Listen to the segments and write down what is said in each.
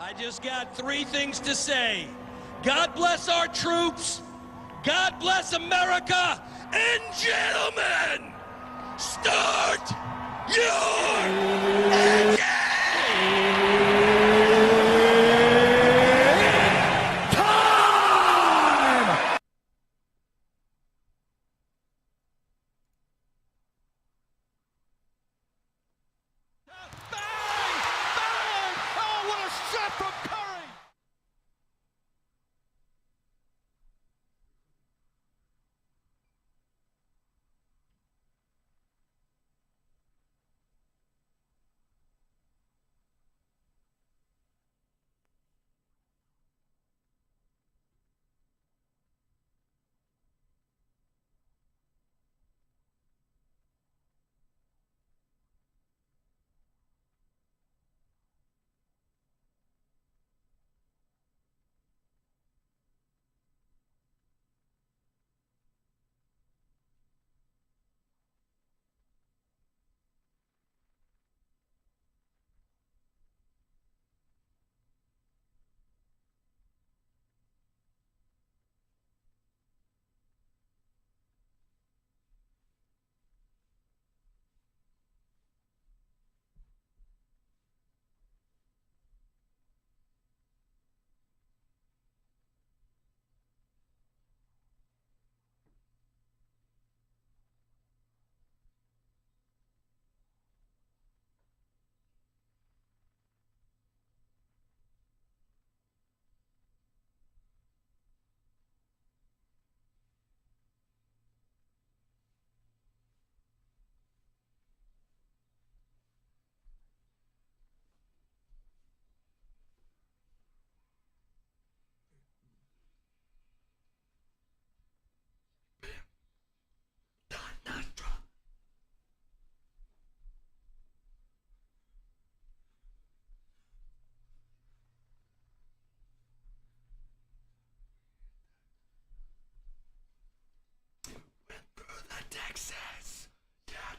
I just got three things to say. God bless our troops, God bless America, and gentlemen, start your engine!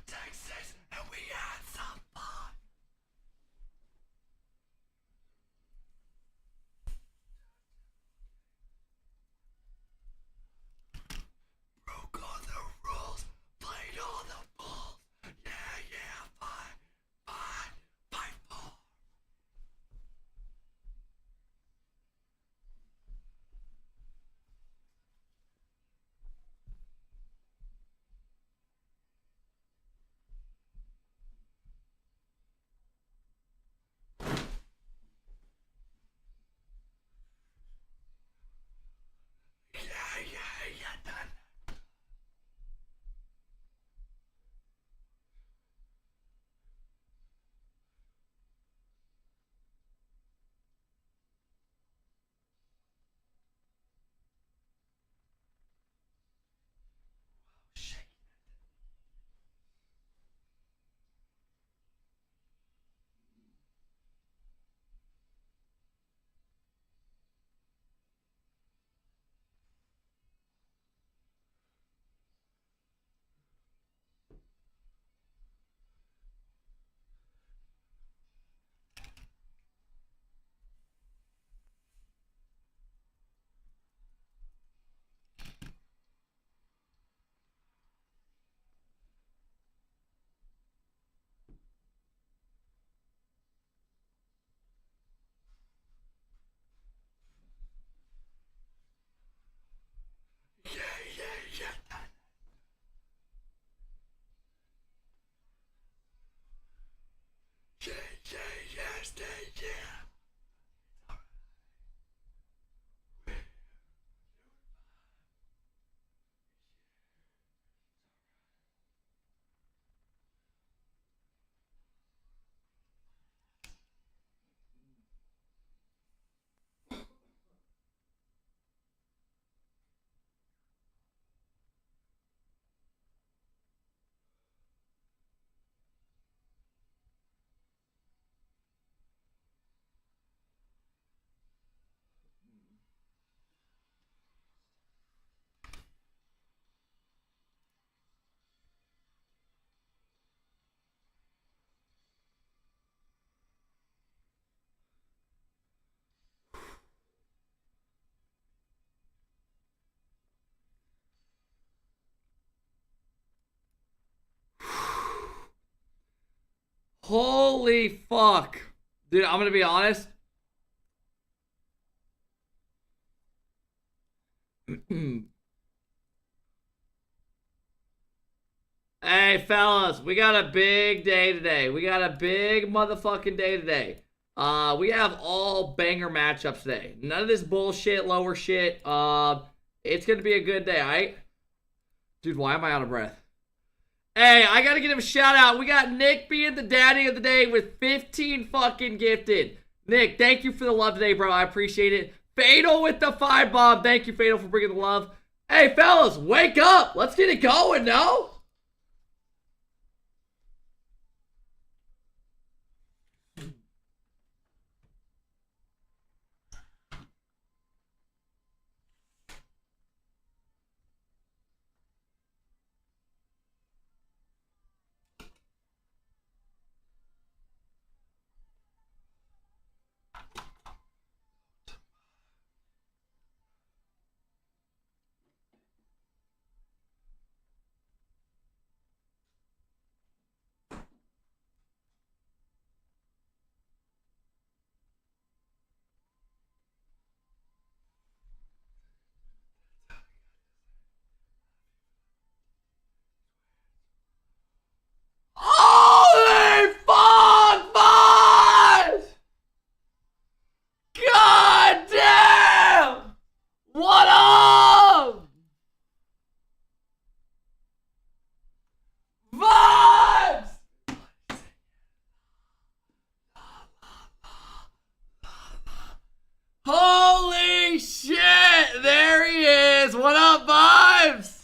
Texas, and we had some fun. Broke all the rules, played all the balls. Yeah, fight for. Yeah, done. Shit. Yeah, done. Yeah, stay, yeah. Holy fuck. Dude, I'm gonna be honest. Hey, fellas, we got a big day today. We got a big motherfucking day today. We have all banger matchups today. None of this bullshit, lower shit. It's gonna be a good day, alright? Dude, why am I out of breath? Hey, I gotta give him a shout out. We got Nick being the daddy of the day with 15 fucking gifted. Nick, thank you for the love today, bro. I appreciate it. Fatal with the 5 bomb. Thank you, Fatal, for bringing the love. Hey, fellas, wake up. Let's get it going, no? Holy fuck, boys! God damn! What up? Vibes! Holy shit! There he is! What up, Vibes?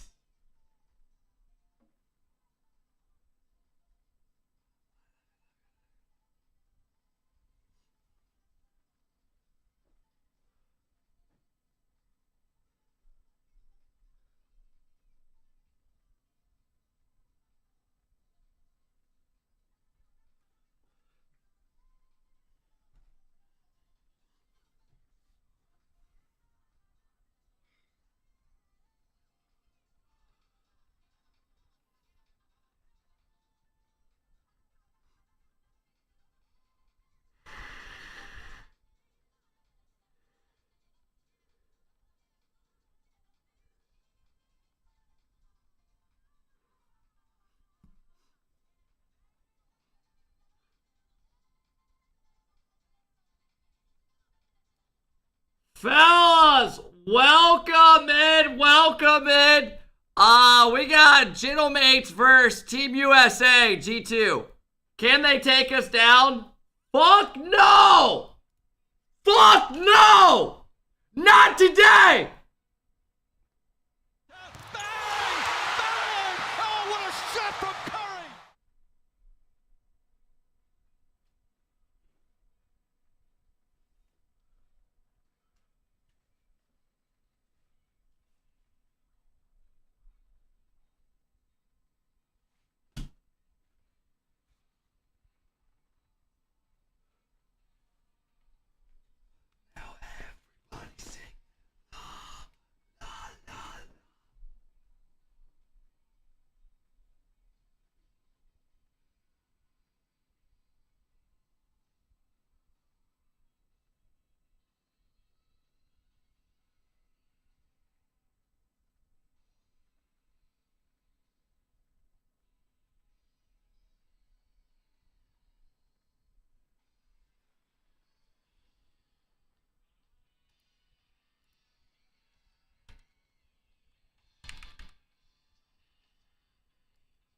Fellas, welcome in, welcome in. We got Gentlemates versus Team USA G2. Can they take us down? Fuck no! Fuck no! Not today! Bang! Bang! Oh, what a shot from Curry!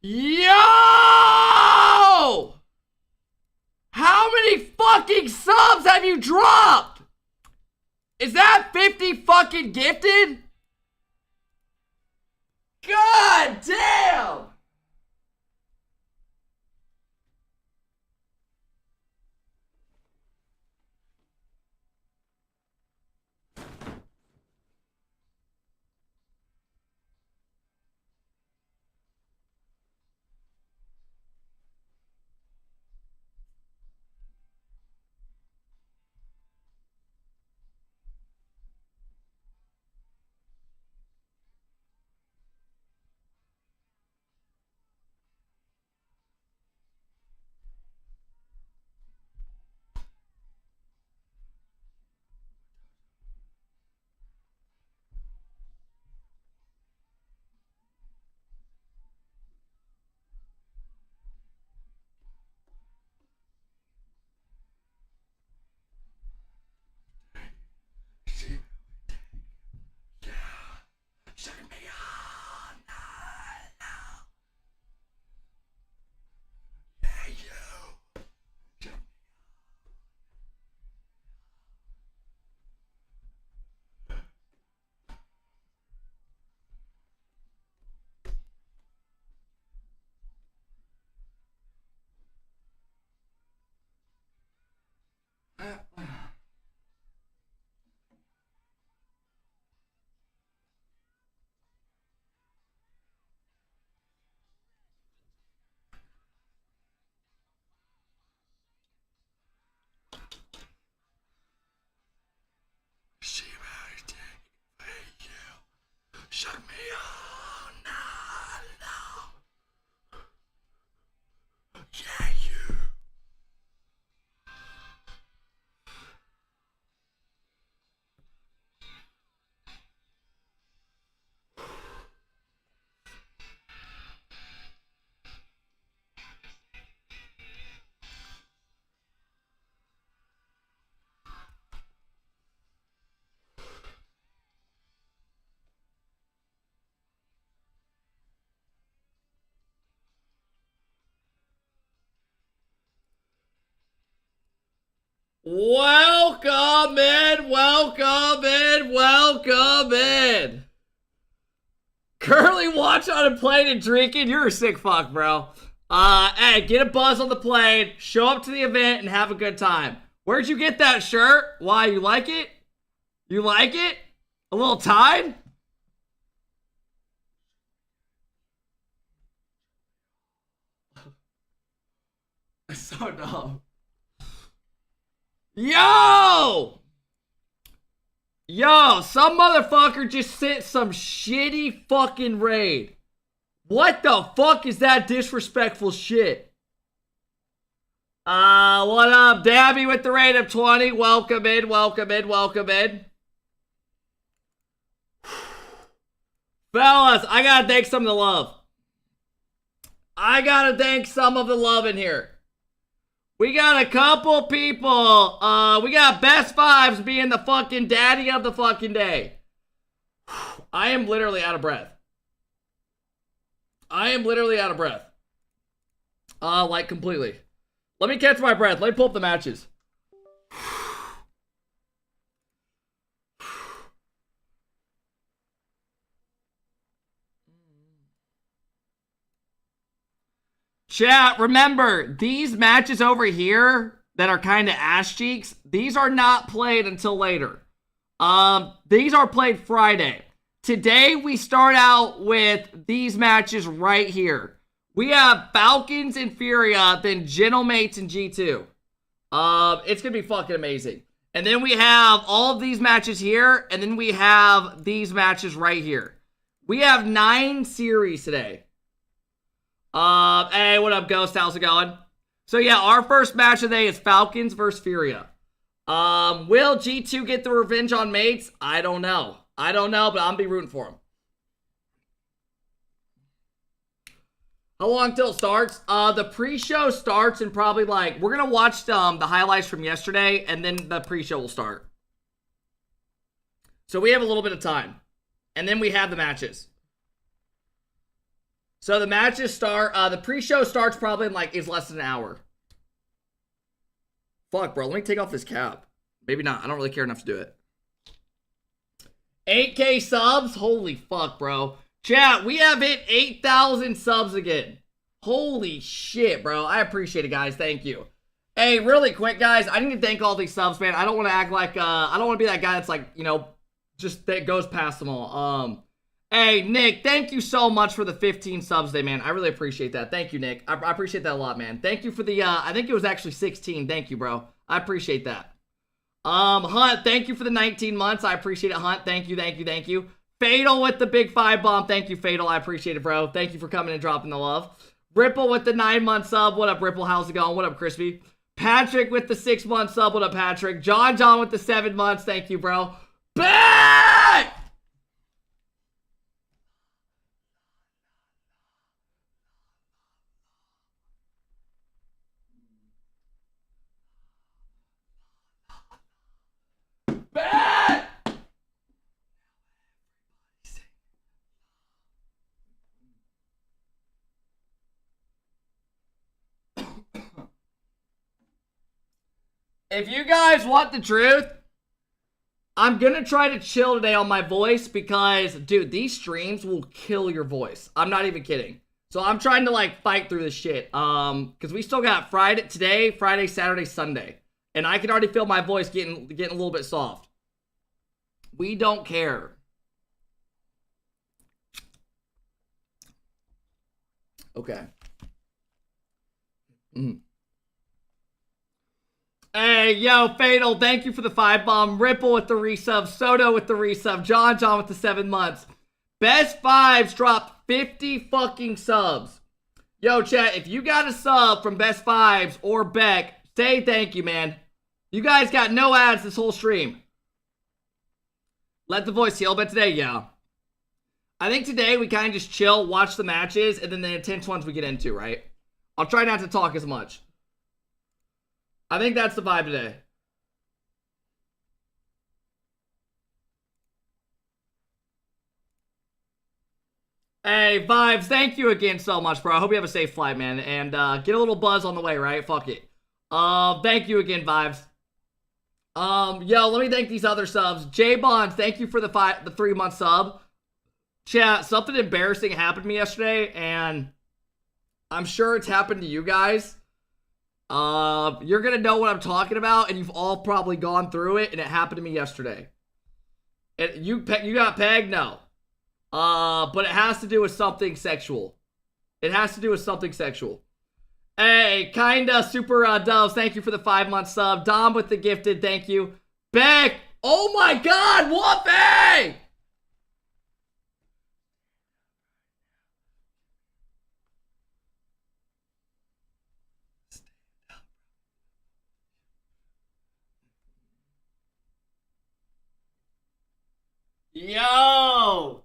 Yo! How many fucking subs have you dropped? Is that 50 fucking gifted? God damn! Welcome in, welcome in, welcome in. Currently watching on a plane and drinking. You're a sick fuck, bro. Hey, get a buzz on the plane, show up to the event, and have a good time. Where'd you get that shirt? Why, you like it? You like it? A little tied? That's so dumb. Yo! Yo, some motherfucker just sent some shitty fucking raid. What the fuck is that disrespectful shit? What up? Dabby with the raid of 20. Welcome in, welcome in, welcome in. Fellas, I gotta thank some of the love. I gotta thank some of the love in here. We got a couple people. We got Best Vibes being the fucking daddy of the fucking day. I am literally out of breath. I am literally out of breath. Like completely. Let me catch my breath. Let me pull up the matches. Chat, remember, these matches over here that are kind of ass cheeks, these are not played until later. These are played Friday. Today, we start out with these matches right here. We have Falcons and Furia, then Gentlemates and G2. It's going to be fucking amazing. And then we have all of these matches here, and then we have these matches right here. We have 9 series today. Hey, what up, Ghost? How's it going? So yeah, our first match today is Falcons versus Furia. Will G2 get the revenge on Mates? I don't know. I don't know, but I'm gonna be rooting for him. How long till it starts? The pre-show starts in probably like, we're gonna watch the highlights from yesterday, and then the pre-show will start. So we have a little bit of time. And then we have the matches. So the matches start, the pre-show starts probably in like, is less than an hour. Fuck, bro, let me take off this cap. Maybe not, I don't really care enough to do it. 8K subs? Holy fuck, bro. Chat, we have hit 8,000 subs again. Holy shit, bro. I appreciate it, guys. Thank you. Hey, really quick, guys, I need to thank all these subs, man. I don't want to act like, I don't want to be that guy that's like, you know, just that goes past them all. Hey, Nick, thank you so much for the 15 subs today, man. I really appreciate that. Thank you, Nick. I appreciate that a lot, man. Thank you for the, I think it was actually 16. Thank you, bro. I appreciate that. Hunt, thank you for the 19 months. I appreciate it, Hunt. Thank you, thank you, thank you. Fatal with the big 5 bomb. Thank you, Fatal. I appreciate it, bro. Thank you for coming and dropping the love. Ripple with the 9-month sub. What up, Ripple? How's it going? What up, Crispy? Patrick with the 6-month sub. What up, Patrick? John with the 7 months. Thank you, bro. Back! Back! If you guys want the truth, I'm gonna try to chill today on my voice because, dude, these streams will kill your voice. I'm not even kidding. So I'm trying to, like, fight through this shit. Because we still got Friday, Saturday, Sunday. And I can already feel my voice getting a little bit soft. We don't care. Okay. Hey, yo, Fatal, thank you for the 5 bomb. Ripple with the resub. Soto with the resub. John with the 7 months. Best Vibes dropped 50 fucking subs. Yo, chat, if you got a sub from Best Vibes or Beck, say thank you, man. You guys got no ads this whole stream. Let the voice heal a bit today, yeah. I think today we kind of just chill, watch the matches, and then the intense ones we get into, right? I'll try not to talk as much. I think that's the vibe today. Hey, Vibes, thank you again so much, bro. I hope you have a safe flight, man. And get a little buzz on the way, right? Fuck it. Thank you again, Vibes. Yo, let me thank these other subs. J Bond, thank you for the 3-month sub. Chat, something embarrassing happened to me yesterday, and I'm sure it's happened to you guys. You're gonna know what I'm talking about, and you've all probably gone through it, and it happened to me yesterday. You got pegged? No. But it has to do with something sexual. It has to do with something sexual. Hey, kinda super doves, thank you for the 5-month sub. Dom with the gifted, thank you. Beck, oh my god, Whoopee! Yo!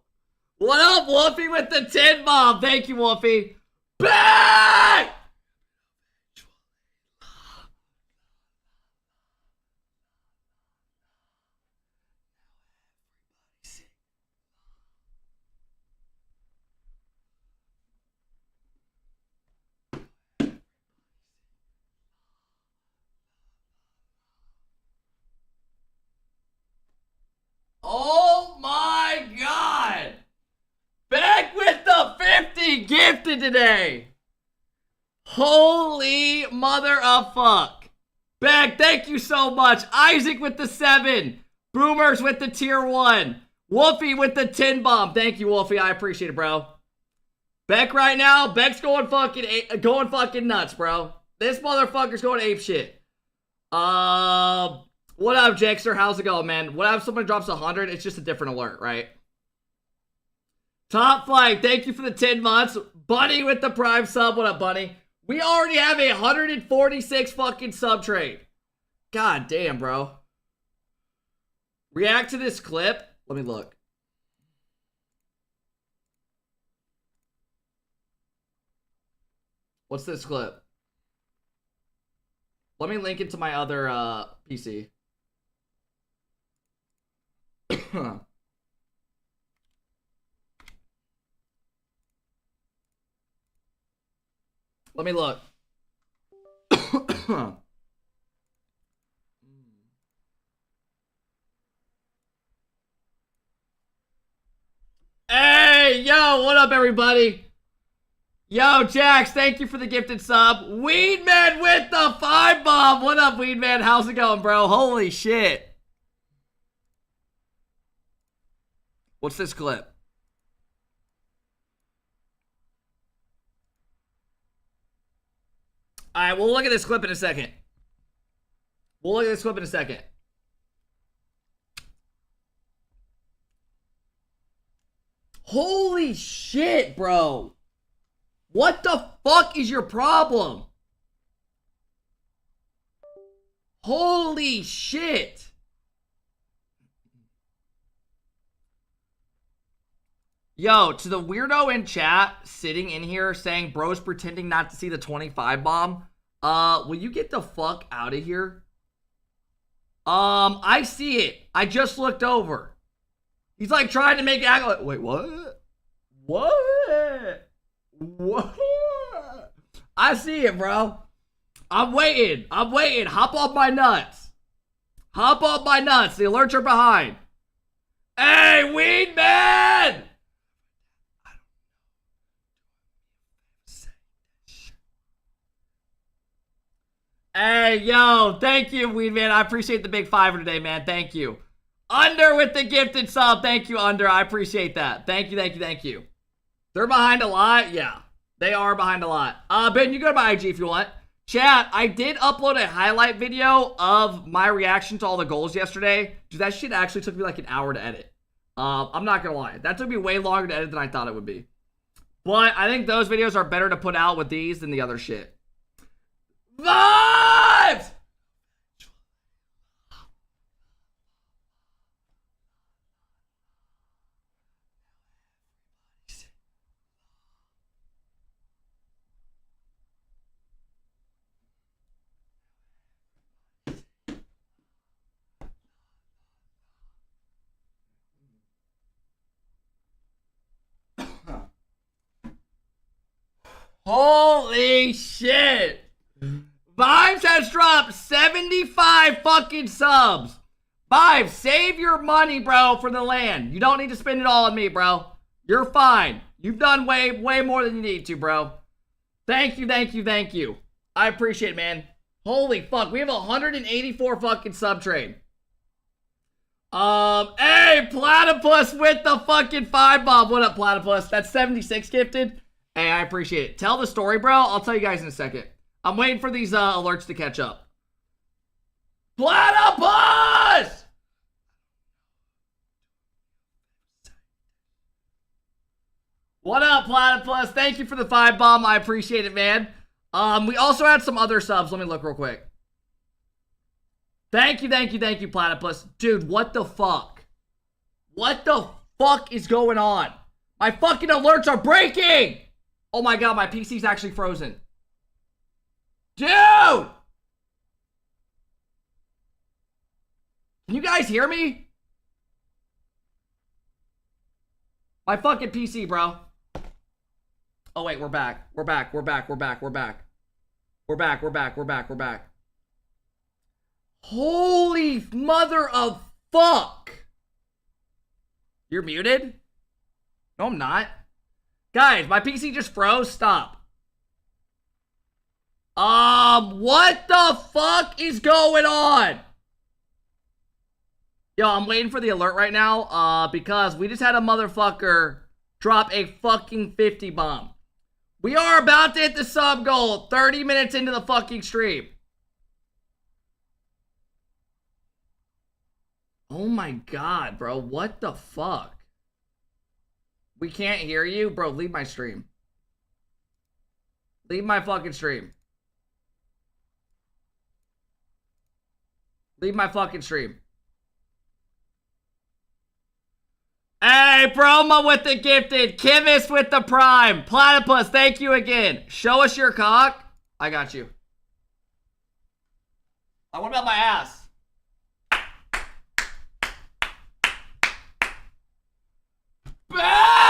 What up, Wolfie with the 10 bomb? Thank you, Wolfie. Back! Oh my god! Back with the 50 gifted today! Holy mother of fuck! Beck, thank you so much. Isaac with the 7. Boomers with the tier 1. Wolfie with the 10 bomb. Thank you, Wolfie. I appreciate it, bro. Beck right now, Beck's going fucking nuts, bro. This motherfucker's going ape shit. What up, Jaxter? How's it going, man? What if someone drops 100? It's just a different alert, right? Top Flight, thank you for the 10 months. Bunny with the prime sub. What up, Bunny? We already have a 146 fucking sub trade. God damn, bro. React to this clip. Let me look. What's this clip? Let me link it to my other PC. Let me look. Hey, yo, what up, everybody? Yo, Jax, thank you for the gifted sub. Weedman with the 5 bomb. What up, Weedman? How's it going, bro? Holy shit. What's this clip? Alright, we'll look at this clip in a second. Holy shit, bro. What the fuck is your problem? Holy shit. Yo, to the weirdo in chat sitting in here saying bro's pretending not to see the 25 bomb, will you get the fuck out of here? I see it. I just looked over. He's like trying to make it act like, wait, what? What? I see it, bro. I'm waiting. Hop off my nuts. The alerts are behind. Hey, Weed Man! Hey, yo, thank you, Weed Man. I appreciate the big 5 today, man. Thank you. Under with the gifted sub. Thank you, Under. I appreciate that. Thank you. They're behind a lot? Yeah, they are behind a lot. Ben, you go to my IG if you want. Chat, I did upload a highlight video of my reaction to all the goals yesterday. Dude, that shit actually took me like an hour to edit. I'm not gonna lie. That took me way longer to edit than I thought it would be. But I think those videos are better to put out with these than the other shit. Vibes! Holy shit! Vibes has dropped 75 fucking subs. Vibes, save your money, bro, for the land. You don't need to spend it all on me, bro. You're fine. You've done way more than you need to, bro. Thank you, thank you, thank you. I appreciate it, man. Holy fuck, we have 184 fucking sub trade. Hey, Platypus with the fucking 5 bomb. What up, Platypus? That's 76 gifted. Hey, I appreciate it. Tell the story, bro. I'll tell you guys in a second. I'm waiting for these alerts to catch up. Platypus! What up, Platypus? Thank you for the 5 bomb. I appreciate it, man. We also had some other subs. Let me look real quick. Thank you, Platypus. Dude, what the fuck? What the fuck is going on? My fucking alerts are breaking! Oh my god, my PC's actually frozen. Dude! Can you guys hear me? My fucking PC, bro. Oh wait, we're back. We're back. Holy mother of fuck. You're muted? No, I'm not. Guys, my PC just froze. Stop. What the fuck is going on? Yo, I'm waiting for the alert right now, because we just had a motherfucker drop a fucking 50 bomb. We are about to hit the sub goal 30 minutes into the fucking stream. Oh my god, bro. What the fuck? We can't hear you? Bro, leave my stream. Leave my fucking stream. Leave my fucking stream. Hey, Broma with the gifted. Kivis with the prime. Platypus, thank you again. Show us your cock. I got you. What about my ass? Back!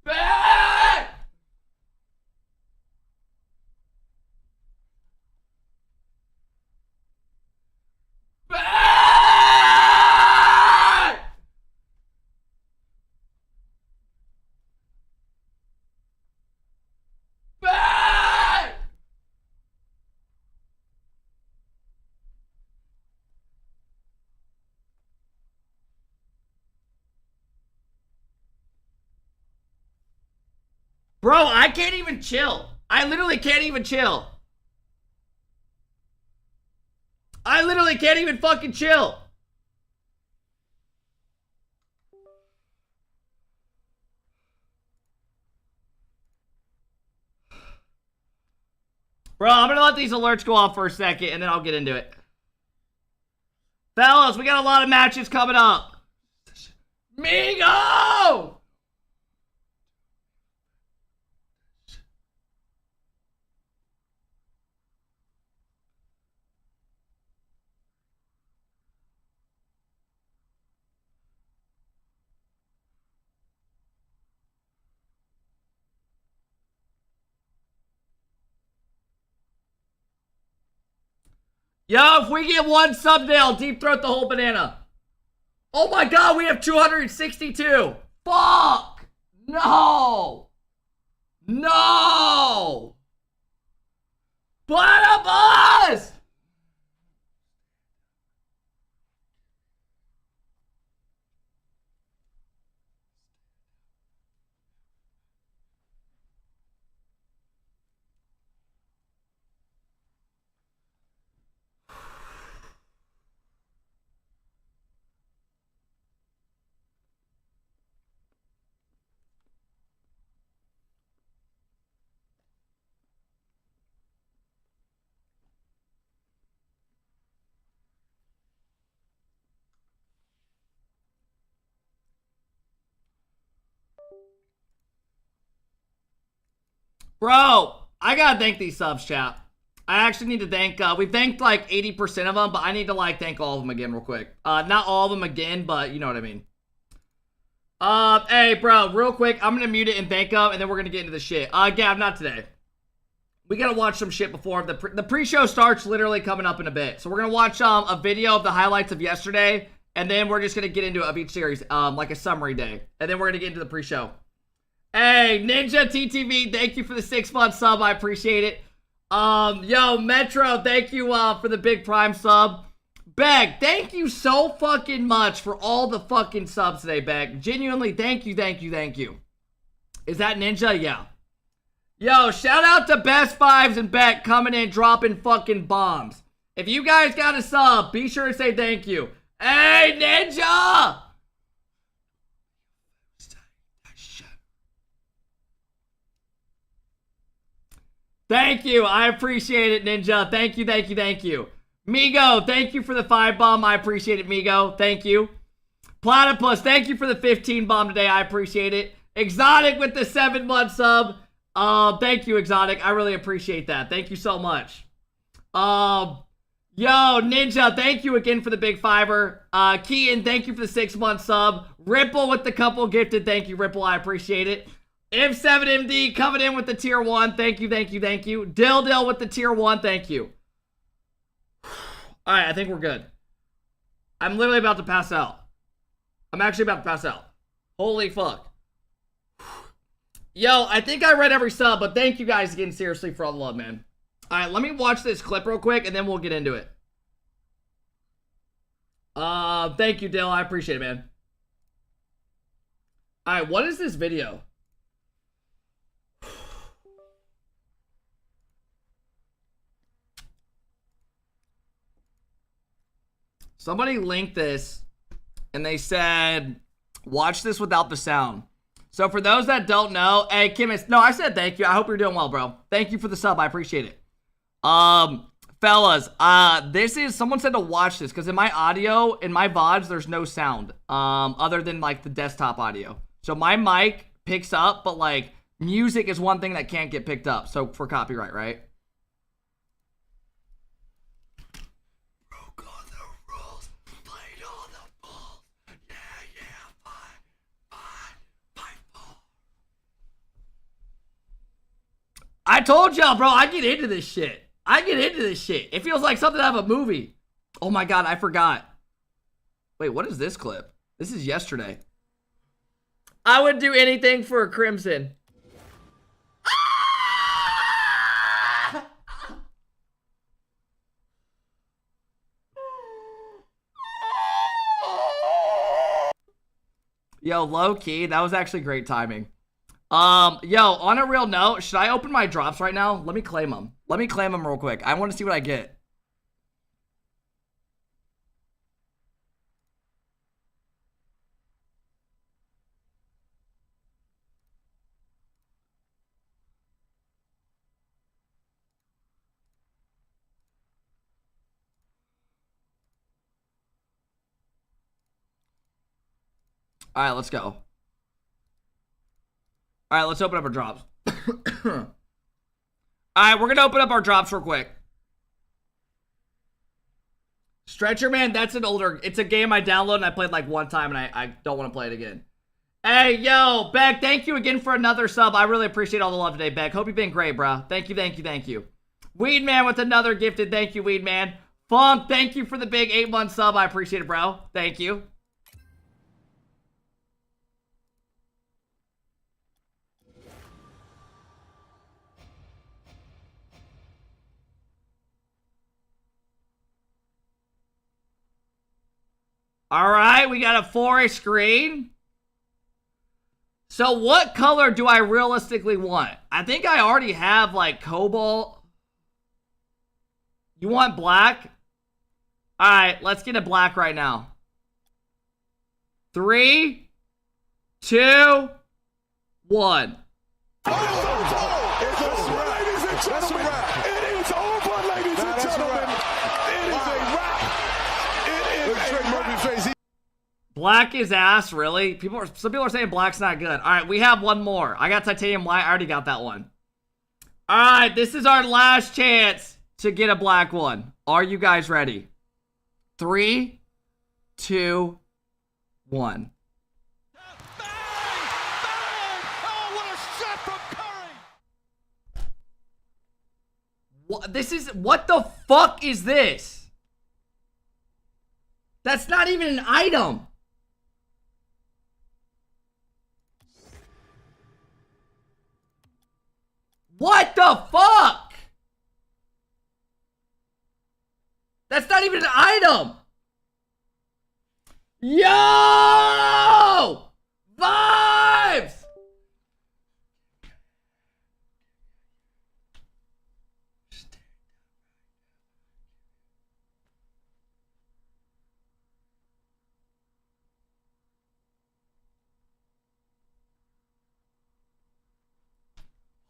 Back! Back! Back! Bro, I can't even chill. I literally can't even chill. I literally can't even fucking chill. Bro, I'm gonna let these alerts go off for a second and then I'll get into it. Fellas, we got a lot of matches coming up. Migo! Yo, if we get one sub day, I'll deep throat the whole banana. Oh my god, we have 262. Fuck! No! No! Platypus! Bro, I gotta thank these subs, chat. I actually need to thank, we thanked like 80% of them, but I need to like thank all of them again real quick. Not all of them again, but you know what I mean. Hey, bro, real quick, I'm gonna mute it and thank him, and then we're gonna get into the shit. Gav, not today. We gotta watch some shit before the pre-show starts. Literally coming up in a bit, so we're gonna watch a video of the highlights of yesterday, and then we're just gonna get into it of each series, like a summary day, and then we're gonna get into the pre-show. Hey, Ninja TTV, thank you for the 6-month sub. I appreciate it. Yo, Metro, thank you for the big Prime sub. Beg, thank you so fucking much for all the fucking subs today, Beg. Genuinely, thank you, thank you, thank you. Is that Ninja? Yeah. Yo, shout out to Best Fives and Beck coming in, dropping fucking bombs. If you guys got a sub, be sure to say thank you. Hey, Ninja! Thank you. I appreciate it, Ninja. Thank you, thank you, thank you. Migo, thank you for the 5 bomb. I appreciate it, Migo. Thank you. Platypus, thank you for the 15 bomb today. I appreciate it. Exotic with the 7-month sub. Thank you, Exotic. I really appreciate that. Thank you so much. Yo, Ninja, thank you again for the big fiver. Keaton, thank you for the 6-month sub. Ripple with the couple gifted. Thank you, Ripple. I appreciate it. M7MD coming in with the tier 1. Thank you, thank you, thank you. Dill with the tier 1. Thank you. Alright, I think we're good. I'm literally about to pass out. I'm actually about to pass out. Holy fuck. Yo, I think I read every sub, but thank you guys again, seriously, for all the love, man. Alright, let me watch this clip real quick, and then we'll get into it. Thank you, Dill. I appreciate it, man. Alright, what is this video? Somebody linked this, and they said, watch this without the sound. So for those that don't know, hey, Kimmis, no, I said thank you. I hope you're doing well, bro. Thank you for the sub. I appreciate it. Fellas, this is, someone said to watch this, because in my audio, in my VODs, there's no sound, other than, like, the desktop audio. So my mic picks up, but, like, music is one thing that can't get picked up, so for copyright, right? I told y'all, bro, I get into this shit. I get into this shit. It feels like something out of a movie. Oh my god, I forgot. Wait, what is this clip? This is yesterday. I would do anything for a Crimson. Yo, low key, that was actually great timing. Yo, on a real note, should I open my drops right now? Let me claim them. Let me claim them real quick. I want to see what I get. All right, let's go. All right, let's open up our drops. All right, we're going to open up our drops real quick. Stretcher Man, that's an older... It's a game I downloaded and I played like one time and I don't want to play it again. Hey, yo, Beck, thank you again for another sub. I really appreciate all the love today, Beck. Hope you've been great, bro. Thank you, thank you, thank you. Weed Man with another gifted. Thank you, Weed Man. Funk, thank you for the big 8-month sub. I appreciate it, bro. Thank you. All right, we got a forest screen. So what color do I realistically want? I think I already have like cobalt. You want black? All right, let's get a black right now. 3, 2, 1. Black is ass, really? Some people are saying black's not good. All right, we have one more. I got titanium white. I already got that one. All right, this is our last chance to get a black one. Are you guys ready? 3, 2, 1. What the fuck is this? That's not even an item. What the fuck? That's not even an item. Yo! Vibes!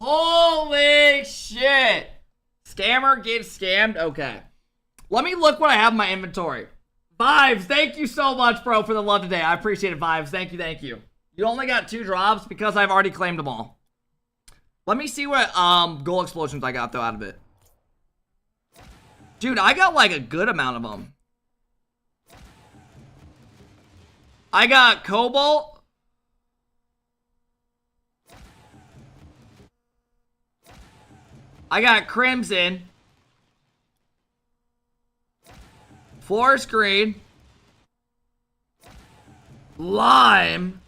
Holy shit! Scammer gets scammed? Okay. Let me look what I have in my inventory. Vibes, thank you so much, bro, for the love today. I appreciate it, Vibes. Thank you, thank you. You only got 2 drops because I've already claimed them all. Let me see what goal explosions I got, though, out of it. Dude, I got, like, a good amount of them. I got Cobalt. I got Crimson. Forest Green. Lime.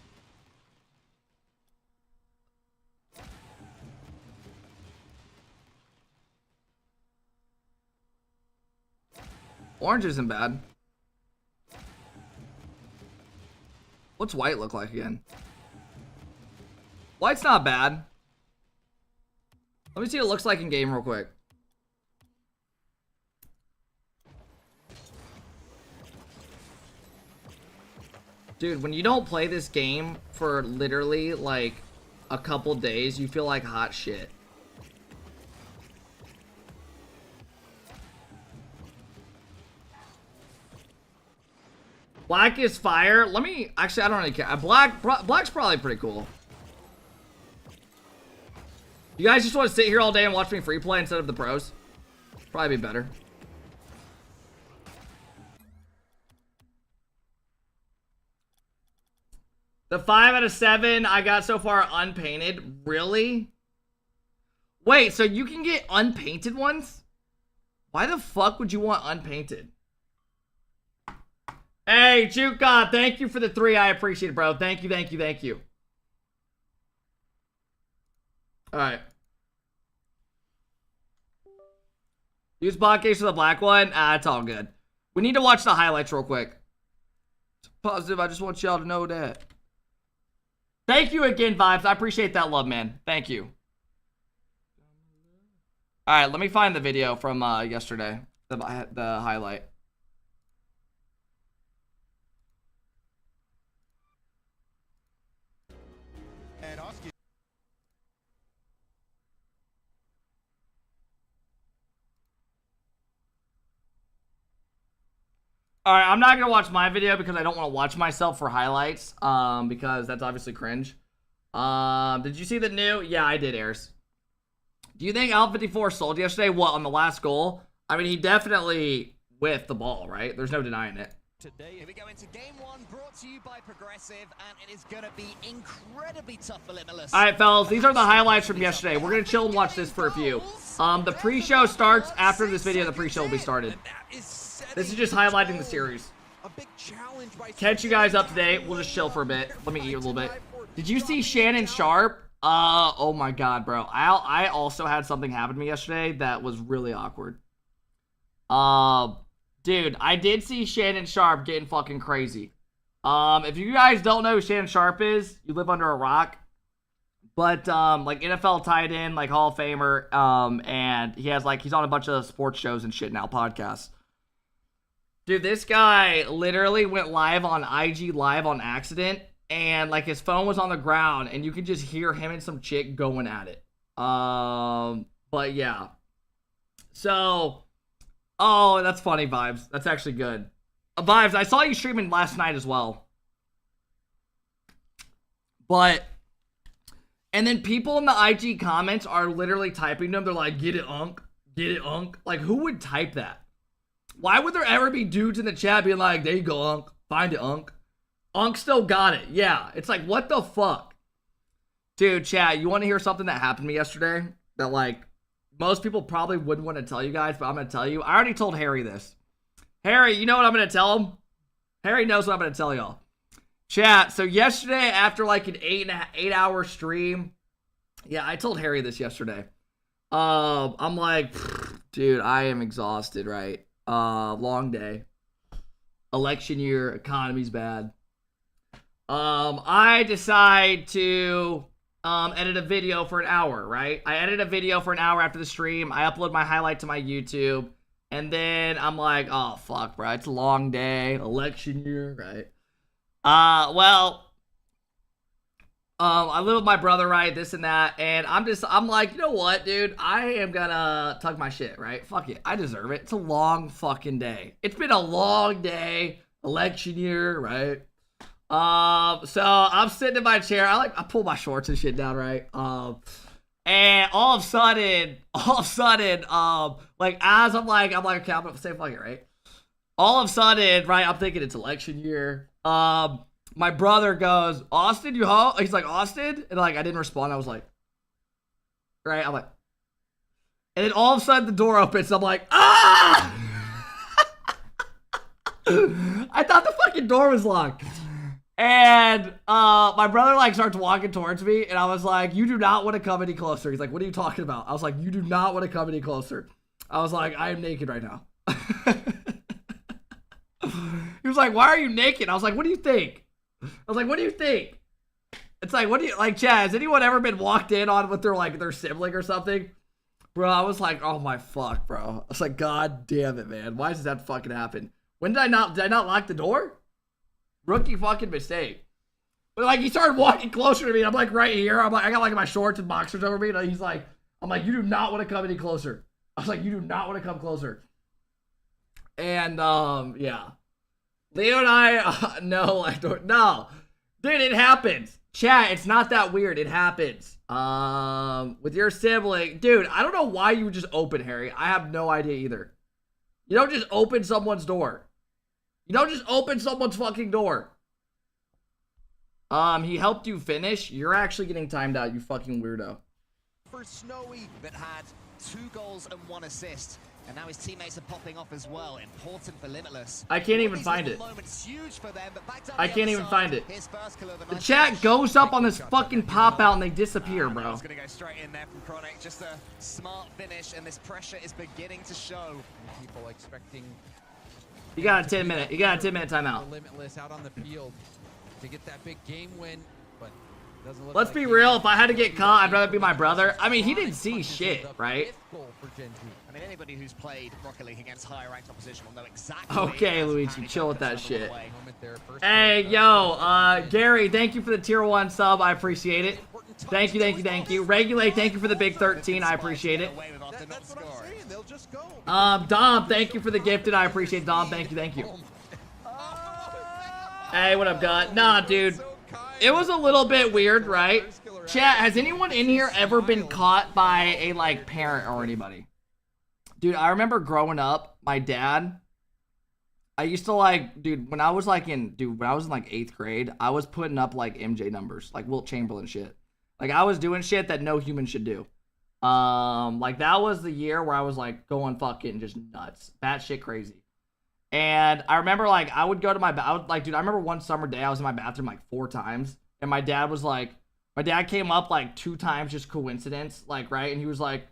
Orange isn't bad. What's white look like again? White's not bad. Let me see what it looks like in game real quick. Dude, when you don't play this game for literally like a couple days, you feel like hot shit. Black is fire. Let me, actually, I don't really care. Black's probably pretty cool. You guys just want to sit here all day and watch me free play instead of the pros? Probably be better. The 5 out of 7 I got so far unpainted. Really? Wait, so you can get unpainted ones? Why the fuck would you want unpainted? Hey, Juka, thank you for the 3. I appreciate it, bro. Thank you, thank you, thank you. Alright. Use bot case for the black one? Ah, it's all good. We need to watch the highlights real quick. Positive, I just want y'all to know that. Thank you again, Vibes. I appreciate that love, man. Thank you. Alright, let me find the video from yesterday. The highlight. Alright, I'm not going to watch my video because I don't want to watch myself for highlights. Because that's obviously cringe. Did you see the new? Yeah, I did, Airs. Do you think Al 54 sold yesterday? What, on the last goal? I mean, he definitely whiffed the ball, right? There's no denying it. Today, here we go into game 1, brought to you by Progressive, and it is going to be incredibly tough for Limitless. Alright, fellas, these are the highlights from yesterday. We're going to chill and watch this for a few. The pre-show starts after this video. The pre-show will be started. This is just highlighting the series. Catch you guys up to date. We'll just chill for a bit. Let me eat a little bit. Did you see Shannon Sharp? Oh my god, bro. I also had something happen to me yesterday that was really awkward. Dude, I did see Shannon Sharp getting fucking crazy. If you guys don't know who Shannon Sharp is, you live under a rock. But, like, NFL tight end, like, Hall of Famer, and he has, like, he's on a bunch of sports shows and shit now, podcasts. Dude, this guy literally went live on IG Live on accident, and, like, his phone was on the ground, and you could just hear him and some chick going at it. But, yeah. So, oh, that's funny, Vibes. That's actually good. Vibes, I saw you streaming last night as well. But, and then people in the IG comments are literally typing them. They're like, get it, Unk. Get it, Unk. Like, who would type that? Why would there ever be dudes in the chat being like, there you go, Unk. Find it, Unk. Unk still got it. Yeah. It's like, what the fuck? Dude, chat, you want to hear something that happened to me yesterday? That, like, most people probably wouldn't want to tell you guys, but I'm going to tell you. I already told Harry this. Harry, you know what I'm going to tell him? Harry knows what I'm going to tell y'all. Chat, so yesterday after like an 8-hour stream, yeah, I told Harry this yesterday. I'm like, dude, I am exhausted, right? Long day. Election year, economy's bad. I decide to edit a video for an hour, right? I edit a video for an hour after the stream. I upload my highlight to my YouTube. And then I'm like, oh, fuck, bro. It's a long day. Election year, right? I live with my brother, right? This and that. And I'm like, you know what, dude? I am gonna tug my shit, right? Fuck it. I deserve it. It's a long fucking day. It's been a long day. Election year, right? So I'm sitting in my chair. I pull my shorts and shit down, right? And all of a sudden, like as I'm like, okay, I'm gonna say fuck it, right? All of a sudden, right? I'm thinking it's election year. My brother goes, Austin, you home? He's like, Austin? And like, I didn't respond. I was like, right? I'm like, and then all of a sudden the door opens. I'm like, ah! I thought the fucking door was locked. And my brother like starts walking towards me, and I was like, you do not want to come any closer. He's like, what are you talking about? I was like, you do not want to come any closer. I was like, I am naked right now. He was like, why are you naked? I was like, what do you think? It's like, what do you like, Chad? Has anyone ever been walked in on with their sibling or something? Bro, I was like, oh my fuck, bro. I was like, god damn it, man. Why does that fucking happen? Did I not lock the door? Rookie fucking mistake. But like, he started walking closer to me, and I'm like right here. I'm like, I got like my shorts and boxers over me, and he's like, I'm like, you do not want to come any closer. I was like, you do not want to come closer. And yeah. Leo and I, no, I don't, no. Dude, it happens. Chat, it's not that weird. It happens. With your sibling. Dude, I don't know why you would just open, Harry. I have no idea either. You don't just open someone's door. You don't just open someone's fucking door. He helped you finish? You're actually getting timed out, you fucking weirdo. For Snowy that had 2 goals and 1 assist. And now his teammates are popping off as well. Important for Limitless. I can't even find it. Huge for them, but back down I can't even find it. The chat goes up on this fucking pop out and they disappear, bro. It's gonna go straight in there from Chronic. Just a smart finish, and this pressure is beginning to show. People expecting. You got a 10-minute. You got a 10-minute timeout. Limitless out on the field to get that big game win, but doesn't look. Let's be real. If I had to get caught, I'd rather be my brother. I mean, he didn't see shit, right? I mean, anybody who's played Rocket League against higher ranked opposition will know exactly. Okay, Luigi, chill with that shit. Hey, yo, Gary, thank you for the tier 1 sub. I appreciate it. Thank you. Regulate, thank you for the big 13. I appreciate it. That's what I'm saying. They'll just go. Dom, thank you for the gifted. I appreciate it. Dom, thank you. Hey, what up, God? Nah, dude. It was a little bit weird, right? Chat, has anyone in here ever been caught by a, like, parent or anybody? Dude, I remember growing up, my dad, I used to, like, dude, when I was, like, in 8th grade, I was putting up, like, MJ numbers, like, Wilt Chamberlain shit. Like, I was doing shit that no human should do. Like, that was the year where I was, like, going fucking just nuts. Batshit crazy. And I remember, like, I would go to my, dude, I remember one summer day, I was in my bathroom, like, 4 times. And my dad was like, my dad came up, like, 2 times, just coincidence, like, right? And he was like,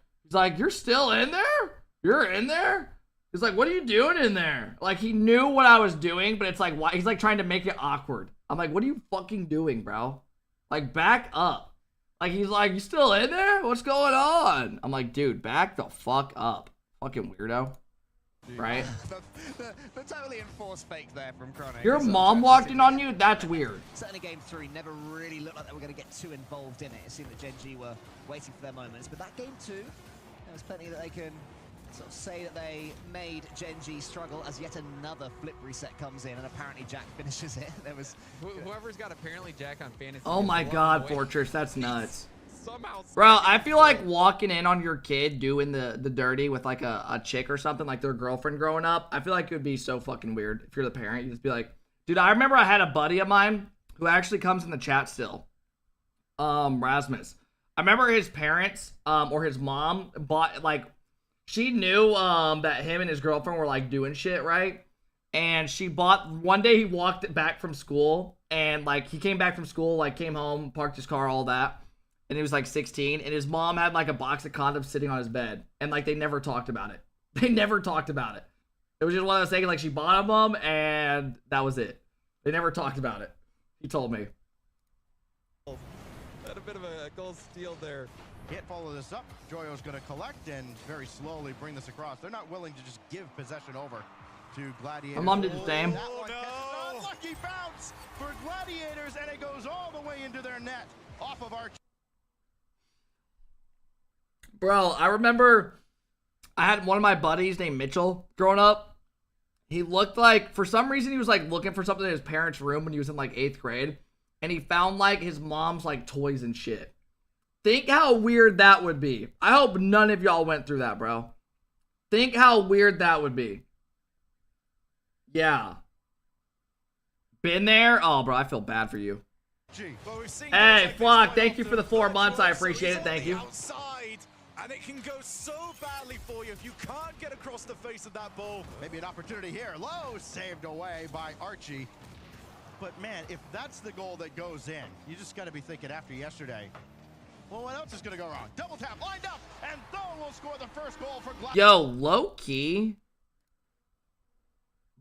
you're still in there? You're in there? He's like, what are you doing in there? Like, he knew what I was doing, but it's like, why? He's like trying to make it awkward. I'm like, what are you fucking doing, bro? Like, back up. Like, he's like, you still in there? What's going on? I'm like, dude, back the fuck up. Fucking weirdo. Right? the totally enforced fake there from Chronic. Your mom walked in on you? That's weird. Certainly game 3 never really looked like they were going to get too involved in it. It seemed that Gen G were waiting for their moments. But that game 2, there's plenty that they can sort of say that they made Gen G struggle as yet another flip reset comes in, and apparently Jack finishes it. There was whoever's got apparently Jack on fantasy. Oh my god, Fortress, that's nuts. Bro, I feel like walking in on your kid doing the dirty with like a chick or something, like their girlfriend growing up, I feel like it would be so fucking weird. If you're the parent, you just be like, dude, I remember I had a buddy of mine who actually comes in the chat still. Rasmus. I remember his parents, or his mom bought, like, she knew, that him and his girlfriend were, like, doing shit, right? And she bought, one day he walked back from school, and, like, he came back from school, like, came home, parked his car, all that. And he was, like, 16, and his mom had, like, a box of condoms sitting on his bed. And, like, they never talked about it. They never talked about it. It was just one of those things, like, she bought them, and that was it. They never talked about it. He told me. Had a bit of a goal steal there. Can't follow this up. Joyo's going to collect and very slowly bring this across. They're not willing to just give possession over to Gladiators. My mom did the same. That one catches an unlucky bounce for Gladiators, and it goes all the way into their net off of Archie. Bro, I remember I had one of my buddies named Mitchell growing up. He looked like, for some reason, he was like looking for something in his parents' room when he was in like 8th grade. And he found like his mom's like toys and shit. Think how weird that would be. I hope none of y'all went through that, bro. Think how weird that would be. Yeah. Been there? Oh, bro, I feel bad for you. Hey, Flock, thank you for the 4 months. I appreciate it. Thank you. And it can go so badly for you if you can't get across the face of that ball. Maybe an opportunity here. Low saved away by Archie. But man, if that's the goal that goes in, you just got to be thinking after yesterday, well, what else is going to go wrong? Double tap, lined up, and Thor will score the first goal for Gladiators. Yo, low-key,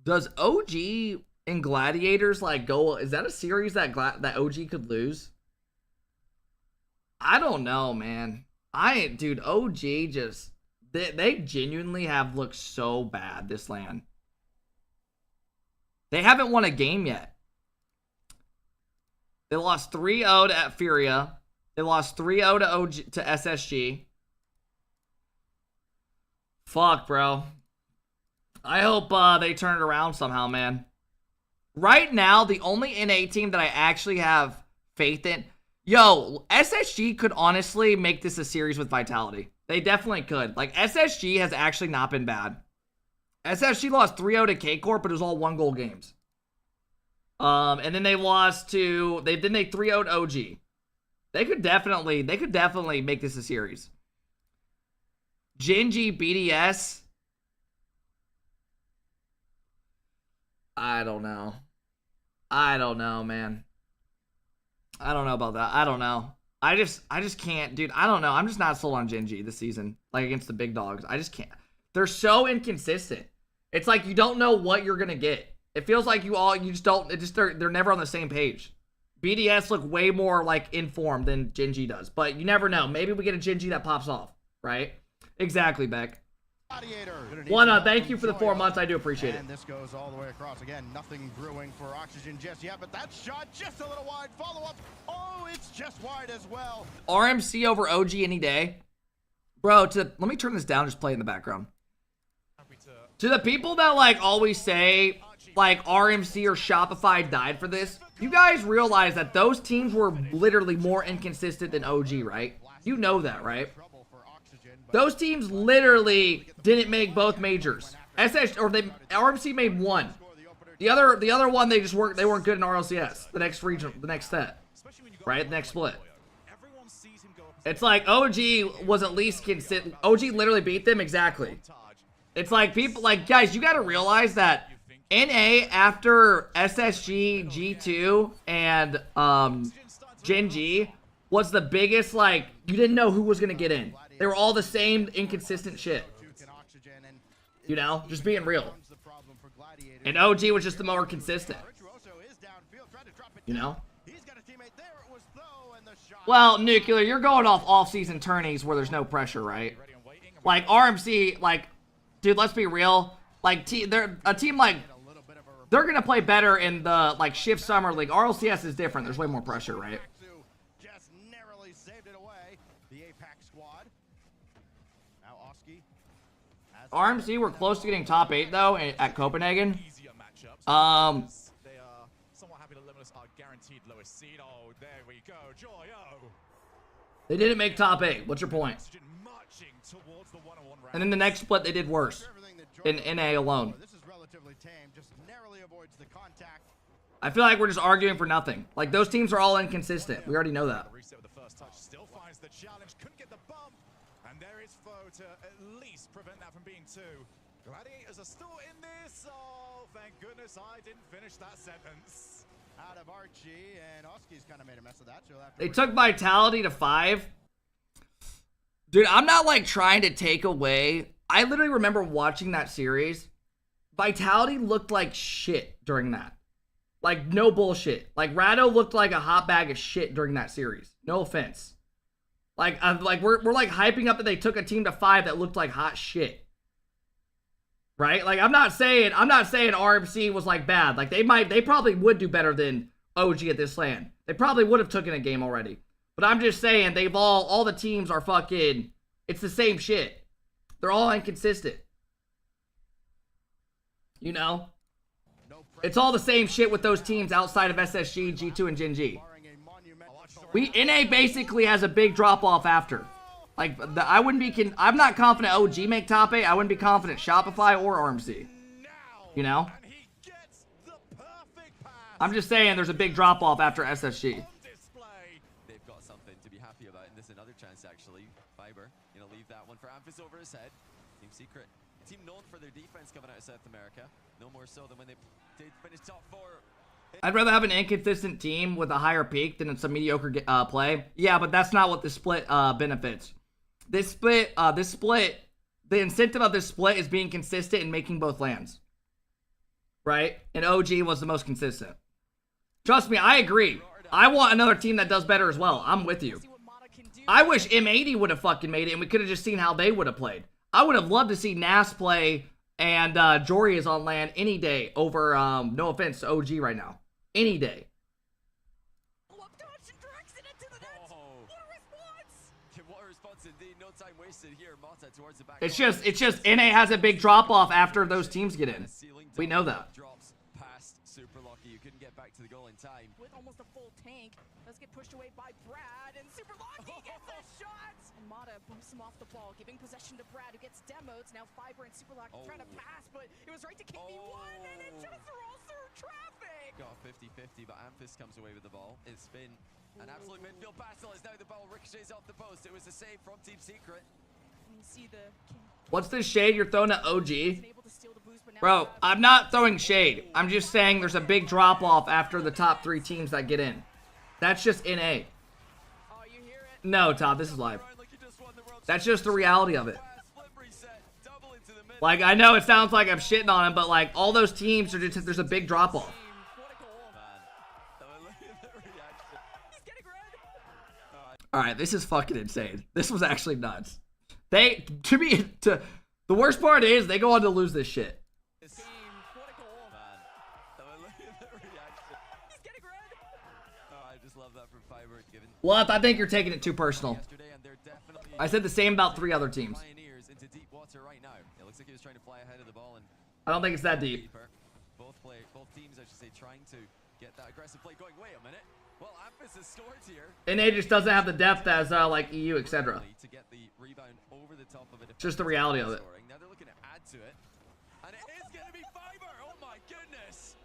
does OG and Gladiators, like, go... Is that a series that that OG could lose? I don't know, man. Dude, OG just... They genuinely have looked so bad this LAN. They haven't won a game yet. They lost 3-0 to Furia. They lost 3-0 to OG to SSG. Fuck, bro. I hope they turn it around somehow, man. Right now, the only NA team that I actually have faith in... Yo, SSG could honestly make this a series with Vitality. They definitely could. Like, SSG has actually not been bad. SSG lost 3-0 to K-Corp, but it was all 1-goal games. And then they lost to... Then they 3-0'd OG. They could definitely make this a series. Genji, BDS... I don't know. I don't know, man. I don't know about that. I don't know. I just can't, dude. I don't know. I'm just not sold on Genji this season. Like, against the big dogs. I just can't. They're so inconsistent. It's like you don't know what you're going to get. It feels like you just don't, they're never on the same page. BDS look way more, like, informed than Genji does. But you never know. Maybe we get a Genji that pops off, right? Exactly, Beck. One, thank you for the 4 months. I do appreciate it. And this goes all the way across. Again, nothing brewing for Oxygen just yet, but that shot just a little wide. Follow-up. Oh, it's just wide as well. RMC over OG any day. Bro, let me turn this down, just play in the background. To the people that, like, always say, like, RMC or Shopify died for this, you guys realize that those teams were literally more inconsistent than OG, right? You know that, right? Those teams literally didn't make both majors. RMC made one. The other one they weren't good in RLCS. The next region, the next set, right? The next split. It's like OG was at least consistent. OG literally beat them exactly. It's like people like guys, you got to realize that NA after SSG, G2, and Genji was the biggest. Like you didn't know who was gonna get in. They were all the same inconsistent shit. You know, just being real. And OG was just the more consistent. You know? Well, Nuclear, you're going off off-season tourneys where there's no pressure, right? Like, RMC, like, dude, let's be real. Like, they're a team like, they're going to play better in the, like, Shift Summer League. RLCS is different. There's way more pressure, right? RMC were close to getting top 8 though at Copenhagen. They are somewhat happy to limit us our guaranteed lowest seed. Oh, there we go. Joyo. They didn't make top 8. What's your point? And then the next split they did worse in NA alone. This is relatively tame, just narrowly avoids the contact. I feel like we're just arguing for nothing. Like, those teams are all inconsistent. We already know that. Reset with the first touch, still finds the challenge, couldn't get the bump, and there is Foe to at least prevent that from being two. Gladiators are still in this. Oh, thank goodness I didn't finish that sentence. Out of Archie, and Oski's kind of made a mess of that. So They took Vitality to 5. Dude, I'm not like trying to take away. I literally remember watching that series. Vitality looked like shit during that. Like, no bullshit. Like, Rado looked like a hot bag of shit during that series. No offense. Like, we're like hyping up that they took a team to 5 that looked like hot shit. Right? Like, I'm not saying RMC was like bad. Like, they probably would do better than OG at this LAN. They probably would have taken a game already. But I'm just saying they've all the teams are fucking, it's the same shit. They're all inconsistent. You know? It's all the same shit with those teams outside of SSG, G2, and Gen G. NA basically has a big drop off after. Like, I'm not confident OG make top 8. I wouldn't be confident Shopify or RMC. You know? I'm just saying there's a big drop off after SSG. They've got something to be happy about, and this is another chance actually. Fiber, gonna leave that one for Amphis over his head. Team Secret, a team known for their defense coming out of South America. No more so than when they did finish top 4. I'd rather have an inconsistent team with a higher peak than some mediocre play. Yeah, but that's not what the split benefits. This split, the incentive of this split is being consistent and making both lands. Right? And OG was the most consistent. Trust me, I agree. I want another team that does better as well. I'm with you. I wish M80 would have fucking made it and we could have just seen how they would have played. I would have loved to see Nas play and Jory is on land any day over, no offense to OG right now. Any day. It's just NA has a big drop off after those teams get in. We know that. Drops past Super Lucky. You couldn't get back to the goal in time. With almost a full tank, let's get pushed away by Brad, and Super Lucky gets a shot. And Mata bumps him off the ball, giving possession to Brad, who gets demoed. Now Fiber and Super Lucky trying to pass, but it was right to KV1, and it just rolls through traffic. Got 50-50, but Amphis comes away with the ball. It's been an absolute midfield battle as now the ball ricochets off the post. It was a save from Team Secret. You see the What's the shade you're throwing at OG? Bro, I'm not throwing shade. I'm just saying there's a big drop off after the top 3 teams that get in. That's just NA. No, Todd, this is live. That's just the reality of it. Like, I know it sounds like I'm shitting on him, but like all those teams are just, there's a big drop off. Alright, this is fucking insane. This was actually nuts. The worst part is they go on to lose this shit. What? I think you're taking it too personal. I said the same about 3 other teams. I don't think it's that deep. Both teams, I should say, trying to get that aggressive play going. Wait a minute. Well, Amphis has scored here. NA just doesn't have the depth as like EU, etc. Just the reality of it. Now they're looking to add to it. And it is going to be Fiber. Oh my goodness.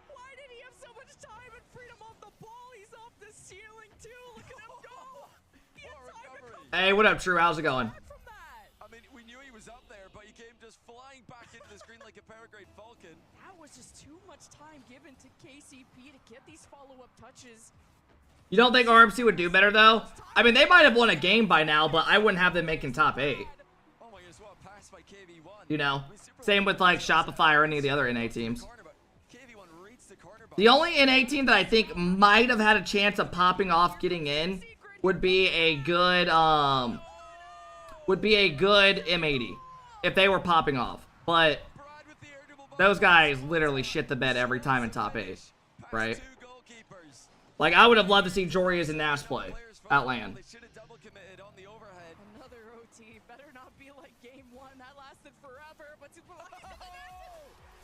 Why did he have so much time and freedom off the ball? He's off the ceiling too. Look at him go. He had time to come Hey, what up, True? How's it going? from that. I mean, we knew he was up there, but he came just flying back into the screen like a paragrade falcon. That was just too much time given to KCP to get these follow-up touches. You don't think RMC would do better, though? I mean, they might have won a game by now, but I wouldn't have them making top 8. Oh my goodness, what a pass by KV1. You know? Same with, like, Shopify or any of the other NA teams. The only NA team that I think might have had a chance of popping off getting in would be a good, M80. If they were popping off. But those guys literally shit the bed every time in top 8. Right? Like, I would have loved to see Jorius and Nas play at LAN. Another OT. Better not be like game 1. That lasted forever, but Super Lucky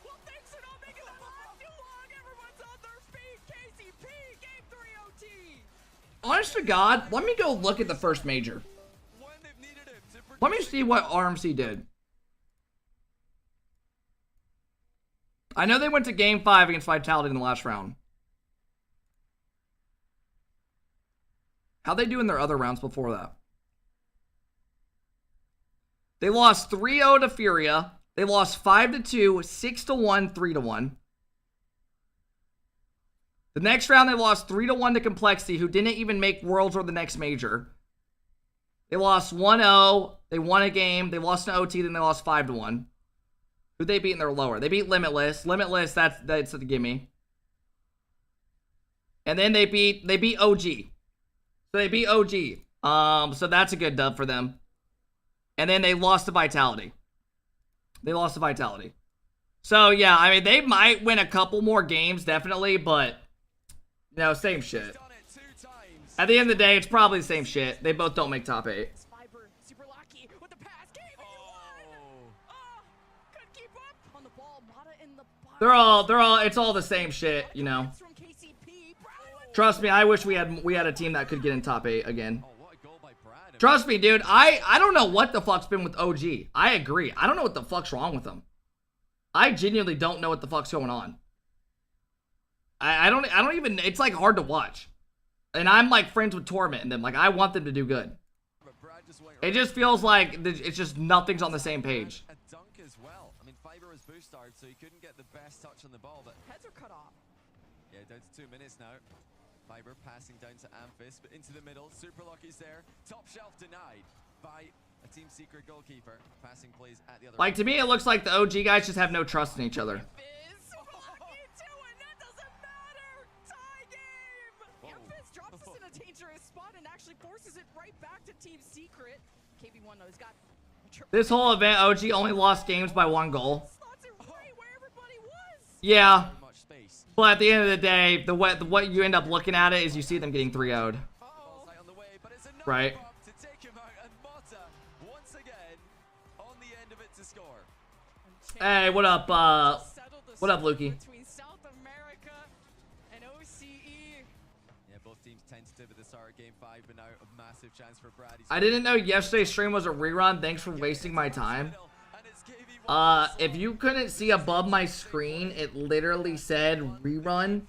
well, thanks for not making that last too long. Everyone's on their feet. KCP, game 3 OT. Honest to God, let me go look at the first major. Let me see what RMC did. I know they went to game 5 against Vitality in the last round. How'd they do in their other rounds before that? They lost 3-0 to Furia. They lost 5-2, 6-1, 3-1. The next round, they lost 3-1 to Complexity, who didn't even make Worlds or the next major. They lost 1-0. They won a game. They lost to OT, then they lost 5-1. Who'd they beat in their lower? They beat Limitless. Limitless, that's a gimme. And then they beat OG. So they beat OG. So that's a good dub for them. And then they lost to Vitality. So yeah, I mean, they might win a couple more games, definitely, but you know, same shit. At the end of the day, it's probably the same shit. They both don't make top 8. Super lucky with the pass. Couldn't keep up on the ball. Mata in the They're all it's all the same shit, you know. Trust me, I wish we had a team that could get in top 8 again. Trust me, dude. I don't know what the fuck's been with OG. I agree. I don't know what the fuck's wrong with them. I genuinely don't know what the fuck's going on. I don't even, it's like hard to watch. And I'm like friends with Torment and them. Like, I want them to do good. It just feels like it's just nothing's on the same page. A dunk as well. I mean, Fiber was boost starred, so he couldn't get the best touch on the ball, but heads are cut off. Yeah, down to 2 minutes now. Fiber passing down to Amphis, but into the middle. Super Lucky's there. Top shelf denied by a Team Secret goalkeeper. Passing plays at the other. Like, to me, it looks like the OG guys just have no trust in each other. Drops us in a dangerous spot and actually forces it right back to Team Secret. KB1 though has got this whole event, OG only lost games by 1 goal. Yeah, but at the end of the day, what you end up looking at it is you see them getting 3-0'd. Right. Hey, what up, Lukey? I didn't know yesterday's stream was a rerun. Thanks for wasting my time. If you couldn't see above my screen, it literally said rerun.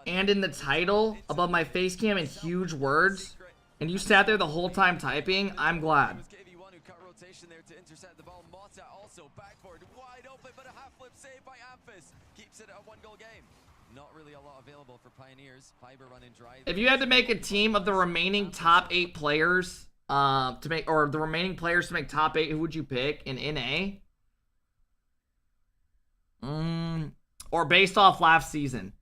And in the title, above my face cam in huge words, and you sat there the whole time typing, I'm glad. Not really a lot available for Pioneers. Fiber running dry. If you had to make a team of the remaining top 8 players to make, or the remaining players to make top 8, who would you pick in NA? Or based off last season?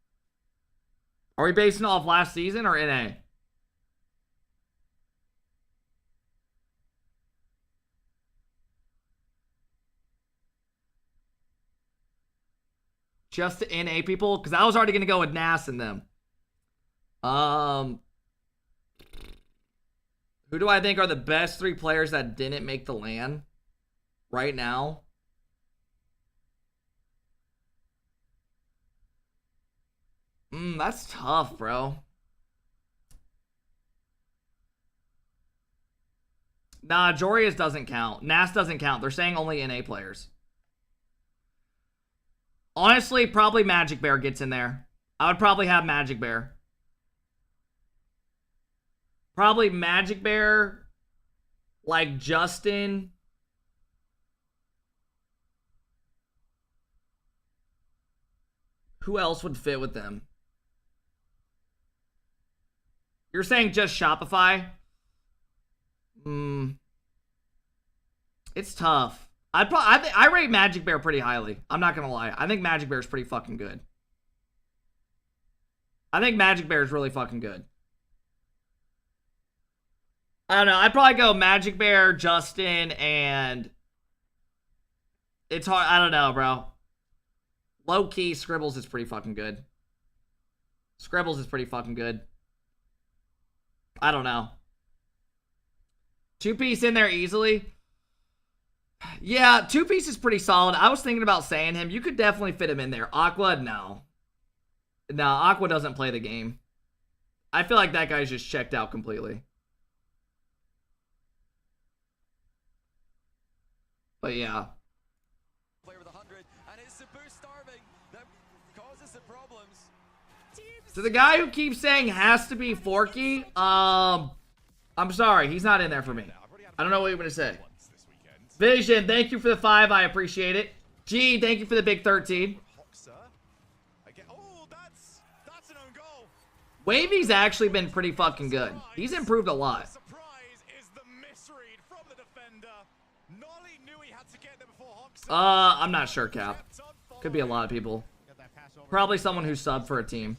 Are we basing it off last season or NA? Just the NA people? Because I was already going to go with Nas and them. Who do I think are the best 3 players that didn't make the LAN right now? That's tough, bro. Nah, Jorius doesn't count. Nas doesn't count. They're saying only NA players. Honestly, probably Magic Bear gets in there. I would probably have Magic Bear. Probably Magic Bear, like Justin. Who else would fit with them? You're saying just Shopify? It's tough. I rate Magic Bear pretty highly. I'm not gonna lie. I think Magic Bear is pretty fucking good. I think Magic Bear is really fucking good. I don't know. I'd probably go Magic Bear, Justin, and it's hard. I don't know, bro. Low key, Scribbles is pretty fucking good. Scribbles is pretty fucking good. I don't know. 2-piece in there easily. Yeah, 2-piece is pretty solid. I was thinking about saying him. You could definitely fit him in there. Aqua, no. No, Aqua doesn't play the game. I feel like that guy's just checked out completely. But yeah. Player with 100, and it's Sabu starving. That causes the problems. So the guy who keeps saying has to be Forky, I'm sorry, he's not in there for me. I don't know what you're gonna say. Vision, thank you for the 5, I appreciate it. G, thank you for the big 13. Wavy's actually been pretty fucking good. He's improved a lot. I'm not sure, Cap. Could be a lot of people. Probably someone who subbed for a team.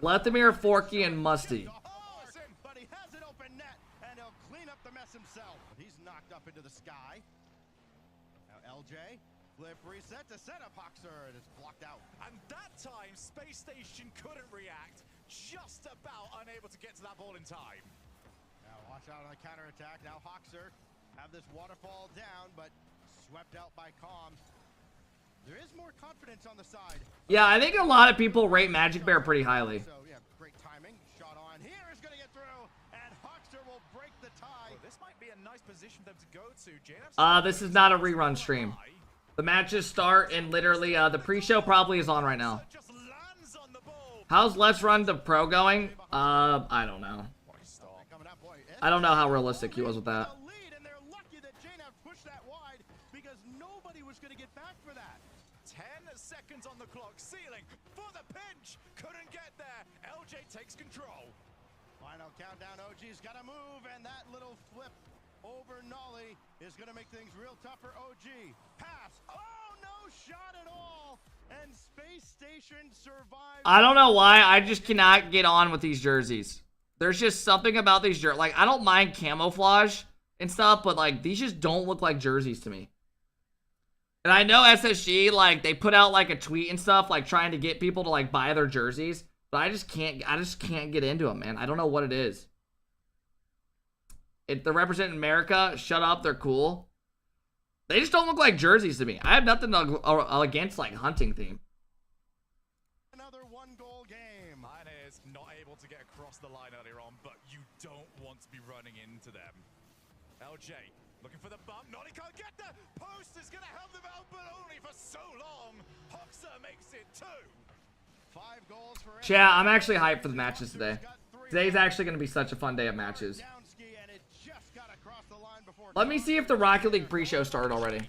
Lethamir, Forky, and Musty. But he has an open net, and he'll clean up the mess himself. He's knocked up into the sky. Now LJ, flip reset to set up Hoxer, and it's blocked out. And that time, Space Station couldn't react. Just about unable to get to that ball in time. Now watch out on the counterattack. Now Hoxer have this waterfall down, but swept out by Calm. There is more confidence on the side. Yeah, I think a lot of people rate Magic Bear pretty highly. So yeah, great timing. Shot on here is going to get through, and Hoxer will break the tie. Well, this might be a nice position for them to go to. This is not a rerun stream. The matches start and literally the pre-show probably is on right now. How's Let's Run to Pro going? I don't know. I don't know how realistic he was with that. 10 seconds on the clock, ceiling for the pinch, couldn't get there. LJ takes control. Final countdown, OG's got to move, and that little flip over Nolly is going to make things real tough for OG. Pass, oh, no shot at all, and Space Station survives. I don't know why, I just cannot get on with these jerseys. There's just something about these jerseys, like, I don't mind camouflage and stuff, but, like, these just don't look like jerseys to me. And I know SSG, like, they put out, like, a tweet and stuff, like, trying to get people to, like, buy their jerseys. But I just can't get into them, man. I don't know what it is. They're representing America. Shut up, they're cool. They just don't look like jerseys to me. I have nothing against, like, hunting theme. Another one-goal game. Pioneers not able to get across the line earlier on, but you don't want to be running into them. LJ. Looking for the bump. Nolly can't get there. Post is going to help them out, but only for so long. Hoxer makes it 2. 5 goals for Chat, I'm actually hyped for the matches today. Today's actually going to be such a fun day of matches. Let me see if the Rocket League pre-show started already.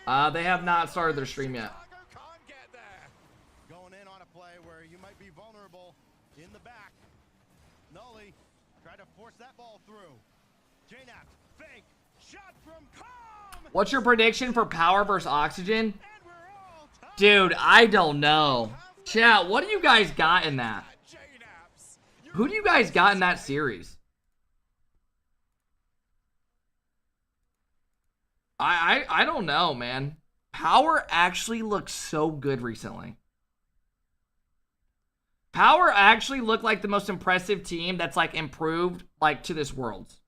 They have not started their stream yet. Going in on a play where you might be vulnerable in the back. Nolly try to force that ball through. J-Nap, fake, shot from Calm. What's your prediction for Power versus Oxygen? Dude, I don't know. Chat, what do you guys got in that? Who do you guys got in that series? I don't know, man. Power actually looks so good recently. Power actually looked like the most impressive team that's, like, improved, like, to this Worlds.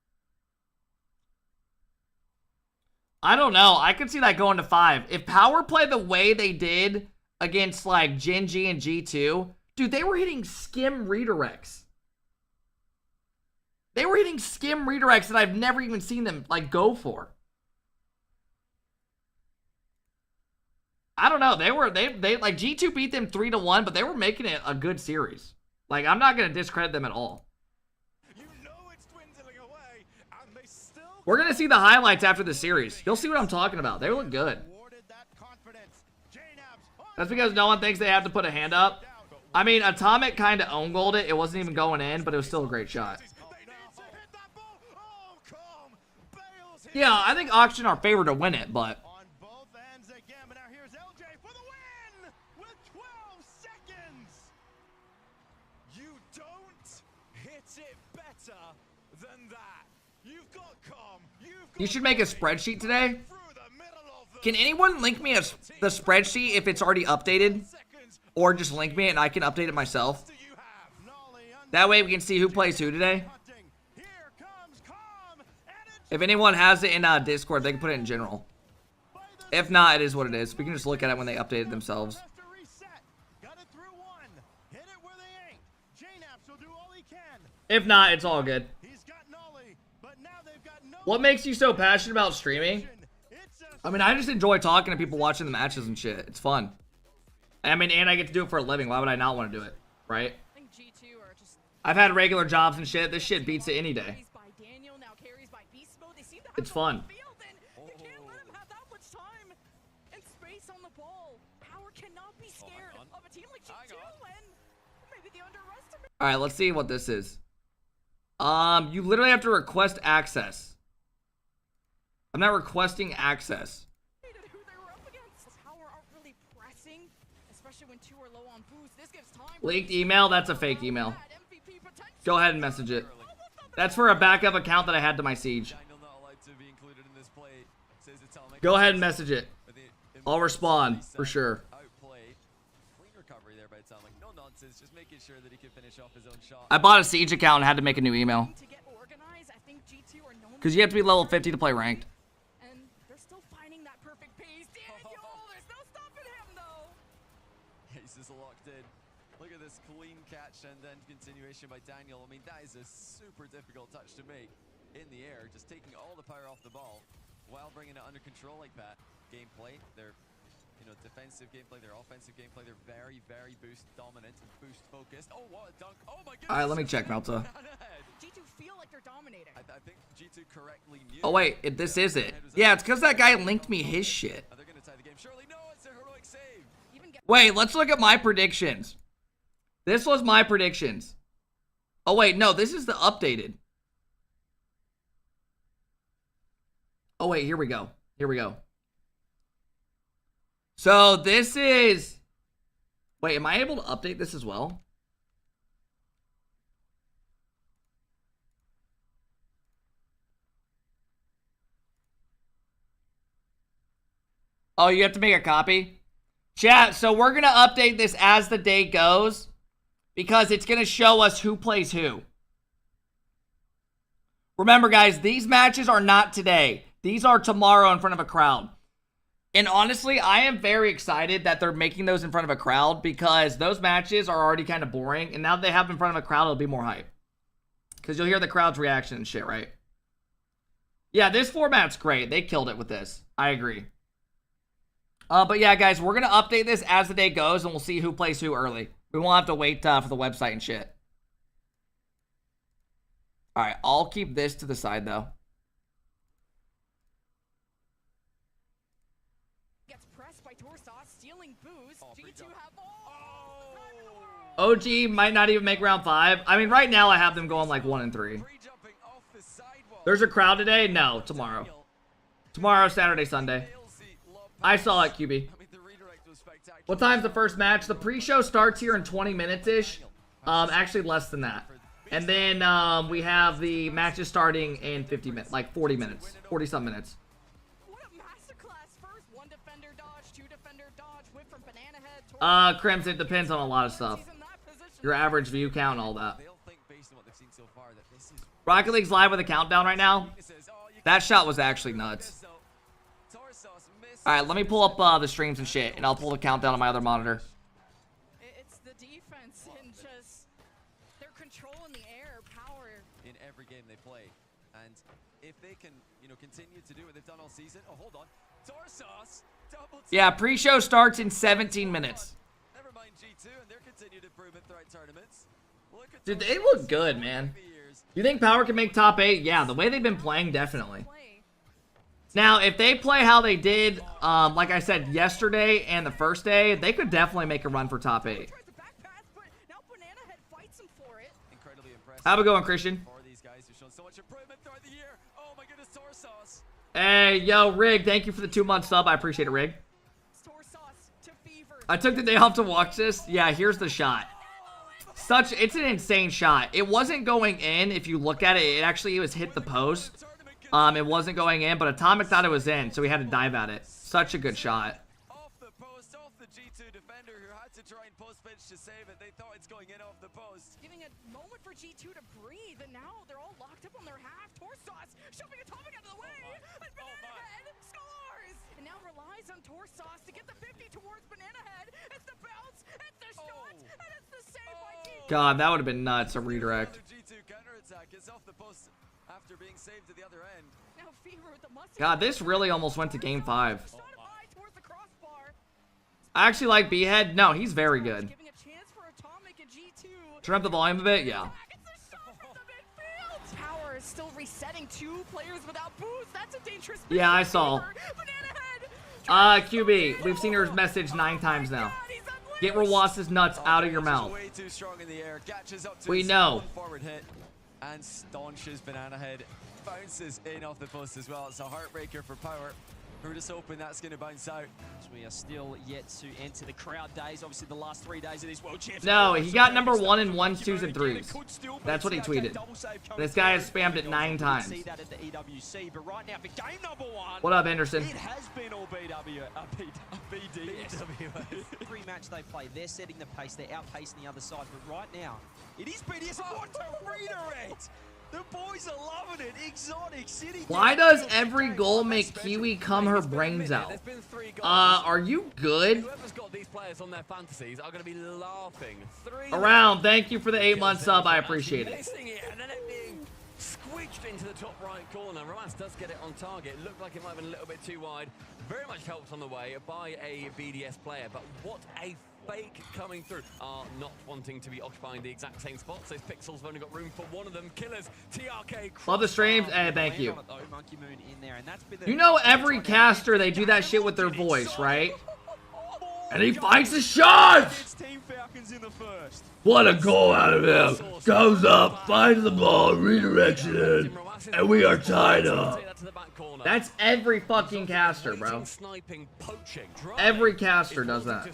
I don't know. I could see that going to 5. If Power play the way they did against, like, Gen G and G2, dude, they were hitting skim redirects. They were hitting skim redirects that I've never even seen them, like, go for. I don't know. They like, G2 beat them 3-1, but they were making it a good series. Like, I'm not going to discredit them at all. You know it's dwindling away, and they still... We're going to see the highlights after the series. You'll see what I'm talking about. They look good. That's because no one thinks they have to put a hand up. I mean, Atomic kind of own goaled it. It wasn't even going in, but it was still a great shot. Yeah, I think Oxygen are favored to win it, but... You should make a spreadsheet today. Can anyone link me the spreadsheet if it's already updated? Or just link me and I can update it myself? That way we can see who plays who today. If anyone has it in Discord, they can put it in general. If not, it is what it is. We can just look at it when they update it themselves. If not, it's all good. What makes you so passionate about streaming? I mean, I just enjoy talking to people watching the matches and shit. It's fun. I mean, and I get to do it for a living. Why would I not want to do it? Right? I think G2 are just I've had regular jobs and shit. This shit beats it any day. carries by Daniel, now carries by Beast Mode. They seem to have It's the fun. field, and you can't let him have that much time and space on the ball. Power cannot be scared on. of a team like G2, and maybe the underestimate. All right, let's see what this is. You literally have to request access. I'm not requesting access. Who they were up against. Power aren't really pressing, especially when two are low on boost. This gives time. Leaked email? That's a fake email. Go ahead and message it. That's for a backup account that I had to my Siege. Daniel not allowed to be included in this play, says Atomic. Go ahead and message it. But the I'll respond, for sure. Outplayed. Clean recovery there by Atomic. No nonsense, just making sure that he can finish off his own shot. I bought a Siege account and had to make a new email. To get organized, I think G2 are known Because you have to be level 50 to play ranked. and they're still finding that perfect pace. Daniel, there's no stopping him though. Aces locked in. Look at this clean catch and then continuation by Daniel. I mean, that is a super difficult touch to make in the air. Just taking all the power off the ball while bringing it under control like that. Gameplay, they're, you know, defensive gameplay, their offensive gameplay. They're very, very boost dominant and boost focused. Oh, what a dunk. Oh my goodness. All right, let me check, Melta. G2 feel like they're dominating. I think G2 correctly knew. Oh, wait, this is it. Yeah, it's because that guy linked me his shit. They're going to tie the game. Surely, no, it's a heroic save. Even get Wait, let's look at my predictions. This was my predictions. Oh, wait, no, this is the updated. Oh, wait, here we go. Here we go. So this is... Wait, am I able to update this as well? Oh, you have to make a copy? Chat, so we're going to update this as the day goes because it's going to show us who plays who. Remember, guys, these matches are not today. These are tomorrow in front of a crowd. And honestly, I am very excited that they're making those in front of a crowd because those matches are already kind of boring. And now that they have them in front of a crowd, it'll be more hype. Because you'll hear the crowd's reaction and shit, right? Yeah, this format's great. They killed it with this. I agree. But yeah, guys, we're going to update this as the day goes, and we'll see who plays who early. We won't have to wait for the website and shit. All right, I'll keep this to the side, though. gets pressed by Torsos, stealing boost. G2 have all the time in the world. OG might not even make round 5. I mean, right now I have them going like 1 and 3. There's a crowd today? No, tomorrow. Tomorrow, Saturday, Sunday. I saw it, QB. What time's the first match? The pre-show starts here in 20 minutes-ish. Actually, less than that. And then we have the matches starting in 50 minutes, like 40 minutes, 40-some minutes. What a masterclass! First, one defender dodge, two defender dodge, whip from Banana Head. Krems, it depends on a lot of stuff. Your average view count and all that. Rocket League's live with a countdown right now. That shot was actually nuts. Alright, let me pull up the streams and shit, and I'll pull the countdown on my other monitor. It's the defense and just their control in the air, power. In every game they play. And if they can, you know, continue to do what they've done all season. Oh, hold on. Torsos, double Yeah, pre-show starts in 17 minutes. Never mind G2 and their continued improvement throughout tournaments. Look at Dude, they look good, man. You think Power can make top 8? Yeah, the way they've been playing, definitely. Now, if they play how they did, like I said, yesterday and the first day, they could definitely make a run for top 8. How's it going, Christian? Hey, yo, Rig, thank you for the 2-month sub. I appreciate it, Rig. I took the day off to watch this. Yeah, here's the shot. It's an insane shot. It wasn't going in. If you look at it, it was hit the post. It wasn't going in, but Atomic thought it was in, so he had to dive at it. Such a good shot. Off the post, off the G2 defender who had to try and post pitch to save it. They thought it's going in off the post. Giving a moment for G2 to breathe, and now they're all locked up on their half. Torsos shoving Atomic out of the way, and Banana Head scores! And now relies on Torsos to get the 50 towards Banana Head. It's the bounce, it's the shot, and it's the save by G2. God, that would have been nuts, a redirect. G2 counterattack is off the post. after being saved to the other end. Now Fever with the mustard. God, this really almost went to game 5. Shot high towards the crossbar. I actually like B-Head. No, he's very good. Giving a chance for Atomic and G2. Turn up the volume a bit, yeah. It's a shot from the midfield. Power is still resetting 2 players without boost. That's a dangerous. Yeah, I saw. Banana head. QB, we've seen your message 9 times now. Get Rlcs' nuts out of your mouth. Way too strong in the air. Catches up to We his know. one forward hit and staunches Banana Head. Bounces in off the post as well. It's a heartbreaker for Power. We're just hoping that's going to bounce out. We are still yet to enter the crowd days. Obviously, the last 3 days of this World Championship. No, he got number 1 in 1s, 2s, and 3s. That's what he tweeted. This guy has spammed it 9 times. See that at the EWC, but right now for game number 1. What up, Anderson? It has been all BD. Every match they play, they're setting the pace. They're outpacing the other side. But right now, it is BDS. What a redirect! The boys are loving it. Exotic City. Why does every goal make Kiwi cum her brains out? Are you good? Whoever's got these players on their fantasies are going to be laughing. Around, thank you for the 8-month sub. I appreciate it. And then it being squeezed into the top right corner. Ramas does get it on target. It looked like it might have been a little bit too wide. Very much helped on the way by a BDS player, but what a fake coming through. Are not wanting to be occupying the exact same spots. Those pixels have only got room for one of them. Killers, TRK. Love the streams. Hey, thank you. Monkey Moon in there, and that's been the You know every caster, they do that shit with their voice, right? And he fights the shots! It's Team Falcons in the first. What a goal out of him. Goes up, finds the ball, redirection, and we are tied up. That's every fucking caster, bro. Every caster does that.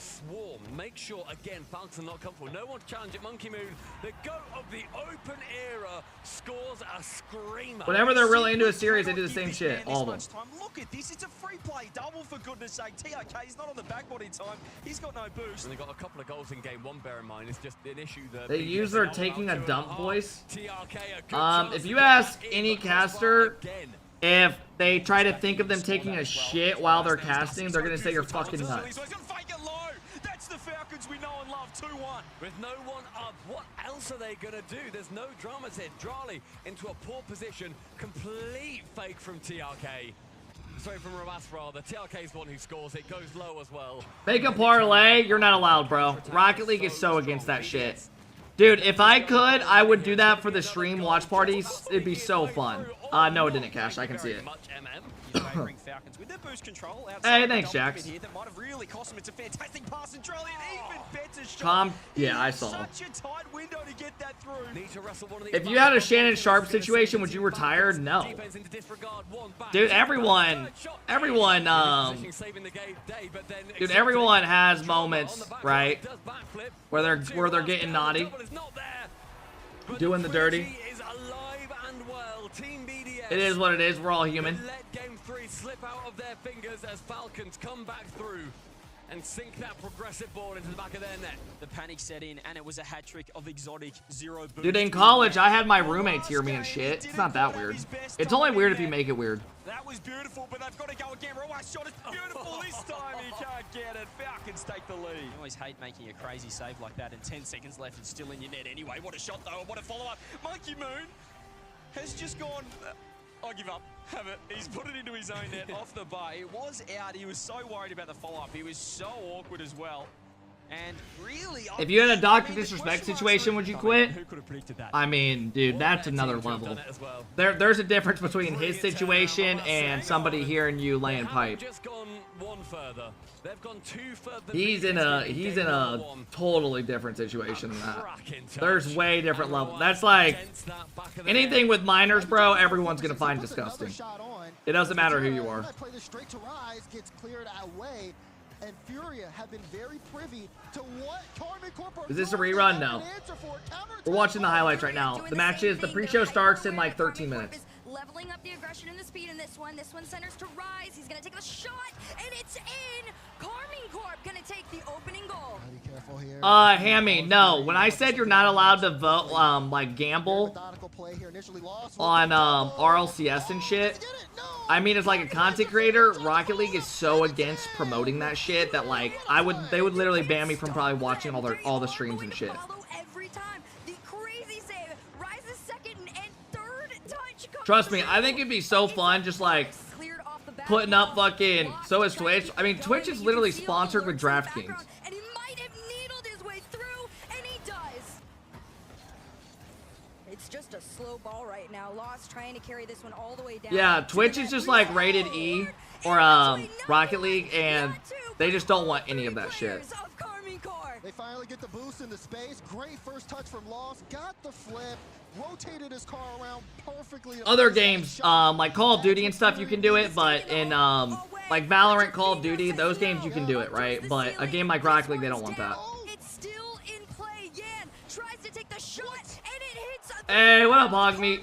Make sure again, Falcons are not comfortable. No one to challenge it. Monkey Moon, the goat of the open era, scores a screamer. Whenever they're really into a series, they do the same shit. All of them. Look at this. It's a free play double, for goodness sake. TRK is not on the back body time. He's got no boost. And they got a couple of goals in game 1, bear in mind. It's just an issue that They use their taking a dump voice. TRK, If you ask any caster if they try to think of them taking a shit while they're casting, they're gonna say you're fucking nuts. That's the Falcons we know and love. 2-1. With no one up, what else are they gonna do? There's no dramas here. Drali into a poor position. Complete fake from TRK. Sorry, from Ramas rather. TRK is the one who scores. It goes low as well. Make a parlay, you're not allowed, bro. Rocket League is so against that shit. Dude, if I could, I would do that for the stream watch parties. It'd be so fun. No, it didn't, Cash. I can see it. Falcons with their boost control. Hey, thanks, Jax. That might have really cost him. It's a fantastic pass and Drali, and even better shot. Tom, yeah, I saw. Such a tight window to get that through. If you had a Shannon Sharp situation, would you retire? No. Dude, everyone has moments, right, where they're getting naughty, doing the dirty. It is what it is. We're all human. Let game 3 slip out of their fingers as Falcons come back through and sink that progressive ball into the back of their net. The panic set in, and it was a hat trick of Exotic 0 boost. Dude, in college, I had my roommates hear me and shit. It's not that weird. It's only weird if you make it weird. That was beautiful, but they've got to go again. Rowa's shot is beautiful this time. He can't get it. Falcons take the lead. You always hate making a crazy save like that, and 10 seconds left, it's still in your net anyway. What a shot, though. What a follow-up. Monkey Moon has just gone... I give up. Have it. He's put it into his own net off the bar. It was out. He was so worried about the follow-up. He was so awkward as well. And really, if you had a Dr. Disrespect situation, would you quit? Who could have predicted that? I mean, dude, that's another level. There's a difference between his situation and somebody hearing you laying pipe. Just gone one further. They've gone 2 further. He's in a totally different situation than that. There's way different level. That's like anything with minors, bro. Everyone's gonna find disgusting. It doesn't matter who you are. And Furia have been very privy to what Carmen Corp. Is this a rerun? No. We're watching the highlights right now. The match is, the pre-show starts in like 13 minutes. Leveling up the aggression and the speed in this one. This one centers to Rise. He's gonna take the shot, and it's in. Carmine Corp gonna take the opening goal. Be careful here. Hammy, no. When I said you're not allowed to vote, like gamble on RLCS and shit, I mean, as like a content creator, Rocket League is so against promoting that shit that like they would literally ban me from probably watching all the streams and shit. Trust me, I think it'd be so fun just like putting up fucking, so is Twitch. I mean, Twitch is literally sponsored with DraftKings. And he might have needled his way through, and he does. It's just a slow ball right now. Lost trying to carry this one all the way down. Yeah, Twitch is just like rated E or Rocket League, and they just don't want any of that shit. They finally get the boost into space. Great first touch from Lost. Got the flip. Rotated his car around perfectly. Other games, like Call of Duty and stuff, you can do it, but in like Valorant, Call of Duty, those games you can do it, right? But a game like Rocket League, they don't want that. It's still in play. Yan tries to take the shot, and it hits. Hey, what up, Hog Meat?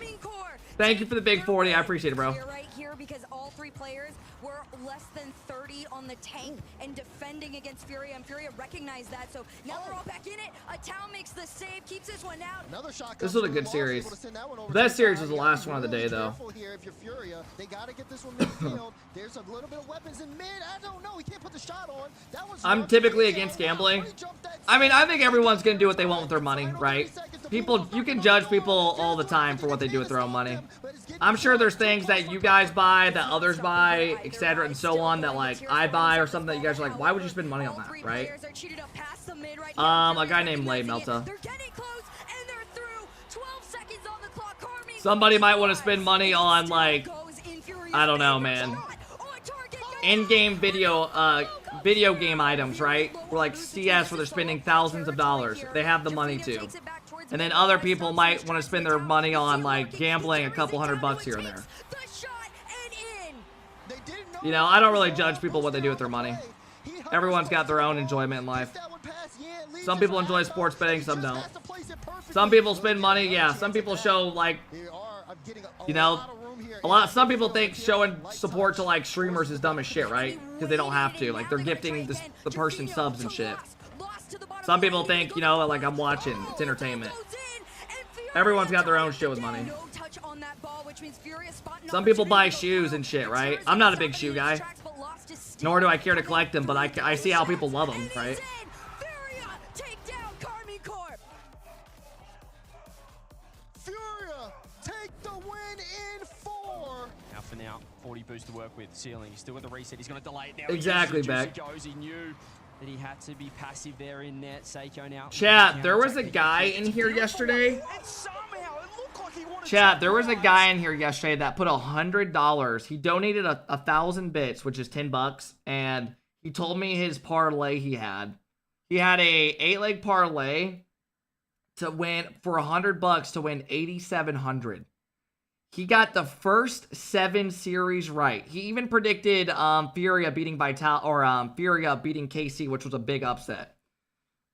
Thank you for the big 40. I appreciate it, bro. Right here, because all three players were less than 30 on the tank and defending against Furia, and Furia recognized that. So now they're all back in it. A Tau makes the save, keeps this one out. Another shot. This was a good series. The best series was the last one of the day, though. Here, if you're Furia, they gotta get this one midfield. There's a little bit of weapons in mid. I don't know. He can't put the shot on. That was I'm typically against gambling. I mean, I think everyone's gonna do what they want with their money, right? People, you can judge people all the time for what they do with their own money. I'm sure there's things that you guys buy, that others buy, etc. and so on, that like I buy or something that you guys are like, why would you spend money on that, right? A guy named Lay Melta. Somebody might want to spend money on like, I don't know, man. In-game video game items, right? Or like CS, where they're spending thousands of dollars. They have the money to. And then other people might want to spend their money on like gambling a couple $100 here and there. You know, I don't really judge people what they do with their money. Everyone's got their own enjoyment in life. Some people enjoy sports betting, some don't. Some people spend money, yeah. Some people show like, you know, some people think showing support to like streamers is dumb as shit, right? Because they don't have to. Like they're gifting the person subs and shit. Some people think, you know, like I'm watching. It's entertainment. Everyone's got their own shit with money. Some people buy shoes and shit, right? I'm not a big shoe guy. Nor do I care to collect them, but I see how people love them, right? Furia take the win in 4. Now for now, 40 boost to work with. Ceiling, he's still got the reset. He's going to delay it now. Exactly, Beck. He knew that he had to be passive there in net. Seiko now. Chat, there was a guy in here yesterday. Chat, there was a guy in here yesterday that put $100. He donated 1,000 bits, which is $10, and he told me his parlay he had. He had a 8-leg parlay to win for $100 to win 8,700. He got the first 7 series right. He even predicted Furia beating Furia beating KC, which was a big upset.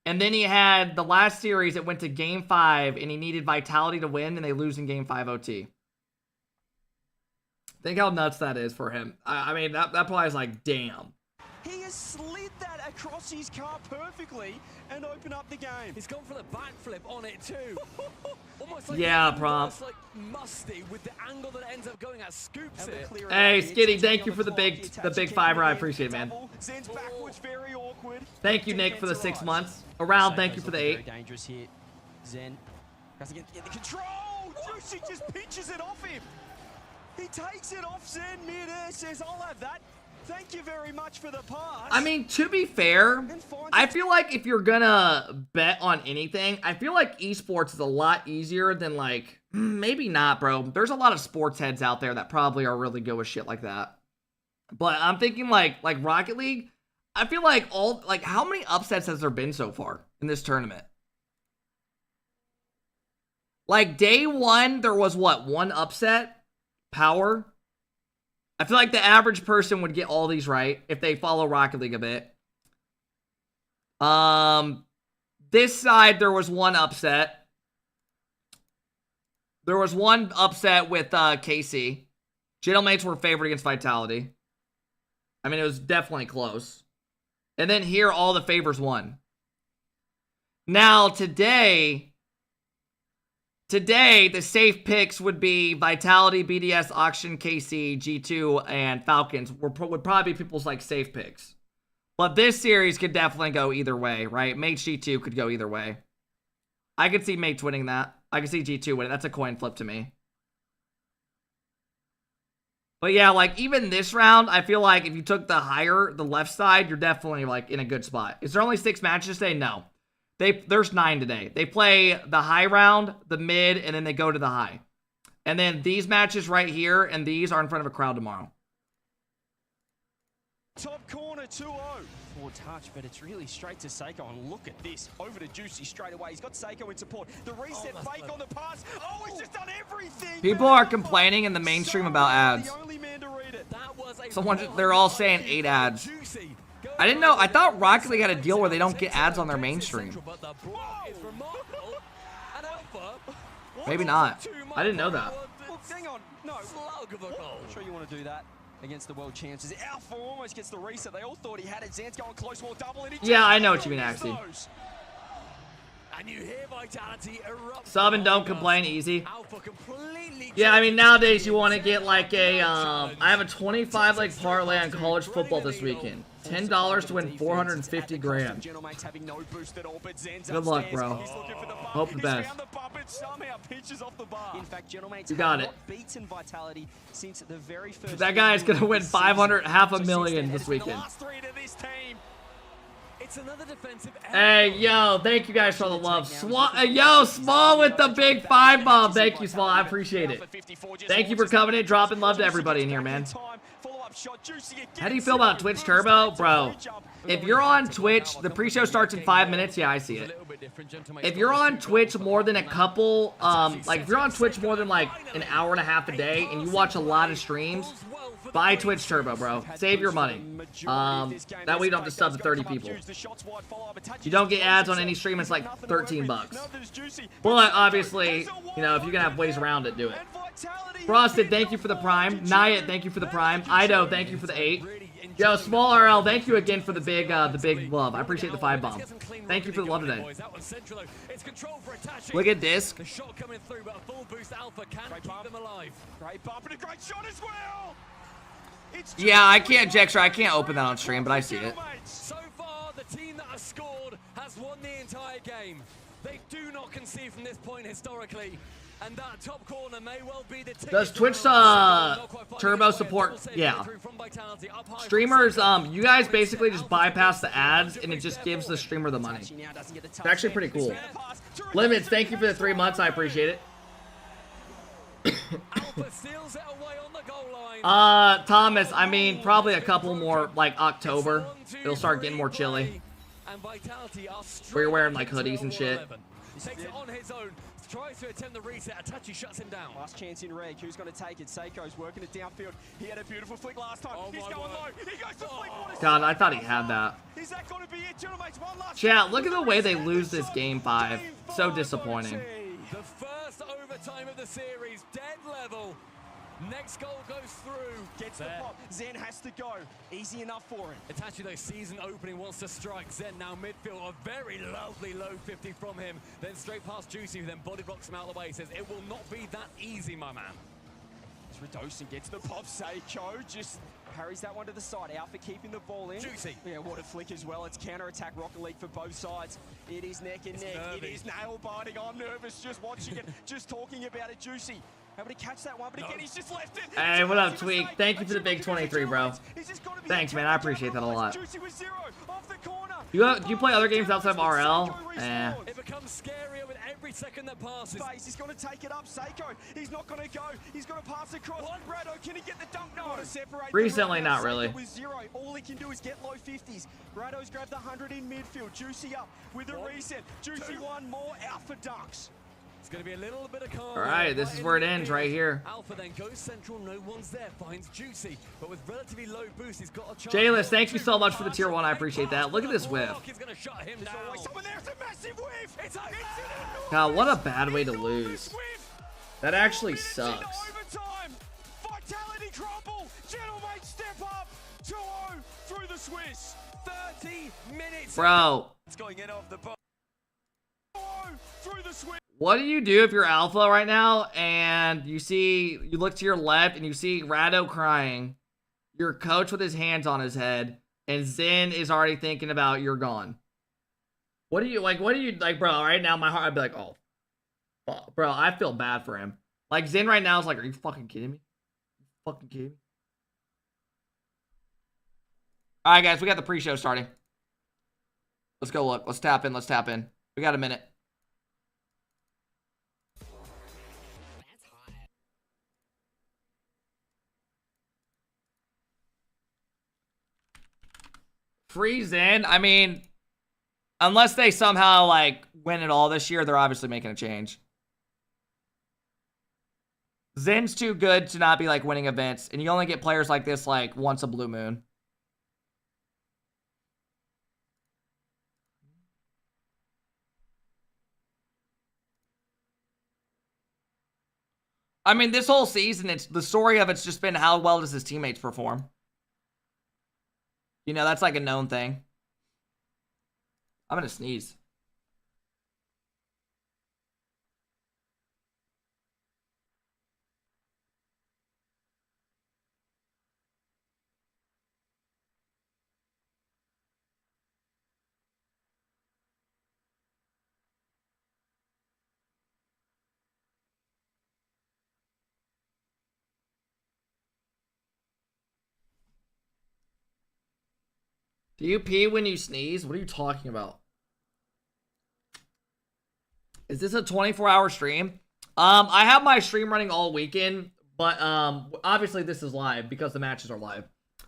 And then he had the last series, it went to game 5, and he needed Vitality to win, and they lose in game 5 OT. Think how nuts that is for him. I mean, that probably is like, damn. He has slid that across his car perfectly and opened up the game. He's gone for the backflip on it too. Almost like almost like musty with the angle that ends up going at scoops it. Hey, Skitty, thank you for the big fiver. I appreciate it, man. Very awkward. Thank you, Nick, for the 6 months. Around, thank you for the 8. Dangerous hit. Zen has to get the control. Juicy just pinches it off him. He takes it off Zen mid-air, says, I'll have that. Thank you very much for the pass. I mean, to be fair, I feel like if you're gonna bet on anything, I feel like esports is a lot easier than like, maybe not, bro. There's a lot of sports heads out there that probably are really good with shit like that. But I'm thinking like Rocket League, I feel like how many upsets has there been so far in this tournament? Like day 1, there was what, 1 upset? Power? I feel like the average person would get all these right if they follow Rocket League a bit. This side, there was 1 upset. There was 1 upset with KC. Gentlemates were favored against Vitality. I mean, it was definitely close. And then here, all the favors won. Now, today, the safe picks would be Vitality, BDS, Auction, KC, G2, and Falcons would probably be people's like safe picks. But this series could definitely go either way, right? Mate G2 could go either way. I could see Mates winning that. I could see G2 winning. That's a coin flip to me. But yeah, like even this round, I feel like if you took the left side, you're definitely like in a good spot. Is there only 6 matches today? No. There's 9 today. They play the high round, the mid, and then they go to the high. And then these matches right here and these are in front of a crowd tomorrow. Top corner 2-0. Forward touch, but it's really straight to Seiko. And look at this. Over to Juicy straight away. He's got Seiko in support. The reset fake on the pass. Oh, he's just done everything. People are complaining in the mainstream about ads. They're all saying 8 ads. I didn't know. I thought Rocket League had a deal where they don't get ads on their mainstream. Maybe not. I didn't know that. Hang on. No. I'm sure you want to do that against the world champs. Alpha almost gets the reset. They all thought he had it. Zan's going close, more double. And Yeah, I know what you mean, Axie. And you hear Vitality erupt. Sub and don't complain, easy. Yeah, I mean, nowadays you want to get like a, I have a 25 leg parlay on college football this weekend. $10 to win 450 grand. Good luck, bro. Hope the best. You got it. That guy is gonna win 500, half a million this weekend. It's another defensive. Hey, yo, thank you guys for the love. Yo, Small with the big 5 bomb. Thank you, Small. I appreciate it. Thank you for coming in, dropping love to everybody in here, man. How do you feel about Twitch Turbo? Bro, if you're on Twitch, the pre-show starts in 5 minutes. Yeah, I see it. If you're on Twitch more than a couple, like if you're on Twitch more than like an hour and a half a day and you watch a lot of streams, buy Twitch Turbo, bro. Save your money. That way you don't have to sub to 30 people. You don't get ads on any stream, it's like 13 bucks. But obviously, you know, if you're gonna have ways around it, do it. Frosted, thank you for the prime. Nyat, thank you for the prime. Ido, thank you for the 8. Yo, Small RL, thank you again for the big love. I appreciate the 5 bomb. Thank you for the love today. Look at this. The shot coming through, but a full boost Alpha can keep them alive. Great bump and a great shot as well. Yeah, I can't, Jextra, I can't open that on stream, but I see it. So far, the team that has scored has won the entire game. They do not concede from this point historically. And that top corner may well be the Does Twitch Turbo support? Yeah. Streamers, you guys basically just bypass the ads and it just gives the streamer the money. It's actually pretty cool. Limits, thank you for the 3 months. I appreciate it. Thomas, I mean, probably a couple more, like October. It'll start getting more chilly. Where you're wearing like hoodies and shit. Takes it on his own. Tries to attempt the reset. Atachi shuts him down. Last chance in reg. Who's going to take it? Seiko's working it downfield. He had a beautiful flick last time. He's going low. He goes to flick. God, I thought he had that. Is that going to be it, gentlemen? One last Chat, look at the way they lose this game 5. So disappointing. The first overtime of the series. Dead level. Next goal goes through. Gets the pop. Zen has to go. Easy enough for him. Itachi, though, season opening wants to strike. Zen now midfield. A very lovely low 50 from him. Then straight past Juicy, who then body blocks him out of the way. He says, it will not be that easy, my man. Redosin gets the pop. Seiko just parries that one to the side. Alpha keeping the ball in. Juicy. Yeah, what a flick as well. It's counter-attack Rocket League for both sides. It is neck and neck. Nervy. It is nail-biting. I'm nervous just watching it, just talking about it. Juicy. Able to catch that one, but again, he's just left it. Hey, what up, Tweak? Thank you for the big 23, bro. Thanks, man. I appreciate that a lot. Do you play other games outside of RL? Eh. It becomes scarier with every second that passes. He's going to take it up. Seiko, he's not going to go. He's going to pass across. Brado, can he get the dunk? No. Recently, not really. All he can do is get low 50s. Brado's grabbed the 100 in midfield. Juicy up with a reset. Juicy one more out for dunks. It's going to be a little bit of calm. All right, this is where it ends right here. Alpha then goes central, no one's there, finds Juicy, but with relatively low boost, he's got a chance. Jayless, thank you so much for the tier 1. I appreciate that. Look at this whiff. God, what a bad way to lose. That actually sucks. Vitality crumble. Gentlemen, step up. 2-0 through the Swiss. 30 minutes. Bro. It's going in off the boat. Through the Swiss. What do you do if you're Alpha right now and you look to your left and you see Rado crying, your coach with his hands on his head, and Zen is already thinking about you're gone? What do you like, bro? Right now, my heart, I'd be like, oh, fuck. Bro, I feel bad for him. Like, Zen right now is like, are you fucking kidding me? You fucking kidding me? All right, guys, we got the pre-show starting. Let's go look. Let's tap in. Let's tap in. We got a minute. Freeze in. I mean, unless they somehow, like, win it all this year, they're obviously making a change. Zen's too good to not be, like, winning events, and you only get players like this, like, once a blue moon. I mean, this whole season, it's the story of it's just been how well does his teammates perform. You know, that's like a known thing. I'm gonna sneeze. Do you pee when you sneeze? What are you talking about? Is this a 24-hour stream? I have my stream running all weekend, but obviously this is live because the matches are live.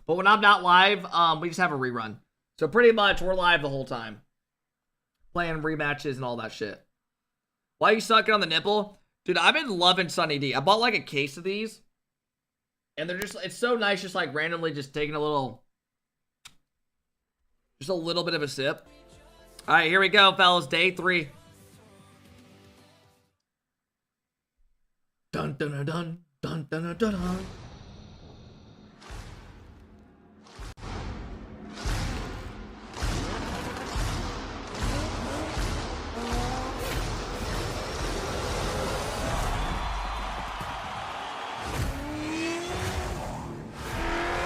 But when I'm not live, we just have a rerun. So pretty much we're live the whole time. Playing rematches and all that shit. Why are you sucking on the nipple? Dude, I've been loving Sunny D. I bought like a case of these. And they're just, it's so nice just like randomly just taking a little bit of a sip. All right, here we go, fellas. Day 3. Dun dun dun dun dun dun dun dun.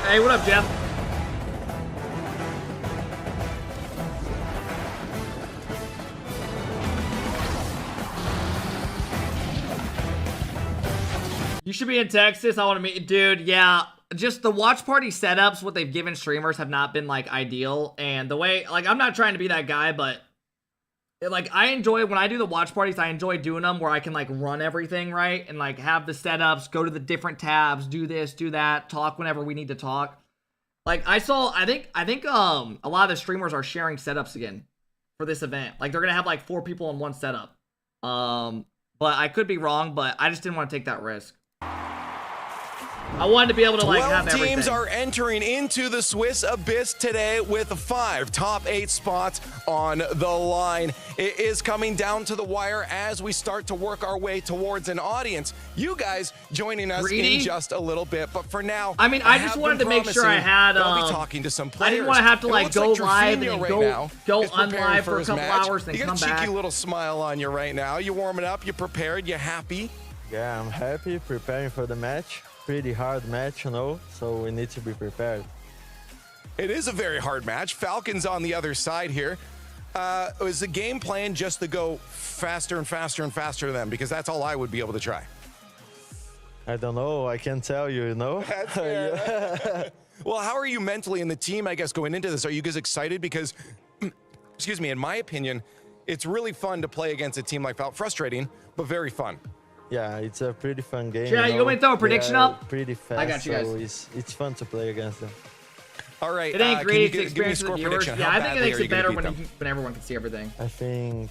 Hey, what up, Jeff? You should be in Texas. I want to meet you. Dude, yeah. Just the watch party setups, what they've given streamers have not been, like, ideal. And the way, like, I'm not trying to be that guy, but, like, I enjoy, when I do the watch parties, I enjoy doing them where I can, like, run everything, right? And, like, have the setups, go to the different tabs, do this, do that, talk whenever we need to talk. Like, I think a lot of the streamers are sharing setups again for this event. Like, they're going to have, like, 4 people in one setup. But I could be wrong, but I just didn't want to take that risk. I wanted to be able to like have everything. 12 teams are entering into the Swiss Abyss today with 5 top 8 spots on the line. It is coming down to the wire as we start to work our way towards an audience. You guys joining us in just a little bit, but for now, I mean, I just wanted to make sure I had. I'll be talking to some players. I didn't want to have to like go live and right go unlive for a couple hours and come back. You got a cheeky little smile on you right now. You warming up? You prepared? You happy? Yeah, I'm happy, preparing for the match. Pretty hard match, you know, so we need to be prepared. It is a very hard match. Falcons on the other side here. Is the game plan just to go faster and faster and faster to them? Because that's all I would be able to try. I don't know. I can't tell you, you know? That's fair. Well, how are you mentally in the team, I guess, going into this? Are you guys excited? Because, excuse me, in my opinion, it's really fun to play against a team like Falcons. Frustrating, but very fun. Yeah, it's a pretty fun game. Yeah, you want me to throw a prediction up? Pretty fast. I got you guys. So it's fun to play against them. All right. It ain't great. It's the experience of the viewers. Prediction. Yeah, I think it makes it better when everyone can see everything. I think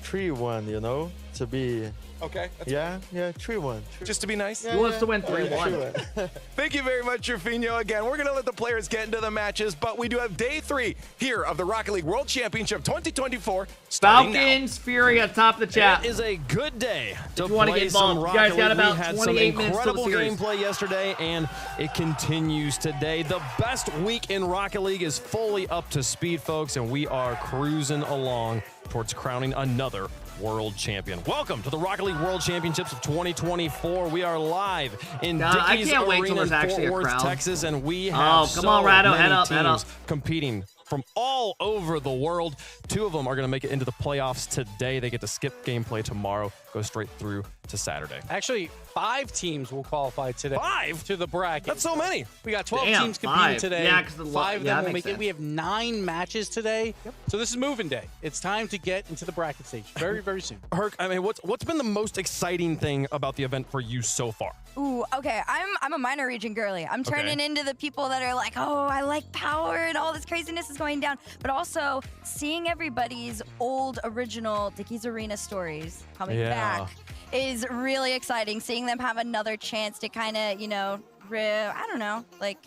3-1, you know, to be. Okay. Yeah, 3-1. Just to be nice? He wants to win 3-1. Thank you very much, Rafinho. Again, we're going to let the players get into the matches, but we do have day 3 here of the Rocket League World Championship 2024. Falcons, Fury at top of the chat. It is a good day to play some Rocket League. You guys got about we had 28 some minutes till the incredible series. gameplay yesterday, and it continues today. The best week in Rocket League is fully up to speed, folks, and we are cruising along towards crowning another world champion. Welcome to the Rocket League World Championships of 2024. We are live in Dickies Arena in Fort Worth, Texas, and we have come on, Rado, head up, teams competing from all over the world. 2 of them are going to make it into the playoffs today. They get to skip gameplay tomorrow. go straight through to Saturday. Actually, 5 teams will qualify today. 5 to the bracket. That's so many. We got 12 Damn, teams competing 5. today. Yeah, 'cause 5 of them will make sense. it. We have 9 matches today. So this is moving day. It's time to get into the bracket stage very, very soon. Herc, I mean, what's been the most exciting thing about the event for you so far? Ooh, okay. I'm a minor region girly. I'm turning into the people that are like, oh, I like power and all this craziness is going down. But also seeing everybody's old original Dickies Arena stories coming back is really exciting. Seeing them have another chance to kind of, you know, I don't know, like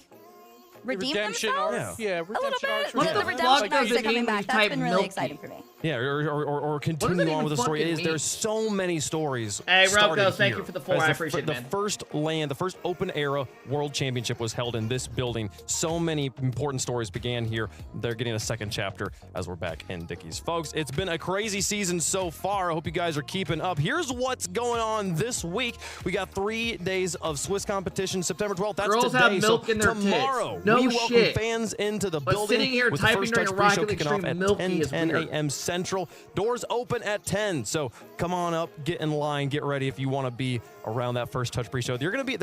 redeem themselves? Yeah, a little bit. What The the redemption fuck arcs does are it coming mean back. when That's you been type really milky? exciting for me. Yeah, or continue on with the story. fucking mean? There's so many stories. Hey, started Rocco, thank here. you for the 4. As I appreciate it, the man. The first open era world championship was held in this building. So many important stories began here. They're getting a second chapter as we're back in Dickies. Folks, it's been a crazy season so far. I hope you guys are keeping up. Here's what's going on this week. We got 3 days of Swiss competition. September 12th, that's Girls today. have milk so in their tomorrow, tits. No we welcome shit. fans into the But building. sitting here with the typing first during touch a pre-show Rocket League kicking off stream at milky is 10 weird. a.m. Central. Doors open at 10. So come on up, get in line, get ready if you want to be around that first touch pre-show. They're gonna be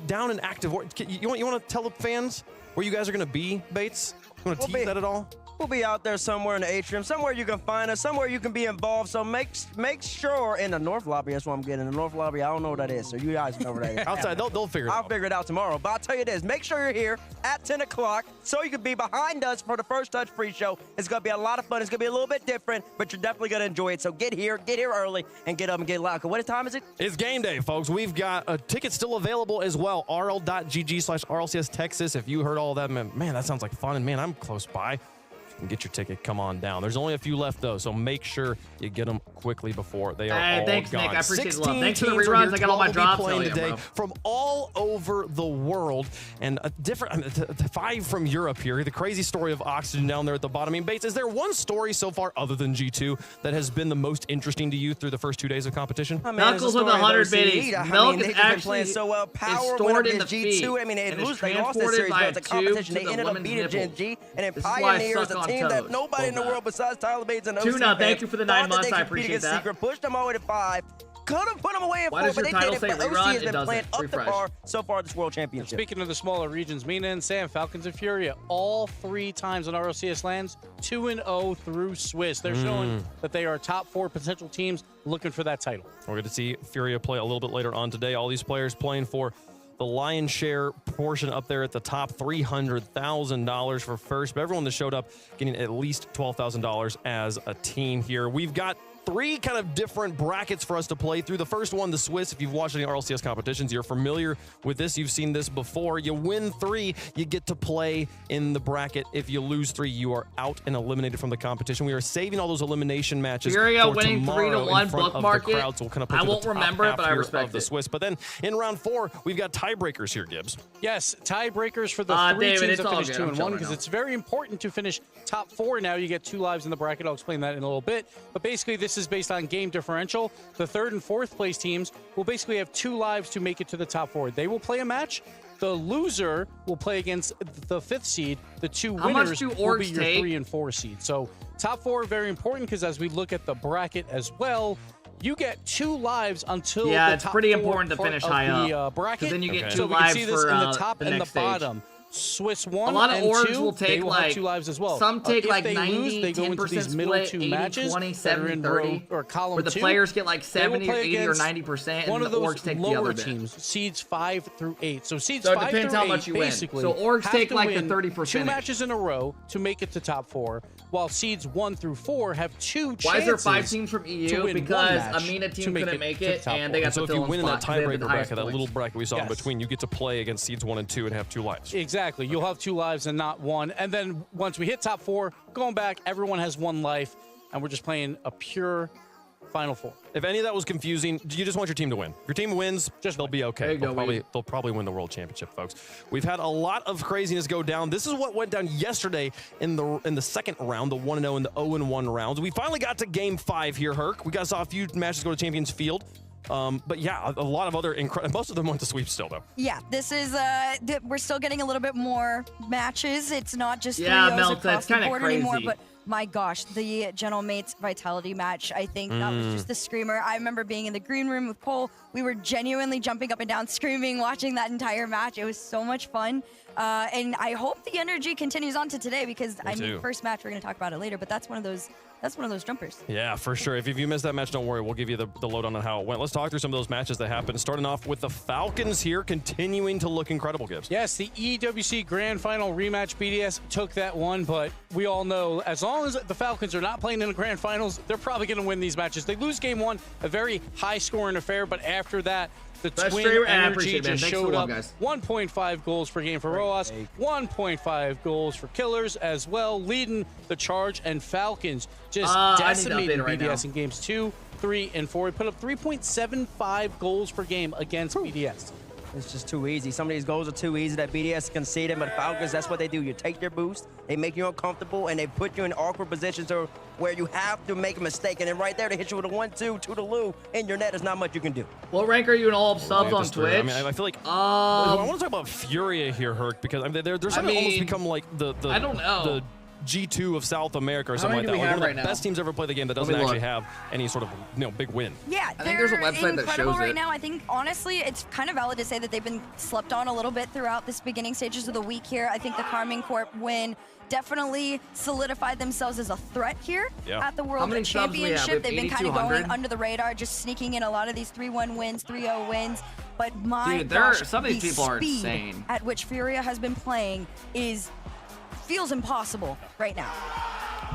down and active. You want to tell the fans where you guys are gonna be, Bates? You want to tease that at all? We'll be out there somewhere in the atrium, somewhere you can find us, somewhere you can be involved. So make sure in the North Lobby. That's what I'm getting. The North Lobby. I don't know what that is, so you guys know where that is. Outside, they'll figure it out. I'll figure it out tomorrow. But I'll tell you this: make sure you're here at 10 o'clock, so you can be behind us for the first touch pre-show. It's gonna be a lot of fun. It's gonna be a little bit different, but you're definitely gonna enjoy it. So get here early, and get up and get loud. What time is it? It's game day, folks. We've got a ticket still available as well. rl.gg/RLCS Texas. If you heard all that, man, that sounds like fun. And man, I'm close by. And get your ticket. Come on down. There's only a few left though, so make sure you get them quickly before they are all thanks, gone. Nick. I appreciate the love. 16 Thanks for the teams are reruns. here. I got all my 12 will be drops. playing Hell yeah, today bro. from all over the world, and a different 5 from Europe here. The crazy story of Oxygen down there at the bottom. I mean, Bates, is there one story so far other than G2 that has been the most interesting to you through the first 2 days of competition? I mean, Knuckles with 100 biddies. Milk is actually playing so well. Power stored in the G2. feed. I mean, And it's they lost that transported series, by but a it's a tube competition. to They the ended up women's beating nipple. Gen G, and then This is why I Pioneers, suck a on team that toes. nobody in the world besides Tyler Bates and OC Tuna, fans thank you for the 9 thought that months. they I could compete appreciate against that. Secret, pushed them all the way to 5. Could have put them away at Why 4, does but your they title didn't. say But rerun? OC has It been doesn't. playing up the Refresh. par so far this World Championship. Speaking of the smaller regions, Mina and Sam, Falcons of Furia, all 3 times on RLCS lands, 2-0 through Swiss. They're showing that they are top 4 potential teams looking for that title. We're going to see Furia play a little bit later on today. All these players playing for the lion's share portion up there at the top, $300,000 for first. But everyone that showed up getting at least $12,000 as a team here. We've got 3 kind of different brackets for us to play through. The first one, the Swiss. If you've watched any RLCS competitions, you're familiar with this. You've seen this before. You win 3, you get to play in the bracket. If you lose 3, you are out and eliminated from the competition. We are saving all those elimination matches Furia for winning tomorrow 3-1 in front of bookmark the it. crowd. So we'll kind of put I to the won't top remember it, half but I here respect of the it. Swiss. But then in round 4, we've got tiebreakers here, Gibbs. Yes, tiebreakers for the 3 David, teams it's that all finish good. I'm 2-1 chilling because right it's very important to finish top 4. Now you get 2 lives in the bracket. I'll explain that in a little bit. But basically, this is based on game differential. The 3rd and 4th place teams will basically have 2 lives to make it to the top 4. They will play a match. The loser will play against the 5th seed. The 2 How much winners do will be orgs your take? 3 and 4 seed. So top 4 very important because as we look at the bracket as well, you get 2 lives until Yeah, the it's top pretty 4 important to part finish of high the, up. bracket. 'Cause then you get 2 So we can lives see this for in the top the and the next stage. bottom. Swiss 1 A lot of and orgs 2, will they take will have like 2 lives as well. Some take if like they 90, lose, they go into 10% these middle split, 2 80, matches 20, that are 70, in 30, row or column where the 2. players get like They will 70 or play 80 or against 90%, one and of the those orgs take the lower other bit. teams, seeds 5 through 8. So seeds So it 5 depends through how 8 much you win. basically So orgs have take to like the win 30%. 2 matches in a row to make it to top 4, while seeds 1 through 4 have 2 chances. Why is there 5 teams from to EU? win Because one match Amina to team make couldn't make to the it, top and 4. they got So the if you fill-in win in that spot 'cause they have tiebreaker the highest bracket, that points. little bracket we saw in Yes. between, you get to play against seeds 1 and 2 and have 2 lives. Exactly. You'll have 2 lives and not 1. And then once we hit top 4, going back, everyone has 1 life, and we're just playing a pure Final 4. If any of that was confusing, you just want your team to win. If your team wins, they'll be okay. There you go, They'll probably win the world championship, folks. We've had a lot of craziness go down. This is what went down yesterday in the second round, the 1-0 and the 0-1 rounds. We finally got to game 5 here, Herc. We saw a few matches go to Champions Field. But yeah, a lot of other most of them went to sweep still, though. Yeah, this is we're still getting a little bit more matches. It's not just Yeah, 3-0s Melta, across it's the kinda board anymore, crazy. but my gosh, the Gentlemates Vitality match, I think that was just the screamer. I remember being in the green room with Cole. We were genuinely jumping up and down, screaming, watching that entire match. It was so much fun. And I hope the energy continues on to today because, I mean, first match, we're going to talk about it later, but that's one of those jumpers. Yeah, for sure. If you missed that match, don't worry. We'll give you the lowdown on how it went. Let's talk through some of those matches that happened. Starting off with the Falcons here, continuing to look incredible, Gibbs. Yes, the EWC Grand Final rematch. BDS took that one, but we all know as long as the Falcons are not playing in the Grand Finals, they're probably going to win these matches. They lose game one, a very high-scoring affair, but after that, the twin energy just showed up. 1.5 goals per game for Roas, 1.5 goals for Killers as well, leading the charge, and Falcons just decimated BDS in games 2, 3, and 4. He put up 3.75 goals per game against BDS. It's just too easy. Some of these goals are too easy that BDS conceded, but Falcons, that's what they do. You take their boost, they make you uncomfortable, and they put you in awkward positions where you have to make a mistake. And then right there, they hit you with a 1-2 to the loo in your net. There's not much you can do. What rank are you in all subs on Twitch? I mean, I feel like I want to talk about Furia here, Herc, because I mean, they're starting to almost become like the I don't know. The G2 of South America or something like that. Like one of the best teams ever play the game that doesn't actually have any sort of big win. Yeah, I think there's a website that shows right it. now. I think honestly, it's kind of valid to say that they've been slept on a little bit throughout this beginning stages of the week here. I think the Carmine Corp win definitely solidified themselves as a threat here at the World Championship. They've been kind of going under the radar, just sneaking in a lot of these 3-1 wins, 3-0 wins. But my gosh, some of these people are speed insane. At which Furia has been playing feels impossible right now.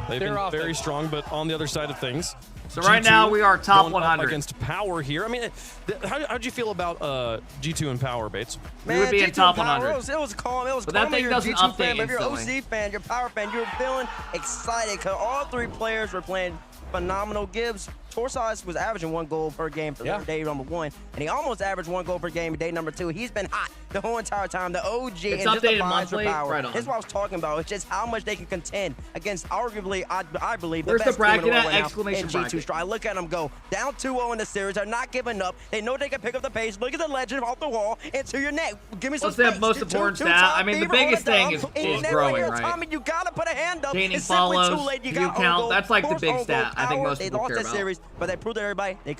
They've been very strong, but on the other side of things. So right now we are top 100 against Power here. I mean, how'd you feel about G2 and Power, Bates? We would be in top 100. It was calm. It was but calm. That thing You're a doesn't G2 update fan, but if you're an instantly. OC fan, you're a Power fan, you're feeling excited because all three players were playing phenomenal. Gibbs, Torsai was averaging 1 goal per game for day number 1, and he almost averaged 1 goal per game in day number 2. He's been hot the whole entire time. The OG it's and just the updated vibes for monthly. Power. Right on. That's what I was talking about. It's just how much they can contend against arguably, I believe, Where's the best the bracket team in the at? world right Exclamation now in G2 bracket. Strike. Look at them go down 2-0 in the series. They're not giving up. They know they can pick up the pace. Look at the legend off the wall into your net. Give me some What's the space. most important stat? I mean, the biggest thing is growing, right? Tommy, you gotta put a hand up. Gaining it's simply follows, too late. You view got count. That's like the Force big own stat. goal I think power. most They people lost care that about. series, but they proved to everybody they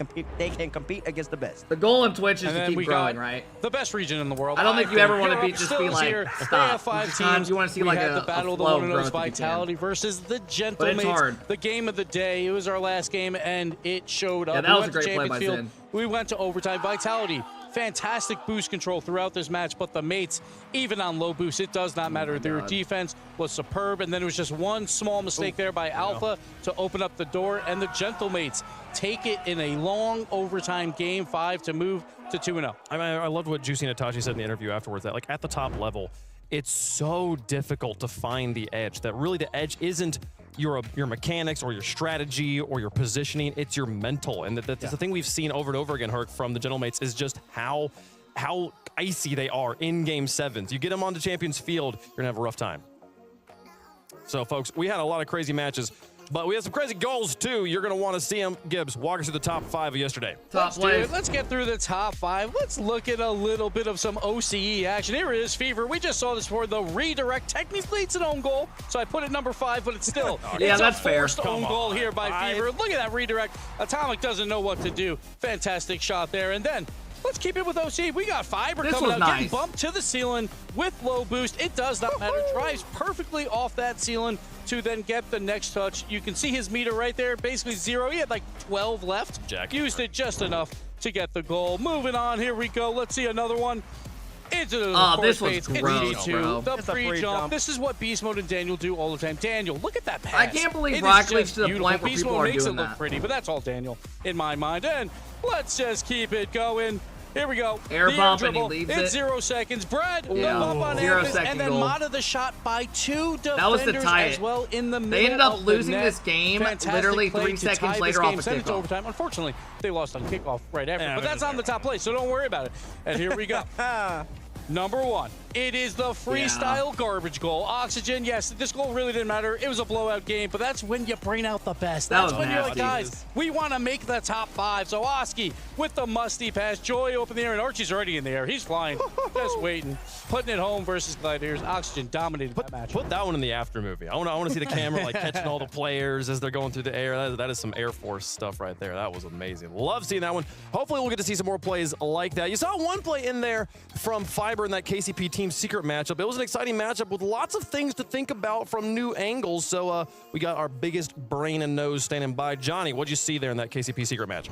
can compete against the best. The goal in Twitch is And to then keep we growing, got right? the best region in the world. I don't think you ever want to be just be like, here. stop. They have 5 teams. You want to see we like had a the battle of the flow one and growth those if you can. Vitality versus the But it's Gentlemates. hard. The game of the day. It was our last game, and it showed up. Yeah, that We was went a great to play by Champions Field. Zin. We went to overtime. Vitality, fantastic boost control throughout this match, but the mates, even on low boost, it does not matter. Their defense was superb, and then it was just one small mistake there by Alpha to open up the door, and the Gentlemates take it in a long overtime game 5 to move to 2-0. I mean, I loved what Juicy and Itachi said in the interview afterwards, that like at the top level, it's so difficult to find the edge, that really the edge isn't your mechanics or your strategy or your positioning, it's your mental. And that's the thing we've seen over and over again, Herc, from the Gentlemates, is just how icy they are in Game 7s. You get them onto Champions Field, you're gonna have a rough time. So folks, we had a lot of crazy matches, but we had some crazy goals too. You're gonna want to see them. Gibbs, walk us through the top 5 of yesterday. Let's get through the top 5. Let's look at a little bit of some OCE action. Here it is, Fever. We just saw this for the redirect. Technically, it's an own goal, so I put it number 5, but it's still Yeah, that's fair. Forced own goal here by Fever. Look at that redirect. Atomic doesn't know what to do. Fantastic shot there, and then let's keep it with OC. We got Fiber coming out, getting bumped to the ceiling with low boost. It does not matter. Drives perfectly off that ceiling to then get the next touch. You can see his meter right there, basically 0. He had like 12 left. Used it just enough to get the goal. Moving on, here we go. Let's see another one. Into the this was it's gross, G2, bro. the It's a free free jump. jump. This is what Beast Mode and Daniel do all the time. Daniel, look at that pass. I can't believe It is Rocket League's just to the beautiful. point where Beast people Mode are makes doing it look that. pretty, but that's all Daniel in my mind. And let's just keep it going. Here we go. Air The bump and he dribble. leaves It's it. 0 seconds. Brad, the Yeah. bump on 0 Ampus, second and then goal. Mata the shot by 2 defenders That was to tie it. as well in the middle. They ended up of the losing net. this game Fantastic literally play 3 to seconds tie this later game, off a send it to kickoff. overtime. Unfortunately, they lost on kickoff right after, but that's on the top play, so don't worry about it. And here we go. Number one, it is the freestyle garbage goal. Oxygen, yes, this goal really didn't matter. It was a blowout game, but that's when you bring out the best. That's when you're like, guys, we want to make the top 5. So Oski with the musty pass, Joy up in the air, and Archie's already in the air. He's flying, just waiting, putting it home versus Gladiators. Oxygen dominated that match. Put that one in the after movie. I want to see the camera like catching all the players as they're going through the air. That is some Air Force stuff right there. That was amazing. Love seeing that one. Hopefully we'll get to see some more plays like that. You saw one play in there from Fiber in that KCP Team Secret matchup. It was an exciting matchup with lots of things to think about from new angles. So we got our biggest brain and nose standing by. Johnny, what'd you see there in that KCP Secret match?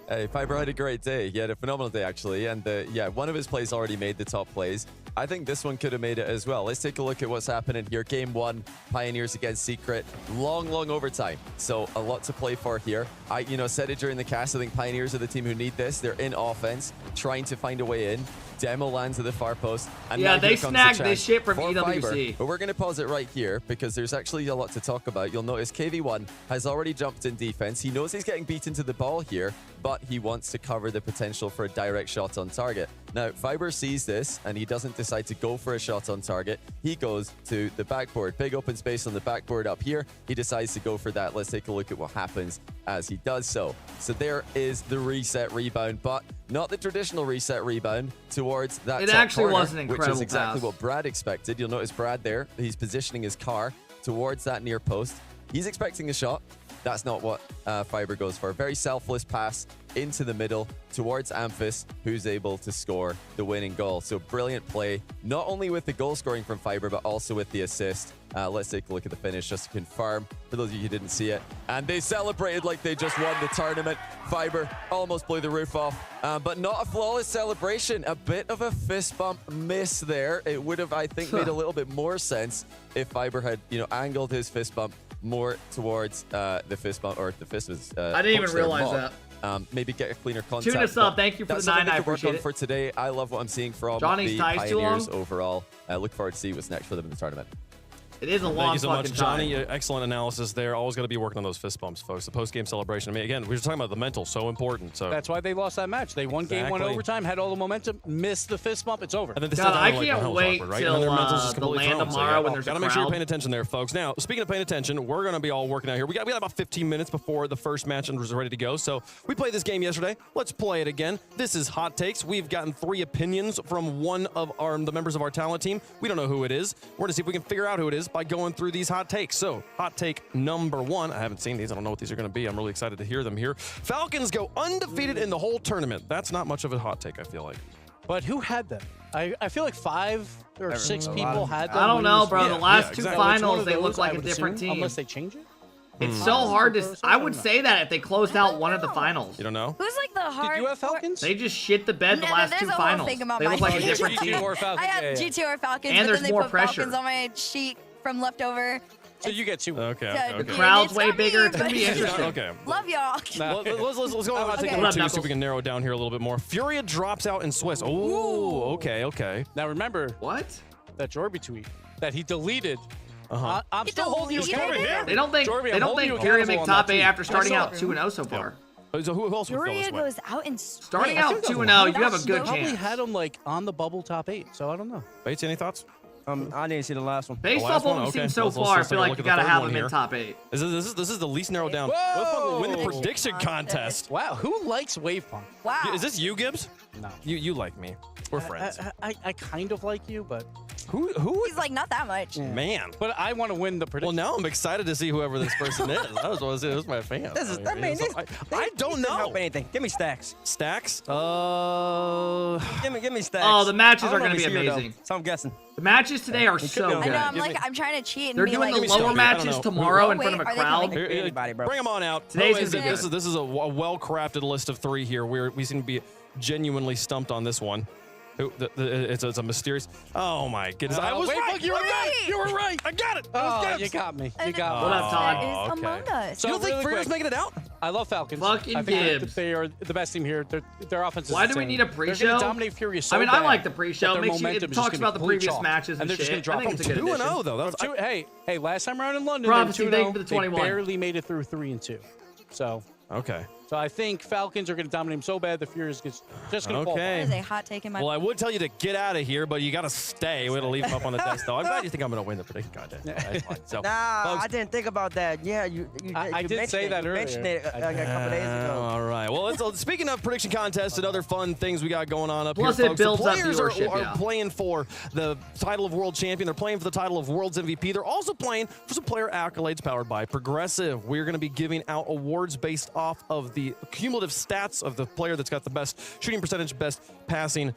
Hey, Fiber had a great day. He had a phenomenal day, actually. And yeah, one of his plays already made the top plays. I think this one could have made it as well. Let's take a look at what's happening here. Game 1, Pioneers against Secret. Long overtime. So a lot to play for here. I said it during the cast. I think Pioneers are the team who need this. They're in offense, trying to find a way in. Demo lands at the far post. And yeah, they snagged this shit from EWC. Fiber. But we're going to pause it right here because there's actually a lot to talk about. You'll notice KV1 has already jumped in defense. He knows he's getting beaten to the ball here, but he wants to cover the potential for a direct shot on target. Now, Fiber sees this, and he doesn't decide to go for a shot on target. He goes to the backboard. Big open space on the backboard up here. He decides to go for that. Let's take a look at what happens as he does so. So there is the reset rebound, but not the traditional reset rebound towards that It top actually corner, was an incredible which is exactly pass. what Brad expected. You'll notice Brad there. He's positioning his car towards that near post. He's expecting a shot. That's not what Fiber goes for. Very selfless pass into the middle towards Amphis, who's able to score the winning goal. So brilliant play, not only with the goal scoring from Fiber, but also with the assist. Let's take a look at the finish just to confirm, for those of you who didn't see it. And they celebrated like they just won the tournament. Fiber almost blew the roof off, but not a flawless celebration. A bit of a fist bump miss there. It would have, I think, made a little bit more sense if Fiber had, angled his fist bump more towards the fist bump, or the fist was. I didn't even realize that. Maybe get a cleaner contact. Tune us up. Thank you for the 9. I appreciate it. For today, I love what I'm seeing from Johnny's the ties too Pioneers long? overall. I look forward to see what's next for them in the tournament. It is a long Thank you so much, fucking Johnny. time. Excellent analysis there. Always got to be working on those fist bumps, folks. The post-game celebration. I mean, again, we were talking about the mental, so important. So that's why they lost that match. They won game 1 overtime, had all the momentum, missed the fist bump. It's over. And then they God, sit down I and can't hell's wait awkward, right? till And then their mental's just the completely land thrown. tomorrow So, when there's a gotta make sure you're crowd. paying attention there, folks. Now, speaking of paying attention, we're going to be all working out here. We got about 15 minutes before the first match and was ready to go. So we played this game yesterday. Let's play it again. This is Hot Takes. We've gotten 3 opinions from one of the members of our talent team. We don't know who it is. We're going to see if we can figure out who it is by going through these hot takes. So, hot take number 1. I haven't seen these. I don't know what these are going to be. I'm really excited to hear them here. Falcons go undefeated in the whole tournament. That's not much of a hot take, I feel like. But who had them? I feel like 5 or 6 people had them. I don't know, bro. The last 2 exactly. finals, they look like a different team. Unless they change it? It's so hard to. I would say that if they closed out one of the finals. You don't know? Who's like the hard? Did you have Falcons? They just shit the bed the last there's 2 a whole finals. thing about They my look like a team. different team. I had GT or Falcons, And but there's then they more put pressure. Falcons on my sheet from leftover. So you get 2. Okay. The crowd's way bigger. It's going to be interesting. Okay. Love y'all. Let's go on hot take Okay. number 2 so we can narrow it down here a little bit more. Furia drops out in Swiss. Oh, okay. Now remember what? That Jorby tweet that he deleted. Uh-huh. I'm still holding you accountable. They don't think Jorby, they I'm don't holding think you Fury accountable make on top that 8 tweet. after starting I saw out it. 2-0 so far. So who else would feel this Furia way? goes out in Starting out 2-0, you have a good Probably chance. had him like on the bubble top 8, so I don't know. Bates, any thoughts? I didn't see the last one. Based The last off what one? we've Okay. seen so Let's far, I take feel a like look you at the gotta third have one them in here. top 8. This is the least narrowed down. Whoa! Win the prediction contest. Wow, who likes wave punk? Wow. Is this you, Gibbs? No. You like me. We're friends. I kind of like you, but Who? He's like not that much. Man. But I want to win the prediction. Well, now I'm excited to see whoever this person is. I was want to say, this is my fan. I don't know. Help anything. Give me stacks. Stacks? Give me stacks. Oh, the matches I don't are going know to be this year, though, amazing. So I'm guessing. The matches today are so go. I good. know. I'm trying to cheat and They're be doing like. the lower matches tomorrow in front of a Wait, are they crowd. coming? Anybody, bro. Bring them on out. Today's Who is gonna it? be This is a well-crafted list of 3 here. We seem to be genuinely stumped on this one. It's a mysterious. Oh my goodness! I was right. You were right. You were right. I got it. Oh, you got me. You got me. What up, Todd? Is Among Us. So You don't think really Furia's quick, making it out? I love Falcons. Fucking I think Gibbs. they are the best team here. Their offense is Why do we insane. need a They're pre-show? going to dominate Furia so I mean, I bad like the pre-show. that their Makes you, momentum it is just talks gonna about the be complete previous chalk. matches and and they're just shit. going to I drop think it's a good 2-0 addition. though. That's Hey, last time around in London, Prophecy they were dating 2-0. for the They 21. barely made it through 3-2. So okay. So I think Falcons are going to dominate them so bad the Furious is just going to fall. That is a hot take in my. Well, I would tell you to get out of here, but you got to stay. We're going to leave him up on the desk, though. I'm glad you think I'm going to win the prediction contest. That's fine. So, nah, folks, I didn't think about that. Yeah, I did say that earlier. You mentioned it a couple days ago. all right. Well, speaking of prediction contests and other fun things we got going on up Plus here, it folks, builds the up players viewership, are playing for the title of world champion. They're playing for the title of world's MVP. They're also playing for some player accolades powered by Progressive. We're going to be giving out awards based off of the cumulative stats of the player that's got the best shooting percentage, best passing,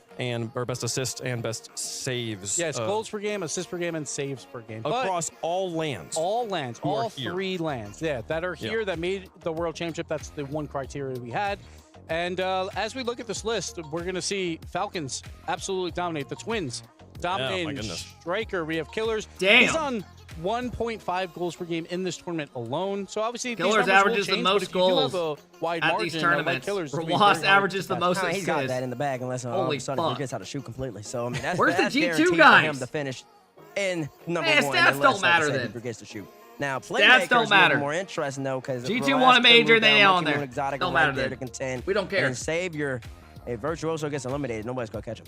or best assist and best saves. Yes, goals per game, assists per game, and saves per game. Across all lands. All lands. All 3 lands. Yeah, that are here that made the World Championship. That's the one criteria we had. And as we look at this list, we're going to see Falcons absolutely dominate. The Twins dominating. Striker. We have Killers. Damn. He's on 1.5 goals per game in this tournament alone. So obviously, Killers averages the most goals at these tournaments. For Lost averages the most assists. He's got that in the bag unless all of a sudden he fuck. forgets how to shoot completely. So I mean, that's Where's the G2 guaranteed for guys? him to finish in number Man, one. stats don't matter then. He forgets to shoot. Now, Stats don't matter. More interesting though because G2 won a major, they ain't on there. Exotic Don't matter there then. to contend. We don't care. And Savior, if Virtuoso gets eliminated, nobody's gonna catch him.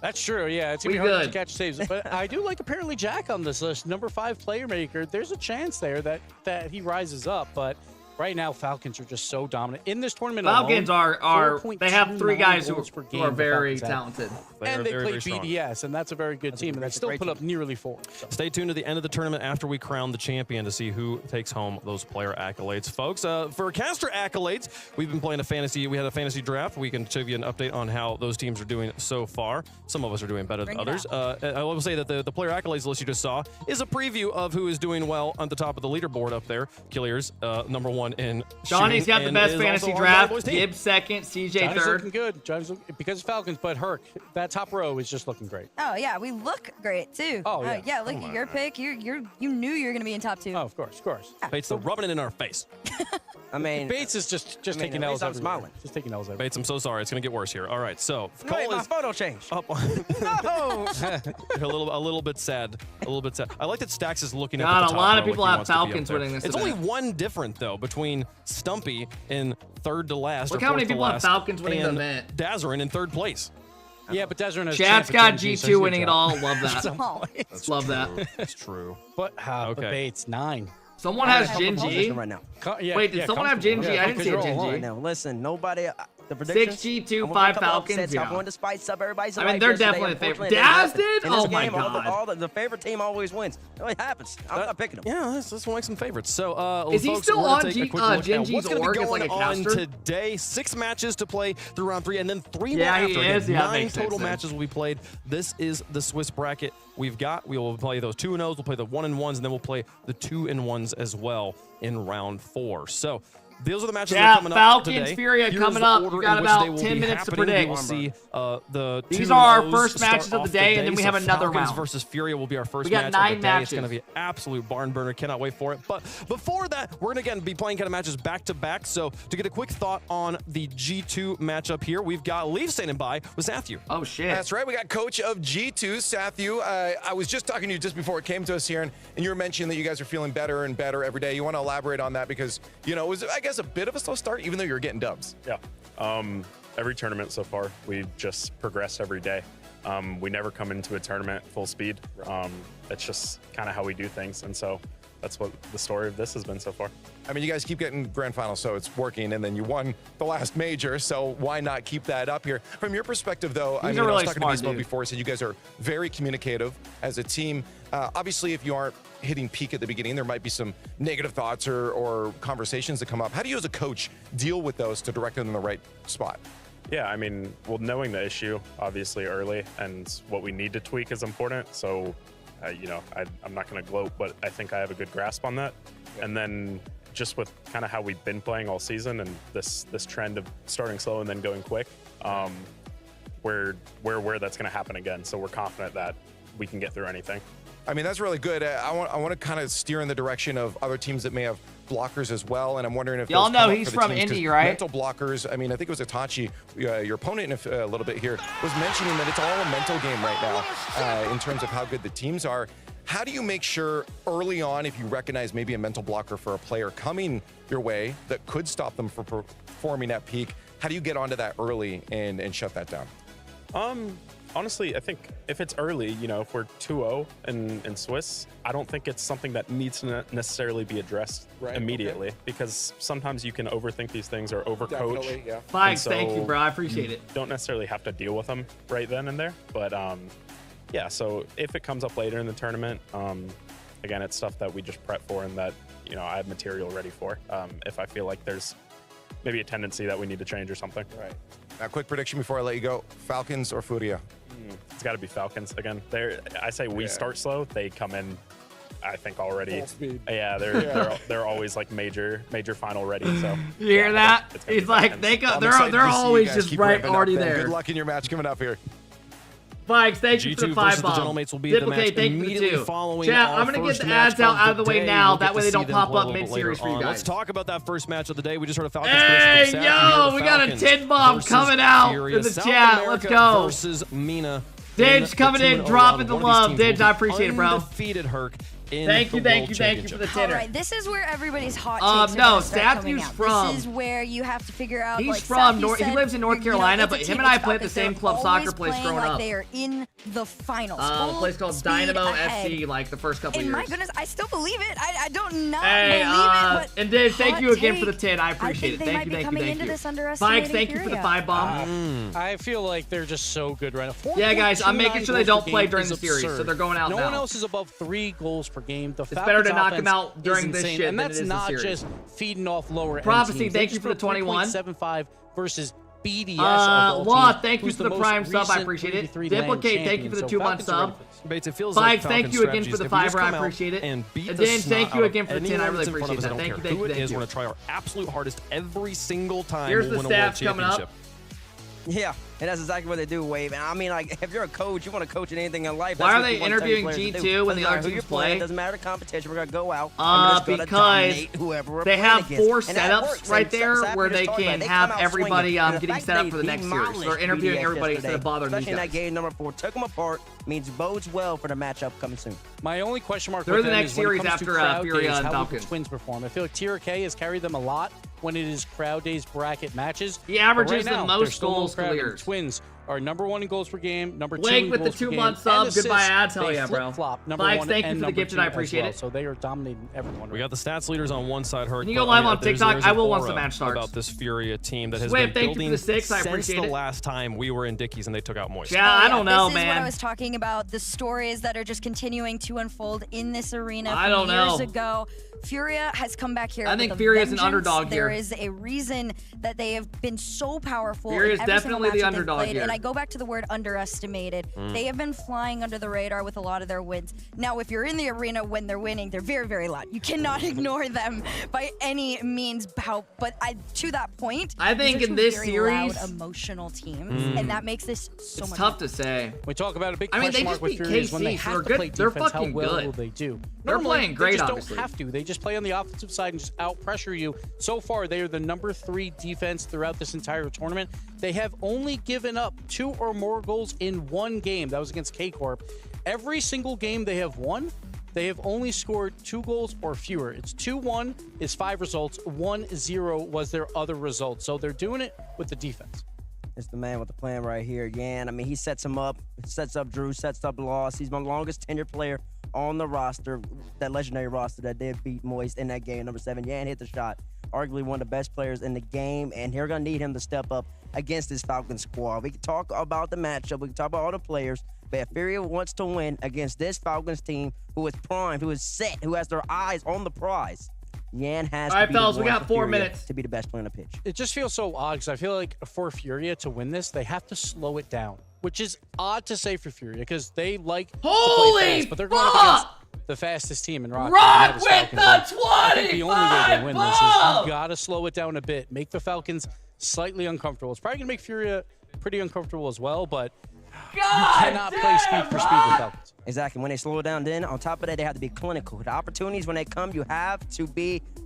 That's true, yeah. It's going to be hard to catch saves. But I do like apparently Jack on this list. Number 5 player maker. There's a chance there that he rises up. But right now, Falcons are just so dominant. In this tournament Falcons alone, they have 3 guys who game are very the Falcons talented. And they very, play very strong. BDS, and that's a very good team. And they still put up nearly 4. So. Stay tuned to the end of the tournament after we crown the champion to see who takes home those player accolades, folks. For caster accolades, we've been playing we had a fantasy draft. We can give you an update on how those teams are doing so far. Some of us are doing better than others. I will say that the player accolades list you just saw is a preview of who is doing well on the top of the leaderboard up there. Killiers, number 1 in Johnny's got the best fantasy draft. Gibbs second, CJ Johnny's third. looking good. Johnny's because of Falcons, but Herc, that top row is just looking great. Oh yeah, we look great too. Oh yeah, look at your pick. You knew you were gonna be in top 2. Oh, of course. Bates, rubbing it in our face. I mean, Bates is just taking L's. I'm smiling. Just taking L's. Bates, I'm so sorry. It's gonna get worse here. All right, so Wait, my photo changed. Up No. a little bit sad. I like that Stax is looking at God, the top a lot of row people like he have wants to be up Falcons there. winning this It's event. only one different though between Stumpy in third to last. Look or how many fourth to people have last, Falcons winning the and event. Dazarin in third place. Yeah, but Desert has Chad's got G2 winning it all. Love that. Love that. That's true. But Bates 9. Someone has Gingy. Right now. Wait, did someone have Gingy? I didn't see a Gingy. Right now, listen, nobody. The predictions. 6G2, 5 Falcons. I'm going to spice up everybody's I mean, they're definitely a favorite. Daz did? Oh my god. The favorite team always wins. It happens. I'm not picking them. Yeah, let's like some favorites. So, is he folks, still we're gonna on take a quick look at Gingy's what's gonna be org as going like a on caster? today? 6 matches to play through round 3, and then 3 more Yeah, after. he Again, is. Yeah, that 9 makes sense total then. matches will be played. This is the Swiss bracket we've got. We will play those 2-0s. We'll play the 1-1s, and then we'll play the 2-1s as well in round 4. So. Those are the matches that are coming up Falcons, today. Furia Here's coming the up. order You got in which about they will 10 be minutes to happening. predict. We will see the These 2 are our of first those matches start of the off day, and then we So have another Falcons round. versus Furia will be our first We got match 9 of the day. It's matches. going to be an absolute barn burner. Cannot wait for it. But before that, we're going to again be playing kind of matches back to back. So to get a quick thought on the G2 matchup here, we've got Leaf standing by with Sathu. Oh shit! That's right. We got coach of G2, Sathu. I was just talking to you just before it came to us here, and you were mentioning that you guys are feeling better and better every day. You want to elaborate on that because it was, I guess, a bit of a slow start, even though you were getting dubs. Yeah. Every tournament so far, we've just progressed every day. We never come into a tournament full speed. That's just kind of how we do things. And so that's what the story of this has been so far. I mean, you guys keep getting grand finals, so it's working, and then you won the last major, so why not keep that up here? From your perspective, though, I was talking to Beast before, so you guys are very communicative as a team. Obviously, if you aren't hitting peak at the beginning, there might be some negative thoughts or conversations that come up. How do you as a coach deal with those to direct them in the right spot? Yeah, I mean, well, knowing the issue, obviously, early and what we need to tweak is important. So, I'm not going to gloat, but I think I have a good grasp on that. And then just with kind of how we've been playing all season and this trend of starting slow and then going quick, where that's going to happen again. So we're confident that we can get through anything. I mean, that's really good. I want to kind of steer in the direction of other teams that may have blockers as well, and I'm wondering if y'all those know come up he's for the from teams, 'cause Indy, right? Mental blockers. I mean, I think it was Itachi, your opponent, in a little bit here, was mentioning that it's all a mental game right now in terms of how good the teams are. how do you make sure early on, if you recognize maybe a mental blocker for a player coming your way that could stop them from performing at peak, how do you get onto that early and shut that down? Honestly, I think if it's early, you know, if we're 2-0 in Swiss, I don't think it's something that needs to necessarily be addressed immediately, because sometimes you can overthink these things or overcoach. Definitely, yeah. Thanks, thank you, bro. I appreciate it. Don't necessarily have to deal with them right then and there, but yeah. So if it comes up later in the tournament, again, it's stuff that we just prep for and that, you know, I have material ready for. If I feel like there's maybe a tendency that we need to change or something. Right. A quick prediction before I let you go: Falcons or Furia? It's got to be Falcons again. I say we start slow. They come in, I think, already. Full speed. Yeah, they're always like major final ready. So you hear that? He's like they're always just right already there. Good luck in your match coming up here. Vikes, thank you for the 5 bomb. Gentlemates will be the match thank you for immediately the 2. following. Chat, I'm gonna get the ads out of the way now. That way they don't pop up mid-series for you guys. Let's talk about that first match of the day. We just heard a Falcons. Hey, yo, we got a 10 bomb coming out in the chat. Let's go. Versus Mina. Didge coming in, dropping the love. Didge, I appreciate it, bro. Undefeated Herc. Thank you for the tenor. All right, this is where everybody's hot takes no, are start coming Stathu's out. from. This is where you have to figure out. He's like, from Stathu he lives in North Carolina, but him and I played at the same club soccer place growing like up. They are in the finals. A place called Dynamo FC, like the first couple and years. my goodness, I still believe it. I don't not Hey, believe it. But and Dave, thank you again for the take. 10. I appreciate I think it. they Thank might be coming into this underestimating Vikes, thank you for the 5 bomb. I feel like they're just so good right now. Yeah, guys, I'm making sure they don't play during the series, so they're going out now. No one else is above 3 goals per game. The It's better to knock them out during this shit and than that's it is the not series. just feeding off lower end Prophecy, teams. thank They you for the just 21. 3.75 versus BDS. Law, thank you for the prime sub. I appreciate it. Duplicate, thank you for the 2-month sub. Bates, it feels Vikes, like thank you again for the fiber. I appreciate it. And beat Dan, thank you again for the 10. I anyone really that's in front appreciate of us. that. I don't Thank care you, who it is. thank We're you. going to try our absolute hardest every single time. Here's the we'll win a world stats coming up. championship. Yeah, and that's exactly what they do, Wave. And I mean, like, if you're a coach, you want to coach in anything in life. Why that's are what they you want to tell your interviewing players to do. G2 when the Doesn't matter other who teams you're playing, play? Doesn't matter the competition. We're gonna go out. And we're just gonna Because dominate whoever we're they playing have against. 4 And that works. setups right And there Zach where just they talked about can it. They have come out everybody swinging. And the getting fact set up they for the next series. demolished They're interviewing BDS everybody instead yesterday, of bothering these especially in guys. that game number 4. Took them apart. Means bodes well for the matchup coming soon. My only question mark They're with the them next is when it series comes to after, crowd Furia days, and how will the Falcons. Twins perform? I feel like Tier K has carried them a lot when it is crowd days bracket matches. He averages But right the now, most there's still no goals crowd, and cleared. Twins are number 1 in goals per game, number 2 Blake in with the goals per 2-month game, sub. and Goodbye, assists. ads. Hell They yeah, bro. flip-flop number Vikes, 1 thank you and for the number gifted. 2 I as appreciate well. it. So they are dominating everyone. We got the stats leaders on one side, Herc. You go but live yeah, on there's TikTok. an I will once the aura match starts. about this Furia team that has Swift, been thank you for building the 6. I since appreciate the it. last time we were in Dickies and they took out Moist. Yeah, I don't know, This is what I man. was talking about. The stories that are just continuing to unfold in this arena I from don't know. years ago. Furia has come back here. I think with a Furia's an vengeance. underdog here. There is a reason that they have been so powerful. Furia's in every single definitely match the that they've underdog played. here. And I go back to the word underestimated. They have been flying under the radar with a lot of their wins. Now, if you're in the arena when they're winning, they're very, very loud. You cannot ignore them by any means. But to that point, I think these are in two this very series- loud, emotional teams, and that makes this so It's much tough to say. We talk about a big I mean, question they mark just with beat Fury is when they KC, so have they're to good. play They're defense, how fucking well good. will they do? They're Normally, playing great, they just obviously. don't have to. They just play on the offensive side and just out-pressure you. So far, they are the number 3 defense throughout this entire tournament. They have only given up 2 or more goals in 1 game. That was against K-Corp. Every single game they have won, they have only scored 2 goals or fewer. It's 2-1 is 5 results. 1-0 was their other result. So they're doing it with the defense. It's the man with the plan right here, Yan. I mean, he sets him up, sets up Drew, sets up Loss. He's my longest tenured player on the roster, that legendary roster that did beat Moist in that game. Number 7, Yan hit the shot. Arguably one of the best players in the game, and they're going to need him to step up against this Falcons squad. We can talk about the matchup. We can talk about all the players, but if Furia wants to win against this Falcons team who is primed, who is set, who has their eyes on the prize, Yan has All to right, be fellas, the we one got for 4 Furia minutes. to be the best player on the pitch. It just feels so odd because I feel like for Furia to win this, they have to slow it down, which is odd to say for Furia because they like to Holy play fast, but they're going up against the fastest team in Rocket. Rock and that is with Falcons. the I think the only way they 25 win this is ball! you got to slow it down a bit, make the Falcons slightly uncomfortable. It's probably going to make Furia pretty uncomfortable as well, but you cannot play speed for speed with Falcons. Exactly. When they slow it down, then on top of that, they have to be clinical. The opportunities when they come, you have to be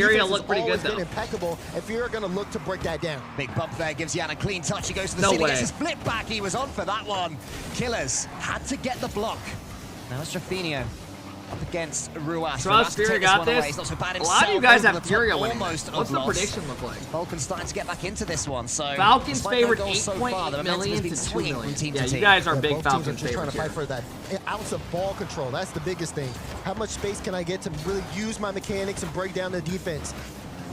Furia defense looked pretty has good, always though. been impeccable, and Furia are going to look to break that down. Big bump there gives Jan a clean touch. He goes to the No ceiling, way. gets his flip back. He was on for that one. Killers had to get the block. Now it's Jaffinio. up against Ruas. Trust Fury got this. It's not so bad A lot of you guys have Fury winning. What's the prediction look like? Falcons starting to get back into this one. So Falcons favored 8.8 million to 2 million. Yeah, you guys are big Falcons favorites trying to fight here. for that ounce of ball control. That's the biggest thing. How much space can I get to really use my mechanics and break down the defense?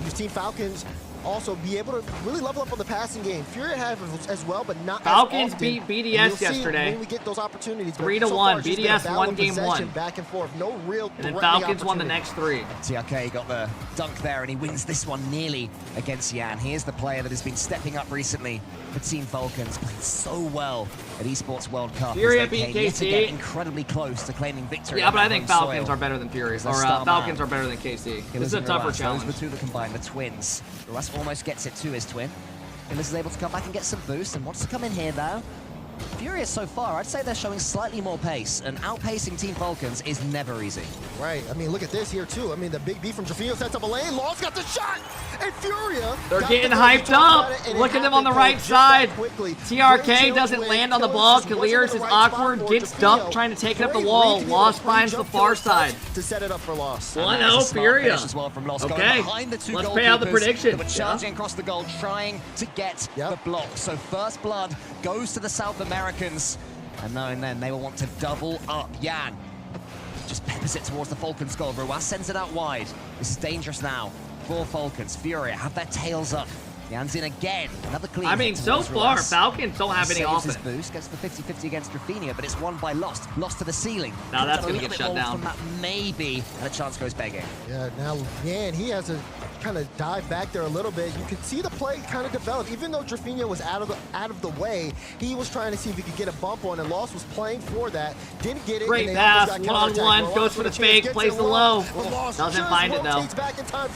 You've seen Falcons also be able to really level up on the passing game. Fury have as well, but not Falcons as often. beat BDS yesterday. When we get those opportunities. 3-1. BDS won game 1. Back and forth. No real. And then Falcons won the next 3. TRK got the dunk there, and he wins this one nearly against Yan. Here's the player that has been stepping up recently for Team Falcons, playing so well at Esports World Cup. Fury as they beat came yet KC. again incredibly close to claiming victory. Yeah, but I think on home Falcons soil. are better than Fury. Or Star Falcons man. are better than KC. This is a Killers tougher Ruas, challenge. Those were 2 that combined, the twins. Ruas almost gets it to his twin. Killers is able to come back and get some boost and wants to come in here now. Furious so far, I'd say they're showing slightly more pace, and outpacing Team Falcons is never easy. Right, I mean, look at this here, too. I mean, the big B from Trevino sets up a lane. Lost got the shot, and Furia. They're getting hyped up. Look at them on the right side. TRK doesn't land on the ball. Kaliers is awkward, gets dumped trying to take it up the wall. Lost finds the far side. To set it up for Lost. 1-0 Furia. Okay, let's pay out the prediction. They were charging across the goal, trying to get the block. So first blood goes to the South Americans, and knowing then they will want to double up. Yan just peppers it towards the Falcons goal. Ruas sends it out wide. This is dangerous now for Falcons. Furia have their tails up. Yan's in again. Another clean. I mean, so far, Falcons don't have any Saves offense. his boost, gets the 50-50 against Rafinha, but it's won by Lost. Lost to the ceiling. Now that's Could've going to done a get little shut bit more down. from that maybe, and a chance goes begging. Yeah, now Yan, he has to kind of dive back there a little bit. You could see the play kind of develop. Even though Drafinha was out of the way, he was trying to see if he could get a bump on, and Lost was playing for that. Didn't get it. Great pass, one-on-one, goes for the fake, plays the low. Doesn't find it though.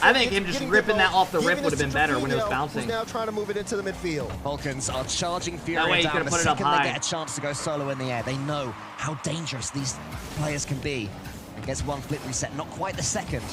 I think him just ripping that off the rip would have been better when it was bouncing. Now trying to move it into the midfield. Falcons are charging That Fury way he down could've the put it up second they high. get a chance to go solo in the air. They know how dangerous these players can be. And gets one flip reset, not quite the second.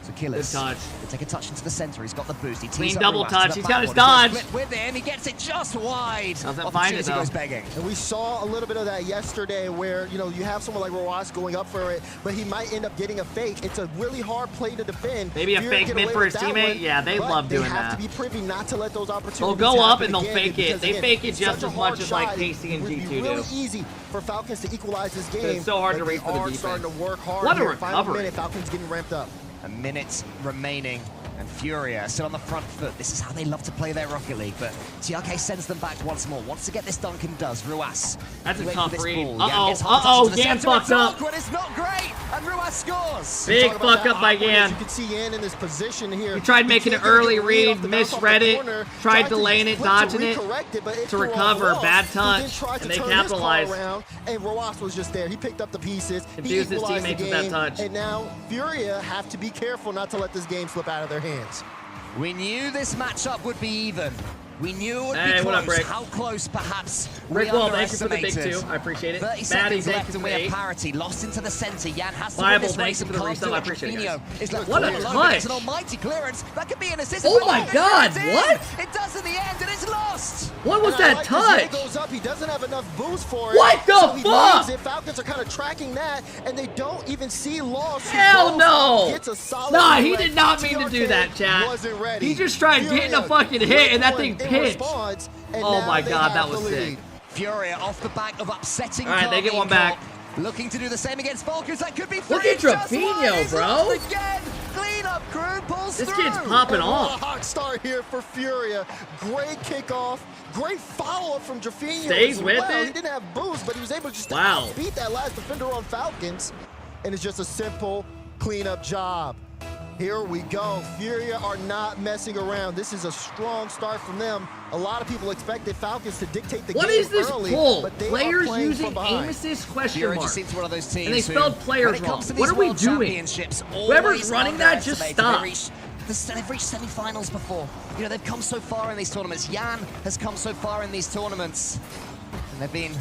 So Killers Good touch. will take a touch into the center. He's got the boost. He tees Clean up double Ruas to touch. the He's back got his one. He goes dodge. flip with him. He gets it just wide. Doesn't find it, Opportunity though. goes begging. And we saw a little bit of that yesterday where, you know, you have someone like Ruas going up for it, but he might end up getting a fake. It's a really hard play to defend. Maybe a Fury fake get mid away for with his that teammate? one, Yeah, they but love doing They have that. to be privy not to let those opportunities They'll go up happen and they'll again, fake it. because, They again, fake it it's just such a as much hard as like shot. KC and It would G2 be really do. easy for Falcons to equalize this game. It's so hard to but they read for the are defense. starting to work hard. What a here. Final recovery. minute, Falcons getting ramped up. A minute remaining, and Furia still on the front foot. This is how they love to play their Rocket League, but TRK sends them back once more. Wants to get this dunk and does. Ruas. That's a late tough with this read. ball. Uh-oh, Yan gets half touch uh-oh, to the Yan center. fucked It's up. awkward, it's not great, and Ruas scores. Big Talk about fuck that up by awkwardness. Yan. You can see Yan in this position here. He tried making an can't get a early good read, off the bounce off the misread it, corner, tried delaying it, flip to dodging it recorrect but it to threw off recover. Ross, Bad who then touch, tried to and they turn his car capitalized. around, and Ross was just there. He picked up the pieces. He Confused his equalized the teammates with that game, touch. and now Furia have to be careful not to let this game slip out of their hands. We knew this matchup would be even. We knew it would Hey, be what up, close. Rick? How close, perhaps, Rick we Wall, thank you for the big underestimated. 2. I appreciate it. 30 Maddie, seconds thank left you and for we the have 8. parity. Lost into the center. Yan has to Bible, win this thank race you and for the can't resub. do I it. appreciate it, guys. Trevino is left What a all alone, but clutch. it's an almighty clearance. That could be an assist. Oh my God, It's in. what? It does in the end, and it's lost. What was And I that like this when it touch? goes up. He doesn't have enough boost for it. What the so he fuck? leaves it. Falcons are kind of tracking that, and they don't even see Loss. Hell no! Gets a solid Nah, he direct. did not mean to do that, TRK chat. wasn't ready. He just tried getting a fucking hit, and that thing in pitched. response, and Oh now my they God, have that the was sick. lead. Furia off the back of upsetting. All right, they get one back. Looking to do the same against Falcons. That could be Look free. at Trevino, bro. Again. Clean up crew pulls This through. kid's popping And off. what a hot start here for Furia. Great kickoff. Great follow-up from Drafinha. Stays as with well. it. He didn't have boost, but he was able to just Wow. beat that last defender on Falcons. And it's just a simple cleanup job. Here we go. Furia are not messing around. This is a strong start from them. A lot of people expected Falcons to dictate the What game is this early, pull? but they are Players playing using from behind. aim assist question Fury mark. just seems one of those teams And they who, spelled players when it comes to wrong. these What are we World doing? Championships, Whoever's always running that, just underestimated. stop. They've reached semi-finals before. You know, they've come so far in these tournaments. Yan has come so far in these tournaments. And they've been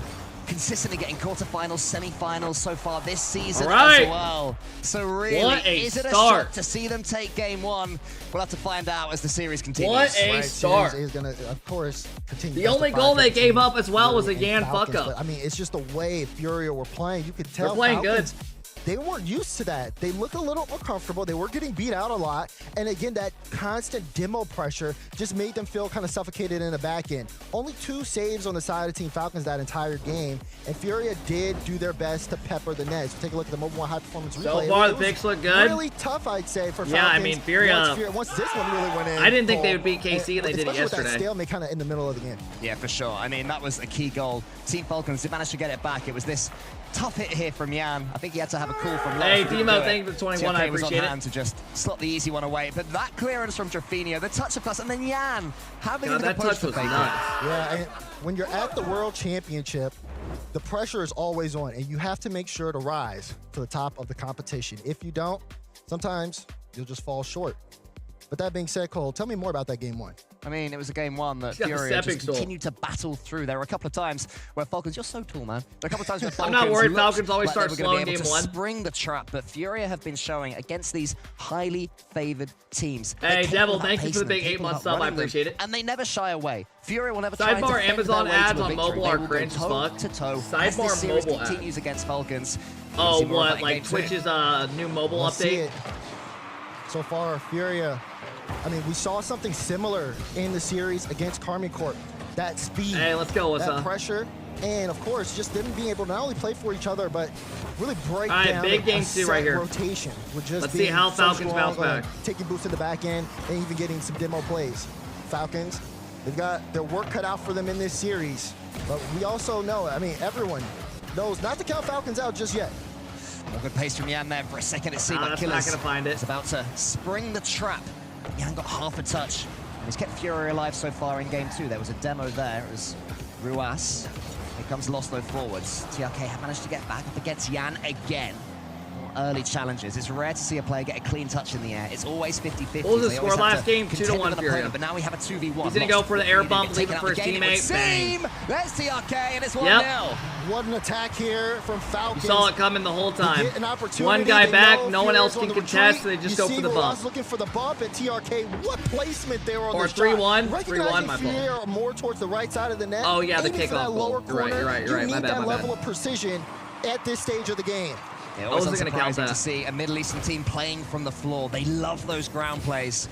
consistently getting quarterfinals, semifinals so far this season right. as well. So really, What a is it a start. shock to see them take game one? We'll have to find out as the series continues. What a start. Is going to, of course, continue. The only goal they gave up as well was a Yan fuck up. But, I mean, it's just the way Furia were playing. You could tell They're playing Falcons, good. They weren't used to that. They look a little uncomfortable. They were getting beat out a lot. And again, that constant demo pressure just made them feel kind of suffocated in the back end. Only 2 saves on the side of Team Falcons that entire game. And Furia did do their best to pepper the nets. Take a look at the Mobile 1 high performance replay. So far, the picks look good. Really tough, I'd say, for Falcons. Yeah, I mean, Furia. Once this one really went in. I didn't think they would beat KC, and they did it yesterday. Especially with that stalemate kind of in the middle of the game. Yeah, for sure. I mean, that was a key goal. Team Falcons did manage to get it back. It was this tough hit here from Yan. I think he had to have a call from Lost. Hey, Demo, thank you for 21. I appreciate was on hand to just slot the easy one away. But that clearance from Drafinio, the touch of class, and then Yan having that touch was nuts. Yeah, and when you're at the World Championship, the pressure is always on, and you have to make sure to rise to the top of the competition. If you don't, sometimes you'll just fall short. But that being said, Cole, tell me more about that game one. I mean, it was a game one that Furia just continued to battle through. There were a couple of times where Falcons, you're so tall, man. There were a couple of times where Falcons I'm not worried. Falcons always start slow in game one. Spring the trap, but Furia have been showing against these highly favored teams. Hey, Devil, thank you for the big 8-month sub. I appreciate it. And they never shy away. Furia will never try to Sidebar, defend Amazon their way ads to a on victory. mobile They are will cringe as go fuck. toe-to-toe as Sidebar this series mobile continues against Falcons. Oh, what? Like Twitch's new mobile update? So far, Furia, I mean, we saw something similar in the series against Carmine Corp. That speed, hey, let's go, that pressure, and of course, just them being able to not only play for each other, but really break down big game a 2 right here. rotation. With just Let's see how Falcons bounce back. Taking boosts in the back end and even getting some demo plays. Falcons, they've got their work cut out for them in this series, but we also know, I mean, everyone knows not to count Falcons out just yet. More good pace from Yan there for a second. It seemed like that's Killers not gonna find it. is about to spring the trap. Yan got half a touch. He's kept Fury alive so far in game 2. There was a demo there. It was Ruas. Here comes Loslo forwards. TRK have managed to get back up against Yan again. Early challenges. It's rare to see a player get a clean touch in the air. It's always 50-50. What was the score last game? 2-1 Furia. But now we have a 2v1. He's gonna go for the air bump, leaving for his teammate. Bang. There's TRK, and it's 1-0. Yep. What an attack here from Falcons. You saw it coming the whole time. An opportunity. One guy They back, know no one Furia's else can on the contest, so retreat. they just You go see for the Ruas bump. looking for the bump, and TRK, what placement there on Or the 3-1. shot. 3-1, my fault. Furia more towards the right side of the net. Oh, yeah, the Aiming for kickoff that goal. lower You're right, corner. you're right. You My need bad, that my level bad. of precision at this stage of the game. Yeah, I wasn't gonna count unsurprising that. to see a Middle Eastern team playing from the floor. They love those ground plays.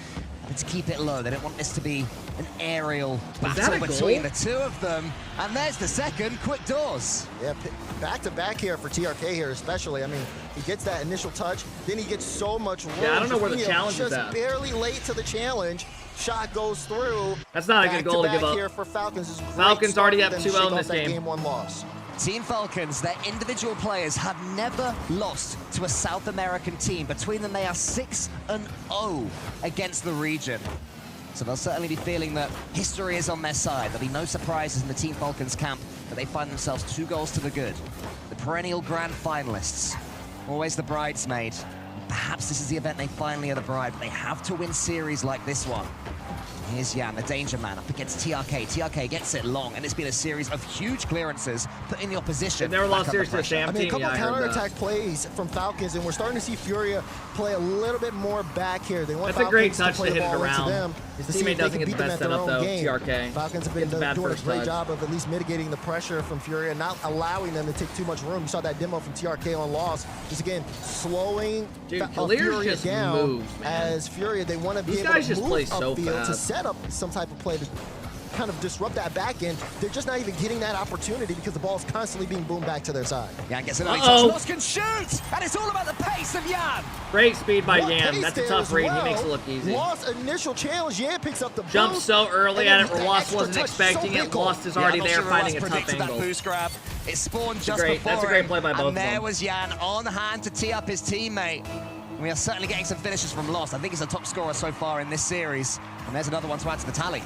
But to keep it low, they don't want this to be an aerial battle between the two of them. And there's the second, quick doors. Yeah, back to back here for TRK here especially. I mean, he gets that initial touch, then he gets so much room. Yeah, I don't know where the Drafinio challenge is just at. barely late to the challenge. Shot goes through. That's not a good goal to give up. Here for Falcons. Is Falcons already up 2-0 in in this game. Game 1 loss. Team Falcons, their individual players have never lost to a South American team. Between them, they are 6-0 against the region. So they'll certainly be feeling that history is on their side. There'll be no surprises in the Team Falcons camp, but they find themselves 2 goals to the good. The perennial grand finalists, always the bridesmaid. Perhaps this is the event they finally are the bride, but they have to win series like this one. Here's Yan, the danger man, up against TRK. TRK gets it long, and it's been a series of huge clearances, putting the opposition. They never lost back series to under the Sham I mean, a team. couple Yeah, counterattack plays from Falcons, and we're starting to see Furia play a little bit more back here. They want That's a great Falcons touch to play hit the it ball into around. them His to see if teammate they doesn't can get beat the them best at their setup, own though. game. TRK. Falcons have been Gets a bad doing a first great touch. job of at least mitigating the pressure from Furia, not allowing them to take too much room. You saw that demo from TRK on loss. Just again, slowing Furia just down moves, man. as Furia. They want to be These able guys to just move play so upfield to fast. set up some type of play to kind of disrupt that back end. They're just not even getting that opportunity because the ball is constantly being boomed back to their side. Yan gets an early touch. Lost can shoot! And it's all about the pace of Yan. Great speed by What Yan. pace That's a there tough as read. well. He makes it look easy. Lost initial challenge. Yan picks up the Jumped boost, so early and at then it. that Ross extra wasn't touch, expecting so it. big. Lost is already I'm not there sure finding a Ruas tough predicted angle. that boost grab. It spawned just great- before that's a great him, play by both of and there them. was Yan on hand to tee up his teammate. We are certainly getting some finishes from Lost. I think he's the top scorer so far in this series. And there's another one to add to the tally.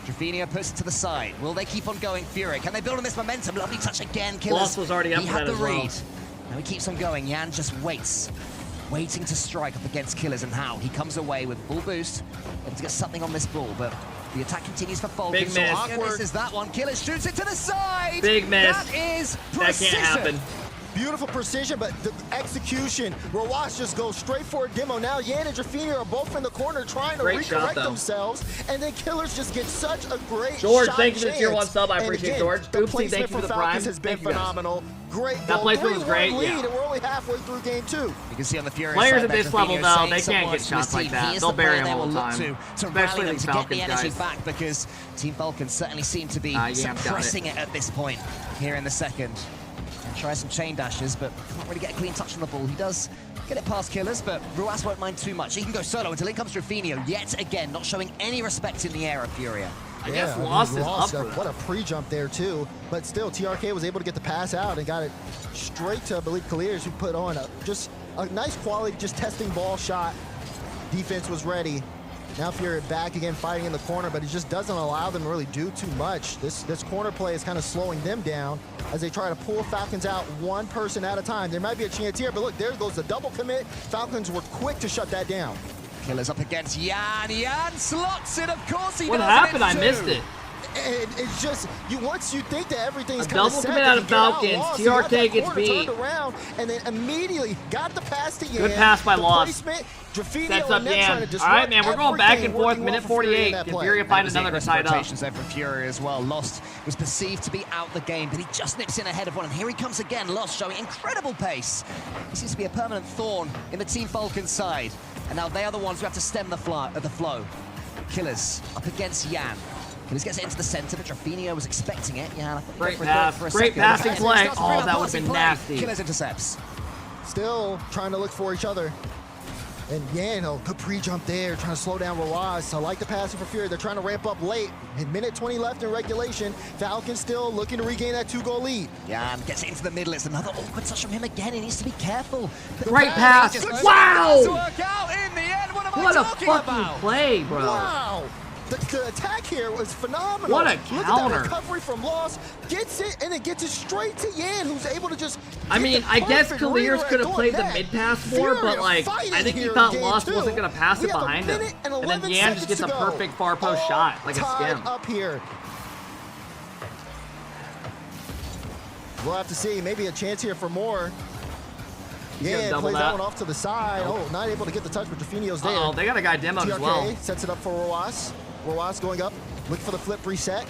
Drafinio puts it to the side. Will they keep on going, Fury? Can they build on this momentum? Lovely touch again, Killers. Lost was already up He for had that the as well. read. Now he keeps on going. Yan just waits. Waiting to strike up against Killers, and how? He comes away with full boost, able to get something on this ball, but The attack continues for Falcon. Big miss. So misses that one. Killer shoots it to the side. Big miss. That is That precision. can't happen. Beautiful precision, but the execution. Rawash just goes straight for a demo. Now Yan and Jafini are both in the corner trying to Great shot, recorrect though. themselves, and then Killers just get such a great George, shot thank you for the chance. tier 1 sub. I And appreciate it, again, George. The Oopsie, placement thank you for from the Falcons prime. has been Thank you, guys. phenomenal. Great That goal. placement was 3-1 great, lead, yeah. and we're only halfway through game 2. You can see on the Furious Players side at this that level, Jaffinho though, saying they some can't get words to shots his like team. that. He is They'll the bury player him they all will the look time. to Especially rally them these to get the Falcons energy guys. back, because Team Falcons certainly seem to be Yam's got it. suppressing it at this point here in the second. Try some chain dashes, but can't really get a clean touch on the ball. He does get it past Killers, but Ruas won't mind too much. He can go solo until in comes Rufinho, yet again, not showing any respect in the air of Furia. I guess mean, Lost is up for What a pre-jump there, too. But still, TRK was able to get the pass out and got it straight to, I believe, Kaliers, who put on just a nice quality, just testing ball shot. Defense was ready. Now Fury back again, fighting in the corner, but it just doesn't allow them to really do too much. This corner play is kind of slowing them down as they try to pull Falcons out one person at a time. There might be a chance here, but look, there goes the double commit. Falcons were quick to shut that down. Killers up against Yan. Yan slots it, of course he does. What happened? I missed it. And it's just, once you think that everything's A kind of double set, commit that out you of get out Falcons. lost, you got TRK that gets corner beat. turned around, and then immediately got the pass to Yan. Good pass by the Lost. placement, Jaffinho Sets up and them trying to Yan. disrupt All right, man, we're going back everything, and forth. working well Minute for Fury in 48. that Can play. Fury find another to tie it up? Rotations there from Fury as well. Lost was perceived to be out the game, but he just nips in ahead of one, and here he comes again. Lost showing incredible pace. He seems to be a permanent thorn in the Team Falcons side, and now they are the ones who have to stem the flow. Killers up against Yan. Killers gets it into the center, but Jaffinho was expecting it. Yan, I thought Great for pass. for a Great second. passing And play. he starts to bring Oh, up that would've passing been play. nasty. Killers intercepts. Still trying to look for each other. And Yan, good pre-jump there, trying to slow down Rawaz. I like the passing for Fury. They're trying to ramp up late. In minute 20 left in regulation. Falcons still looking to regain that 2-goal lead. Yan gets it into the middle. It's another awkward touch from him again. He needs to be careful. Great pass. Wow! Does work out in the end. What am I What a talking fucking about? play, bro. Wow! The attack here was phenomenal. What a Look counter. at that recovery from Lost. Gets it, and then gets it straight to Yan, who's able to just I mean, I guess perfect Kaliers redirect could have on played the net. mid-pass more, but, like, I think he thought Lost wasn't going to pass it behind him. And then Yan just gets a perfect far post shot, like a skim. Up here. We'll have to see. Maybe a chance here for more. He's gonna Yeah, double plays that that. one off to the side. Nope. Oh, not able to get the touch, but Jaffinho's there. Uh-oh, they got a guy demoed as TRK well. sets it up for Rawas. Rawas going up, looking for the flip reset.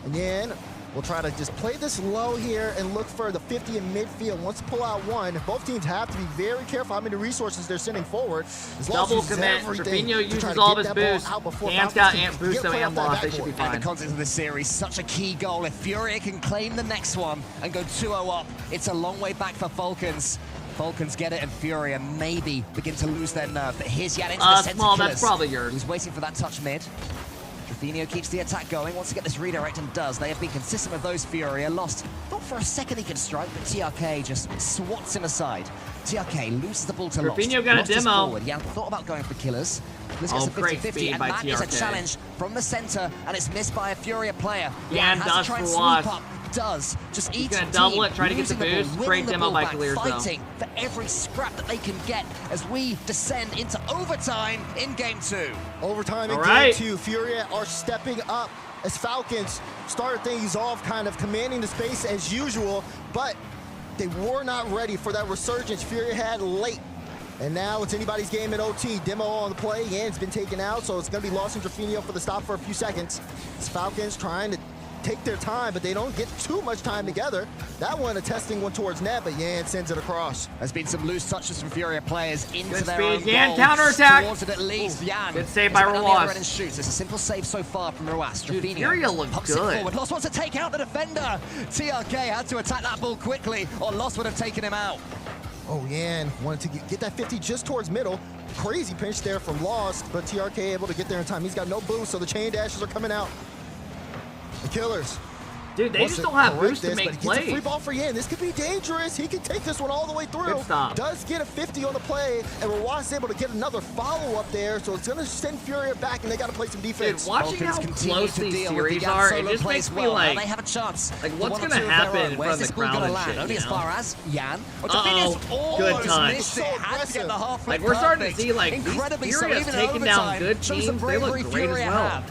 And Yan will try to just play this low here and look for the 50 in midfield. Wants to pull out one. Both teams have to be very careful how many resources they're sending forward. As Lost Double uses commit. everything Trevino to uses try to all get of his that ball boost. out before Yan's Falcons got can Ant boost, get so play Ant off that lost. They should backboard. be And fine. the context of this series, such a key goal. If Fury can claim the next one and go 2-0 up, it's a long way back for Falcons. Falcons get it, and Fury maybe begin to lose their nerve. But here's Yan into the center. Small, Killers. that's probably yours. He's waiting for that touch mid. Jaffinho keeps the attack going, wants to get this redirect, and does. They have been consistent with those. Fury lost. Thought for a second he could strike, but TRK just swats him aside. TRK loses the ball to Lost. Jaffinho got a Lost is demo. forward. Yan thought about going for Killers. This Oh, gets a great 50-50, speed and by that is a TRK. challenge from the center, and it's missed by a Furia player. Yan has to does try and for swoop Lost. up. Does just He's each gonna team double it, try to get the losing ball, boost. winning Great the demo ball by back, Kaliers, though. fighting for every scrap that they can get as we descend into overtime in game 2. Overtime in All right. game 2. Furia are stepping up as Falcons start things off kind of commanding the space as usual, but they were not ready for that resurgence Furia had late. And now it's anybody's game in OT. Demo on the play. Yan's been taken out, so it's going to be Lost and Jaffinho for the stop for a few seconds. It's Falcons trying to take their time, but they don't get too much time together. That one, a testing one towards net, but Yan sends it across. There's been some loose touches from Furia players into Good their speed. own Yan goal. counterattack. Towards it at least. Yan. Good save by Rawas. And shoots. It's a simple save so far from Rawas. Dude, Jaffinho Furia looked pumps good. it forward. Lost wants to take out the defender. TRK had to attack that ball quickly, or Lost would have taken him out. Oh, Yan wanted to get that 50 just towards middle. Crazy pinch there from Lost, but TRK able to get there in time. He's got no boost, so the chain dashes are coming out. The Killers. Dude, they wants just to don't have correct boost to this, make but he gets a free plays. ball for Yan. This could be dangerous. He can take this one all the way through. Good stop. Does get a 50 on the play, and Rawas able to get another follow-up there, so it's going to send Furia back, and they got to play some defense. Dude, watching Falcons how continue close to these deal with series the are, solo it just plays makes me well. like, Now they have a chance. like for what's one or gonna two of their happen own. in Where's front of this the ball crowd gonna and land? shit, Only you as know? far as Yan. Uh-oh. Good touch. Missed it. Had to get the half Like, we're starting to see, like, these incredibly so Furia's even in taking down overtime, good shows the teams. They look bravery great as Furia well. have.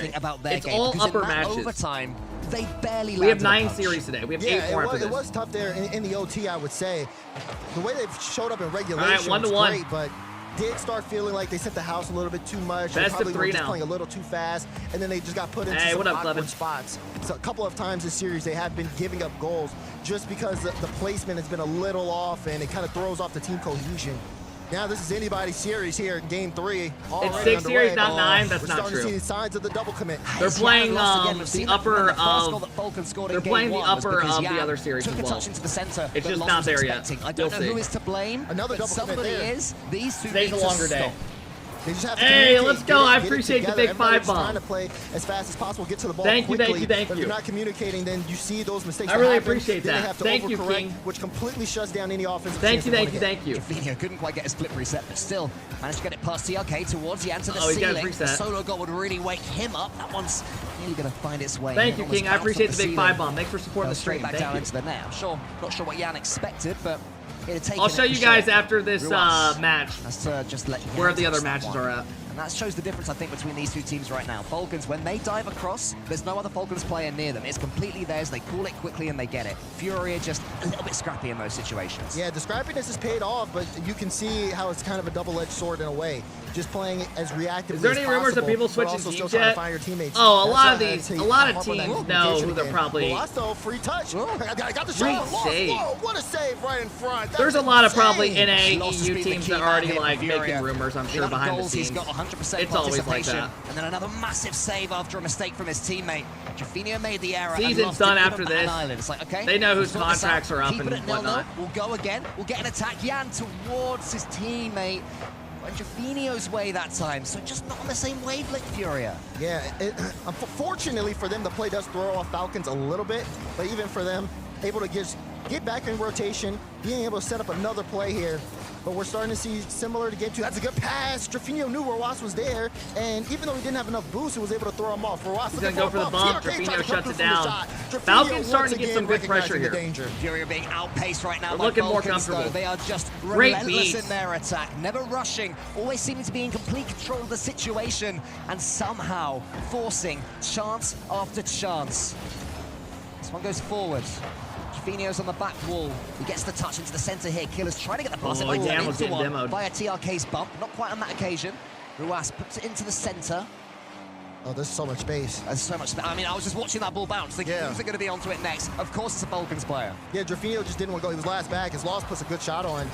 today. About their It's game, all because upper in that matches. Overtime, they barely We have landed a 9 punch. series today. We have Yeah, 8 more after it this. was tough there in the OT, I would say. The way they've showed up in regulation All right, 1-1. was great, but did start feeling like they set the house a little bit too much. They Best of probably 3 were just now. playing a little too fast, and then they just got put into Hey, some what up, awkward Clevin? spots. So a couple of times this series, they have been giving up goals just because the placement has been a little off, and it kind of throws off the team cohesion. Now this is anybody's series here in Game 3. It's 6 series, not 9. That's We're not starting true. to see signs of the double commit. They're playing the upper of. They're playing the upper of the other series as well. It's just not there yet. I don't know who is to blame. Another double commit there. These two Today's a longer day. They just have to hey, communicate, let's go. I get it appreciate the together. big 5 bomb. Trying to play as fast as possible, get to the ball Thank you, quickly. thank you. But if you're not communicating, then you see those mistakes. I really happen. appreciate Then that. They have to Thank you, overcorrect, King. which completely shuts down any offensive Thank chance you, they thank you, wanna thank you. Jaffinho couldn't quite get his flip reset, but still managed to get it past TRK towards the end to the Oh, he got his ceiling. reset. The solo goal would really wake him up. That one's nearly going to find its way. Thank you, Almost King. I bounced appreciate off the big ceiling. 5 bomb. Thanks for supporting the Goes straight stream. back Thank down you. into the net. Not sure what Jan expected, but it'd take I'll show you guys after this Ruas match has to just let where Jan the other touch that matches one. are at. And that shows the difference, I think, between these two teams right now. Falcons, when they dive across, there's no other Falcons player near them. It's completely theirs. They call it quickly and they get it. Fury are just a little bit scrappy in those situations. Yeah, the scrappiness is paid off, but you can see how it's kind of a double-edged sword in a way. Just playing as reactively Is there as any rumors of possible, people but switching also still teams trying to yet? find your teammates. Oh, a That's lot why of I these, say a lot of hop on that teams know communication who they're again. probably. Velasco, free touch. I got the Great shot. Lost. save. Whoa, what a save right in front. That's There's a lot of probably insane. NA, Lost EU speed, the teams key that are man already here like for making Furia. rumors. I'm The sure amount of behind the goals scenes. He's got 100% It's always like participation. that. And then another massive save after a mistake from his teammate. Jaffinho made the error. Season's and lost done it after even at this. an island. It's like, okay, They know we'll whose sort this contracts out. are up Keep and it at 0-0. whatnot. We'll go again. We'll get an attack. Jan towards his teammate. And Jaffinho's way that time, so just not on the same wavelength, Furia. Yeah, fortunately for them, the play does throw off Falcons a little bit, but even for them, able to get back in rotation, being able to set up another play here. But we're starting to see similar to Game 2. That's a good pass. Jaffinho knew Roas was there, and even though he didn't have enough boost, he was able to throw him off. Roas He's going to go for the bump. Jaffinho shuts it down. Falcons Falcons starting to get some good pressure here. Fury are being outpaced right now They're by looking more Falcons, comfortable. though. They are just Great relentless beats. in their attack, never rushing, always seeming to be in complete control of the situation, and somehow forcing chance after chance. This one goes forward. Jaffinho's on the back wall. He gets the touch into the center here. Killer's trying to get the pass. Oh, Jan was getting demoed. Via TRK's bump. Not quite on that occasion. Ruas puts it into the center. Oh, there's so much space. There's so much space. I mean, I was just watching that ball bounce, thinking, who's it going to be onto it next? Of course, it's a Falcons player. Yeah, Jaffinho just didn't want to go. He was last back. His loss puts a good shot on.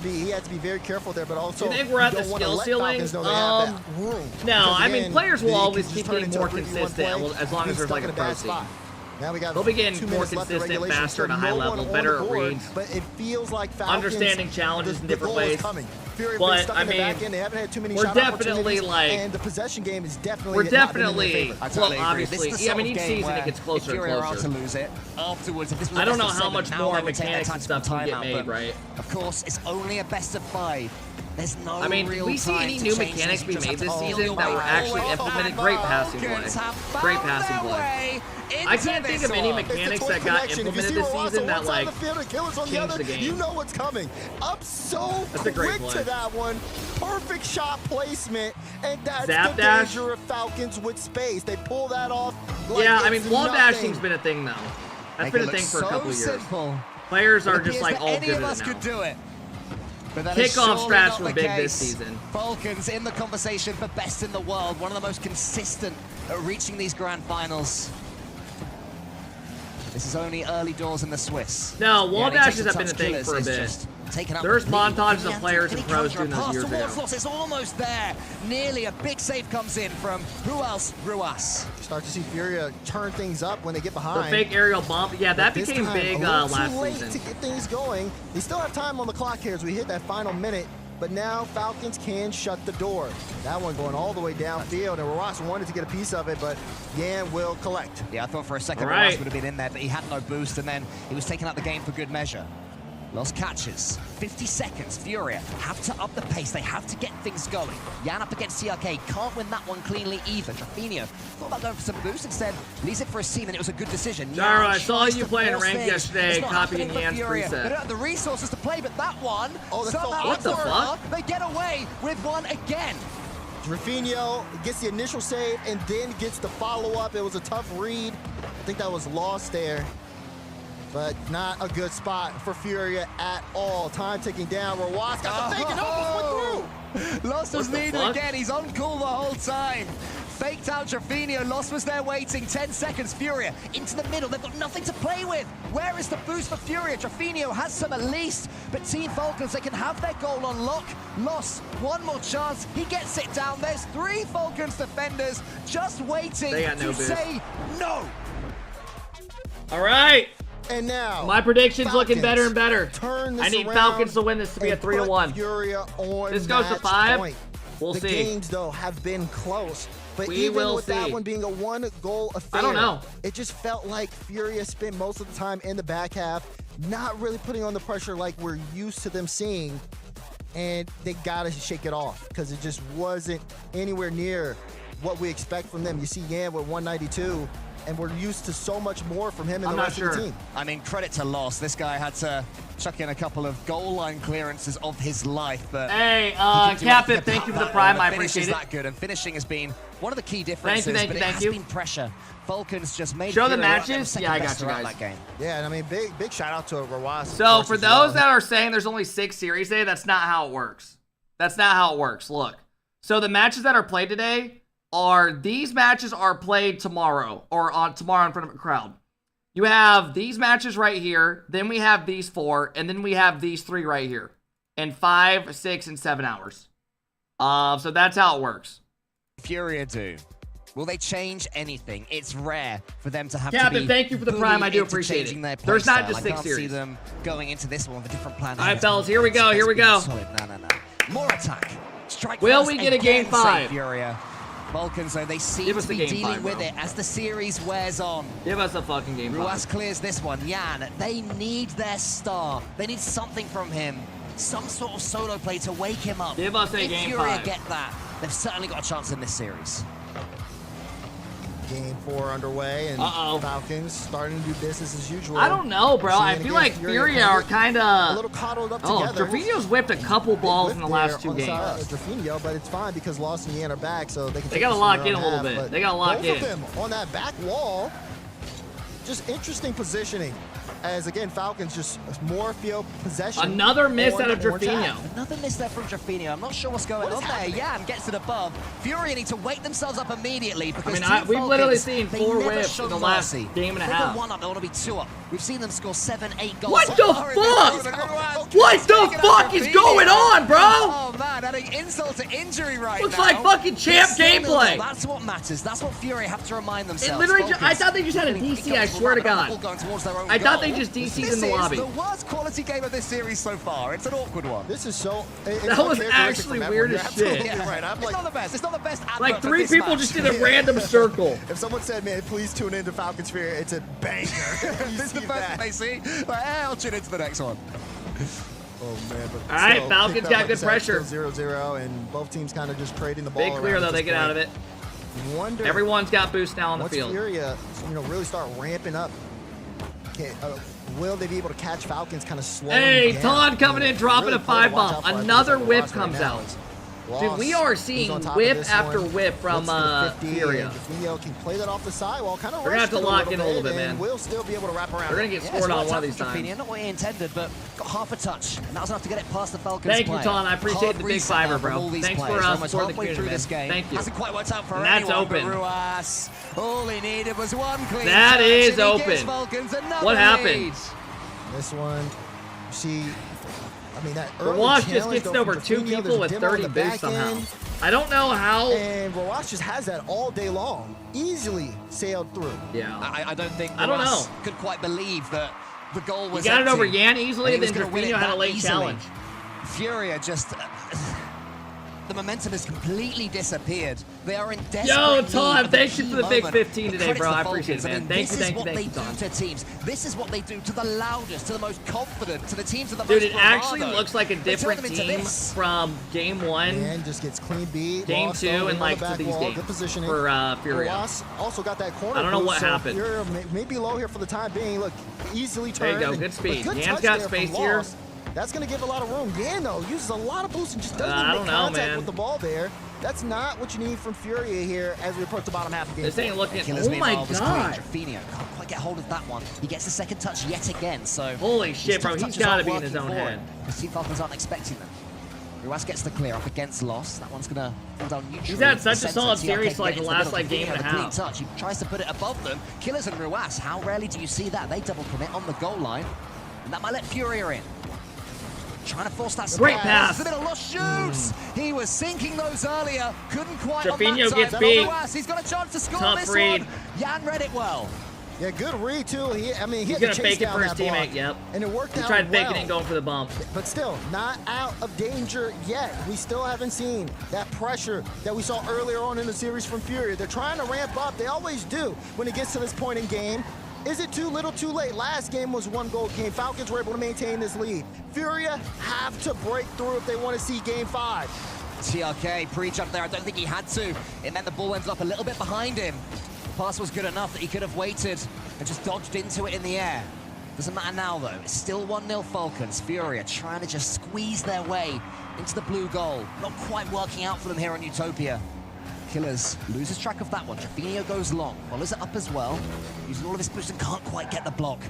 He had to be very careful there, but also Do you think we're at the don't wanna skill let ceiling? Falcons know they have that room. No, Because I mean, again, players will they always can keep just turn getting into a more 3v1 consistent play, as long as be there's stuck like in a bad pro spot. scene. Now we got They'll be getting 2 more minutes left in consistent, regulation, faster, at a so high no level, one on better the at board, reads. But it feels like Falcons, Understanding challenges in different the goal ways. is coming. Fury have But, been stuck in the I back mean, end. They haven't had too many we're shot definitely, opportunities, like- and the possession game is definitely We're not been in their definitely, favor. well, This is the obviously, sort I mean, of each game season it where gets if closer Fury and are out closer. to lose it afterwards, if this was I a don't best know of how 7, much now more they would take their mechanics and tactical stuff can get timeout, made, but right? Of course, it's only a best of 5. There's no I mean, real did we see time any to new change mechanics this. be You just made have to this feel season your that were way. actually implemented? Great passing play. Falcons have Great found passing their play. way I into can't think this of any one. It's the mechanics twin that got connection. If you implemented see this Ross season on that one side like of the field and Killer's on the changed other, the game. you know what's coming. Up so That's a great quick play. to that one. Perfect shot placement, and that's Zap the dash. danger of Falcons with space. They pull that off. Like Yeah, I it's mean, wall nothing. dashing's been a thing though. That's Make been it a look thing for a so couple years. simple. Players are It just appears like that all any good of at us it could now. do it. But that is Kickoff surely strats not were the big case. this season. Falcons in the conversation for best in the world, one of the most consistent at reaching these grand finals. This is only early doors in the Swiss. No, wall Yeah, and he dashes takes have been a touch. thing Killers for a is bit. just taken up There's the lead. montages of Can players he and pros conjure doing a those pass years towards ago. Loss? It's almost there. Nearly a big save comes in from who else? Ruas. Start to see Furia turn things up when they get The behind. fake aerial bump, yeah, that But this became time, big a little last too late season. to get things going. They still have time on the clock here as we hit that final minute, but now Falcons can shut the door. That one going all the way downfield, and Ross wanted to get a piece of it, but Yan will collect. Yeah, I thought for a second Right. Ruas would have been in there, but he had no boost, and then he was taking out the game for good measure. Lost catches. 50 seconds. Furia have to up the pace. They have to get things going. Yan up against TRK. Can't win that one cleanly either. Jaffinho thought about going for some boost instead. Leaves it for a seam, and it was a good decision. Jaro, Yan I saw tries you to playing force ranked things. yesterday, It's not copying happening for Yan's Furia. preset. They don't have the resources to play, but that one, Oh, that's so somehow What the fuck? they get away with one again. Jaffinho gets the initial save and then gets the follow-up. It was a tough read. I think that was lost there, but not a good spot for Furia at all. Time ticking down. Rowas got the fake and almost went through. No! Lost was needed again. He's on call the whole time. Faked out Drafinio. Lost was there waiting. 10 seconds. Furia into the middle. They've got nothing to play with. Where is the boost for Furia? Drafinio has some at least, but Team Falcons, they can have their goal on lock. Lost, one more chance. He gets it down. There's 3 Falcons defenders just waiting to say no. All right. And now, my prediction's Falcons looking better and better. Turn this I need around Falcons to win this to be a 3-1. Furia on This goes to 5. point. We'll the see. games, though, have been close. But We even will with that see. one being a 1-goal affair, I don't know. It just felt like Furia spent most of the time in the back half, not really putting on the pressure like we're used to them seeing. And they got to shake it off because it just wasn't anywhere near what we expect from them. You see Yan with 192. And we're used to so much more from him and the rest of the team. I mean, credit to Lost. This guy had to chuck in a couple of goal line clearances of his life. But hey, Captain, thank you for the prime. I appreciate it. That good, and finishing has been one of the key differences. Thank you. It has been pressure. Falcons just made Show the Furia matches. Yeah, I got you guys. that game. Yeah, and I mean, big shout out to Rawas. So for those that are saying there's only 6 series today, that's not how it works. That's not how it works. Look, so the matches that are played today are these matches are played tomorrow or on tomorrow in front of a crowd. You have these matches right here, then we have these 4, and then we have these 3 right here in 5, 6, and 7 hours. So that's how it works. Furia do. Will they change anything? It's rare for them to have Captain, to be thank you for the prime. I do appreciate it. There's not just 6 series. I can't see them going into this one with a different plan. All right, fellas, here we go. Here we go. Solid. No. More attack. Strike Will first we get a again, game 5? Furia. Falcons, though, they seem to be dealing with it as the series wears on. Give us a fucking game 5. Ruas clears this one. Yan, they need their star. They need something from him. Some sort of solo play to wake him up. Give us a if game Furia 5. get that, they've certainly got a chance in this series. Game 4 underway, and Falcons starting to do business as usual. I don't know, bro. I feel like Furia are kind of a little coddled up together. Drafinio's whipped a couple balls in the last 2 games. Drafinio, but it's fine because Lost and Yan are back, so they can. They gotta lock in a little bit. They gotta lock in. Both of them on that back wall. Just interesting positioning. As again, Falcons just more field possession. Another miss out of Drafinio. Another miss there from Drafinio. I'm not sure what's going on there. Yan gets it above. Furia need to wake themselves up immediately because we've literally seen 4 whips in the last game and a half. They 1 up, they want to be 2 up. We've seen them score 7, 8 goals. What the fuck? What the fuck is going on, bro? Oh man, adding insult to injury right now. Looks like fucking champ gameplay. That's what matters. That's what Furia have to remind themselves. It literally, I thought they just had a DC. I swear to God. I thought they just DC'd in the lobby. This is the worst quality game of this series so far. It's an awkward one. This is so. That was actually weird as shit. You're right. I'm it's not the best. It's not the best. Like 3 people just did a random circle. If someone said, "Man, please tune into Falcons Furia," it's a banger. This is the first one they see. Like, I'll tune into the next one. Oh man! All right, Falcons got good pressure. 0-0, and both teams kind of just trading the ball. Big clear though, they get out of it. Wonder everyone's got boost now on the field. Once Furia, really start ramping up. Okay, will they be able to catch Falcons kind of slowing down? Hey, Todd coming in, dropping a 5 bomb. Another whip comes out. Dude, we are seeing whip after whip from Furia. Drafinio can play that off the sidewall. Kind of. We're gonna have to lock in a little bit, man. We'll still be able to wrap around. We're gonna get scored on one of these times. Not what he intended, but got half a touch, and that was enough to get it past the Falcons. Thank you, Todd. I appreciate the big 5er, bro. Thanks for supporting the community, man. Thank you. Hasn't quite worked out for that's anyone, open. Ruas. All he needed was 1 clean. That is open. What happened? This one, see. I mean, that Rawash just gets over 2 people with 30 boost somehow. I don't know how. And Rawash just has that all day long. Easily sailed through. Yeah. I don't think I don't know. Could quite believe that the goal was He got it over empty. Yan easily, and then Drafinio had a late easily. challenge. Furia just... the momentum has completely disappeared. They are in desperate Yo, Todd, need thank you for the big moment. 15 today, bro. I appreciate it, man. Thank you, This is what they do to teams. This is what they do to the loudest, to the most confident, to the teams with the most Dude, it actually bravado. looks like a different team from game 1, and just gets clean beat. game 2, and like to these games good positioning for Furia. Ross also got that corner. I don't know what so happened. Furia may be low here for the time being. Look, easily turned. There you go, good speed. Good Yan's touch got there space from here. Loss. That's going to give a lot of room. Yan, though, uses a lot of boost and just doesn't even make contact with the ball there. That's not what you need from Furia here as we approach the bottom half of the game. This ain't looking. Killer's Oh my was god! Drafinio can't quite get hold of that one. He gets the second touch yet again. So holy shit, bro! He's got to be in his own head. The Team Falcons aren't expecting them. Ruas gets the clear up against Lost. That one's gonna fall down neutral. He's had such a solid series for like the last game and a half. Clean touch. He tries to put it above them. Killers and Ruas, how rarely do you see that? They double commit on the goal line. And that might let Furia in. Trying to force that great pass. A bit of Lost shoots. He was sinking those earlier. Couldn't quite Trapinho on that gets beat. He's got a chance to score Tough this read. one. Jan read it well. Yeah, good read too. He's gonna fake it for his teammate. Yep. And it worked out. He tried faking well. it and going for the bump. But still, not out of danger yet. We still haven't seen that pressure that we saw earlier on in the series from Furia. They're trying to ramp up. They always do when it gets to this point in game. Is it too little, too late? Last game was 1-goal game. Falcons were able to maintain this lead. Furia have to break through if they want to see game 5. TRK pre-jump there. I don't think he had to. And then the ball ends up a little bit behind him. The pass was good enough that he could have waited and just dodged into it in the air. Doesn't matter now, though. It's still 1-0 Falcons. Furia trying to just squeeze their way into the blue goal. Not quite working out for them here on Utopia. Killers loses track of that one. Trapinho goes long, follows it up as well. Using all of his boost and can't quite get the block.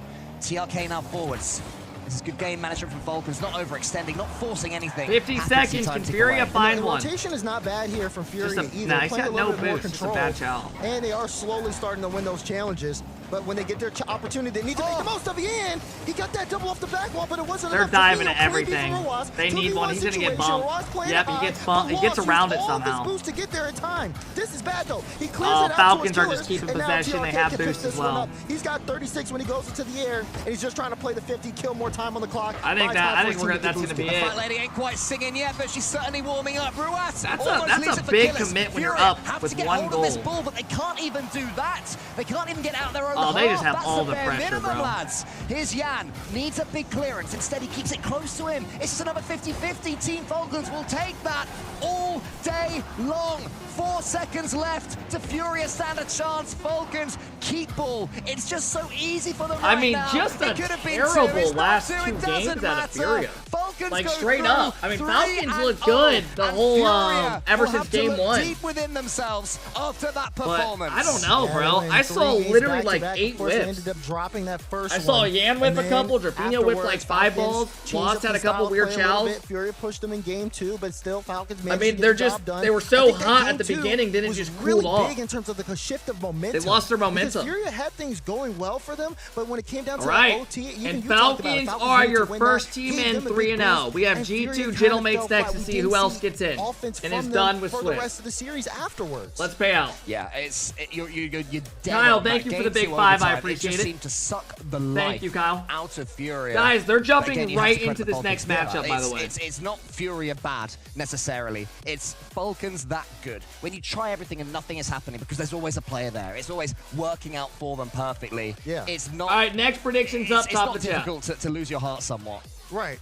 TRK now forwards. This is good game management from Falcons, not overextending, not forcing anything. 50 seconds, can Furia find one? The rotation is not bad here from Furia either. Nah, he's Playing got a little no bit more boost, it's a control. bad chow. And they are slowly starting to win those challenges. But when they get their opportunity, they need to make the most of it. And he got that double off the back wall, but it wasn't They're enough. diving at everything. They need one. He's gonna get bumped. Yep, he gets bumped. He gets around it somehow. Boost to get there in time. This is bad though. He clears it out. Falcons are just keeping possession. They have boost as well. He's got 36 when he goes into the air, and he's just trying to play the 50, kill more time on the clock. I think that's gonna be The it. Fat Lady ain't quite singing yet, but she's certainly warming up. Ruas That's a big commit when you're up with one goal. This ball, but they can't even do that. They can't even get out their own Oh, they just have That's all the the bare pressure, minimum, bro. lads. Here's Jan. Needs a big clearance. Instead, he keeps it close to him. It's another 50-50. Team Falcons will take that all day long. 4 seconds left to Furia stand a chance. Falcons keep ball. It's just so easy for them right I mean, now. just a It could have been terrible 2. It's not last 2. 2 It doesn't games out of matter. Furia. Falcons Like go straight through up. I mean, 3-0, Falcons look good the and whole Furia ever will since have to game look 1. deep within themselves after that But performance. I don't know, bro. Yeah, I saw three literally back-to-back. like 8 Of course, they whips. ended up dropping that first I saw one. Yan whip And a then couple. Rapinho whipped like afterwards, 5 Falcons balls. changed Lost up had the a couple style of weird play a little chows. bit. Furia pushed them in game 2, but still Falcons I managed mean, to get they're the just job done. they were I so think that hot game at the 2 beginning, then it was just really cooled off. big in terms of the shift of momentum. They lost their Because momentum. Furia had things going well for them, but when it came down to Right. OT, even And you talked about it, Falcons are needed your to win first that, team gave in them a big 3-0. boost, We have and G2 Furia kinda Gentlemates fell next flat. to We see didn't who else see gets in. offense And from it's them done with for the Swift. rest of the series afterwards. Let's pay out. Yeah, you're dead Kyle, on thank that. you for Game the big 2 5. I overtime, appreciate just it. seemed to suck the Thank life you, Kyle. out of Furia. Guys, they're jumping Again, you have right to credit into the this next Falcons. matchup, by the way. It's not Furia bad, necessarily. It's Falcons that good. When you try everything and nothing is happening because there's always a player there. It's always working out for them perfectly. Yeah. It's not... All right, next predictions up It's top not of the chat. difficult to lose your heart somewhat. Right.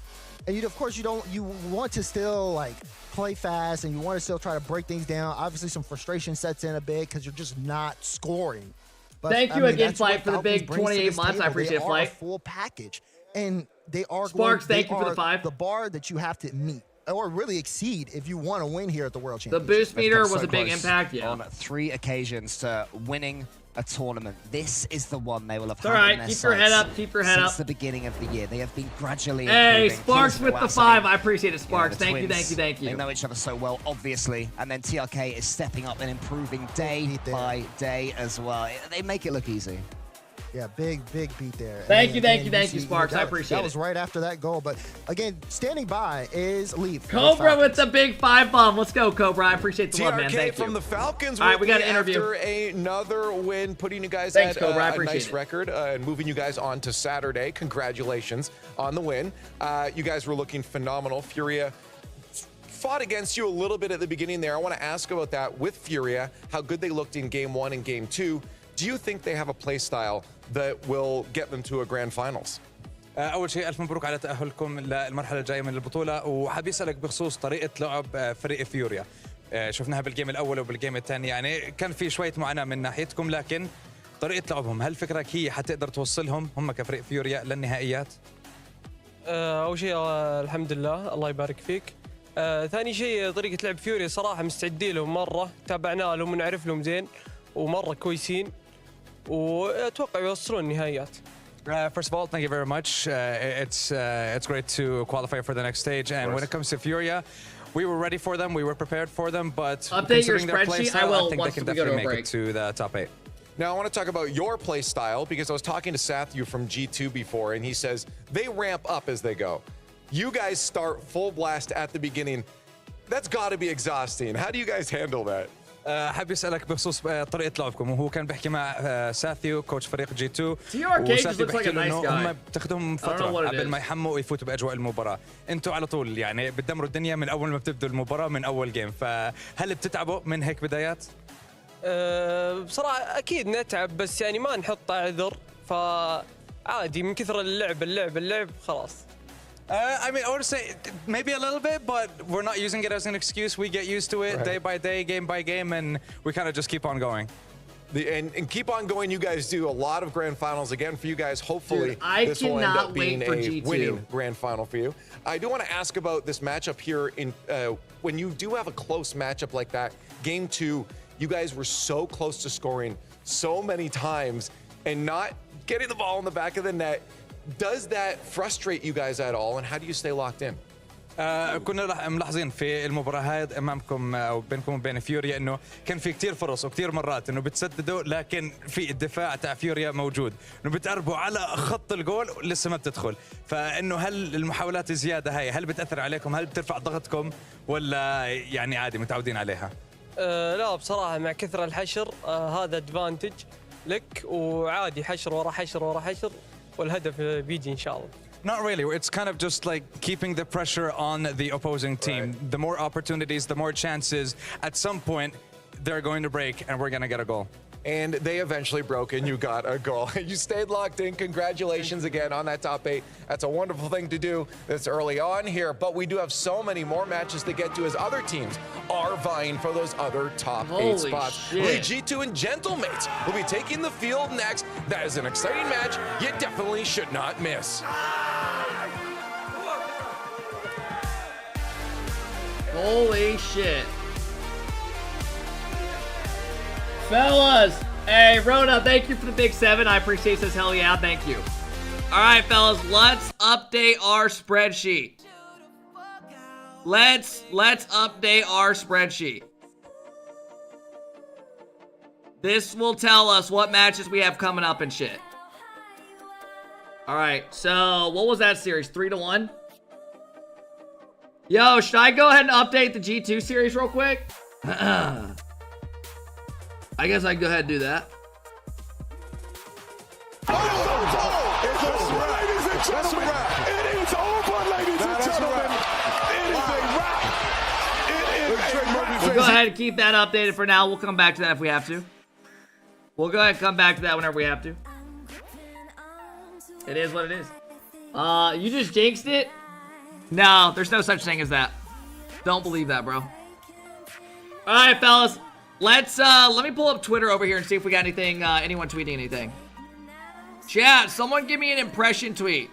And of course you want to still like play fast and you want to still try to break things down. Obviously some frustration sets in a bit because you're just not scoring. But, Thank you again, Flight, for the big 28 months. I appreciate it, Flight. They are a full package. And they are Sparks, thank you for the 5. The bar that you have to meet or really exceed if you want to win here at the World The Championship. boost meter They've come was so a big close impact, yeah. on 3 occasions to winning a tournament. This is the one they will have It's all had right. in their Keep your head sights up. Keep your head since up. the beginning of the year. They have been gradually Hey, improving. Sparks Killers with the and 5. Ruas, I appreciate it, Sparks. the Thank you, twins, thank you, thank you. They know each other so well, obviously. And then TRK is stepping up and improving day by day as well. They make it look easy. Yeah, big beat there. Thank you, Sparks. I appreciate that it. was right after that goal. But again, standing by is Leaf. Cobra with the big 5 bomb. Let's go, Cobra. I appreciate the love, man. TRK Thank from you. the Falcons. All right, we got an an interview. After another win, putting you guys Thanks, at Cobra. I a appreciate nice it. record and moving you guys on to Saturday. Congratulations on the win. You guys were looking phenomenal. Furia fought against you a little bit at the beginning there. I want to ask about that with Furia, how good they looked in game 1 and game 2. Do you think they have a play style that will get them to a grand finals? اول شيء الف مبروك على تاهلكم للمرحله الجايه من البطوله وحابب اسالك بخصوص طريقه لعب فريق فيوريا شفناها بالجيم الاول وبالجيم الثاني يعني كان في شويه معاناه من ناحيتكم لكن طريقه لعبهم هل فكرك هي حتقدر توصلهم هم كفريق فيوريا للنهائيات؟ اول شيء الحمد لله الله يبارك فيك. ثاني شيء طريقه لعب فيوريا صراحه مستعدين لهم مره تابعنا لهم ونعرف لهم زين ومره كويسين واتوقع يوصلون النهائيات. First of all, thank you very much. It's great to qualify for the next stage. And when it comes to Furia, we were ready for them. We were prepared for them. But update your considering their play spreadsheet. style, I will I think they once can we go to definitely a make break. it to the top 8. Now, I want to talk about your play style because I was talking to Sathu from G2 before, and he says they ramp up as they go. You guys start full blast at the beginning. That's got to be exhausting. How do you guys handle that? حابب اسالك بخصوص طريقه لعبكم وهو كان بيحكي مع ساثيو كوتش فريق جي 2 TRK just looks like a nice guy. هم بتاخذهم فتره قبل ما يحموا ويفوتوا باجواء المباراه. انتوا على طول يعني بتدمروا الدنيا من اول ما بتبدوا المباراه من اول جيم، فهل بتتعبوا من هيك بدايات؟ بصراحه اكيد نتعب بس يعني ما نحط عذر، فعادي من كثر اللعب خلاص. I mean, I would say maybe a little bit, but we're not using it as an excuse. We get used to it day by day, game by game, and we kind of just keep on going. And keep on going. You guys do a lot of grand finals again for you guys. Hopefully, this will end up being a winning grand final for you. I do want to ask about this matchup here. When you do have a close matchup like that, game 2, you guys were so close to scoring so many times and not getting the ball in the back of the net. Does that frustrate you guys at all, and how do you stay locked in? كنا ملاحظين في المباراة هاي امامكم او بينكم وبين فيوريا انه كان في كثير فرص وكثير مرات انه بتسددوا، لكن في الدفاع تاع فيوريا موجود، انه بتقربوا على خط الجول لسه ما بتدخل، فانه هل المحاولات الزيادة هاي هل بتأثر عليكم؟ هل بترفع ضغطكم ولا يعني عادي متعودين عليها؟ لا بصراحة مع كثر الحشر هذا ادفانتج لك، وعادي حشر ورا حشر ورا حشر والهدف بيجي ان شاء الله. Not really. It's kind of just like keeping the pressure on the opposing team. Right. The more opportunities, the more chances. At some point, they're going to break and we're going to get a goal. And they eventually broke and you got a goal. You stayed locked in. Congratulations again on that top 8. That's a wonderful thing to do this early on here. But we do have so many more matches to get to as other teams are vying for those other top 8 spots. League G2 and Gentlemates will be taking the field next. That is an exciting match you definitely should not miss. Holy shit. Fellas, hey, Rhoda, thank you for the big 7. I appreciate this. Hell yeah, thank you. All right, fellas, let's update our spreadsheet. Let's update our spreadsheet. This will tell us what matches we have coming up and shit. All right, so what was that series? 3-1? Yo, should I go ahead and update the G2 series real quick? I guess I can go ahead and do that. We'll go ahead and keep that updated for now. We'll come back to that if we have to. We'll go ahead and come back to that whenever we have to. It is what it is. You just jinxed it? No, there's no such thing as that. Don't believe that, bro. All right, fellas. Let me pull up Twitter over here and see if we got anything, anyone tweeting anything. Chat, someone give me an impression tweet.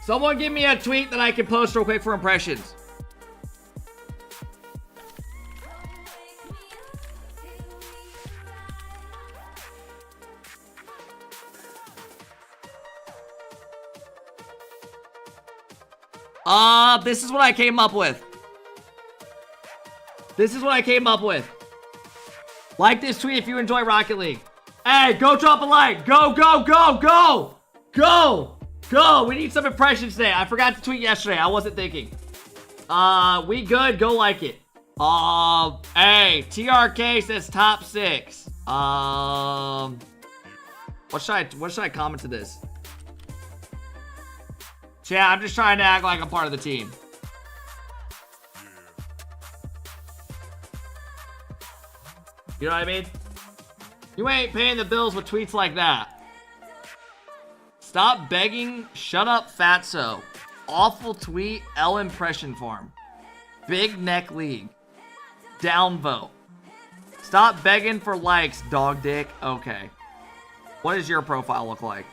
Someone give me a tweet that I can post real quick for impressions. This is what I came up with. This is what I came up with. Like this tweet if you enjoy Rocket League. Hey, go drop a like. Go, go, go, go. Go. Go. We need some impressions today. I forgot to tweet yesterday. I wasn't thinking. We good. Go like it. Hey, TRK says top 6. What should I comment to this? Chat, I'm just trying to act like I'm part of the team. You know what I mean? You ain't paying the bills with tweets like that. Stop begging. Shut up, fatso. Awful tweet. L impression form. Big neck league. Downvote. Stop begging for likes, dog dick. Okay. What does your profile look like?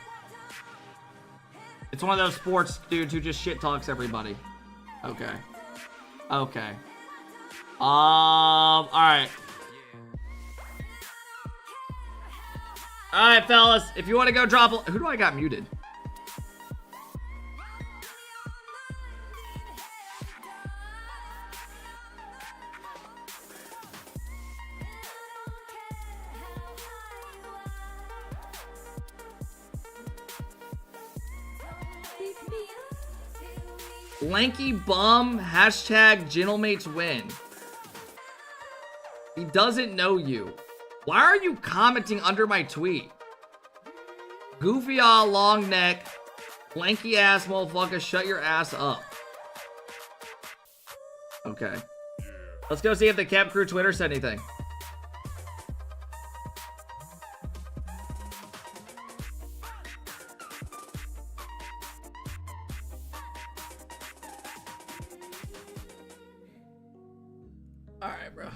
It's one of those sports dudes who just shit talks everybody. Okay. Okay. All right. All right, fellas. If you want to go drop a... Who do I got muted? Lanky bum, hashtag gentlemates win. He doesn't know you. Why are you commenting under my tweet? Goofy all long neck, lanky ass motherfucker, shut your ass up. Okay. Let's go see if the Cap Crew Twitter said anything. Alright, bro.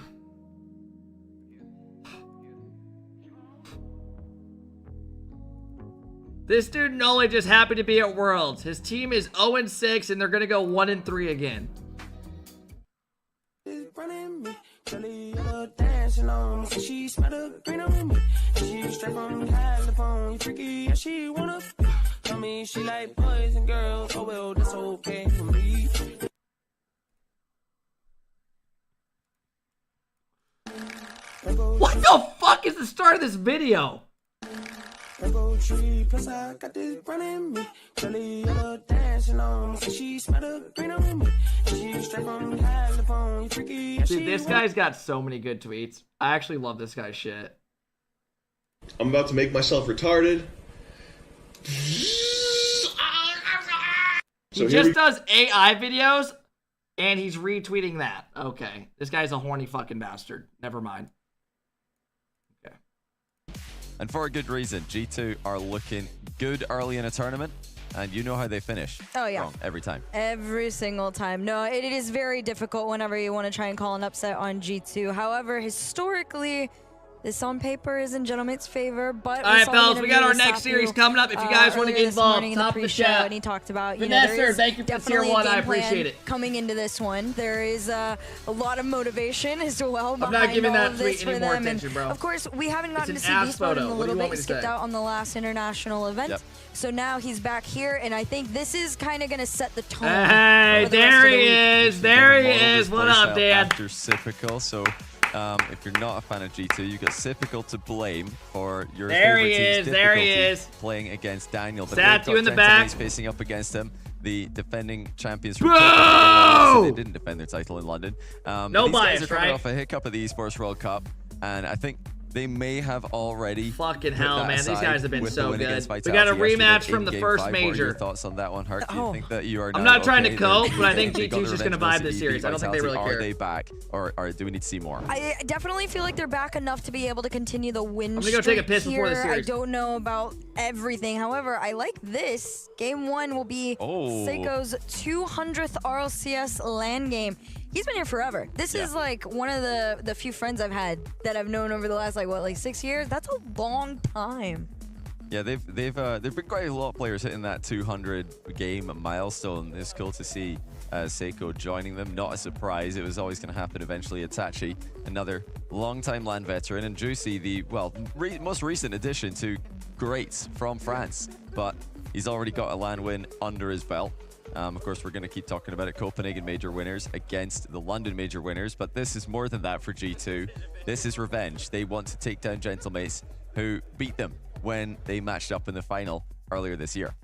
This dude Noli just happy to be at Worlds. His team is 0-6 and they're gonna go 1-3 again. She like boys and girls. Oh well, that's okay for me. What the fuck is the start of this video? Plus I got this running me. Kelly dancing on me. She smelled the green on me. She straight from California. Freaky. Dude, this guy's got so many good tweets. I actually love this guy's shit. I'm about to make myself retarded. He just does AI videos, and he's retweeting that. Okay. This guy's a horny fucking bastard. Never mind. Okay. And for a good reason. G2 are looking good early in a tournament, and you know how they finish. Oh, yeah. Wrong every time. Every single time. No, it is very difficult whenever you want to try and call an upset on G2. However, historically, this on paper is in Gentlemate's favor, but all right, fellas, we got our next series coming up. If you guys want to get involved, top of the chat. And he talked about, Vanessa, thank you for tier 1. I appreciate it. Coming into this one, there is a lot of motivation as well. I'm not giving that tweet any more them. attention, bro. Of course, we haven't gotten to see Beast Mode in a little bit. He skipped out on the last international event. Yep. So now he's back here, and I think this is kind of going to set the tone. Hey, there he is. There he is. What up, Dan? After Sypical, so if you're not a fan of G2, you've got Sypical to blame for your favorite team's difficulty playing against Daniel. But Sat you in the back. Facing up against him, the defending champions. Bro! They didn't defend their title in London. No these bias, guys are coming right? off a hiccup of the Esports World Cup, and I think they may have already fucking hell, man. These guys have been so good. We got a rematch from the first major. What are your thoughts on that one, Hart? Do you think that you are? I'm not trying to cope, but I think G2's just going to vibe this series. I don't think they really care. Are they back, or do we need to see more? I definitely feel like they're back enough to be able to continue the win streak. I'm going to go take a piss before the series. I don't know about everything. However, I like this. Game 1 will be Seiko's 200th RLCS LAN game. He's been here forever. This is like one of the few friends I've had that I've known over the last like 6 years. That's a long time. Yeah, they've been quite a lot of players hitting that 200 game milestone. It's cool to see Seiko joining them. Not a surprise. It was always going to happen eventually. Itachi, another long-time LAN veteran, and Juicy, the most recent addition to Greats from France. But he's already got a LAN win under his belt. Of course, we're going to keep talking about it. Copenhagen major winners against the London major winners, but this is more than that for G2. This is revenge. They want to take down Gentlemates, who beat them when they matched up in the final earlier this year.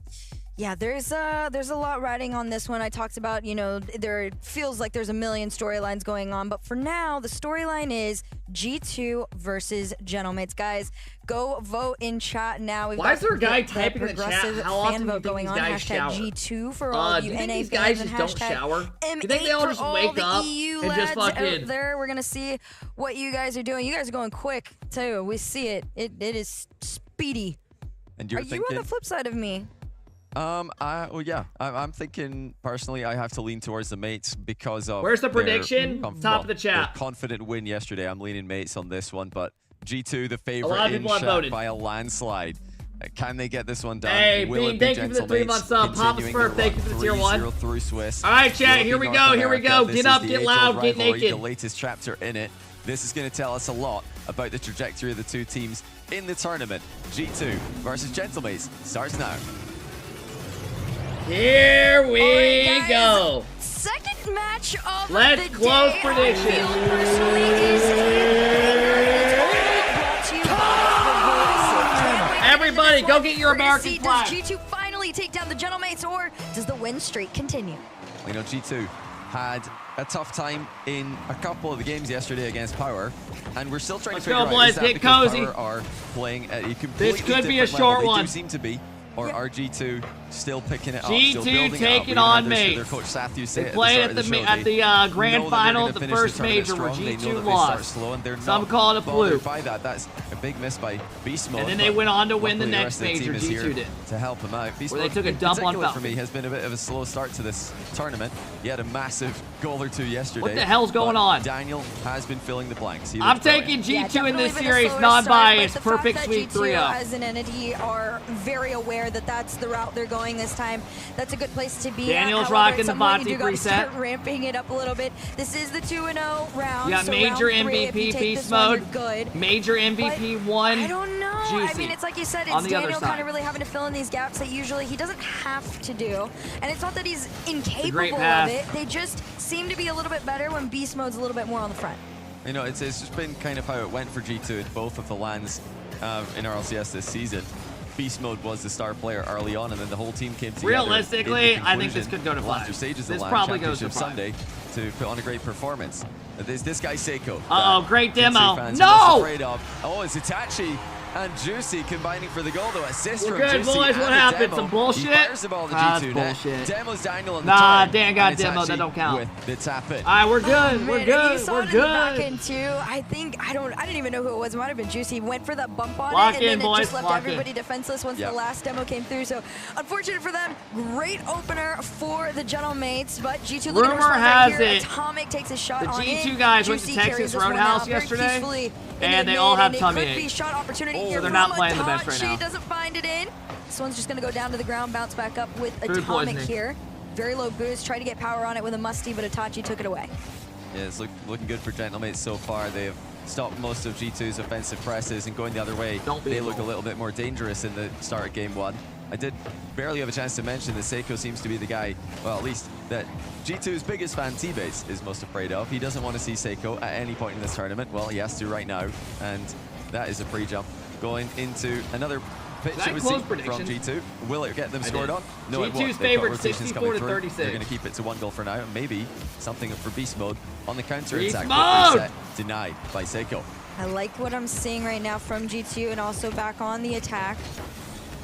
Yeah, there's a lot riding on this one. I talked about, there feels like there's a million storylines going on, but for now, the storyline is G2 versus Gentlemates. Guys, go vote in chat now. Why is there a guy typing in the chat? How often do you think these guys shower? G2 for all you NA fans. These guys just don't shower? Do you think they all just wake up and just fucking... There, we're gonna see what you guys are doing. You guys are going quick too. We see it. It is speedy. And you're thinking... you on the flip side of me? Well, yeah. I'm thinking personally, I have to lean towards the mates because of. Where's the prediction? Top of the chat. Confident win yesterday. I'm leaning mates on this one, but G2 the favorite a lot of people in chat voted by a landslide. Can they get this one done? Hey, Will Bean, it be thank you for the 3 months up. Papa Smurf, thank you for the tier 1. Through Swiss. All right, chat, here we go, here we go. This Get is up, the get age-old loud, get rivalry, naked. The latest chapter in it. This is going to tell us a lot about the trajectory of the two teams in the tournament. G2 versus Gentlemates starts now. Here we go. Second match of Let's the close day. predictions. I feel personally is brought to you by Everybody, go get your American Does flag. G2 finally take down the Gentlemates, or does the win streak continue? You know, G2 had a tough time in a couple of the games yesterday against Power, and we're still trying Let's to figure go, out boys. is that Get because cozy. Power are playing at a completely This could be a different level. short They one. do seem to be, or are G2 still picking it up? G2 still building take it up? it We even on, had their mates. coach Sathu say They at played the at start the of the show, grand know that they're final gonna of the finish first tournament major where strong. They know G2 that they start lost. slow, and they're Some not call it a bothered fluke. by that. That's a big miss by Beast Mode. And then they went on to win the luckily next rest of the major, team is here G2 did. to help him out. Beast Where they Mode took a in dump on particular for Falcon. me has been a bit of a slow start to this tournament. He had a massive goal or two yesterday. What the hell's going but on? Daniel has been filling the blanks. He I'm looks brilliant. taking G2 in definitely this been a series, slower non-biased, start, but the perfect fact sweep that G2 3-0. as an entity are very aware that that's the route they're going this time. That's a good place to be Daniel's at. However, rocking at the some point, Bonte you do gotta preset. start ramping it up a little bit. This is the 2-0 round. You got so major round 3, if you MVP take Beast this one, Mode, you're good. major MVP 1. I don't know. Juicy. I mean, it's like you said, On it's the other Daniel side. kind of really having to fill in these gaps that usually he doesn't have to do. And it's not that he's incapable of pass. it. They just seem to be a little bit better when Beast Mode's a little bit more on the front. You know, it's just been kind of how it went for G2 in both of the lands in RLCS this season. Beast Mode was the star player early on, and then the whole team came together. Realistically, in the I think this conclusion, could go to the 5. latter stages of This the LAN probably goes to Championship 5. Sunday to put on a great performance. This guy Seiko. Uh-oh, great demo. Fans No! are most afraid of. Oh, it's Itachi and Juicy combining for the goal, though. Assist We're from good, Juicy boys. and What the happened? demo. Some bullshit? He fires the ball to Ah, G2 that's net. bullshit. Demo's Daniel on the Nah, turn, Dan got and demo. That Itachi don't count. with the tap in. All right, we're good. Oh, we're man, good. You saw We're it in the back good. end too. I didn't even know who it was. It might have been Juicy. He went for that bump on Lock it, and in, then boys. it just left Lock everybody in. defenseless once Yep. the last demo came through. So unfortunate for them. Great opener for the Gentlemates, but G2 looking to Rumor respond has right here. it Atomic takes a shot the on G2 in. guys went to Juicy Texas carries this one Roadhouse out very yesterday, peacefully and into they all mid, have and tummy it could ache. be shot opportunity So here they're not from playing the best right Itachi. now. Doesn't find it in. This one's just going to go down to the ground, bounce back up with Food Atomic poisoning. here. Very low boost, tried to get power on it with a musty, but Itachi took it away. Yeah, it's looking good for Gentlemates so far. They have stopped most of G2's offensive presses, and going the other way, they look a little bit more dangerous in the start of game 1. I did barely have a chance to mention that Seiko seems to be the guy, well, at least that G2's biggest fan T-Base is most afraid of. He doesn't want to see Seiko at any point in this tournament. Well, he has to right now, and that is a free jump. Going into another pitch Did I it was close seen predictions? from G2. Will it get them I scored did. on? No, it G2's won't. They've got favorite, rotations 64 coming to through. 36. They're going to keep it to 1 goal for now. Maybe something for Beast Mode on the counter Beast attack. Mode! Reset denied by Seiko. I like what I'm seeing right now from G2 and also back on the attack.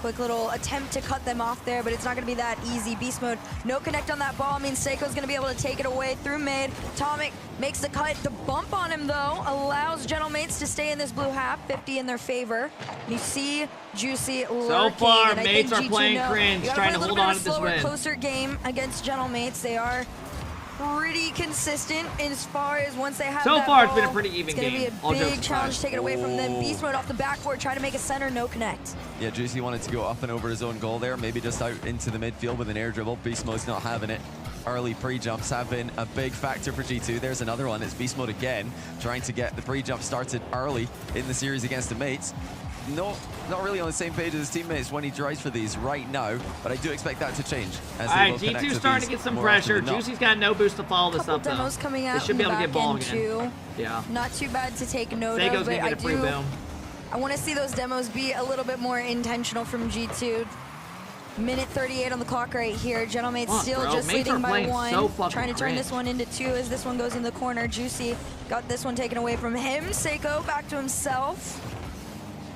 Quick little attempt to cut them off there, but it's not going to be that easy. Beast Mode, no connect on that ball. Means Seiko's going to be able to take it away through mid. Atomic makes the cut. The bump on him, though, allows Gentlemates to stay in this blue half, 50 in their favor. You see Juicy lurking. So far, and I mates think are G2 playing know cringe, you gotta trying play to a little hold bit on of to this slower, win. closer game against Gentlemates. They are pretty consistent as far as once they have So that far, it's been a ball, pretty even it's gonna game. be All a jokes big aside. challenge taken away from them. Oh. Beast Mode off the backboard, try to make a center, no connect. Yeah, Juicy wanted to go up and over his own goal there, maybe just out into the midfield with an air dribble. Beast Mode's not having it. Early pre-jumps have been a big factor for G2. There's another one. It's Beast Mode again, trying to get the pre-jump started early in the series against the mates. No, not really on the same page as his teammates when he tries for these right now, but I do expect that to change. As All they right, will connect G2's to starting these to get some more often pressure. than not. Juicy's got no boost to follow this Couple up, though. demos coming out They should in be the able to get back ball end again. too. Yeah. Not too bad to take note Seiko's of, gonna but get a free boom. I want to see those demos be a little bit more intentional from G2. Minute 38 on the clock right here. Gentlemates Come on, still bro. just Mates leading are by playing 1. so fucking Trying to turn cringe. this one into 2 as this one goes in the corner. Juicy got this one taken away from him. Seiko back to himself.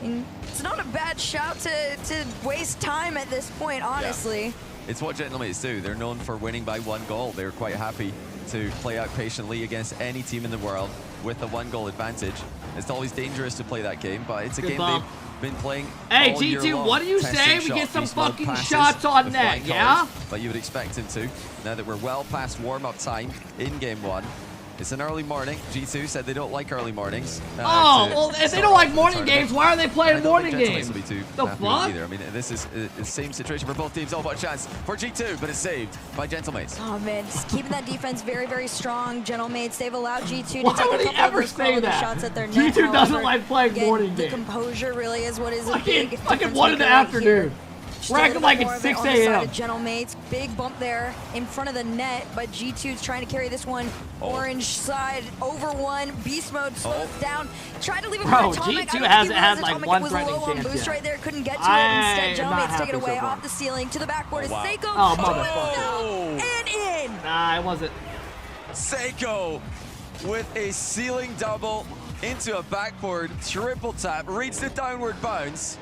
And it's not a bad shout to waste time at this point, honestly. It's what Gentlemates do. They're known for winning by 1 goal. They're quite happy to play out patiently against any team in the world with a 1-goal advantage. It's always dangerous to play that game, but it's a Good game bump. they've been playing Hey, all year G2, long. what do you Testing say? We shot. get some Beast Mode fucking passes shots on with net, flying yeah? colours, but you would expect him to. Now that we're well past warm-up time in game 1, It's an early morning. G2 said they don't like early mornings. Well, if they don't like morning games, why are they playing morning games? Will be too the happy fuck? Either. I mean, this is the same situation for both teams. All but a chance for G2, but it's saved by Gentlemates. Oh man, just keeping that defense very, very strong. Gentlemates, they've allowed G2 to Why take would a he couple ever of those say quality that? shots at their net. G2 doesn't However, like playing again, morning the games. composure really is what is a big Fucking difference 1 in the maker right afternoon. here. We're acting like it's 6 a.m. Gentlemates, big bump there in front of the net, but G2's trying to carry this one. Orange side over one. Beast mode slows down. Tried to leave it Bro, for Atomic. G2 I hasn't don't had think like he one was low threatening on chance boost yet. right there. Couldn't get to it. Instead, am not Gentlemates take it happy so away far. off the ceiling to the backboard. It's Seiko. Oh, motherfucker. And in. Nah, it wasn't. Seiko with a ceiling double into a backboard triple tap, reads the downward bounce,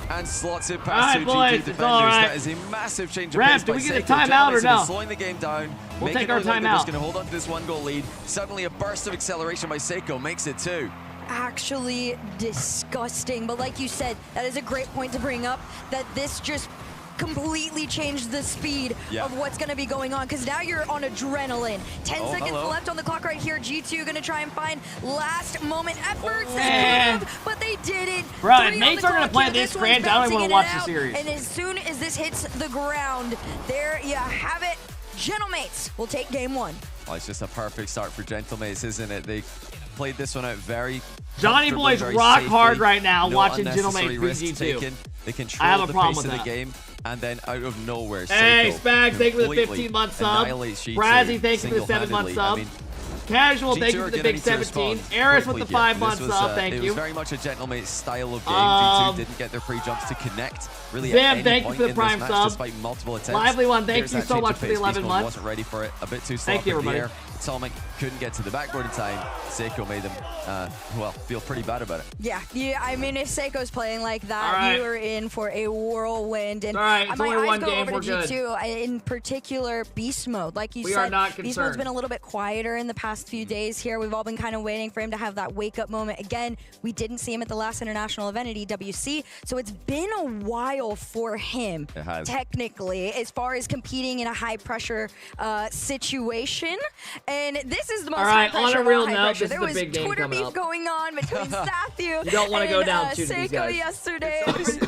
and slots it past two G2 defenders. That is a massive change of pace do by we get a Seiko. timeout or no? Slowing the game down. We'll making take our it look like they're timeout. just going to hold on to this 1-goal lead. Suddenly a burst of acceleration by Seiko makes it 2. Actually disgusting, but like you said, that is a great point to bring up, that this just completely changed the speed of what's going to be going on, because now you're on adrenaline. 10 seconds left on the clock right here. G2 going to try and find last moment efforts. They could have, but they didn't. Bro, if mates are going to play this grand, I don't even want to watch the series. And as soon as this hits the ground, there you have it. Gentlemates will take game 1. Oh, it's just a perfect start for Gentlemates, isn't it? They played this one out very Johnny comfortably, Boy's very rock safely. hard right now No watching unnecessary Gentlemates risks BG2. taken. They control I have a the problem pace with of the that. game, and then out of nowhere, Hey, Seiko Spag, thank you for the completely 15-month sub. annihilates G2 Brazzy, thank you for the 7-month single-handedly. sub. I mean, Casual, thank G2 you are for the gonna big need to 17. respond Eris with quickly the here. 5-month This was, sub, thank It you. was very much a Gentlemates style of game. G2 didn't get their pre-jumps to connect really Zam, at any thank you point for the in prime this match, sub. despite multiple attempts. Lively one, thank Here's you that so change much of for the pace. 11 Beastman months. wasn't ready for it. A bit too slow Thank you, up in the everybody. air. Atomic couldn't get to the backboard in time. Seiko made them, well, feel pretty bad about it. Yeah, I mean, if Seiko's playing like that, right. you are in for a whirlwind. And All right, it's my only eyes one go game, over we're to good. G2, in particular, Beast Mode. Like you We said, are not Beast Mode's concerned. been a little bit quieter in the past few days here. We've all been kind of waiting for him to have that wake-up moment. Again, we didn't see him at the last international event at EWC, so it's been a while for him, It has. technically, as far as competing in a high-pressure situation. And this is the most All right, high-pressure on a of all real high note, pressure. this There is the was big game Twitter coming beef up. going on between Sathu You don't wanna go and, down to these Seiko guys. yesterday.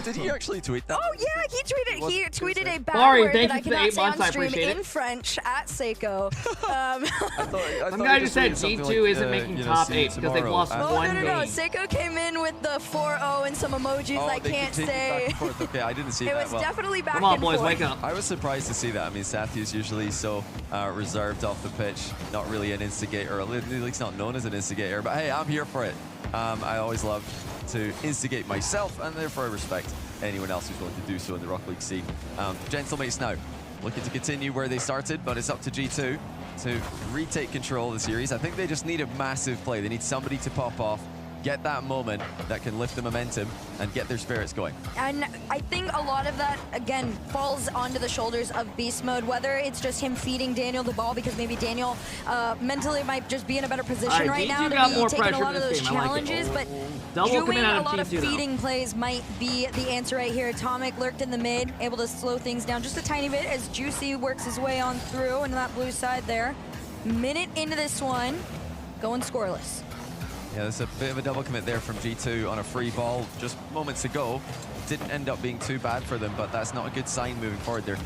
Did he actually tweet that? Oh yeah, he tweeted a bad Mari, word thank that I you for the cannot 8 say on months, I stream appreciate in it. French at Seiko. Some guy just said G2 isn't making top 8 because they've lost one No. game. Seiko came in with the 4-0 and some emojis I they can't continued say. back and forth. Okay, I didn't see It that. was Well, definitely back Come on, and boys, forth. wake up. I was surprised to see that. I mean, Sathu's usually so reserved off the pitch, not really an instigator, or at least not known as an instigator. But hey, I'm here for it. I always love to instigate myself, and therefore I respect anyone else who's willing to do so in the Rocket League scene. Gentlemates now looking to continue where they started, but it's up to G2 to retake control of the series. I think they just need a massive play. They need somebody to pop off, get that moment that can lift the momentum and get their spirits going. And I think a lot of that, again, falls onto the shoulders of Beast Mode, whether it's just him feeding Daniel the ball, because maybe Daniel mentally might just be in a better position right now to be taking a lot of those challenges, but doing a lot of feeding plays might be the answer right here. Atomic lurked in the mid, able to slow things down just a tiny bit as Juicy works his way on through into that blue side there. Minute into this one, going scoreless. Yeah, there's a bit of a double commit there from G2 on a free ball just moments ago. Didn't end up being too bad for them, but that's not a good sign moving forward. They're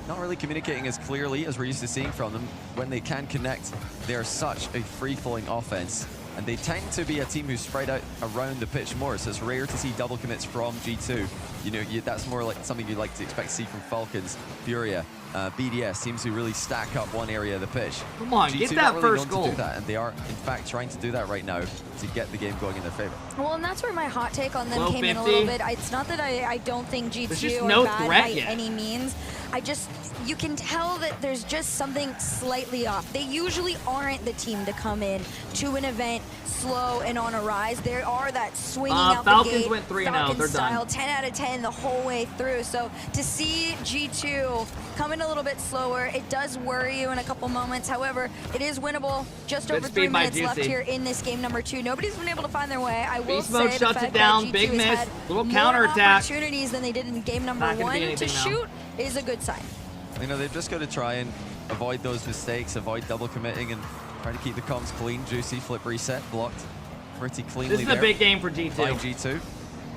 not really communicating as clearly as we're used to seeing from them. When they can connect, they're such a free-flowing offense, and they tend to be a team who's spread out around the pitch more, so it's rare to see double commits from G2. You know, that's more like something you'd like to expect to see from Falcons, Furia, BDS, teams who really stack up one area of the pitch. Come on, G2 get not that really first known goal. to do that, and they are, in fact, trying to do that right now to get the game going in their favor. Well, and that's where my hot take on them Low came in a 50. little bit. It's not that I don't think There's G2 just are no bad threat by yet. any means. You can tell that there's just something slightly off. They usually aren't the team to come in to an event slow and on a rise. They are that swinging out Falcons the gate, went 3-0. Falcons They're style, done. 10 out of 10 the whole way through. So to see G2 come in a little bit slower, it does worry you in a couple moments. However, it is winnable. Just Good over 3 speed by minutes left Juicy. here in this game number 2. Nobody's been able to find their way. I will Beast Mode say the shuts fact it down. that Big G2 has miss. had Little more counterattack. opportunities than they did in game number Not gonna 1 be to anything now. shoot is a good sign. You know, they've just got to try and avoid those mistakes, avoid double committing, and Trying to keep the comms clean. Juicy flip reset blocked pretty cleanly. This is a big game for G2. By G2.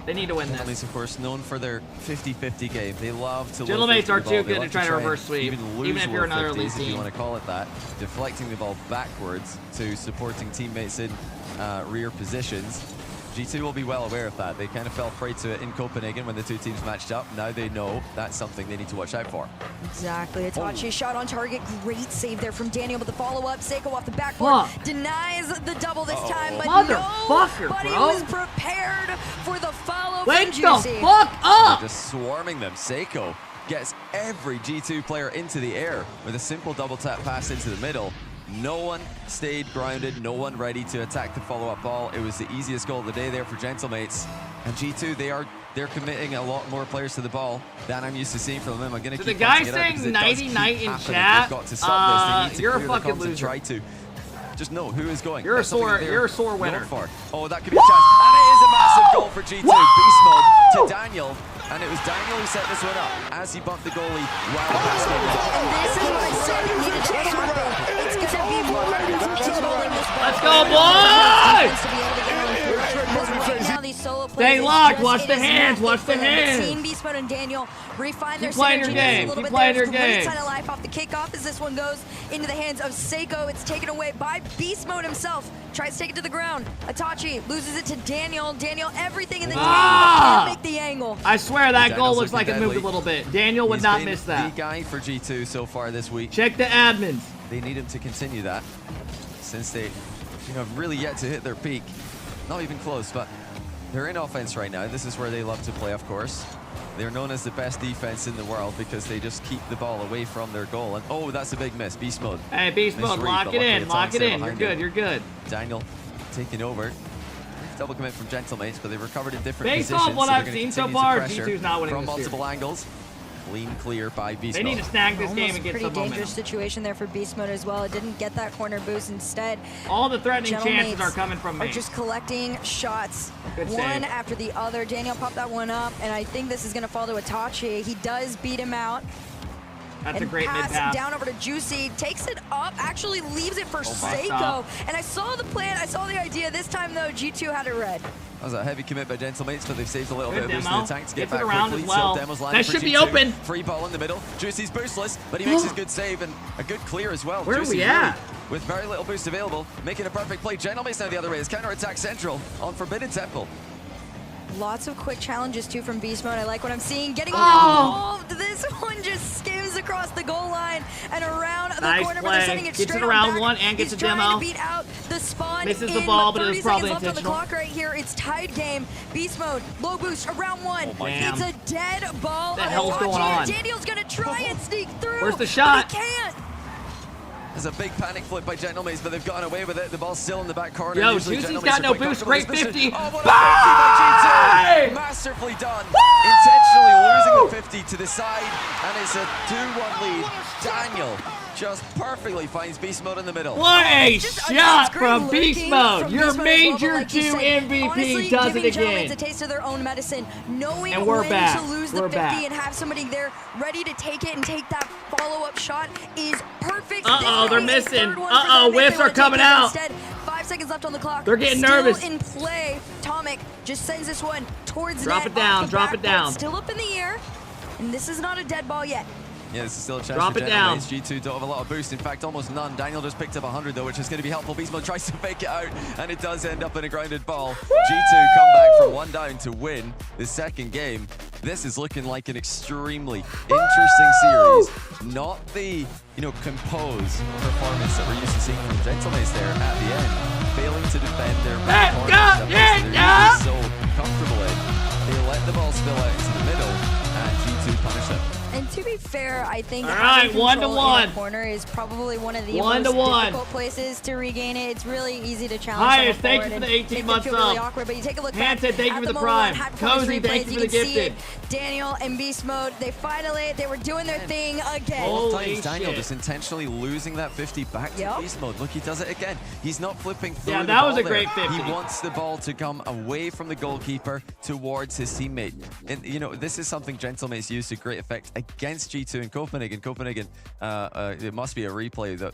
They need to win this. Gentlemen, of course, known for their 50-50 game. They love to. Gentlemates are too good to try to reverse sweep, even if you're another elite if you team. want to call it that. Deflecting the ball backwards to supporting teammates in rear positions. G2 will be well aware of that. They kind of fell prey to it in Copenhagen when the two teams matched up. Now they know that's something they need to watch out for. Exactly. Itachi shot on target. Great save there from Daniel, but the follow-up, Seiko off the backboard, denies the double this time, but nobody was prepared for the follow from Juicy. Wake the fuck up! They're just swarming them. Seiko gets every G2 player into the air with a simple double tap pass into the middle. No one stayed grounded, no one ready to attack the follow-up ball. It was the easiest goal of the day there for Gentlemates. And G2, they're committing a lot more players to the ball than I'm used to seeing from them. I'm gonna keep the guy punching it out saying because it does keep 90-night in happening. chat, They've got to stop this. They need to you're a clear the fucking comms and loser. try to just know who is going. You're a sore winner. For. Oh, that could be a chance. And it is a massive goal for G2. Beast mode to Daniel. And it was Daniel who set this one up as he bumped the goalie while the pass came in. And this is what I said needed to happen. It's going to be more controlling this ball. Let's go, boys! Now these solo Stay players locked. just Watch the is hands. nothing Watch the for them. But hands. seeing Beast Mode and Daniel refine their playing your synergy game. a little Keep bit playing there. your Great game. side of life off the kickoff as this one goes into the hands of Seiko. It's taken away by Beast Mode himself. Tries to take it to the ground. Itachi loses it to Daniel. Daniel, everything in the game. Can't make the angle. I swear that goal Daniel's looks like looking it moved a deadly. little bit. Daniel would He's not been miss that. the guy for G2 so far this week. Check the admins. They need him to continue that since they have really yet to hit their peak. Not even close, but they're in offense right now. This is where they love to play, of course. They're known as the best defense in the world because they just keep the ball away from their goal. And oh, that's a big miss. Beast mode. Hey, Beast mode, lock it in. Lock it in. You're good. You're good. Daniel taking over. Double commit from Gentlemates, but they've recovered in different Based positions. off what so they're I've gonna seen so continue to far, pressure G2's not winning from this multiple angles. Clean clear by Beast They Mode. need to snag this game and get Pretty some momentum. dangerous situation there for Beast Mode as well. It didn't get that corner boost. Instead, all the threatening chances Gentlemates are coming from me. Are just collecting shots, Good one save. after the other. Daniel popped that one up, and I think this is going to fall to Itachi. He does beat him out. That's a and great pass mid-pass. down over to Juicy, takes it up, actually leaves it for Seiko. stop. And I saw the plan, I saw the idea. This time, though, G2 had it read. That was a heavy commit by Gentlemates, but they've saved a little Good bit of boost in demo. the tank to get Gets it back around quickly. as well. So Demo's landing That for should be G2. open. Free ball in the middle. Juicy's boostless, but he makes his good save and a good clear as well. Where are Juicy we at? really, with very little boost available, making a perfect play. Gentlemates now the other way. It's counter-attack central on Forbidden Temple. Lots of quick challenges, too, from Beast Mode. I like what I'm seeing. Getting Oh! involved. This one just skims across the goal line and around the Nice corner, but play. they're sending it Gets straight it around on back. one and gets He's a demo. trying to beat out the spawn. Misses the in ball, but it was 30 probably seconds left on the intentional. clock right here. It's tied game. Beast Mode, low boost, around one. Damn. It's a dead ball. What the hell's Itachi, going on? Daniel's going to try and sneak through. Where's the shot? But he can't. There's a big panic flip by Gentlemates, but they've gotten away with it. The ball's still in the back corner. Yo, Usually Juicy's Gentlemates got are no quite boost. comfortable Great in this 50. position. Oh, what a 50 by G2. Masterfully done. Intentionally losing the 50 to the side, and it's a 2-1 lead. Daniel just perfectly finds Beast Mode in the middle. What a shot great from Beast lurking Mode. from Your Beast Mode as well, but major like you 2 said, MVP honestly, does giving it Gentlemates again. a taste of their own medicine, knowing And we're when back. to lose We're the 50 back. and have somebody there ready to take it and take that follow-up shot is perfect. Uh-oh, This they're is a missing. third one for Uh-oh, them if whiffs they are wanna take coming it out. Instead, 5 seconds left on the clock. They're getting Still nervous. in play. Tomic just sends this one towards Drop net it down, off the drop it backboard, down. Still up in the air, and this is not a dead ball yet. Yeah, this is still a chance Drop for it down. Gentlemates. G2 don't have a lot of boost. In fact, almost none. Daniel just picked up 100 though, which is going to be helpful. Beast Mode tries to fake it out, and it does end up in a grounded ball. G2 come back from 1 down to win the second game. This is looking like an extremely interesting series. Not the, composed performance that we're used to seeing from Gentlemates there at the end. Failing to defend their back corner that they're usually so comfortable in. They let the ball spill out into the middle, and G2 punish them. And to be fair, I think All having right, 1 to control in 1. the corner is probably one of the 1 most to 1. difficult places to regain it. It's really easy to challenge Highest, someone thank you forward for the and 18 make them months feel really up. awkward, but you take a look Hanson, back thank you at for the moment prime. on high performance Cozy, thank replays, you for the can see gifted. it. Daniel and Beast Mode, they were doing their thing again. Both Holy times Daniel shit. just intentionally losing that 50 back to Beast Mode. Look, he does it again. He's not flipping through Yeah, the that ball was a there. great 50. He wants the ball to come away from the goalkeeper towards his teammate. And, this is something Gentlemates used to great effect against G2 in Copenhagen. Copenhagen, it must be a replay that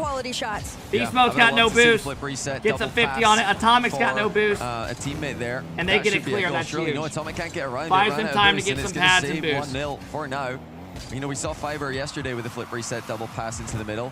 quality shots. Beast Mode's got no boost. Flip reset, Gets a double 50 pass on it. Atomic's got for, no boost. A teammate there. And they That get it should be a clear. goal, That's surely. huge. No, Atomic can't get around Buys it. them Ran out of time to boost, get and some it's gonna pads and save boost. 1-0 for now. You know, we saw Fiber yesterday with the flip reset double pass into the middle.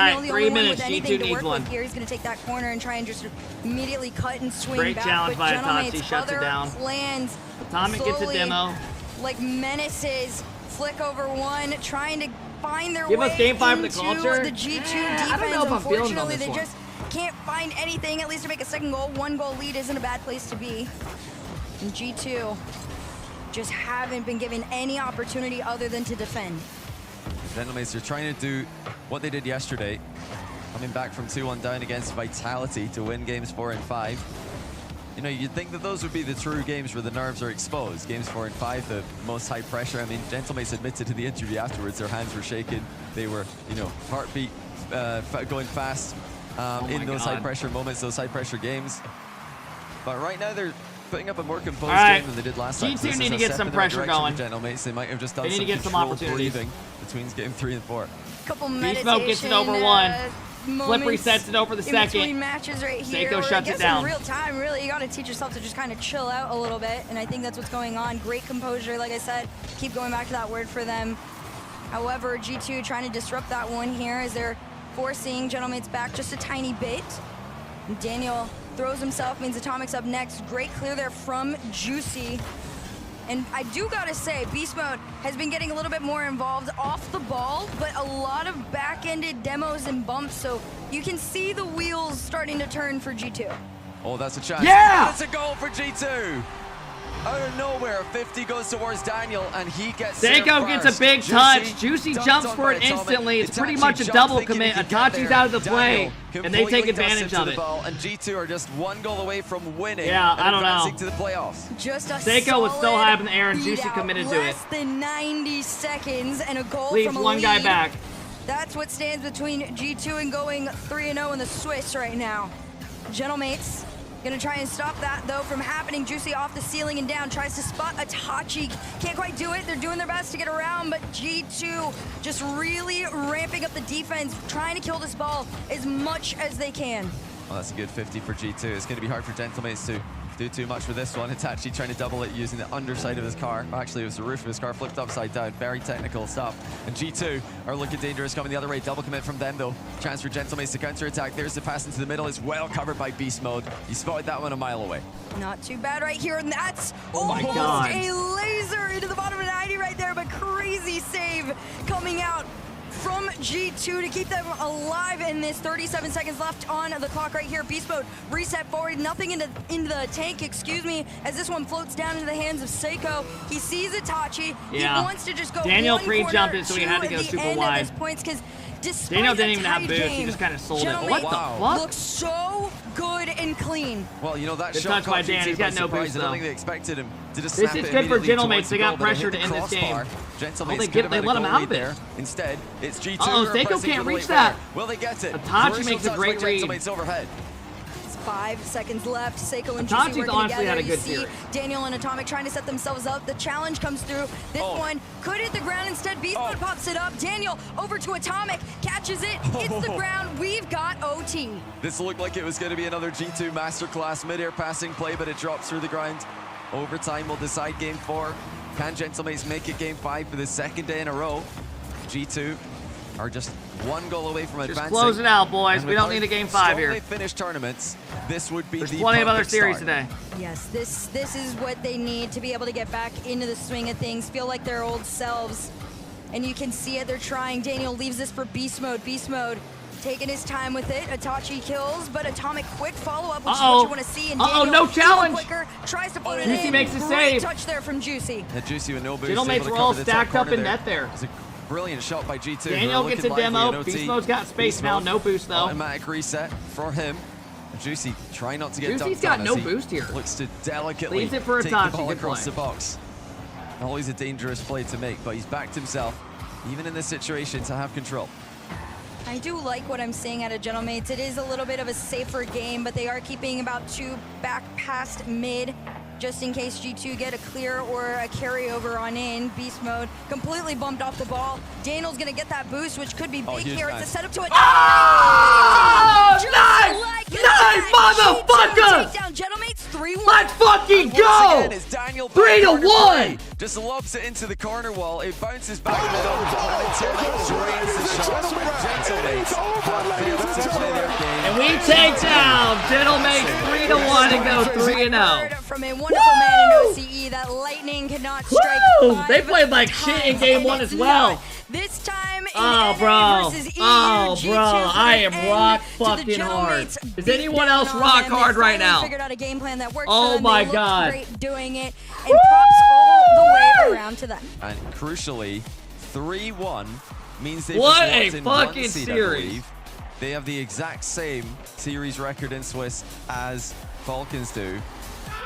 right, the 3 only one minutes. with anything G2 to needs work one. with here. He's going to take that corner and try and just immediately cut and swing Great back. challenge but by Itachi, Gentlemate's shuts it other down. plans Atomic gets a slowly, demo. like menaces, flick over one, trying to find their Give way us game 5 for the into culture. the G2 I defense. don't know if I'm feeling it on Unfortunately, this they one. just can't find anything, at least to make a second goal. 1-goal lead isn't a bad place to be. And G2 just haven't been given any opportunity other than to defend. Gentlemen, they're trying to do what they did yesterday, coming back from 2-1 down against Vitality to win games 4 and 5. You know, you'd think that those would be the true games where the nerves are exposed. Games 4 and 5, the most high pressure. I mean, Gentlemates admitted to the interview afterwards their hands were shaking. They were, you know, heartbeat going fast in those high pressure moments, those high pressure games. But right now they're putting up a more composed game than they did last time. G2 need to get some pressure going. Gentlemates, they might have just done some controlled breathing between game 3 and 4. Couple Beast Mode gets it over 1. Flip resets it over the second. Between matches right here. Seiko shuts it down. In real time, really, you got to teach yourself to just kind of chill out a little bit, and I think that's what's going on. Great composure, like I said. Keep going back to that word for them. However, G2 trying to disrupt that one here as they're forcing Gentlemates back just a tiny bit. And Daniel throws himself, means Atomic's up next. Great clear there from Juicy. And I do gotta say, Beast Mode has been getting a little bit more involved off the ball, but a lot of back-ended demos and bumps, so you can see the wheels starting to turn for G2. Oh, that's a chance. Yeah! That's a goal for G2. Out of nowhere, 50 goes towards Daniel, and he gets Seiko gets a big touch. Juicy jumps for it instantly. It's pretty much a double commit. Itachi's out of the play, and they take advantage of it. And G2 are just 1 goal away from winning. Yeah, I don't know. To the playoffs. Just a Seiko was so high up in the air, and Juicy committed to it. Less than 90 seconds, and a goal Leaves from a one lead. guy back. That's what stands between G2 and going 3-0 in the Swiss right now. Gentlemates gonna try and stop that though from happening. Juicy off the ceiling and down, tries to spot Itachi. Can't quite do it. They're doing their best to get around, but G2 just really ramping up the defense, trying to kill this ball as much as they can. Well, that's a good 50 for G2. It's going to be hard for Gentlemates to do too much for this one. Itachi trying to double it using the underside of his car. Actually, it was the roof of his car flipped upside down. Very technical stuff. And G2 are looking dangerous coming the other way. Double commit from them, though. Chance for Gentlemates to counter-attack. There's the pass into the middle. It's well covered by Beast Mode. He spotted that one a mile away. Not too bad right here, and that's my almost God. a laser into the bottom of 90 right there, but crazy save coming out from G2 to keep them alive in this. 37 seconds left on the clock right here. Beast Mode reset forward, nothing into the tank, excuse me, as this one floats down into the hands of Seiko. He sees Itachi. Yeah. He wants to just go Daniel one pre-jumped corner it, so he had to two go at the super end wide. At this point, because despite Daniel didn't a even have tight boost. He game, just kind of sold it. Gentlemates What the fuck? looks so good and clean. Well, you know, that Good shot touch by caught Dan. G2 He's got by no surprise. boost, I don't though. think they expected him to just This snap is it good for immediately Gentlemates. towards They the got goal, but it pressure hit to the end this game. crossbar. Gentlemates Oh, they could have had a let him goal out lead of it. there. Instead, it's G2 Uh-oh, who are Seiko pressing can't for the reach late that. winner. Will they get it? Itachi Crucial makes a touch great by read. Gentlemates overhead. 5 seconds left. Seiko and Itachi's Juicy working honestly together. had a You good see series. Daniel and Atomic trying to set themselves up. The challenge comes through. This one could hit the ground. Instead, Beast Mode pops it up. Daniel over to Atomic, catches it, hits the ground. We've got OT. This looked like it was going to be another G2 masterclass mid-air passing play, but it drops through the ground. Overtime will decide game 4. Can Gentlemates make it game 5 for the second day in a row? G2 are just 1 goal away from advancing. Just close it out, boys. And We don't with need a how game 5 here. strong they finish tournaments, this would be There's the plenty of other perfect series start. today. Yes, this is what they need to be able to get back into the swing of things, feel like their old selves. And you can see it, they're trying. Daniel leaves this for Beast Mode. Beast Mode taking his time with it. Itachi kills, but Atomic quick follow-up, which is what you want to see. And Daniel, no challenge! Quicker, tries to put it Juicy in. makes the Great save. touch there from Juicy. And Juicy with no boost. Gentlemates able to were all cover the top stacked up corner in net there. It's a brilliant shot by G2. Daniel gets a demo. Beast Mode's got space Beast now. Mode, No boost, though. Automatic reset for him. Juicy trying not to get Juicy's dunked got on no as he boost here. Looks to delicately Leaves it for take Itachi. the ball Good across play. the box. Always a dangerous play to make, but he's backed himself, even in this situation, to have control. I do like what I'm seeing out of Gentlemates. It is a little bit of a safer game, but they are keeping about 2 back past mid, just in case G2 get a clear or a carryover on in. Beast Mode completely bumped off the ball. Daniel's gonna get that boost, which could be big here. It's a setup to it. Motherfucker! Takedown. Gentlemates 3-1. Let's fucking Once go! again, it's Daniel 3-1! Just lobs it into the corner wall. It bounces back in the double, and until it drains the shot. Gentlemates have failed to play their game. And we take down Gentlemates 3-1 and go 3-0. From a wonderful man in OCE that lightning cannot strike. Woo! They played like shit in game 1 as well. This time Oh, bro. Oh, bro. I am rock fucking hard. Is anyone else rock hard right now? Figured out a game plan that works Oh my they God. Great doing it, and props all the way around to them. And crucially, 3-1 means they've What just a locked in fucking one seed, I series. believe. They have the exact same series record in Swiss as Falcons do.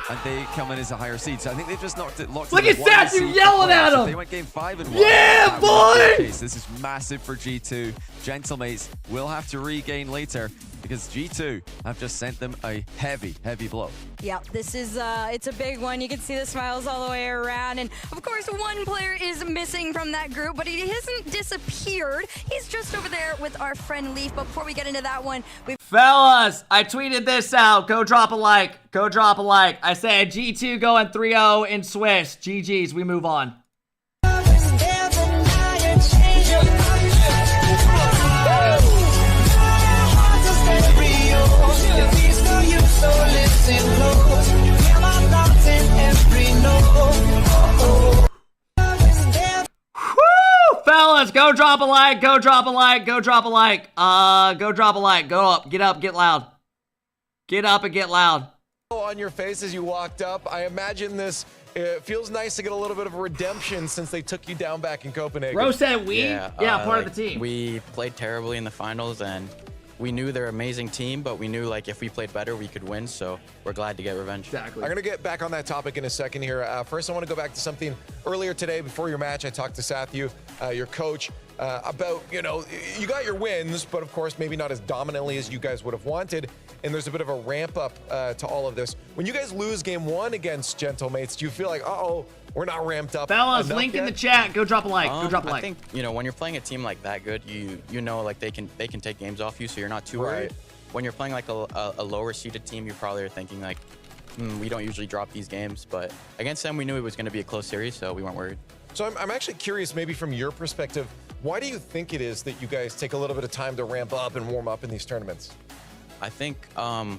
And they come in as a higher seed. So I think they've just locked Look in at Stats, you seed yelling playoffs. at If him. they went game 5 and 1. Yeah, that would be the boy. case. This is massive for G2. Gentlemates will have to regain later because G2 have just sent them a heavy, heavy blow. Yeah, this is, it's a big one. You can see the smiles all the way around. And of course, one player is missing from that group, but he hasn't disappeared. He's just over there with our friend Leaf. But before we get into that one, Fellas, I tweeted this out. Go drop a like. Go drop a like. I said G2 going 3-0 in Swiss. GG's, we move on. Woo! Fellas, go drop a like. Go drop a like. Go drop a like. Go drop a like. Go up. Get up. Get loud. Get up and get loud. On your face as you walked up, I imagine this. It feels nice to get a little bit of a redemption since they took you down back in Copenhagen. Rose said we? Yeah, part of the team. We played terribly in the finals, and we knew they're an amazing team, but we knew like if we played better, we could win. So we're glad to get revenge. Exactly. I'm going to get back on that topic in a second here. First, I want to go back to something earlier today before your match. I talked to Sathu, your coach, about, you know, you got your wins, but of course, maybe not as dominantly as you guys would have wanted. And there's a bit of a ramp up to all of this. When you guys lose game 1 against Gentlemates, do you feel like, uh-oh, we're not ramped up? Fellas, link in the chat. Go drop a like. Go drop a like. I think, you know, when you're playing a team like that good, you know like they can take games off you, so you're not too worried. When you're playing like a lower seeded team, you probably are thinking like, we don't usually drop these games, but against them, we knew it was going to be a close series, so we weren't worried. So I'm actually curious, maybe from your perspective, why do you think it is that you guys take a little bit of time to ramp up and warm up in these tournaments? I think, I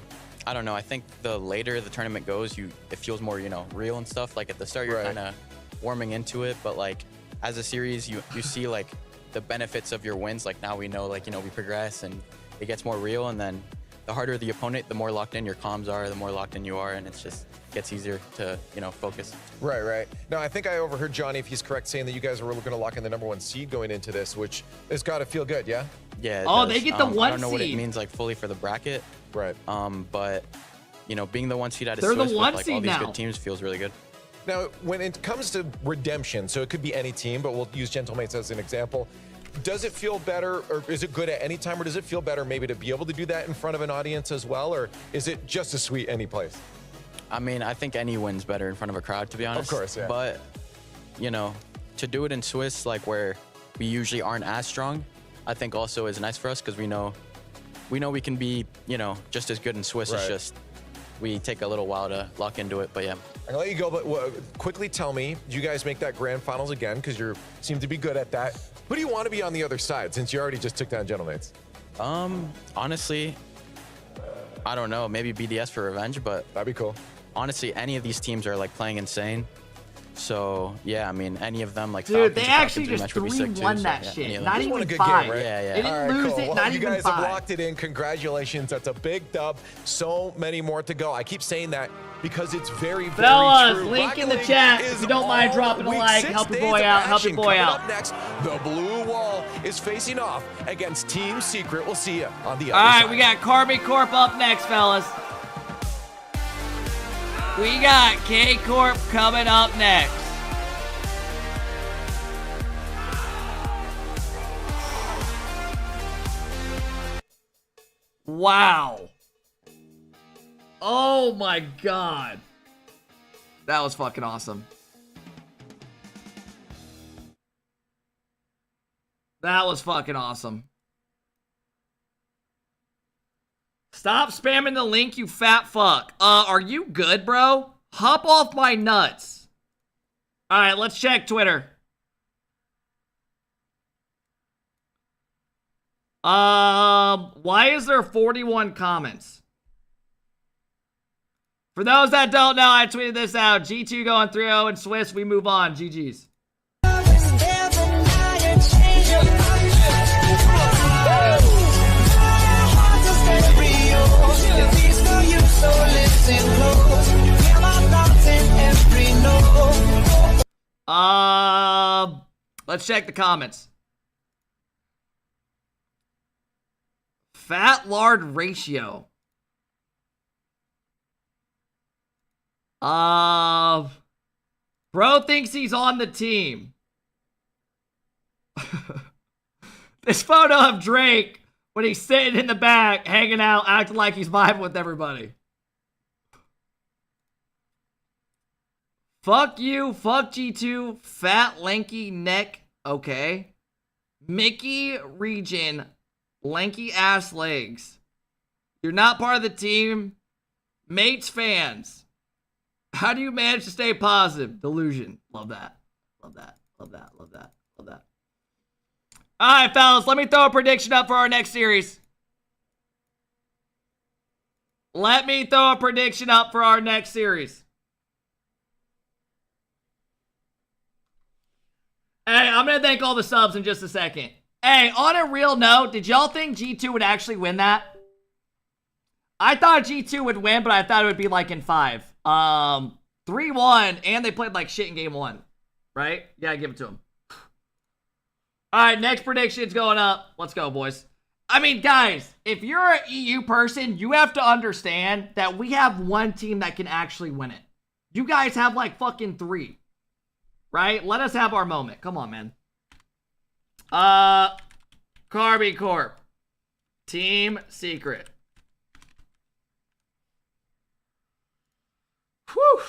don't know. I think the later the tournament goes, it feels more, you know, real and stuff. Like at the start, you're kind of warming into it, but like as a series, you see like the benefits of your wins. Like now we know, like, you know, we progress and it gets more real. And then the harder the opponent, the more locked in your comms are, the more locked in you are, and it's just gets easier to, you know, focus. Right. Now, I think I overheard Johnny, if he's correct, saying that you guys are going to lock in the #1 seed going into this, which has got to feel good, yeah? Yeah. Oh, they get the 1 seed. I don't know what it means like fully for the bracket. Right. But you know, being the 1 seed out of They're Swiss the with 1 like seed all these now. good teams feels really good. Now, when it comes to redemption, so it could be any team, but we'll use Gentlemates as an example. Does it feel better, or is it good at any time, or does it feel better maybe to be able to do that in front of an audience as well, or is it just as sweet any place? I mean, I think any win's better in front of a crowd, to be honest. Of course, yeah. But, you know, to do it in Swiss, like where we usually aren't as strong, I think also is nice for us because we know we can be, you know, just as good in Swiss. It's just we take a little while to lock into it, but yeah. I'm gonna let you go, but quickly tell me, do you guys make that grand finals again? Because you seem to be good at that. Who do you want to be on the other side since you already just took down Gentlemates? Honestly, I don't know. Maybe BDS for revenge, but that'd be cool. Honestly, any of these teams are like playing insane. So yeah, I mean, any of them like dude, Falcons they or actually Falcons just rematch would be sick, 3-1 too, that so, shit. yeah, Not Just even won a good 5. game, right? Yeah. They didn't lose it. Well, Not you even guys 5. have locked it in. Congratulations. That's a big dub. So many more to go. I keep saying that because it's very, very Fellas, true. link Rocket in the League chat is if you don't mind all dropping a week. like. 6 Help your days boy of out. Help your action. boy Coming out. Up next, the Blue Wall is facing off against Team Secret. We'll see you on the other All right, side. we got Karmic Corp up next, fellas. We got K Corp coming up next. Wow. Oh my god. That was fucking awesome. That was fucking awesome. Stop spamming the link, you fat fuck. Are you good, bro? Hop off my nuts. Alright, let's check Twitter. Why is there 41 comments? For those that don't know, I tweeted this out. G2 going 3-0 in Swiss. We move on. GG's. Let's check the comments. Fat lard ratio. Bro thinks he's on the team. This photo of Drake when he's sitting in the back, hanging out, acting like he's vibing with everybody. Fuck you, fuck G2, fat lanky neck, okay. Mickey region, lanky ass legs. You're not part of the team. Mates fans. How do you manage to stay positive? Delusion. Love that. Love that. Love that. Love that. Love that. All right, fellas, let me throw a prediction up for our next series. Let me throw a prediction up for our next series. Hey, I'm going to thank all the subs in just a second. Hey, on a real note, did y'all think G2 would actually win that? I thought G2 would win, but I thought it would be like in 5. 3-1, and they played like shit in game 1. Right? Yeah, give it to them. Alright, next prediction's going up. Let's go, boys. I mean, guys, if you're an EU person, you have to understand that we have one team that can actually win it. You guys have like fucking 3. Right? Let us have our moment. Come on, man. Carby Corp. Team Secret. Whew.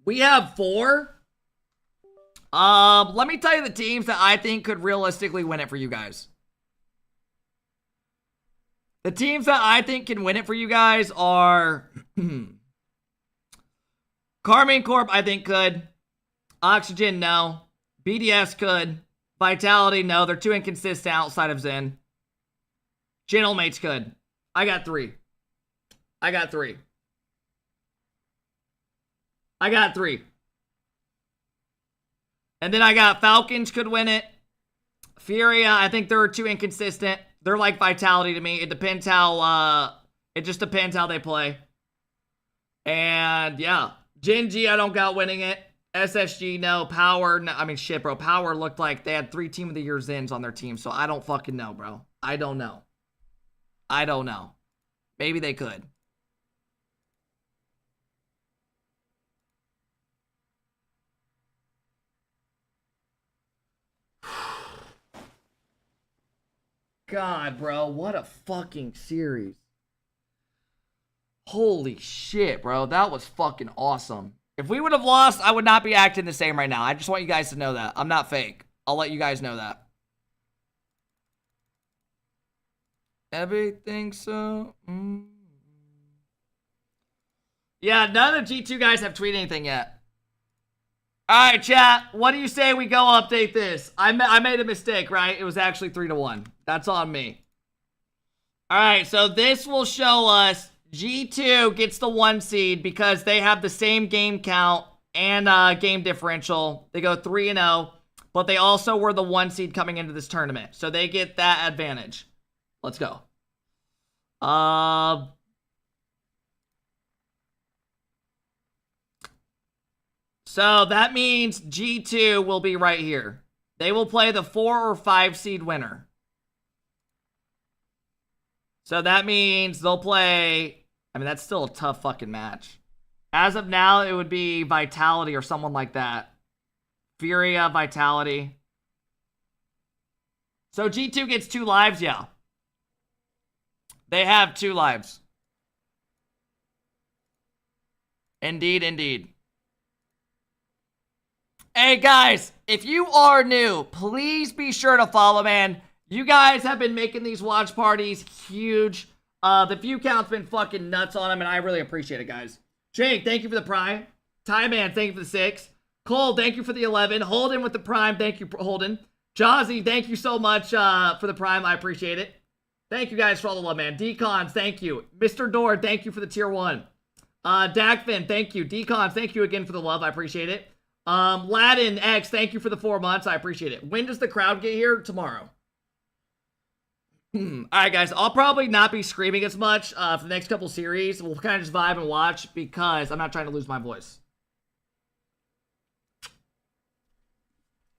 We have 4. Let me tell you the teams that I think could realistically win it for you guys. The teams that I think can win it for you guys are Carmine Corp, I think could. Oxygen, no. BDS could. Vitality, no. They're too inconsistent outside of Zen. Gentlemates could. I got 3. I got 3. I got 3. And then I got Falcons could win it. Furia, I think they're too inconsistent. They're like Vitality to me. It depends how, it just depends how they play. And yeah, Gen G, I don't got winning it. SSG, no. Power, no. I mean, shit, bro. Power looked like they had 3 Team of the Year Zins on their team, so I don't fucking know, bro. I don't know. I don't know. Maybe they could. God, bro, what a fucking series. Holy shit, bro. That was fucking awesome. If we would have lost, I would not be acting the same right now. I just want you guys to know that. I'm not fake. I'll let you guys know that. Everything so... Yeah, none of the G2 guys have tweeted anything yet. Alright, chat. What do you say we go update this? I made a mistake, right? It was actually 3-1. That's on me. Alright, so this will show us G2 gets the 1 seed because they have the same game count and game differential. They go 3-0, but they also were the 1 seed coming into this tournament. So they get that advantage. Let's go. So that means G2 will be right here. They will play the 4 or 5 seed winner. So that means they'll play... I mean, that's still a tough fucking match. As of now, it would be Vitality or someone like that. Furia, Vitality. So G2 gets 2 lives? Yeah. They have 2 lives. Indeed, indeed. Hey guys, if you are new, please be sure to follow, man. You guys have been making these watch parties huge. The view count's been fucking nuts on them, and I really appreciate it, guys. Jake, thank you for the prime. Ty Man, thank you for the 6. Cole, thank you for the 11. Holden with the prime, thank you, Holden. Jazzy, thank you so much for the prime, I appreciate it. Thank you guys for all the love, man. Decons, thank you. Mr. Door, thank you for the tier 1. Dagfin, thank you. Decons, thank you again for the love, I appreciate it. Ladin X, thank you for the 4 months. I appreciate it. When does the crowd get here? Tomorrow. Alright, guys. I'll probably not be screaming as much for the next couple series. We'll kind of just vibe and watch because I'm not trying to lose my voice.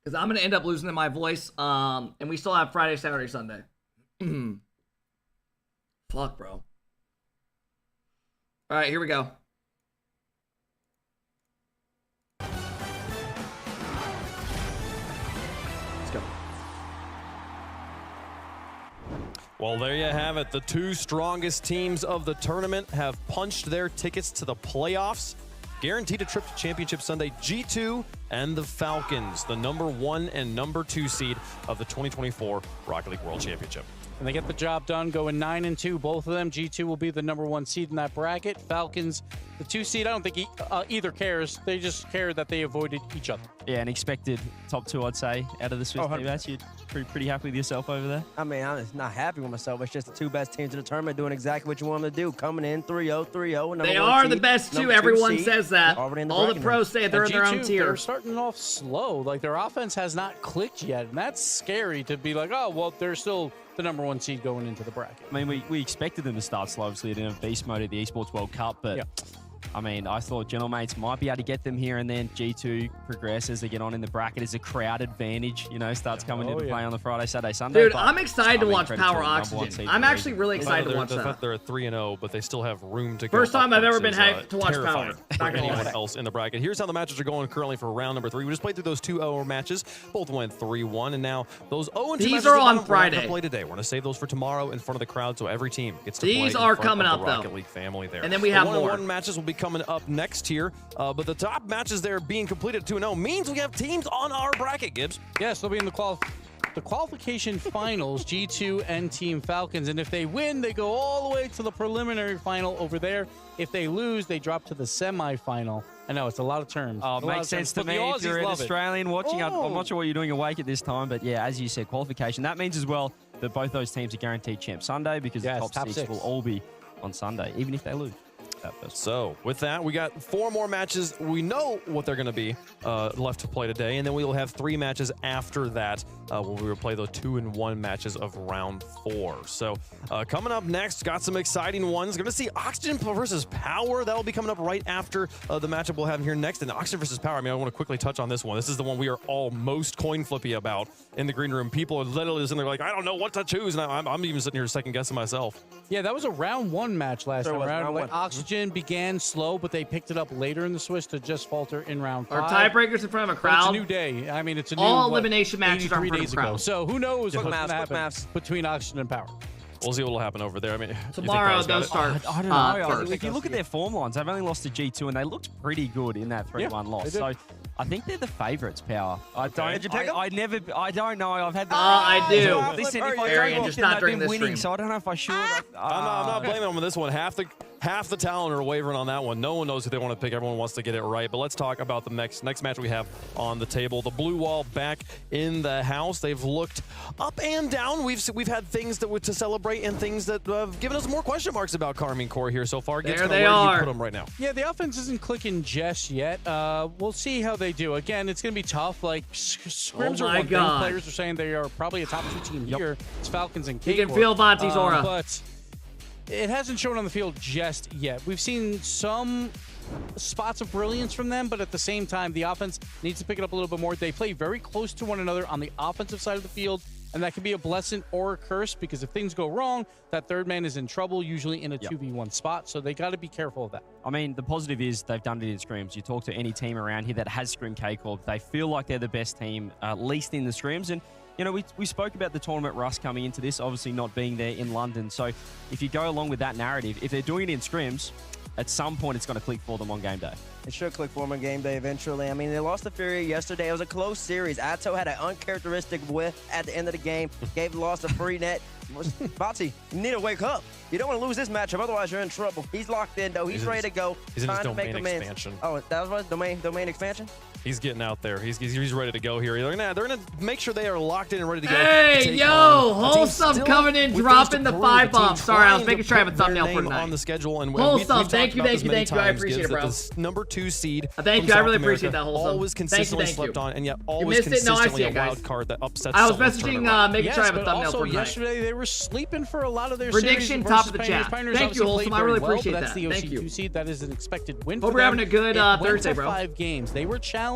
Because I'm going to end up losing my voice. And we still have Friday, Saturday, Sunday. Fuck, bro. All right, here we go. Let's go. Well, there you have it. The two strongest teams of the tournament have punched their tickets to the playoffs. Guaranteed a trip to Championship Sunday. G2 and the Falcons, the #1 and #2 seed of the 2024 Rocket League World Championship. And they get the job done, going 9-2. Both of them. G2 will be the #1 seed in that bracket. Falcons, the 2 seed. I don't think either cares. They just care that they avoided each other. Yeah, an expected top 2, I'd say, out of the Swiss team. You're pretty happy with yourself over there? I mean, I'm not happy with myself. It's just the 2 best teams in the tournament doing exactly what you want them to do. Coming in 3-0. They are the best 2. Everyone says that. All the pros say they're in their own tier. They're starting off slow. Like, their offense has not clicked yet. And that's scary to be like, oh, well, they're still the #1 seed going into the bracket. I mean, we expected them to start slow. Obviously, they didn't have beast mode at the Esports World Cup, but I mean, I thought Gentlemates might be able to get them here, and then G2 progress as they get on in the bracket as a crowd advantage, starts coming into play on the Friday, Saturday, Sunday. Dude, I'm excited to watch Power Oxygen. I'm actually really excited to watch that. The fact they're at 3-0, but they still have room to go. First time I've ever been hyped to watch Power. For anyone else in the bracket. Here's how the matches are going currently for round number 3. We just played through those 2-0 matches. Both went 3-1, and now those 0-2 matches are on Friday. We're gonna play today. We're going to save those for tomorrow in front of the crowd, so every team gets to play These in are front coming of up, the though. Rocket League family there. And then we have more. 1-on-1 matches will be coming up next here, but the top matches there being completed at 2-0 means we have teams on our bracket, Gibbs. Yes, they'll be in the qualification finals, G2 and Team Falcons. And if they win, they go all the way to the preliminary final over there. If they lose, they drop to the semifinal. I know, it's a lot of terms. Oh, it makes sense to me if you're an Australian watching. I'm not sure what you're doing awake at this time, but yeah, as you said, qualification. That means as well that both those teams are guaranteed Champ Sunday because the top 6 will all be on Sunday, even if they lose. So with that, we got 4 more matches. We know what they're going to be left to play today, and then we will have 3 matches after that where we will play the 2-1 matches of round 4. So coming up next, got some exciting ones. Going to see Oxygen versus Power. That will be coming up right after the matchup we'll have here next. And Oxygen versus Power, I mean, I want to quickly touch on this one. This is the one we are all most coin flippy about in the green room. People are literally sitting there like, I don't know what to choose, and I'm even sitting here second guessing myself. Yeah, that was a round 1 match last time around. Like, Oxygen began slow, but they picked it up later in the Swiss to just falter in round 5. Are tiebreakers in front of a crowd? It's a new day. I mean, it's a new all elimination matches are in 83 front days of a crowd. ago. So who knows what's going to happen between Oxygen and Power. We'll see what will happen over there. I mean, tomorrow those start. I don't know. If you look at their form lines, they've only lost to G2, and they looked pretty good in that 3-1 loss. So I think they're the favourites, Power. I don't. Did you pick them? I do know. I've had. I do. Listen, if I don't pick them, they've been winning, so I don't know if I should. I'm not blaming them on this one. Half the talent are wavering on that one. No one knows who they want to pick. Everyone wants to get it right. But let's talk about the next match we have on the table. The Blue Wall back in the house. They've looked up and down. We've had things to celebrate and things that have given us more question marks about Carmine Core here so far. There they are. Where do you put them right now? Yeah, the offense isn't clicking just yet. We'll see how they do. Again, it's going to be tough. Like, scrims are one thing. Players are saying they are probably a top 2 team here. It's Falcons and K-Core. You can feel Vonti's aura. But it hasn't shown on the field just yet. We've seen some spots of brilliance from them, but at the same time, the offense needs to pick it up a little bit more. They play very close to one another on the offensive side of the field, and that can be a blessing or a curse because if things go wrong, that third man is in trouble, usually in a 2v1 spot, so they got to be careful of that. I mean, the positive is they've done it in scrims. You talk to any team around here that has scrim K-Corp, they feel like they're the best team, at least in the scrims, and you know, we spoke about the tournament rust coming into this, obviously not being there in London. So if you go along with that narrative, if they're doing it in scrims, at some point it's going to click for them on game day. It should click for them on game day eventually. I mean, they lost to Fury yesterday. It was a close series. Atto had an uncharacteristic whiff at the end of the game. Gave the loss to free net. Batsy, you need to wake up. You don't want to lose this matchup, otherwise you're in trouble. He's locked in, though. He's ready to go. He's in his domain expansion. Oh, that was what? Domain expansion? He's getting out there. He's ready to go here. They're gonna make sure they are locked in and ready to go. Hey, yo, Wholesome coming in, dropping the 5 bomb. Sorry, I was making sure I have a thumbnail for tonight. On the schedule, and Wholesome, thank you. I appreciate it, bro. Number 2 seed. Thank you. I really appreciate that, Wholesome. Always consistently slept on, and yet always missed it. No, I see consistently it, a guys. wild card that upsets. I was messaging, making sure I have a thumbnail for tonight. Yesterday they were sleeping for a lot of their prediction top of the chat. Thank you, Wholesome. I really appreciate that. That's the OC2 seed. That is an expected win. Hope we're having a good Thursday, bro. 5 games. They were challenged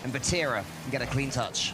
and Batira can get a clean touch.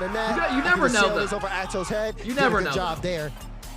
front of net. You never know, this though. over Ato's head. You never Did a know, good job though. there.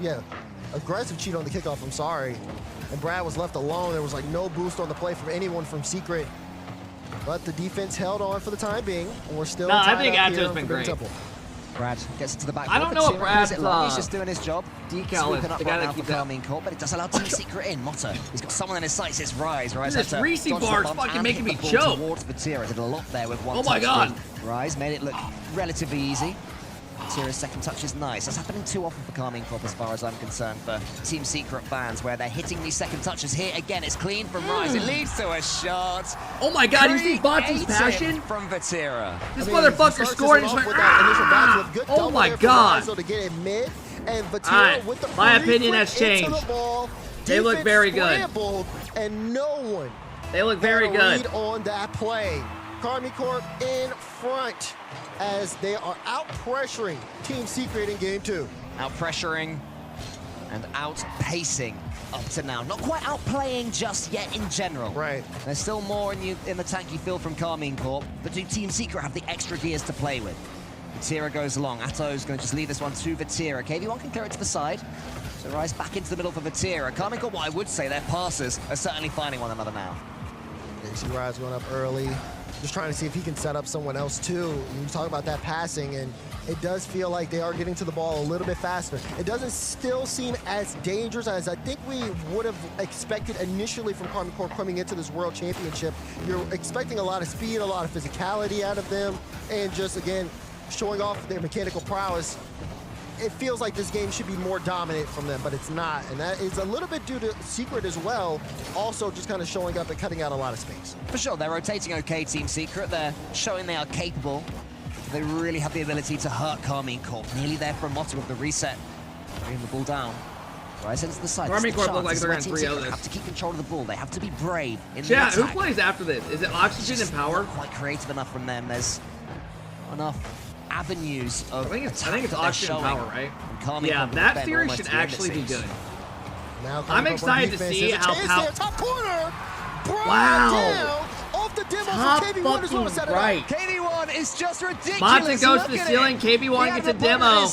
yeah, aggressive cheat on the kickoff, I'm sorry. And Brad was left alone. There was like no boost on the play from anyone from Secret. But the defense held on for the time being, and we're still I tied think up Atto's here been for great. Temple. Brad gets it to the back. I don't know what Brad's He's just doing his job. decal is. Sweeping up The right guy now that for keeps that. Carmine Court, but it does allow Team Secret in. Motto, he's got someone in his sights. It's Rise. Rise This had to Reese dodge the bar is bump fucking and making hit me the ball choke. towards Vatira. Did a lot there with one Oh my touch. God. Rise made it look relatively easy. Tira's second touch is nice. That's happening too often for Carmine Corp as far as I'm concerned for Team Secret fans, where they're hitting these second touches here. Again, it's clean from Rise. It leads to a shot. Oh my god, you see Bonte's passion? From Vatira. This motherfucker scored and just went, oh my god. To get it mid, and Vatira with the my opinion has changed. They look very good. And no one they look very good on that play. Carmine Corp in front as they are out-pressuring Team Secret in Game 2. Out-pressuring and outpacing up to now. Not quite outplaying just yet in general. Right. There's still more in the tank you feel from Carmine Corp, but do Team Secret have the extra gears to play with? Vatira goes along. Atto's going to just leave this one to Vatira. KV1 can clear it to the side. So Rise back into the middle for Vatira. Carmine Corp, what I would say, their passes are certainly finding one another now. You see Rise going up early. Just trying to see if he can set up someone else too. You talk about that passing, and it does feel like they are getting to the ball a little bit faster. It doesn't still seem as dangerous as I think we would have expected initially from Carmine Corp coming into this World Championship. You're expecting a lot of speed, a lot of physicality out of them, and just, again, showing off their mechanical prowess. It feels like this game should be more dominant from them, but it's not. And that is a little bit due to Secret as well, also just kind of showing up and cutting out a lot of space. For sure, they're rotating okay, Team Secret. They're showing they are capable. They really have the ability to hurt Carmine Corp. Nearly there for a motto of the reset. Bringing the ball down. Rise into the side. Carmine Corp look like they're going to 3-0 this. They have to keep control of the ball. They have to be brave in the yeah, attack. who plays after this? Is it Oxygen and Power? Not quite creative enough from them. There's enough avenues of I think it's Oxygen and Power, right? Yeah, that series should actually be good. I'm excited to see how top corner. Wow. Down. Off the demo top from KV1 is to set it right. up. KV1 is just ridiculous. Monte goes to the ceiling, KV1 gets a demo,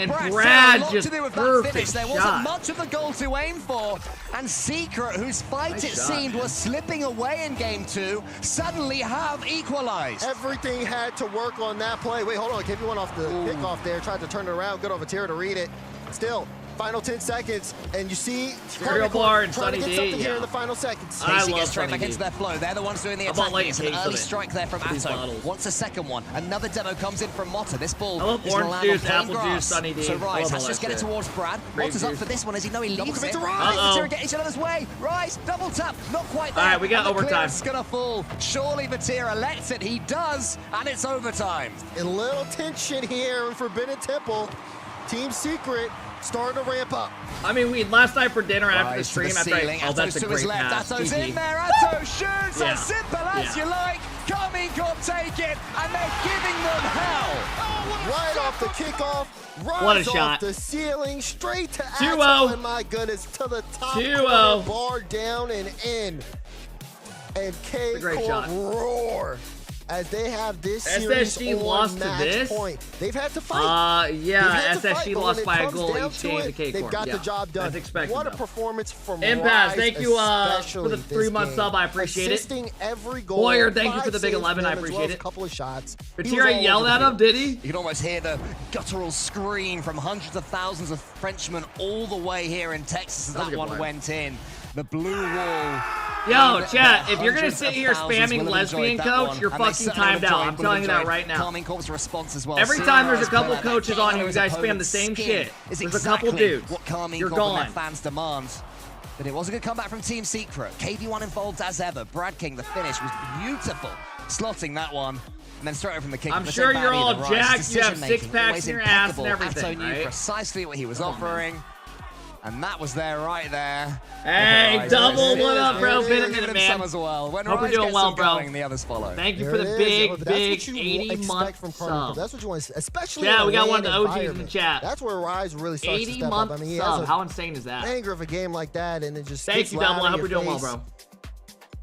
and Brad just perfect There wasn't much of the goal to aim for, and Secret, whose fight it seemed was slipping away in Game 2, suddenly have equalized. Everything had to work on that play. Wait, hold on. KV1 off the kickoff there, tried to turn it around. Good over Vatira to read it. Still, final 10 seconds, and you see Real Bar and trying Sunny to get D, something here in the final seconds. Casey gets straight back into their flow. They're the ones doing the attack. It's an early strike there from Atto. Wants a second one. Another demo comes in from Motta. This ball is going to land on plain grass. Sunny D. So Rise has to just get it towards Brad. Motta's up for this one as he know he leaves it. Rise, get each other's way. Rise, double tap, not quite there. All right, we got overtime. It's going to fall. Surely Vatira lets it. He does, and it's overtime. A little tension here in Forbidden Temple. Team Secret starting to ramp up. I mean, we last night for dinner after the stream. Oh, that's a great pass. Atto's in there. Atto shoots. As simple as you like. Carmine Corp take it, and they're giving them hell. Right off the kickoff. What a off shot. The ceiling, straight to 2-0. Atto, and my goodness, to the top. 2-0. Bar down and in. And K-Corp roar. As they have this series SSG on lost match to this? point. They've had to fight. Yeah, SSG lost by a goal each game to K-Corp. They've got the job done. That's expected, What a performance from Impasse, Rise, thank you for the 3-month sub. I appreciate Assisting every goal. Boyer, thank you for the big 11. I appreciate it. A couple of shots. Vatira yelled at him, did he? You can almost hear the guttural scream from hundreds of thousands of Frenchmen all the way here in Texas as that one went in. The blue wall. Yo, chat, if you're going to sit here spamming lesbian coach, you're fucking timed out. I'm telling you that right now. Carmine Corp's response as well. Every time there's a couple coaches on here, you guys spam the same shit. There's a couple dudes. What Carmine You're Corp and gone. their fans demand. But it was a good comeback from Team Secret. KV1 involved as ever. Brad King, the finish was beautiful. Slotting that one. And then straight over from the kick. I'm sure you're all jacked. You have six-packs in your ass and everything, Atto knew right? precisely what he was offering. And that was there, right there. Hey, double, what up, bro? Been a minute, man. As well. When Hope you're Rise doing gets well, them bro. Going, the others follow. Thank you for the big 80-month sub. That's what you want, especially. Yeah, we got one of the OGs in the chat. That's where Rise really starts to step up. 80-month sub. How insane is that? Anger of a game like that, and it just. Thank you, double. I hope you're doing well, bro.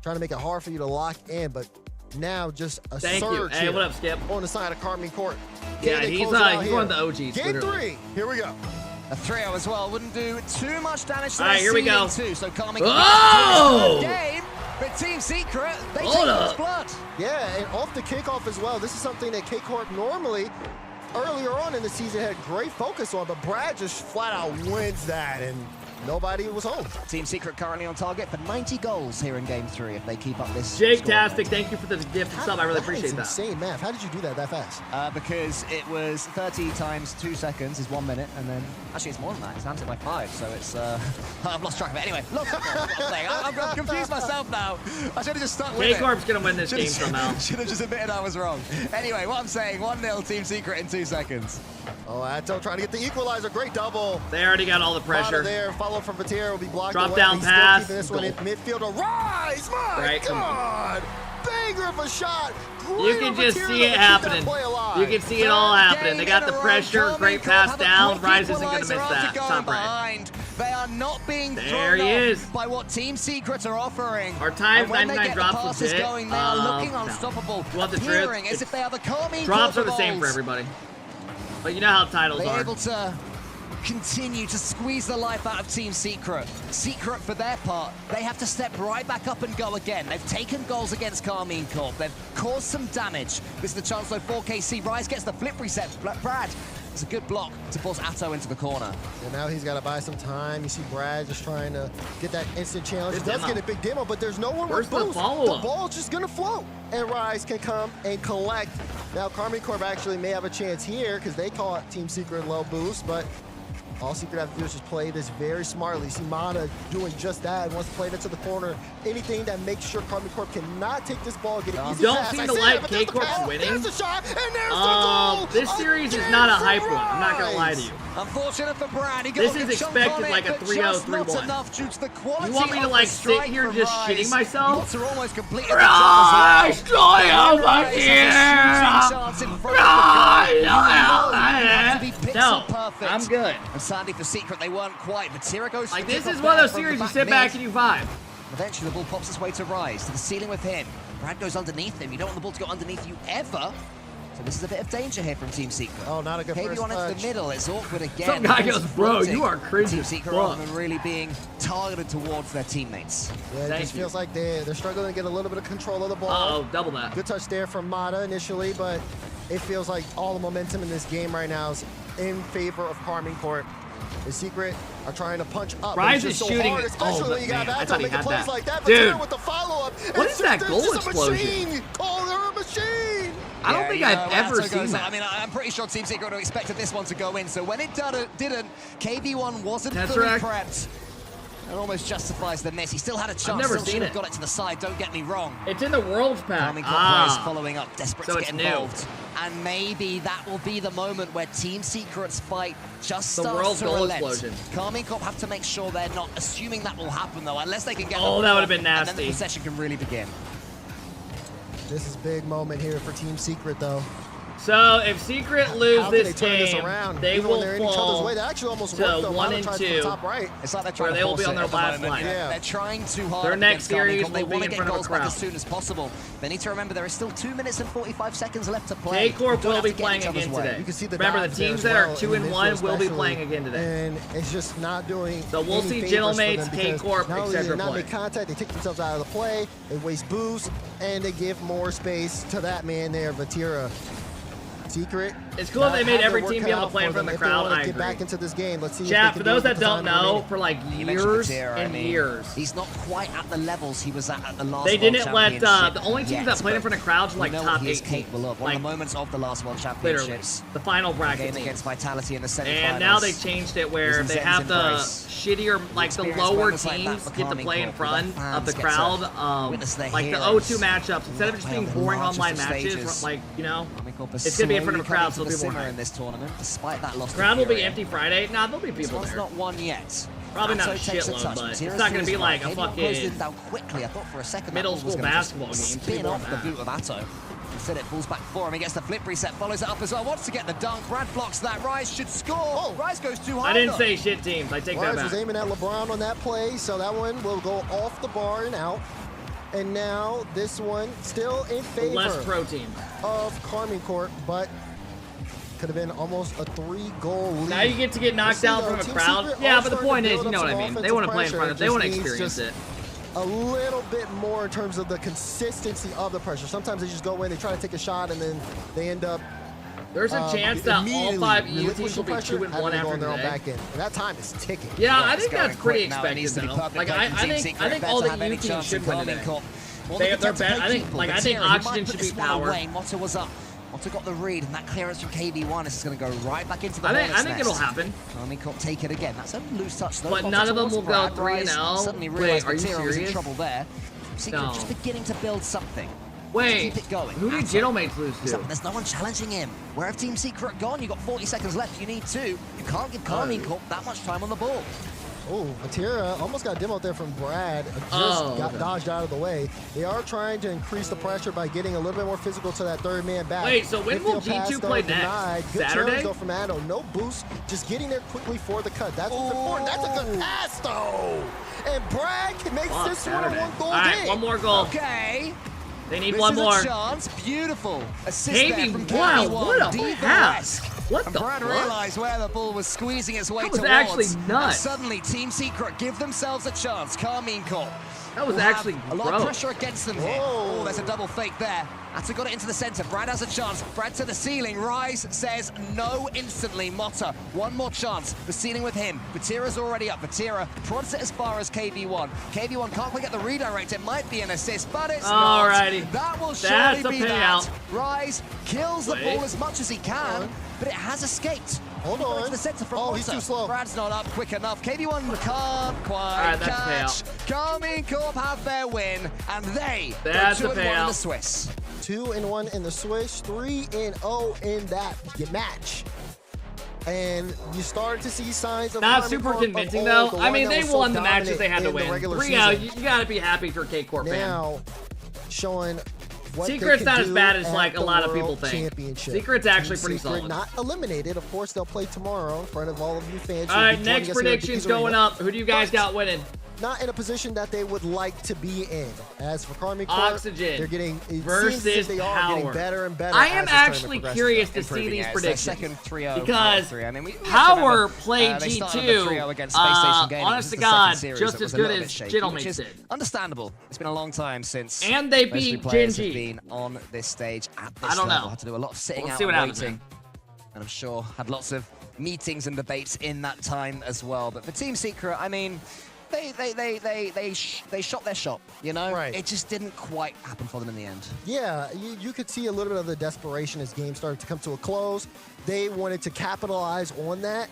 Trying to make it hard for you to lock in, but now just a Thank you. surge Hey, here what up, Skip? on the side of Carmine Corp. Yeah, he's one of the OGs. Game literally. 3. Here we go. A 3-0 as well wouldn't do too much damage to All right, here we go. Too, so Carmine Oh! game, but Team Secret, they Hold take up. first blood. Yeah, and off the kickoff as well. This is something that K-Corp normally, earlier on in the season, had great focus on, but Brad just flat out wins that. And nobody was home. Team Secret currently on target for 90 goals here in Game 3 if they keep up this. Jake-tastic, thank you for the gift sub. I really appreciate that. Insane math. How did you do that fast? Because it was 30 times 2 seconds is 1 minute, and then actually it's more than that. It's handed by 5, so it's I've lost track of it. Anyway, look, I'm confused myself now. I should have just stuck with it. K-Corp's gonna win this game somehow. Should have just admitted I was wrong. Anyway, what I'm saying, 1-0 Team Secret in 2 seconds. Oh, Atto trying to get the equalizer. Great double. They already got all the pressure. There, follow from Vatira will be blocked. Drop down pass. This one in midfield. Rise! My God! Banger of a shot. You can just see it happening. You can see it all happening. They got the pressure. Great pass down. Rise isn't going to miss that. Top right. They are not being there he is. By what Team Secrets are offering. Our times 99 drops legit. They are looking unstoppable. You want the appearing as if they are the calming drops are the same for everybody. But you know how titles are. They're able to continue to squeeze the life out of Team Secret. Secret, for their part, they have to step right back up and go again. They've taken goals against Carmine Corp. They've caused some damage. This is the chance though for KC. Rise gets the flip reset. Brad, it's a good block to force Atto into the corner. And now he's got to buy some time. You see Brad just trying to get that instant challenge. He does get a big demo, but there's no one with boost. The ball's just going to float. And Rise can come and collect. Now, Carmine Corp actually may have a chance here because they caught Team Secret low boost, but all Secret have to do is just play this very smartly. See Mata doing just that and wants to play it to the corner. Anything that makes sure Carmine Corp cannot take this ball, get an easy don't pass. seem to like K-Corp's winning. There's the shot, and there's the goal. This series is not a hype one. I'm not going to lie to you. Unfortunate for Brad. This is expected like a 3-0, 3-1. You want me to like sit here just shitting myself? Almost completed Rise, joy over here! No, I'm good. And sadly for Secret, they weren't quite. Vatira goes like this is one of those series you sit back and you vibe. Eventually, the ball pops its way to Rise, to the ceiling with him. Brad goes underneath him. You don't want the ball to go underneath you ever. So this is a bit of danger here from Team Secret. Oh, not a good first KV1 into the middle. It's awkward again. Some guy goes, bro, you are crazy. Team Secret rather than really being targeted towards their teammates. Yeah, it just feels like they're struggling to get a little bit of control of the ball. Oh, double that. Good touch there from Mata initially, but it feels like all the momentum in this game right now is in favor of Carmine Corp. The Secret are trying to punch up. Rise is so shooting. Hard, especially when you got I thought he had that. Like that. Dude, with the follow-up. What is that goal explosion? Call her a machine. I don't think I've ever seen that. I mean, I'm pretty sure Team Secret would have expected this one to go in. So when it didn't, KV1 wasn't fully prepped. It almost justifies the miss. He still had a chance. I've never still seen it. Got it to the side. Don't get me wrong. It's in the World's Pack. Carmine Corp following up, desperate so to get involved. And maybe that will be the moment where Team Secret's fight just starts to relent. Carmine Corp have to make sure they're not assuming that will happen though, unless they can get. Oh, that would have been nasty. And then the possession can really begin. This is a big moment here for Team Secret, though. So if Secret lose this game, they Even will when they're in each fall other's way, they actually almost to worked 1 and 2. Top right. It's like they're trying where to they will be on their last line. Yeah. They're trying too hard. Their next series they will be want in to get front of a goals back crowd. as soon as possible. They need to remember there is still 2 minutes and 45 seconds left to play. K-Corp will be playing again today. You can see the Remember, the teams that are 2 and 1 will be playing again today. And it's just not doing. So we'll see Gentlemates, K-Corp, etc. Not make contact, they take themselves out of the play, they waste boost, and they give more space to that man there, Vatira. Secret. It's cool that they made every team be able to play in front of the crowd. I agree. Get back into this game. Let's see. Chat, for those that don't know, for like years and years, he's not quite at the levels he was at the last. They didn't let the only teams that played in front of crowds were like top 8 capable of. One of the moments of the last World Championships, the final bracket game against Vitality in the semifinals. And now they changed it where they have the shittier, like the lower teams get to play in front of the crowd. Like the O2 matchups, instead of just being boring online matches, like you know, it's gonna be in front of a crowd, so it'll be more in this tournament, despite that loss. Crowd will be empty Friday. Nah, there'll be people there. Not won yet. Probably not a shitload, but it's not going to be like a fucking quickly. I thought for a second middle school basketball game. Spin off the boot of Atto. Instead, it pulls back for him. He gets the flip reset, follows it up as well. Wants to get the dunk. Brad blocks that. Rise should score. Oh, Rise goes too high. I didn't say shit teams. I take that back. Rise was aiming at LeBron on that play, so that one will go off the bar and out. And now this one still in favor less pro team of Carmine Corp, but could have been almost a 3-goal lead. Now you get to get knocked out from a crowd. Yeah, but the point is, you know what I mean. They want to play in front of. They want to experience it. A little bit more in terms of the consistency of the pressure. Sometimes they just go in, they try to take a shot, and then they end up There's a chance that all 5 EU teams will be 2-1 after today. Back in. And that time is ticking. Yeah, I think that's pretty expected though. Like I think all the EU teams should win today. They're bad. I think Oxygen should be power. Motta was up. Motta got the read, and that clearance from KV1 is going to go right back into the I think it'll happen. Karmine Corp take it again. That's a loose touch though. But none of them will go 3-0. Suddenly Wait, are you Matera was in serious? trouble there. Secret No. just beginning to build something. Wait, Keep it going. who did Gentleman's lose to? There's no one challenging him. Where have Team Secret gone? You've got 40 seconds left. You need 2. You can't give Karmine Corp that much time on the ball. Oh, Matera almost got demoed there from Brad. Just got dodged out of the way. They are trying to increase the pressure by getting a little bit more physical to that third man back. Wait, so when will G2 play next? Good Saturday? turns, though, from Ado. No boost, just getting there quickly for the cut. That's what's important. That's a good pass, though. And Brad can make this one a 1 goal All right, game. one more goal. Okay. They need This one is more. a chance. Beautiful assist there from Wow, KV1. what a pass. What and the Brad fuck? realized where the ball was squeezing its way That was towards. actually And nuts. suddenly, Team Secret give themselves a chance. Karmine Corp. That was will have actually a lot of gross. pressure against them here. Oh, there's a double fake there. Ata got it into the center. Brad has a chance. Brad to the ceiling. Rise says no instantly. Motta, one more chance. The ceiling with him. Vatira's already up. Vatira prods it as far as KV1. KV1 can't quite get the redirect. It might be an assist, but it's Alrighty. not. That will That's surely a be payout. that. Rise kills the Wait. ball as much as he can, but it has escaped. Hold Got on. into the center from Oh, Motta. he's too slow. Brad's not up quick enough. KV1 can't quite Alright, that's a catch. Karmine Corp have their win, and they That's go a 2-1 in the payout. Swiss. 2-1 in the Swiss, 3-0 in that match. And you started to see signs of Not Karmine super Corp convincing of though. old, the I one mean, that they was so won the matches they had to dominant win. in the regular 3-0, season. you gotta be happy for K-Corp fans. Now, showing what Secret's they can not as do bad as at like a the lot of World people think. Championship. Secret's actually Team pretty Secret solid. Not eliminated. Of course, they'll play tomorrow in front of all of you fans. All right, next predictions going up. Who do you guys got winning? Not in a position that they would like to be in. As for Karmine Corp, Oxygen they're getting versus seems as if they are getting Power. better and better. I as am this tournament actually progresses. curious to see Improving, these yeah, it's their predictions second 3-0 because victory. I mean, we have to Power remember, played they started G2, the 3-0 against Space Station Gaming. honest This to is the second God, series just that was as a good little as bit shaky, Gentleman's which is did. understandable. It's been a long time since And they most beat players have Genji. been on this stage at this I don't level. know. Had to do a lot of sitting We'll out see what and happens, waiting. And I'm sure had lots of meetings and debates in that time as well. But for Team Secret, I mean, they shot their shot, you know? Right. It just didn't quite happen for them in the end. Yeah, you could see a little bit of the desperation as games started to come to a close. They wanted to capitalize on that,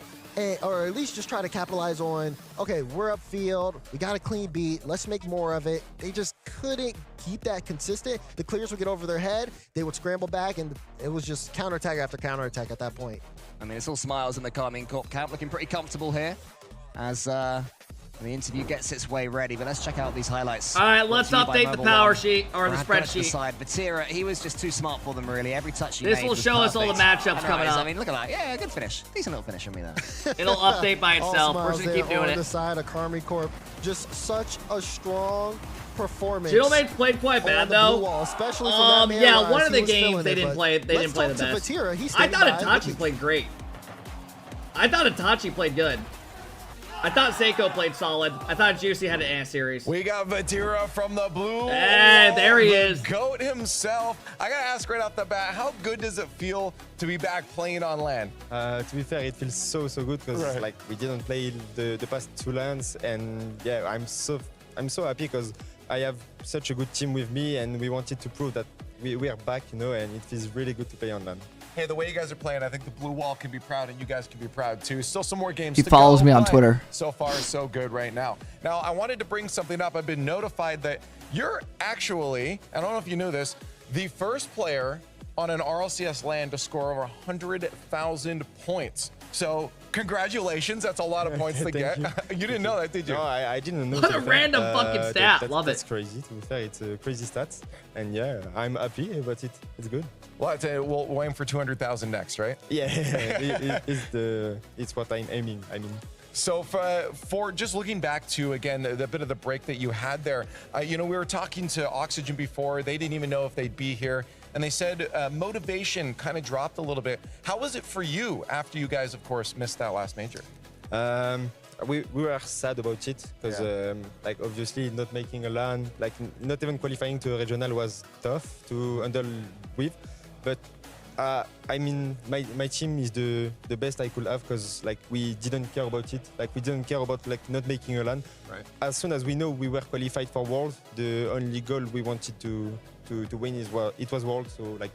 or at least just try to capitalize on, okay, we're upfield, we got a clean beat, let's make more of it. They just couldn't keep that consistent. The clears would get over their head, they would scramble back, and it was just counterattack after counterattack at that point. I mean, it's all smiles in the Karmine Corp camp, looking pretty comfortable here as the interview gets its way ready. But let's check out these highlights. All right, let's update the power sheet or the spreadsheet. Side. Vatira, he was just too smart for them, really. Every touch he This made will was show us all the perfect. matchups coming up. I mean, look at that. Yeah, good finish. Decent little finish from me there. It'll update by All itself. We're smiles just gonna keep there doing on the it. side of Karmine Corp. Just such a strong performance. Gentleman's played quite bad on the though. blue wall, especially from that man yeah, Rise. one of He the was games feeling they it, didn't but play. They didn't play the let's best. talk to Vatira. He's I thought standing by. Itachi played great. I thought Itachi played good. I thought Seiko played solid. I thought Juicy had an ass series. We got Vatira from the blue. Hey, there he is. GOAT himself. I gotta ask right off the bat, how good does it feel to be back playing on LAN? To be fair, it feels so good because like we didn't play the past 2 LANs, and yeah, I'm so happy because I have such a good team with me, and we wanted to prove that we are back, you know, and it feels really good to play on LAN. Hey, the way you guys are playing, I think the blue wall can be proud, and you guys can be proud too. Still some more games He to follows go, me on but Twitter. So far, so good right now. Now, I wanted to bring something up. I've been notified that you're actually, I don't know if you knew this, the first player on an RLCS LAN to score over 100,000 points. So, congratulations. That's a lot of points to get. You didn't know that, did you? No, I didn't know. What a random fucking stat. Love it. That's crazy. To be fair, it's a crazy stat, and yeah, I'm happy about it. It's good. Well, we'll aim for 200,000 next, right? Yeah, it's what I'm aiming. I mean. So for just looking back to, again, the bit of the break that you had there, you know, we were talking to Oxygen before. They didn't even know if they'd be here. And they said motivation kind of dropped a little bit. How was it for you after you guys, of course, missed that last major? We were sad about it because, like, obviously not making a LAN, like not even qualifying to a regional was tough to handle with. But I mean, my team is the best I could have because like we didn't care about it. Like we didn't care about like not making a LAN. Right. As soon as we know we were qualified for Worlds, the only goal we wanted to win is it was Worlds. So like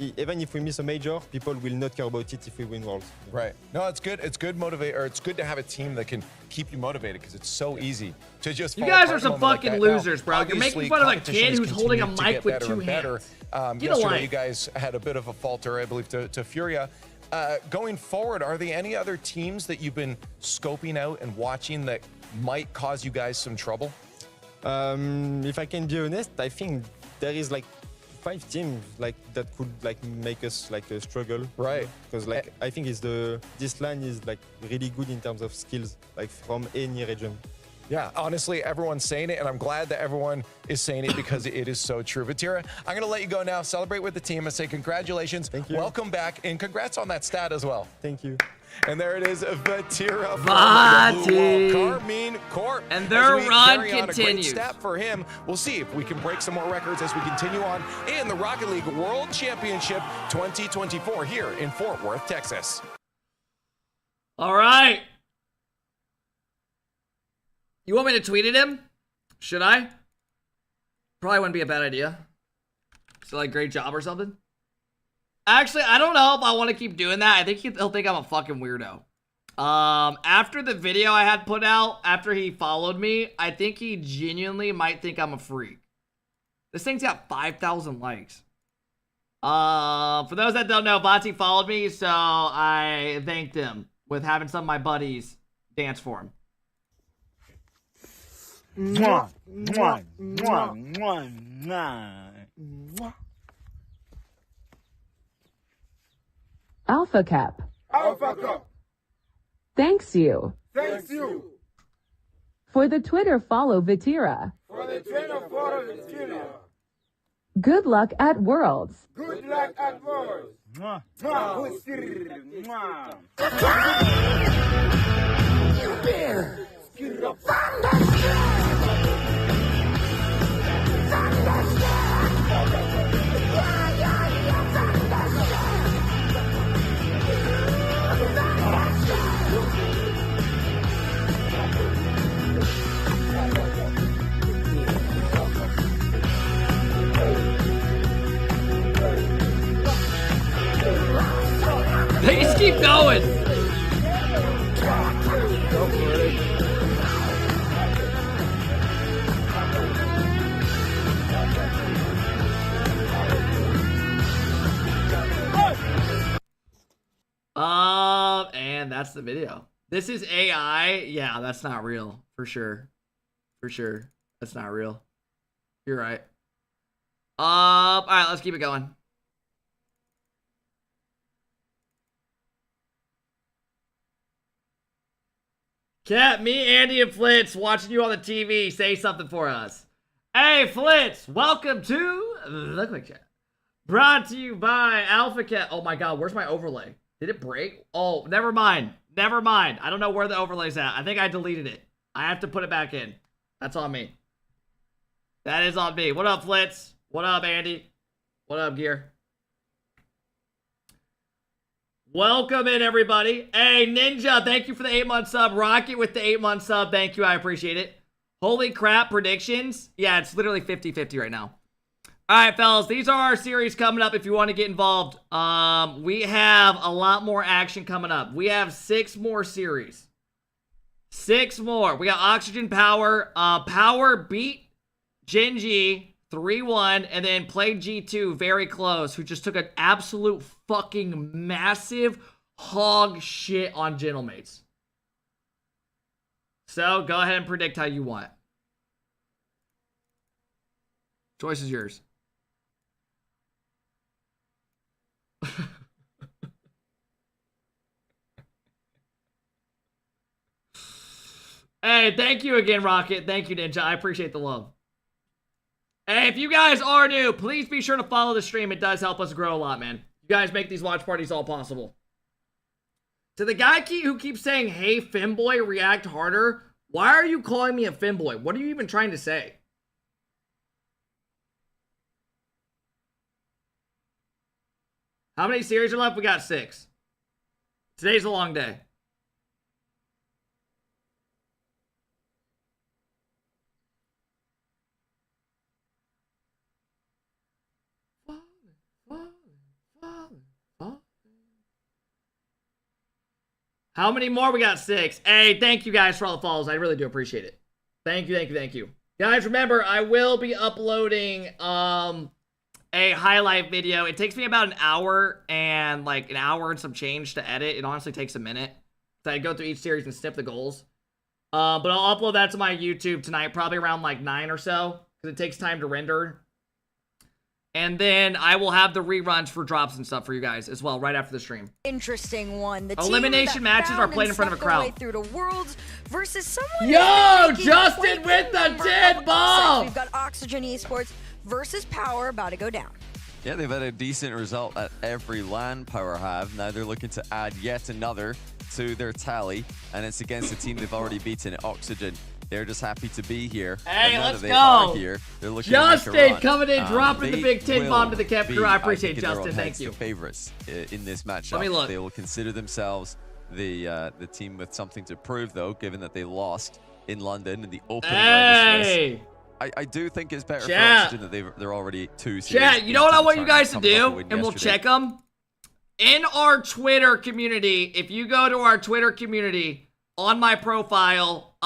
even if we miss a major, people will not care about it if we win Worlds. Right. No, it's good. It's good it's good to have a team that can keep you motivated because it's so easy to just. You guys are some fucking losers, bro. You're making fun of a kid who's holding a mic with two hands. Yesterday, you guys had a bit of a falter, I believe, to Furia. Going forward, are there any other teams that you've been scoping out and watching that might cause you guys some trouble? If I can be honest, I think there is like 5 teams like that could like make us like struggle. Right. Because like I think this LAN is like really good in terms of skills, like from any region. Yeah, honestly, everyone's saying it, and I'm glad that everyone is saying it because it is so true. Vatira, I'm going to let you go now, celebrate with the team, and say congratulations. Thank you. Welcome back, and congrats on that stat as well. Thank you. And there it is, Vatira from Vati. Carmine Corp. And their run continues. A great continues. step for him. We'll see if we can break some more records as we continue on in the Rocket League World Championship 2024 here in Fort Worth, Texas. All right. You want me to tweet at him? Should I? Probably wouldn't be a bad idea. So like, great job or something? Actually, I don't know if I want to keep doing that. I think he'll think I'm a fucking weirdo. After the video I had put out, after he followed me, I think he genuinely might think I'm a freak. This thing's got 5,000 likes. For those that don't know, Vati followed me, so I thanked him with having some of my buddies dance for him. Mwah, mwah, mwah, mwah, mwah. Alpha Cap. Alpha Cup. Thanks you. Thanks you. For the Twitter, follow Vatira. For the Twitter, follow Vatira. Good luck at Worlds. Good luck at Worlds. Mwah. Mwah. Mwah. You bear. They just keep going. And that's the video. This is AI. Yeah, that's not real. For sure. For sure. That's not real. You're right. All right, let's keep it going. Cat, me, Andy, and Flitz watching you on the TV. Say something for us. Hey, Flitz, welcome to the Quick Chat. Brought to you by Alpha Cat. Oh my God, where's my overlay? Did it break? Oh, never mind. Never mind. I don't know where the overlay's at. I think I deleted it. I have to put it back in. That's on me. That is on me. What up, Flitz? What up, Andy? What up, Gear? Welcome in, everybody. Hey, Ninja, thank you for the 8-month sub. Rocket with the 8-month sub. Thank you. I appreciate it. Holy crap, predictions. Yeah, it's literally 50-50 right now. All right, fellas, these are our series coming up if you want to get involved. We have a lot more action coming up. We have 6 more series. 6 more. We got Oxygen Power. Power beat Genji 3-1 and then played G2 very close, who just took an absolute fucking massive hog shit on Gentlemates. So go ahead and predict how you want. Choice is yours. Hey, thank you again, Rocket. Thank you, Ninja. I appreciate the love. Hey, if you guys are new, please be sure to follow the stream. It does help us grow a lot, man. You guys make these watch parties all possible. To the guy who keeps saying, hey, femboy, react harder. Why are you calling me a femboy? What are you even trying to say? How many series are left? We got 6. Today's a long day. How many more? We got 6. Hey, thank you guys for all the follows. I really do appreciate it. Thank you, thank you, thank you. Guys, remember, I will be uploading a highlight video. It takes me about an hour and like an hour and some change to edit. It honestly takes a minute. So I go through each series and snip the goals. But I'll upload that to my YouTube tonight, probably around like 9 or so, because it takes time to render. And then I will have the reruns for drops and stuff for you guys as well right after the stream. Interesting one. The elimination matches are played in front of a crowd. Through to Worlds versus someone. Yo, Justin with the 10 ball. We've got Oxygen Esports versus Power about to go down. Yeah, they've had a decent result at every LAN. Power have. Now they're looking to add yet another to their tally, and it's against a team they've already beaten, Oxygen. They're just happy to be here. Hey, let's they go. Are here. They're looking Justin to make a run. coming in, dropping the They big 10 bomb to the cap crew. I appreciate think, Justin. Thank you. The favorites in this matchup. Let me look. They will consider themselves the team with something to prove, though, given that they lost in London in the opening round of Swiss. I do think it's better for Oxygen that they're already 2 series. Chat, you know what I want you guys to do? And we'll check them. In our Twitter community, if you go to our Twitter community on my profile,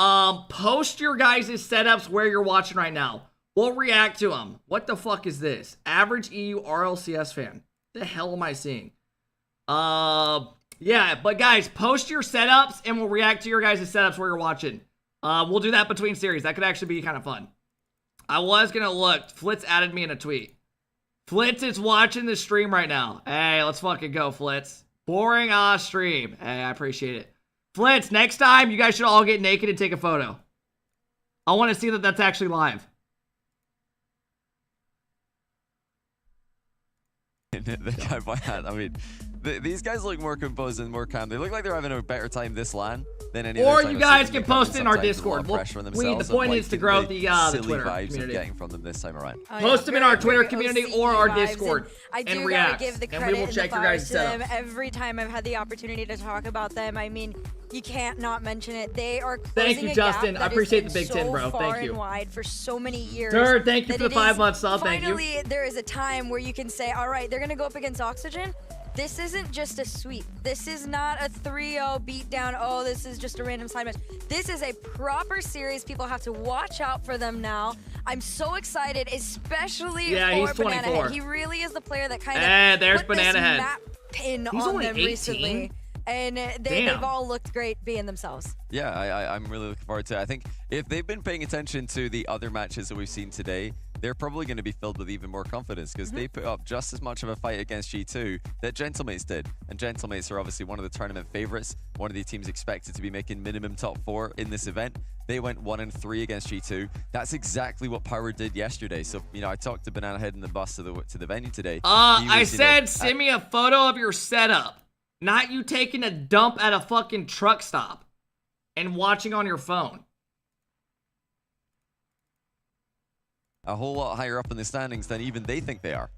post your guys' setups where you're watching right now. We'll react to them. What the fuck is this? Average EU RLCS fan. The hell am I seeing? Yeah, but guys, post your setups and we'll react to your guys' setups where you're watching. We'll do that between series. That could actually be kind of fun. I was gonna look. Flitz added me in a tweet. Flitz is watching the stream right now. Hey, let's fucking go, Flitz. Boring stream. Hey, I appreciate it. Flitz, next time you guys should all get naked and take a photo. I want to see that that's actually live. The guy by hand. I mean, these guys look more composed and more calm. They look like they're having a better time this LAN than any other time. Or you guys can post in our Discord. The point is to grow the Twitter community. Getting from them this time around. Post them in our Twitter community or our Discord and react. Give the credit and we will check your guys' to them setups. every time I've had the opportunity to talk about them. I mean, you can't not mention it. They are closing Thank you, Justin. I appreciate the Big 10, bro. Thank you. And wide for so many years. Sir, thank you for the 5 months sub. Thank you. Finally, there is a time where you can say, all right, they're going to go up against Oxygen. This isn't just a sweep. This is not a 3-0 beatdown. Oh, this is just a random side match. This is a proper series. People have to watch out for them now. I'm so excited, especially for Banana Head. He really is the player that kind of there's put Banana this Head. map pin He's on only them 18? recently. And they've all looked great being themselves. Yeah, I'm really looking forward to it. I think if they've been paying attention to the other matches that we've seen today, they're probably going to be filled with even more confidence because they put up just as much of a fight against G2 that Gentlemates did. And Gentlemates are obviously one of the tournament favorites, one of the teams expected to be making minimum top 4 in this event. They went 1-3 against G2. That's exactly what Power did yesterday. So, you know, I talked to Banana Head in the bus to the venue today. I said, send me a photo of your setup. Not you taking a dump at a fucking truck stop and watching on your phone. A whole lot higher up in the standings than even they think they are.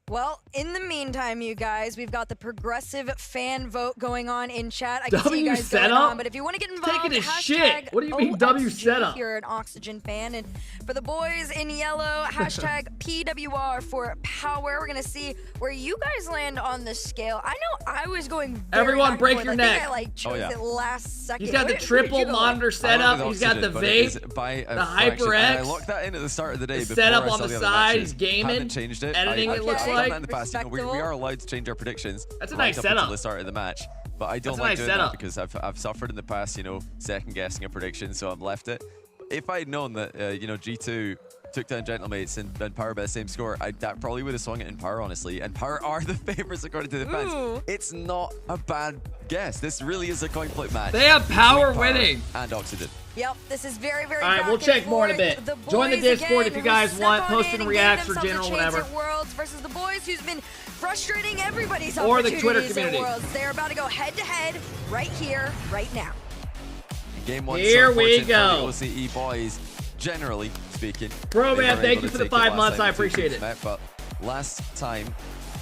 Well, in the meantime, you guys, we've got the progressive fan vote going on in chat. I can see you guys going on, but if you want to get involved, taking a shit. What do you mean W setup? If you're an Oxygen fan, and for the boys in yellow, hashtag PWR for Power. We're gonna see where you guys land on the scale. I know I was going. Everyone, break your neck. I think I chose it last second. He's got the triple monitor setup. He's got the vape, the HyperX. I locked that in at the start of the day. Set up on the side. He's gaming. Haven't changed it. Editing. It looks like. In the past. You know, we are allowed to change our predictions. That's a nice up setup. Until the start of the match, but I don't like doing that because I've suffered in the past, you know, second guessing a prediction, so I've left it. If I had known that, you know, G2 took down Gentlemates and Power by the same score, that probably would have swung it in Power, honestly. And Power are the favorites according to the fans. It's not a bad guess. This really is a coin flip match. They have Power winning and Oxygen. Yep, this is very, very. All right, we'll check more in a bit. Join the Discord if you guys want. Post in reacts or general whatever. Worlds versus the boys who's been frustrating everybody's or the Twitter opportunities community. At Worlds. They're about to go head to head right here, right now. Game 1. Here so we go. For the OCE boys, generally speaking. Bro, man, thank you for the 5 months. I appreciate it. But last time,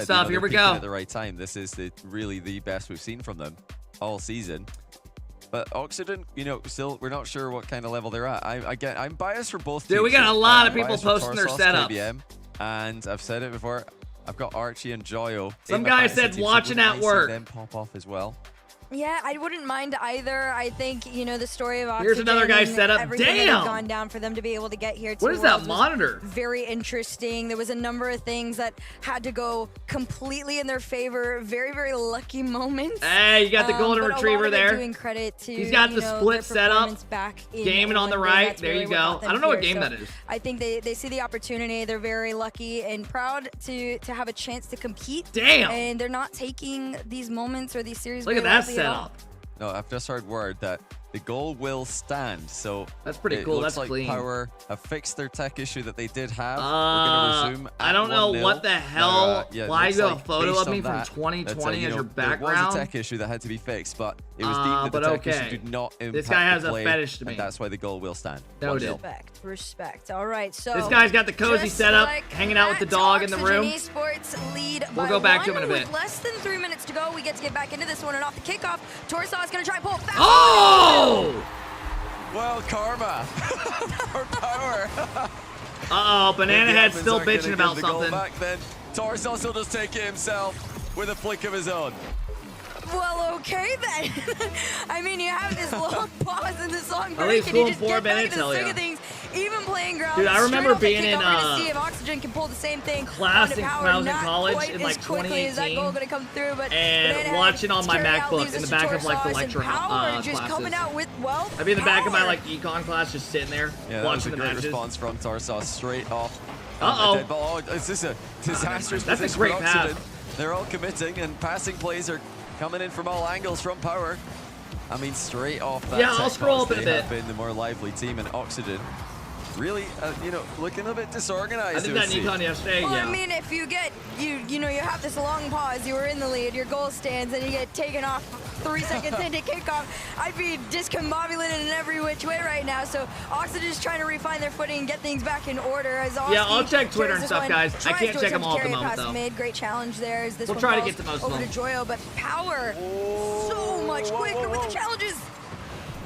said, stuff. you know, Here we they're peaking go. at the right time. This is really the best we've seen from them all season. But Oxygen, you know, still we're not sure what kind of level they're at. I'm biased for both Dude, teams. we got a lot of I'm people biased for posting their Torsos, setups. KBM, and I've said it before. I've got Archie and Joyo. Some guy said watching at work. Them pop off as well. Yeah, I wouldn't mind either. I think, you know, the story of Oxygen. Here's another guy's and setup. everything that had Damn! gone down for them to be able to get here. What is that monitor? Very interesting. There was a number of things that had to go completely in their favor. Very, very lucky moments. Hey, you got the golden but retriever a lot of it there. doing credit to, He's got the split setup. Back in Gaming on the one day. right. That's There really you what go. got them I don't know what here. game So that is. I think they see the opportunity. They're very lucky and proud to have a chance to compete. Damn. And they're not taking these moments or these series. Look at very that lightly at all. setup. No, I've just heard word that the goal will stand. So that's pretty it cool. Looks That's like clean. Power have fixed their tech issue that they did have. We're gonna resume. I don't know what the hell. Why you have a photo of me from 2020 as your background? There was a tech issue that had to be fixed, but it was deemed that the tech issue did not impact this guy has the a play, fetish to me. and that's why the goal will stand. Noted. Respect. All right, so this guy's got the cozy just setup, like hanging out with the dog in the room. Oxygen Esports lead We'll by go back to him one in a bit. With less than 3 minutes to go, we get to get back into this one, and off the kickoff, Torsaw is going to try and pull fast. Oh! Well, karma for Power. Uh-oh, Banana Head's The still Edmonds aren't bitching gonna about give the goal something. Back then. Torsos will just take it himself with a flick of his own. Well, okay then. I mean, you have this long pause in the song At break, least and you cool just 4 get back minutes, into the hell swing yeah. of things. Even playing ground. Dude, I remember straight off the being in, kickoff, we're gonna see if Oxygen can pull the same thing. class onto in Power, when I was in not college quite in, as like, quickly as that 2018, goal gonna come through, but and Banana watching on my Head carry out, MacBook leaves in the us back to of, like, the Torsos, lecture and Power just classes. coming out with, well, I'd be in the back of my Power. like econ class, just sitting there Yeah, that was a watching the great matches. response from Torsos straight off. Uh-oh. the dead ball. Oh, is this a disastrous That's a position great for pass. Oxygen? They're all committing, and passing plays are coming in from all angles from Power. I mean, straight off that Yeah, I'll tech scroll box, up in a they bit. have been the more lively team, and Oxygen really, you know, looking a bit disorganized. I did it that would in seem. econ yesterday. Well, Yeah. I mean, if you get, you know, you have this long pause, you were in the lead, your goal stands, and you get taken off 3 seconds into kickoff, I'd be discombobulated in every which way right now. So Oxygen's trying to refine their footing and get things back in order. As Yeah, I'll check Twitter and carries this stuff, one, guys. I tries can't to check them attempt all at the carry it moment, past though. mid. Great challenge there. As this We'll one try to falls get to most of over them. to Joyo, but Power so much quicker with the challenges.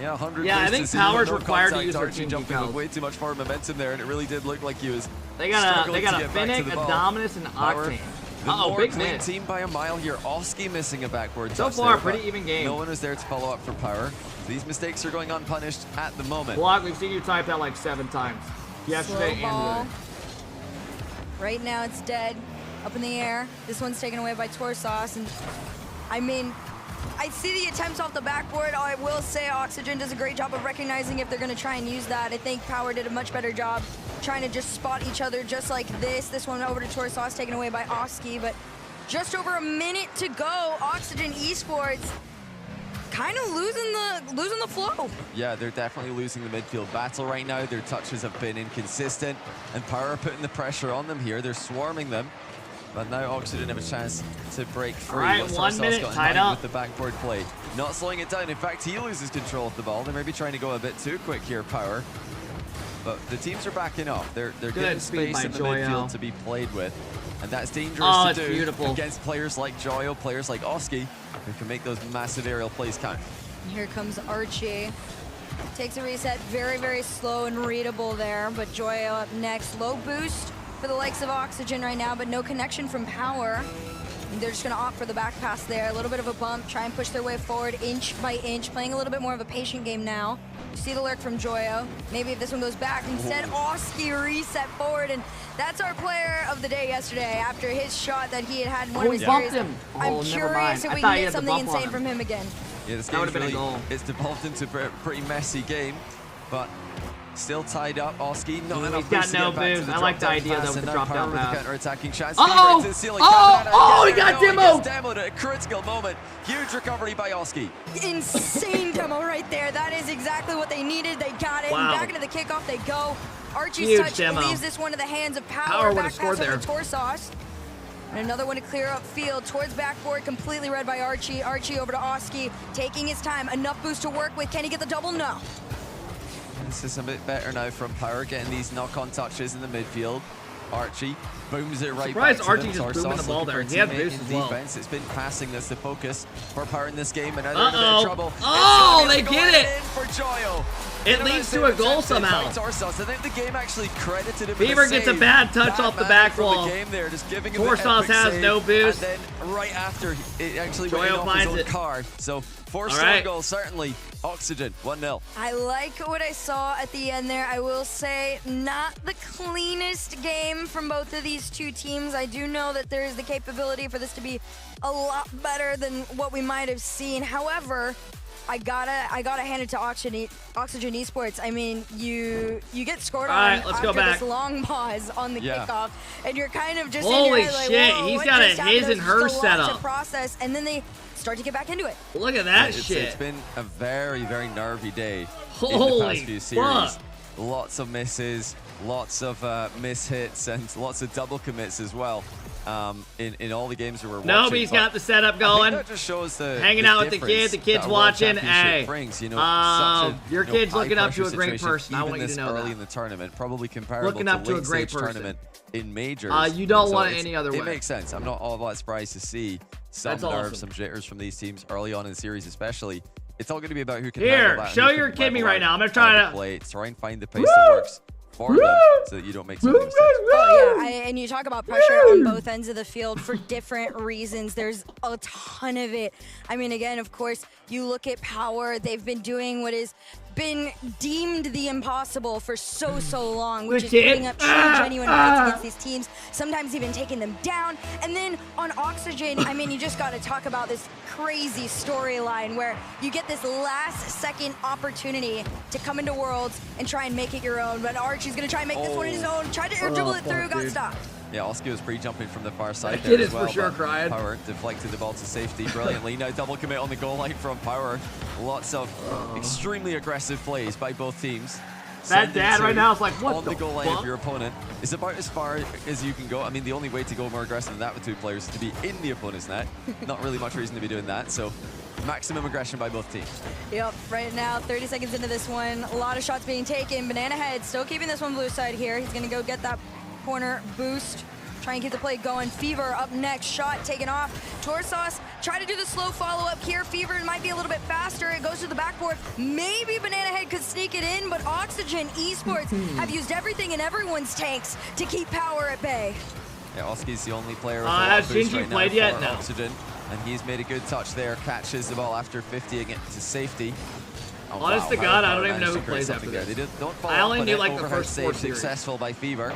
Yeah, 100 Yeah, I plays think to zero, Power's no required to contact. use their Archie team jumping decals. with way too much forward momentum there, and it really did look like he was They got a struggling to Finnick, get back to a the ball. Dominus, and Power, Octane. the Uh-oh, more big clean miss. team by a mile here. Oski missing a backboard So touch far, there, pretty but even game. No one was there to follow up for Power. These mistakes are going unpunished at the moment. Block, we've seen you type that like 7 times. Yesterday Slow and ball. today. Right now it's dead, up in the air. This one's taken away by Torsos, and I mean, I see the attempts off the backboard. I will say Oxygen does a great job of recognizing if they're going to try and use that. I think Power did a much better job trying to just spot each other just like this. This one over to Torsos, taken away by Oski, but just over a minute to go. Oxygen Esports kind of losing the flow. Yeah, they're definitely losing the midfield battle right now. Their touches have been inconsistent, and Power are putting the pressure on them here. They're swarming them, but now Oxygen have a chance to break free. All right, What's 1 Tarsos minute, got in tied mind up. with the backboard play. Not slowing it down. In fact, he loses control of the ball. They may be trying to go a bit too quick here, Power. But the teams are backing off. They're Good getting speed space by in the Joyo. midfield to be played with. And that's dangerous Oh, to it's do beautiful. against players like Joyo, players like Oski, who can make those massive aerial plays count. Here comes Archie. Takes a reset, very, very slow and readable there, but Joyo up next. Low boost for the likes of Oxygen right now, but no connection from Power. And they're just gonna opt for the back pass there. A little bit of a bump, try and push their way forward inch by inch, playing a little bit more of a patient game now. You see the lurk from Joyo. Maybe if this one goes back, instead Oski reset forward, and that's our player of the day yesterday after his shot that he had in one of his bumped series. him. I'm Oh, never curious mind. if I we thought can he get had the something bump on insane him. from him again. Yeah, this That game's would've been a really, goal. it's devolved into a pretty messy game, but still tied up. Oski not Ooh, enough he's got boost to no get back to boost. the I like the drop-down idea, pass, though, with and the now drop-down Power with the pass. counter-attacking chance. Uh-oh! Fever to the ceiling. Oh! Cabana Oh, he again. got No, demoed! gets demoed at a critical moment. Huge recovery by Oski. Insane demo right there. That is exactly what they needed. They got it. Wow. And back into the kickoff they go. Archie's Huge touch demo. leaves this one to the hands of Power. Power would've Back scored pass over there. to Torsos. And another one to clear up field towards backboard, completely read by Archie. Archie over to Oski, taking his time. Enough boost to work with. Can he get the double? No. This is a bit better now from Power, getting these knock-on touches in the midfield. Archie booms it right Surprised back Archie to them. just booming the Torsos ball looking there. for He had teammate boost in as well. defense. It's been passing that's the focus for Power in this game, and now they're in a bit Uh-oh. of trouble. Oh, It's they going get it. in for Joyo. It leads to a goal somehow. Torsos. I think the game actually credited him. Fever gets a bad touch off the back wall. The game there, just giving him Torsos the has save, no boost. And then right after, it actually Joyo went off his finds own it. car. So forced All right. goal, certainly. Oxygen, 1-0. I like what I saw at the end there. I will say not the cleanest game from both of these two teams. I do know that there is the capability for this to be a lot better than what we might have seen. However, I gotta hand it to Oxygen Esports. I mean, you get scored on right, let's after go back. this long pause on the kickoff, and you're kind of just Holy in your head like, shit, whoa, he's what got a just happened? his and There's her just a lot setup. to process, and then they start to get back into it. Look at that It's shit. been a very, very nervy day in the Holy past few series. fuck. Lots of misses, lots of miss hits, and lots of double commits as well. In all the games that we're watching. Nobody's got the setup going. I think that just shows Hanging out with the kid. The kid's watching. Hey, brings, you know, such a, your kid's looking up to a high-pressure great situation, person. I even want you to this know early that. in the tournament, probably comparable Looking to up to a great late-stage person. tournament in majors. You don't So want it it's- any other way. It makes sense. I'm not all that surprised to see some That's nerves, awesome. some jitters from these teams early on in the series, especially. It's all going to be about who can Here, handle that, show who your can kid me level right out now. I'm gonna how try to play, try and find the pace that works for them, so that you don't make so many mistakes. Oh yeah, and you talk about pressure on both ends of the field for different reasons. There's a ton of it. I mean, again, of course, you look at Power. They've been doing what has been deemed the impossible for so long, which is putting up true, genuine fights against these teams, sometimes even taking them down. And then on Oxygen, I mean, you just got to talk about this crazy storyline where you get this last-second opportunity to come into Worlds and try and make it your own. But Archie's going to try and make this one his own. Tried to air dribble it through, got stopped. Yeah, Oski was pre-jumping from the far side That there kid as is well. for sure but crying. Power deflected the ball to safety brilliantly. Now double commit on the goal line from Power. Lots of extremely aggressive plays by both teams. That Sending dad two right now is like, what on the the goal line fuck? of your opponent is about as far as you can go. I mean, the only way to go more aggressive than that with two players is to be in the opponent's net. Not really much reason to be doing that. So maximum aggression by both teams. Yep, right now, 30 seconds into this one, a lot of shots being taken. Banana Head still keeping this one blue side here. He's gonna go get that corner boost. Try and get the play going. Fever up next, shot taken off. Torsos, try to do the slow follow-up here. Fever might be a little bit faster. It goes to the backboard. Maybe Banana Head could sneak it in, but Oxygen Esports have used everything in everyone's tanks to keep Power at bay. Yeah, Oski's the only player with a has boost Gingy right played now yet? for No. Oxygen, and he's made a good touch there. Catches the ball after 50ing it to safety. Oh, Honest to wow, God, Power I don't even know managed who to create plays after something there. this. They don't follow I only up on knew it. like the Overhead first 4 save series. successful by Fever.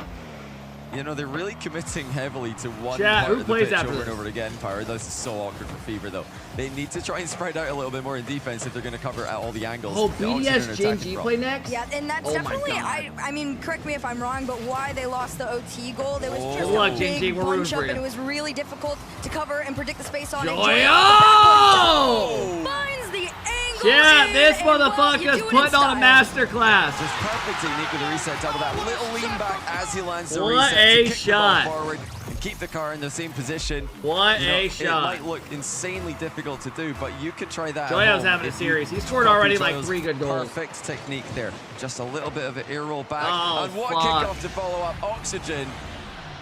You know, they're really committing heavily to one Chat, part who of the plays pitch after over this? and over again. Power, this is so awkward for Fever, though. They need to try and spread out a little bit more in defense if they're going to cover at all the angles. Oh, The BDS Oxygen are attacking Gingy from. play next? Yeah, and that's Oh my definitely, God. I mean, correct me if I'm wrong, but why they lost the OT goal, there was just Good luck, a big Gingy. We're rooting bunch for up, you. and it was really difficult to cover and predict the space on it. Joyo! Finds the angle. Yeah, in, this and well, you motherfucker's do it in putting on a style. master class. Just perfect technique with the reset double. That little lean back as he lands the What reset a to kick shot. the ball forward and keep the car in the same position. What You know, a It shot. might look insanely difficult to do, but you could try that. at Joyo's home having a if you series. He scored copy already like Joyo's 3 good goals. Perfect technique there. Just a little bit of an air roll back. Oh, and what fuck. kickoff to follow up. Oxygen.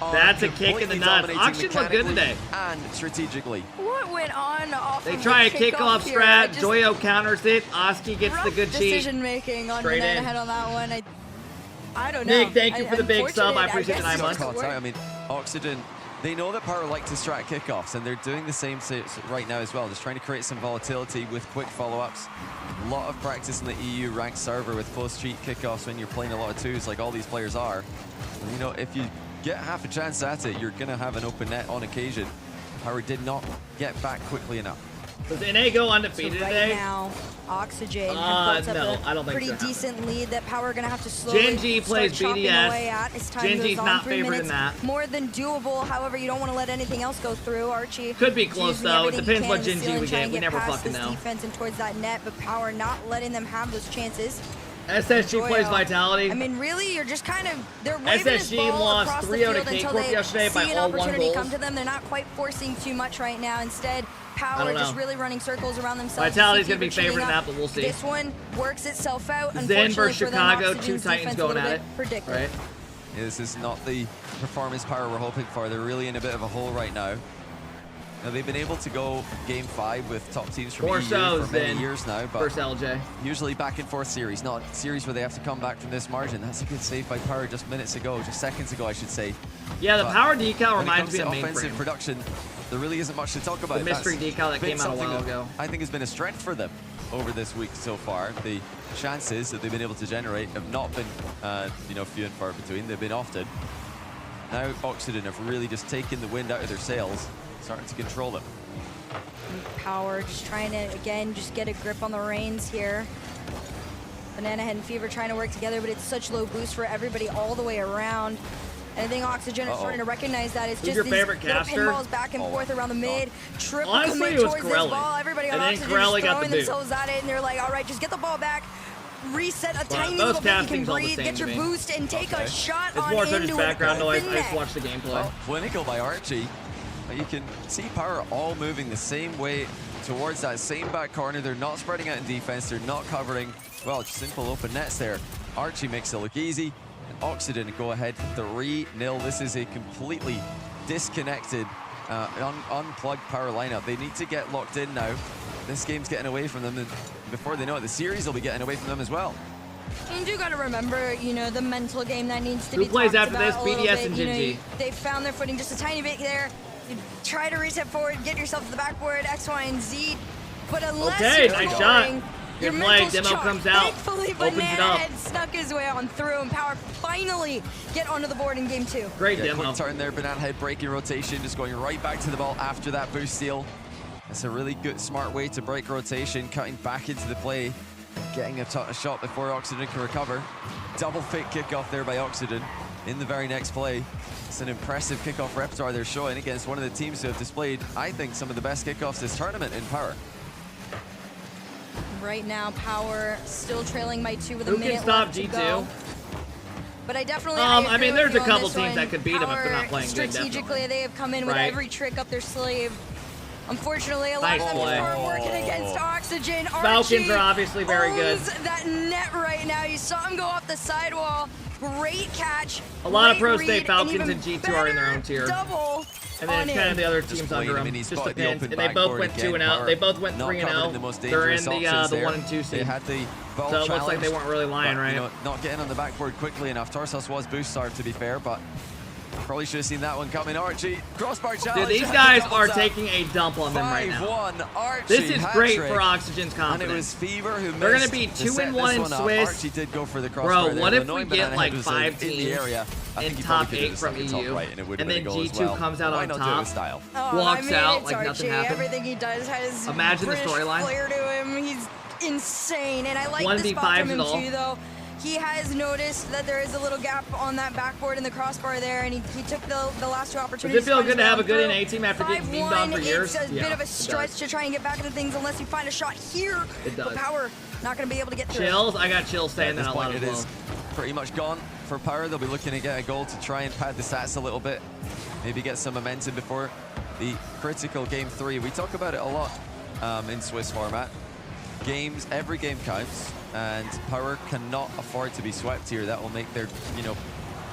are That's a kick in the completely nuts. dominating Oxygen looked good mechanically today. and strategically. What went on off They of try a the kickoff here? I strat. just- Joyo counters it. Oski gets the rough good cheat. decision making on Straight Banana in. Head on that one. I don't know. Nick, thank you for the big sub. I Unfortunate, appreciate the guess 9 it's months. the word. I mean, Oxygen, they know that Power like to strat kickoffs, and they're doing the same right now as well. Just trying to create some volatility with quick follow-ups. A lot of practice in the EU ranked server with post-cheat kickoffs when you're playing a lot of twos like all these players are. And, you know, if you get half a chance at it, you're going to have an open net on occasion. Power did not get back quickly enough. Does NA go So undefeated right today? now, Oxygen have built no, up I don't a think pretty so. decent lead that Power are going to have to slowly Genji plays start chopping BDS. away at as time Genji's goes on. not 3 favored in minutes, that. more than doable. However, you don't want to let anything else go through. Archie Could be is close, using though. It everything he depends can what in the Genji ceiling, we trying get. to We never past fucking this know. defense and towards that net, but Power not letting them have those chances. SSG plays Joyo. Vitality. I mean, really, you're just kind of, they're waving this SSG ball lost across the 3-0 to field until K-Corp they yesterday by see an all 1 opportunity goals. come to them. They're not quite forcing too much right now. Instead, I Power don't just know. really running circles around themselves. Vitality's You gonna be see Fever favored in cheating that, up. but we'll see. This one works itself out. Zen Unfortunately versus for them, Chicago, 2 Oxygen's Titans defense a going little at bit it. predictable. Right? This is not the performance Power we're hoping for. They're really in a bit of a hole right now. Now, they've been able to go Game 5 with top teams from EU for many years now, but first LJ. Usually back and forth series, not series where they have to come back from this margin. That's a good save by Power just minutes ago, just seconds ago, I should say. Yeah, the But Power decal when it reminds comes me to of offensive mainframe. production. There really isn't much to talk about. The mystery decal that been came out a while something ago. that I think has been a strength for them over this week so far. The chances that they've been able to generate have not been, few and far between. They've been often. Now Oxygen have really just taken the wind out of their sails, starting to control them. Power just trying to, again, just get a grip on the reins here. Banana Head and Fever trying to work together, but it's such low boost for everybody all the way around. And I think Oxygen is starting to recognize that. It's Who's just your these favorite little caster? pinballs back and forth around the mid. Triple Honestly, commit it was towards this Corelli. ball. Everybody on And then Oxygen Corelli just got the throwing boot. themselves at it, and they're like, all right, just get the ball back. Reset a tiny those little bit, you can castings all the breathe, same get to your me. boost, and take a shot It's on more so into just an background noise. open I just net. watched the gameplay. Well, clinical by Archie. You can see Power all moving the same way towards that same back corner. They're not spreading out in defense. They're not covering, well, just simple open nets there. Archie makes it look easy. And Oxygen go ahead 3-0. This is a completely disconnected, unplugged Power lineup. They need to get locked in now. This game's getting away from them, and before they know it, the series will be getting away from them as well. You do got to remember, the mental game that needs to Who be plays talked after about this? a little BDS bit. and Gingy. They found their footing just a tiny bit there. You try to reset forward, get yourself to the backboard, X, Y, and Z. But unless Okay, you're nice scoring, shot. your Good play. mental's Demo chalk. comes out. Thankfully, Opens it Banana up. Head snuck his way on through, and Power finally get onto the board in game 2. Great Yeah, demo. quick turn there, Banana Head breaking rotation, just going right back to the ball after that boost steal. That's a really good, smart way to break rotation, cutting back into the play, getting a shot before Oxygen can recover. Double fake kickoff there by Oxygen in the very next play. It's an impressive kickoff repertoire they're showing against one of the teams who have displayed, I think, some of the best kickoffs this tournament in Power. Right now, Power still trailing by 2 with a Who minute can stop left to G2? go. But I definitely, I mean, agree there's with a you on couple this teams one. that could beat them if they're not Power, playing good, strategically, definitely. they have come in with Right. every trick up their sleeve. Unfortunately, a lot of Nice them play. are working against Oxygen. Falcons Archie are obviously very good. owns that net right now. You saw him go off the sidewall. Great catch. A lot of great Pro State read, Falcons even and G2 are in their own better tier. Double. And then on it's kind him. of the other teams playing under him, them. and he's Just spotted the depends. open And they both backboard went again. 2-0. Power They both went not 3-0. covering the most They're in dangerous the options there. 1 and 2 seed. They had the ball So it looks like challenged, they weren't really lying, but, right? Not getting on the backboard quickly enough. Tarsos was boost starved, to be fair, but probably should have seen that one coming. Archie, crossbar challenge. Dude, these guys are taking a dump on them right now. 5-1, Archie. This is great hat-trick. for Oxygen's confidence. And it was Fever who They're going missed to be to 2-1 set in this one up. Swiss. Archie did go for the crossbar Bro, what there. if we Knowing get Banana like Head was 5 in the teams area, I think in he top probably could've 8 from stuck the top EU, right, and it would've and been then a goal as G2 well. comes out Why on not do it top, with style? walks out it's like Archie. nothing happened. Everything he does has Imagine the British storyline. flair to him. He's insane, and I like 1v5s the spot from him and all. too, though. He has noticed that there is a little gap on that backboard in the crossbar there, and he took the last 2 opportunities. Does it feel good to have a good through. NA team after getting memed on for years? It's a Yeah, bit of a it stretch does. to try and get back into things unless you find a shot here. It does. But Power not going to be able to get through. Chills? I got chills saying At that this out point, loud it as is well. pretty much gone for Power. They'll be looking to get a goal to try and pad the stats a little bit, maybe get some momentum before the critical game 3. We talk about it a lot in Swiss format. Every game counts, and Power cannot afford to be swept here. That will make their,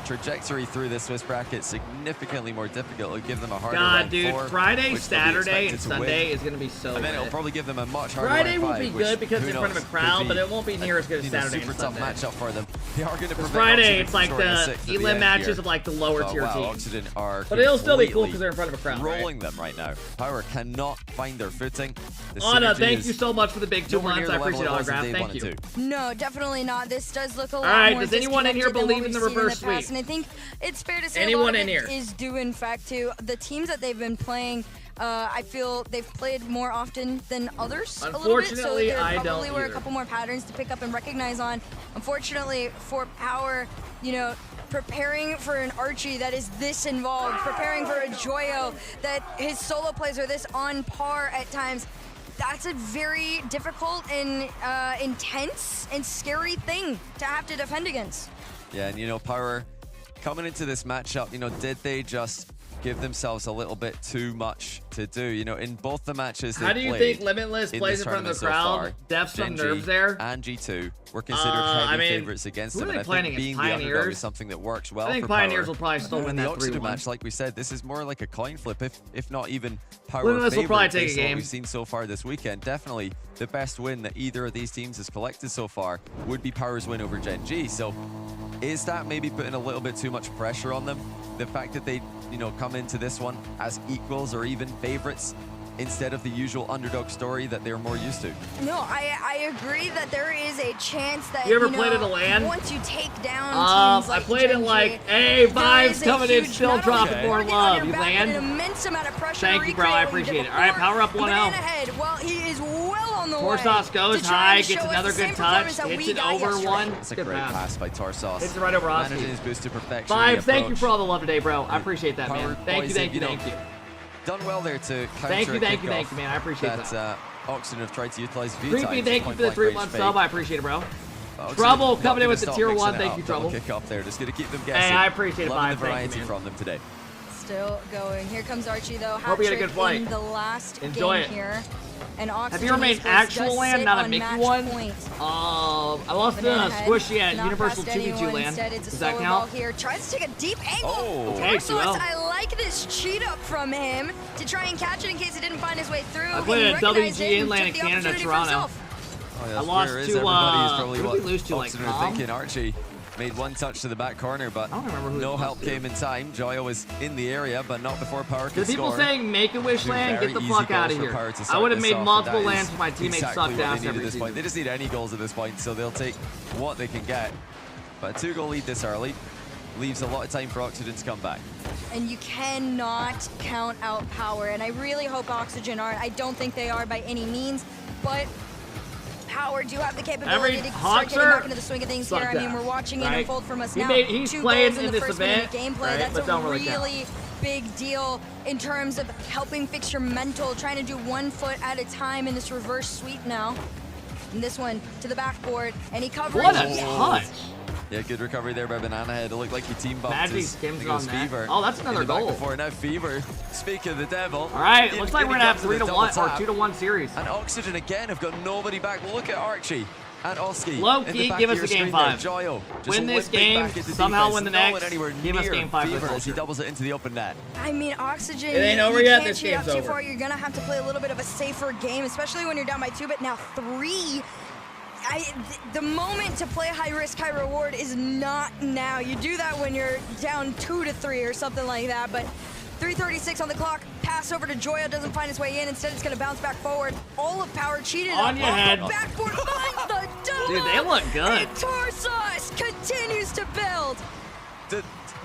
trajectory through this Swiss bracket significantly more difficult. It'll give them a harder God, round dude, 4, Friday, which they'll be Saturday, and expected to Sunday win. is going to be so And then it'll lit. probably give them a much harder Friday round will 5, be which, good because who it's in front of a knows, crowd, could but it won't be near as good as a Saturday super and tough Sunday. matchup for them. They are going to prevent Friday, Oxygen it's from like scoring a the sixth at the elim end matches here. of like the lower But tier wow, teams. Oxygen are But it'll still be cool completely because they're in front of a crowd, right? rolling them right now. Power cannot find their footing. The Anna, synergy thank is you so much for the big 2 nowhere months. near I the level appreciate it it, was in Autograph. day Thank 1 you. and 2. No, definitely not. This does look a lot right, more does anyone in here disconnected than believe what in the we've seen reverse the past, sweep? And I think it's fair to say Anyone a lot of in here? it is due, in fact, to the teams that they've been playing. I feel they've played more often than others a little bit, so Unfortunately, there I probably don't were a either. couple more patterns to pick up and recognize on. Unfortunately, for Power, preparing for an Archie that is this involved, preparing for a Joyo that his solo plays are this on par at times, that's a very difficult and intense and scary thing to have to defend against. Yeah, and Power coming into this matchup, did they just give themselves a little bit too much to do. You know, in both the matches how do you think Limitless plays in front of the crowd? Def some nerves there. And G2 were considered heavy favorites against them. And I think being the underdog is something that works well for Power. I think Pioneers will probably still win that 3-1. In the Oxygen match, like we said, this is more like a coin flip, if not even Power Limitless will probably favorite take a based on what game. we've seen so far this weekend. Definitely the best win that either of these teams has collected so far would be Power's win over Gen G. So is that maybe putting a little bit too much pressure on them? The fact that they, you know, come into this one as equals or even favorites instead of the usual underdog story that they're more used to. No, I agree that there is a chance that, you ever played at a LAN? once you take down teams like I played it like, hey, Vibes coming in, still dropping more love. You land? An immense amount of pressure. Thank you, bro. I appreciate it. All right, power up 1-0. Ahead. Well, he is well on the way. Torsos goes high, gets another good touch, hits it over one. It's a great pass by Torsos. Hits it right over Oski. Managing his boost to perfection. Vibes, thank you for all the love today, bro. I appreciate that, man. Thank you, thank you, thank you. Done well there to counter Thank you, man. I appreciate that. Oxygen have tried to utilize a few Creepy, times. thank you for the 3-month sub. I appreciate it, bro. Trouble coming in with the tier 1. Thank you, Trouble. Kick off there, just gonna keep them guessing. Hey, I appreciate it, Loving Vibes. the variety Thank you, from them today. Still going. Here comes Archie, though. Hope you had a good flight. In the last Enjoy game here. And have you ever made actual land, not a Mickey one? I lost in a squishy at Universal 2v2 land. Does that count? Here. Tries to take a deep angle. Okay, I like this cheat up from him to try and catch it in case it didn't find his way through. I played a WG inland in Canada, Toronto. I lost to, probably who did we lose to, like, Oxygen are thinking. Archie made one touch to the back corner, but no help came in time. Joyo was in the area, but not before Power could the people score. saying Make-A-Wish land, get the fuck out of here. I would have made multiple lands if my teammates sucked ass every season. They just need any goals at this point, so they'll take what they can get. But a 2-goal lead this early leaves a lot of time for Oxygen to come back. And you cannot count out Power, and I really hope Oxygen aren't. I don't think they are by any means, but Power do have the capability to start getting back into the swing of things here. I mean, we're watching it unfold from us now. He's 2 playing goals in the first minute of gameplay. Right, that's a really big deal in terms of helping fix your mental, trying to do 1 foot at a time in this reverse sweep now. And this one to the backboard, and he covers. What a touch! Yeah, good recovery there by Banana Head. It looked like he team bumped Magic his skims on that. Fever. Oh, that's another goal. Before. Now Fever, speak of the devil. All right, looks like we're gonna have 3-1 or 2-1 series. And Oxygen again have got nobody back. Look at Archie and Oski. Low-key, give us a game 5. Joyo, win this game, somehow win the next, give us game 5 Fever as he doubles it into the open net. I mean, Oxygen, it ain't over yet, this game's over. Too far. You're gonna have to play a little bit of a safer game, especially when you're down by 2, but now 3. The moment to play high risk, high reward is not now. You do that when you're down 2-3 or something like that, but 3:36 on the clock, pass over to Joyo, doesn't find his way in, instead it's gonna bounce back forward. All of Power cheated on your head. Backboard finds the double. Dude, they look good. And Torsos continues to build.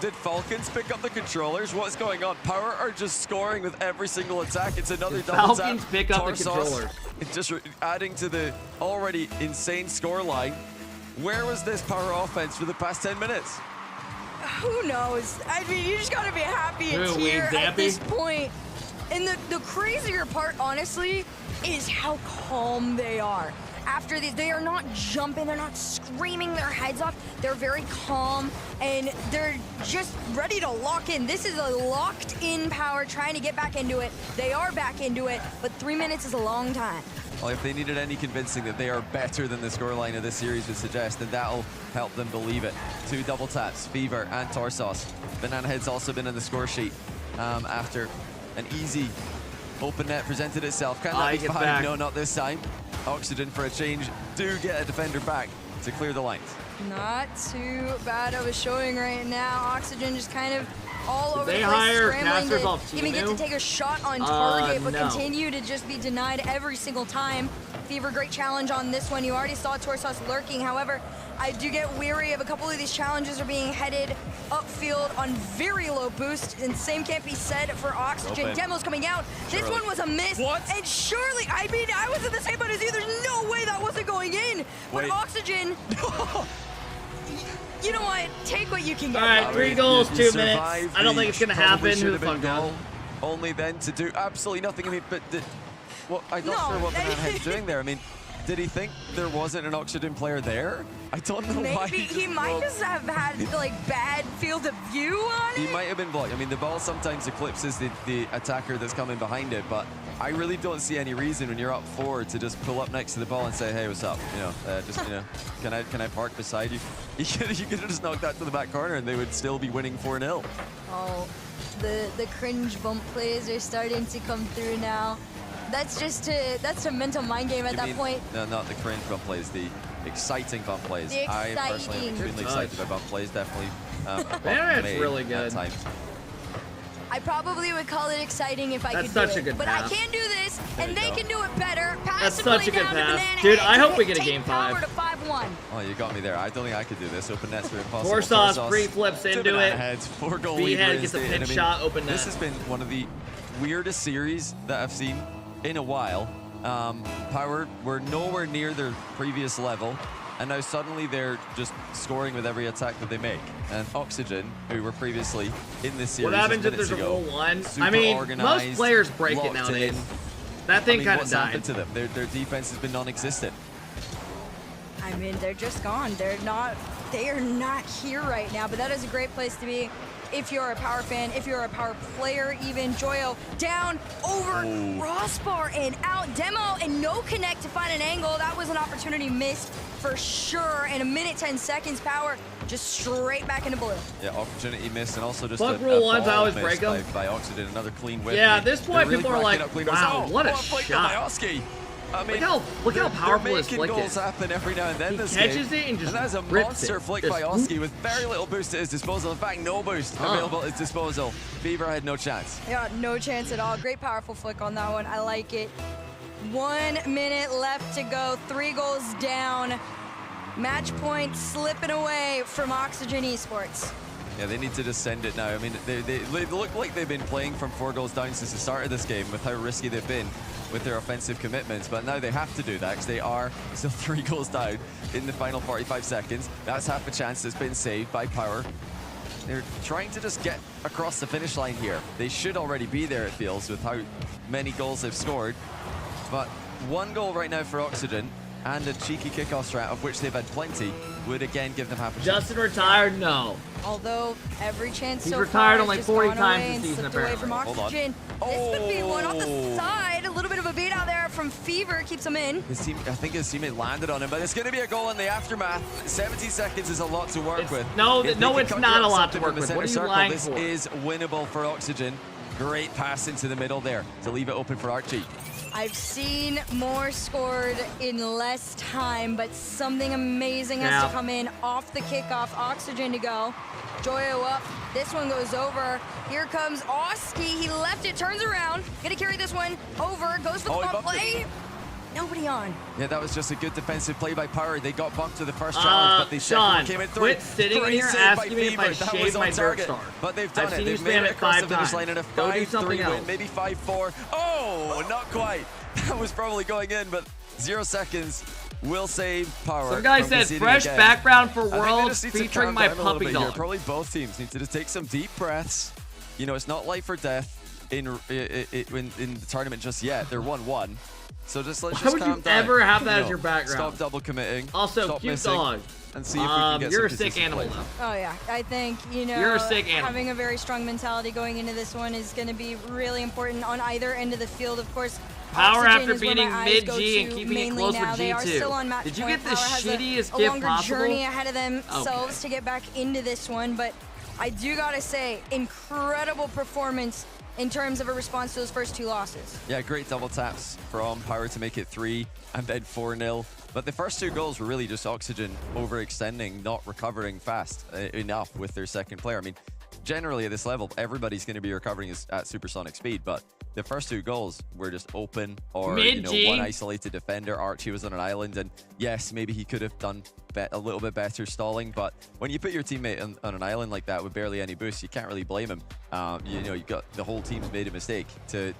Did Falcons pick up the controllers? What's going on? Power are just scoring with every single attack. It's another double tap. Falcons pick up the controllers. It's just adding to the already insane scoreline. Where was this Power offense for the past 10 minutes? Who knows? I mean, you just gotta be happy it's here at this point. And the crazier part, honestly, is how calm they are. After these, they are not jumping, they're not screaming their heads off. They're very calm, and they're just ready to lock in. This is a locked-in Power trying to get back into it. They are back into it, but 3 minutes is a long time. Well, if they needed any convincing that they are better than the scoreline of this series would suggest, then that'll help them believe it. 2 double taps, Fever and Torsos. Banana Head's also been in the score sheet after an easy open net presented itself. Can that be 5? No, not this time. Oxygen, for a change, do get a defender back to clear the lines. Not too bad of a showing right now. Oxygen just kind of all over the place, scrambling to even get to take a shot on target, but continue to just be denied every single time. Fever, great challenge on this one. You already saw Torsos lurking. However, I do get weary of a couple of these challenges are being headed upfield on very low boost, and same can't be said for Oxygen. Demo's coming out. This one was a miss. What? And surely, I mean, I was in the same boat as you. There's no way that wasn't going in. But Oxygen, you know what? Take what you can get. All right, 3 goals, 2 minutes. I don't think it's going to happen. Who the fuck knows? Only then to do absolutely nothing. I mean, but I'm not sure what Banana Head's doing there. I mean, Did he think there wasn't an Oxygen player there? I don't know why. Maybe he might just have had like bad field of view on it. He might have been blocked. I mean, the ball sometimes eclipses the attacker that's coming behind it, but I really don't see any reason when you're up 4 to just pull up next to the ball and say, hey, what's up? You know, just, you know, can I park beside you? You could have just knocked that to the back corner and they would still be winning 4-0. Oh, the cringe bump plays are starting to come through now. That's a mental mind game at that point. No, not the cringe bump plays, the exciting bump plays. The I personally am extremely excited by bump plays, definitely. That's really good. At times. I probably would call it exciting if I could do such a it. good But pass. I can do this, and they can do it better. That's such a good pass. Dude, I hope we get a game 5. To 5-1. Oh, you got me there. I don't think I could do this. Open nets are impossible. Torsos free flips into it. Heads, 4-goal lead. B-head gets a pinch shot, open net. This has been one of the weirdest series that I've seen in a while. Power were nowhere near their previous level, and now suddenly they're just scoring with every attack that they make. And Oxygen, who were previously in this series, what happens if there's a roll 1? I mean, most players break it nowadays. That thing kind of died. What's happened to them? Their defense has been non-existent. I mean, they're just gone. They are not here right now, but that is a great place to be. If you're a Power fan, if you're a Power player even, Joyo down, over, crossbar, and out. Demo and no connect to find an angle. That was an opportunity missed for sure. In a minute, 10 seconds, Power just straight back into blue. Yeah, opportunity missed, and also just Fuck a rule ones, I ball always missed break them. by Oxygen, another clean whip. Yeah, at this point, They're people are racking like, up clean wow, goals. what a flick shot. by Oski. I mean, look how powerful his making flick goals is. happen every now and then. He this catches game. it and just that is a rips monster it. flick Just by Oski with very little boost at his disposal. In fact, no boost available at his disposal. Fever had no chance. Yeah, no chance at all. Great powerful flick on that one. I like it. 1 minute left to go. 3 goals down. Match point slipping away from Oxygen Esports. Yeah, they need to just send it now. I mean, they look like they've been playing from 4 goals down since the start of this game with how risky they've been with their offensive commitments, but now they have to do that because they are still 3 goals down in the final 45 seconds. That's half a chance that's been saved by Power. They're trying to just get across the finish line here. They should already be there, it feels, with how many goals they've scored. But 1 goal right now for Oxygen and a cheeky kickoff strat, of which they've had plenty, would again give them half a chance. Justin retired? No. Although every chance He's so retired far only has 40 just gone times away this and season, slipped away from apparently. Oxygen. This could be one off the side. A little bit of a beat out there from Fever keeps him in. I think his teammate landed on him, but it's going to be a goal in the aftermath. 70 seconds is a lot to work with. No, If no, they it's can not conjure a up lot to something work from the with. center What are you circle, lying this for? is winnable for Oxygen. Great pass into the middle there to leave it open for Archie. I've seen more scored in less time, but something amazing has to come in off the kickoff. Oxygen to go. Joyo up. This one goes over. Here comes Oski. He left it, turns around. Gonna carry this one over. Goes for the bump play. Nobody on. Yeah, that was just a good defensive play by Power. They got bumped to the first challenge, but they Sean, came in through. quit sitting in here asking me if I shaved my Dirt Star. But they've done I've it. seen you They've made spam it it across 5 the finish times. line in a Go do 5-3 something win, else. maybe 5-4. Oh, not quite. That was probably going in, but 0 seconds will save Power. Some guy from said conceding fresh again. background for I think they Worlds just need to featuring calm my down a little puppy bit here. dog. Probably both teams need to just take some deep breaths. You know, it's not life or death in the tournament just yet. They're 1-1. So let's Why just would calm you down. ever have that You as know, your background? Stop double committing. Also, stop cute missing, dog. and see if we can get You're a some sick consistent animal, play. though. Oh yeah, I think, you know, You're a sick animal. having a very strong mentality going into this one is going to be really important on either end of the field. Of course, Power Oxygen after is where beating my eyes go mid-G and to keeping it mainly close now. with They are G2. still on match Did you point. get the Power has shittiest a gift longer possible? journey ahead of themselves to get back into this one, but I do gotta say, incredible performance in terms of a response to those first 2 losses. Yeah, great double taps from Power to make it 3 and then 4-0. But the first 2 goals were really just Oxygen overextending, not recovering fast enough with their second player. I mean, generally at this level, everybody's going to be recovering at supersonic speed, but the first 2 goals were just open or one isolated defender. Archie was on an island, and yes, maybe he could have done a little bit better stalling, but when you put your teammate on an island like that with barely any boost, you can't really blame him. You got the whole team's made a mistake to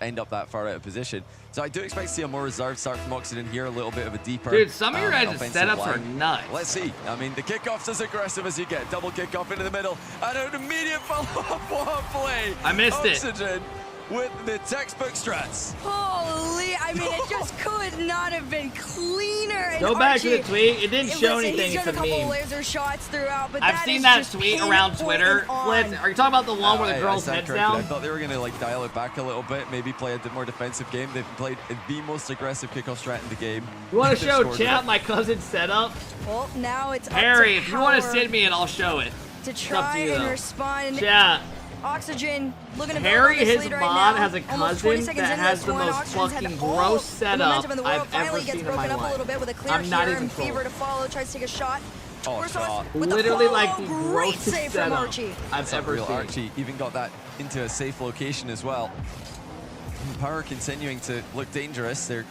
end up that far out of position. So I do expect to see a more reserved start from Oxygen here, a little bit of a deeper Dude, some of your guys' offensive setups line. are nuts. Let's see. I mean, the kickoff's as aggressive as you get. Double kickoff into the middle, and an immediate follow-up play. I missed it. Oxygen with the textbook strats. Holy, I mean, it just could not have been cleaner. And Go back to the Archie, tweet. It didn't show listen, anything. He's It's done a a couple meme. laser shots throughout, but I've that seen is that just tweet around pinpoint Twitter. and on. Flitz, are you talking about the one where the girl's stand head's corrected. I down? thought they were going to like dial it back a little bit, maybe play a more defensive game. They've played the most aggressive kickoff strat in the game. You want to They've show scored chat with it. my cousin's setup? Well, now it's up Harry, to if you want to Power send me it, I'll show it. to It's up try to you, and though. respond. Chat. Oxygen looking to build Harry, on this his lead right mom, now. has a Almost 20 cousin seconds that into has this the one, most Oxygen's had fucking all gross the setup momentum in the world. I've Finally ever gets seen in broken my up a life. little bit with a clear I'm not here, even and Fever trolling. to follow, tries to take a shot. Oh, Literally like the Great grossest save from setup Archie. I've That's ever unreal. seen. Archie even got that into a safe location as well. Power continuing to look dangerous. They're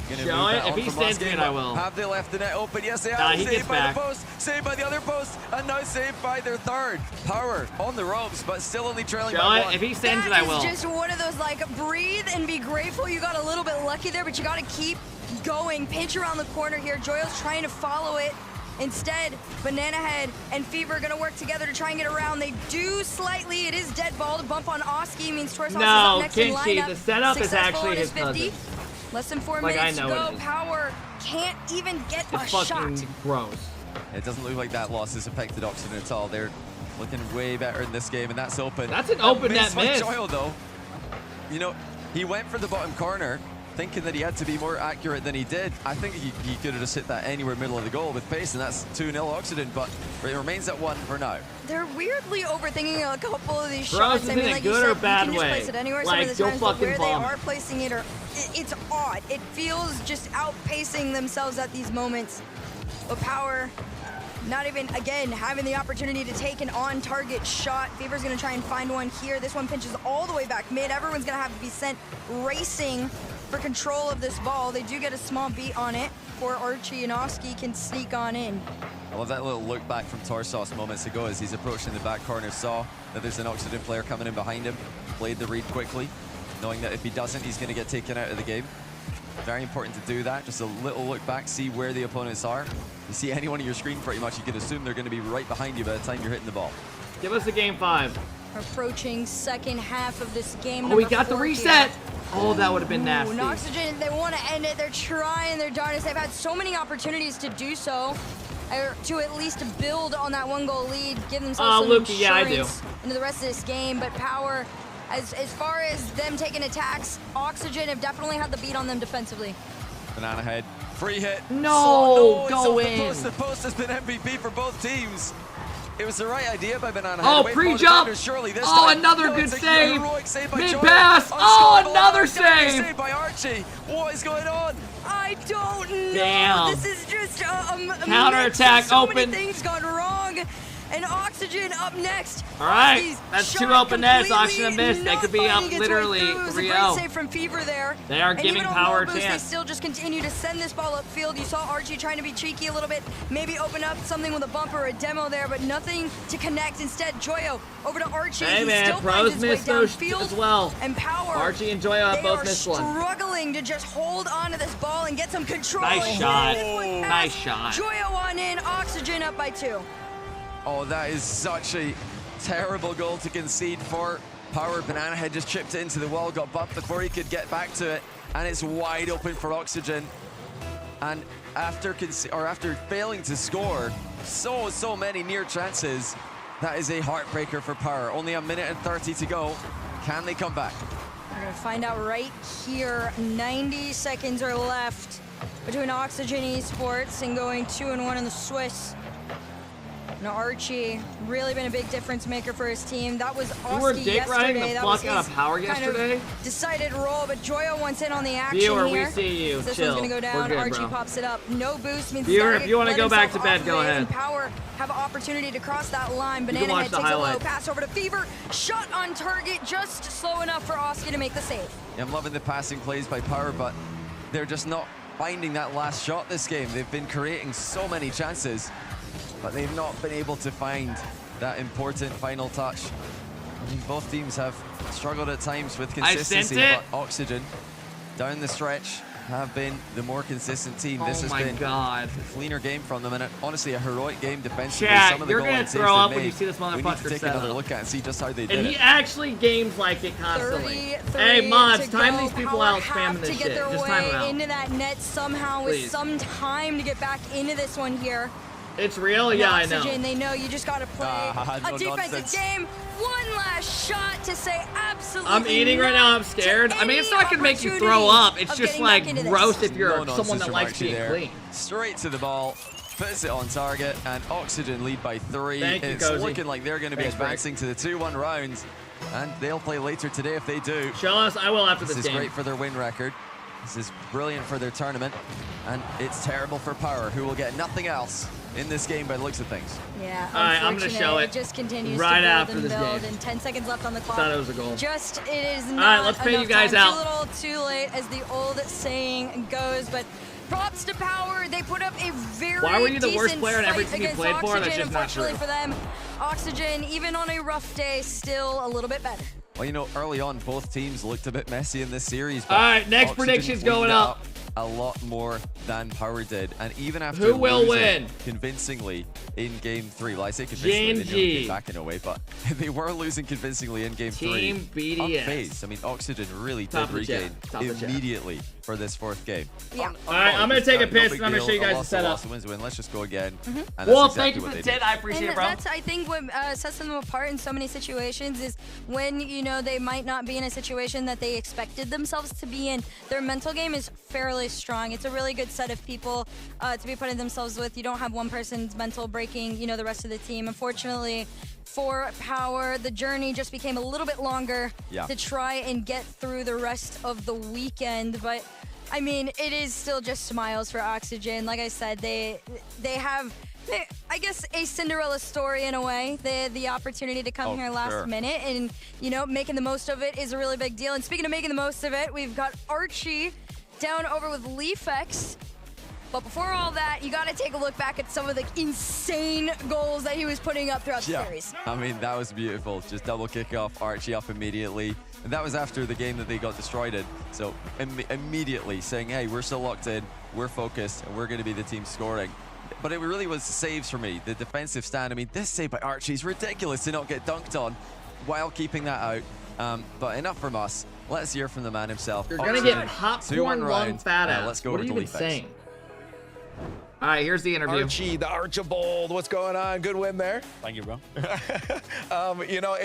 going to Show move it. that If on he from last stands me, game. I will. Have they left the net open? Yes, they have. Nah, he gets Saved by back. the post, saved by the other post, and now saved by their third. Power on the ropes, but still only trailing Show by it. one. If he sends it, That I will. is just one of those, like, breathe and be grateful. You got a little bit lucky there, but you got to keep going. Pinch around the corner here. Joyo's trying to follow it. Instead, Banana Head and Fever are going to work together to try and get around. They do slightly. It is dead ball. To bump on Oski means Torsos is No, up next in Kinchi, lineup. the setup is Successful actually on his 50. cousin. Less than 4 Like, I minutes to know go. it is. Power can't even get a It's shot. fucking gross. It doesn't look like that loss has affected Oxygen at all. They're looking way better in this game, and that's open. That's an open net by miss. Joyo, though. You know, he went for the bottom corner, thinking that he had to be more accurate than he did. I think he could have just hit that anywhere middle of the goal with pace, and that's 2-0 Oxygen, but it remains at 1 for now. They're weirdly overthinking a couple of these Bros, shots. is I it mean, a like good you said, or bad you can just way? place it anywhere. Like, Some of the go times, but fucking where bomb they it. are placing it, it's odd. It feels just outpacing themselves at these moments. But Power, not even, again, having the opportunity to take an on-target shot. Fever's going to try and find one here. This one pinches all the way back mid. Everyone's going to have to be sent racing for control of this ball. They do get a small beat on it before Archie and Oski can sneak on in. I love that little look back from Torsos moments ago as he's approaching the back corner, saw that there's an Oxygen player coming in behind him, played the read quickly, knowing that if he doesn't, he's going to get taken out of the game. Very important to do that, just a little look back, see where the opponents are. You see anyone on your screen pretty much, you can assume they're going to be right behind you by the time you're hitting the ball. Give us a game 5. Approaching second half of this game. Oh, we number got the 4 reset. here. Oh, that would have been nasty. Ooh, Oxygen, they want to end it. They're trying their darndest. They've had so many opportunities to do so, or to at least build on that 1-goal lead, give themselves some Luki, yeah, I do. insurance into the rest of this game. But Power, as far as them taking attacks, Oxygen have definitely had the beat on them defensively. Banana Head, free hit. No, it's go off in. The post. The post has been MVP for both teams. It was the right idea by Banana Head. Oh, Wait for the pre-jump. defender, surely this Oh, time. another No, good it's a save. heroic save by Joyo. Mid-pass. Oh, Unscoreable. another Diving save. by Archie. What is going on? I don't know. Damn. This is just a Counterattack so open. many things gone wrong. And Oxygen up next. All right, Oski's that's shot 2 open nets. completely Oxygen missed. They not could be up finding its way literally through. It was a 3-0. great save from Fever there. They are And giving even on Power a no boost, chance. They still just continue to send this ball upfield. You saw Archie trying to be cheeky a little bit, maybe open up something with a bumper or a demo there, but nothing to connect. Instead, Joyo over to Archie. Hey, he man, still pros finds his way missed those downfield. as well. And Power. Archie and Joyo have they both are missed one. struggling to just hold on to this ball and get some control. Nice shot. This one Nice past shot. Joyo on in. Oxygen up by 2. Oh, that is such a terrible goal to concede for Power. Banana Head just chipped it into the wall, got bumped before he could get back to it, and it's wide open for Oxygen. And after failing to score so many near chances, that is a heartbreaker for Power. Only 1 minute and 30 to go. Can they come back? We're gonna find out right here. 90 seconds are left between Oxygen Esports and going 2-1 in the Swiss. Now Archie, really been a big difference maker for his team. That was You were Oski dick riding yesterday. the That was fuck out his of Power kind yesterday? of decided role, but Joyo wants in on the action Viewer, we here. see you. This Chill. one's gonna go We're down. good, Archie bro. pops it up. No boost means Viewer, he's if you wanna let go back himself to bed, off go of it, ahead. and Power have an opportunity to cross that line. can Banana watch Head the takes a low highlight. pass over to Fever. Shot on target, just slow enough for Oski to make the save. I'm loving the passing plays by Power, but they're just not finding that last shot this game. They've been creating so many chances, but they've not been able to find that important final touch. I mean, both teams have struggled at times with consistency, it. but Oxygen down the stretch have been the more consistent team. This has been a cleaner game from them, and honestly, a heroic game defensively. Chat, Some of the you're goal gonna line saves throw they up when made, you see this we need motherfucker to take set another up. look at and see just how they did And it. he actually games like it constantly. 33 Hey, mods, to time go. these people Power out have spamming this to get shit. their Just time way them out. into that net somehow with Please. some time to get back into this one here. It's real? Yeah, I know. Oxygen, they know you just got to play no a defensive nonsense. game. One last shot to say absolutely I'm eating right now. I'm scared. I mean, it's not gonna make you throw up. It's just like gross if you're No someone nonsense that from likes Archie being there. clean. Straight to the ball, puts it on target, and Oxygen lead by 3. Thank you, It's Cozy. looking like they're going to be Thanks, Greg. advancing to the 2-1 rounds, and they'll play later today if they do. Show us. I will after This this is game. great for their win record. This is brilliant for their tournament, and it's terrible for Power, who will get nothing else in this game by the looks of things. Yeah, All right, I'm gonna unfortunate. show it It just continues right to build after and this build, game. and 10 seconds left on the clock. Thought it was a goal. Just, it is right, not let's pay you enough guys time. out. Too little, too late, as the old saying goes, but props to Power. They put up a very Why were you the worst decent player in every fight team you against played for? That's Oxygen. just not Unfortunately true. for them, Oxygen, even on a rough day, still a little bit better. Well, you know, early on, both teams looked a bit messy in this series. All right, next Oxygen prediction's going cleaned up. A lot more than Power did, and even after Who will losing win? convincingly in Game 3, well, I say convincingly, they nearly GNG. came back in a way, but they were losing convincingly in Game Team 3. BDS. Unfazed. I mean, Oxygen really Top did of the chat. regain Top of the chat. immediately for this 4th game. Yeah. All right, I'm gonna take a No piss big and I'm gonna deal. show you A guys the loss, a setup. loss, a win's a win. Let's just go again. Mhm. And that's Well, exactly thank you for what the they did. tit. I appreciate it, bro. That's, I think, what sets them apart in so many situations is when, you know, they might not be in a situation that they expected themselves to be in. Their mental game is fairly strong. It's a really good set of people to be putting themselves with. You don't have one person's mental breaking, you know, the rest of the team. Unfortunately, for Power, the journey just became a little bit longer to try and get through the rest of the weekend. But I mean, it is still just smiles for Oxygen. Like I said, they have, I guess, a Cinderella story in a way. They had the opportunity to come here last minute, and, you know, making the most of it is a really big deal. And speaking of making the most of it, we've got Archie down over with Leafex. But before all that, you got to take a look back at some of the insane goals that he was putting up throughout the series. I mean, that was beautiful. Just double kick off, Archie up immediately. And that was after the game that they got destroyed in. So immediately saying, hey, we're still locked in, we're focused, and we're going to be the team scoring. But it really was saves for me. The defensive stand, I mean, this save by Archie is ridiculous to not get dunked on while keeping that out. But enough from us. Let's hear from the man himself. You're gonna get popcorn lung fat ass. Let's go What over are to you even Leafex. saying? All right, here's the interview. Archie, the Archibald, what's going on? Good win there. Thank you, bro. You know,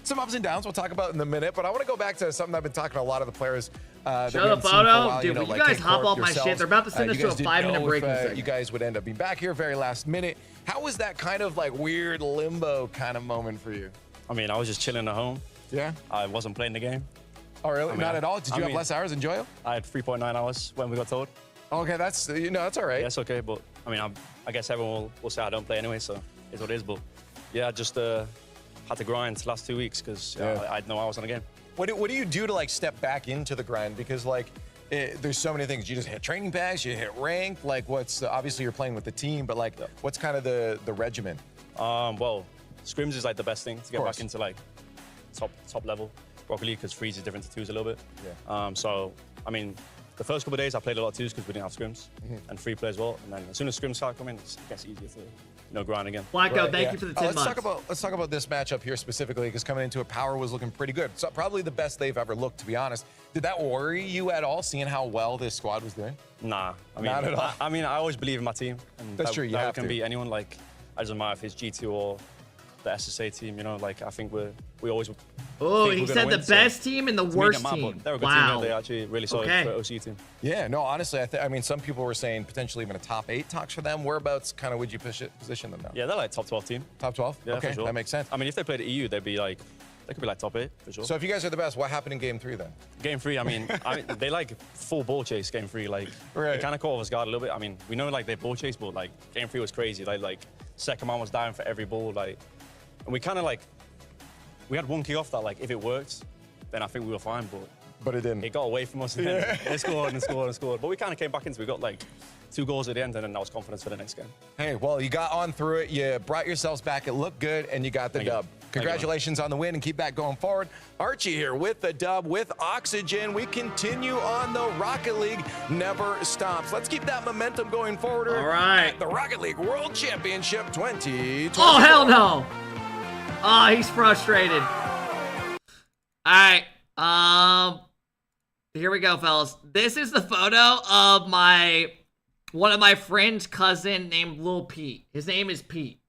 some ups and downs we'll talk about in a minute, but I want to go back to something I've been talking to a lot of the players. Show the photo? Dude, will you guys hop off my shit? They're about to send us to a 5-minute break in a second. You guys would end up being back here very last minute. How was that kind of like weird limbo kind of moment for you? I mean, I was just chilling at home. Yeah? I wasn't playing the game. Oh, really? I mean, Not at all? Did you have mean, less hours in Joyo? I had 3.9 hours when we got told. Okay, that's that's all right. Yeah, it's okay, but I mean, I guess everyone will say I don't play anyway, so it's what it is. But yeah, I just had to grind the last 2 weeks because I had no hours on the game. What do you do to like step back into the grind? Because like there's so many things. You just hit training packs, you hit rank. Like obviously you're playing with the team, but like what's kind of the regimen? Well, scrims is like the best thing to get back into like top level Rocket League because freeze is different to twos a little bit. Yeah. So I mean, the first couple of days I played a lot of twos because we didn't have scrims and free play as well. And then as soon as scrims start coming, it gets easier to grind again. Blackout, thank you for the 10 months. Let's talk about this matchup here specifically because coming into it, Power was looking pretty good. So probably the best they've ever looked, to be honest. Did that worry you at all, seeing how well this squad was doing? Nah, I mean, not at all. I always believe in my team. And That's true. You that have can to beat anyone. Like, it doesn't matter if it's G2 or the SSA team. You know, like I think we always. Oh, he said the best team and the worst team. They're a good Wow. team. They actually really solid for OC team. Yeah, no, honestly, I mean, some people were saying potentially even a top 8 talks for them. Whereabouts kind of would you position them now? Yeah, they're like top 12 team. Top 12? Yeah, okay, for sure. that makes sense. I mean, if they played at EU, they could be like top 8 for sure. So if you guys are the best, what happened in Game 3 then? Game 3, I mean, they like full ball chase Game 3. Like, they kind of caught us guard a little bit. I mean, we know like they ball chase, but like Game 3 was crazy. Like second man was down for every ball. Like, and we kind of like, we had one kick off that like if it worked, then I think we were fine. But But it didn't. It got away from us. And then they scored and scored and scored. But we kind of came back into it. We got like 2 goals at the end, and then that was confidence for the next game. Hey, well, you got on through it. You brought yourselves back. It looked good, and you got the dub. Congratulations on the win, and keep that going forward. Archie here with the dub, with Oxygen. We continue on the Rocket League never stops. Let's keep that momentum going forward. All right. At the Rocket League World Championship 2020. Oh, hell no. Oh, he's frustrated. All right. Here we go, fellas. This is the photo of one of my friend's cousin named Lil Pete. His name is Pete.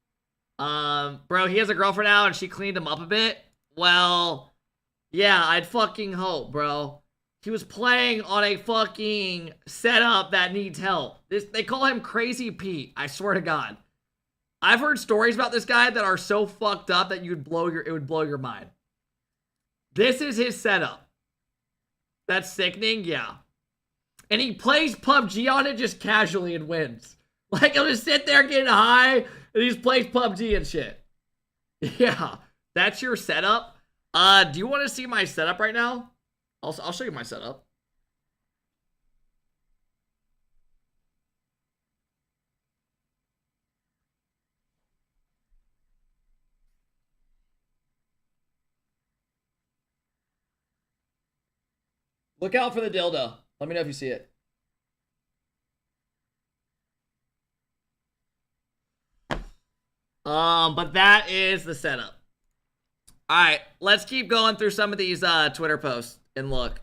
Bro, he has a girlfriend now and she cleaned him up a bit. Well, yeah, I'd fucking hope, bro. He was playing on a fucking setup that needs help. They call him Crazy Pete. I swear to God. I've heard stories about this guy that are so fucked up that it would blow your mind. This is his setup. That's sickening, yeah. And he plays PUBG on it just casually and wins. Like, he'll just sit there getting high, and he just plays PUBG and shit. Yeah, that's your setup. Do you want to see my setup right now? I'll show you my setup. Look out for the dildo. Let me know if you see it. But that is the setup. All right, let's keep going through some of these Twitter posts and look.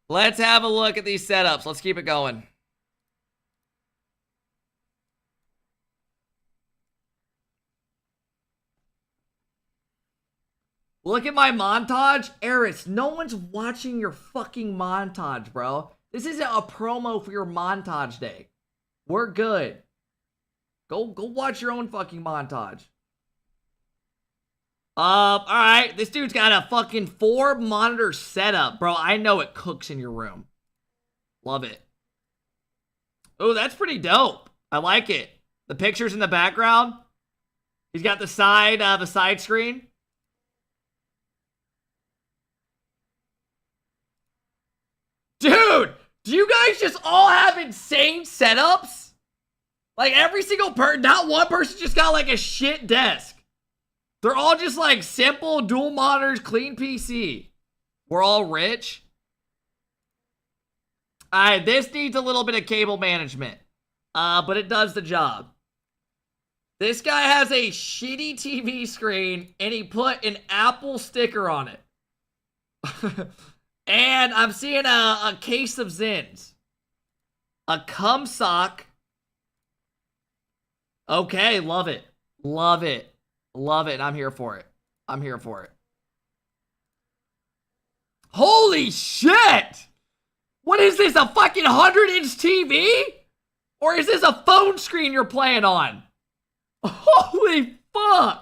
Let's have a look at these setups. Let's keep it going. Look at my montage. Eris, no one's watching your fucking montage, bro. This isn't a promo for your montage day. We're good. Go watch your own fucking montage. Alright. This dude's got a fucking 4-monitor setup. Bro, I know it cooks in your room. Love it. Oh, that's pretty dope. I like it. The pictures in the background. He's got the side screen. Dude, do you guys just all have insane setups? Like every single person, not one person just got like a shit desk. They're all just like simple dual monitors, clean PC. We're all rich. Alright, this needs a little bit of cable management. But it does the job. This guy has a shitty TV screen and he put an Apple sticker on it. And I'm seeing a case of Zins. A cum sock. Okay, love it. Love it. Love it. I'm here for it. I'm here for it. Holy shit! What is this, a fucking 100-inch TV? Or is this a phone screen you're playing on? Holy fuck!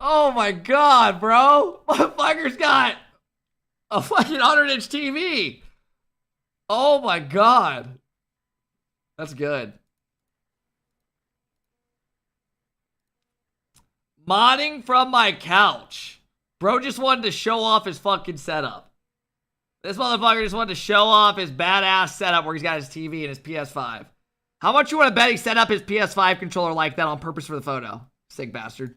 Oh my god, bro. Motherfucker's got a fucking 100-inch TV. Oh my god. That's good. Modding from my couch. Bro just wanted to show off his fucking setup. This motherfucker just wanted to show off his badass setup where he's got his TV and his PS5. How much you want to bet he set up his PS5 controller like that on purpose for the photo? Sick bastard.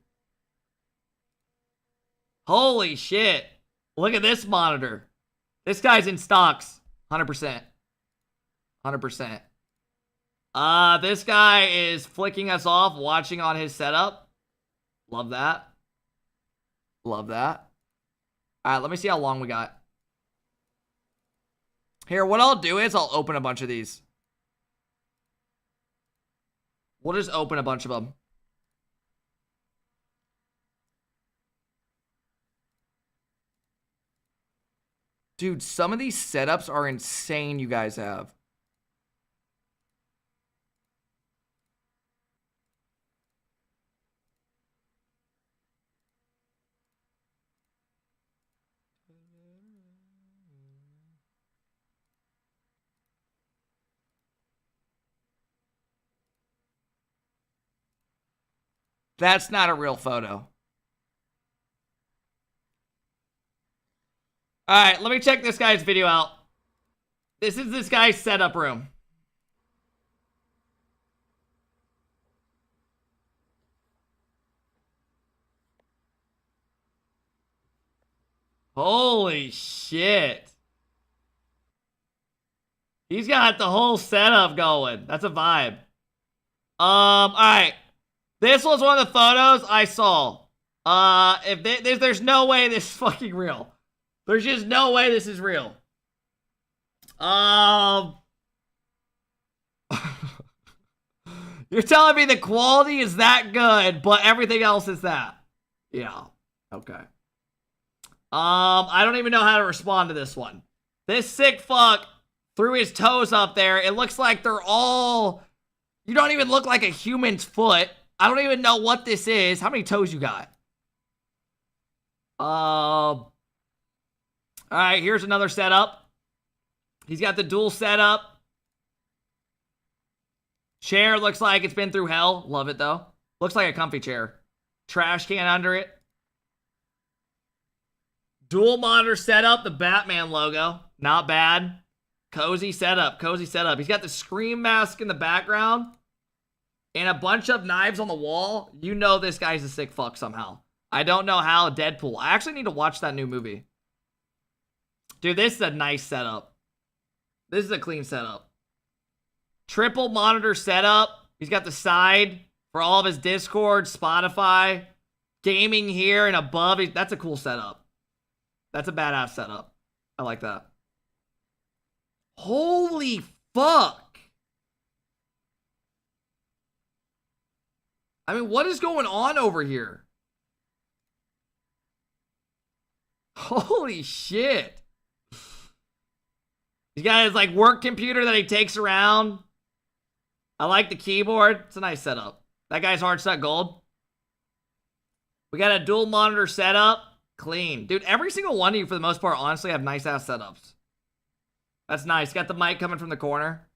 Holy shit. Look at this monitor. This guy's in stocks. 100%. 100%. This guy is flicking us off, watching on his setup. Love that. Love that. Alright, let me see how long we got. Here, what I'll do is I'll open a bunch of these. We'll just open a bunch of them. Dude, some of these setups are insane you guys have. That's not a real photo. All right, let me check this guy's video out. This is this guy's setup room. Holy shit. He's got the whole setup going. That's a vibe. All right. This was one of the photos I saw. There's no way this is fucking real. There's just no way this is real. You're telling me the quality is that good, but everything else is that. Yeah. Okay. I don't even know how to respond to this one. This sick fuck threw his toes up there. It looks like they're all... You don't even look like a human's foot. I don't even know what this is. How many toes you got? All right, here's another setup. He's got the dual setup. Chair looks like it's been through hell. Love it, though. Looks like a comfy chair. Trash can under it. Dual monitor setup. The Batman logo. Not bad. Cozy setup. Cozy setup. He's got the Scream mask in the background. And a bunch of knives on the wall. You know this guy's a sick fuck somehow. I don't know how. Deadpool. I actually need to watch that new movie. Dude, this is a nice setup. This is a clean setup. Triple monitor setup. He's got the side for all of his Discord, Spotify, gaming here and above. That's a cool setup. That's a badass setup. I like that. Holy fuck. I mean, what is going on over here? Holy shit. He's got his, like, work computer that he takes around. I like the keyboard. It's a nice setup. That guy's hard set gold. We got a dual monitor setup. Clean. Dude, every single one of you, for the most part, honestly, have nice-ass setups. That's nice. Got the mic coming from the corner.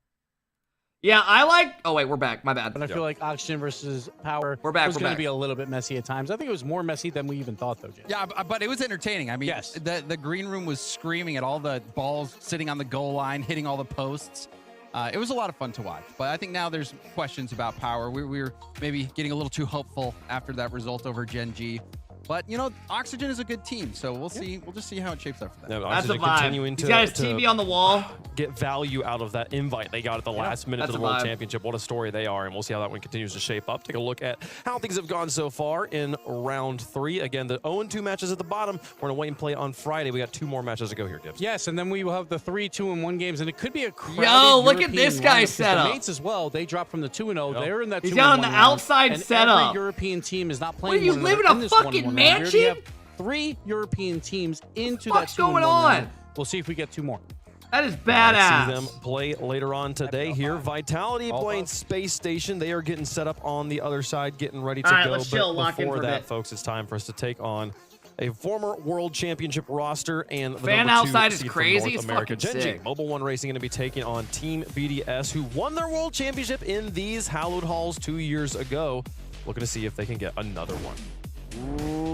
Yeah, I like... Oh, wait, we're back. My bad. But I feel like Oxygen versus Power we're back, was going to be a little bit messy at times. I think it was more messy than we even thought, though, Jay. Yeah, but it was entertaining. I mean, yes. the green room was screaming at all the balls sitting on the goal line, hitting all the posts. It was a lot of fun to watch. But I think now there's questions about Power. We were maybe getting a little too hopeful after that result over Gen G. But, you know, Oxygen is a good team, so we'll see. We'll just see how it shapes up for them. That's a vibe. He's got his TV on the wall. Get value out of that invite they got at the last minute of the World Championship. What a story they are, and we'll see how that one continues to shape up. Take a look at how things have gone so far in round 3. Again, the 0-2 matches at the bottom. We're going to wait and play on Friday. We got 2 more matches to go here, Gibbs. Yes, and then we will have the 3 2-1 games, and it could be a crowded Yo, look at European this guy's lineup, setup. The mates as well, they dropped from the 2-0. Yep. They're in that 2-1. He's got on the outside and setup. Every European team is not playing. What, you live in a fucking mansion? 3 European teams into What's that 2-1 going on? round. We'll see if we get 2 more. That is badass. See them play later on today here. Vitality playing Space Station. They are getting set up on the other side, getting ready to go. Let's chill, lock in before for a that, bit. folks, it's time for us to take on a former World Championship roster and the fan number 2 outside is seed from crazy. North It's America. fucking Gen G, sick. Mobile One Racing, going to be taking on Team BDS, who won their World Championship in these hallowed halls 2 years ago. Looking to see if they can get another one.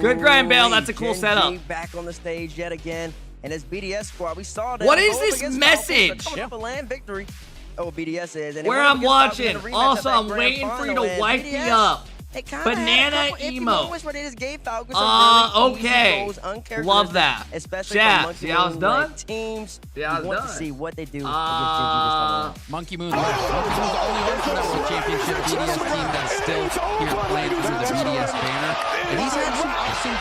Good grind, Bale. That's a cool Gen G setup. back on the stage yet again. And his BDS squad, we saw that. What is this message? Coming off a land victory. Oh, BDS is. And Where I'm watching. Also, I'm waiting for you to wipe me up. Banana emo. Okay. Love that. Especially Chat. See how it's done? Teams. Yeah, you want to see what they do against Monkey Moon left. Monkey Moon's the only one from that World Championship BDS team that's still here playing under the BDS banner. And he's had some ups and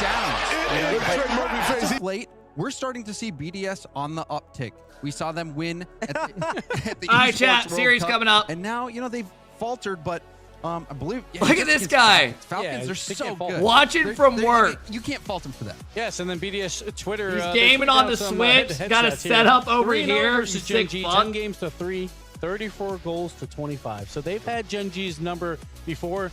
downs. But late, we're starting to see BDS on the uptick. We saw them win at the All right, Esports chat. World Series Cup, coming up. And now, you know, they've faltered, but I believe. Yeah, Look at this guy. Falcons are so good. Watching from work. You can't fault them for that. Yes, and then BDS Twitter. He's gaming on the Switch. Got a setup over here. Versus Gen G, 10 games to 3, 34 goals to 25. So they've had Gen G's number before.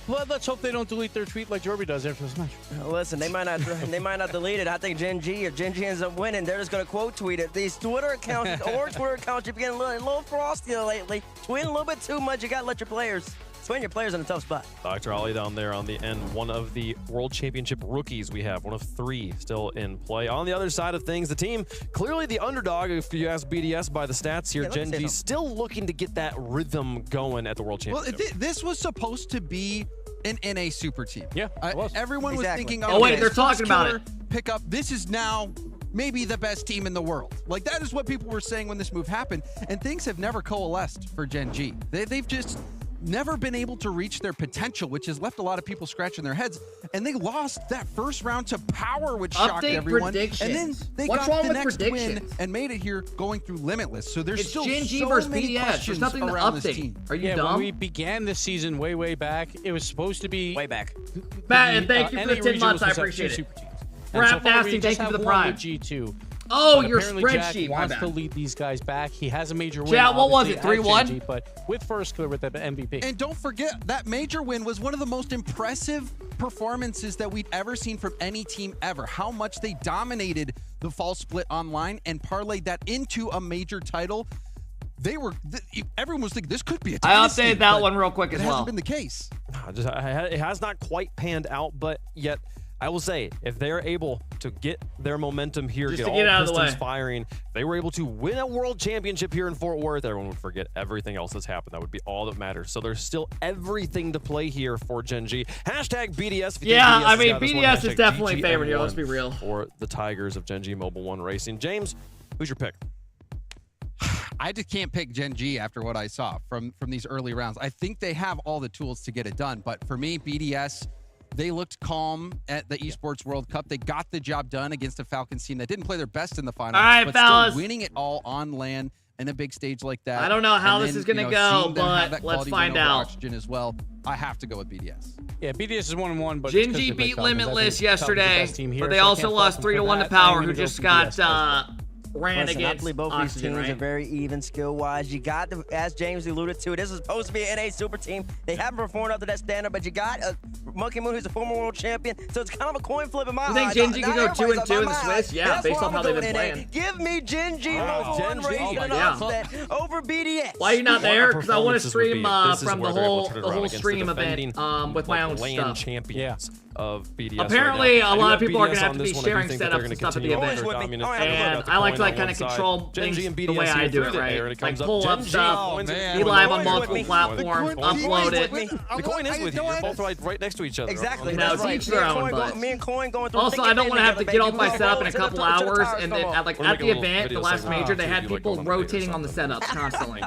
Well, let's hope they don't delete their tweet like Jorby does after this match. Listen, they might not delete it. I think Gen G, if Gen G ends up winning, they're just going to quote tweet it. These Twitter accounts, or Twitter accounts, you've been getting a little frosty lately. Tweeting a little bit too much. You got to let your players It's putting your players in a tough spot. Dr. Ali down there on the end, one of the World Championship rookies we have, one of 3 still in play. On the other side of things, the team, clearly the underdog, if you ask BDS by the stats here. Gen G still looking to get that rhythm going at the World Championship. Well, this was supposed to be an NA super team. Yeah, everyone was thinking, oh wait, they're talking about it. Pick up. This is now maybe the best team in the world. Like, that is what people were saying when this move happened. And things have never coalesced for Gen G. They've just never been able to reach their potential, which has left a lot of people scratching their heads. And they lost that first round to Power, which shocked everyone. Predictions. And then they What's got wrong the with next predictions? win and made it here going through Limitless. So there's It's still Gen G so versus many BDS. questions There's nothing to around this update. team. Are you dumb? When we began this season way back, it was supposed to be way back. Matt, and thank you for NA the 10 months. I regionals was appreciate two it. super teams. Rap And so far, Nasty, we thank just you for the have one prime. with G2. Oh, But your apparently spreadsheet, Jack my wants bad. to lead these guys back. He has a major win. Chat, what was it, obviously, at 3-1? Gen G, but with first clear with the MVP. And don't forget, that major win was one of the most impressive performances that we'd ever seen from any team ever. How much they dominated the fall split online and parlayed that into a major title. Everyone was thinking this could be a I dynasty, updated that but one real quick as it well. hasn't been the case. It has not quite panned out, but yet I will say, if they're able to get their momentum here, Just get to all get out of the pistons way. firing, if they were able to win a world championship here in Fort Worth, everyone would forget everything else that's happened. That would be all that matters. So there's still everything to play here for Gen G. Hashtag BDS. If you think Yeah, BDS I has mean, got this one, BDS is hashtag definitely GGM1 favored here, let's be real. For the Tigers of Gen G Mobile One Racing. James, who's your pick? I just can't pick Gen G after what I saw from these early rounds. I think they have all the tools to get it done, but for me, BDS, they looked calm at the Esports World Cup. They got the job done against a Falcons team that didn't play their best in the finals, All right, but fellas. still winning it all on LAN in a big stage like that. I don't know how And this then, is gonna you know, go, seeing them have but that let's quality find win over out. Oxygen as well. I have to go with BDS. Yeah, BDS is 1-1, but Gen G beat Limitless yesterday, but they also lost 3-1 to Power, who just got ran Listen, I against believe both these Oxygen, teams right? are very even skill-wise. You got, as James alluded to, this is supposed to be an NA super team. They haven't performed up to that standard, but you got a Monkey Moon who's a former world champion, so it's kind of a coin flip in my eyes. You think Gen G can go 2-2 in the my Swiss? eyes. Yeah, That's based why on how I'm they've going been NA. playing. Give me Gen G Wow. Mobile One Gen G, Racing and yeah. upset over BDS. Why are you not there? Because I want to Performances would stream be if this is from where the they're able whole to turn it around against the stream defending, event with my own LAN stuff. champions of BDS. Apparently, right now. a lot of I do people are BDS gonna have on to be this one. I do sharing think that they're setups gonna and stuff at the continue event. their dominance. And Got the I like to coin like on kind one of side. control Gen G things and the BDS way I here do through it, the air, right? and it Like comes up. pull Gen up G stuff, wins it. be live on The multiple coin platforms, is upload it. The coin is with you. You're both right next to each other. Exactly. Now, That's it's right. each their own, but Me and Coin going through also, thick I and don't thin want to have to together, get off baby. my We're setup rolling in a to the couple tires hours, come and then on. at We'll at make a the little event, the video last segment major, they if had you like people on the video or rotating on the setups constantly.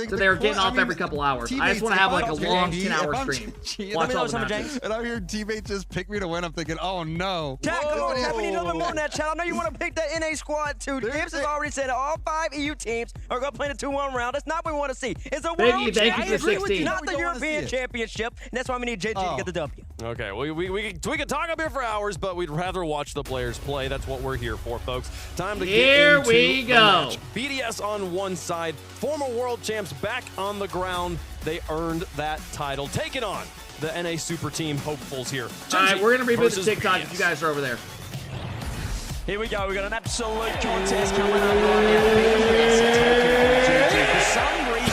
So they were getting off every couple hours. I just want to have like a long 10-hour stream. Watch all the matches. And I'm hearing teammates just pick me to win. I'm thinking, oh no. Chat, come on, chat. We need a little bit more than that, chat. I know you want to pick the NA squad too. Gibbs has already said all 5 EU teams are going to play the 2-1 round. That's not what we want to see. It's a Biggie, world thank you for championship, 16. not the European championship. And that's why we need JG to get the W. Okay, we can talk up here for hours, but we'd rather watch the players play. That's what we're here for, folks. Time to Here get into we the go. match. BDS on one side, former world champs back on the ground. They earned that title. Taking on the NA Super Team hopefuls here. All right, we're going to reboot the versus TikTok BDS. if you guys are over there. Here we go. We've got an absolute contest coming up right now. For some reason,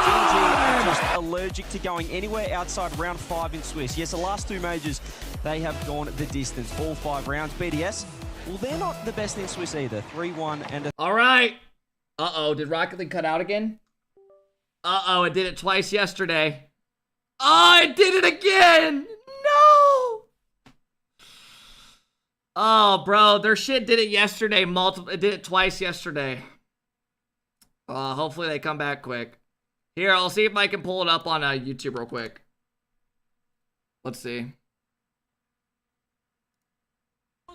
Gen G are just allergic to going anywhere outside round 5 in Swiss. Yes, the last 2 majors, they have gone the distance, all 5 rounds. BDS, well, they're not the best in Swiss either. 3-1 and a... All right. Uh-oh, did Rocket League cut out again? Uh-oh, it did it twice yesterday. Oh, it did it again! No! Oh, bro, their shit did it yesterday. It did it twice yesterday. Hopefully they come back quick. Here, I'll see if I can pull it up on YouTube real quick. Let's see.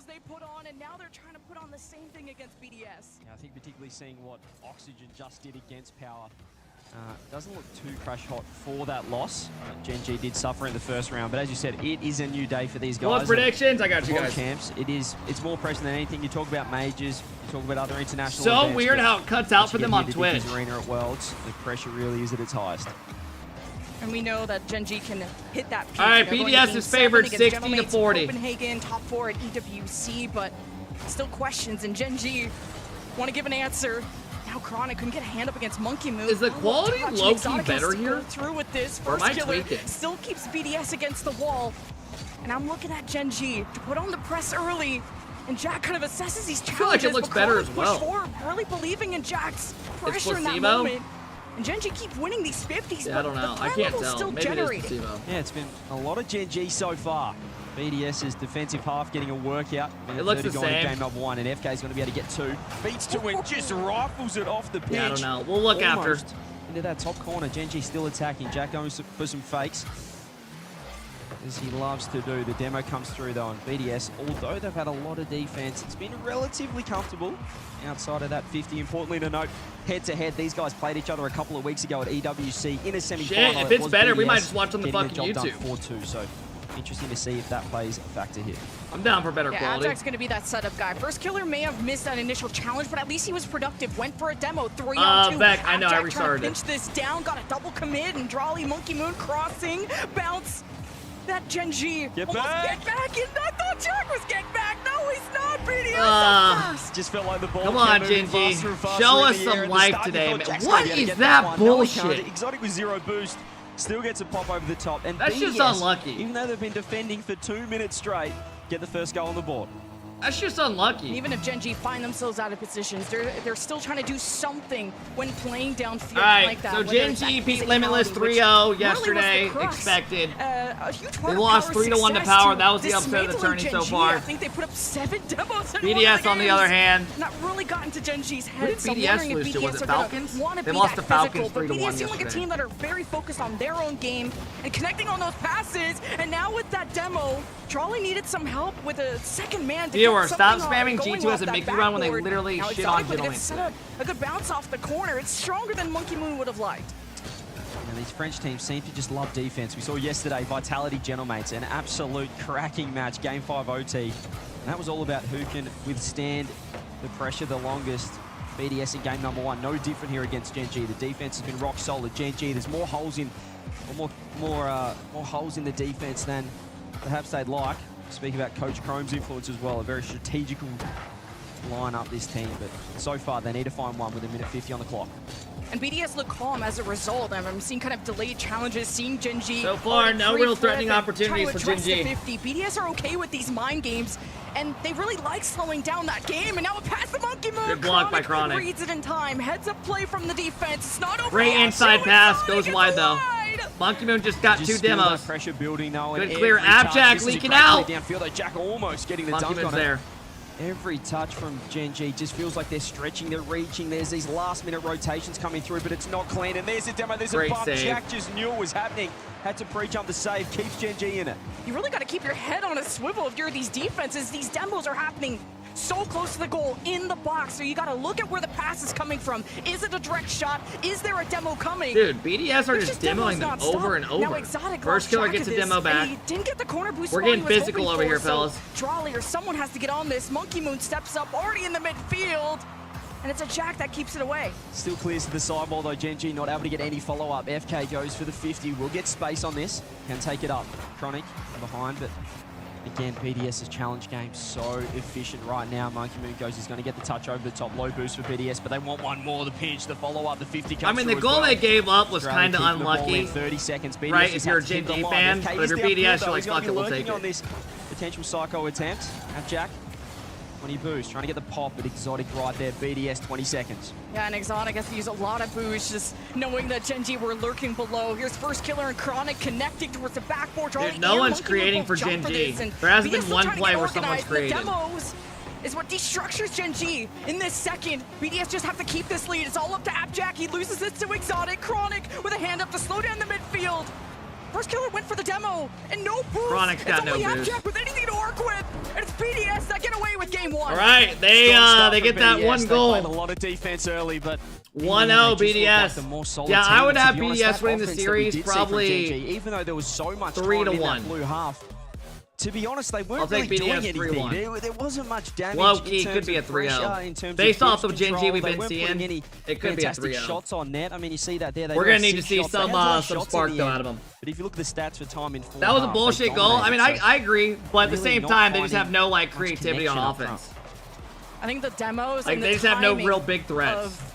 They put on, and now they're trying to put on the same thing against BDS. I think particularly seeing what Oxygen just did against Power. Doesn't look too crash hot for that loss. Gen G did suffer in the first round, but as you said, it is a new day for these guys. What predictions? I got you World guys. Champs, it's more pressure than anything. You talk about majors, you talk about other international So events, weird but how it cuts out once for you them get on here to Twitch. Dickies Arena at Worlds, the pressure really is at its highest. And we know that Gen G can hit that peak. All right, They're going BDS to is Game 7 favored against 60 to Gentlemates 40. Copenhagen, top 4 at EWC, but still questions. And Gen G want to give an answer. Now Chronic couldn't get a hand up against Monkey Moon. Is the quality low-key better here? Through with this. Or am First I killer tweaking? still keeps BDS against the wall. And I'm looking at Gen G to put on the press early. And Jack kind of assesses these challenges. I feel like it looks but better Chronic as well. push forward, really believing in Jack's pressure in that placebo? moment. And Gen G keep winning these 50s, Yeah, I don't but know. the I threat can't level's tell. still Maybe it is generating. placebo. Yeah, it's been a lot of Gen G so far. BDS's defensive half getting a workout. It looks the same. Game number 1, and FK's going to be able to get 2. Beats 2 and just rifles it off the pitch. Yeah, I don't know. We'll look after. Almost into that top corner. Gen G still attacking. Jack going for some fakes, as he loves to do. The demo comes through though, and BDS, although they've had a lot of defense, it's been relatively comfortable outside of that 50. Importantly to note, head-to-head, these guys played each other a couple of weeks ago at EWC in a semi-final. Shit, if it's better, we BDS might just watch on the getting fucking job YouTube. done 4-2, so interesting to see if that plays a factor here. I'm down for better quality. Abjact's gonna be that setup guy. First killer may have missed that initial challenge, but at least he was productive. Went for a demo, 3-on-2. Beck, I know, I Abjac restarted trying to it. pinch this down, got a double commit, and Drawley, Monkey Moon crossing, bounce. That Gen G Get almost back. get back in. I thought Jack was getting back. No, he's not. BDS up first. Just felt like the ball Come on, kept moving Gen G. faster and faster Show in us the some air. At the life start, you today, thought man. Jack's What gonna be able to is get that one. No, he bullshit? can't. Exotic with 0 boost. Still gets a pop over the top. And That's just BDS, unlucky. Even though they've been defending for 2 minutes straight, get the first goal on the board. That's just unlucky. Even if Gen G find themselves out of positions, they're still trying to do something when playing downfield All right, like that. so whether Gen it's that G beat Limitless physicality, 3-0 which really was yesterday, the crux. expected. A huge part They of lost Power's 3-1 to success Power. That was the upset of the dismantling tourney Gen so G. far. I think they put up 7 demos in BDS, one of the on the games. other hand. Not really gotten to Gen G's head. Who did so I'm BDS wondering if lose to? BDS Was it are gonna Falcons? wanna They be lost that to Falcons physical, but 3-1 BDS seem like a yesterday. team that are very focused on their own game and connecting on those passes. And now with that demo, Charlie needed some help with a second man to Viewer, get stop something spamming going G2 off as a that Mickey run when they backboard. literally Now shit on Exotic Gentleman. gets set up a good bounce off the corner. It's stronger than Monkey Moon would have liked. And these French teams seem to just love defense. We saw yesterday Vitality Gentlemates, an absolute cracking match, Game 5 OT. And that was all about who can withstand the pressure the longest. BDS in game number 1, no different here against Gen G. The defense has been rock solid. Gen G, there's more holes in, or more holes in the defense than perhaps they'd like. Speak about Coach Chrome's influence as well, a very strategical line up this team, but so far they need to find one with 1:50 on the clock. And BDS look calm as a result. I'm seeing kind of delayed challenges, seeing Gen G. So far, no real threatening opportunities for Gen G. 50. BDS are okay with these mind games, and they really like slowing down that game. And now a pass to Monkey Moon. Good block by Chronic. Reads it in time. Heads up play from the defense. It's not over. Great yet. inside So pass, Exotic goes wide though. wide. Monkey Moon just got Just 2 feel that demos. pressure building though. Good and clear. every touch- Abjac this is a leaking great out. play downfield though. Jack almost getting the Monkey dunk Moon's on there. it. Every touch from Gen G just feels like they're stretching, they're reaching. There's these last-minute rotations coming through, but it's not clean. And there's a demo, there's Great a bump. save. Jack just knew it was happening. Had to pre-jump the save, keeps Gen G in it. You really got to keep your head on a swivel if you're these defenses. These demos are happening so close to the goal in the box, so you got to look at where the pass is coming from. Is it a direct shot? Is there a demo coming? Dude, BDS are It's just demos demoing them nonstop. over and Now over. Exotic First lost killer track gets of a this, demo and back. He didn't get the corner boost. We're while getting he was physical hoping over for, here, so fellas. Drawley or someone has to get on this. Monkey Moon steps up already in the midfield, and it's a Jack that keeps it away. Still clears to the sideball though. Gen G not able to get any follow-up. FK goes for the 50. Will get space on this. Can take it up. Chronic behind, but again, BDS's challenge game so efficient right now. Monkey Moon goes, he's going to get the touch over the top. Low boost for BDS, but they want one more. The pinch, the follow-up, the 50 comes I mean, the through as goal well. they gave up was Australia kind of keeping the ball unlucky. in 30 seconds. BDS Right, just if you're a has to keep Gen G it alive. fan, FK but is if you're downfield, BDS, though. you're like, He's gonna fuck be it, we'll lurking take it. on this potential psycho attempt. At Jack. 20 boost, trying to get the pop, but Exotic right there. BDS 20 seconds. Yeah, and Exotic has to use a lot of boost, just knowing that Gen G were lurking below. Here's first killer and Chronic connecting towards the backboard. Dude, no one's creating for Gen G. There hasn't been one play where someone's created. The demos is what destructures Gen G. In this second, BDS just have to keep this lead. It's all up to Abjac. He loses it to Exotic. Chronic with a hand up to slow down the midfield. First killer went for the demo, and no boost. Chronic's got it's only no boost. Abjac with anything to work with, and it's BDS that get away with game 1. All right, they get that one goal. They played a lot of defense early, but 1-0 BDS. Yeah, I would have BDS winning the series probably even though there was so much 3 to time in 1. that blue half. To be honest, they I'll weren't take really doing BDS anything. 3-1. There wasn't much damage. Low in key, terms could be of a pressure, 3-0. in terms Based of off of pitch Gen G control. we've They been weren't seeing, putting any it could be a fantastic 3-0. shots on net. I mean, you see that there. They We're got gonna need to 6 see shots. They some had no some shots spark in the though end. out of them. But if you look at the stats for time in full, That was a bullshit goal. I mean, I agree, but at the Really same not time, they just finding have no like much creativity on connection up offense. I think the demos Like and they the just have no timing real big threats. of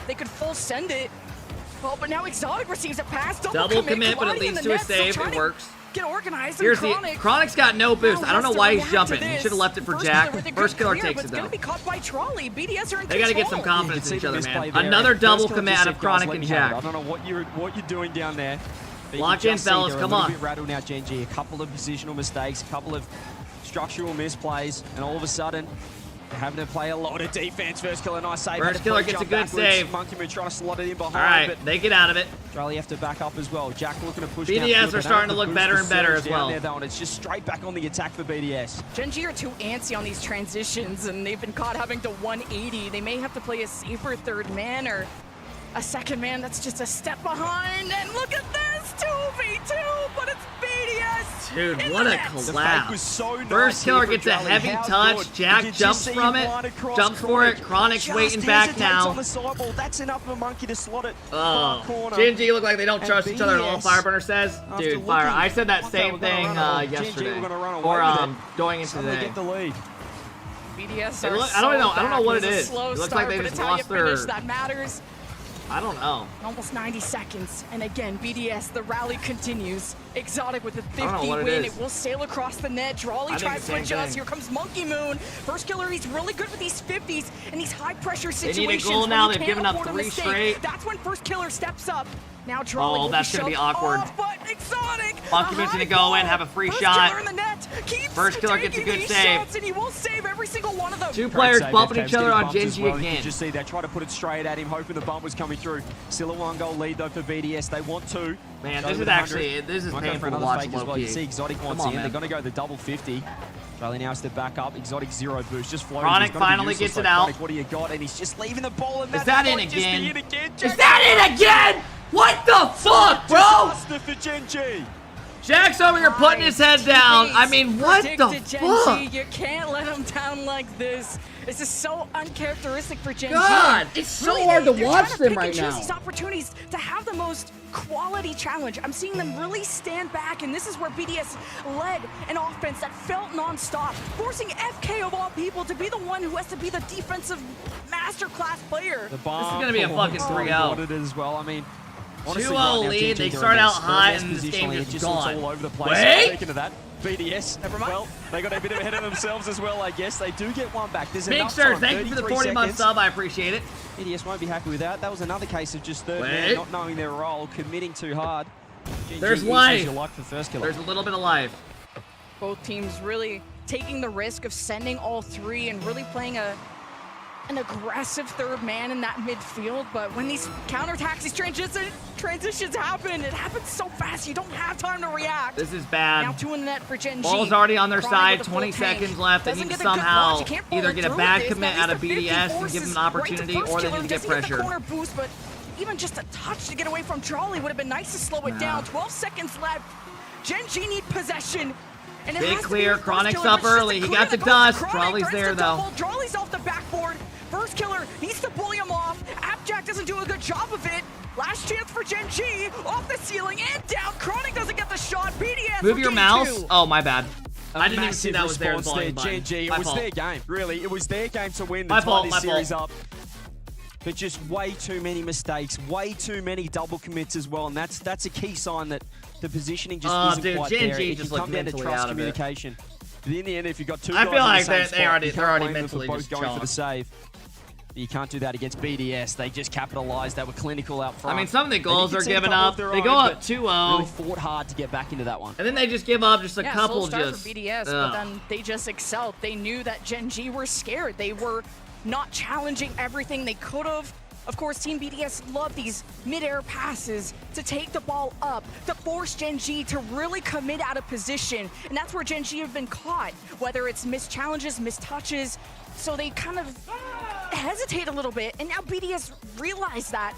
They could full send it. Oh, but now Exotic receives a pass. Double commit, but it leads to a save. It works. Get organized. Here's the Chronic's got no boost. I don't know why he's react to jumping. He this. should have left it for First Jack. killer with a First good killer clear, takes but it it's gonna though. be caught by Trolley. BDS are in They got to get some control. confidence in each other, man. there. Another double First killer commit just out of said, Chronic "Guys, and let me have it." Jack. I don't know what you're doing down there. But you Lock can in, just see fellas. they're Come a little on. bit rattled now, Gen G. A couple of positional mistakes, a couple of structural misplays, and all of a sudden, having to play a lot of defense. First killer, nice save. First killer gets a good save. Monkey Moon trying to slot it in behind. All right, but they get out of it. Charlie have to back up as well. Jack looking to push BDS down. are starting to look better and better as well. There, though, and it's just straight back on the attack for BDS. Gen G are too antsy on these transitions, and they've been caught having to 180. They may have to play a safer third man or a second man that's just a step behind. And look at this, 2v2, but it's BDS. Dude, what a collab. First killer gets a heavy touch. Jack jumps from it, jumps for it. Chronic's waiting back now. That's enough of a monkey to slot it. Oh, Gen G look like they don't trust each other at all, Fireburner says. Dude, Fire, I said that same thing yesterday. Or going into today. Get the lead. BDS I don't know what it is. It looks like they just lost their... That matters. I don't know. Almost 90 seconds. And again, BDS, the rally continues. Exotic with a 50 win. It will sail across the net. Drawley tries to adjust. Here comes Monkey Moon. First killer, he's really good with these 50s and these high pressure situations. They need a goal now. They've given up 3 straight. That's when first killer steps up. Now Drawley that's going to be awkward. But Exotic. Monkey Moon's going to go in, have a free shot. First killer gets a good save. And he will save every single one of them. 2 players bumping each other on Gen G well. again. You just see they try to put it straight at him, hoping the bump was coming through. Still a 1-goal lead though for BDS. They want 2. Man, this is painful to watch. Well. You see Exotic wants in. They're going to go the double 50. Charlie now has to back up. Exotic 0 boost, just floating. Chronic finally gets it out. What do you got? And he's just leaving the ball. And is that in again? Is that in again? What the fuck, bro? For Gen G. Jack's over here putting his head down. I mean, what the fuck? You can't let him down like this. This is so uncharacteristic for Gen G. God, it's so hard to watch them right now. These opportunities to have the most quality challenge. I'm seeing them really stand back, and this is where BDS led an offense that felt non-stop, forcing FK of all people to be the one who has to be the defensive masterclass player. This is gonna be a fucking 3-0. As well. I mean, 2-0 lead. They start out high, and this game just gone. All over the place. Wait. Speaking of that, BDS. Never mind. Well, they got a bit ahead of themselves as well, I guess. They do get one back. There's Big enough Sir, time. thank you for the 40-month sub. I appreciate it. BDS won't be happy with that. That was another case of just third man not knowing their role, committing too hard. There's life. For first killer. There's a little bit of life. Both teams really taking the risk of sending all 3 and really playing an aggressive third man in that midfield, but when these counterattacks, these transitions happen, it happens so fast, you don't have time to react. This is bad. Now 2 in the net for Gen G. Ball's already on their side, 20 seconds left. They need to somehow either get a bad commit out of BDS and give them an opportunity, or they need to get pressure. The corner boost, but even just a touch to get away from Drawley would have been nice to slow it down. 12 seconds left. Gen G need possession. And big clear, Chronic's up early. He got the dust. Drawley's there though. Drawley's off the backboard. First killer needs to bully him off. Appjack doesn't do a good job of it. Last chance for Gen G. Off the ceiling and down. Chronic doesn't get the shot. BDS. Move your mouse. Oh, my bad. I didn't even see that was there. Gen G. It was their game, really. It was their game to win. My fault. This series up. But just way too many mistakes, way too many double commits as well, and that's a key sign that the positioning just isn't quite Gen there. G It just can come down to trust communication. But in the end, if you've got 2 guys I feel like in the same spot, they're already mentally both just going for the save. You can't do that against BDS. They just capitalized. They were clinical out front. I mean, some of the goals are giving up. They go up 2-0. Really fought hard to get back into that one. And then they just give up just a couple. Slow start for BDS, but then they just excelled. They knew that Gen G were scared. They were not challenging everything they could have. Of course, Team BDS love these mid-air passes to take the ball up, to force Gen G to really commit out of position. And that's where Gen G have been caught, whether it's missed challenges, missed touches. So they kind of hesitate a little bit, and now BDS realize that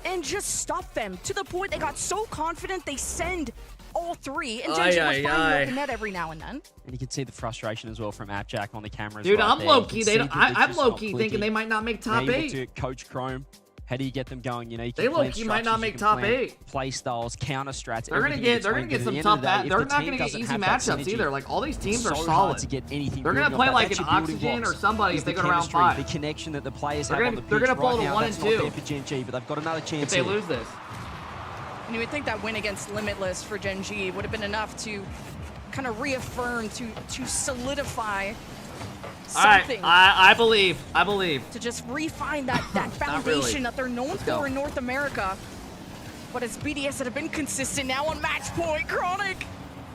and just stop them to the point they got so confident they send all 3, and Gen G was finding the net every now and then. And you can see the frustration as well from Appjack on the camera. Dude, right I'm there. low-key. I'm low-key thinking they might not make top 8. Coach Chrome, how do you get them going? You know, you they low-key might not make top 8. Play styles, counter strats. They're gonna get some tough. They're not gonna get easy matchups either. Like all these teams are solid. To get anything. They're gonna play like an Oxygen or somebody if they go to round 5. The connection that the players have on the pitch. They're gonna fall to 1 and 2 for Gen G, but they've got another chance if they lose this. And you would think that win against Limitless for Gen G would have been enough to kind of reaffirm, to solidify something. All right, I believe. To just refine that foundation that they're known for in North America. But it's BDS that have been consistent now on match point. Chronic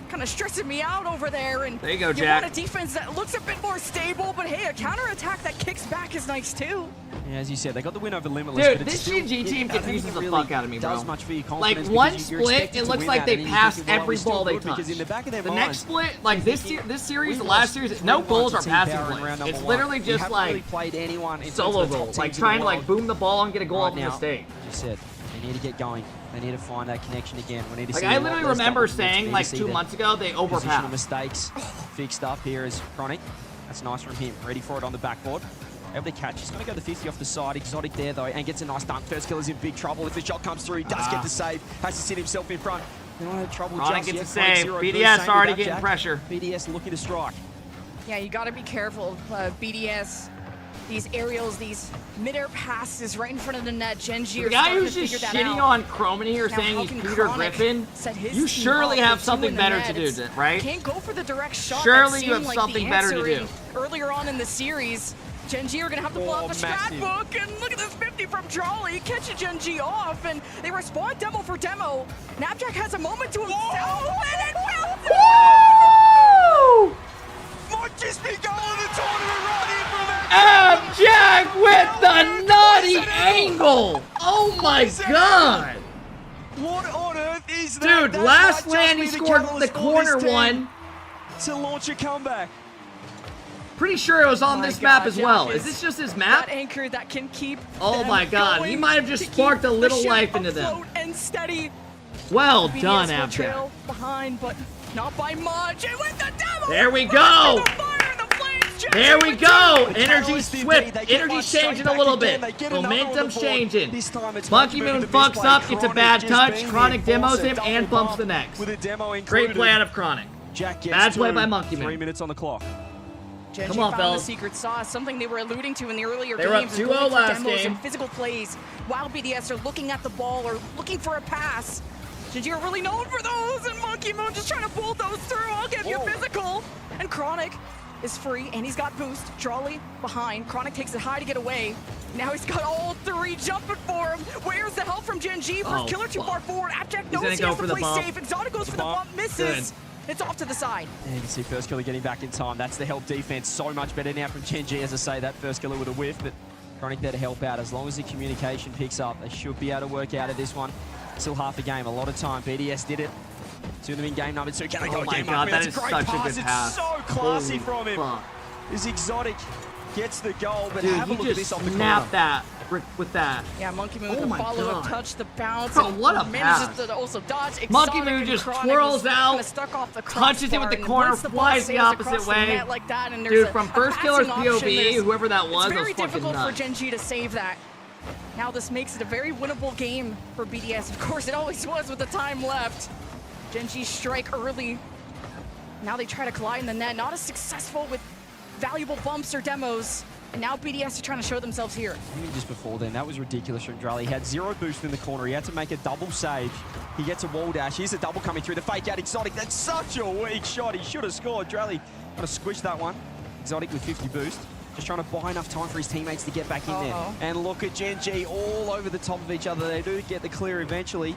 kind of stressing me out over there. And there you go, you Jack. want a defense that looks a bit more stable, but hey, a counterattack that kicks back is nice too. Yeah, as you said, they got the win over Limitless. Dude, but it's this still, GG team confuses the really fuck out of me, bro. Does much for your Like confidence one because you're split, expected it to looks win like that, they and you're passed thinking, well, every we're still ball they good, because touched. in the back of their The minds, next split, like this series, the last series, no goals are passing plays. It's literally just like played anyone in solo terms of the top goals, like teams in trying the to like world. boom the ball and get a goal off a now, mistake. As you said, they need to get going. They need to find that connection again. We need to Like see I a lot literally less remember double commits. We saying need like to see 2 the months ago they positional overpassed. mistakes fixed up here as Chronic. That's nice from him. Ready for it on the backboard. Able to catch. He's going to go the 50 off the side. Exotic there, though, and gets a nice dunk. First killer's in big trouble. If the shot comes through, he does get the save. Has to sit himself in front. They don't have trouble Chronic just gets yet. a save. Zero BDS boost. Same already with getting Jack. pressure. BDS looking to strike. Yeah, you gotta be careful, BDS. These aerials, these mid-air passes right in front of the net. Genji The guy who's just shitting on Chromany here Now, saying how he's can Peter Chronic Griffin, set his you team surely up have with something two in the better net? to do, It's- right? Can't go for the direct shot. Surely that you have seemed like something the better to answer do. Earlier on in the series, Genji are gonna have to pull out the strat book, and look at this 50 from Jolly, catching Genji off, and they respond demo for demo. Napjack has a moment to himself, and it will. Might just be going the tournament right in from Jack with the nutty angle! Oh my god! What on earth is that? Dude, last land he scored the corner one. To launch a comeback. Pretty sure it was on My this map God, as well. Jack Is this just his map? That anchor that can keep. Oh them my god, going he might have just to sparked keep a little the ship life into them. afloat and steady. Well BDS done, will Abjack. trail behind, but not by much. And with the demo, There we go! There we go! Energy swift. Energy's changing a little bit. Momentum's changing. Monkey Moon fucks up, gets a bad touch. Chronic demos him and bumps the next. Great play out of Chronic. Bad play by Monkey Moon. 3 minutes on the clock. Genji Come on, found fellas. the secret sauce, something they were alluding to in the earlier They were up games. 2-0 going for last demos game. and physical plays, while BDS are looking at the ball or looking for a pass. Genji are really known for those, and Monkey Moon just trying to bulldoze through. I'll give you physical. And Chronic is free, and he's got boost. Jolly behind. Chronic takes it high to get away. Now he's got all three jumping for him. Where's the help from Genji? First killer too far forward. Abjack knows gonna he go has for to the play bump. safe. Exotic goes for the bump, misses. It's off to the side. And you can see first killer getting back in time. That's the help defense. So much better now from Genji. As I say, that first killer would have whiffed, but Chronic there to help out. As long as the communication picks up, they should be able to work out of this one. Still half a game, a lot of time. BDS did it. Two of them in game number 2. Can they go Oh my game god, number? that That's is a great such a pass. good pass. It's so classy Holy from him. fuck. Is Exotic gets the goal, but Dude, have a he look at this just off the snapped corner. that with that. Yeah, Monkey Moon Oh with the my follow-up God. touch, the bounce. Bro, and what a manages pass. to also dodge. Monkey Exotic Moon and just Chronic twirls was out, kinda stuck off the touches it with the crossbar, and corner, once the ball flies the sails opposite across the way. net like that, and there's Dude, a- from a first killer's passing option, POV, there's- whoever that was it's very fucking difficult for nuts. Genji to save that. Now this makes it a very winnable game for BDS. Of course, it always was with the time left. Genji strike early. Now they try to collide in the net. Not as successful with valuable bumps or demos. And now BDS are trying to show themselves here. Even just before then, that was ridiculous from Drally. He had 0 boost in the corner. He had to make a double save. He gets a wall dash. Here's a double coming through. The fake out Exotic. That's such a weak shot. He should have scored. Drally trying to squish that one. Exotic with 50 boost. Just trying to buy enough time for his teammates to get back in there. And look at Genji all over the top of each other. They do get the clear eventually.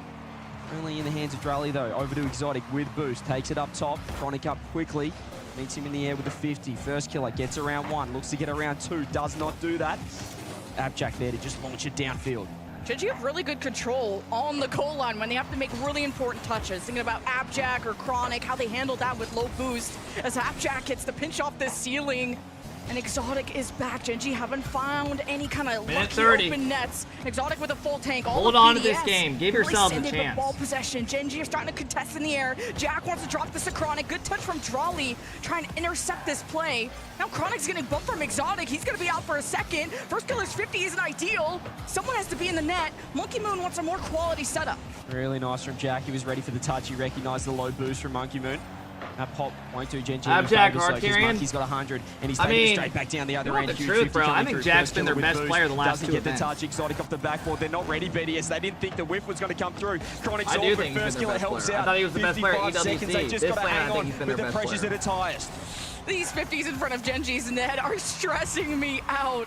Only in the hands of Drally though. Over to Exotic with boost. Takes it up top. Chronic up quickly. Meets him in the air with a 50. First killer gets around 1. Looks to get around 2. Does not do that. Abjack there to just launch it downfield. Genji have really good control on the goal line when they have to make really important touches. Thinking about Abjack or Chronic, how they handle that with low boost. As Abjack gets the pinch off the ceiling. And Exotic is back. Genji haven't found any kind of Minute lucky 30. open nets. Exotic with a full tank. All Hold of on to this BDS game. Give really yourselves a sending the chance. ball possession. Genji is starting to contest in the air. Jack wants to drop this to Chronic. Good touch from Drolly, trying to intercept this play. Now Chronic's getting bumped from Exotic. He's going to be out for a second. First killer's 50 isn't ideal. Someone has to be in the net. Monkey Moon wants a more quality setup. Really nice from Jack. He was ready for the touch. He recognized the low boost from Monkey Moon. That pop won't do Genji any Abjack favors, hard so his carrying. Monkey's got 100, and he's I taking it mean, straight back down the other you know end. what the Huge truth, 50 bro? coming I think through. Jack's First been their killer best with player the boost. last Doesn't two get the events. touch. Exotic off the backboard. They're not ready, BDS. They didn't think the whiff was going to come through. Chronic's I do off, but think he's first been killer their best helps player. I out. thought he was the best player at 55 seconds. They EWC. just This got to plan, I hang think on he's been with their the best pressures player. at its highest. These 50s in front of Genji's net are stressing me out.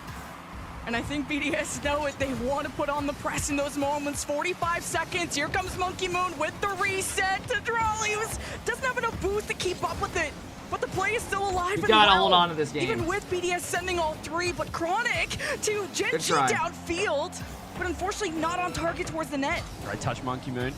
And I think BDS know it. They want to put on the press in those moments. 45 seconds. Here comes Monkey Moon with the reset to Drolly, who doesn't have enough boost to keep up with it. But the play is still alive. You and gotta well, hold on to this game. Even with BDS sending all three, but Chronic to Genji downfield. But unfortunately not on target towards the net. Great touch, Monkey Moon.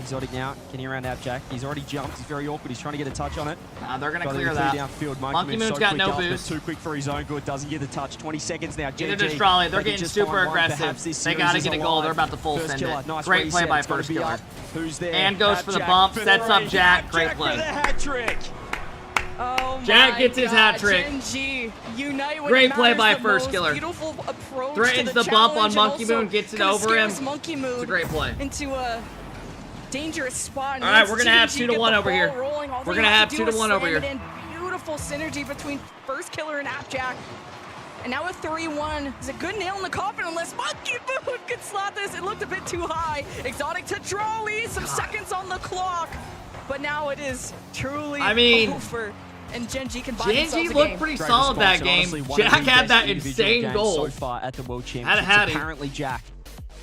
Exotic now, getting around Appjack. He's already jumped. He's very awkward. He's trying to get a touch on it. They're going to clear that. Downfield. Monkey Moon's got no boost. Too quick for his own good. Doesn't get the touch. 20 seconds now. Get it to Strolly. They're getting super aggressive. They got to get a goal. They're about to full send it. Nice Great play by First Killer. Who's there? And goes for the bump. Sets up Jack. Great play. Hat trick. Oh Jack gets his hat trick. Genji, unite when Great it play by matters First the Killer. Beautiful approach Threatens to the bump on challenge Monkey and also Moon, gets it kinda over him. scares Monkey Moon It's a great play. into a dangerous spot. All right, we're gonna have 2-1 over here. We're gonna have 2-1 over here. Beautiful synergy between First Killer and Appjack. And now a 3-1 is a good nail in the coffin unless Monkey Moon could slot this. It looked a bit too high. Exotic to Drolly, some seconds on the clock. But now it is truly over. And Genji can buy themselves a game. looked pretty solid that game. Jack had that insane goal. So far at the World Championships. Apparently Jack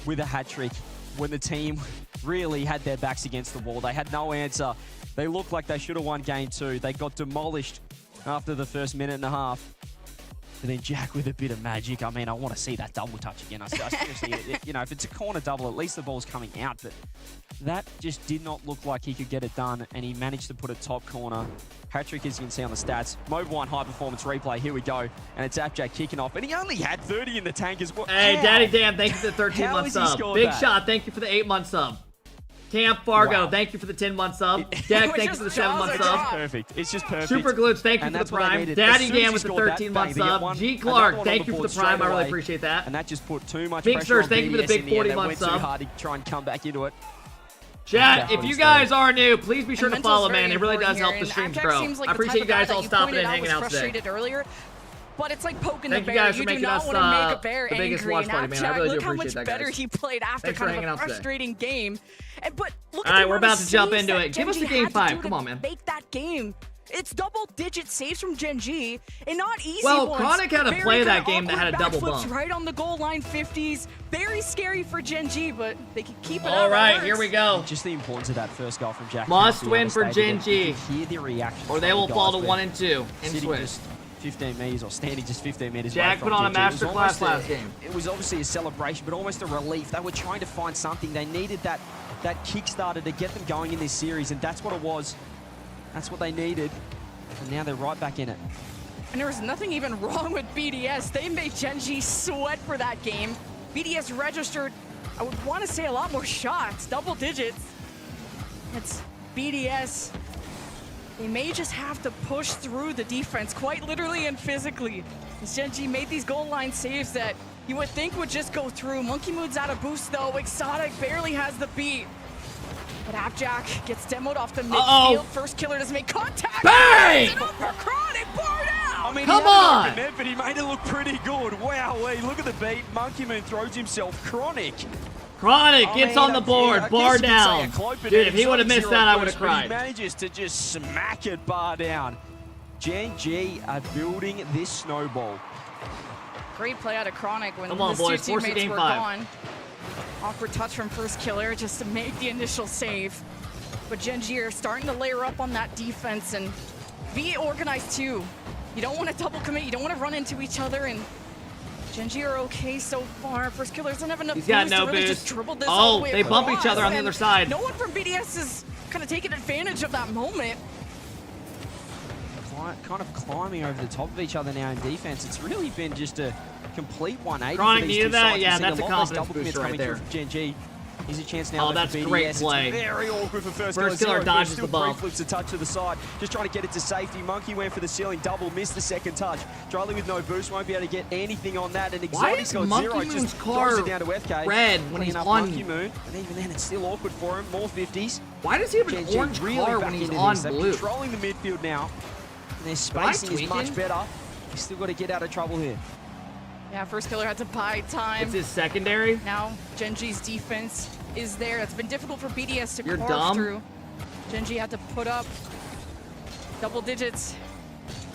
with a hat trick when the team really had their backs against the wall. They had no answer. They looked like they should have won game 2. They got demolished after the first minute and a half. And then Jack with a bit of magic. I mean, I want to see that double touch again. I seriously, you know, if it's a corner double, at least the ball's coming out. But that just did not look like he could get it done. And he managed to put a top corner. Hat-trick, as you can see on the stats. Mobile 1 high performance replay. Here we go. And it's Appjack kicking off. And he only had 30 in the tank as well. Hey, Daddy Dan, thank you for the 13-month sub. Big Shot, thank you for the 8-month sub. Camp Fargo, thank you for the 10-month sub. Jack, thank you for the 7-month sub. It's perfect. It's just perfect. Super Glitch, thank you for the prime. Daddy Dan with the 13-month sub. G Clark, thank you for the prime. I really appreciate that. And that just put too much Big pressure on thank you for the big 40-month sub. Too hard to try and come back into it. Chat, if you guys are new, please be sure to follow, man. It really does help the streams grow. I appreciate you guys all stopping and hanging out today. Earlier, but it's like poking Thank the you bear. guys for You do making not us want to make a bear the biggest angry. watch party, man. I really do Look how appreciate much that, better guys. he played after Thanks for kind of hanging a out today. frustrating game. But look all at right, the we're amount about of to jump saves into that it. Give us the Genji game had to 5. do Come to on, man. Make that game. It's double-digit saves from Genji, and not easy Well, ones. Chronic had to Very play that kinda game that had a awkward double backflips bump. right on the goal line 50s. Very scary for Genji, but they can keep it up. All right, here we go. Just the importance of that first goal from Jack. Must Can't be win for overstated. Genji. You can hear the reaction. Or they will fall to 1 and 2 in sitting Swiss. just 15 meters or standing just 15 meters Jack away from put on a Genji. It was masterclass almost last game. It was obviously a celebration, but almost a relief. They were trying to find something. They needed that kickstarter to get them going in this series, and that's what it was. That's what they needed. And now they're right back in it. And there was nothing even wrong with BDS. They made Genji sweat for that game. BDS registered, I would want to say, a lot more shots, double digits. It's BDS. They may just have to push through the defense, quite literally and physically. As Genji made these goal line saves that you would think would just go through. Monkey Moon's out of boost though. Exotic barely has the beat. But Appjack gets demoed off the midfield. First Killer doesn't make contact. Bang! Chronic bar down. I mean, Come he had on! it open there, but he made it look pretty good. Wow, look at the beat. Monkey Moon throws himself. Chronic. Chronic gets on the board. Bar down. Dude, if he would have missed that, I would have He cried. manages to just smack it bar down. Gen.G are building this snowball. Great play out of Chronic when Come on, his boys, two force the teammates game were 5. gone. Awkward touch from First Killer just to make the initial save. But Genji are starting to layer up on that defense and be organized too. You don't want to double commit, you don't want to run into each other, and Genji are okay so far. First Killer doesn't have enough He's got boost no to really boost. just dribble this all the way They bump each other on the across, other side. and no one from BDS is kind of taking advantage of that moment. Kind of climbing over the top of each other now in defense. It's really been just a complete 180 Chronic for these needed two that? sides. Yeah, We're seeing that's a lot less confidence double commits booster right coming there. through from Gen.G. Here's a chance now. Oh, that's for BDS. great It's play. very awkward for First First Killer. Killer dodges Still the bump. free flips a touch to the side. Just trying to get it to safety. Monkey went for the ceiling double, missed the second touch. Charlie with no boost won't be able to get anything on that. And Why Exotic's is got Monkey 0. Moon's Just car throws it down to FK. red when Clean he's up on- Monkey Moon. And even then, it's still awkward for him. More 50s. Why does he have an Gen.G orange really car back when he's into on this. They're blue? controlling the midfield now. And their Am I spacing is much tweaking? better. He's still got to get out of trouble here. Yeah, First Killer had to buy time. It's his secondary. Now Genji's defense is there. It's been difficult for BDS to You're carve dumb. through. Genji had to put up double digits.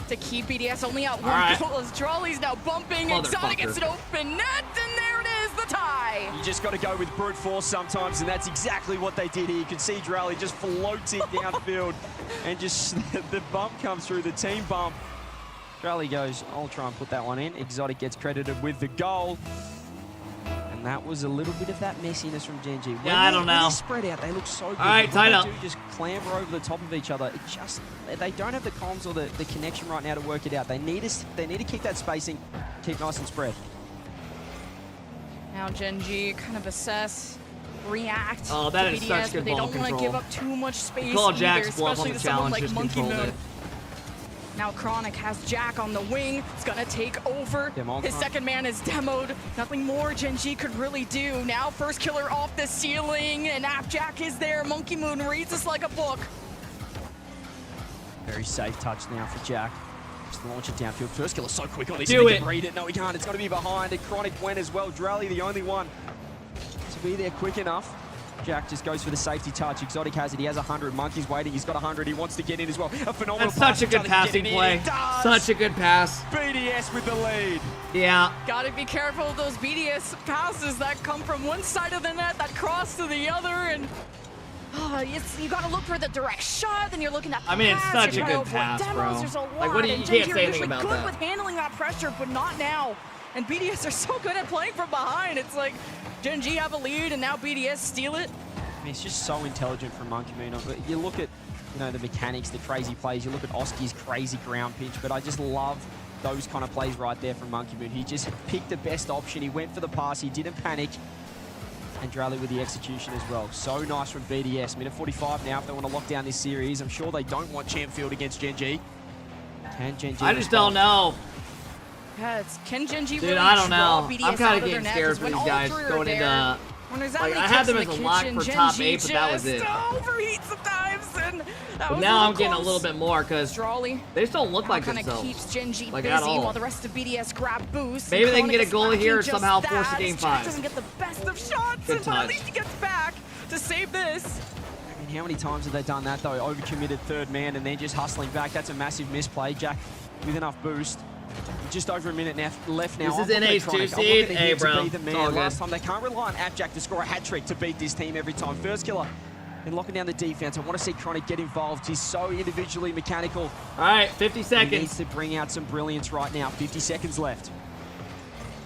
to keep BDS only out one goal as Trolley's now bumping. Exotic gets an open net, and there it is, the tie. You just got to go with brute force sometimes, and that's exactly what they did here. You can see Drally just floating downfield, and just the bump comes through, the team bump. Drally goes, I'll try and put that one in. Exotic gets credited with the goal. And that was a little bit of that messiness from Gen G. Yeah, I don't know. When they spread out, they look so good. All right, tied up. They do just clamber over the top of each other. It just, they don't have the comms or the connection right now to work it out. They need to keep that spacing, keep nice and spread. Now Gen G kind of assess, react. Oh, that to is BDS, such good but they ball don't want to control. give up too much space Call either, Jack's bluff on especially the to someone challenge, like just Monkey controlled Moon. it. Now Chronic has Jack on the wing. It's gonna take over. His second man is demoed. Nothing more Gen G could really do. Now first killer off the ceiling, and Jack is there. Monkey Moon reads this like a book. Very safe touch now for Jack. Just launch it downfield. First killer so quick on this. Do He it. can read it. No, he can't. It's got to be behind. And Chronic went as well. Drally, the only one to be there quick enough. Jack just goes for the safety touch. Exotic has it. He has 100. Monkey's waiting. He's got 100. He wants to get in as well. A phenomenal That's pass. such a good passing play. Such a good pass. BDS with the lead. Yeah. Gotta be careful of those BDS passes that come from one side of the net, that cross to the other, and you gotta look for the direct shot, then you're looking at the I mean, it's pass, such you're a trying good to avoid pass, demos, bro. There's a lot, Like, what do you and can't Gen G say are anything usually about good that. with handling that pressure, but not now. And BDS are so good at playing from behind. It's like Gen G have a lead, and now BDS steal it. I mean, it's just so intelligent from Monkey Moon. You look at, the mechanics, the crazy plays. You look at Oski's crazy ground pitch, but I just love those kind of plays right there from Monkey Moon. He just picked the best option. He went for the pass. He didn't panic. And Drally with the execution as well. So nice from BDS. Minute 45 now if they want to lock down this series. I'm sure they don't want Champfield against Gen G. Can Gen G I just don't know. Yeah, can Gen G Dude, really I don't draw know. BDS I'm out kind of of their getting net? scared 'Cause for when these all guys three are going there, into. when there's that Like, many I had cooks them in as the a lock kitchen, for Gen top G 8, but that was just it. overheats sometimes, and that But was now a I'm little getting a close. little bit more because Drawley they just don't look like kind of themselves. keeps Gen G like, busy at all. while the rest of BDS grab boosts. Maybe they can Chronic get a is goal lacking here, just somehow force that. a game Jack 5. doesn't get the best of shots, Good but at touch. least he gets back to save this. I mean, how many times have they done that, though? Overcommitted third man and then just hustling back. That's a massive misplay. Jack with enough boost. Just over a minute left now. This is I'm looking at NA's Chronic. 2 I'm looking seed. at Hey, him to bro. be the It's all man. good. Last time, they can't rely on Jack to score a hat-trick to beat this team every time. First killer and locking down the defense. I want to see Chronic get involved. He's so individually mechanical. All right, 50 seconds. He needs to bring out some brilliance right now. 50 seconds left.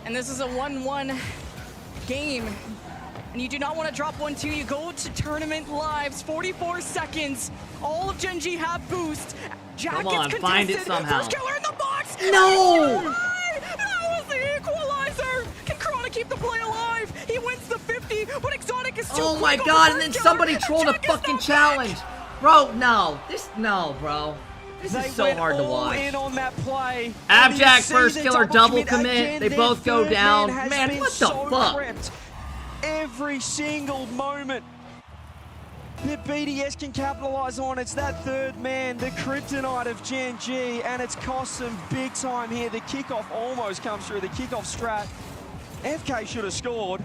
And this is a 1-1 game. And you do not want to drop 1-2. You go to tournament lives. 44 seconds. All of Gen G have boost. Jack Come gets on, contested. find it somehow. First killer in the box. No! That was the equalizer. Can Chronic keep the play alive? He wins the 50, but Exotic is too Oh my quick on god, the and then first somebody killer, trolled a Jack is fucking not challenge. Bro, no. No, bro. This They is so went hard to all watch. in on that play. And you Abjack see first the killer double commit commit. again. They Their both go third down. has Man, been what the so fuck? prepped. Every single moment that BDS can capitalize on. It's that third man, the kryptonite of Gen G, and it's cost them big time here. The kickoff almost comes through, the kickoff strat. FK should have scored.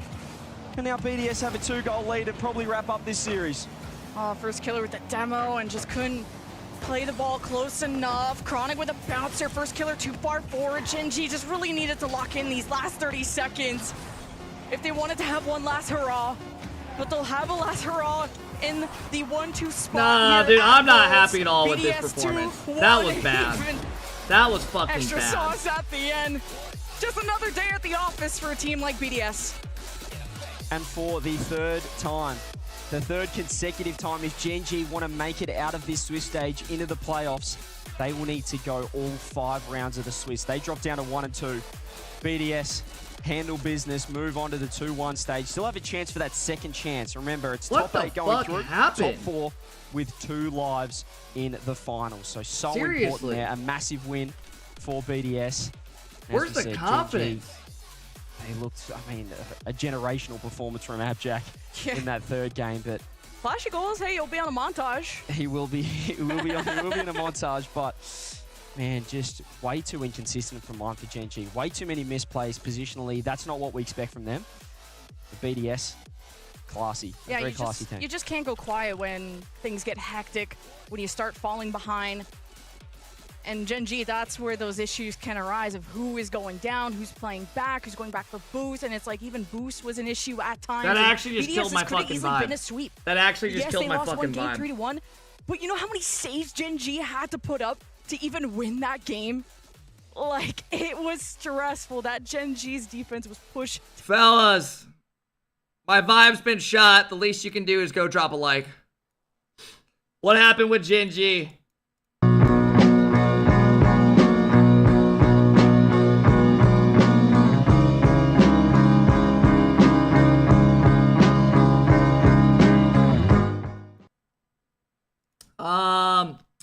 And now BDS have a 2-goal lead and probably wrap up this series. Oh, first killer with the demo and just couldn't play the ball close enough. Chronic with a bouncer. First killer too far forward. Gen G just really needed to lock in these last 30 seconds if they wanted to have one last hurrah. But they'll have a last hurrah in the 1-2 spot. Nah, here dude, at I'm not Worlds. happy at all with this BDS performance. 2, That was 1 bad. even. That was fucking Extra bad. sauce at the end. Just another day at the office for a team like BDS. And for the third time, the third consecutive time, if Gen G want to make it out of this Swiss stage into the playoffs, they will need to go all 5 rounds of the Swiss. They drop down to 1 and 2. BDS handle business, move on to the 2-1 stage. Still have a chance for that second chance. Remember, it's What top 8 the going fuck through, happened? top 4 with 2 lives in the finals. So Seriously? important there. A massive win for BDS. As Where's we the said, Gen G, confidence? they looked, I mean, a generational performance from Abjack in that third game, but Flashy goals, hey, you'll be on a montage. he will be in a montage, but man, just way too inconsistent from line for Gen G. Way too many misplays positionally. That's not what we expect from them. The BDS, classy. Yeah, very classy team. you just can't go quiet when things get hectic, when you start falling behind. And Gen G, that's where those issues can arise of who is going down, who's playing back, who's going back for boost, and it's like even boost was an issue at times. That actually just BDS killed my could have fucking easily vibe. been a sweep. That actually just killed my fucking Yes, they lost one vibe. game 3-1, but you know how many saves Gen G had to put up to even win that game? Like, it was stressful. That Gen G's defense was pushed. Fellas, my vibe's been shot. The least you can do is go drop a like. What happened with Gen G?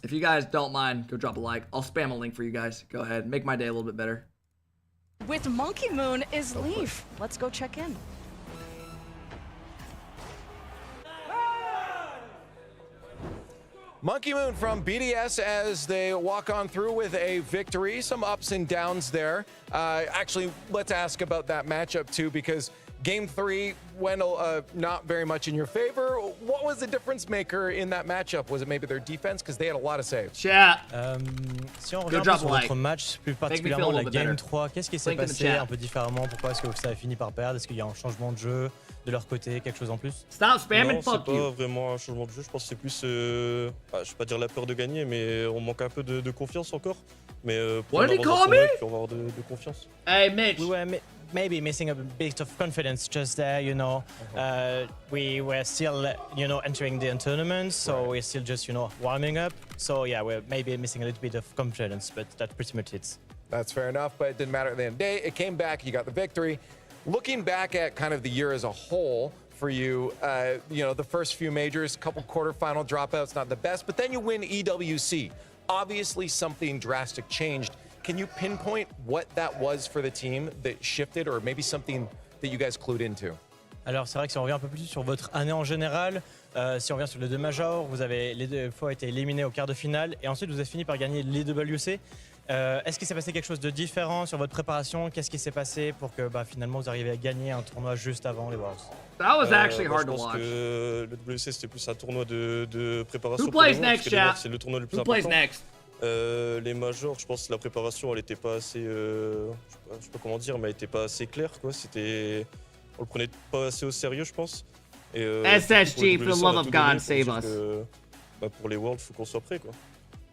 If you guys don't mind, go drop a like. I'll spam a link for you guys. Go ahead. Make my day a little bit better. With Monkey Moon is Leaf. Let's go check in. Monkey Moon from BDS as they walk on through with a victory. Some ups and downs there. Actually, let's ask about that matchup too, because Game 3 went not very much in your favor. What was the difference maker in that matchup? Was it maybe their defense? Because they had a lot of saves. Chat. Si on revient sur votre match, plus particulièrement la Game 3, qu'est-ce qui s'est passé un peu différemment? Pourquoi est-ce que ça a fini par perdre? Est-ce qu'il y a un changement de jeu de leur côté, quelque chose en plus? Stop spamming, non, fuck c'est you. pas vraiment un changement de jeu. Je pense que c'est plus, je vais pas dire la peur de gagner, mais on manque un peu de confiance encore. Mais What did he call me? Pour avoir de confiance. Hey, Mitch. We were maybe missing a bit of confidence just there, you know. We were still, you know, entering the tournament, so we're still just, you know, warming up. So yeah, we're maybe missing a little bit of confidence, but that's pretty much it. That's fair enough, but it didn't matter at the end of the day. It came back, you got the victory. Looking back at kind of the year as a whole for you, you know, the first few majors, couple quarterfinal dropouts, not the best, but then you win EWC. Obviously something drastic changed. Can you pinpoint what that was for the team that shifted, or maybe something that you guys clued into? Alors c'est vrai que si on revient un peu plus sur votre année en général, si on revient sur les deux majors, vous avez les deux fois été éliminés au quart de finale et ensuite vous avez fini par gagner l'EWC. Est-ce qu'il s'est passé quelque chose de différent sur votre préparation? Qu'est-ce qui s'est passé pour que finalement vous arriviez à gagner un tournoi juste avant les Worlds? That was actually hard to Je pense watch. que le WC c'était plus un tournoi de préparation. Who plays pour les next, Worlds, parce que les chat? Worlds, c'est le tournoi le plus Who important. plays next? Les majors, je pense que la préparation, elle était pas assez, je sais pas comment dire, mais elle était pas assez claire, quoi. On le prenait pas assez au sérieux, je pense. Et, SSG, pour le for the WC, love on a of tout God, donné pour save dire us. que, pour les Worlds, faut qu'on soit prêt, quoi.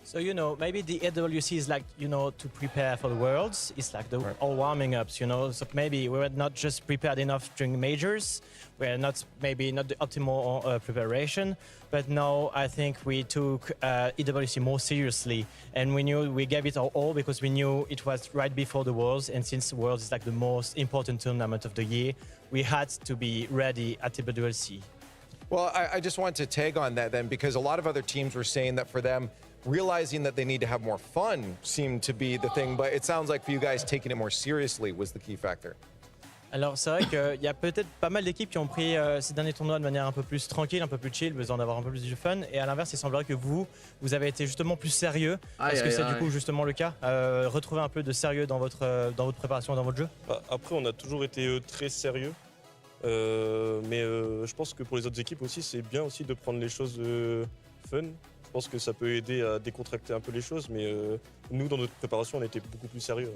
So, you know, maybe the AWC is like, you know, to prepare for the Worlds. It's like the all warming ups, you know. So maybe we were not just prepared enough during majors. We're maybe not the optimal preparation. But now I think we took EWC more seriously. And we gave it our all because we knew it was right before the Worlds. And since the Worlds is like the most important tournament of the year, we had to be ready at EWC. Well, I just want to tag on that then, because a lot of other teams were saying that for them, realizing that they need to have more fun seemed to be the thing, but it sounds like for you guys taking it more seriously was the key factor. Alors c'est vrai qu'il y a peut-être pas mal d'équipes qui ont pris ces derniers tournois de manière un peu plus tranquille, un peu plus chill, besoin d'avoir un peu plus de fun. Et à l'inverse, il semblerait que vous avez été justement plus sérieux. Est-ce que c'est du coup justement le cas? Retrouver un peu de sérieux dans votre préparation, dans votre jeu? Après, on a toujours été très sérieux. Mais je pense que pour les autres équipes aussi, c'est bien aussi de prendre les choses fun. Je pense que ça peut aider à décontracter un peu les choses, mais nous, dans notre préparation, on était beaucoup plus sérieux.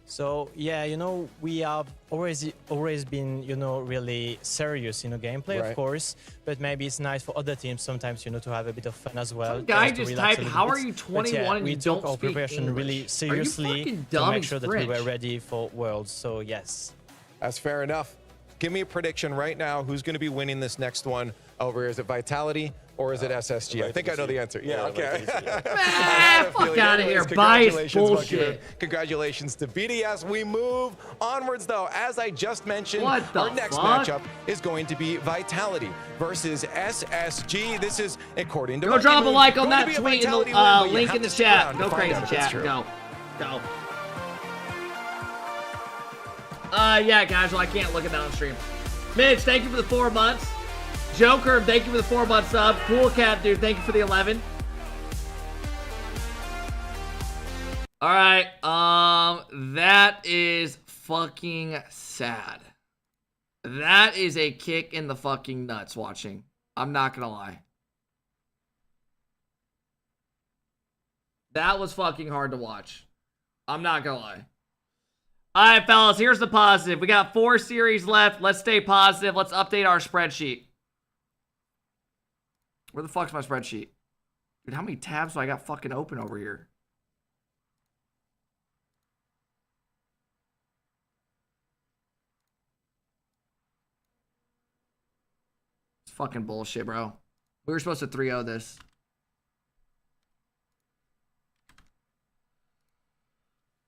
So yeah, you know, we have always been, you know, really serious in the gameplay, of course. But maybe it's nice for other teams sometimes, you know, to have a bit of fun as well. Some guy just typed, "How are you 21 and we you took don't our speak preparation English? really Are you seriously fucking to dumb? make He's sure that we were French." ready for Worlds. So yes. That's fair enough. Give me a prediction right now. Who's going to be winning this next one over? Is it Vitality or is it SSG? I think I know the answer. Yeah, okay. Fuck out of here. Biased bullshit. Congratulations to BDS. We move onwards, though. As I just mentioned, What the our next fuck? matchup is going to be Vitality versus SSG. This is, according to Go Monkey drop a Moon, like on going to that be a tweet in the Vitality win, but you link have in the to stick chat. around to Go find crazy, out if it's chat. true. Go. Yeah, guys, well, I can't look at that on stream. Mitch, thank you for the 4 months. Joker, thank you for the 4 month sub. Cool Cat, dude, thank you for the 11. All right, that is fucking sad. That is a kick in the fucking nuts watching. I'm not gonna lie. That was fucking hard to watch. I'm not gonna lie. All right, fellas, here's the positive. We got 4 series left. Let's stay positive. Let's update our spreadsheet. Where the fuck's my spreadsheet? Dude, how many tabs do I got fucking open over here? It's fucking bullshit, bro. We were supposed to 3-0 this.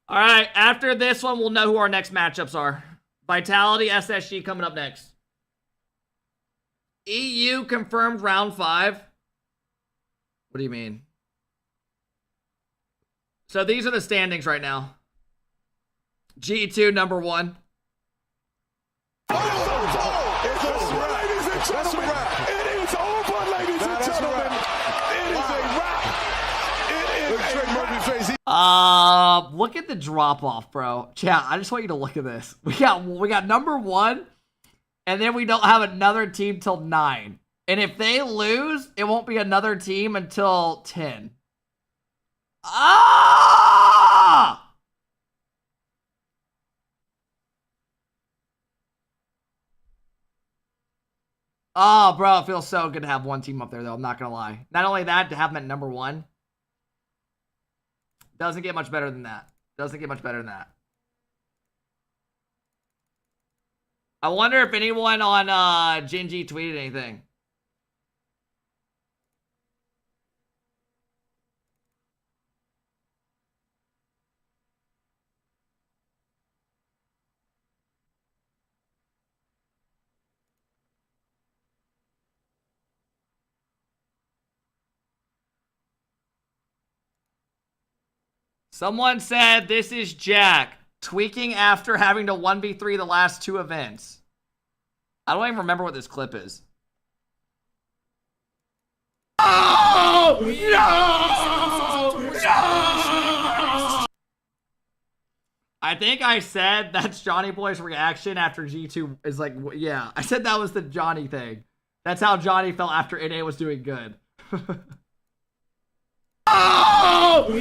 All right, after this one, we'll know who our next matchups are. Vitality, SSG coming up next. EU confirmed round 5. What do you mean? So these are the standings right now. G2 number 1. Ladies and gentlemen, it is over, ladies and gentlemen. It is a wrap. It is a wrap. Look at the drop off, bro. Chat, I just want you to look at this. We got number 1, and then we don't have another team till 9. And if they lose, it won't be another team until 10. Ah! Oh, bro, it feels so good to have one team up there, though. I'm not gonna lie. Not only that, to have them at number 1. Doesn't get much better than that. Doesn't get much better than that. I wonder if anyone on Gingy tweeted anything. Someone said this is Jack tweaking after having to 1v3 the last 2 events. I don't even remember what this clip is. Oh! No! No! I think I said that's Johnny Boy's reaction after G2 is like, yeah. I said that was the Johnny thing. That's how Johnny felt after NA was doing good. Oh! No!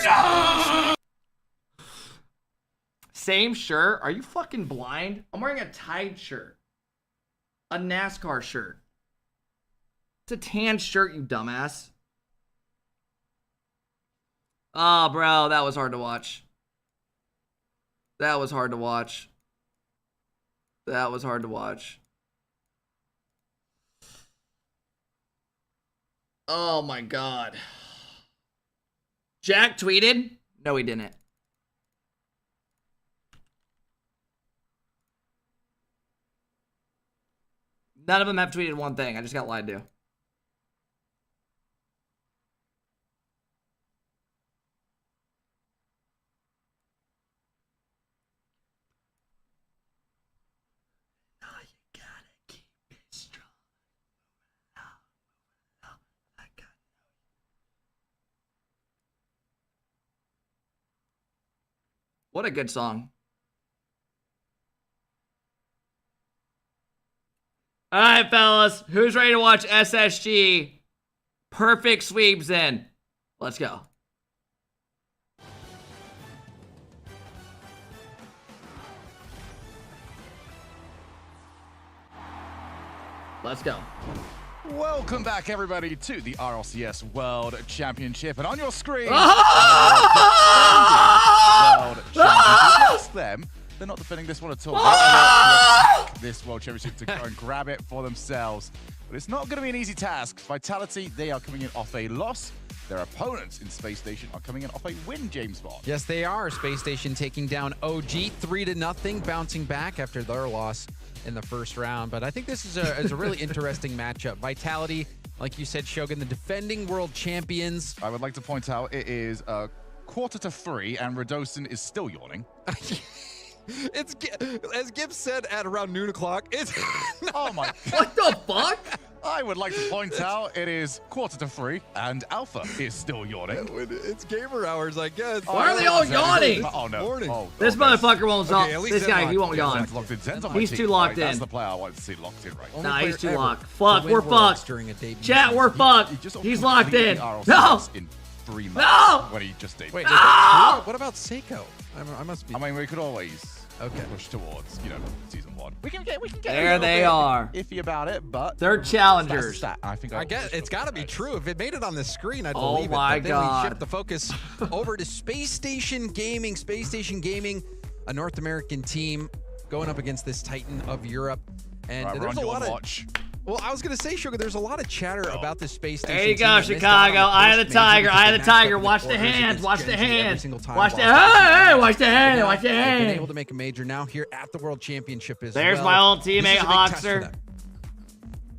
No! Same shirt? Are you fucking blind? I'm wearing a Tide shirt. A NASCAR shirt. It's a tan shirt, you dumbass. Oh, bro, that was hard to watch. That was hard to watch. That was hard to watch. Oh my god. Jack tweeted? No, he didn't. None of them have tweeted one thing. I just got lied to. What a good song. All right, fellas. Who's ready to watch SSG? Perfect sweeps in. Let's go. Let's go. Welcome back, everybody, to the RLCS World Championship. And on your screen, World Championship. It's them. They're not defending this one at all. This World Championship to go and grab it for themselves. But it's not going to be an easy task. Vitality, they are coming in off a loss. Their opponents in Space Station are coming in off a win, James Bond. Yes, they are. Space Station taking down OG 3-0, bouncing back after their loss in the first round. But I think this is a really interesting matchup. Vitality, like you said, Shogun, the defending world champions. I would like to point out it is 2:45 and Radosin is still yawning. It's as Gibbs said at around noon o'clock. It's oh my! What the fuck? I would like to point out it is 2:45 and Alpha is still yawning. It's gamer hours, I guess. Why are they all yawning? Oh no! Morning. Oh, This motherfucker won't yawn. This guy, he won't yawn. Zen's locked in. Zen's on my He's team. too locked That's in. the player I want to see locked in right now. Nah, he's too locked. Fuck, we're fucked. Chat, we're fucked. He's locked in. No! In 3 months No! when he just debuted. Wait, No! what about Seiko? I must be. I mean, we could always push towards, season 1. We can get There they are. iffy about it, but They're challengers. I think I guess it's got to be true. If it made it on the screen, I'd Oh believe it. my But then God. we shift the focus over to Space Station Gaming. Space Station Gaming, a North American team going up against this Titan of Europe. And Right, we're there's on a your lot of watch. Well, I was going to say, Sugar, there's a lot of chatter about this Space Station. There you team go, that missed out Chicago. on the Eye of first the tiger. major Eye of the because they matched tiger. up Watch in the quarters hands. against Watch the Gen G every hands. single time Watch the lost. hey, watch the hand. Now Watch the they've been hand. able to make a major now here at the World Championship as There's well. my old This is a teammate, big test for Hoxer. them.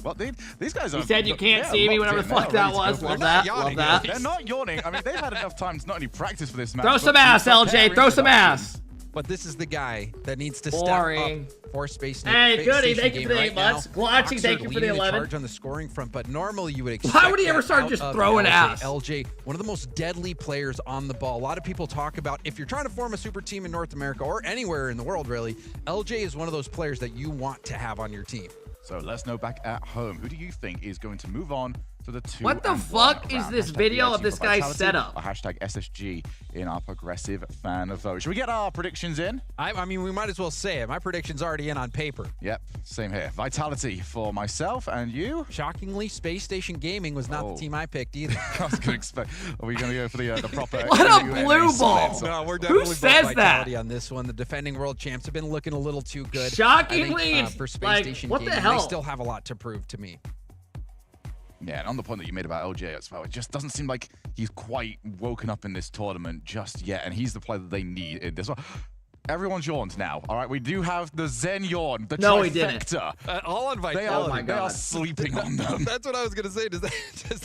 Well, these guys are. He said you can't yeah, see me, locked whatever in. the fuck They're that ready to was. go. Love They're that. not Love yawning. that. They're not yawning. I mean, they've had enough time to not only practice for this match. Throw but some to ass, prepare LJ. in Throw some production. ass. But this is the guy that needs to Boring. step up for Space Hey, Space goody. Station Thank you for the Gaming 8 right months. now. Glotchy, thank Hoxer you for the leading 11. charge on the scoring front, but normally you would expect Why would he that ever start out just of throwing LJ. ass? LJ, one of the most deadly players on the ball. A lot of people talk about if you're trying to form a super team in North America or anywhere in the world, really, LJ is one of those players that you want to have on your team. So let's know back at home. Who do you think is going to move on to the 2-1 What the fuck is round? this Hashtag video VIT of this for guy's Vitality setup? Or hashtag SSG in our progressive fan vote. Should we get our predictions in? I mean, we might as well say it. My prediction's already in on paper. Yep, same here. Vitality for myself and you. Shockingly, Space Station Gaming was not the team I picked either. I was going to expect. Are we going to go for the proper? What a NA blue split? ball. No, we're Who definitely both says Vitality that? on this one. The defending world champs have been looking a little too good. Shockingly, I think, it's for Space like, Station what the Gaming, hell? they still have a lot to prove to me. Yeah, and on the point that you made about LJ as well, it just doesn't seem like he's quite woken up in this tournament just yet, and he's the player that they need in this one. Everyone's yawned now, all right? We do have the Zen yawn, the No, he didn't. trifecta. All on Vitality. Oh my They are God. sleeping on them. That's what I was going to say. Does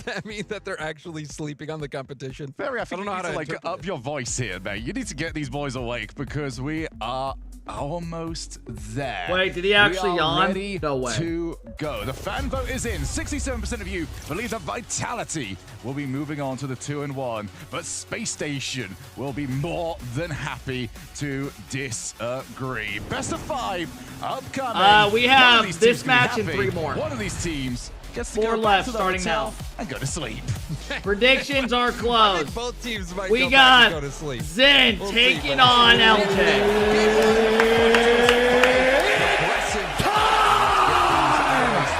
that mean that they're actually sleeping on the competition? Barry, I think don't you know need how to to interpret up it. your voice here, mate. You need to get these boys awake because we are almost there. Wait, did he actually we are yawn? ready No way. to go. The fan vote is in. 67% of you believe that Vitality will be moving on to the 2-1, but Space Station will be more than happy to disagree. Best of 5 upcoming. We One of have these this teams can be match and happy. 3 more. One of these teams gets to 4 go left back to the starting hotel now. and go to sleep. Predictions are I think closed. both teams might We go back and got go to sleep. Zen We'll see, taking but- on LJ.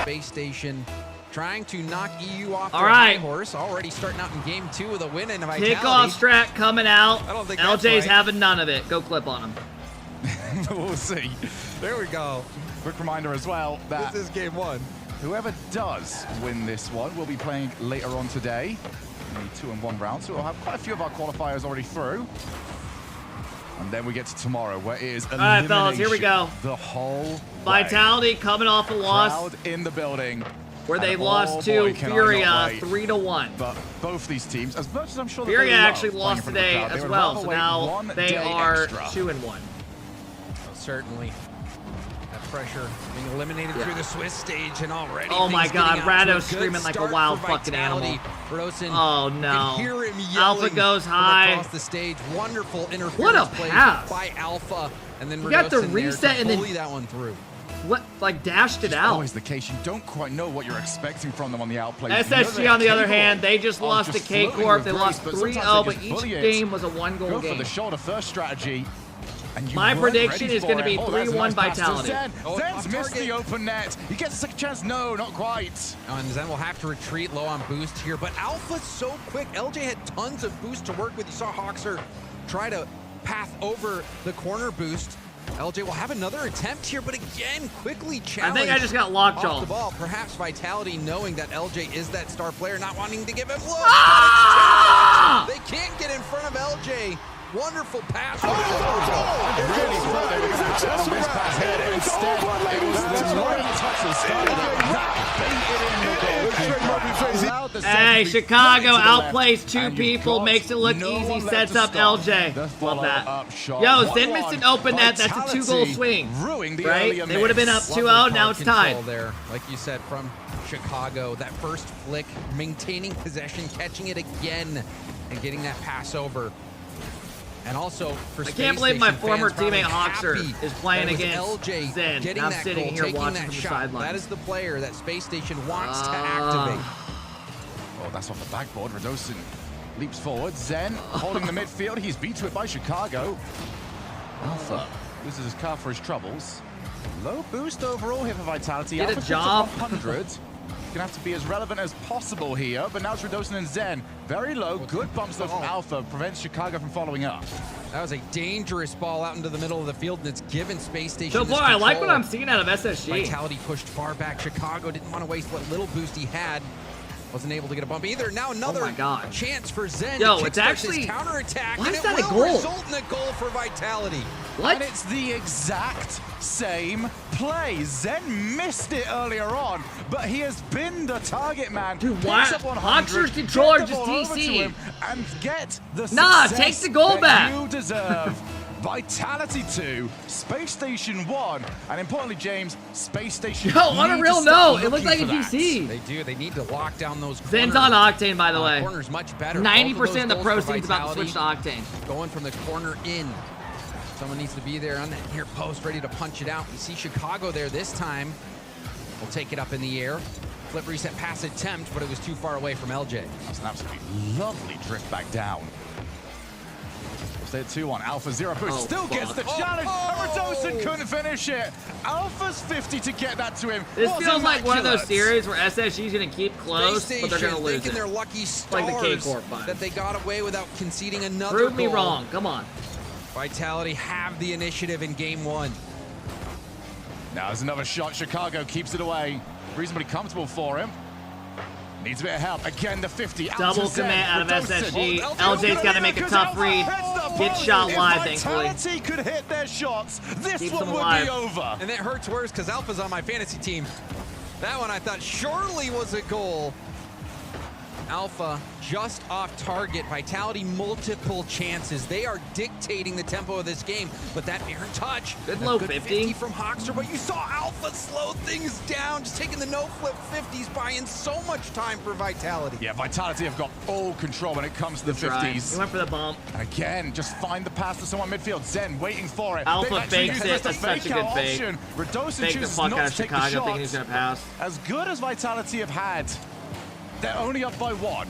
Space Station trying to knock EU off All their right. high horse. Already starting out in game 2 with a win and a Vitality. Kickoff strat coming out. I don't think that's LJ's right. having none of it. Go clip on him. We'll see. There we go. Quick reminder as well that This is game 1. whoever does win this one will be playing later on today in the 2-1 round. So we'll have quite a few of our qualifiers already through. And then we get to tomorrow, where it is elimination. All right, fellas, here we go. The whole Vitality coming off a loss crowd in the building. where they And lost oh to boy, can I not Furia wait. 3-1. But both these teams, as much as I'm sure that Furia they love actually playing lost in front of the today crowd, they as would well, rather so wait now one they day are extra. 2-1. Certainly. That pressure being eliminated through the Swiss stage and already. Oh my things God, getting out to a Rado's good screaming like a start wild for fucking Vitality. animal. Rosen, Oh, you no. can hear him Alpha yelling goes from high. across the stage. Wonderful interference What a play pass. by Alpha, and then You got the Radosin there reset to and then- bully that one through. What, like dashed it It's out. always the case. You don't quite know what you're expecting from them on the outplay. SSG, on the other hand, they just lost to K-Corp. They lost 3-0, but each game was a Go one-goal for game. the shoulder first strategy. And you My weren't prediction ready is for gonna it. be Oh, that's a 3-1 nice pass to Vitality. Zen. Oh, Zen's off missed target. the open net. He gets a second chance. No, not quite. And Zen will have to retreat low on boost here, but Alpha's so quick. LJ had tons of boost to work with. You saw Hoxer try to path over the corner boost. LJ will have another attempt here, but again, quickly challenged. I think I just got lockjaw. off the ball. Perhaps Vitality knowing that LJ is that star player, not wanting to give him looks. Ah! They can't get in front of LJ. Wonderful pass. I really thought they were going to have it on this pass here. Instead, it was the light touch that started it. That baited in the goal. Hey, Chicago outplays 2 people, makes it look easy, sets up LJ. Love that. Yo, Zen missed an open net. That's a 2-goal swing. Right? They would have been up 2-0. Now it's tied. There, like you said, from Chicago. That first flick, maintaining possession, catching it again, and getting that pass over. And also for I can't believe my former teammate Hoxer Hoxer is playing against LJ Zen. getting I'm that sitting goal, here taking watching that from the shot. sidelines. That is the player that Space Station wants to activate. Oh, that's off the backboard. Radosin leaps forward. Zen holding the midfield. He's beat to it by Chicago. Alpha loses his car for his troubles. Low boost overall here for Vitality. Get a Alpha job. 100. Gonna have to be as relevant as possible here, but now it's Radosin and Zen. Very low, good bumps though from Alpha, prevents Chicago from following up. That was a dangerous ball out into the middle of the field, and it's given Space Station So this far, I like what control. I'm seeing out of SSG. Vitality pushed far back. Chicago didn't want to waste what little boost he had. Wasn't able to get a bump either. Now another chance for Zen. Yo, to it's kickstart actually- his counterattack. why and is it that a will goal? result in a goal for Vitality. What? And it's the exact same play. Zen missed it earlier on, but he has been the target man. Dude, Picks why? up 100, Hoxer's controller get the just ball over to DC. him, and get the Nah, success take the goal that back. you deserve. Vitality 2, Space Station 1, and importantly, James, Space Station. Yo, on a need real to start note, it looks like a looking for that. GC. They do. They need to lock down those corners. Zen's on Octane, by the way. Corner's much better. 90% of the Both those goals for proceeds about to Vitality. switch to Octane. Going from the corner in. Someone needs to be there on that near post, ready to punch it out. We see Chicago there this time. We'll take it up in the air. Flip reset pass attempt, but it was too far away from LJ. That's an absolutely lovely drift back down. We'll stay at 2-1. Alpha 0 push. Still gets the challenge. Radosin couldn't finish it. Alpha's 50 to get that to him. This Was feels like one of those immaculate. series where SSG's going to keep close, Space but they're going to Station lose thinking it. they're lucky stars Like the K-Corp vibe. that they got away without conceding another Prove me goal. wrong. Come on. Vitality have the initiative in game one. Now there's another shot. Chicago keeps it away. Reasonably comfortable for him. Needs a bit of help. Again, the 50. Out Double to Zen. commit out of Radosin. SSG. Oh, LJ's got to make a tough read. Get shot wide, If thankfully. Vitality could hit their shots, this Keeps one them would alive. be over. And it hurts worse because Alpha's on my fantasy team. That one I thought surely was a goal. Alpha just off target. Vitality multiple chances. They are dictating the tempo of this game. But that air touch. Good a low good 50 from Hoxer. But you saw Alpha slow things down. Just taking the no-flip 50s, buying so much time for Vitality. Yeah, Vitality have got all control when it comes to the Good try. 50s. He went for the bump. And again, just find the pass to someone midfield. Zen waiting for it. Alpha They've actually fakes used it. this That's as such a fake good out fake. option. Radosin Fake the chooses fuck not out to of take the Chicago, shot. thinking he's going to pass. As good as Vitality have had, they're only up by 1.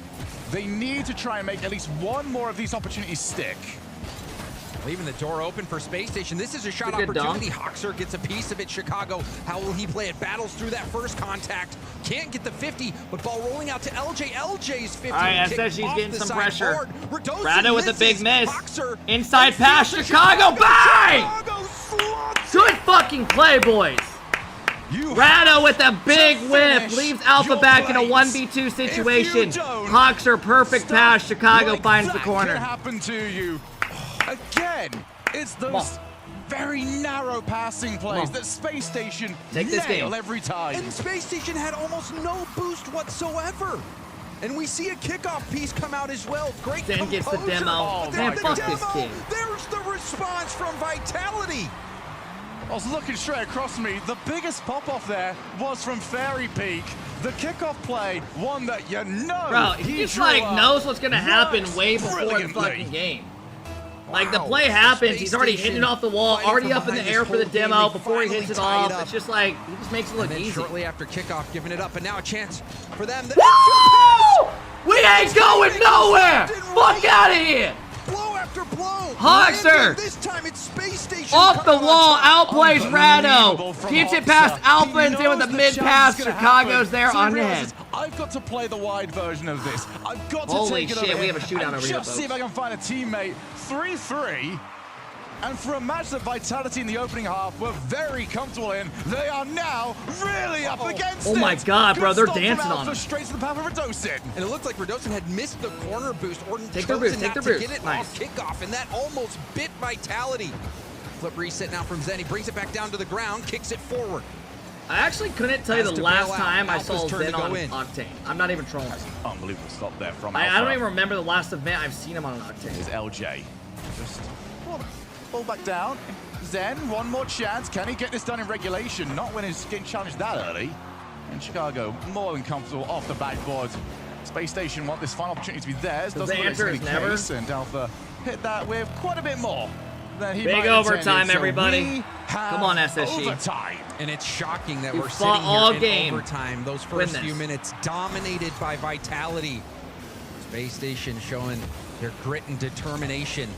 They need to try and make at least one more of these opportunities stick. Leaving the door open for Space Station. This is a shot Good opportunity. dunk. Hoxer gets a piece of it. Chicago, how will he play it? Battles through that first contact. Can't get the 50, but ball rolling out to LJ. LJ's 50. All right, kick SSG's off getting the some side pressure. board. Radosin Rado with a big misses. miss. Hoxer Inside pass, Chicago. Bang! Good fucking play, boys. Rado with a big whip leaves Alpha back in a 1v2 situation. Hoxer, perfect pass. Chicago finds the corner. Can happen to you again. It's those very narrow passing plays that Space Station Take this nail game. every time. And Space Station had almost no boost whatsoever. And we see a kickoff piece come out as well. Great Zen gets the composure. demo. But Man, there's fuck the this demo. kid. There's the response from Vitality. I was looking straight across me. The biggest pop-off there was from Fairy Peak. The kickoff play, one that you know Bro, he just drew like up, knows what's gonna happen works way before the brilliantly. fucking game. Like the play happens, he's already hitting it off the wall, already up in the air for the demo before he hits it off. It's just like he just makes it look And then easy. shortly after kickoff, giving it up, and now a chance for them. Woo! We ain't going nowhere! Fuck out of here! Blow after blow. Hoxer! And this time it's Space Station. Off the coming wall, on top. outplays Unbelievable Rado. from Keeps it Hoxer. past Alpha He and in with knows a the mid challenge pass. is gonna Chicago's happen. there So he on realizes, head. I've got to play the wide version of this. I've got to Holy take it shit, over we here have a shootout and over here, just see if I can find a teammate. 3-3. And for a match that Vitality in the opening half were very comfortable in, they are now really up against it. Oh my God, bro, Good they're stop from dancing on Alpha, him. Straight to the path of Radosin. And it looked like Radosin had missed the corner boost or Take their chosen boost, take not their to boost. get it Nice. off kickoff, and that almost bit Vitality. Flip reset now from Zen. He brings it back down to the ground, kicks it forward. I actually couldn't tell you Has the to last bail out. time I Alpha's saw turn to Zen go on in. Octane. I'm not even trolling. Unbelievable stop there from I Alpha. don't even remember the last event I've seen him on an Octane. Is LJ. Just pull back down. Zen, one more chance. Can he get this done in regulation? Not when he's getting challenged that early. And Chicago more than comfortable off the backboard. Space Station want this final opportunity to be theirs. The Doesn't look like banter it's is gonna be never. case, and Alpha hit that with quite a bit more than he Big might overtime, intended. So everybody. we have Come on, SSG. Overtime. And it's shocking that You we're fought sitting all here in game. overtime. Those Win first this. few minutes dominated by Vitality. Space Station showing their grit and determination.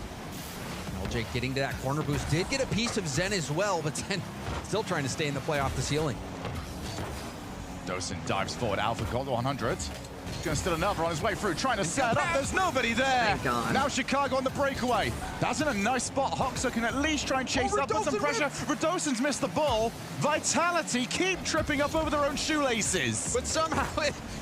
LJ getting to that corner boost. Did get a piece of Zen as well, but Zen still trying to stay in the play off the ceiling. Dosen dives forward. Alpha got the 100. Gonna steal another on his way through, trying to set up. There's nobody there. Thank God. Now Chicago on the breakaway. That's in a nice spot. Hoxer can at least try and chase up, put some pressure. Redosen's missed the ball. Vitality keep tripping up over their own shoelaces. But somehow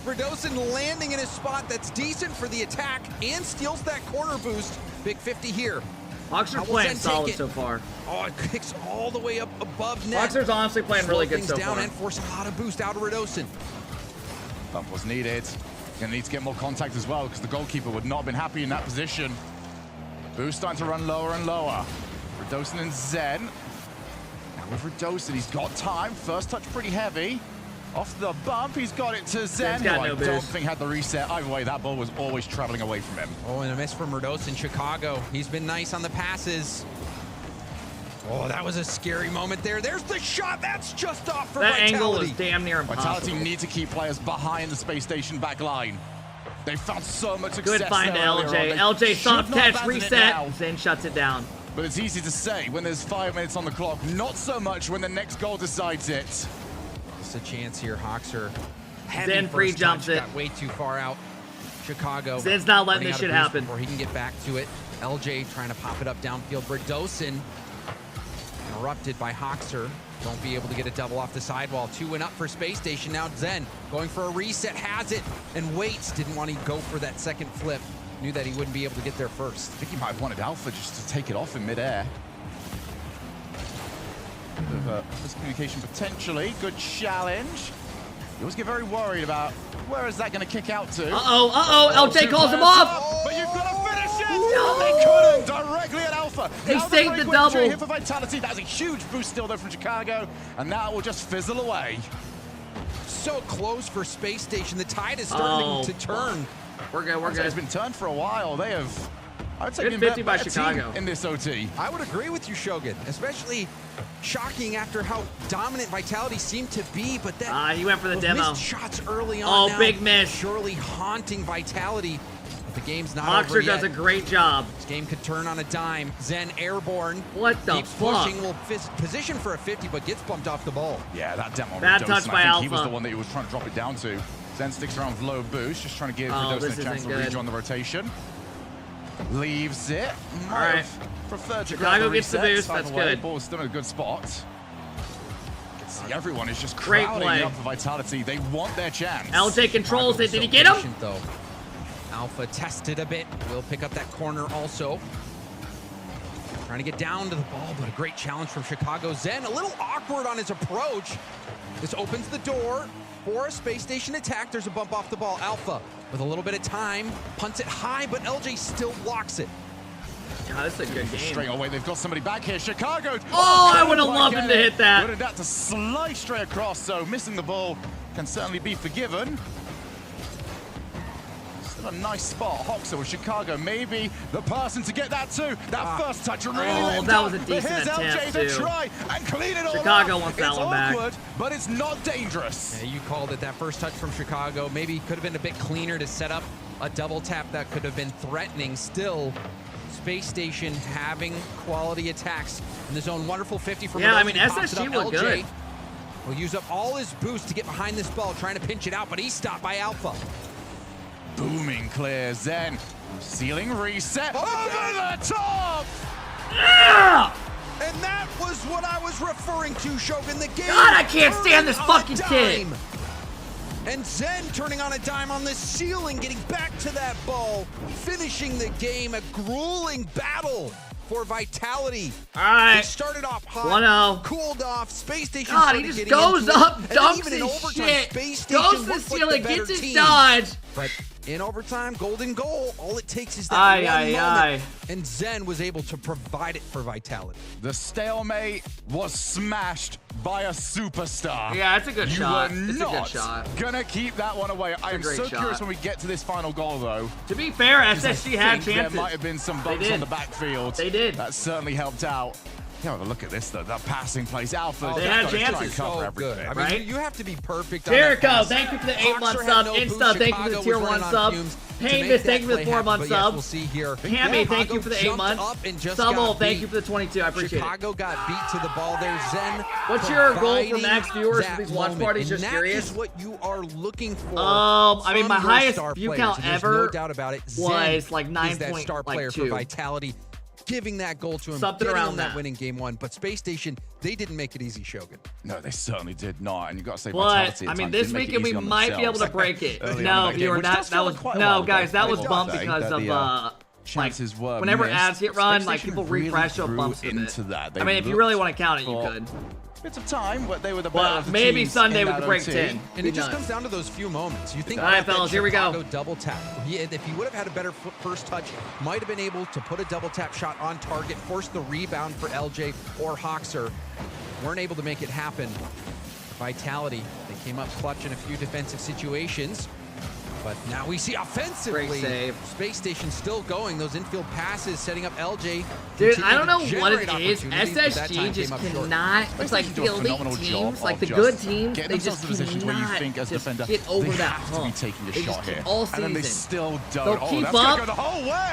Redosen landing in a spot that's decent for the attack and steals that corner boost. Big 50 here. Hawks are How will playing Zen solid take it? so far. Oh, it kicks all the way up above net. Hawks are honestly playing really good Slow so things down far. and force a lot of boost out of Redosen. Bump was needed. Gonna need to get more contact as well because the goalkeeper would not have been happy in that position. Boost starting to run lower and lower. Redosen and Zen. Now with Redosen, he's got time. First touch pretty heavy. Off the bump, he's got it to Zen, who got I no don't boost. think had the reset. Either way, that ball was always traveling away from him. Oh, and a miss from Redosen, Chicago. He's been nice on the passes. Oh, that was a scary moment there. There's the shot. That's just off for That Vitality. angle was damn near impossible. Vitality need to keep players behind the Space Station back line. They found so much success. Good find to there earlier LJ. on. They LJ should soft not catch, abandon it reset, now. Zen shuts it down. But it's easy to say when there's 5 minutes on the clock. Not so much when the next goal decides it. Just a chance here. Hoxer. Zen free jumps it. Got way too far out. Chicago. Zen's not letting running this out of shit boost happen. before he can get back to it. LJ trying to pop it up downfield. Redosen interrupted by Hoxer. Won't be able to get a double off the sidewall. 2 went up for Space Station. Now Zen going for a reset. Has it and waits. Didn't want to go for that second flip. Knew that he wouldn't be able to get there first. I think he might have wanted Alpha just to take it off in midair. Bit of miscommunication potentially. Good challenge. You always get very worried about where is that going to kick out to. LJ calls him off. But you've got to finish it. No, they couldn't. Directly at Alpha. They Now saved the breakaway double. trade here for Vitality. That's a huge boost still there from Chicago. And that will just fizzle away. So close for Space Station. The tide is starting to turn. We're good. We're I'd say good. It's been turned for a while. They have. I would say Good been 50 by better Chicago. team in this OT. I would agree with you, Shogun. Especially shocking after how dominant Vitality seemed to be, but that he went for the those demo. missed shots early on. Oh, now big miss. Surely haunting Vitality. But the game's not Hoxer over yet. does a great job. This game could turn on a dime. Zen airborne. What the Keeps fuck? pushing. Will position for a 50, but gets bumped off the ball. Yeah, that demo. Bad Redosen, touch by I think he was Alpha. the one that he was trying to drop it down to. Zen sticks around with low boost, just trying to give Oh, this Redosen a chance isn't to good. rejoin the rotation. Leaves it. All right. Preferred to Chicago grab gets the reset. boost, Either that's way, good. Ball's still in a good spot. You can see everyone is just Great crowding play. up for Vitality. They want their chance. LJ controls it. Did he So get him? patient, though. Alpha tested a bit. Will pick up that corner also. Trying to get down to the ball, but a great challenge from Chicago. Zen a little awkward on his approach. This opens the door for a Space Station attack. There's a bump off the ball. Alpha with a little bit of time, punts it high, but LJ still blocks it. God, this is a good game. Straight away, they've got somebody back here. Chicago. Oh, I would have couldn't loved quite him get to it. hit that. Wanted that to slice straight across, so missing the ball can certainly be forgiven. Still a nice spot. Hoxer with Chicago, maybe the person to get that too. That first touch really let him that down. was a But decent here's LJ attempt, to too. try and clean it all Chicago up. wants that It's one back. awkward, but it's not dangerous. Yeah, you called it. That first touch from Chicago maybe could have been a bit cleaner to set up a double tap that could have been threatening. Still, Space Station having quality attacks in the zone. Wonderful 50 from Yeah, I Redosen. mean, Pops it SSG up. looked LJ good. will use up all his boost to get behind this ball, trying to pinch it out, but he's stopped by Alpha. Booming clear. Zen ceiling reset over the top. Yeah! And that was what I was referring to, Shogun. The game. God, I can't stand this turning on a fucking kid. dime. And Zen turning on a dime on the ceiling, getting back to that ball, finishing the game. A grueling battle for Vitality. All right. It started off hot, 1-0. cooled off. Space Station God, started he just getting goes into it, up, and dumps even in his overtime, shit, Space Station goes to the looked like ceiling, the better gets his team. dodge. But in overtime, golden goal. All it takes is that one moment. And Zen was able to provide it for Vitality. The stalemate was smashed by a superstar. Yeah, that's a good shot. You were not gonna keep that one away. I am so curious when we get to this final goal, though. To be fair, SSG had chances. There might have been some bumps on the backfield. They did. That certainly helped out. Yeah, but look at this, though. That passing plays. Alpha. They had chances. Cover everything. I mean, you have to be perfect on Jericho, that pass. thank you for the 8-month sub. Insta, thank you for the tier 1 sub. Painvis, thank you for the 4-month sub. We'll see here. Hammy, thank you for the 8 months. Summel, thank you for the 22. I appreciate Chicago got beat to the ball there. Zen. What's your goal for max viewers for these watch parties? Just curious. That is what you are looking for. I mean, my highest view count ever, ever no doubt about it, was like 9.2. That star player for Vitality, giving that goal to him, something around that winning game 1. But Space Station, they didn't make it easy, Shogun. No, they certainly did not. And you got to say, Vitality. I mean, this weekend we might be able to break it. No, viewer, that was no, guys, that was bumped because of chances were whenever missed. ads hit run, like people refresh up bumps into that. I mean, if you really want to count it, you could. Bits of time, but they were the better. Maybe Sunday we could break 10. And it just comes down to those few moments. You think, all right, fellas, here we go. Double tap. If he would have had a better first touch, might have been able to put a double tap shot on target, force the rebound for LJ or Hoxer. Weren't able to make it happen. Vitality, they came up clutch in a few defensive situations. But now we see offensively, great save. Space Station still going. Those infield passes setting up LJ. Dude, I don't know what it is. SSG just cannot. It's like the elite teams, like the good teams, they just cannot just get over that hump. They just keep all season. And then they still don't. They'll keep up,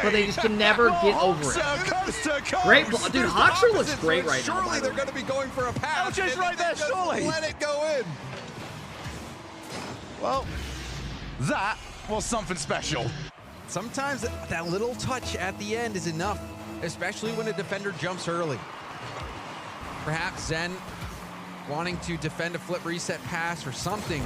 but they just can never get over it. Great ball. Dude, Hoxer looks great right now. Surely they're going to be going for a pass. LJ's right there, surely. Let it go in. Well, that was something special. Sometimes that little touch at the end is enough, especially when a defender jumps early. Perhaps Zen wanting to defend a flip reset pass or something,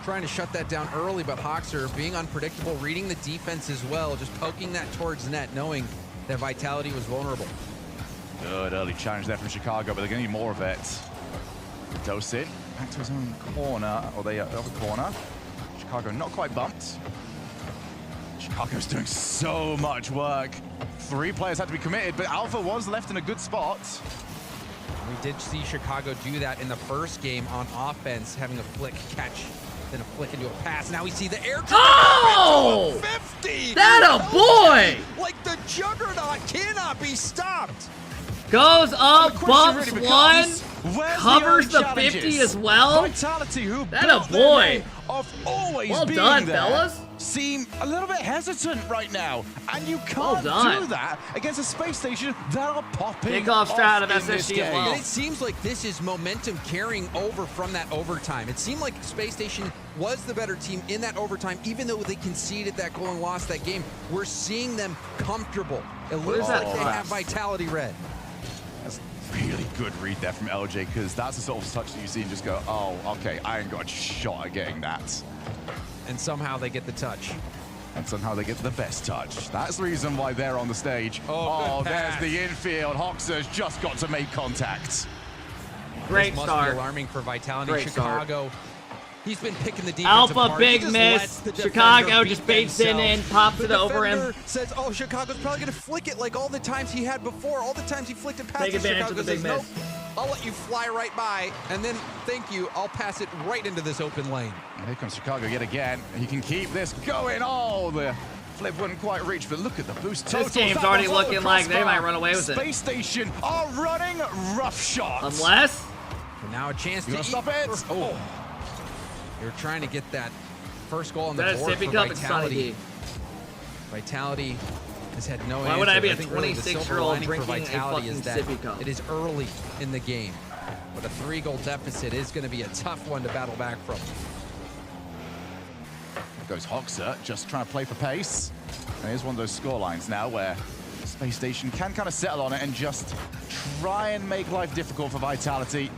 trying to shut that down early, but Hoxer being unpredictable, reading the defense as well, just poking that towards net, knowing that Vitality was vulnerable. Good early challenge there from Chicago, but they're going to need more of it. Dose it back to his own corner, or the other corner. Chicago not quite bumped. Chicago's doing so much work. 3 players had to be committed, but Alpha was left in a good spot. We did see Chicago do that in the first game on offense, having a flick catch, then a flick into a pass. Now we see the air. Oh! 50! That a boy! Like the juggernaut cannot be stopped. Goes up, bumps really one, Where's covers the the 50 as well. Vitality, who that a boy. Of always well being done, there, fellas. Seem a little bit hesitant right now, and you can't do that against a Space Station that are popping Kickoff strat of in this SSG as well. And it seems like this is momentum carrying over from that overtime. It seemed like Space Station was the better team in that overtime, even though they conceded that goal and lost that game. We're seeing them comfortable. It looks like they have Vitality red. Really good read there from LJ, because that's the sort of touch that you see and just go, oh, okay, I ain't got a shot at getting that. And somehow they get the touch. And somehow they get the best touch. That's the reason why they're on the stage. Oh, there's the infield. Hoxer's just got to make contact. Great this start. Must be alarming for Vitality. Great Chicago. Start. He's been picking the defense Alpha, apart. big miss. Chicago just baits in, pops it over him. Says, oh, Chicago's probably going to flick it like all the times he had before. All the times he flicked it past. Take advantage Chicago of the big says, miss. Nope, I'll let you fly right by, and then, thank you, I'll pass it right into this open lane. And here comes Chicago yet again. He can keep this going. Oh, the flip wouldn't quite reach, but look at the boost. This game's already looking like they might run away with it. Space Station are running roughshod. Unless. And now a chance to stop it. Oh. You're trying to get that first goal on the board for Vitality. Vitality has had no answer. Why would I be a think really 26-year-old drinking for Vitality a is fucking that sippy cup? it is early in the game. But a 3-goal deficit is going to be a tough one to battle back from. There goes Hoxer, just trying to play for pace. And here's one of those score lines now where Space Station can kind of settle on it and just try and make life difficult for Vitality.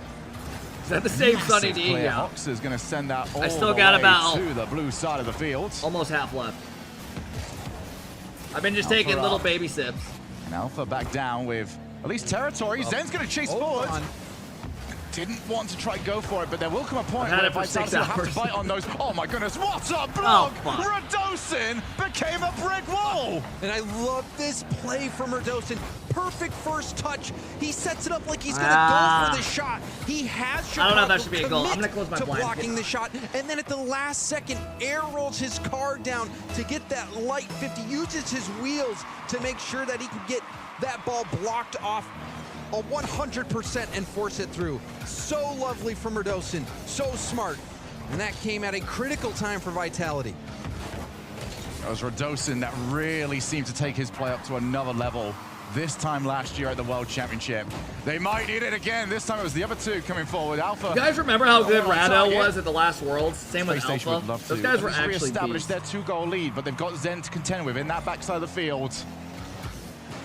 Is that the same Sunny D? Yeah. Hoxer's going to send that all I still the got way about to the blue side of the field. Almost half left. I've been just taking little baby sips. And Alpha back down with at least territory. Zen's going to chase forward. didn't want to try go for it, but there will come a point I've had where it for 6 Vitality will have to hours. bite on those. Oh my goodness, what a block! fuck. Radosin became a brick wall! And I love this play from Radosin. Perfect first touch. He sets it up like he's gonna go for the shot. He has I don't know if that Chicago should be a goal. I'm commit gonna close my to blinds. blocking the shot, and then at the last second, air rolls his car down to get that light 50, uses his wheels to make sure that he can get that ball blocked off a 100% and force it through. So lovely from Radosin, so smart. And that came at a critical time for Vitality. It was Radosin that really seemed to take his play up to another level. This time last year at the World Championship. They might need it again. This time it was the other two coming forward. Alpha. You guys remember how good on Rado target. was at the last Worlds? Same with Space Station would Alpha. love Those to. guys were They've actually re-established beasts. their 2-goal lead, but they've got Zen to contend with in that backside of the field.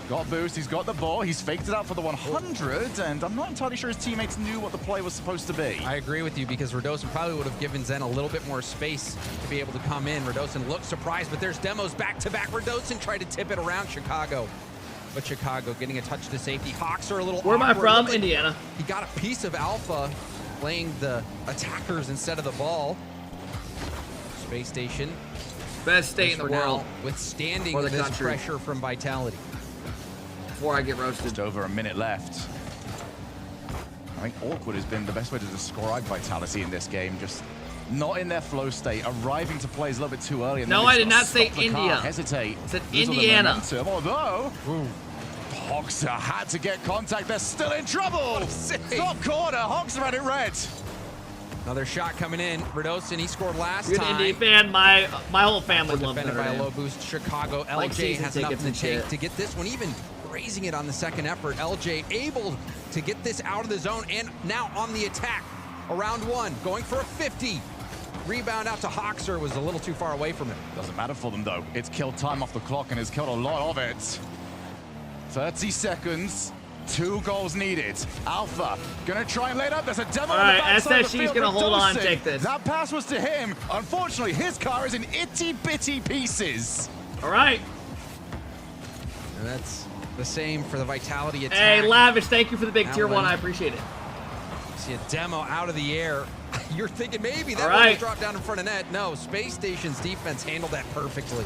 Got boost, he's got the ball, he's faked it out for the 100, and I'm not entirely sure his teammates knew what the play was supposed to be. I agree with you because Radosin probably would have given Zen a little bit more space to be able to come in. Radosin looked surprised, but there's demos back-to-back. Radosin tried to tip it around Chicago. But Chicago getting a touch to safety. Hawks are a little Where am I awkward. from? Look, Indiana. He got a piece of Alpha playing the attackers instead of the ball. Space Station. Best state in the for now, world. withstanding For the this country. pressure from Vitality. Before I get roasted. Just over a minute left. I think awkward has been the best way to describe Vitality in this game. Just not in their flow state, arriving to plays a little bit too early. And No, then I they did just not say stop the car, India. hesitate. I said lose all the Indiana. momentum, although, Hoxer had to get contact. They're still in trouble. Top corner, Hoxer had it red. Another shot coming in. Radosin, he scored last You're an time. Indy fan. My whole family loves Defended Notre by a Dame. low boost. Chicago. Like LJ season has tickets nothing and to take shit. to get this one, even raising it on the second effort. LJ able to get this out of the zone and now on the attack. Around one, going for a 50. Rebound out to Hoxer, was a little too far away from him. Doesn't matter for them though. It's killed time off the clock and has killed a lot of it. 30 seconds. 2 goals needed. Alpha gonna try and lay it up. There's a demo All on the right, backside of the SSG's field. gonna hold on, Radosin. take this. That pass was to him. Unfortunately, his car is in itty bitty pieces. All right. And that's the same for the Vitality attack. Hey, Lavish, thank you for the big tier Allen. 1. I appreciate it. See a demo out of the air. You're thinking maybe that All one right. will drop down in front of net. No, Space Station's defense handled that perfectly.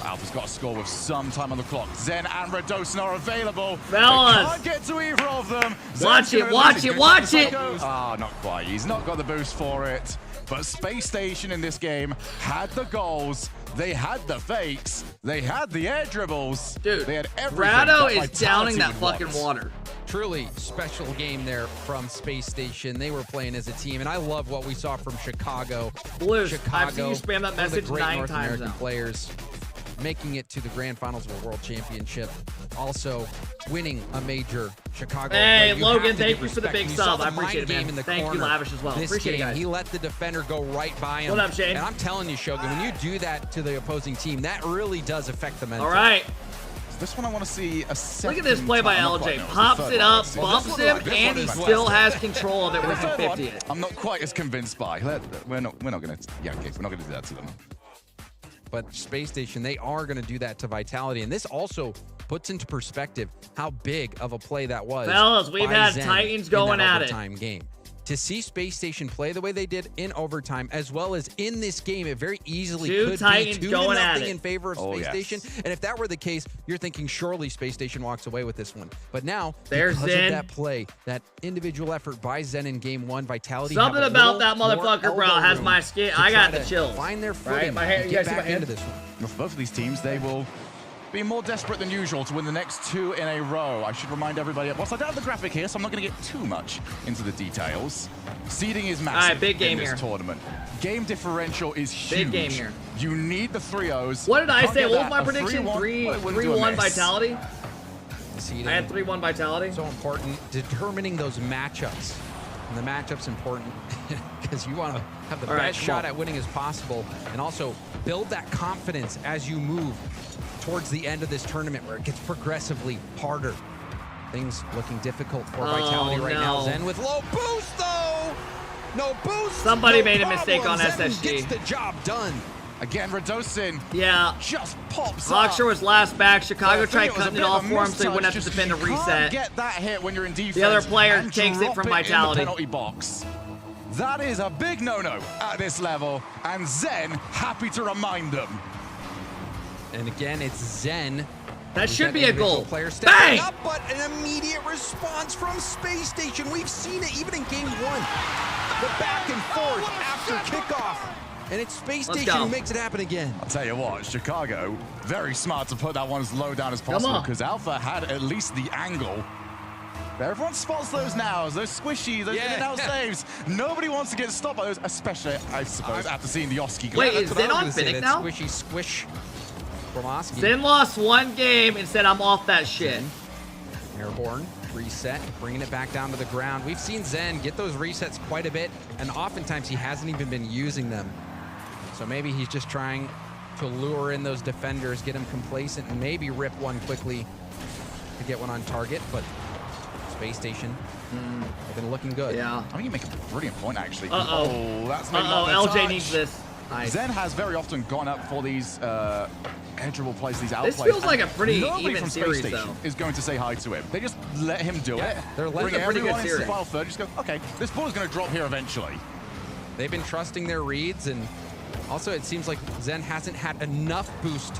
Alpha's got to score with some time on the clock. Zen and Radosin are available. Fellas. They can't get to either of them. Watch Zen's it, gonna watch lose. it, He's watch gonna it. go. Ah, not quite. He's not got the boost for it. But Space Station in this game had the goals. They had the fakes. They had the air dribbles. Dude, they had everything. Rado that is downing Vitality that would fucking want. water. Truly special game there from Space Station. They were playing as a team, and I love what we saw from Chicago. Blues, Chicago, I've seen you spam that one of the message great 9 North times American now. players, making it to the grand finals of a world championship. Also winning a major Chicago. Hey, But you Logan, have to thank give you for the respect. big You saw sub. the I appreciate mind it, man. game in the Thank you, corner. Lavish, as well. This Appreciate it, game, guys. he let the defender go right by him. What up, Shane? And I'm telling you, Shogun, when you do that to the opposing team, that really does affect the mental. All right. This one I want to see a second. Look at this play by time. I'm not LJ. quite know. It's the Pops third it one. up, This bumps one- him, this and one he is still well. has control of it The with third 50 one, it. I'm not quite as convinced by. We're not going to. Yeah, okay, we're not going to do that to them. But Space Station, they are going to do that to Vitality. And this also puts into perspective how big of a play that was. Fellas, we've by had Zen Titans in going that at it. overtime game. To see Space Station play the way they did in overtime, as well as in this game, it very easily Two could Titans be 2-0 going at it. in favor of Space Station. And if that were the case, you're thinking surely Space Station walks away with this one. But now, There's because Zen. of that play, that individual effort by Zen in game 1, Vitality Something have a about that little more motherfucker, bro, elbow has room my skin. to I got try the to chills. Find their Right? footing My hair, and you guys get see my back into hand? this one. Well, for both of these teams, they will be more desperate than usual to win the next 2 in a row. I should remind everybody, whilst I don't have the graphic here, so I'm not going to get too much into the details. Seeding is massive. All right, big game in this here. tournament. Game differential is huge. Big game here. You need the 3-0s. What did I Can't say? get What was that. my A prediction? 3-1, well, it wouldn't do a 3-1 miss. Vitality? Seeding. I had 3-1 Vitality. So important. Determining those matchups. And the matchup's important because you want to have the All right, best come shot on. at winning as possible and also build that confidence as you move towards the end of this tournament where it gets progressively harder. Things looking difficult for Vitality right now. no. Zen with low boost though. No boost. Somebody no made a mistake problem. on Zen SSG. gets the job done. Again, Radosin just pops up. Hoxer was last back. Chicago I think tried cutting was a it bit off of a for him so he mistouch, wouldn't have to just defend a 'cause you can't reset. get that hit when you're in defense. The other player and takes it drop from in the Vitality. penalty box. That is a big no-no at this level, and Zen happy to remind them. And again, it's Zen. That should be a goal. Player Bang! up, but an immediate response from Space Station. We've seen it even in game 1. The back and forth after kickoff. And it's Space Station who makes it happen again. I'll tell you what, Chicago, very smart to put that one as low down as possible because Alpha had at least the angle. Everyone spots those nows, those squishy, those in and out saves. Nobody wants to get stopped by those, especially, I suppose, after seeing the Oski goal. Wait, is Zen on Finnick now? Squishy squish from Oski. Zen lost one game and said, I'm off that shit. Airborne, reset, bringing it back down to the ground. We've seen Zen get those resets quite a bit, and oftentimes he hasn't even been using them. So maybe he's just trying to lure in those defenders, get them complacent, and maybe rip one quickly to get one on target, but Space Station have been looking good. I think you make a brilliant point, actually. Uh-oh. That's maybe not the LJ touch. needs this. Nice. Zen has very often gone up for these edgeable plays, these outplays. This feels like a pretty Nobody even from series, Space Station though. is going to say hi to him. They just let him do it. They're letting bring a pretty good everyone into the series. final third. Just go, okay, this ball is going to drop here eventually. They've been trusting their reads, and also it seems like Zen hasn't had enough boost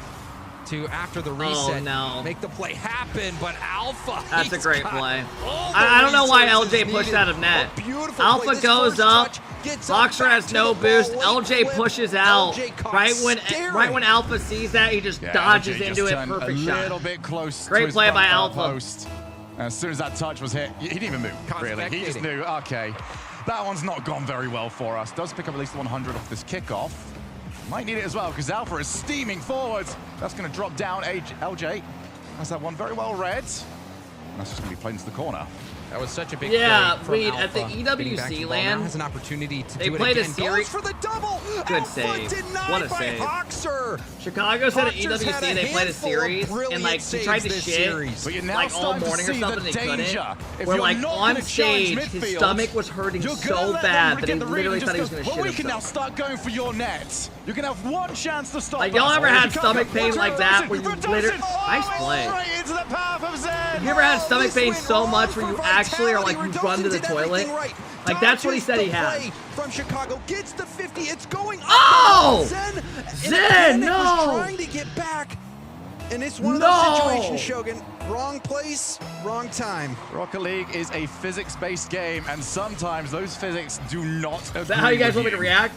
to, after the reset, make the play happen, but Alpha, That's a great got play. all the I don't know why resources LJ pushed needed. out of net. A beautiful Alpha play. This goes first up. touch gets up Boxer back has to no the boost. ball. LJ Whip. pushes out. LJ caught Right when Alpha sees that, he just Yeah, dodges LJ into just it. turned Perfect a shot. little bit close to Great his play front by bar Alpha. post. And as soon as that touch was hit, he didn't even move, really. He just knew, okay, that one's not gone very well for us. Does pick up at least 100 off this kickoff. Might need it as well, because Alpha is steaming forwards. That's going to drop down. LJ has that one very well read. And that's just going to be played into the corner. That was such a big Yeah, play from wait, Alpha. at the Getting back to EWC the ball. land, Now has an opportunity to they do it played a again. series. Goes for the double. Good Alpha save. denied What a by save. Hoxer. Chicago said at Hoxer's had EWC a they played a handful of series and brilliant like he tried to saves this shit series. But you're now like all starting to morning or see something. the They couldn't. danger. If Where you're like not on gonna challenge stage, his midfield, stomach was hurting you're so gonna let them bad that he get the read literally and thought he was just gonna go, shit well, we can now himself. start going for your net. You can have one chance to stop Like us. y'all ever had Chicago, stomach pain like that where you literally nice play. Straight into the path of Zen. Have you ever had stomach pain so much where you actually are like you run to the toilet? Like that's what he said he had. From Chicago gets the 50. It's going up. Oh! Zen, Zen, no! was trying to get back. And it's one of those situations, Shogun. Wrong place, wrong time. Rocket League is a physics-based game, and sometimes those physics do not agree. Is that how you guys with want me to react?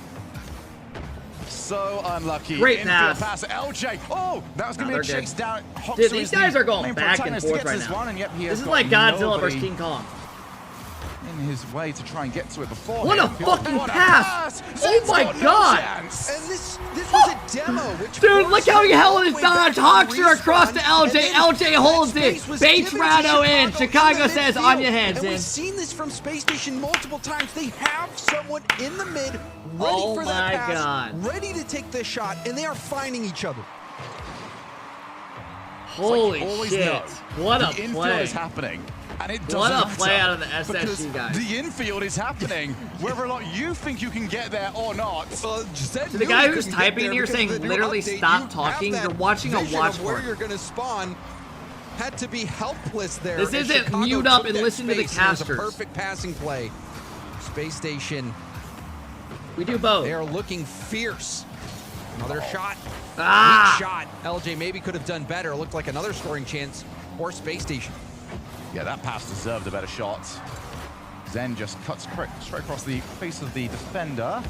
So unlucky. Great Infield pass. LJ. Oh, that was going to be a they're good. chase down. Hoxer Dude, these is the guys are going main back and protagonist to forth get to right this now. one, and yet he This has is got like Godzilla nobody versus King Kong. in his way to try and get to it before What a him. fucking What a pass! Oh Zen's my got no god! chance. And this was a demo, which Dude, look how he held his dodge. Hoxer across to LJ. LJ holds it. Bates Rado in. Chicago says on your head, And we've Zen. seen this from Space Station multiple times. They have someone in the mid ready Oh for that my pass, God. ready to take this shot, and they are finding each other. Holy always shit. know What a the infield play. is happening. And it What doesn't a play matter out of the SSG because guys. The infield is happening, whether or not you think you can get there or not. So the guy who's typing here saying literally stop talking, you're watching a watch where party. you're going to spawn. Had to be helpless there. This and isn't Chicago mute up took and that listen to the space, and it was a casters. perfect passing play. Space Station. We do both. They are looking fierce. Another shot. Ah! Weak shot. LJ maybe could have done better. Looked like another scoring chance for Space Station. Yeah, that pass deserved a better shot. Zen just cuts straight across the face of the defender.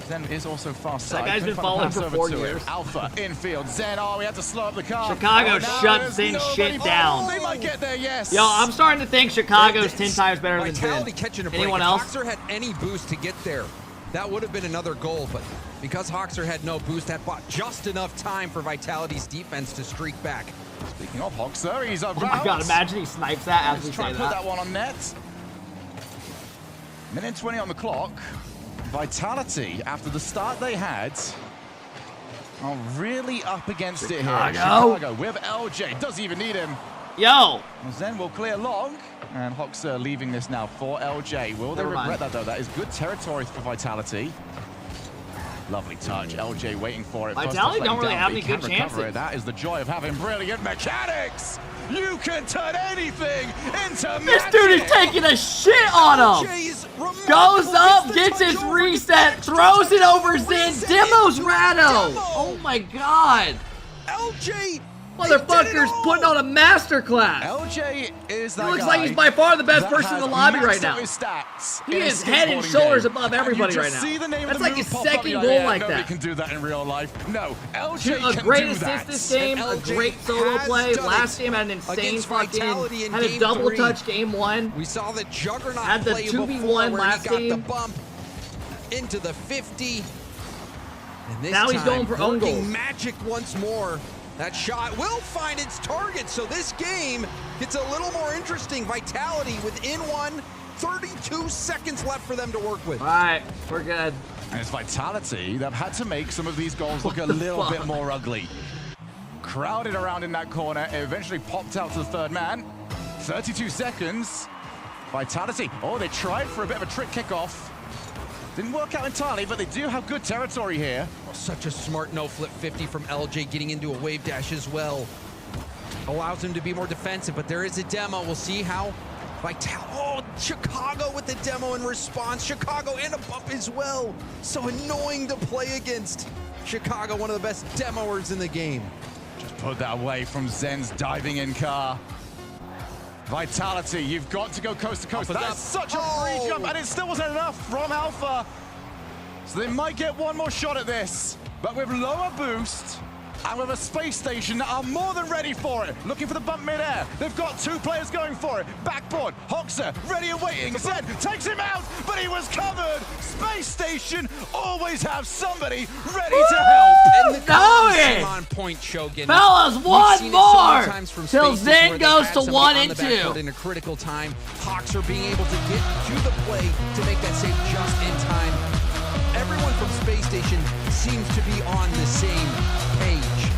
Zen is also fast side. That guy's Couldn't been find the falling pass for over 4 to him. years. Alpha infield. Zen, oh, we had to slow up the car. Chicago Oh, now shut there's Zen nobody- shit down. Oh, they might get there, yes. Yo, I'm starting to think Chicago's 10 times better than Vitality Zen. catching a break. Anyone If else? Hoxer had any boost to get there, that would have been another goal. But because Hoxer had no boost, that bought just enough time for Vitality's defense to streak back. Speaking of Hoxer, he's Oh my god, imagine he snipes that as we Let's try say and put that. that one on net. Minute 20 on the clock. Vitality, after the start they had, are really up against it here. Chicago with LJ. Doesn't even need him. Yo! Zen will clear long. And Hoxer leaving this now for LJ. Will they Never regret mind. that, though? That is good territory for Vitality. Lovely touch. LJ waiting for it. Vitality don't really have any good chances. That is the joy of having brilliant mechanics. You can turn anything into This magic. dude is taking a shit on him. Goes up, gets his reset, throws it over Zen, demos Rado. Oh my god. LJ. Motherfucker's putting on a masterclass. LJ is that He looks guy like he's by far the best that person in the has lobby maxed right out now. his stats He in a is head and skateboarding shoulders game. above everybody And you right just now. see the name That's of the like his move pop up, second you're goal yeah, like nobody that. can do that in real life. No, LJ A can great do assist that. this game, a great solo play. Last game had an insane fucking, had a double touch game 1. We saw the Juggernaut had the play 2v1 before where last he got game. the bump into the 50. And this Now he's time, going for own working goals. magic once more. That shot will find its target, so this game gets a little more interesting. Vitality within 32 seconds left for them to work with. All right, we're good. And it's Vitality that have had to make some of these goals look a little bit more ugly. Crowded around in that corner, it eventually popped out to the third man. 32 seconds. Vitality, oh, they tried for a bit of a trick kickoff. Didn't work out entirely, but they do have good territory here. Oh, such a smart no-flip 50 from LJ, getting into a wave dash as well. Allows him to be more defensive, but there is a demo. We'll see how oh, Chicago with the demo in response. Chicago and a bump as well. So annoying to play against. Chicago, one of the best demoers in the game. Just put that away from Zen's diving in car. Vitality, you've got to go coast to coast. That's such a free jump, and it still wasn't enough from Alpha. So they might get one more shot at this, but with lower boost and with a space station that are more than ready for it. Looking for the bump mid-air. They've got 2 players going for it. Backboard, Hoxer, ready and waiting. Zen takes him out, but he was covered. Space station always have somebody ready to help. And the Going! on point, Shogun. Fellas, We've one seen it more so many times from till spaces Zen where they've goes had to somebody 1 on and the 2. backcourt in a critical time. Hawks are being able to get to the play to make that save just in time. Everyone from Space Station seems to be on the same page.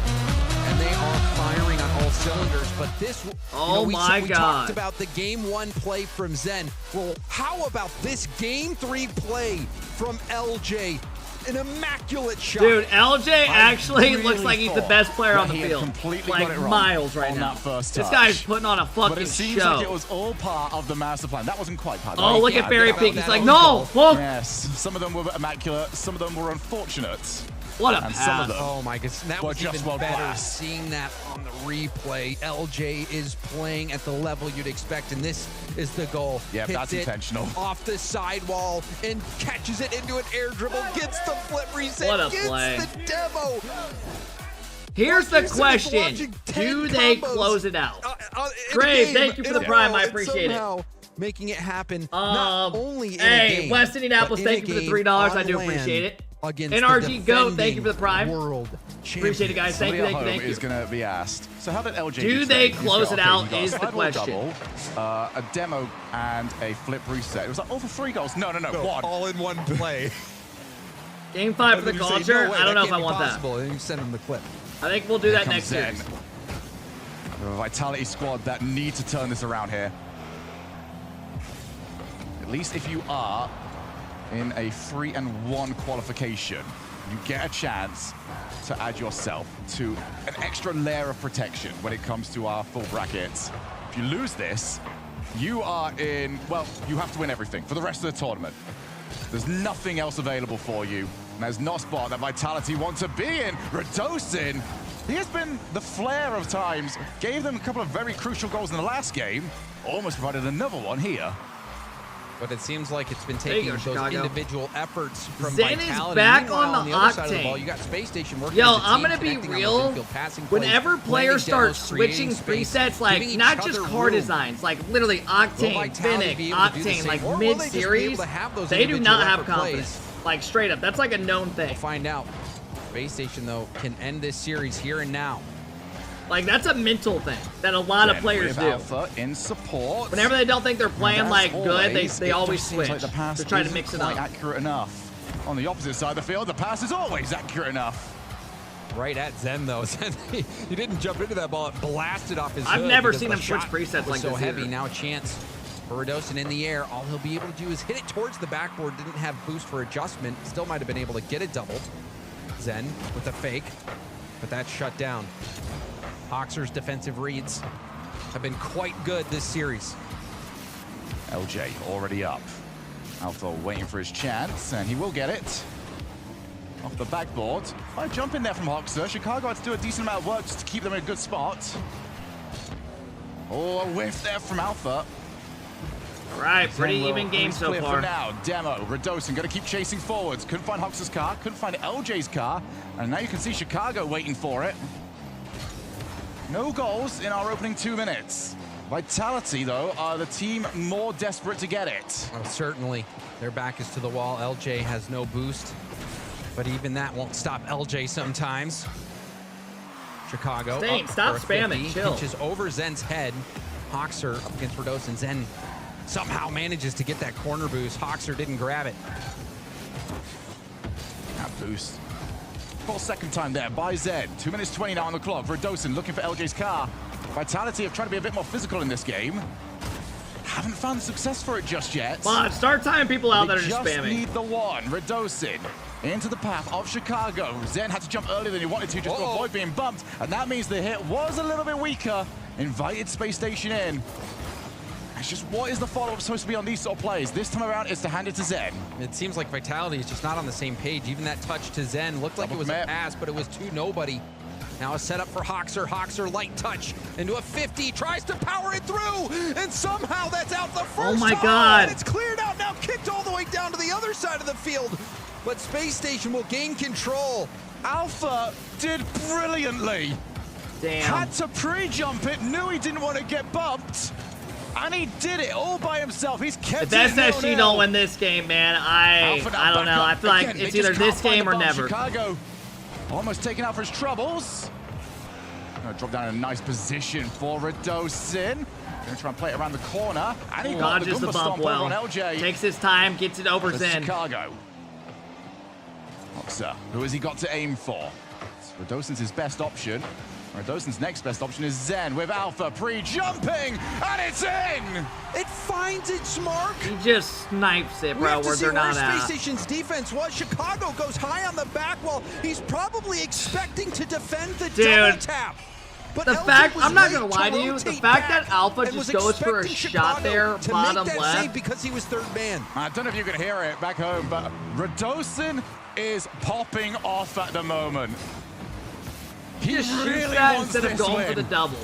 And they are firing on all cylinders, but this, we talked about the game 1 play from Zen. Well, how about this game 3 play from LJ? An immaculate shot. Dude, LJ actually looks like he's the best player on the field. Like miles right now. This guy's putting on a fucking But it seems show. like it was all part of the master plan. That wasn't quite part of Oh, it. look at Barry Peak. He's like, no, look. Yes, some of them were immaculate, some of them were unfortunate. What a and pass. some of them Oh my goodness, that was just even world better class. seeing that on the replay. LJ is playing at the level you'd expect, and this is the goal. Yeah, Hits that's it intentional. Off the sidewall and catches it into an air dribble, gets the flip reset, What a gets play. the demo. Here's the It's question. watching 10 Do they combos, close it out? in a Grave, game, thank you for in the a prime. row, I and appreciate it. somehow Making it happen not only in a Hey, game, West Indianapolis, but in thank you a for the game $3. I on do land appreciate it. against NRG the Goat, thank you for the prime. world Appreciate it, guys. Thank you, Somebody thank you, at home thank you. is going to be asked. So how did LJ Do do they today? close You it say, okay, out you got a is the sidewall question. double, a demo and a flip reset. It was like all for 3 goals. No, one. All in one play. Game 5 for the And then you say, culture. "No way, I don't know that if I can't be want that. possible," and you send them the clip. I think we'll do that Here next comes Zen. series. A Vitality squad that need to turn this around here. At least if you are in a 3-1 qualification, you get a chance to add yourself to an extra layer of protection when it comes to our full brackets. If you lose this, you are in, well, you have to win everything for the rest of the tournament. There's nothing else available for you. And there's no spot that Vitality want to be in. Radosin, he has been the flair of times. Gave them a couple of very crucial goals in the last game. Almost provided another one here. But it seems like it's been There you taking go, those Chicago. individual efforts from Zen is Vitality. back Meanwhile, on the other side of the octane. ball, you got Space Station working Yo, as a I'm team, gonna be connecting on those real. infield passing plays, Whenever players landing start demos, creating switching space, presets, like giving not each just other car room. designs, like literally Octane, Vitality Finnick, be able to do the Octane, same, like or will they just be able mid-series, to have those they do not individual have effort plays? confidence. Like straight up, that's like a known thing. We'll find out. Space Station, though, can end this series here and now. Like that's a mental thing that a lot of Zen players with do. Alpha in support. Whenever they don't think they're playing And like as good, they it always just seems switch. like the pass They're trying to isn't mix it quite up. accurate enough. On the opposite side of the field, the pass is always accurate enough. Right at Zen, though. He didn't jump into that ball. It blasted off his I've hood never because seen the him switch shot presets was like so this heavy. either. Now a chance For Radosin in the air, all he'll be able to do is hit it towards the backboard. Didn't have boost for adjustment. Still might have been able to get it doubled. Zen with a fake, but that's shut down. Hoxer's defensive reads have been quite good this series. LJ already up. Alpha waiting for his chance, and he will get it. Off the backboard. Fine jump in there from Hoxer. Chicago had to do a decent amount of work just to keep them in a good spot. Oh, a whiff there from Alpha. All right, pretty even game so clear far. For now, Demo, Radosin gonna keep chasing forwards. Couldn't find Hoxer's car, couldn't find LJ's car, and now you can see Chicago waiting for it. No goals in our opening 2 minutes. Vitality, though, are the team more desperate to get it. Oh, certainly. Their back is to the wall. LJ has no boost, but even that won't stop LJ sometimes. Chicago. Stain, stop spamming, chill. Pinches over Zen's head. Hoxer up against Radosin. Zen somehow manages to get that corner boost. Hoxer didn't grab it. That boost. For second time there by Zen. 2 minutes 20 now on the clock. Radosin looking for LJ's car. Vitality have tried to be a bit more physical in this game. Haven't found success for it just yet. Come on, start timing people out that are just spamming. Need the one. Radosin into the path of Chicago. Zen had to jump earlier than he wanted to just to avoid being bumped, and that means the hit was a little bit weaker. Invited Space Station in. It's just, what is the follow-up supposed to be on these sort of plays? This time around, it's to hand it to Zen. It seems like Vitality is just not on the same page. Even that touch to Zen looked like it was a pass, but it was to nobody. Now a setup for Hoxer. Hoxer light touch into a 50, tries to power it through, and somehow that's out the first time. Oh my God. And it's cleared out now, kicked all the way down to the other side of the field. But Space Station will gain control. Alpha did brilliantly. Damn. Had to pre-jump it, knew he didn't want to get bumped, and he did it all by himself. He's kept If it SSG don't win this game, man, I don't know. I feel like it's either this game or never. Chicago almost taken out for his troubles. Gonna drop down in a nice position for Radosin. Gonna try and play it around the corner, and he got the Goomba stomp over on LJ. Takes his time, gets it over Zen. Chicago. Hoxer, who has he got to aim for? Radosin's his best option. Radosin's next best option is Zen with Alpha pre-jumping, and it's in! It finds its mark. He just snipes it, bro, where they're not Space at. Station's defense was. Chicago goes high on the back wall. He's probably expecting to defend the double tap. But the fact, I'm not gonna lie to you, the fact that Alpha just goes for a shot there, bottom left. Because he was third man. I don't know if you can hear it back home, but Radosin is popping off at the moment. He just really shoots that wants instead of this going win. for the double.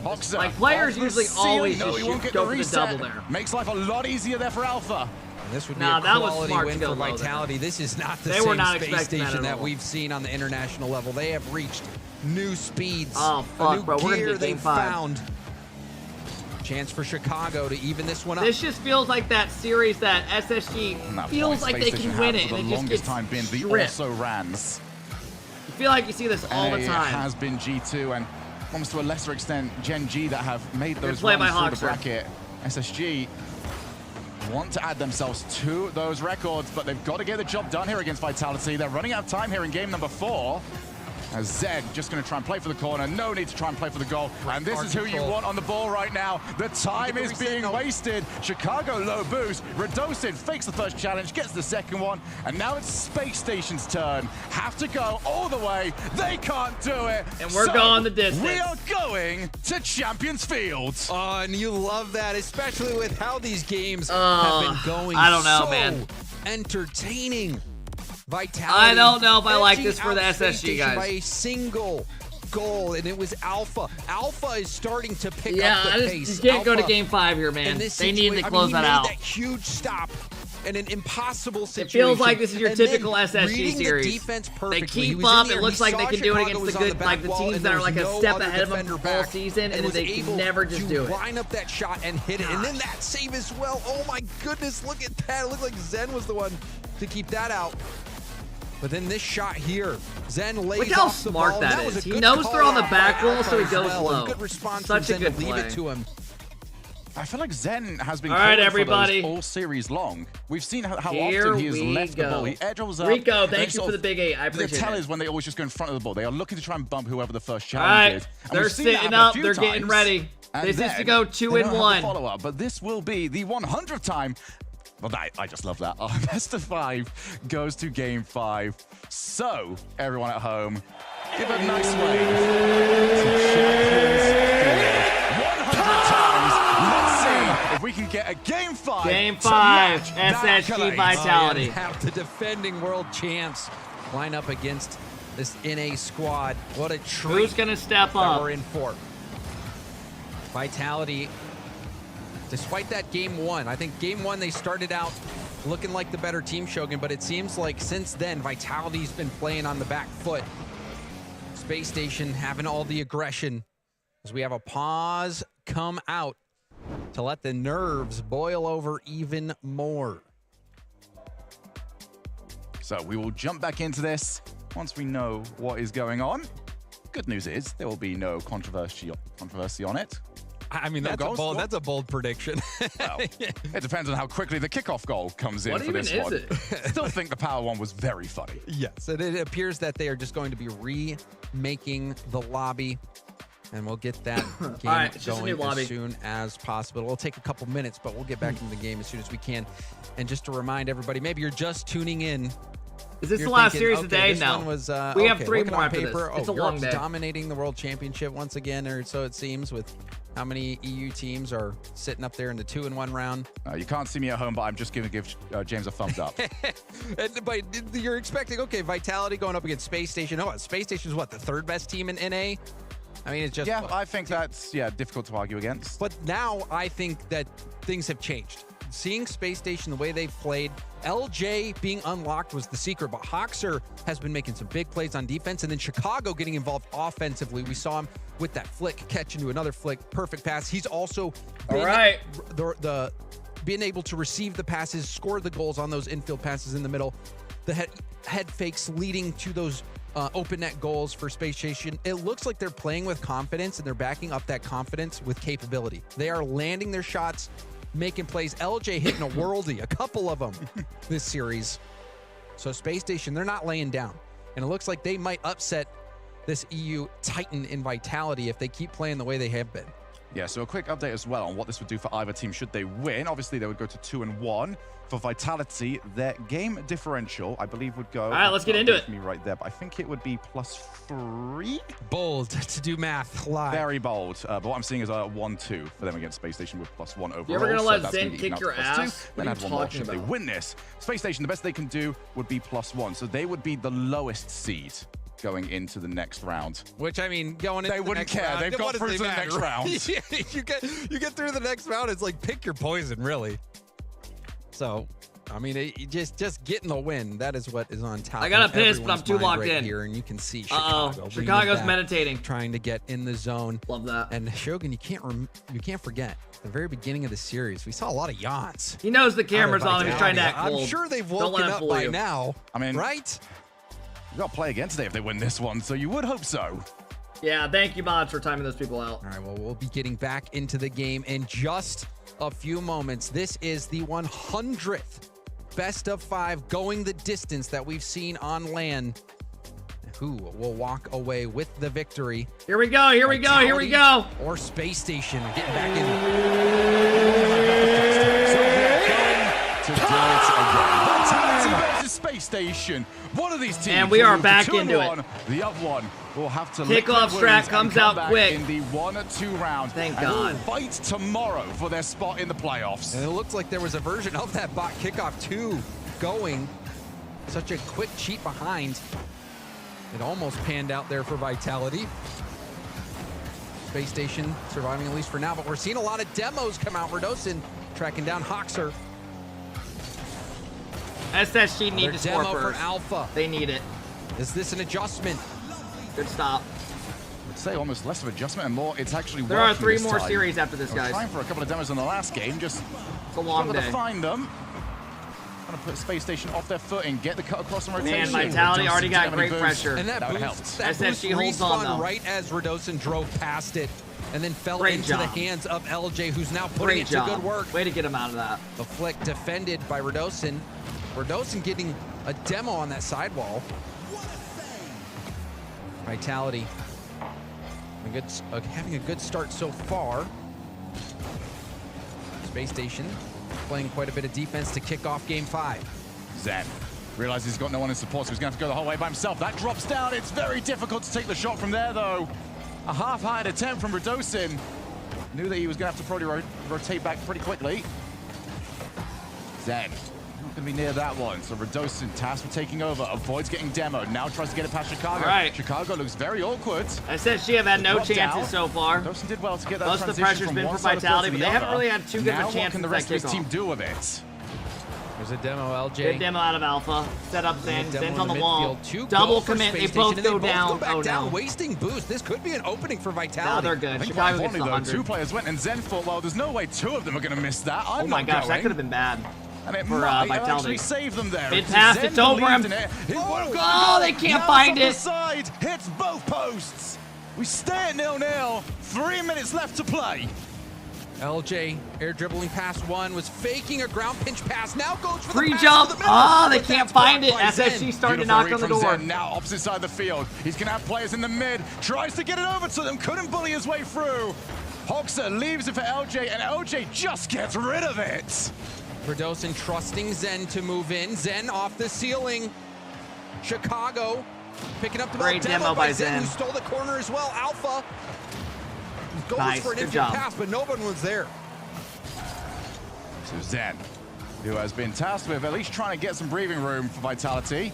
Hoxer, Like, players off the usually ceiling. always No, just he won't shoot, get go the for the reset. double there. Makes life a lot easier there for Alpha. And this would be Nah, a that was quality smart win to go for low Vitality. there. This is not the They were same not Space expecting that Station at that all. we've seen on the international level. They have reached new speeds. Oh, a fuck, new bro. We're gonna gear get game they've 5. found. Chance for Chicago to even this one up. This just feels like that series that SSG feels like they can win it, for the and it just longest gets time been the stripped. also rans. You feel like you see this all the It time. has been G2 and almost to a lesser extent Gen G that have made those play by runs through the Hoxer. bracket. SSG want to add themselves to those records, but they've got to get the job done here against Vitality. They're running out of time here in game number 4. As Zed just going to try and play for the corner. No need to try and play for the goal. And this is who you want on the ball right now. The time is being wasted. Chicago low boost. Radosin fakes the first challenge, gets the second one. And now it's Space Station's turn. Have to go all the way. They can't do it. And we're going the distance. We are going to Champions Field. Oh, and you love that, especially with how these games have been going. I don't know, so man. Entertaining. Vitality. I don't know if I like this for the edging out SSG Space guys. Station by a single goal, and it was Alpha. Alpha is starting to pick Yeah, up the I just pace. you can't go to Alpha, game 5 here, in man. this They need to situation- close he that made out. that huge stop in an impossible It situation. feels like this is your And then typical SSG reading the series. defense They perfectly. He keep was up. in there, It looks he like they saw can do it Chicago against was the on good, like the back wall, teams and that there are like was a no step other ahead of them defender all back, season, and then was they can able never just to do it. line up that shot and hit it. And then that save as well. Oh my goodness, look at that. It looked like Zen was the one to keep that out. But then this shot here, Zen lays Look how off the smart ball. that and was is. a He good knows call they're on the out back by roll, so he Alpha goes as well. low. Good response Such from a Zen good to leave play. it to him. I feel like Zen has been all right, calling everybody. for those all series long. We've seen how Here often he has we left the ball. go. He air dribbles up. Rico, thank you for the big 8. I appreciate The tell it. is when they always just go in front of the ball. They are looking to try and bump whoever the first All challenge right, is. And they're we've seen that sitting happen a up. few They're getting times. ready. And This is to then go 2 they and don't have 1. the follow-up, but this will be the 100th time. Well, I just love that. Our best of 5 goes to game 5. So, everyone at home, give a nice wave to Champions Field. 100 times. Let's see if we can get a game 5. Game to 5, match that SSG accolade. Vitality. And have the defending world champs line up against this NA squad. What a treat. Who's going to step that up? we're in for. Vitality, despite that game 1, I think game 1 they started out looking like the better team, Shogun, but it seems like since then Vitality's been playing on the back foot. Space Station having all the aggression as we have a pause come out to let the nerves boil over even more. So we will jump back into this once we know what is going on. Good news is there will be no controversy on it. I mean, No that's, goals, that's a bold prediction. Well, it depends on how quickly the kickoff goal comes in What for even this is one. it? Still think the power one was very funny. Yes, and it appears that they are just going to be remaking the lobby, and we'll get that game right, it's just a new going lobby. as soon as possible. It'll take a couple minutes, but we'll get back into the game as soon as we can. And just to remind everybody, maybe you're just tuning in. Is this You're the last thinking, series of the day? this No. one was, We have okay, 3 looking more on after this. paper. It's a long Europe's day. dominating the world championship once again, or so it seems, with how many EU teams are sitting up there in the 2-1 round. You can't see me at home, but I'm just going to give James a thumbs up. But you're expecting, okay, Vitality going up against Space Station. Oh, Space Station's what, the 3rd best team in NA? I mean, it's just... Yeah, I think that's difficult to argue against. But now I think that things have changed. Seeing Space Station the way they've played, LJ being unlocked was the secret, but Hoxer has been making some big plays on defense, and then Chicago getting involved offensively. We saw him with that flick, catch into another flick, perfect pass. He's also been the being able to receive the passes, score the goals on those infield passes in the middle, the head fakes leading to those open net goals for Space Station. It looks like they're playing with confidence, and they're backing up that confidence with capability. They are landing their shots, making plays. LJ hitting a worldie, a couple of them this series. So Space Station, they're not laying down. And it looks like they might upset this EU Titan in Vitality if they keep playing the way they have been. Yeah, so a quick update as well on what this would do for either team should they win. Obviously, they would go to 2-1. For Vitality, their game differential, I believe, would go... All right, let's get into it. Me right there, but I think it would be +3. Bold to do math live. Very bold. But what I'm seeing is a 1-2 for them against Space Station with +1 overall. You ever gonna so let that's Zen gonna be kick equal your out to +2. ass? Then What are add you one more talking should they about? win this. Space Station, the best they can do would be +1. So they would be the lowest seed going into the next round. Which, I mean, going into they the wouldn't next care. round, They've got through to the next round. you get through the next round. It's like pick your poison, really. So, I mean, just getting the win. That is what is on top. I gotta of piss, but I'm everyone's too mind locked right in. here, and you can see Uh-oh. Chicago. Chicago's back, meditating, trying to get in the zone. Love that. And Shogun, you can't forget the very beginning of the series. We saw a lot of yawns. He knows the camera's on him. He's trying to act I'm cold. sure they've Don't let woken him up fool by you. now. I mean, right? You got to play again today if they win this one, so you would hope so. Yeah, thank you, mods, for timing those people out. All right, well, we'll be getting back into the game in just a few moments. This is the 100th best of 5 going the distance that we've seen on LAN. Who will walk away with the victory? Here we go, here we go, here we go. Or Space Station getting back in. So they're going to do it again. Vitality versus Space Station. One of these teams. And we will are move to back 2-1. into it. The other one will have to Kickoff strat comes out quick. in the 1-2 round. Thank and God. will fight tomorrow for their spot in the playoffs. And it looks like there was a version of that bot kickoff 2 going. Such a quick cheat behind. It almost panned out there for Vitality. Space Station surviving at least for now, but we're seeing a lot of demos come out. Verdosin tracking down Hoxer. SSG need to score demo for first. Alpha. They need it. Is this an adjustment? Good stop. I'd say almost less of adjustment and more. It's actually There are working 3 this more time. series after this, I was guys. trying for a couple of demos in the last game, just It's a long struggled day. to find them. Trying to put Space Station off their foot and get the cut across and Man, rotation. Vitality Just already got didn't have any great boost. pressure. And that would boost, help. that SSG boost holds on, respawned though. right as Verdosin drove past it. and then fell Great into job. the hands of LJ, who's now putting Great it job. to good work. Way to get him out of that. The flick defended by Radosin. Radosin getting a demo on that sidewall. Vitality having a good start so far. Space Station playing quite a bit of defense to kick off game 5. Zen realizes he's got no one in support, so he's going to have to go the whole way by himself. That drops down. It's very difficult to take the shot from there, though. A half-hearted attempt from Radosin. Knew that he was going to have to probably rotate back pretty quickly. Zen not going to be near that one, so Radosin tasked with taking over, avoids getting demoed, now tries to get it past Chicago. All right. Chicago looks very awkward. SSG have had no chances so far. Radosin did well to get that Most of the transition pressure's from been one for side of the field Vitality, to but the they haven't other. really had too good of a Now chance what can the with rest that of his team kickoff. do with it? There's a demo, LJ. Good demo out of Alpha. Set up Zen. Demo Zen's in on the wall. midfield. Two Double go for commit. They Space both Station, and go down. Go back Oh down, no. wasting boost. This could be an opening for Vitality. Now they're good. I think Chicago quite gets the importantly, 100. though, 2 players went, and Zen thought, well, there's no way 2 of them are going to miss that. I'm Oh my not gosh, going. that could have been bad. And it for might Vitality. actually save them there. Mid pass, Zen it's over him. believed in it. It won't go Oh, goal. they can't Now find it's it. on the side, hits both posts. We stay at 0-0. 3 minutes left to play. LJ air dribbling past one, was faking a ground pinch pass. Now goes for Free the pass jump. to the middle, Ah, they but can't that's find it. blocked by SSG Zen. starting to Beautiful knock read on the from door. Zen, now opposite side of the field. He's going to have players in the mid. Tries to get it over to them. Couldn't bully his way through. Hoxer leaves it for LJ, and LJ just gets rid of it. Radosin trusting Zen to move in. Zen off the ceiling. Chicago picking up the ball. Great demo by Zen. Who stole the corner as well. Alpha goes Nice, for an good infield job. pass, but no one was there. So Zen, who has been tasked with at least trying to get some breathing room for Vitality.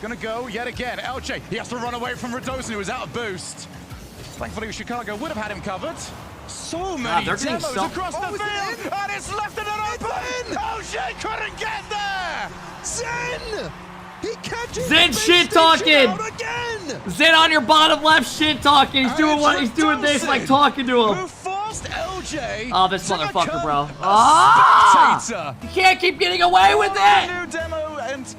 Gonna go yet again. LJ, he has to run away from Radosin, who was out of boost. Thankfully, Chicago would have had him covered. So many they're getting demos so- across the field, and it's left it open. LJ couldn't get there. Zen! He catches Zen Space shit Station talking. out again! Zen on your bottom left shit talking. He's doing what? He's doing this like talking to Who him. forced LJ Oh, this to motherfucker, become bro. a Ah! spectator. You can't keep getting away with it. New demo and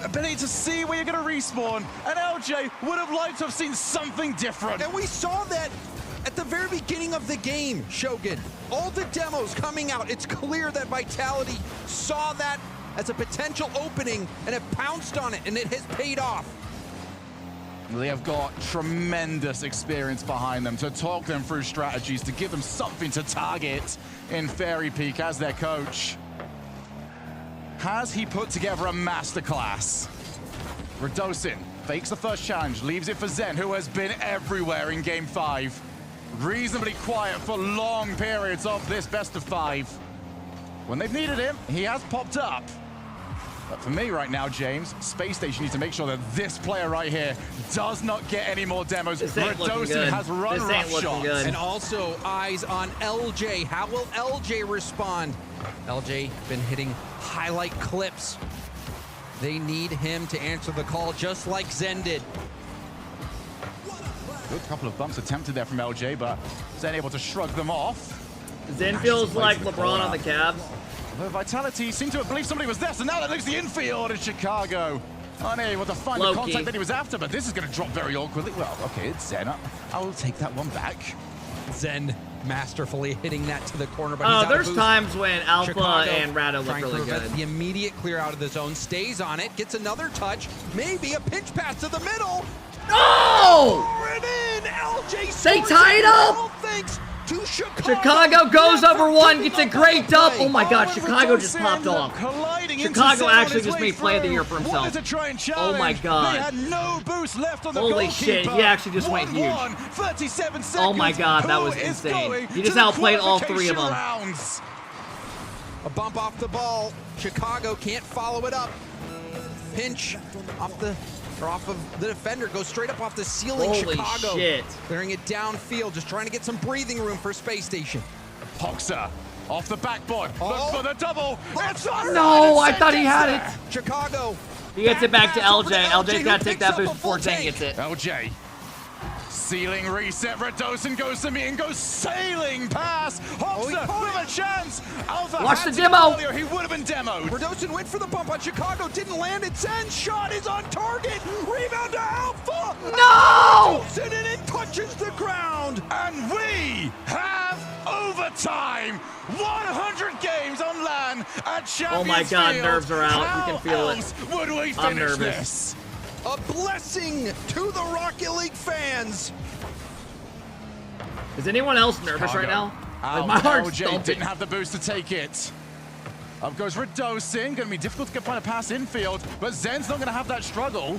ability to see where you're going to respawn, and LJ would have liked to have seen something different. And we saw that at the very beginning of the game, Shogun. All the demos coming out, it's clear that Vitality saw that as a potential opening and it pounced on it, and it has paid off. They have got tremendous experience behind them to talk them through strategies, to give them something to target in Fairy Peak as their coach. Has he put together a masterclass? Radosin fakes the first challenge, leaves it for Zen, who has been everywhere in Game 5. Reasonably quiet for long periods of this best of 5. When they've needed him, he has popped up. But for me right now, James, Space Station needs to make sure that this player right here does not get any more demos. This ain't looking Radosin good. has run This ain't rough looking shots. good. And also eyes on LJ. How will LJ respond? LJ been hitting highlight clips. They need him to answer the call just like Zen did. Good couple of bumps attempted there from LJ, but Zen able to shrug them off. Zen feels like LeBron on the Cavs. The Vitality seemed to have believed somebody was there, so now that looks the infield in Chicago. Unable to find the Low-key. contact that he was after, but this is going to drop very awkwardly. Well, okay, it's Zen. I'll take that one back. Zen masterfully hitting that to the corner, but Oh, he's out of there's boost. times when Alpha Chicago and Rado look trying to really prevent good. the immediate clear out of the zone, stays on it, gets another touch, maybe a pinch pass to the middle. No! Pour it in! LJ They scores tie it up! all thanks to Chicago. Chicago goes over one, gets a great dub. Oh my God, Oh, and Chicago just Radosin popped off. colliding into Chicago Zen on actually his just way made play of the through. year for himself. Wanted to try and Oh my challenge. God. They had no boost left on the Holy goalkeeper. shit, he actually just went huge. 1-1, 37 seconds. Oh my God, that Who was is insane. going He just to the outplayed all 3 of them. qualification rounds? A bump off the ball. Chicago can't follow it up. Pinch off of the defender, goes straight up off the ceiling. Holy Chicago shit. clearing it downfield, just trying to get some breathing room for Space Station. Hoxer off the backboard. Oh. Look for the double. It's on No, I thought he had it. Chicago. He gets it back to pass over LJ. LJ's who got to take picks that up boost a full before Zen tank. gets it. LJ. Ceiling reset. Radosin goes to me and goes sailing past. Hoxer with a chance. Alpha Watch had the to demo. go earlier. He would have been demoed. Radosin went for the bump on Chicago, didn't land it. Zen shot is on target. Rebound to Alpha. No! Radosin, an touches the ground, and we have overtime. 100 games on LAN at Champions Oh my God, Field. nerves are out. How You can feel else it. would we I'm finish nervous. this? A blessing to the Rocket League fans. Is anyone else nervous right now? Like, my Out. heart's LJ thumping. didn't have the boost to take it. Up goes Redosing. Going to be difficult to find a pass infield, but Zen's not going to have that struggle.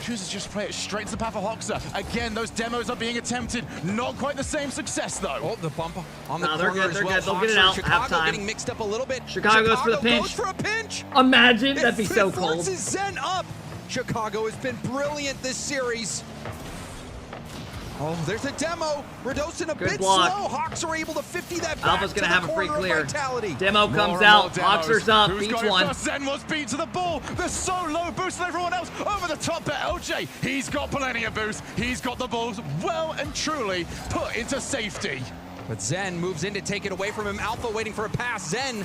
Chooses to just play it straight to the path of Hoxer. Again, those demos are being attempted. Not quite the same success, though. Oh, the bump on the No, they're corner good. as They're well. good. They'll get it out. Chicago Halftime. getting mixed up a little bit. Chicago goes for the pinch. Goes for a pinch. Imagine, that'd be so It cold. forces Zen up. Chicago has been brilliant this series. Oh, there's a demo. Redosin a Good bit block. slow. Hawks are able to 50 that back Alpha's to gonna the have a free corner of clear. Vitality. Demo More comes and out. more demos. Hoxer's up. Who's Beats got it one. first? Zen was beat to the ball. The solo boost of everyone else over the top there. LJ, he's got plenty of boost. He's got the balls well and truly put into safety. But Zen moves in to take it away from him. Alpha waiting for a pass. Zen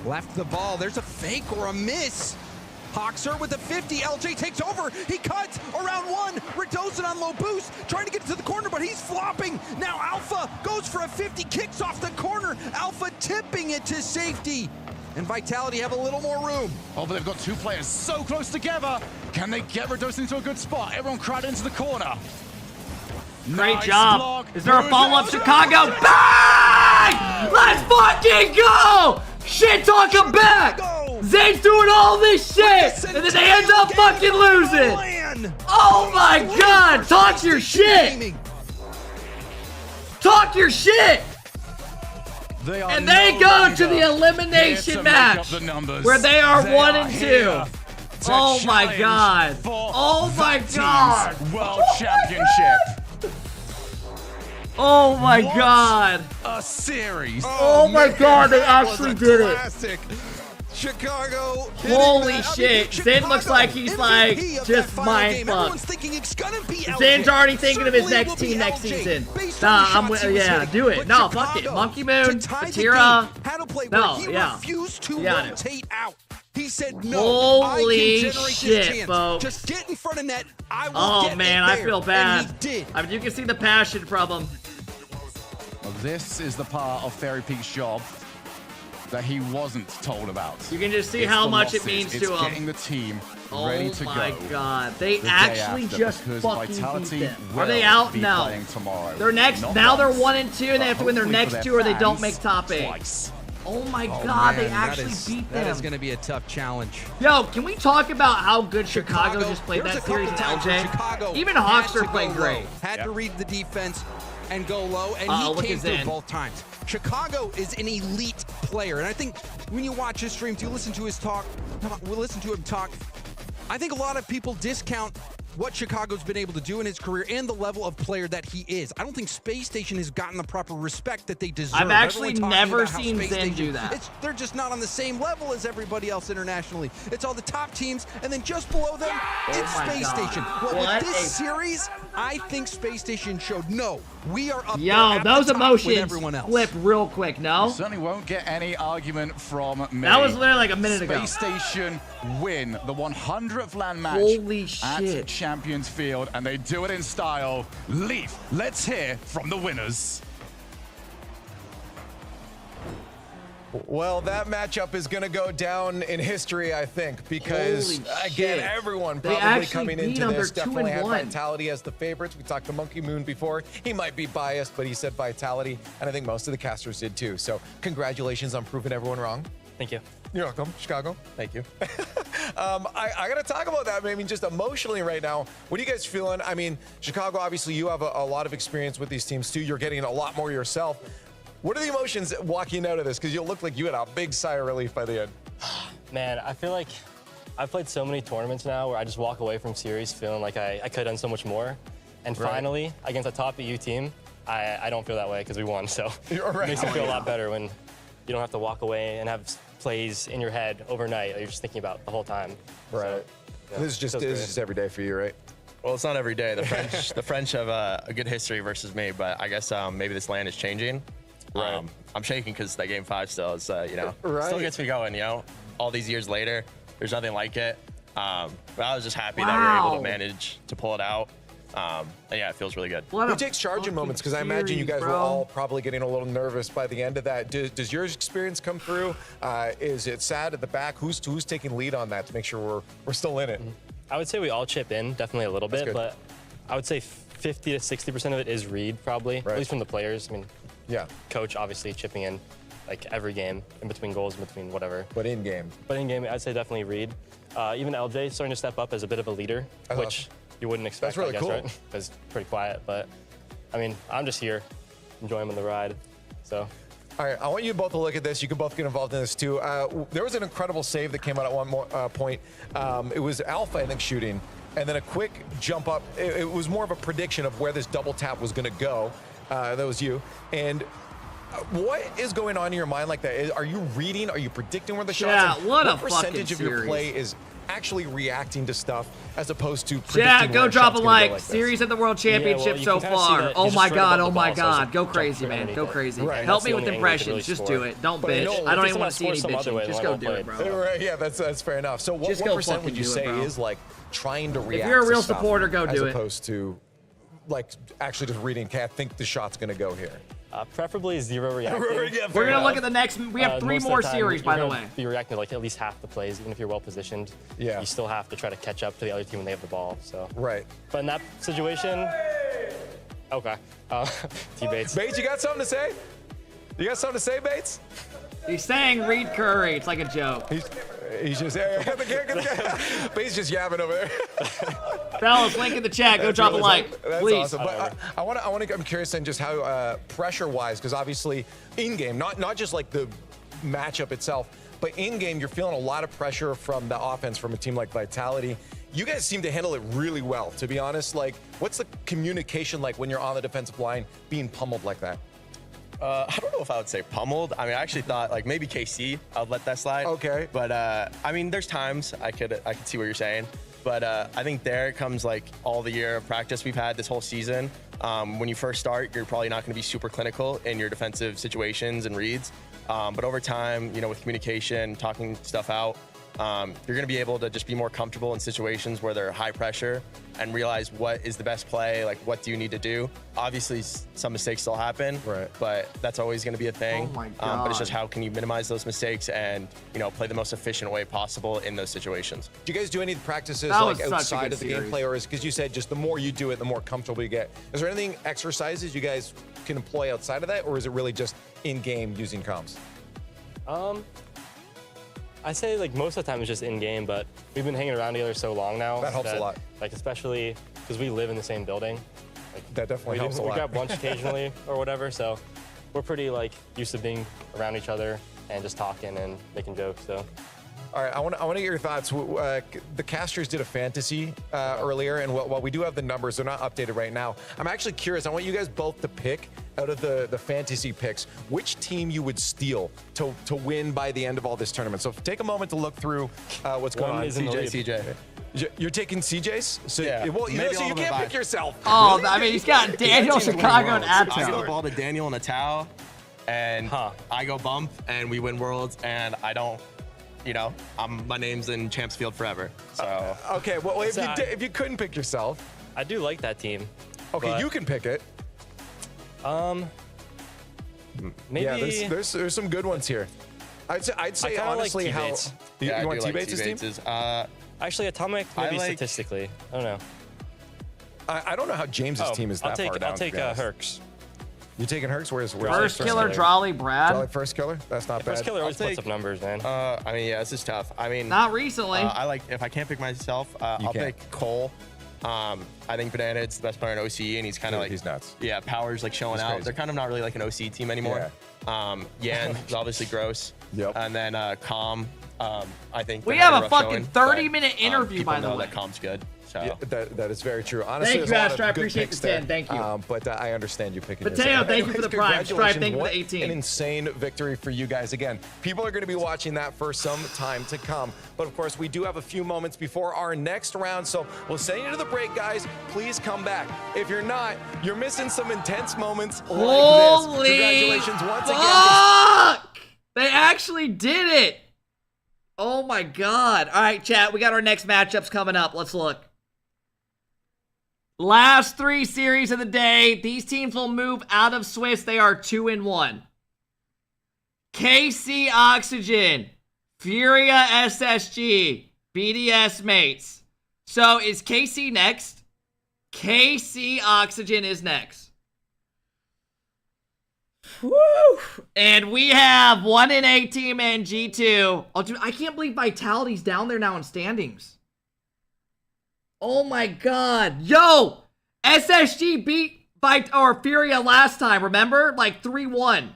left the ball. There's a fake or a miss. Hoxer with the 50. LJ takes over. He cuts around one. Redosin on low boost, trying to get to the corner, but he's flopping. Now Alpha goes for a 50, kicks off the corner. Alpha tipping it to safety. And Vitality have a little more room. Oh, but they've got two players so close together. Can they get Redosin into a good spot? Everyone crowd into the corner. Great Nice job. block. Is there a Who's follow-up, there? Chicago? Bang! Let's fucking go! Shit, talk him back! Zane's doing all this shit! And then they end up fucking losing! Oh my God! Talk your shit! Talk your shit! And they go to the elimination match where they are 1 and 2. Oh my God! Oh my God! World Championship. Oh my God! A series. Oh my God, they actually did it. Classic. Chicago. Holy shit. Zen looks like he's like just mind fucked. Zen's already thinking of his next team next season. Nah, I'm with, yeah, do it. No, fuck it. Monkey Moon, Tira. No, yeah. refused to Yeah, I know. rotate out. He said, no, Holy I can generate shit, this chance. folks. Just get in front of net. I will Oh get man, it I there. feel And bad. he did. I mean, you can see the passion from him. Well, this is the part of Fairy Peak's job that he wasn't told about. You can just see It's how the much it losses. means It's to him. getting the team ready to go. Oh my God, they the day actually after, just because fucking Vitality beat them. will Are they out? be No. playing tomorrow. They're next. Not Now they're once, 1 and 2, and they have to win their but next hopefully 2, or they for don't their make top fans, 8. twice. Oh my Oh, God, man, they actually that is, beat That them. is going to be a tough challenge. Yo, can we talk about how good Chicago just played There's that a couple series in times where LJ? Chicago Even had Hawks to are go playing low, great. Had to read the defense and go low, and Uh-oh, he look came at through Zen. both times. Chicago is an elite player, and I think when you watch his streams, you listen to his talk, we listen to him talk, I think a lot of people discount what Chicago's been able to do in his career and the level of player that he is. I don't think Space Station has gotten the proper respect that they deserve. I've actually Everyone talking never about how seen Space Zen Station- do that. They're just not on the same level as everybody else internationally. It's all the top teams, and then just below them, it's my Space God. Station. Well, What with this a- series, I think Space Station showed, no, we are up there Yo, at those the top with emotions everyone else. flip real quick, no? You certainly won't get any argument from me. That was literally like a minute ago. Space Station win the 100th LAN match Holy at shit. Champions Field, and they do it in style. Leaf, let's hear from the winners. Well, that matchup is going to go down in history, I think, because, Holy again, shit. everyone They probably actually coming beat into them. this They're 2 definitely and had 1. Vitality as the favorites. We talked to Monkey Moon before. He might be biased, but he said Vitality, and I think most of the casters did too. So congratulations on proving everyone wrong. Thank you. You're welcome, Chicago. Thank you. I got to talk about that. I mean, just emotionally right now, what are you guys feeling? I mean, Chicago, obviously, you have a lot of experience with these teams too. You're getting a lot more yourself. What are the emotions walking out of this? Because you look like you had a big sigh of relief by the end. Man, I feel like I've played so many tournaments now where I just walk away from series feeling like I could have done so much more. And Right. finally, against a top EU team, I don't feel that way because we won. So You're right. it makes it feel a lot better when you don't have to walk away and have plays in your head overnight that you're just thinking about the whole time. Right. So, yeah, This is just every day for you, right? Well, it's not every day. The French, the French have a good history versus me, but I guess maybe this land is changing. Right. I'm shaking because that game 5 still is, Right. still gets me going. All these years later, there's nothing like it. But I was just happy that we were able to manage to pull it out. And yeah, it feels really good. Who takes charge in moments? Because I imagine you guys were all probably getting a little nervous by the end of that. Does your experience come through? Is it sad at the back? Who's taking lead on that to make sure we're still in it? I would say we all chip in, definitely a little That's bit, good. but I would say 50 to 60% of it is read, probably, at least from the players. I mean, yeah, coach obviously chipping in like every game, in between goals, in between whatever. But in game? But in game, I'd say definitely read. Even LJ starting to step up as a bit of a leader, which you wouldn't expect, That's really I guess, cool. right? Because it's pretty quiet, but I mean, I'm just here, enjoying the ride, so. All right, I want you both to look at this. You can both get involved in this too. There was an incredible save that came out at one point. It was Alpha, I think, shooting, and then a quick jump up. It was more of a prediction of where this double tap was going to go. That was you. And what is going on in your mind like that? Are you reading? Are you predicting where the shots? Yeah, And what a percentage fucking of your series. play is actually reacting to stuff as opposed to predicting Yeah, where go a drop a shot's gonna like. go like this? Series at the World Championship you so can kinda see far. that Oh he's my just right god, above oh the my ball, so he's god. Go jumping crazy, straight man. underneath Go it. crazy. Right. Help That's me the with only angle he could impressions. really Just score. do it. Don't But I bitch. know- I don't If even someone want to see any scores some other way, bitching. Just then go why do not it, play bro. Right, yeah, that's fair enough. So what Just go percent would fucking you do it, say bro. is like trying to react? you're a to real stuff supporter, go do it. As opposed to like actually just reading, okay, I think the shot's gonna go here. Preferably zero reacting. Yeah, We're gonna look at the next. We have 3 most of more the time, series, by you're the gonna way. Be reacting to like at least half the plays, even if you're well positioned. Yeah. You still have to try to catch up to the other team when they have the ball. So. Right. But in that situation, okay. T-Bates. Bates, you got something to say? You got something to say, Bates? He's saying Reed Curry. It's like a joke. He's just Bates just yapping over there. Fellas, link in the chat. Go That's drop a really like, awesome. That's please. awesome. But I'm curious then just how pressure-wise, because obviously in-game, not just like the matchup itself, but in-game you're feeling a lot of pressure from the offense from a team like Vitality. You guys seem to handle it really well, to be honest. Like, what's the communication like when you're on the defensive line being pummeled like that? I don't know if I would say pummeled. I mean, I actually thought like maybe KC, I'd let that slide. Okay. But I mean, there's times I could see what you're saying. But I think there comes like all the year of practice we've had this whole season. When you first start, you're probably not going to be super clinical in your defensive situations and reads. But over time, you know, with communication, talking stuff out, you're going to be able to just be more comfortable in situations where they're high pressure and realize what is the best play, like what do you need to do. Obviously, some mistakes still happen, but that's always going to be a thing. Oh my But it's God. just how can you minimize those mistakes and, you know, play the most efficient way possible in those situations. Do you guys do any practices That like was such a outside good of the series. gameplay, or is because you said just the more you do it, the more comfortable you get? Is there anything exercises you guys can employ outside of that, or is it really just in game using comms? I say like most of the time it's just in game, but we've been hanging around together so long now. That helps a lot. Like especially because we live in the same building. Like, that definitely helps a we lot. grab lunch occasionally or whatever, so we're pretty like used to being around each other and just talking and making jokes. So. All right, I want to get your thoughts. The casters did a fantasy earlier, and while we do have the numbers, they're not updated right now. I'm actually curious. I want you guys both to pick out of the fantasy picks which team you would steal to win by the end of all this tournament. So take a moment to look through what's going on. CJ. You're taking CJ's? So, Yeah. well, you Maybe so all you of them can't buy. pick yourself. Oh, I mean, he's got Daniel, Chicago, and I give the Abto. ball to Daniel and a towel, and I go bump, and we win worlds, and I don't, you know, my name's in Champs Field forever. So Okay, well, if you couldn't pick yourself, I do like that team. okay, but, you can pick it. Maybe. Yeah, there's some good ones here. I'd say I kinda honestly like how T-Bates. you want T-Bates' team? Actually, Atomic maybe statistically. I don't know. I don't know how James's team is that far down. I'll take Herx. You taking Herx? Where's First killer, Drawley, Brad. Drawley first killer? That's not bad. First killer always puts up numbers, man. I mean, yeah, this is tough. I mean, Not recently. I like if I can't pick myself, I'll can. pick Cole. I think Banana's the best player in OCE, and he's kind of like he's nuts. Yeah, Power's like showing He's out. crazy. They're kind of not really like an OCE team anymore. Yan is obviously gross. Yep. And then Calm. I think We they had have a rough fucking showing, 30-minute but, interview, people by the know way. that Calm's good. So Yeah, that is very true. Honestly, Thank there's you, a lot Astra. I of good appreciate picks the 10. there. Thank you. But I understand you picking Mateo, yourself. thank you for the Prime. Stripe, thank you for the What 18. An insane victory for you guys. Again, people are going to be watching that for some time to come. But of course, we do have a few moments before our next round. So we'll send you to the break, guys. Please come back. If you're not, you're missing some intense moments like Holy this. Congratulations once again. fuck! They actually did it. Oh my god. All right, chat. We got our next matchups coming up. Let's look. Last 3 series of the day. These teams will move out of Swiss. They are 2-1. KC Oxygen, Furia SSG, BDS mates. So is KC next? KC Oxygen is next. Woo! And we have 1 and A team and G2. Oh, dude, I can't believe Vitality's down there now in standings. Oh my god. Yo! SSG beat Furia last time, remember? Like 3-1.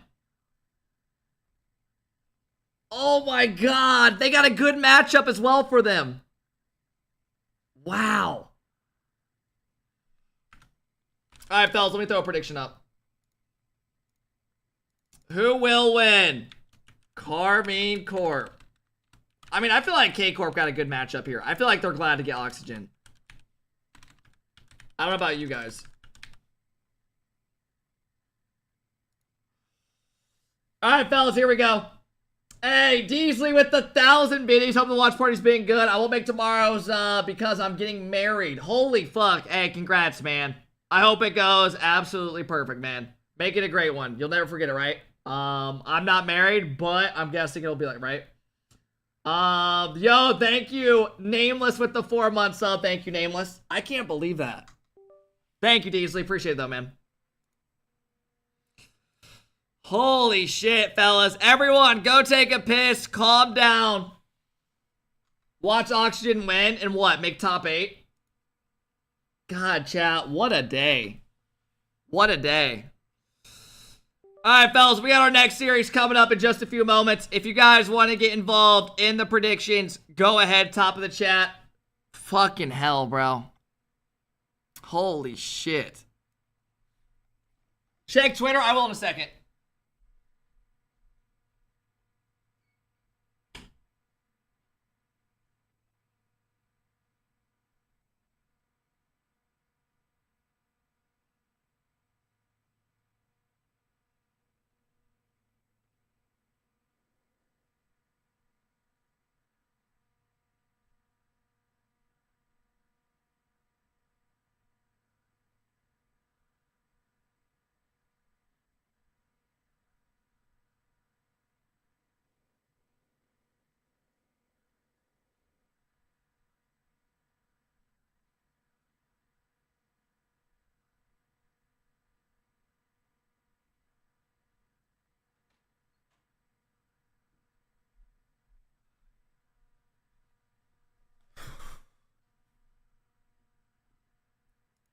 Oh my god. They got a good matchup as well for them. Wow. Alright, fellas, let me throw a prediction up. Who will win? Carmine Corp. I mean, I feel like K-Corp got a good matchup here. I feel like they're glad to get Oxygen. I don't know about you guys. Alright, fellas, here we go. Hey, Deasley with the 1,000 biddies. Hope the watch party's been good. I won't make tomorrow's because I'm getting married. Holy fuck. Hey, congrats, man. I hope it goes absolutely perfect, man. Make it a great one. You'll never forget it, right? I'm not married, but I'm guessing it'll be like, right? Yo, thank you, Nameless with the 4-month sub. Thank you, Nameless. I can't believe that. Thank you, Deasley. Appreciate it, though, man. Holy shit, fellas. Everyone, go take a piss. Calm down. Watch Oxygen win and what? Make top 8? God, chat. What a day. What a day. Alright, fellas. We got our next series coming up in just a few moments. If you guys want to get involved in the predictions, go ahead. Top of the chat. Fucking hell, bro. Holy shit. Check Twitter. I will in a second.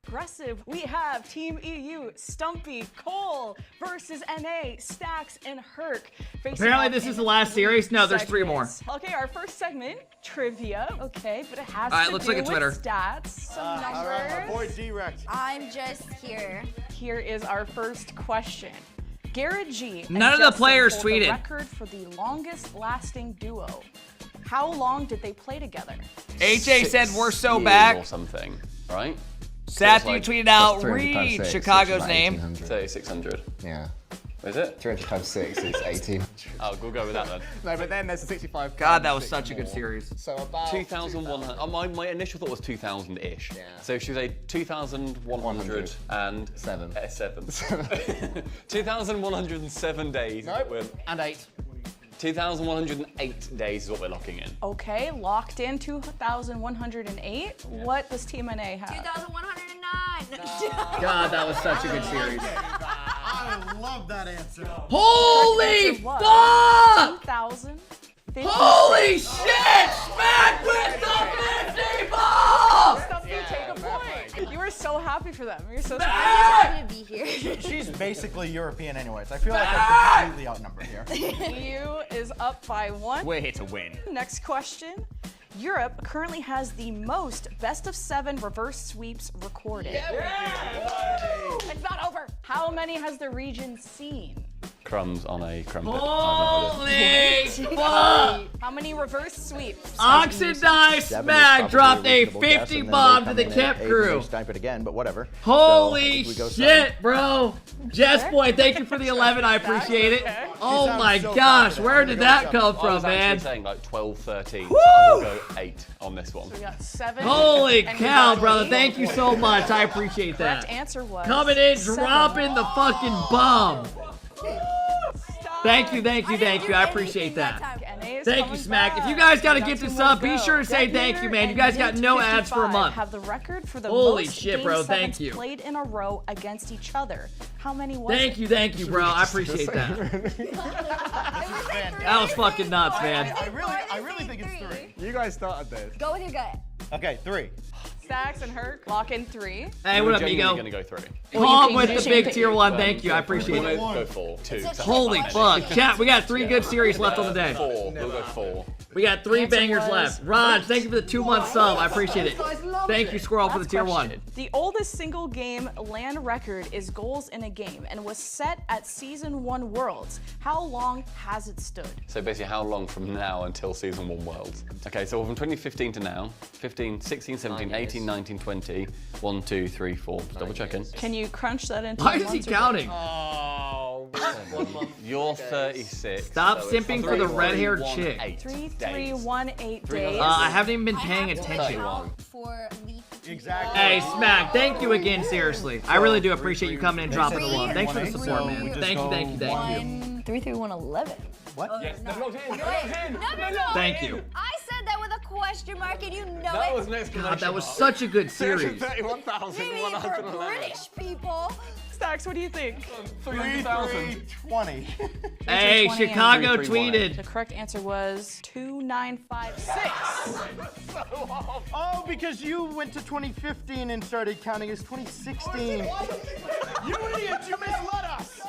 Aggressive. We have Team EU, Stumpy, Cole versus NA, Stacks, and Herc. Apparently this is the last series. No, there's 3 more. Okay, our first segment, trivia. Okay, but it has All right, to let's do look at Twitter. with stats, some numbers. All right, my boy D-Rex. I'm just here. Here is our first question. Garrett G. None of the players hold the tweeted. record for the longest lasting duo. How long did they play together? HA said we're so 6 back. or something, right? Seth, So you it's tweeted out, 300 times read 6, Chicago's which is name. 1800. 600. Yeah. Is it? 300 times 6 is 18. Oh, we'll go with that then. No, but then there's a 65. God, that was such a good series. So about 2,100. My initial thought was 2,000-ish. Yeah. So should we say 2,107? 2,107 days. Nope. And 8. 2,108 days is what we're locking in. Okay, locked in 2,108. Yeah. What does Team NA have? 2,109. God, that was such a good series. I love that answer. Holy Correct fuck! 2,000. Holy shit! Smack with the 50 ball! Stumpy, take a point. You were so happy for them. You're so happy to be here. She's basically European anyways. I feel like I'm completely outnumbered here. EU is up by 1. We're here to win. Next question. Europe currently has the most best-of-7 reverse sweeps recorded. It's not over. How many has the region seen? crumbs on a crumpet. Holy fuck! How many reverse sweeps? Oxidized Smack dropped a 50 bomb to the Kemp crew. Snipe it again, but whatever. Holy shit, bro. Jess Boy, thank you for the 11. I appreciate it. Oh my gosh, where did that come I from, was man? actually saying like 12, 13, so I will go 8 on this one. So we got 7. Holy and cow, we got brother. 8. Thank you so much. I appreciate that. Correct answer was Coming in, 7. dropping the fucking bomb. Thank you, thank you, thank you. I appreciate that. Thank you, Smack. If you guys got to get this up, be sure to say thank you, man. You guys got no ads for a month. Have the record for the Holy most shit, game bro. 7s Thank you. played in a row against each other. How many was Thank you, bro. I appreciate that. That was fucking nuts, man. I really think it's 3. You guys started this. Go with your gut. Okay, 3. Stacks and Herc lock in 3. Hey, what up, Migo? Gonna go 3. Palm with the big tier 1. Thank you. I appreciate it. Go 4. 2. Holy fuck. Chat, we got 3 good series left on the day. 4. We'll go 4. We got 3 bangers left. Raj, thank you for the 2-month sub. I appreciate it. Thank you, Squirrel, for the tier 1. The oldest single game LAN record is goals in a game and was set at Season 1 Worlds. How long has it stood? So basically, how long from now until Season 1 Worlds? Okay, so from 2015 to now, 15, 16, 17, 18, 19, 20, 1, 2, 3, 4. Just double checking. Can you crunch that into Why is he months or counting? Oh, 1 month. You're 36. Stop so simping it's for the 3, red-haired 1, chick. 8 3, days. 1, 8 days. I haven't even been paying attention. For Exactly. Hey, Smack, thank you again, seriously. I really do appreciate you coming and dropping the love. Thanks for the support, man. Thank you, thank you, thank you. 3, 3, 1, 11. What? Yes, no. no, in. No. Thank you. I said that with a question mark and you know That it. was an exclamation God, that was mark. such a good series. Maybe for 31,111. British people. Stacks, what do you think? 3,000. 20. Hey, 20 Chicago and tweeted. The correct answer was 2956. Oh, because you went to 2015 and started counting as 2016. You idiot, you misled us.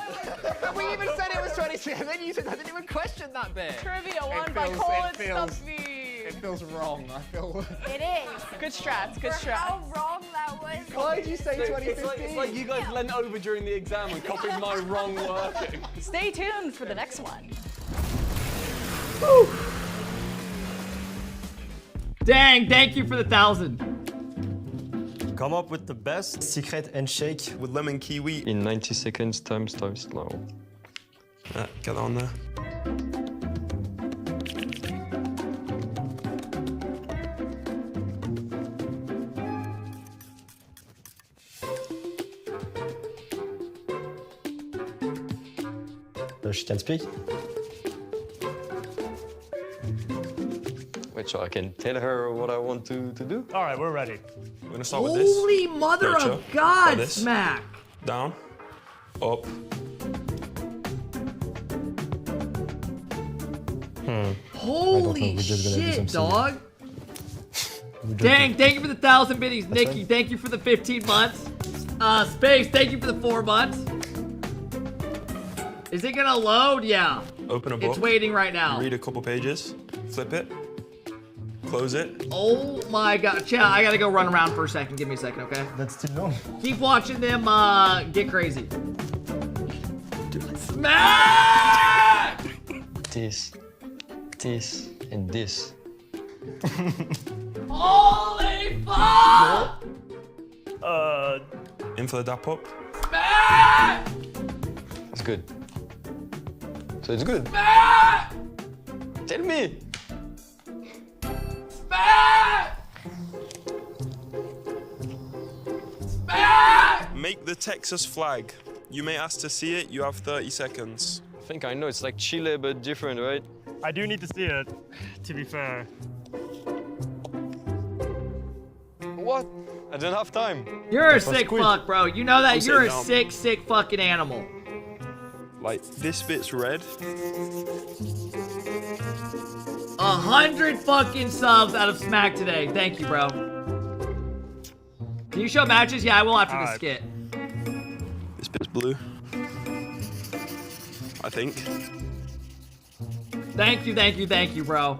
We even said it was 26, and then you said I didn't even question that bit. Trivia won by Cole and Stuffy. It feels wrong. I feel. It is. Good strats, good For strats. how wrong that was. Why did you say 2015? It's like you guys leant over during the exam and copied my wrong working. Stay tuned for the next one. Dang, thank you for the 1,000. Come up with the best secret handshake with lemon kiwi in 90 seconds times now. Get on there. She can speak. Wait, so I can tell her what I want to do? All right, we're ready. We're gonna start with this. Holy mother Nurture. of God, Like this. Smack. Down, up. Holy shit, dog. Dang, thank you for the 1,000 biddies. Nikki, thank you for the 15 months. Space, thank you for the 4 months. Is it gonna load? Yeah. Open a book. It's waiting right now. Read a couple pages. Flip it. Close it. Oh my God. Chat, I gotta go run around for a second. Give me a second, okay? That's too long. Keep watching them get crazy. Smack! This, and this. Holy fuck! In for the dap up. Smack! It's good. So it's good. Smack! Tell me. Smack! Smack! Make the Texas flag. You may ask to see it. You have 30 seconds. I think I know. It's like Chile, but different, right? I do need to see it, to be fair. What? I don't have time. You're a sick fuck, bro. You know that? I'm You're a sitting down. sick fucking animal. Like, this bit's red. 100 fucking subs out of Smack today. Thank you, bro. Can you show matches? Yeah, I will after the skit. This bit's blue. I think. Thank you, thank you, thank you, bro.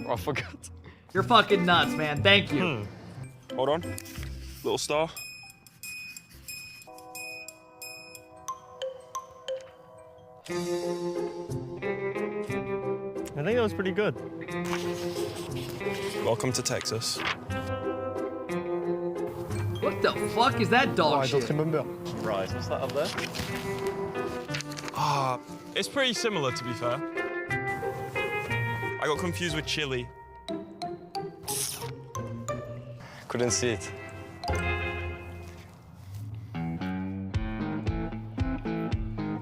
Oh, I forgot. You're fucking nuts, man. Thank you. Hold on. Little star. I think that was pretty good. Welcome to Texas. What the fuck is that dog shit? Right, what's that up there? It's pretty similar, to be fair. I got confused with chili. Couldn't see it.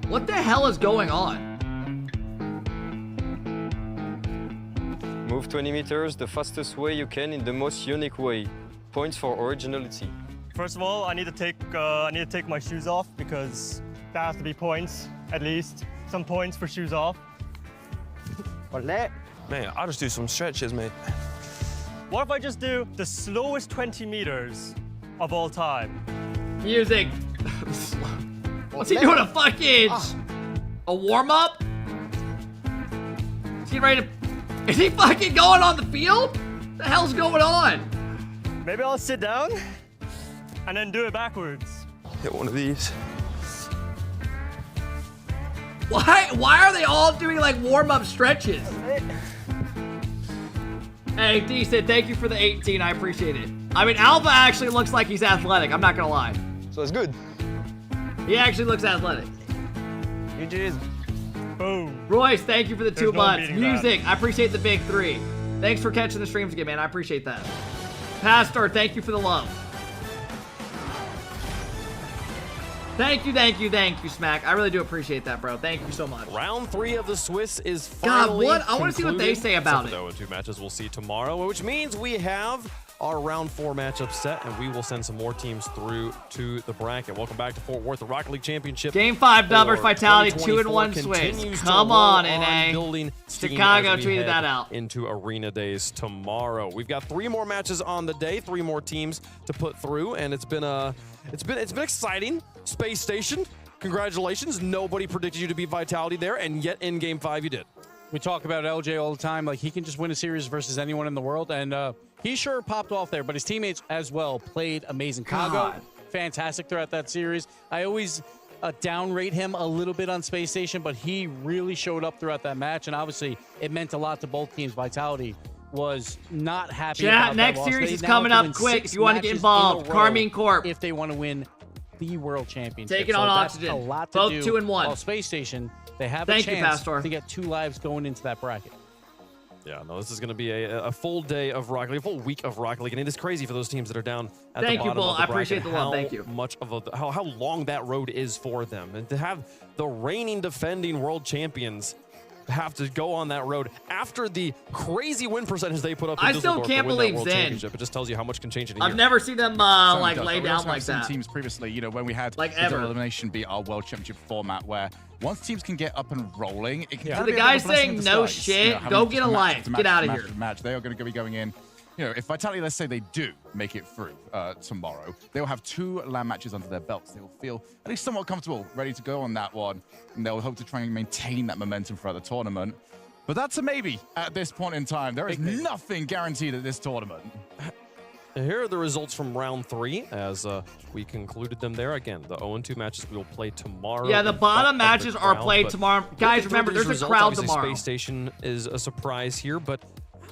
What the hell is going on? Move 20 meters the fastest way you can in the most unique way. Points for originality. First of all, I need to take my shoes off because there has to be points, at least. Some points for shoes off. Man, I'll just do some stretches, mate. What if I just do the slowest 20 meters of all time? Music. What's he doing? A fucking a warm up? Is he ready to? Is he fucking going on the field? What the hell's going on? Maybe I'll sit down and then do it backwards. Hit one of these. Why are they all doing like warm up stretches? Hey, D said thank you for the 18. I appreciate it. I mean, Alpha actually looks like he's athletic. I'm not gonna lie. So it's good. He actually looks athletic. GG's. Boom. Royce, thank you for the There's 2 no months. beating that. Music, I appreciate the big 3. Thanks for catching the streams again, man. I appreciate that. Pastor, thank you for the love. Thank you, Smack. I really do appreciate that, bro. Thank you so much. Round 3 of the Swiss is God, finally what? I want to see what they concluded. say about Except it. for the 2 matches we'll see tomorrow, which means we have our round 4 matchup set, and we will send some more teams through to the bracket. Welcome back to Fort Worth, the Rocket League Championship. Game 5 Dubbers for Vitality 2024 2-1 Swiss. continues to Come roll on, NA. building steam Chicago as we tweeted head that out. into Arena Days tomorrow. We've got 3 more matches on the day, 3 more teams to put through, and it's been exciting. Space Station, congratulations. Nobody predicted you to beat Vitality there, and yet in Game 5 you did. We talk about LJ all the time. Like, he can just win a series versus anyone in the world, and he sure popped off there, but his teammates as well played amazing. Kago, fantastic throughout that series. I always downrate him a little bit on Space Station, but he really showed up throughout that match, and obviously it meant a lot to both teams. Vitality was not happy about that next loss. series They is now coming have to up win quick 6 if you want to get matches in a involved. row Carmine Corp. if they want to win the World Championship. Take it on that's Oxygen. a lot to Both do. 2 and 1. While Space Station, they have Thank a you, chance Pastor. to get 2 lives going into that bracket. Yeah, no, this is going to be a full day of Rocket League, a full week of Rocket League, and it is crazy for those teams that are down at Thank the you, bottom Bull. of the I bracket, appreciate the love. how Thank you. Much of how long that road is for them, and to have the reigning defending world champions have to go on that road after the crazy win percentage they put up. I in still Düsseldorf can't to win believe that world Zen. championship. It just tells you how much can change in a year. I've never seen them Certainly like does, lay but we down also have like seen that. teams previously, you know, when we had Like the ever. double elimination beat our World Championship format, where once teams can get up and rolling, it can So kind the of be a guys bit of a blessing in saying no disguise. shit, You know, having go just get a match life. after Get match out of after here. after match. They are going to be going in. You know, if Vitality, let's say they do make it through tomorrow, they will have 2 LAN matches under their belts. They will feel at least somewhat comfortable, ready to go on that one, and they'll hope to try and maintain that momentum throughout the tournament. But that's a maybe at this point in time. There is nothing guaranteed at this tournament. Here are the results from round 3 as we concluded them there. Again, the 0-2 matches we will play tomorrow. Yeah, the in bottom front of matches the are crowd, played but tomorrow. looking Guys, through remember, these there's a results, crowd obviously tomorrow. Space Station is a surprise here, but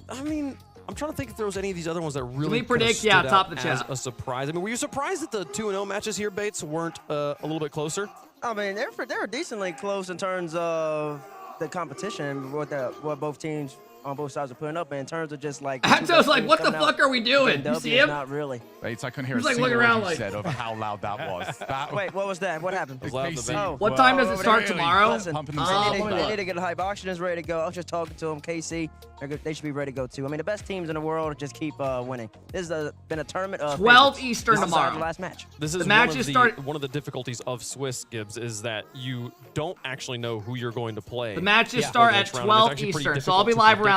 I mean, I'm trying to think if there was any of these other ones that really predict? kinda Yeah, stood top out of the as chat. a surprise. I mean, were you surprised that the 2-0 matches here, Bates, weren't a little bit closer? I mean, they're decently close in terms of the competition, what both teams on both sides are putting up. But in terms of just like, Acto's like, what the fuck are we doing? You see him? Not really. Bates, I couldn't hear He's a like single looking word around you like- said over how loud that was. Wait, what was that? What happened? What time does it start tomorrow? Listen, they need to get a hype. Oxygen is ready to go. I was just talking to them. KC, they should be ready to go too. I mean, the best teams in the world just keep winning. This has been a tournament of 12 favorites. Eastern This is tomorrow. the last match. This is one of the difficulties of Swiss, Gibbs, is that you don't actually know who you're going to play. The matches for start the at next round, and it's 12 actually pretty Eastern, so I'll be difficult to live predict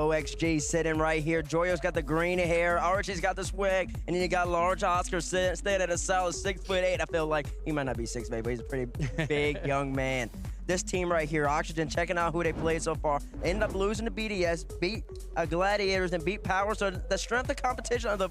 OXG sitting right here. Joyo's got the green hair. Archie's got the swag. And then you got large Oscar staying at a solid 6'8". I feel like he might not be 6'8", but he's a pretty big young man. this team right here, Oxygen, checking out who they played so far. End up losing to BDS, beat Gladiators, and beat Power. So the strength of competition, or the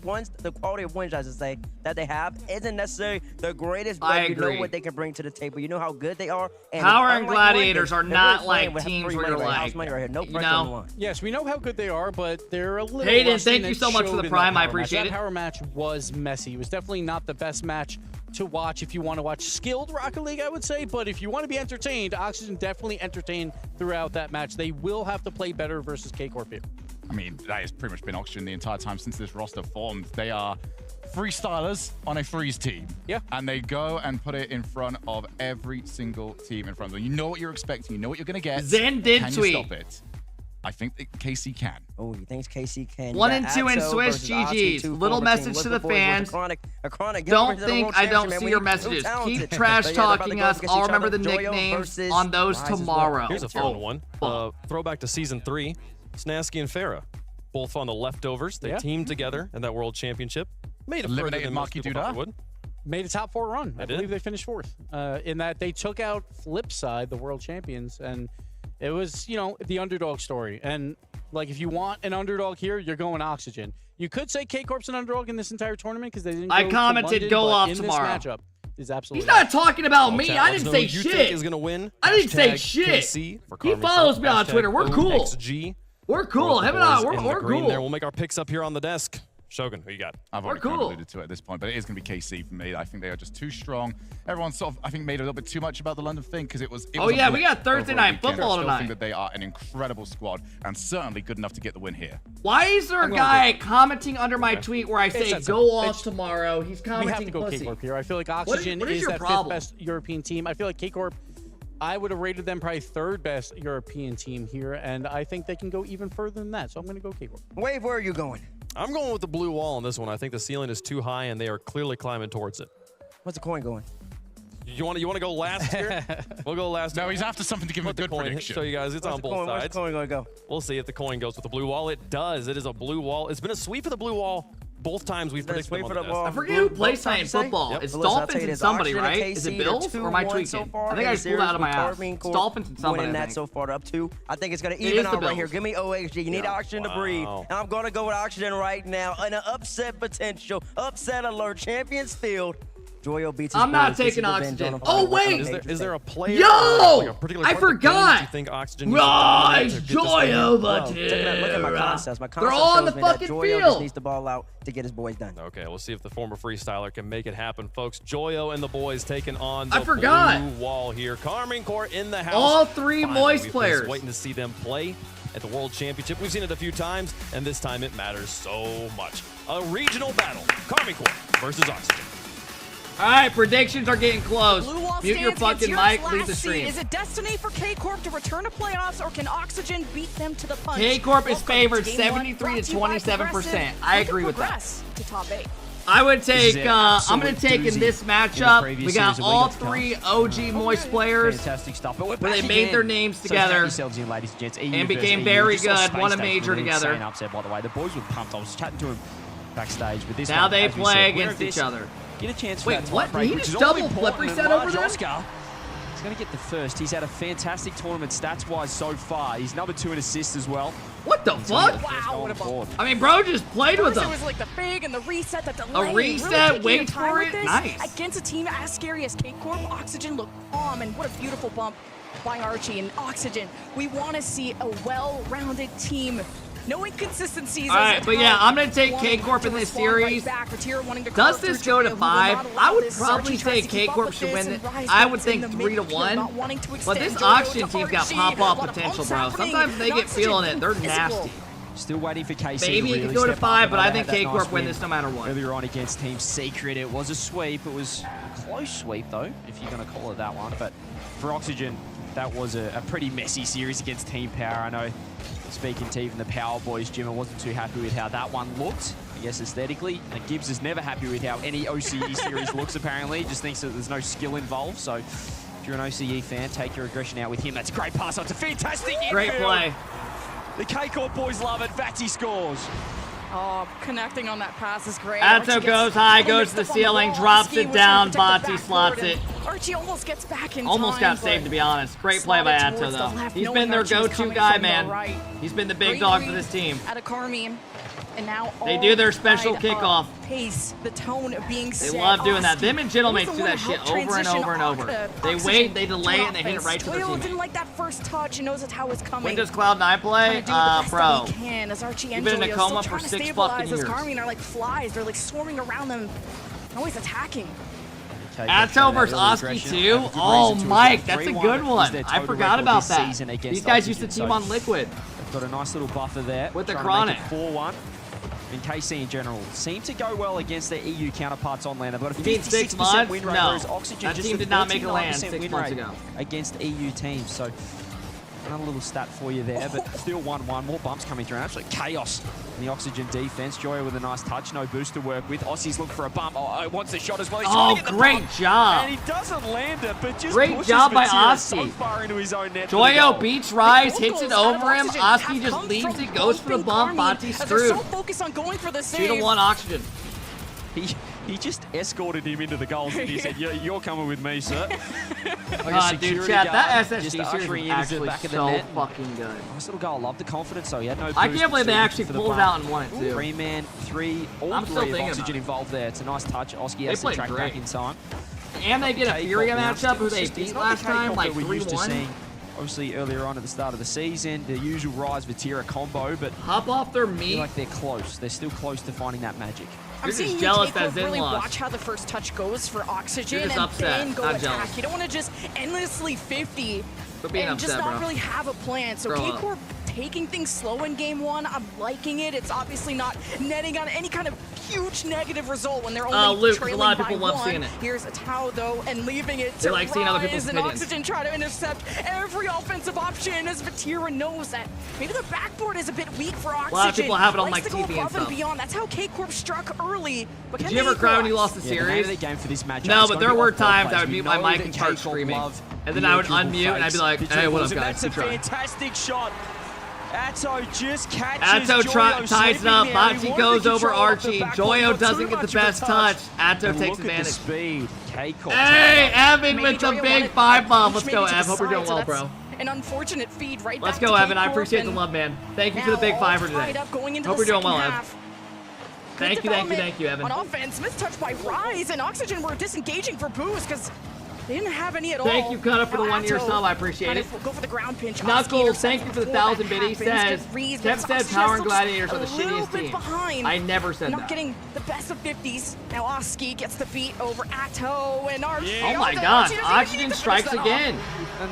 quality of wins, I should say, that they have isn't necessarily the greatest, but you know what they can bring to the table. You know how good they are. And Power and Gladiators are not like teams where you're like, no you pressure on the know. line. Yes, we know how good they are, but they're a little. Hayden, rusty, thank and you it so much for showed the in prime. that I power match. appreciate that it. Power match was messy. It was definitely not the best match to watch if you want to watch skilled Rocket League, I would say. But if you want to be entertained, Oxygen definitely entertained throughout that match. They will have to play better versus K-Corp here. I mean, that has pretty much been Oxygen the entire time since this roster formed. They are freestylers on a freeze team. Yeah. And they go and put it in front of every single team in front of them. You know what you're expecting. You know what you're going to get. Zen did Can tweet. you stop it? I think that KC can. Oh, he thinks KC can. 1 and 2 in Swiss GG's. Little message to the fans. Don't think I don't see your messages. Keep trash talking us. I'll remember the nicknames on those tomorrow. Here's a fun one. Throwback to season 3. Snasky and Farah, both on the leftovers. They teamed together in that World Championship. Made it further Eliminated than most people thought they would. Made a top 4 run. I believe they finished 4th. In that they took out Flipside, the world champions, and it was, you know, the underdog story. And like, if you want an underdog here, you're going Oxygen. You could say K-Corp's an underdog in this entire tournament because they didn't. I go commented, to London, go but off in tomorrow. This matchup is absolutely. He's not talking about me. Chat, I let us didn't know say who you shit. think is gonna win. I didn't say Hashtag shit. KC for He Carmen follows Sub. me on Hashtag Twitter. We're cool. OXG. We're cool. Him and I, we're green cool. there. We'll make our picks up here on the desk. Shogun, who you got? I've already kind of alluded to it at this point, but it is going to be KC for me. I think they are just too strong. Everyone sort of, I think, made a little bit too much about the London thing because it was. Oh, yeah, we got Thursday night football I still tonight. think that they are an incredible squad and certainly good enough to get the win here. Why is there a guy commenting under my tweet where I say It's go off tomorrow? He's We have commenting to go pussy. K-Corp here. I feel like What Oxygen is is your that problem? 5th best European team. I feel like K-Corp, I would have rated them probably 3rd best European team here, and I think they can go even further than that. So I'm going to go K-Corp. Wave, where are you going? I'm going with the blue wall on this one. I think the ceiling is too high, and they are clearly climbing towards it. What's the coin going? You want to go last here? We'll go last. No, he's after something to give him a good coin. prediction. Show you guys it's on both sides. Where's the coin going to go? We'll see if the coin goes with the blue wall. It does. It is a blue wall. It's been a sweep of the blue wall both times we've predicted them on the desk. I forget who plays tonight in football. It's Dolphins and somebody, right? Is it Bills or am I tweaking? I think I just pulled out of my ass. It's Dolphins and somebody. Winning I that think. so far up 2. I think it's going to It even is the out right here. Bills. Give me OXG. You need Oxygen to breathe. Wow. And I'm going to go with Oxygen right now. An upset potential. Upset alert. Champions Field. Joyo beats his I'm not boys. This is taking revenge Oxygen. on a Oh, final wait! major Is there a stage. player? Yo! Like a particular I part of the game forgot! you think Oxygen needs to dominate to get this Joyo, win? but Look at my concepts. My they're concept all on the shows me that fucking Joyo just field. needs the ball out to get his boys done. Okay, we'll see if the former freestyler can make it happen, folks. Joyo and the boys taking on the I forgot. blue wall here. Carmine Court in the house. All 3 Finally, Moist we've been players. waiting to see them play at the World Championship. We've seen it a few times, and this time it matters so much. A regional battle. Carmine Court versus Oxygen. All right, predictions are getting close. Blue Wall Mute your stands fucking against mic. Europe's Leave the last seed. stream. Is it destiny for K-Corp to return to playoffs, or can Oxygen beat them to the punch? K-Corp is Welcome favored to Game 1, 73 brought to you by 27%. Progressive. I Look to agree with that. progress to top 8. I would take, This is an I'm going to absolute take in doozy this in the matchup, previous we got series that we all got to come. 3 OG Moist players Fantastic stuff. But we're where they back made again. their names So together strap yourselves in, ladies and gents. EU and versus became EU. very Just saw good, Space won a Station major with an together. insane upset, by the way. The boys were pumped. I was chatting to them backstage with this Now one, they as we play said. Winner against of each this, other. Get a chance for Wait, that what? tie break, Did he which just is all double flip important. reset And over Marge there? Oscar, he's going to get the first. He's had a fantastic tournament stats-wise so far. He's number 2 in assists as well. What the fuck? Wow, what a bump. I mean, bro just played with First, them. it was like the fig and the reset, the delay. reset, really taking wait your time for with it, this. nice. Against a team as scary as K-Corp, Oxygen looked calm, and what a beautiful bump by Archie and Oxygen. We want to see a well-rounded team. No inconsistencies. All right, but yeah, I'm going to take K-Corp in this series. Does this go to 5? I would probably say K-Corp should win it. I would think 3-1. But this Oxygen team's got pop-off potential, bro. Sometimes they get feeling it. They're nasty. Still waiting for KC Maybe to it really could go to step 5, up. but I They think had that K-Corp nice win this no matter what. Earlier on against Team Secret, it was a sweep. It was a close sweep, though, if you're going to call it that one. But for Oxygen, that was a pretty messy series against Team Power. I know, speaking to even the Power Boys, Jim, I wasn't too happy with how that one looked, I guess, aesthetically. And Gibbs is never happy with how any OCE series looks, apparently. He just thinks that there's no skill involved. So if you're an OCE fan, take your aggression out with him. That's a great pass on. It's a fantastic Great infield. play. The K-Corp boys love it. Vatsy scores. Oh, connecting on that pass is great. Atto goes high, goes to the ceiling, drops it down, Bati slots it. Archie almost gets back in Almost time, got saved, to be honest. Great play by slotted Atto, towards the though. left, He's knowing been their Archie was go-to coming guy, from the man. right. He's been the big Great dog for read this team. Out of Carmine. And now They do their special all tied kickoff. up. Pace, the tone of being They set. love doing that. Oski Them and Gentlemates was do the that one shit to help over and transition over and over. They Oxygen wait, they to delay, an and they hit it offense. right to their Toyo teammate. didn't like that first touch. He knows it's how it's coming. When does Cloud9 play? Trying to do the best Bro. that he can as Archie and You've been in a Julio coma still for trying to 6 fucking stabilize as years. Carmine are like flies. They're like swarming around them. Always attacking. Atto versus Oski too? Oh, Mike, that's a good one. I forgot about that. These guys used to team on Liquid. They've got a nice little buffer there. With the trying to make Chronic. it 4-1. And KC in general seem to go well against their EU counterparts on land. They've got a You mean 56% 6 months? win rate, No. whereas Oxygen That just team a did not make a land 39% 6 win months rate ago. against EU teams. So another little stat for you there, but still 1-1. More bumps coming through. Absolute chaos in the Oxygen defense. Joya with a nice touch. No boost to work with. Aussie's looking for a bump. Oh, wants the shot as well. He's trying to get the great bump, job. And he doesn't land it, but just Great pushes job by Vatira so Oski. far into his own net for the Joyo goal. beats Rise, Both hits it goals out of over him. Oxygen Oski have just come leaves from it, goes for the bumping bump. Carmine Bonte's as they're screwed. so focused on going for the save. 2-1 Oxygen. He just escorted him into the goals and he said, you're coming with me, sir. Dude, chat, that SSG just series ushering is him into the actually back of the so net. fucking good. Nice little goal. Love the confidence, though. He had no I boost, can't believe but they still actually for the pulled it bump. out and won it, too. 3-man, 3, all I'm still 3 of thinking Oxygen about it. involved there. It's a nice touch. Oski They has to played track great. back in time. And they get a Furia matchup who they beat last time, like we're used to 3-1. seeing. Obviously, earlier on at the start of the season, the usual Rise Vatira combo, but hop off their I meat. feel like they're close. They're still close to finding that magic. I'm seeing you jealous K-Corp that Zin really lost. watch how the first touch goes for Oxygen You're just and upset, then go not attack. jealous. You don't want to just endlessly 50 Quit being and just upset, not bro. really have a plan. So Grow up. K-Corp taking things slow in game 1. I'm liking it. It's obviously not netting on any kind of huge negative result when they're only Luke, 'cause a trailing lot of by people love 1. seeing it. Here's a Tao though, and leaving it They to like seeing other Rise, people's and opinions. Oxygen try to intercept every offensive option as Vatira knows that maybe the backboard is a bit weak for Oxygen. lot of people have it on, Likes like, to go TV and above and stuff. beyond. That's how K-Corp struck early. But Did can you ever they cry when you equalize? lost the Yeah, the name series? of the game for this matchup No, is but gonna there be were off-ball times plays. I would We mute my know mic that and start K-Corp screaming. love And then the I would dribble unmute and I'd be fakes. like, The hey, what dribbles, up, and guys? that's a Keep trying. fantastic shot. Atto just catches Atto Joyo ties it slipping up. there. He Bonte wanted goes to over control off the Archie. backboard, Joyo got doesn't too get the much of a best touch. Atto And takes look at the advantage. speed. K-Corp. Hey, Evan Maybe with the Joyo big wanted 5 bomb. a Let's punch go, maybe to Ev. the Hope you're doing side, well, so bro. that's an unfortunate feed right Let's back go, to Evan. I K-Corp, appreciate the and love, man. Thank you for now the big all fiver tied today. up going into Hope the you're doing well, second Ev. half. Thank you, Evan. On offense, mistouch by Rise, and Oxygen were disengaging for boost because they didn't have any at all. Thank you, Cutter, for the Now 1-year Atto sub. I appreciate kind it. of go for the ground pinch. Knuckles, thank you for the 1,000 bit. He says, Kev said Power and Gladiators are the shittiest team. Behind. I never said Not that. getting the best of 50s. Now Oski gets the beat over Atto and Archie. Oh my God, Oxygen strikes again.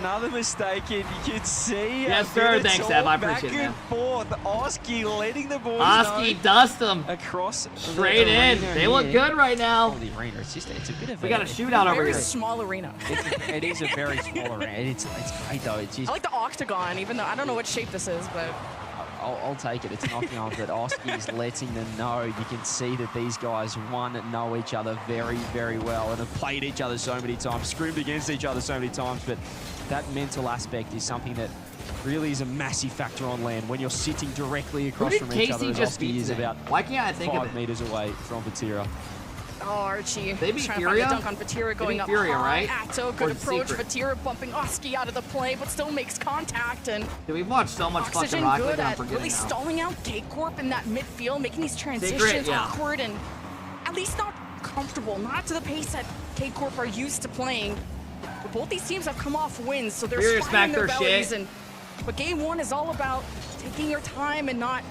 Another mistake, and you can see. Yes, sir. Thanks, Ev. I appreciate it, Back man. and forth. Oski letting the boys Oski know dust them. across Straight the in. arena They look here. good right now. Oh, the arena. It's a bit of We got a shootout over Very here. small arena. It is a very small arena. It's great though. It's just, I like the octagon, even though I don't know what shape this is, but I'll take it. It's knocking on, but Oski is letting them know. You can see that these guys, one, know each other very, very well and have played each other so many times, screamed against each other so many times, but that mental aspect is something that really is a massive factor on land when you're sitting directly across did from each other. KC as just Oski beat is today? about Why can't I think of 5 it? meters away from Vatira. oh, Archie. They beat trying Furia? to find the dunk on Vatira going beat up Furia, high. right? Atto, Or good is it approach. secret? Vatira bumping Oski out of the play, but still makes contact. And Dude, we've watched so much fucking Oxygen Rocket League, good I'm at forgetting really now. stalling out K-Corp in that midfield, making these transitions Secret, yeah. awkward and at least not comfortable, not to the pace that K-Corp are used to playing. But both these teams have come off wins, so they're Furious spying back their their bellies. shit. But game 1 is all about taking your time and not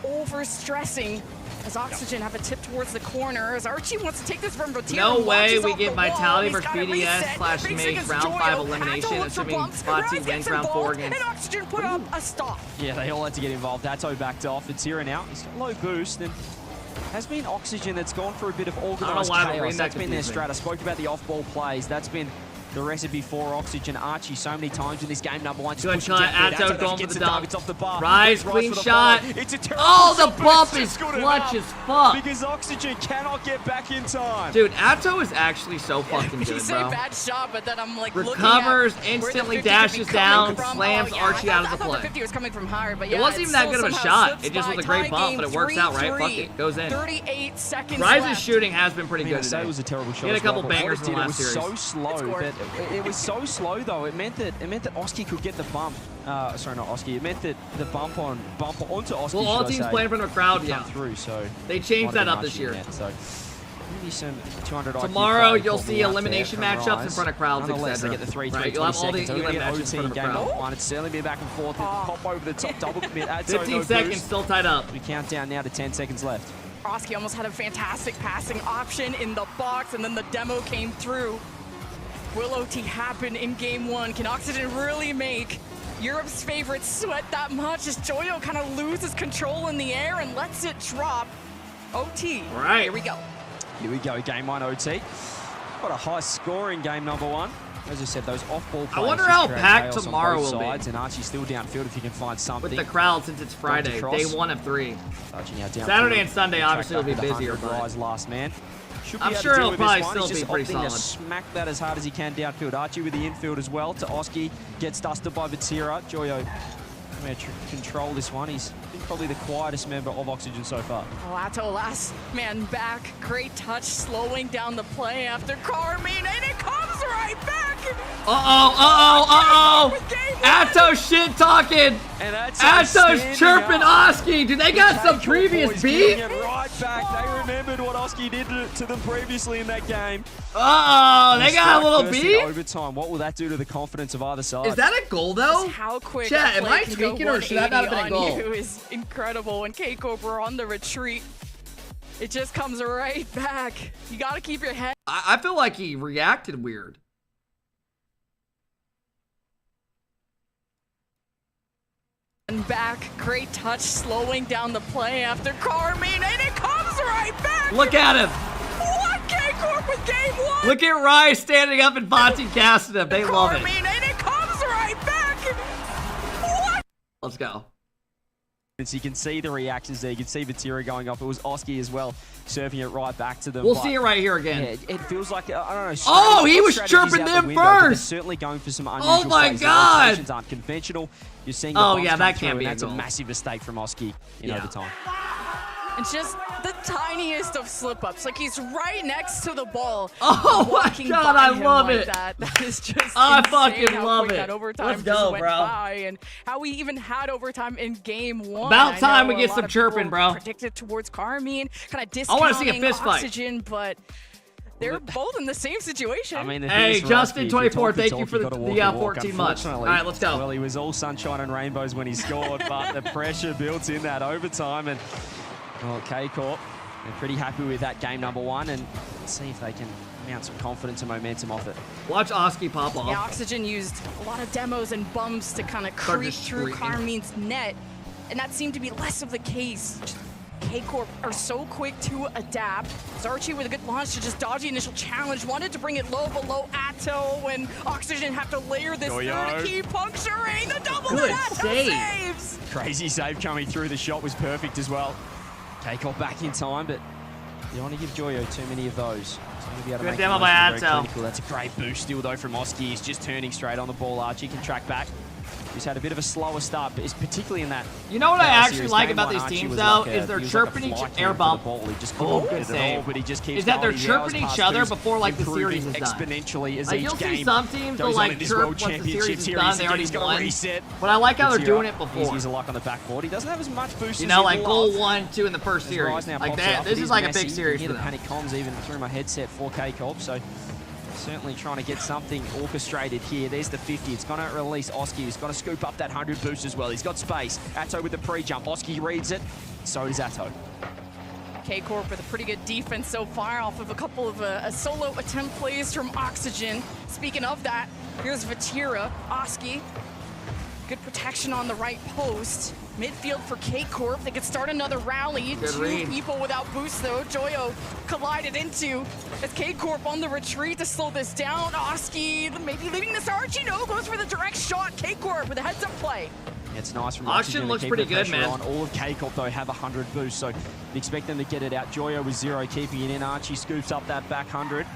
over-stressing. As Oxygen have a tip towards the corner, as Archie wants to take this from Vatira. No way launches we off get the wall. Vitality He's versus gotta BDS reset. slash Race Mage against round Joyo. 5 Atto elimination, looks for assuming bumps. Spotsy Rise wins gets round 4 involved, against. and Oxygen put up a stop. Yeah, they all had to get involved. Atto backed off. Vatira now. He's got low boost and has been Oxygen that's gone for a bit of organised why, but chaos. Green That's Deck been their confused me. strat. I spoke about the off-ball plays. That's been the recipe for Oxygen. Archie so many times in this game. Number one. Good shot. Atto going for the dump. It's off the bar. Rise, clean shot. It's a terrible oh, the shot, bump but is it's good clutch enough as fuck. Because Oxygen cannot get back in time. Dude, Atto is actually so fucking good, You say bro. bad shot, but then I'm like Recovers, looking at instantly where the 50 dashes could be down, coming from. slams Oh, yeah, Archie out of the I thought play. the 50 was coming from higher, but It yeah, wasn't even that good of a somehow shot. slips It just by. was a great Tie bump, game, but it works out, right? Fuck 3-3. it. Goes in. 38 seconds Rise's left. shooting has been pretty good today. It was a terrible shot. He had a as well, couple but what bangers it in the did, last it was series. so slow, but it was so slow though. It meant that Oski could get the bump. Sorry, not Oski. It meant that the bump onto Oski. Well, all teams playing in front of a crowd, come yeah. through. So They changed might that have up been this year. Archie in that, so maybe some 200 IQ Tomorrow play you'll called see me out elimination there from matchups in Rise. front of crowds, Nonetheless, etc. they get the 3-3, Right, you'll have all the 20 seconds. elimination We're in front gonna of get a OT game crowd. one. It's certainly been back and forth. Pop over the top, double commit. 15 seconds, still tied up. We count down now to 10 seconds left. Oski almost had a fantastic passing option in the box, and then the demo came through. Will OT happen in game one? Can Oxygen really make Europe's favorites sweat that much as Joyo kind of loses control in the air and lets it drop? OT, right. Here we go. Here we go, game one OT. What a high scoring game number one. As I said, those off-ball plays. I wonder just how create packed chaos on tomorrow both will be. sides, and Archie's still downfield if you can find something. With the crowd since it's Friday, day one of 3. Saturday and Sunday obviously will be busier. Rise last man. I'm sure it'll probably still be pretty solid. To smack that as hard as he can downfield. Archie with the infield as well to Oski. Gets dusted by Vatira. Joyo may control this one. He's been probably the quietest member of Oxygen so far. Oh, Atto last man back. Great touch, slowing down the play after Carmine, and it comes right back. Atto shit talking. Atto's chirping Oski. Do they got some previous beef? Right back. They remembered what Oski did to them previously in that game. They got a little beef? Overtime. What will that do to the confidence of either side? Is that a goal though? Just how quick Chat, a am play I can go tweaking or should that not have been a 180 goal? on you is incredible. And K-Cobra on the retreat. It just comes right back. You got to keep your head. I feel like he reacted weird. And back, great touch, slowing down the play after Carmine, and it comes right back. Look at him. What K-Corp with game one? Look at Rise standing up and Fonty casting him. They love it. Carmine, and it comes right back. What? Let's go. So you can see the reactions there. You can see Vatira going up. It was Oski as well, serving it right back to them. We'll but see it right here again. Yeah, it feels like, I don't know. Oh, he was strategy's chirping out the them window, but they're first. certainly going for some unusual Oh my plays. The God. rotations aren't conventional. You're seeing the Oh, bumps yeah, come that through, can't be and a that's a goal. massive mistake from Oski in overtime. And just the tiniest of slip-ups. Like, he's right next to the ball. Oh my walking God, by I him love like it. That is just I insane fucking how love quick it. That overtime Let's just go, went bro. by, and how we even had overtime in game one. About time I we know get a some lot of chirping, people bro. Predicted towards Carmine, kind of I wanna see a discounting fist fight. Oxygen, but they're both in the same situation. I mean, the Hey, thing is for Oski, if you Justin24, talk thank talk, you for you've the gotta walk the walk. 14 months. All Unfortunately, right, let's go. Well, he was all sunshine and rainbows when he scored, but the pressure built in that overtime. And K-Corp, they're pretty happy with that game number one, and let's see if they can mount some confidence and momentum off it. Watch Oski pop off. Yeah, Oxygen used a lot of demos and bumps to kind of creep through Carmine's net, and that seemed to be less of the case. K-Corp are so quick to adapt. Zarchi with a good launch to just dodge the initial challenge, wanted to bring it low below Atto, when Oxygen have to layer this through to keep puncturing the double Good that Atto save. saves. Crazy save coming through. The shot was perfect as well. K-Corp back in time, but you don't want to give Joyo too many of those. So be able to Good make demo the most by of it very Atto. clinical. That's a great boost still though from Oski. He's just turning straight on the ball. Archie can track back. He's had a bit of a slower start, but it's particularly in that. You know what I actually series. like Game about one, these Archie teams was though like a- is they're he was like a chirping each fly air for the bump. ball. He just Oh, couldn't good get it at all, save. but he just keeps Is that they're going. He hours chirping each past other those, before like the improving series is done. exponentially as Like each you'll game see some teams will goes on like in this chirp World once the series Championship is series. done. They already He's got won. to reset. But I like how they're Vatira, doing it He's before. using luck on the backboard. He doesn't have as much boost You as know, he'd like goal love. 1, 2 in the first As series. Rise now Like pops it that. up, This it is like a messy. big series You for hear the them. panic comms even through my headset for K-Corp, so certainly trying to get something orchestrated here. There's the 50. It's going to release Oski. He's got to scoop up that 100 boost as well. He's got space. Atto with the pre-jump. Oski reads it. So does Atto. K-Corp with a pretty good defense so far off of a couple of solo attempt plays from Oxygen. Speaking of that, here's Vatira, Oski. Good protection. protection on the right post. Midfield for K-Corp. They could start another rally. Good Two read. people without boost, though. Joyo collided into as K-Corp on the retreat to slow this down. Oski maybe leaving this Archie. No, goes for the direct shot. K-Corp with a heads-up play. It's nice from Oxygen to looks keep pretty the good, pressure man. On. All of K-Corp, though, have 100 boost, so you expect them to get it out. Joyo with 0, keeping it in. Archie scoops up that back 100.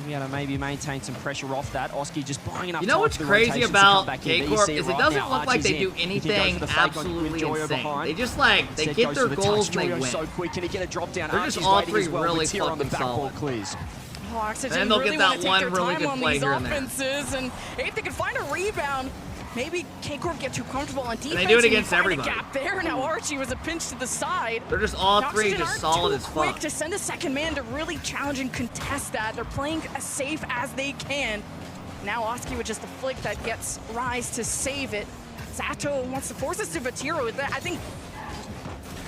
You gotta maybe maintain some pressure off that. Oski just buying enough. You know time what's for the crazy rotations to come about back in. But you K-Corp see is it right doesn't now, look like Archie's they in. do He can go anything for the fake on absolutely Joyo insane. behind. They just like, they Instead get goes their for the goals touch. and they Joyo's win. so quick. Can he get a drop down? They're just Archie's all waiting three as well. really Vatier on the fucking back ball solid. clears. Oh, Oxygen And they'll really get that want to take one their really time good on play these here and there. offenses, and if they can find a rebound, maybe K-Corp get too comfortable on defense. they do it and you against find everybody. A gap there. Now Archie was a pinch to the side. They're just all Now three Oxygen just aren't solid too as quick fuck. to send a second man to really challenge and contest that. They're playing as safe as they can. Now Oski with just a flick that gets Rise to save it. Zato wants to force this to Vatiro. I think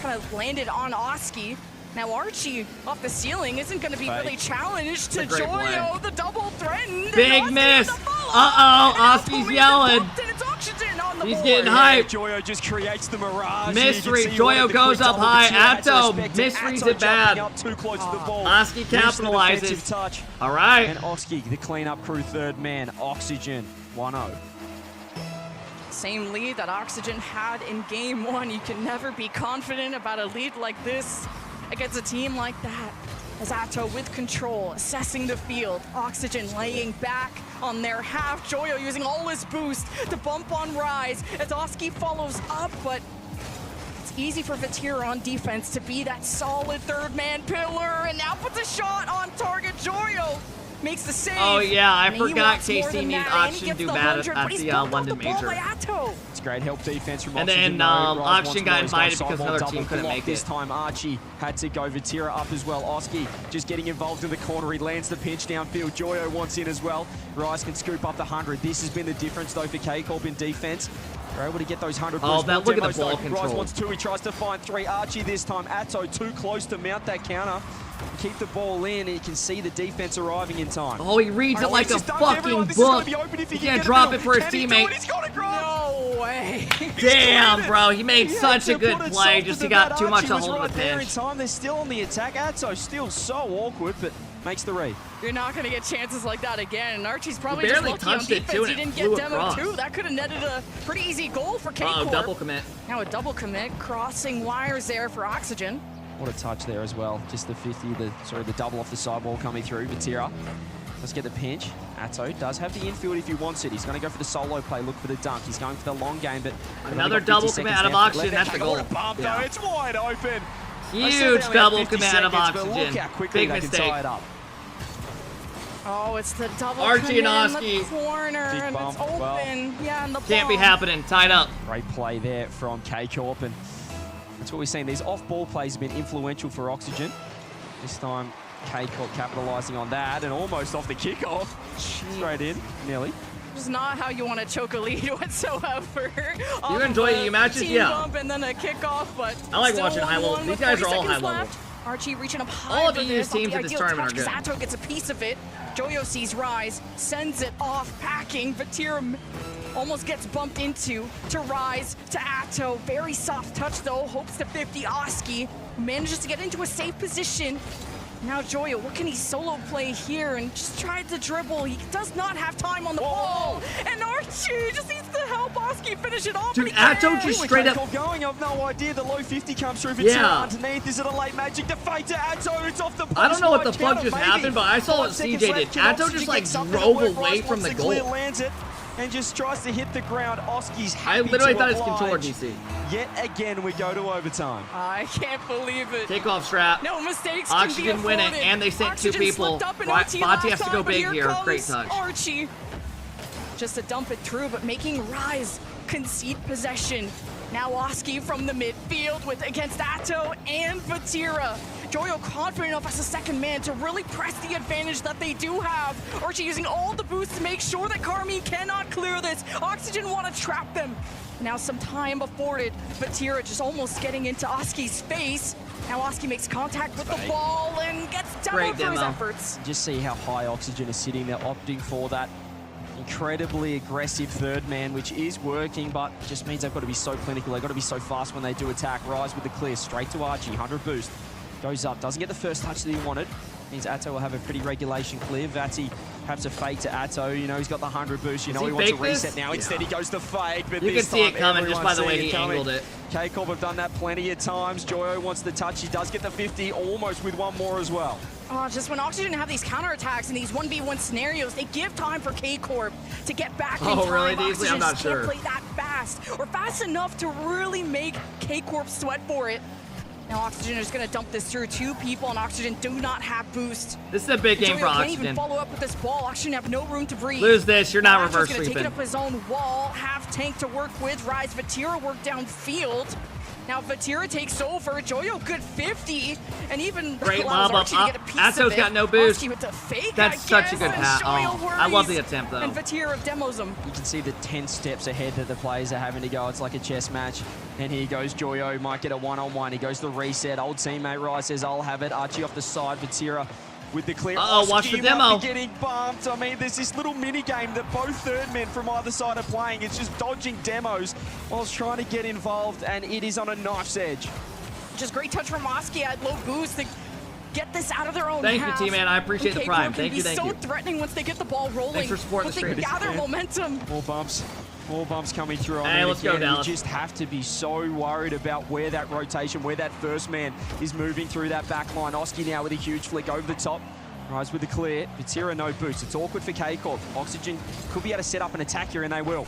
kind of landed on Oski. Now Archie off the ceiling isn't going to be really challenged to That's a great Joyo. play. The double threatened. Big miss. Uh-oh, Oski's yelling. He's getting hyped. Joyo just creates the mirage. Mystery. Joyo goes up high. Atto mysteries it bad. Too close to the ball. Oski capitalizes. Touch. All right. And Oski, the cleanup crew, third man. Oxygen, 1-0. Same lead that Oxygen had in game 1. You can never be confident about a lead like this against a team like that. As Atto with control, assessing the field. Oxygen laying back on their half. Joyo using all his boost to bump on Rise as Oski follows up, but it's easy for Vatira on defense to be that solid third man pillar, and now puts a shot on target. Joyo makes the save. Oh yeah, I and he forgot wants more KC than needs that, and he Oxygen gets do the bad 100, at but he's the bumped off London the ball Major. by Atto. It's great help defense from And Oxygen. then though. Rise Oxygen wants got more. He's got a invited because sideball another double team couldn't block. make This it. time Archie had to go Vatira up as well. Oski just getting involved in the corner. He lands the pinch downfield. Joyo wants in as well. Rise can scoop up the 100. This has been the difference though for K-Corp in defense. They're able to get those 100 Oh, boosts. that, look at the Demos, ball though. control. Rise wants 2. He tries to find 3. Archie this time. Atto too close to mount that counter. Keep the ball in, and you can see the defense arriving in time. Oh, he reads it like a fucking book. He can't drop it for his teammate. No way. Damn, bro. He made such a good play. Just he got too much a Archie was hold right of the there in pinch. time. They're still on the attack. Atto still so awkward, but makes the read. You're not going to get chances like that again. And Archie's probably He just barely lucky on touched it, defense. too, and He it didn't get flew demo across. too. That could have netted a pretty easy goal for K-Corp. Oh, double commit. Now a double commit, crossing wires there for Oxygen. What a touch there as well. Just the 50, the double off the sideball coming through. Vatira. Let's get the pinch. Atto does have the infield if he wants it. He's going to go for the solo play, look for the dunk. He's going for the long game, but Another double commit out of Oxygen. That's the goal. Yeah. It's wide open. Huge double commit out of Oxygen. Look how quickly Big they mistake. can tie it up. Oh, it's the double Archie commit and in Oski. the corner, Big and bump. it's open. Well, yeah, and the Can't be bomb. happening. Tied up. Great play there from K-Corp, and that's what we've seen. These off-ball plays have been influential for Oxygen. This time, K-Corp capitalizing on that, and almost off the kickoff. Straight in, nearly. It's not how you want to choke a lead whatsoever. You enjoy the matches? Team Yeah. bump and then a kickoff, but I like still watching high 1-1 level. with These guys 40 are all seconds high level. left. Archie reaching up high All of for these this. teams the at this ideal tournament touch, are good. Zato gets a piece of it. Joyo sees Rise, sends it off, packing. Vatira almost gets bumped into to Rise, to Atto. Very soft touch though, hopes to 50 Oski. Manages to get into a safe position. Now Joyo, what can he solo play here? And just tried to dribble. He does not have time on the ball. And Archie just needs to help Oski finish it off. Dude, but he Atto can't. just straight up. Going, I've no idea. The low 50 comes through for Yeah. underneath. Is it a late magic? The fake to Atto. It's off the post. I don't know what the line fuck counter, just maybe. happened, but I saw what 5 seconds CJ left. did. Can Atto Oxygen just get like something to drove work? away Rise from wants the to goal. clear, lands it, and just tries to hit the ground. Oski's happy I literally to thought his controller oblige. DC. Yet again, we go to overtime. I can't believe it. Kickoff strap. No mistakes Oxygen can be win it, afforded. and they sent Oxygen two people. slipped up in Right, OT Bonte last has to time, go but big here here. comes Great touch. Archie. Just to dump it through, but making Rise concede possession. Now Oski from the midfield with against Atto and Vatira. Joyo confident enough as a second man to really press the advantage that they do have. Archie using all the boosts to make sure that Carmine cannot clear this. Oxygen want to trap them. Now some time afforded. Vatira just almost getting into Oski's face. Now Oski makes contact with the ball and gets demoed for his efforts. Just see how high Oxygen is sitting. They're opting for that incredibly aggressive third man, which is working, but just means they've got to be so clinical. They've got to be so fast when they do attack. Rise with the clear, straight to Archie, 100 boost. Goes up, doesn't get the first touch that he wanted. Means Atto will have a pretty regulation clear. Vati perhaps a fake to Atto. You know, he's got the 100 boost. You know, he wants to reset now. Instead, he goes to fake. But you this can see time, it coming just by the way he angled it. K-Corp have done that plenty of times. Joyo wants the touch. He does get the 50, almost with one more as well. Oh, just when Oxygen have these counterattacks and these 1v1 scenarios, they give time for K-Corp to get back in time. Oh, really, Deasley? I'm not sure. Can't play that fast or fast enough to really make K-Corp sweat for it. Now Oxygen is going to dump this through. Two people on Oxygen do not have boost. This is a big game for Can't Oxygen. even follow up with this ball. Oxygen have no room to breathe. Lose this, you're not Astro's reverse gonna sweeping. take it up his own wall. Half tank to work with. Rise Vatira work downfield. Now Vatira takes over. Joyo good 50, and even Great allows lob up. Archie to get a piece Atto's of it. got no boost. Archie with the fake, That's I such a guess, good and pass. Joyo Oh, I love the worries, attempt though. And Vatira demos him. You can see the 10 steps ahead that the players are having to go. It's like a chess match. And here goes Joyo, might get a one-on-one. He goes to the reset. Old teammate Rise says, I'll have it. Archie off the side. Vatira with the clear. Uh-oh, watch the demo. Might be getting bumped. I mean, there's this little mini game that both third men from either side are playing. It's just dodging demos whilst trying to get involved, and it is on a knife's edge. Just great touch from Oski at low boost to get this out of their own Thank half. you, T-Man. I appreciate the prime. Thank you, thank Can you. be so threatening once they get the ball rolling. Thanks for supporting once the they stream. gather momentum. More bumps. More bumps coming through. Hey, let's go, Dallas. You just have to be so worried about where that rotation, where that first man is moving through that back line. Oski now with a huge flick over the top. Rise with the clear. Vatira no boost. It's awkward for K-Corp. Oxygen could be able to set up an attack here, and they will.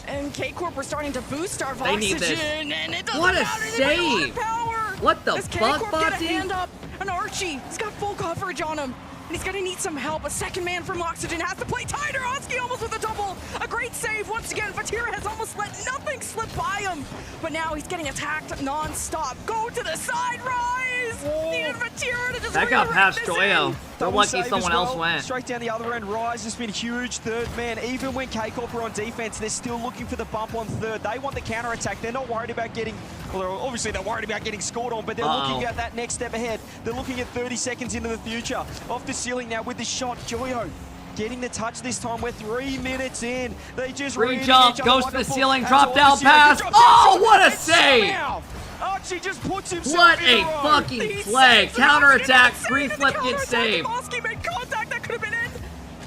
And K-Corp are starting to boost our They need Oxygen, this. and it doesn't What a matter. They got a lot of save. power. What the Does fuck, K-Corp get a Bati? hand up? And Archie, he's got full coverage on him. And he's gonna need some help. A second man from Oxygen has to play tighter. Oski almost with a double. A great save once again. Vatira has almost let nothing slip by him. But now he's getting attacked non-stop. Go to the side, Rise! Needed Vatira to just That got redirect past this Joyo. in. They're Double lucky save someone as else well. went. Straight down the other end. Rise has been huge third man. Even when K-Corp are on defense, they're still looking for the bump on third. They want the counter attack. They're not worried about getting, well, obviously they're worried about getting scored on, but they're looking at that next step ahead. They're looking at 30 seconds into the future. Off the ceiling now with the shot. Joyo getting the touch this time. We're 3 minutes in. They just Free read jump, each other goes to the wonderful. ceiling, As drop off down the ceiling, pass. drop Oh, down, what a and save! somehow Archie just puts himself What in a row. fucking These play. saves from Counter Oxygen attack, insane, free and the flip gets counterattack saved. from Oski made contact. That could have been it.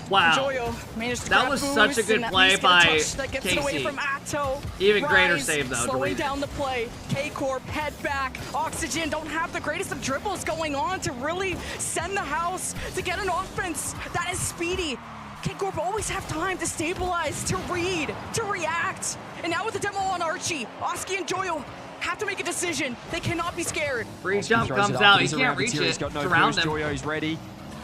Wow. Joyo managed to That grab was boost such a good and at play least get a by touch that gets it away Casey. from Atto. Even greater Rise save, though, to slowing read it. down the play. K-Corp head back. Oxygen don't have the greatest of dribbles going on to really send the house to get an offense that is speedy. K-Corp always have time to stabilize, to read, to react. And now with the demo on Archie, Oski and Joyo have to make a decision. They cannot be scared. Free jump Throws comes it up, out. but He he's can't around reach Vatira. it. He's got no It's around boost. him. Joyo's ready.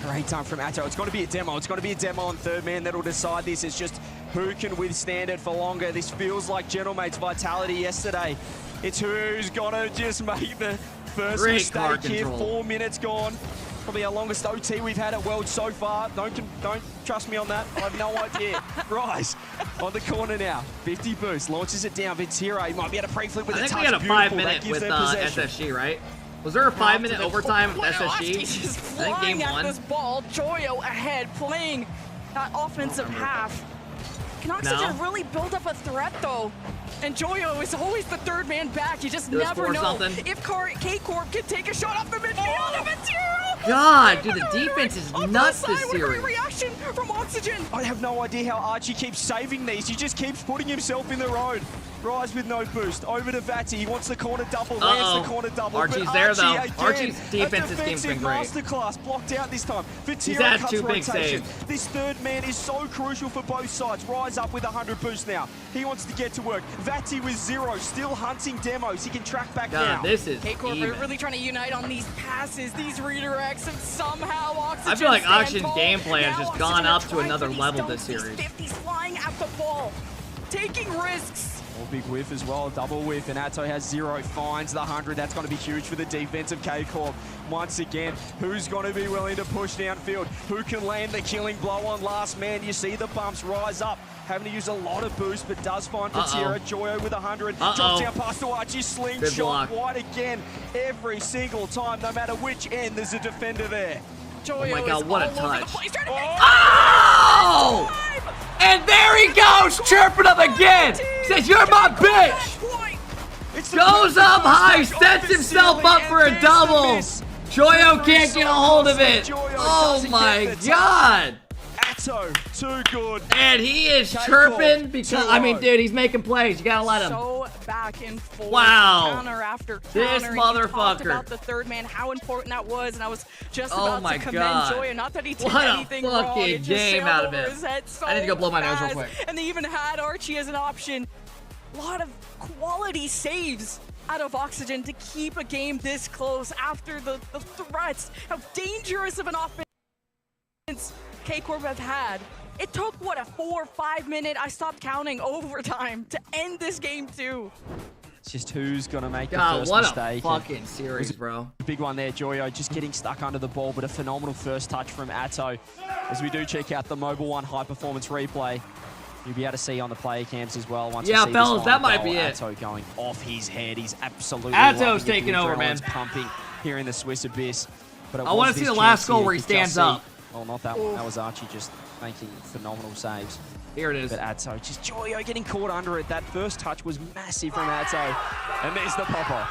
Great time from Atto. It's going to be a demo. It's going to be a demo on third man that'll decide this. It's just who can withstand it for longer. This feels like Gentlemate's vitality yesterday. It's who's going to just make the first Great car mistake here. control. 4 minutes gone. Probably our longest OT we've had at World so far. Don't trust me on that. I have no idea. Rise on the corner now. 50 boost. Launches it down. Vatira, he might be able to pre-flip with I a think touch. we had a Beautiful. 5 That minute gives with them possession. SSG, right? Was there a 5 minute overtime with Oski SSG? just I think flying game at one. this ball. Joyo ahead, playing that offensive half. Can Oxygen No. really build up a threat, though? And Joyo is always the third man back. You just Do it never for know something. if K-Corp can take a shot off the midfield. And Vatira! God, dude, the defense is nuts this What a great series. reaction from Oxygen. I have no idea how Archie keeps saving these. He just keeps putting himself in the road. Rise with no boost. Over to Vati. He wants the corner double. Lands the corner double. Archie's but there, Archie though. again, Archie's a defense this game's been great. masterclass. Blocked out this time. He's Vatira had cuts 2 big rotation. saves. This third man is so crucial for both sides. Rise up with 100 boost now. He wants to get to work. Vati with 0. Still hunting demos. He can track back now. God, this is K-Corp are even. really trying to unite on these passes, these redirects, and somehow Oxygen I feel like stand Oxygen's tall. gameplay has Now just Oxygen gone are up to trying another for these level stunts, this series. These 50s flying at the ball, taking risks. Oh, big whiff as well, double whiff, and Atto has 0, finds the 100. That's going to be huge for the defense of K-Corp. Once again, who's going to be willing to push downfield? Who can land the killing blow on last man? You see the bumps rise up. Having to use a lot of boost, but does find Vatira. Joyo with 100. Drops down past to Archie. Slingshot wide again. Every single time, no matter which end, there's a defender there. Joyo Oh my God, is what a all over the touch. place, trying to make Oh! And there he goes, chirping him again. Says, you're my bitch. Goes up high, sets himself up for a double. Joyo can't get a hold of it. Oh my god. Atto, too good. And he is chirping because, I mean, dude, he's making plays. You gotta let him. So back and forth. Wow. Counter after counter. This And you talked motherfucker. about the third man, how important that was, and I was just Oh about my to commend God. Joyo. Not that he did What a anything wrong. fucking It just game sailed out of over him. his head so I need to go blow my nose real fast. quick. And they even had Archie as an option. A lot of quality saves out of Oxygen to keep a game this close after the threats. How dangerous of an offense K-Corp have had. It took, what, a 4 or 5 minute, I stopped counting, overtime to end this game too. It's just who's going to make the God, first what mistake. a fucking series, bro. Big one there, Joyo, just getting stuck under the ball, but a phenomenal first touch from Atto. As we do check out the Mobile One high-performance replay, you'll be able to see on the player cams as well. Once Yeah, we see fellas, this that final might be goal, it. Atto going off his head. He's absolutely Atto's loving it. taking The over, man. adrenaline's pumping here in the Swiss Abyss. But it I wanna was see this the last chance goal here where he to just stands up. see- Oh, not that one. That was Archie just making phenomenal saves. Here it is. But Atto, just Joyo getting caught under it. That first touch was massive from Atto. And there's the popper.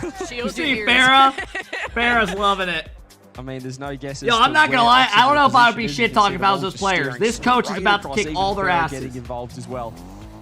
You Shield see your ears. Farrah? Farrah's loving it. I mean, there's no guesses. Yo, I'm to not gonna where lie. I don't know if I would Oxygen's be position is. shit talking You if can I see was the those ball players. steering This coach is straight about to across, kick even all their Farrah asses. Getting involved as well.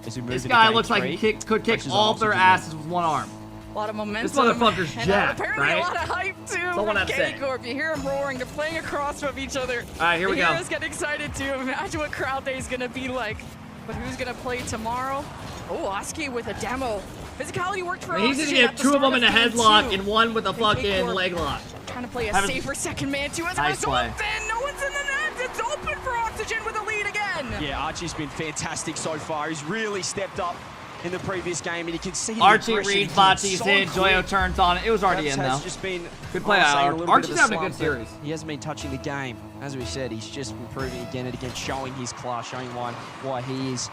As we move This into guy game looks like he 3. could kick Pressures all on of their Oxygen now. asses with one arm. A lot of momentum. This motherfucker's and jacked, apparently right? a lot of hype too That's all I from have to say. K-Corp. You hear him roaring. They're playing across from each other. All right, here we the go. heroes get excited too. Imagine what crowd day is gonna be like. But who's gonna play tomorrow? Oh, Oski with a demo. Physicality worked for He's gonna Oxygen get at the two of them start in a game headlock two. and one with a And fucking K-Corp leg lock. Trying to play a Have a- safer second man too. As a Nice result, play. then no one's in the net. It's open for Oxygen with a lead again. Yeah, Archie's been fantastic so far. He's really stepped up in the previous game, and you can see the Archie aggression reads again Bati's so hit. Joyo quick. turns on it. It was already in Perhaps though. has just been, Good play, I would say, Howard. a little Archie's bit of having a good slump, but series. He hasn't been touching the game. As we said, he's just been proving again and again, showing his class, showing why he is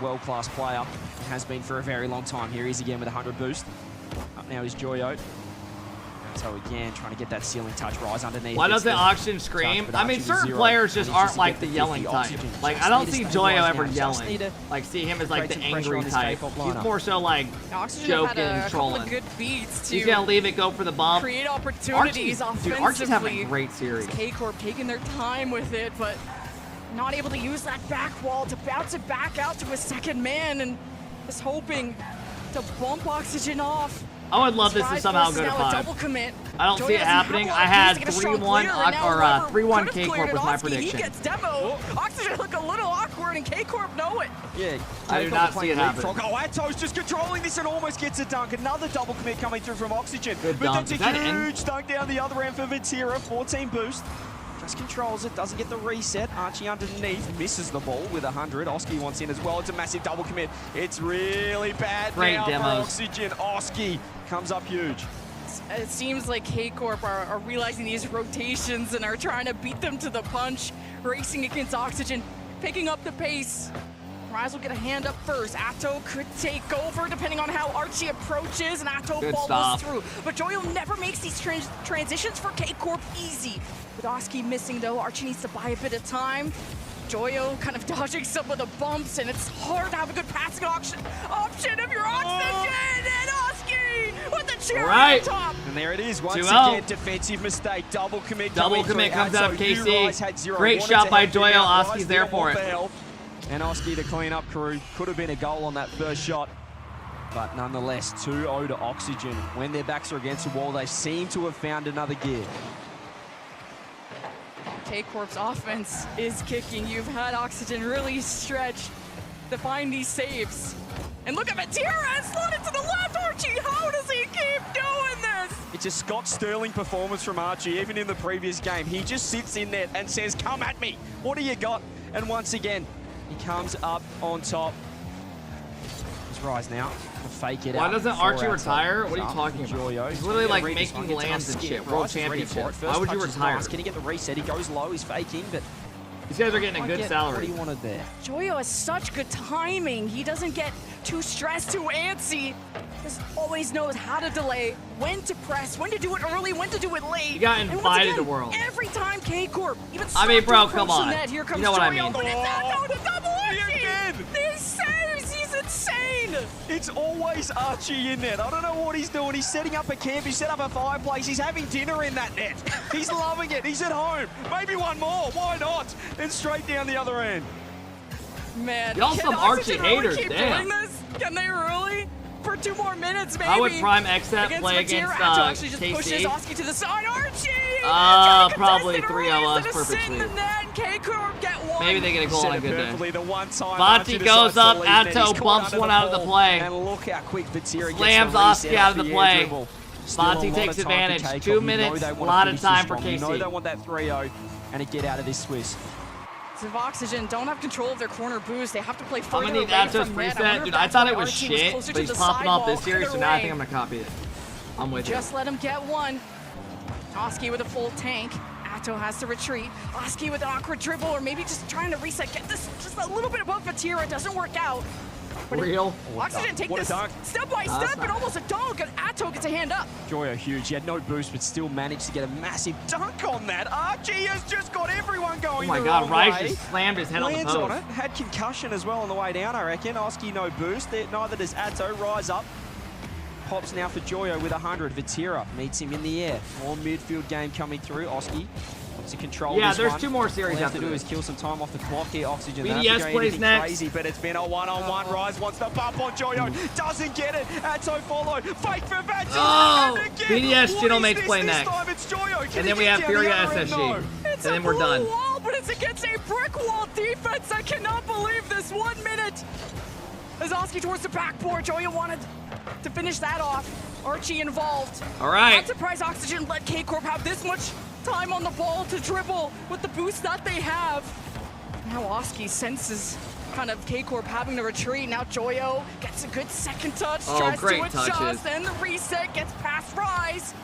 a world-class player. He has been for a very long time. Here he is again with a 100 boost. Up now is Joyo. So again, trying to get that ceiling touch rise underneath. Why It's doesn't the Oxygen scream? touch, but I mean, Archie certain zero, players and just he's aren't to like get the the yelling 50 type. Oxygen. Like, Just I don't need to see stabilize Joyo ever now. Just need yelling. to Like, see him as like the create some pressure angry on this type. K-pop He's lineup. more so like Oxygen have joking, had a couple trolling. of good beats He's to gonna leave it go for the bump. create opportunities offensively. Dude, Archie's having a great series. K-Corp taking their time with it, but not able to use that back wall to bounce it back out to a second man, and just hoping to bump Oxygen off. I would love this to Strive somehow forces go to now a 5. double commit. I don't see Joey it doesn't have happening. a lot I of had keys to get a strong 3-1 clear, and now or whoever 3-1 could've K-Corp cleared was it, my Oski, prediction. He gets demo. Oxygen look a little awkward, and K-Corp know it. Yeah, I do not see it happen. Oh, Atto's just controlling this and almost gets a dunk. Another double commit coming through from Oxygen. Good but dunk. that's a Is that in? huge dunk down the other end for Ventira. 14 boost. Just controls it, doesn't get the reset. Archie underneath, misses the ball with 100. Oski wants in as well. It's a massive double commit. It's really bad Great now demos. for Oxygen. Oski comes up huge. It seems like K-Corp are realizing these rotations and are trying to beat them to the punch, racing against Oxygen, picking up the pace. Rise will get a hand up first. Atto could take over depending on how Archie approaches, and Atto Good follows stop. through. But Joyo never makes these transitions for K-Corp easy. With Oski missing though, Archie needs to buy a bit of time. Joyo kind of dodging some of the bumps, and it's hard to have a good passing option if you're Oxygen, and Oski with the cherry Right. on top. And there it is, once 2-0. again, defensive mistake, double commit. Double coming commit through. comes out of Atto, you KC. Rise had zero. Great Wanted shot to by help him Joyo. out. Oski's Rise there didn't for want it. the help. And Oski, the clean-up crew, could have been a goal on that first shot. But nonetheless, 2-0 to Oxygen. When their backs are against the wall, they seem to have found another gear. K-Corp's offense is kicking. You've had Oxygen really stretch to find these saves. And look at Ventira, slotted to the left, Archie. How does he keep doing this? It's a Scott Sterling performance from Archie, even in the previous game. He just sits in there and says, come at me. What do you got? And once again, he comes up on top. He's Rise now. We'll fake it Why out. doesn't for Archie Atto. retire? What are you Up talking for about? Joyo. He's literally Yeah, like read this making one, gets lands enough and skip. shit. World Rise is ready for Championship. it. Why First would you touch is retire? nice. Can he get the reset? He goes low. He's faking, but These guys are getting a good salary. What he wanted there. Joyo has such good timing. He doesn't get too stressed, too antsy. Just always knows how to delay, when to press, when to do it early, when to do it late. He got And once invited again, to World. Every time K-Corp even I mean, bro, starts to come approach the on. net, here comes You know what I Joyo, mean. but it's not the double Archie. These saves, he's insane. It's always Archie in net. I don't know what he's doing. He's setting up a camp. He's set up a fireplace. He's having dinner in that net. He's loving it. He's at home. Maybe one more. Why not? And straight down the other end. Man, Y'all can some Oxygen Archie really haters, keep damn. doing this? Can they really? For 2 more minutes, maybe. I would prime X that play against actually just KC. pushes Oski to the side. Archie! Probably 3-0 us perfectly. Maybe they get a goal on a good day. Bonti goes up, Atto bumps one out of the play. And look how quick Vatira Slams Oski out of the play. Bonti takes advantage. 2 minutes, a lot of time for KC. You know they want that 3-0 and to get out of this Swiss. So if Oxygen don't have control of their corner boost, they have to play I'm further gonna need away Atto's from net. preset. Dude, I thought it was shit, but he's popping off this series, so now I think I'm gonna copy it. I'm with you. Just let him get one. Oski with a full tank. Atto has to retreat. Oski with an awkward dribble, or maybe just trying to reset. Get this just a little bit above Vatira. It doesn't work out. But Real. Oxygen take this step by step, and almost a dunk, and Atto gets a hand up. Joyo huge. He had no boost, but still managed to get a massive dunk on that. Archie has just got everyone going. Oh my the God, wrong Rice way. just slammed his head on the Lands post. on it. Had concussion as well on the way down, I reckon. Oski no boost. Neither does Atto. Rise up. Pops now for Joyo with 100. Vatira meets him in the air. More midfield game coming through. Oski wants to control Yeah, this there's one. 2 more series All they have after to do this. is kill some time off the clock here. Oxygen. BDS plays next. Crazy, but it's been a one-on-one. Rise wants the bump on Joyo. Doesn't get it. Atto followed. Fake for Vatira. Oh, And again. BDS What Gentle is mates this? play This next. time it's Joyo. Can And he then we get have down the Furia other end? SSG. No. And then we're done. Wall, but it's against a brick wall defense. I cannot believe this 1 minute. As Oski towards the backboard, Joyo wanted to finish that off. Archie involved. All right. I'm surprised Oxygen let K-Corp have this much time on the ball to dribble with the boost that they have. Now Oski senses kind of K-Corp having to retreat. Now Joyo gets a good second touch, tries great to adjust, touches. and the reset gets past Rise.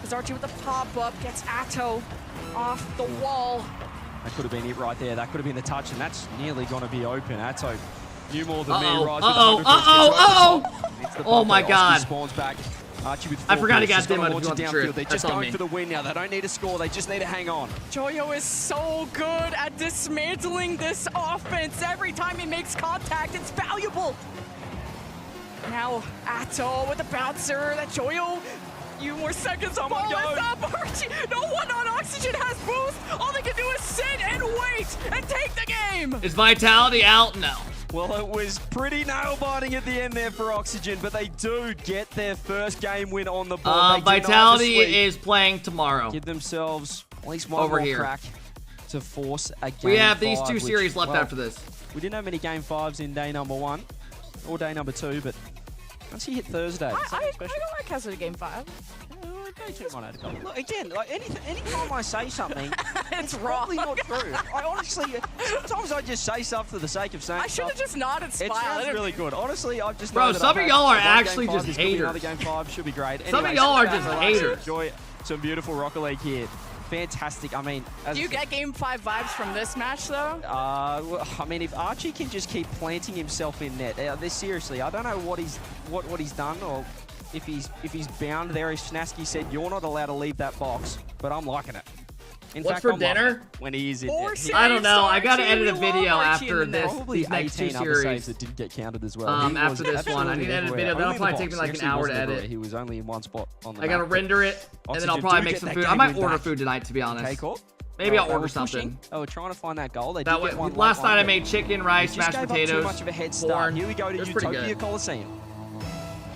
As Archie with the pop-up gets Atto off the wall. That could have been it right there. That could have been the touch, and that's nearly going to be open. Atto knew more than me. Rise with 100. Oh my God. Spawns back. Archie with I forgot he got them demoed if you want the truth. They're That's just on going me. for the win now. They don't need to score. They just need to hang on. Joyo is so good at dismantling this offense. Every time he makes contact, it's valuable. Now Atto with the bouncer. That Joyo, few more seconds. Ball is up. Archie, no one on Oxygen has boost. All they can do is sit and wait and take the game. Is Vitality out? No. Well, it was pretty nail-biting at the end there for Oxygen, but they do get their first game win on the board. Vitality is playing tomorrow. Give themselves at least one Over more here. crack to force a game We have these 5, 2 which, series left well, after this. We didn't have many game 5s in day number 1 or day number 2, but once you hit Thursday, I don't like Hazard Game 5. Look, again, like any time I say something, it's probably not true. I honestly, sometimes I just say stuff for the sake of saying I should have stuff. just nodded, It smiled. sounds really good. Honestly, I've just Bro, know that some I've of had y'all are one actually game 5, just this could be another haters. game 5 should be great. Some of Anyways, y'all are relax, just relax, haters. Enjoy some beautiful Rocket League here. Fantastic. I mean, Do you get Game 5 vibes from this match, though? well, I mean, if Archie can just keep planting himself in net, this seriously, I don't know what he's done or if he's bound there. As Snasky said, you're not allowed to leave that box, but I'm liking it. In What's fact, for I'm liking dinner? it when he is in Four net. saves, I don't know. I gotta Archie, edit a we video love Archie after in there. this. Probably These next 2 18 other saves series. that didn't get counted as well. He After was this one, I need to edit a absolutely video. That'll everywhere. probably Only take me in the like box. an hour to He wasn't edit. everywhere. He was only in one spot on the I gotta map. render it, and then I'll Oxygen probably do make get some that food. game I might win order back. food tonight, to be honest. Okay, cool. Maybe I'll They order were pushing. something. They were trying to find that goal. They That did way, get one last late night I one, made chicken, rice, just mashed gave potatoes, up too much of a head start. corn. Here we go to It was pretty Utopia good. Coliseum.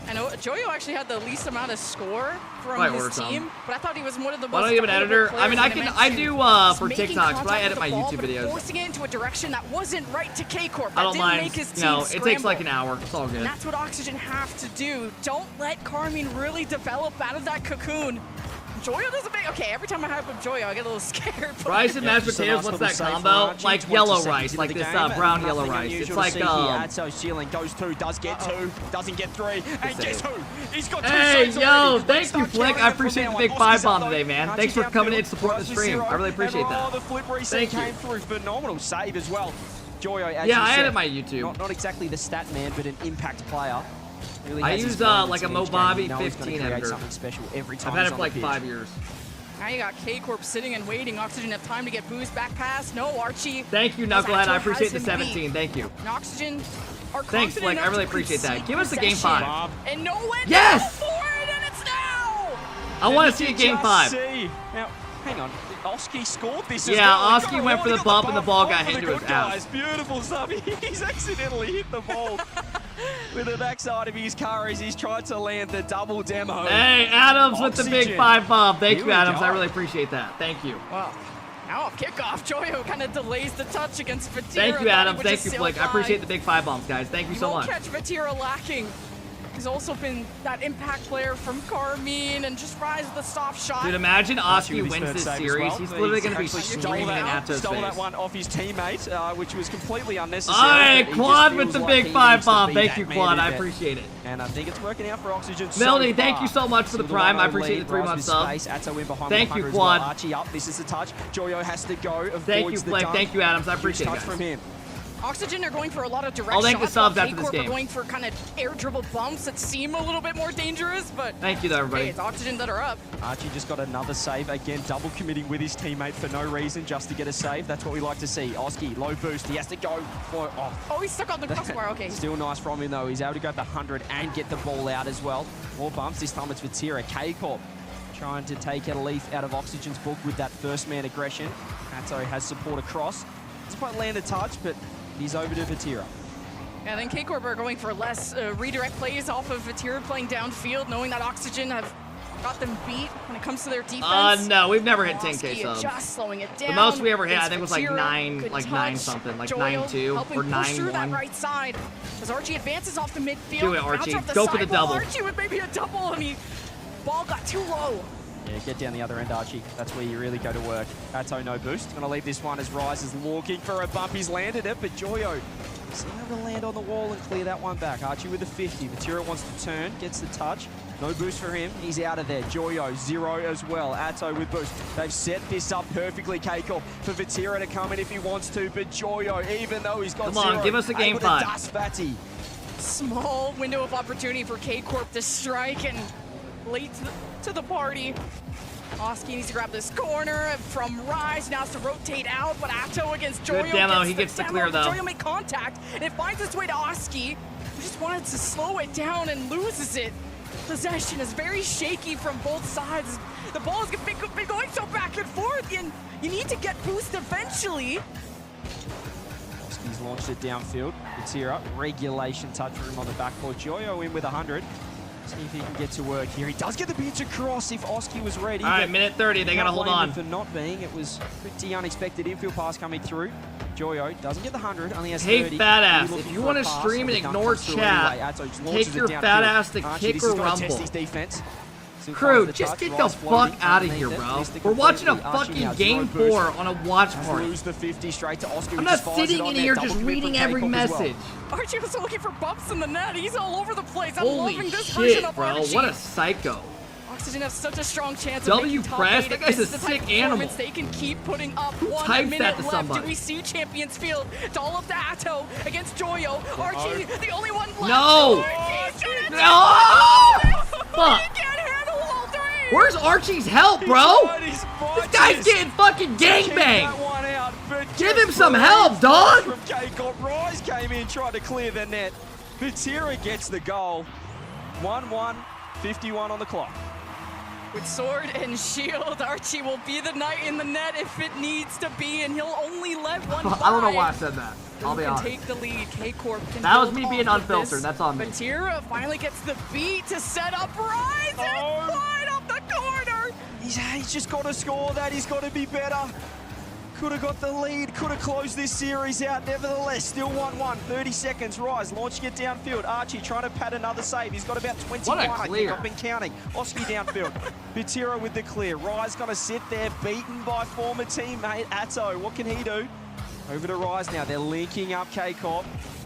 I know Joyo actually had the least amount of score from Might his order some. team, but I thought he was one of the Why most don't you have an valuable editor? I players mean, in I the can. match I too. do Just for making TikToks, but I contact edit with my the ball, YouTube but videos. forcing it into a direction that wasn't right to K-Corp. I That don't didn't mind. make his team No, it takes scramble. like an hour. It's all good. And that's what Oxygen have to do. Don't let Carmine really develop out of that cocoon. Joyo doesn't make... Okay, every time I hype up Joyo, I get a little scared. Rice and mashed potatoes, what's that combo? Like yellow rice, like this brown yellow rice. It's like, Atso's ceiling goes 2, does get 2, doesn't get 3, and guess who? He's got 2 hey, saves yo, already. thank you, Flick. I appreciate the big 5-bomb today, man. Thanks for coming in and supporting the stream. I really appreciate that. The flip reset came through. Phenomenal save as well. Joyo, as yeah, you I said, added my YouTube. Not exactly the stat man, but an impact player. Really I has his use moments like a in each game. Mobabi You know he's gonna 15 create editor. something special every time I've had he's it on for like the pitch. 5 years. Now you got K-Corp sitting and waiting. Oxygen have time to get boost back pass. No, Archie. Thank you, Knucklehead. I appreciate the 17. Thank you. And Oxygen are Thanks, Flick. I really appreciate that. Give us a game 5. And no one Yes! for it, and it's now. I want to see a game 5. Now, hang on. Oski scored this Yeah, as well. Oski went for the bump and the ball got hit into his ass. Beautiful stuff. He's accidentally hit the ball with the backside of his car as he's tried to land the double demo. Hey, Adams with the big 5-bomb. Thank Here you, we Adams. go. I really appreciate that. Thank you. Wow. Now off kickoff, Joyo kind of delays the touch against Vatira. Thank you, Adams. Thank you, Flick. I appreciate the big 5-bombs, guys. Thank you so won't much. catch Vatira lacking. He's also been that impact player from Carmine and just rise with the soft shot. Dude, imagine Oski with his wins third this save as series. well. He's literally going to be actually screaming in Atto's stole that face. one off his teammate, which was completely unnecessary. All right, but he Quad just with feels the like big he needs to 5-bomb. be Thank that you, man Quad. in I there. appreciate it. And I think it's working out for Oxygen Melody, so thank far. you so much for the prime. I appreciate the 3-month sub. Atto in behind Thank you, 100 as Quad. well. Archie up. This is the touch. Joyo has to go. Thank you, Avoids the Flick. dunk. Thank you, Adams. I Huge appreciate it, touch guys. from him. Oxygen are going for a lot of direct I'll thank the shots, while subs after this K-Corp game. are going for kind of air dribble bumps that seem a little bit more dangerous, but Thank you, though, everybody. hey, it's Oxygen that are up. Archie just got another save. Again, double committing with his teammate for no reason, just to get a save. That's what we like to see. Oski, low boost. He has to go for... Oh, he's stuck on the crossbar. Okay. Still nice from him, though. He's able to go the 100 and get the ball out as well. More bumps. This time it's Vatira. K-Corp trying to take a leaf out of Oxygen's book with that first man aggression. Atto has support across. Doesn't quite land a touch, but he's over to Vatira. Yeah, then K-Corp are going for less redirect plays off of Vatira playing downfield, knowing that Oxygen have got them beat when it comes to their defense. No, we've never hit 10K Oski subs. just slowing it down. The most we ever hit, I against think, was like Vatira. 9, Good like touch. 9 something, like Joyo 9-2 helping or push through that 9-1. right side. As Archie advances off the midfield. Do it, bouncer Archie. off Go for the sidewall. double. Archie with maybe a double, and he ball got too low. Yeah, get down the other end, Archie. That's where you really go to work. Atto no boost. Gonna leave this one as Rise is looking for a bump. He's landed it, but Joyo is able to land on the wall and clear that one back. Archie with a 50. Vatira wants to turn, gets the touch. No boost for him. He's out of there. Joyo, 0 as well. Atto with boost. They've set this up perfectly, K-Corp, for Vatira to come in if he wants to, but Joyo, even though he's got Come on, 0, give us a game able to 5. dust Vati. Small window of opportunity for K-Corp to strike, and late to the party. Oski needs to grab this corner from Rise. Now has to rotate out, but Atto against Joyo. Good demo. He gets gets the clear, though. Joyo make contact, and it finds its way to Oski, who just wanted to slow it down and loses it. Possession is very shaky from both sides. The ball has been going so back and forth, and you need to get boost eventually. Oski's launched it downfield. Vatira, regulation touch for him on the backboard. Joyo in with 100. See if he can get to work here. He does get the pitch across if Oski was ready. All right, minute 30. They got to hold on. For not being, it was pretty unexpected infield pass coming through. Joyo doesn't get the 100, only has 30. Hey, fat ass, He's if looking you for want a to pass, stream but and the dunk ignore comes through chat, anyway. Atto just take launches your it downfield. fat ass to Archie, kick this or is gonna rumble. test his defense. Still Crew, finds the just touch. get the Rise floating fuck out of underneath here, it. bro. Missed it We're watching a completely. Archie fucking now, game zero boost. 4 on a watch Has to party. lose the 50 straight to Oski. I'm who not just fires it sitting on in net. here Double just commit reading from every K-Corp as well. message. Archie was looking for bumps in the net. He's all over the place. I'm Holy loving this version shit, of bro. Archie. What a psycho. Oxygen has such a strong chance of W making top press? 8. That guy's This a is the type sick of animal. performance they can keep putting up. Who 1 types minute that to left. somebody? Do we see Champions Field? Dollop to Atto against Joyo. Archie, the only one left. No! Archie, No! Fuck. He can't handle all 3. Where's Archie's help, bro? This guy's getting fucking gangbanged. Give him some help, dog. From K-Corp. Rise came in, tried to clear the net. Vatira gets the goal. 1-1, 51 on the clock. With sword and shield, Archie will be the knight in the net if it needs to be, and he'll only let one I don't know fly. why I said that. I'll be Who can honest. take the lead? K-Corp can That was build me being off of unfiltered. this. That's on me. Vatira finally gets the beat to set up Rise and wide up the corner. He's just got to score that. He's got to be better. could have got the lead, could have closed this series out. Nevertheless, still 1-1, 30 seconds. Rise launching it downfield. Archie trying to pad another save. He's got about 21, I think. I've been counting. Oski downfield. Bitiro with the clear. Rise going to sit there, beaten by former teammate Atto. What can he do? Over to Rise now. They're linking up K-Corp.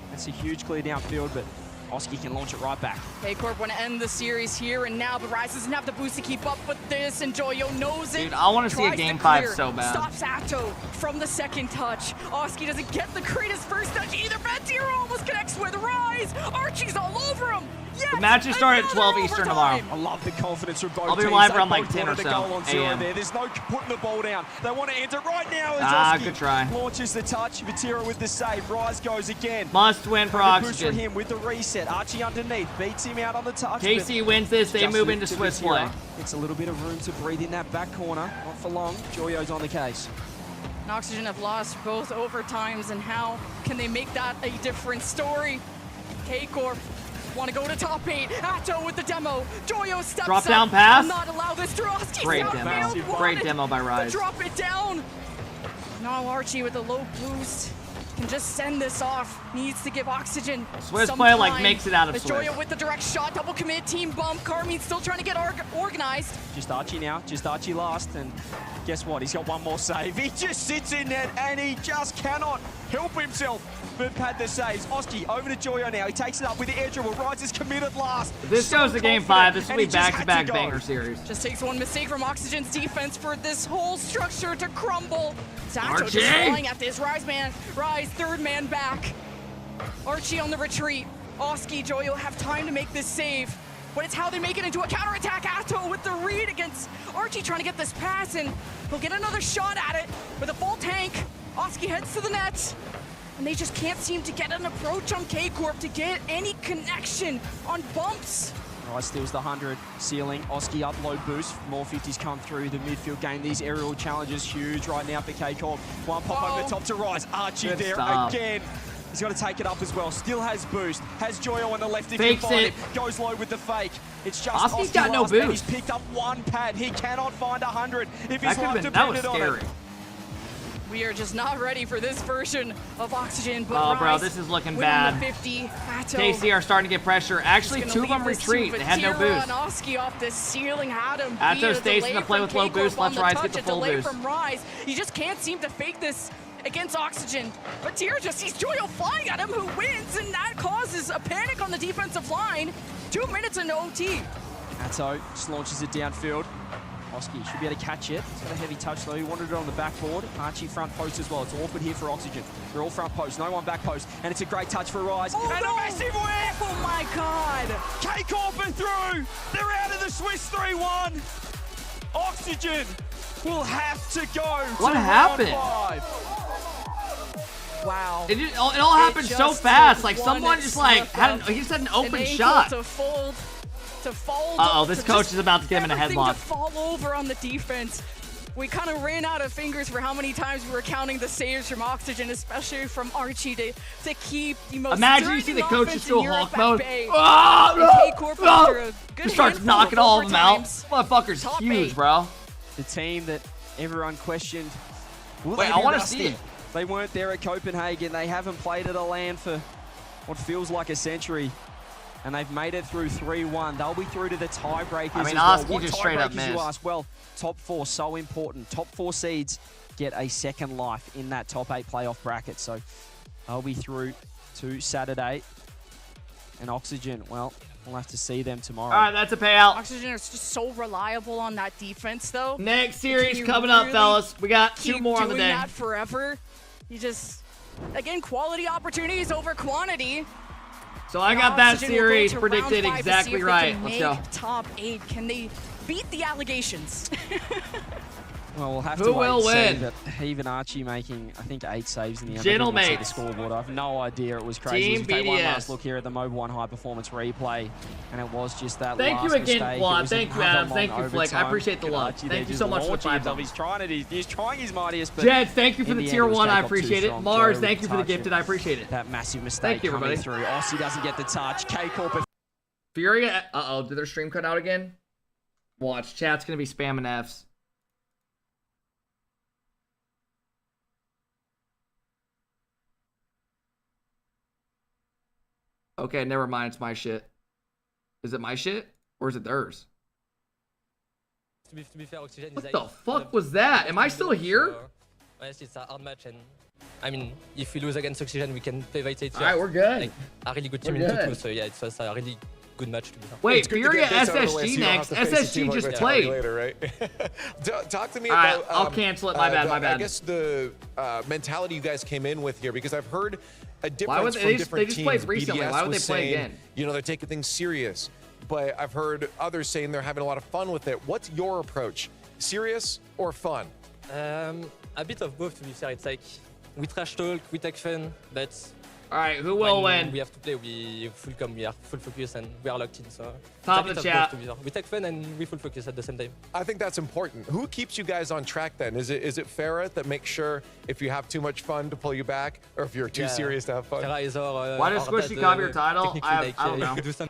That's a huge clear downfield, but Oski can launch it right back. K-Corp want to end the series here and now, but Rise doesn't have the boost to keep up with this, and Joyo knows it. Dude, I want to see a Tries game to 5 clear, so bad. Stops Atto from the second touch. Oski doesn't get the greatest first touch either. Banter almost connects with Rise. Archie's all over him. Yes, The matches start at 12 Eastern tomorrow. I love the confidence from both I'll be teams. live They around like both 10 or wanted to so goal on zero a.m. there. There's no putting the ball down. They want to enter right now as Oski good try. launches the touch. Bitiro with the save. Rise goes again. Must win for Trying to push Oxygen. for him with the reset. Archie underneath. Beats him out on the touch. KC but wins this. They just move lift into to Swiss Bitiro. play. It's a little bit of room to breathe in that back corner. Not for long. Joyo's on the case. And Oxygen have lost both overtimes, and how can they make that a different story? K-Corp want to go to top 8. Atto with the demo. Joyo steps Drop up. down pass. Will not allow this. Droski Great downfield demo. wanted, Great demo by but Rise. drop it down. Now Archie with a low boost can just send this off. Needs to give Oxygen Swiss some play like time. makes it out of As Swiss. Joyo with the direct shot, double commit, team bump. Carmine still trying to get organized. Just Archie now, just Archie last, and guess what? He's got one more save. He just sits in net, and he just cannot help himself but pad the saves. Oski over to Joyo now. He takes it up with the air dribble. Rise is committed last. If this So goes to game confident, 5, this will and be he just had to back-to-back go. banger series. Just takes one mistake from Oxygen's defense for this whole structure to crumble. Sato Archie! just flying at this. Rise, third man back. Archie on the retreat. Oski, Joyo have time to make this save, but it's how they make it into a counterattack. Atto with the read against Archie trying to get this pass, and he'll get another shot at it with a full tank. Oski heads to the net, and they just can't seem to get an approach on K-Corp to get any connection on bumps. Rise steals the 100 ceiling. Oski up low boost. More 50s come through the midfield game. These aerial challenges huge right now for K-Corp. One pop over the top to Rise. Archie Good there stop. again. He's got to take it up as well. Still has boost. Has Joyo on the left if Fakes you find it. it. Goes low with the fake. It's just Oski's Oski got no last, and boost. he's picked up one pad. He cannot find 100 if That his life that was depended on scary. it. We are just not ready for this version of Oxygen. But Oh, bro, Rise this is looking win bad. on the 50. Atto KC are starting to get pressure. Actually, is 2 gonna of them leave this to retreat. They had no Vatira, boost. and Oski off the ceiling had him. Atto beat. A stays in delay the play from with low K-Corp boost, on lets the Rise touch, get the a full delay boost. from Rise. He just can't seem to fake this against Oxygen. But Vatira just sees Joyo flying at him, who wins, and that causes a panic on the defensive line. 2 minutes into OT. Atto just launches it downfield. Oski should be able to catch it. It's got a heavy touch though. He wanted it on the backboard. Archie front post as well. It's awkward here for Oxygen. They're all front post, no one back post. And it's a great touch for Rise. Oh, and no. a massive whip! Oh my God! K-Corp are through! They're out of the Swiss 3-1! Oxygen will have to go What to happened? round 5. Wow. It all happened so just fast. took Like one someone just like slip-up. he just had an open An ankle shot. to fold. Uh-oh, this coach is about to get him in a everything headlock. to fall over on the defense. We kind of ran out of fingers for how many times we were counting the saves from Oxygen, especially from Archie to keep the most Imagine you see the coach just go Europe Hulk at mode. bay. Ah, And no, K-Corp no. after a good Just starts handful knocking of all of them out. overtimes. Motherfucker's Top huge, 8. bro. The team that everyone questioned. Will Wait, they I be wanna rusty? see it. They weren't there at Copenhagen. They haven't played at a land for what feels like a century. And they've made it through 3-1. They'll be through to the tiebreakers. I mean, as well. Oski What just straight up tiebreakers, you missed. ask? Well, top 4 so important. Top 4 seeds get a second life in that top 8 playoff bracket. So they'll be through to Saturday. And Oxygen, well, we'll have to see them tomorrow. All right, that's a payout. Oxygen is just so reliable on that defense, though. Next Can series you coming up, really fellas. We got 2 keep more on the doing day. that forever? You just, again, quality opportunities over quantity. So I got that Oxygen will go series to predicted round 5 to see exactly if they right. can Let's make go. top 8. Can they beat the allegations? Well, we'll have Who to wait will and see. win? But even Archie making, I think, 8 saves in the end. Gentle I didn't see mates. the scoreboard. I have no idea. It was crazy. Team As we take one BDS. last look here at the Mobile 1 high performance replay, and it was just that Thank you last again, mistake. Juan. It was Thank you, another Adam. Thank long you, Flick. I overtime. appreciate the Look at love. Archie Thank there you just so much for the launching 5 himself. bucks. He's trying his mightiest. But Jeds, thank you for in the end, tier it was 1. I Jacob too appreciate it. strong. Mars, Joe thank you for the touch gifted. I appreciate it. That massive mistake Thank you, coming everybody. through. Aussie doesn't get the touch. K-Corp. Furia. Uh-oh, did their stream cut out again? Watch, chat's going to be spamming Fs. Okay, never mind. It's my shit. Is it my shit or is it theirs? To be fair, Oxygen What the fuck was that? Am I still here? Yes, it's a hard match, and I mean, if we lose against Oxygen, we can play Vitality. All right, we're good. Like, a really good team We're in good. 2-2, so yeah, it was a really good match to be fair. Wait, Furia SSG next. SSG just played. Later, right? Talk to me All right, about. I'll cancel it. My bad. My bad. I guess the mentality you guys came in with here, because I've heard a Why would difference they from just- different they just teams. played recently. BDS Why would was they play saying, again? You know, they're taking things serious, but I've heard others saying they're having a lot of fun with it. What's your approach? Serious or fun? A bit of both, to be fair. It's like we trash talk, we take fun, but all right, who will when win? We have to play. We are full focus and we are locked in. So Top it's of a the bit chat. both, to be fair. We take fun and we full focus at the same time. I think that's important. Who keeps you guys on track then? Is it Farah that makes sure if you have too much fun to pull you back, or if you're too Yeah. serious to have fun? Farah is our, Why does our Squishy dad, copy your title? technically, I like, don't know. we do some...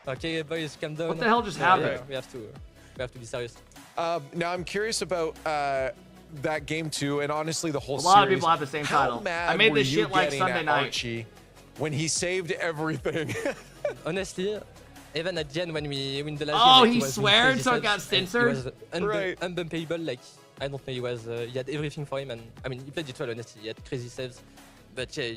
Okay, boys, calm down. What the hell just Yeah, happened? we have to be serious. Now I'm curious about that game too, and honestly the whole A series. lot of people have the same How title. mad I made were this you shit like getting Sunday at night. Archie when he saved everything? Honestly, even at the end when we win the last Oh, game, he like, was sweared, crazy so it saves, got and censored? He was unbumpable, like, I don't know, he had everything for him, and I mean, he played it well, honestly, he had crazy saves, but yeah,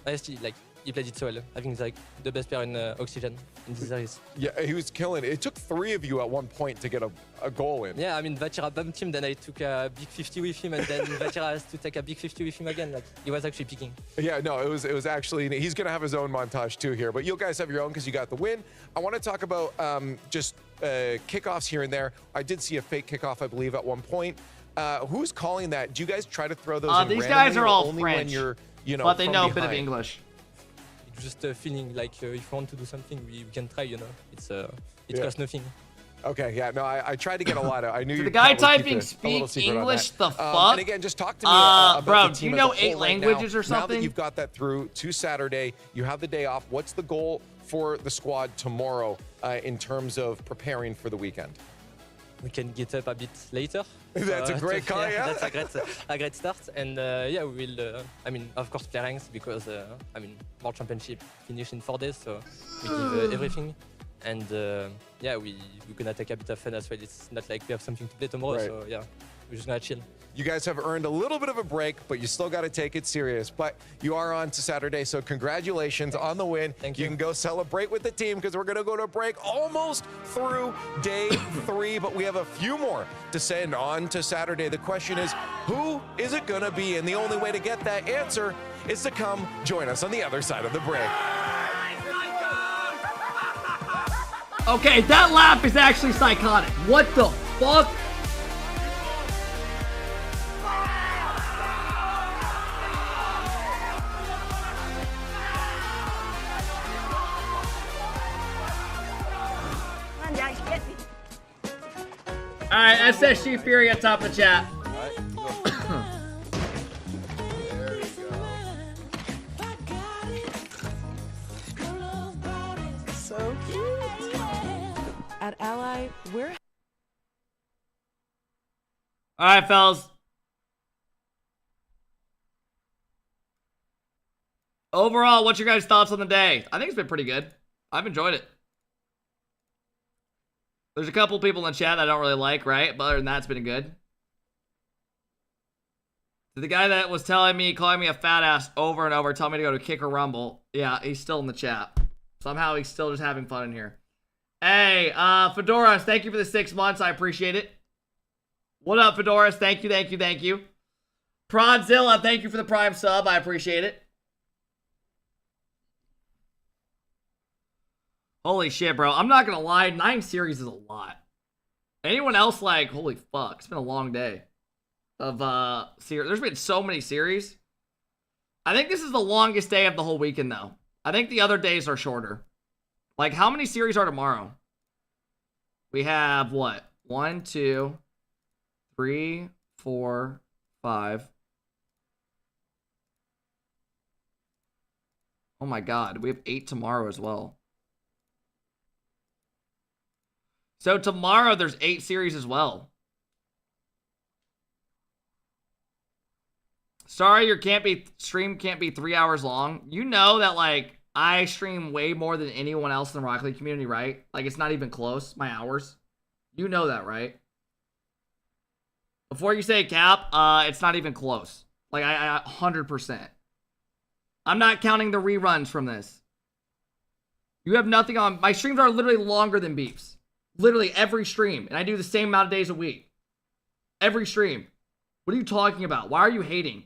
honestly, like, he played it so well. I think he's like the best player in Oxygen in this series. Yeah, he was killing it. It took 3 of you at one point to get a goal in. Yeah, I mean, Vatira bumped him, then I took a big 50 with him, and then Vatira has to take a big 50 with him again. Like, he was actually picking. Yeah, no, it was actually, he's going to have his own montage too here, but you guys have your own because you got the win. I want to talk about just kickoffs here and there. I did see a fake kickoff, I believe, at one point. Who's calling that? Do you guys try to throw those in These randomly, guys are or all only when French, you're, you know, but they from know a bit of behind? English. Just feeling like if we want to do something, we can try, you know. It Yeah. costs nothing. Okay, yeah, no, I tried to get a lot of. I knew So the you'd guy probably keep typing a little speak secret on English that. the fuck? And again, just talk to me about bro, the do team you as a know whole 8 right languages now. or something? Now that you've got that through to Saturday, you have the day off. What's the goal for the squad tomorrow in terms of preparing for the weekend? We can get up a bit later. That's a great call, yeah. That's a great start. And yeah, we will, I mean, of course, play ranks because, I mean, World Championship finish in 4 days, so we give everything. And yeah, we're gonna take a bit of fun as well. It's not like we have something to play tomorrow, Right. so yeah, we're just gonna chill. You guys have earned a little bit of a break, but you still got to take it serious. But you are on to Saturday, so congratulations on the win. Thank You you. can go celebrate with the team because we're going to go to a break almost through day 3, but we have a few more to send on to Saturday. The question is, who is it going to be? And the only way to get that answer is to come join us on the other side of the break. Okay, that laugh is actually psychotic. What the fuck? All right, SSG Fury at top of the chat. So cute. At Ally, we're All right, fellas. Overall, what's your guys' thoughts on the day? I think it's been pretty good. I've enjoyed it. There's a couple people in the chat that I don't really like, right? But other than that, it's been good. The guy that was calling me a fat ass over and over, telling me to go to Kick or Rumble. Yeah, he's still in the chat. Somehow he's still just having fun in here. Hey, Fedoras, thank you for the 6 months. I appreciate it. What up, Fedoras? Thank you, thank you, thank you. Prodzilla, thank you for the Prime sub. I appreciate it. Holy shit, bro. I'm not gonna lie, 9 series is a lot. Anyone else like, holy fuck, it's been a long day of series. There's been so many series. I think this is the longest day of the whole weekend, though. I think the other days are shorter. Like, how many series are tomorrow? We have what? 1, 2, 3, 4, 5. Oh my god, we have 8 tomorrow as well. So tomorrow there's 8 series as well. Sorry, your stream can't be 3 hours long. You know that, like, I stream way more than anyone else in the Rocket League community, right? Like, it's not even close, my hours. You know that, right? Before you say cap, it's not even close. Like, I 100%. I'm not counting the reruns from this. You have nothing on. My streams are literally longer than Beef's. Literally every stream. And I do the same amount of days a week. Every stream. What are you talking about? Why are you hating?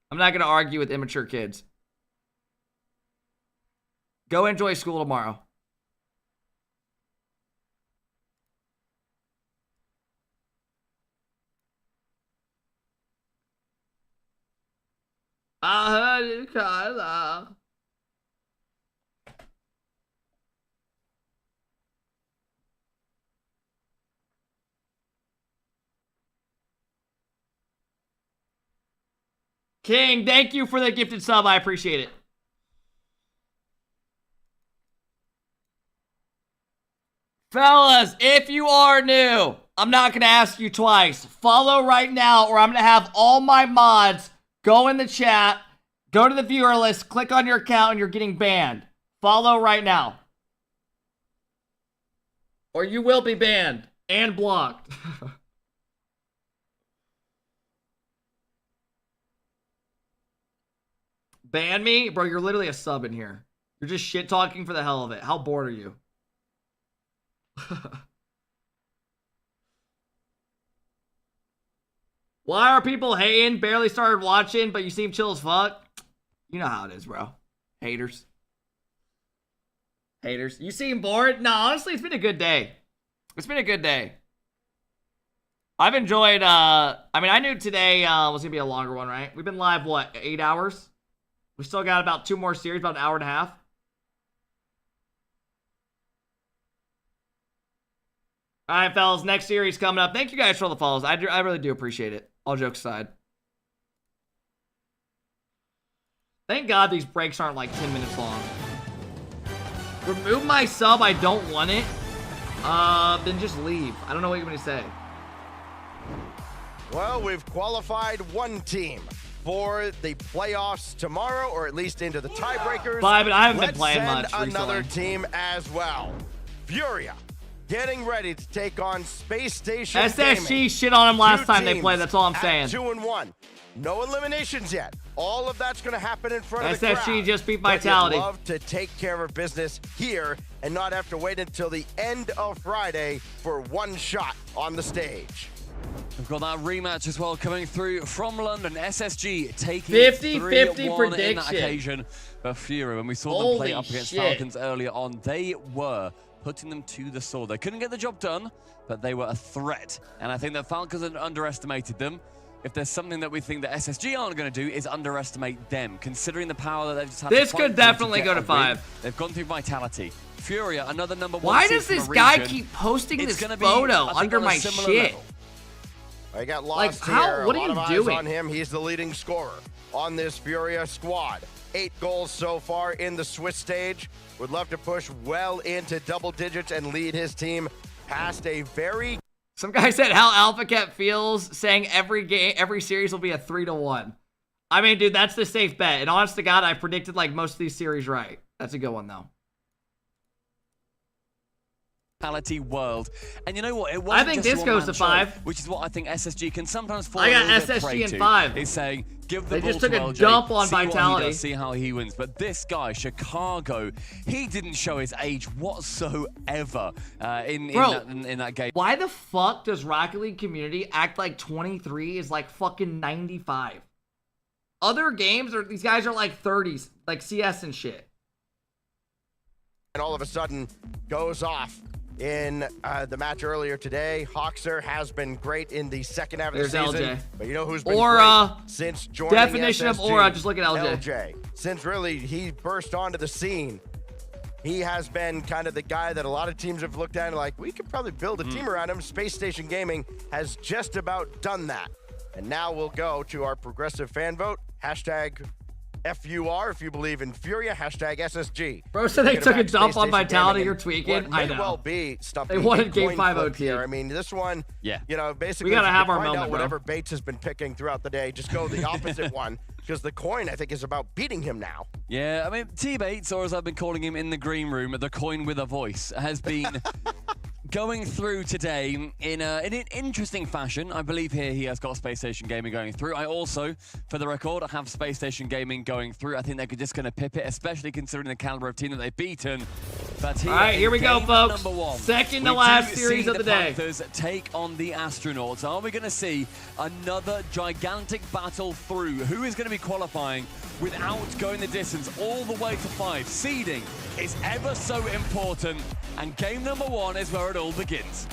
I'm not going to argue with immature kids. Go enjoy school tomorrow. I heard you cry loud. King, thank you for the gifted sub. I appreciate it. Fellas, if you are new, I'm not going to ask you twice. Follow right now, or I'm going to have all my mods go in the chat, go to the viewer list, click on your account, and you're getting banned. Follow right now. Or you will be banned and blocked. Ban me? Bro, you're literally a sub in here. You're just shit talking for the hell of it. How bored are you? Why are people hating? Barely started watching, but you seem chill as fuck. You know how it is, bro. Haters. Haters. You seem bored? No, honestly, it's been a good day. It's been a good day. I've enjoyed, I mean, I knew today was going to be a longer one, right? We've been live, what, 8 hours? We still got about 2 more series, about an hour and a half. All right, fellas, next series coming up. Thank you guys for all the follows. I really do appreciate it. All jokes aside. Thank God these breaks aren't like 10 minutes long. Remove my sub. I don't want it. Then just leave. I don't know what you want me to say. Well, we've qualified one team for the playoffs tomorrow, or at least into the tiebreakers. Bye, but I haven't been playing much recently. Another recently. team as well. Furia getting ready to take on Space Station SSG Gaming. shit on them last 2 time they teams played. That's all I'm at saying. 2-1. No eliminations yet. All of that's going to happen in front of the crowd. SSG just beat But Vitality. you'd love to take care of business here and not have to wait until the end of Friday for one shot on the stage. We've got that rematch as well coming through from London. SSG taking 50-50 3-1 in that prediction. occasion. But Fury, when we saw them play Holy up against shit. Falcons earlier on, they were putting them to the sword. They couldn't get the job done, but they were a threat. And I think that Falcons had underestimated them. If there's something that we think that SSG aren't going to do, is underestimate them, considering the power that they've just had. This to could fight for definitely get go to a win. 5. They've gone through Vitality. Furia, another #1 Why seed does from this a guy region. keep posting It's this gonna be, photo I think, under on a my similar shit? level. I got Like, lost how- here. what a are lot you of eyes doing? on him. He's the leading scorer on this Furia squad. 8 goals so far in the Swiss stage. Would love to push well into double digits and lead his team past a very... Some guy said how Alpha Cat feels, saying every series will be a 3-1. I mean, dude, that's the safe bet. And honest to God, I predicted like most of these series right. That's a good one though. World. And you know what? It I wasn't think just this a goes to one-man show, 5. which is what I think SSG can sometimes fall I got a little bit SSG prey in to. 5. Is saying, give the They ball just took to a LJ, jump on see what he Vitality. does, see how he wins. But this guy, Chicago, he didn't show his age whatsoever in that game. Why the fuck does Rocket League community act like 23 is like fucking 95? Other games, these guys are like 30s, like CS and shit. And all of a sudden goes off in the match earlier today. Hawkser has been great in the second half of the There's season. LJ. But you know who's been Aura. great since joining Definition of SSG? aura, just look at LJ. LJ. Since really he burst onto the scene, he has been kind of the guy that a lot of teams have looked at and like, we could probably build a team around him. Space Station Gaming has just about done that. And now we'll go to our progressive fan vote. Hashtag FUR if you believe in Furia. Hashtag SSG. Bro said they Thinking took a about jump Space on Station Vitality. Gaming You're and tweaking. what I may know. well be They wanted game coin 5 flip OT. here. I mean, this one, yeah. you know, basically, We gotta if you have our find moment, out bro. whatever Bates has been picking throughout the day, just go the opposite one. because the coin, I think, is about beating him now. Yeah, I mean, teammates, or as I've been calling him in the green room, the coin with a voice, has been going through today in an interesting fashion. I believe here he has got Space Station Gaming going through. I also, for the record, have Space Station Gaming going through. I think they're just going to pip it, especially considering the caliber of team that they've beaten. But all right, here we go, folks. Second to last series of the day. Panthers take on the Astronauts. Are we going to see another gigantic battle through? Who is going to be qualifying without going the distance all the way to 5? Seeding is ever so important, and game number 1 is where it all begins.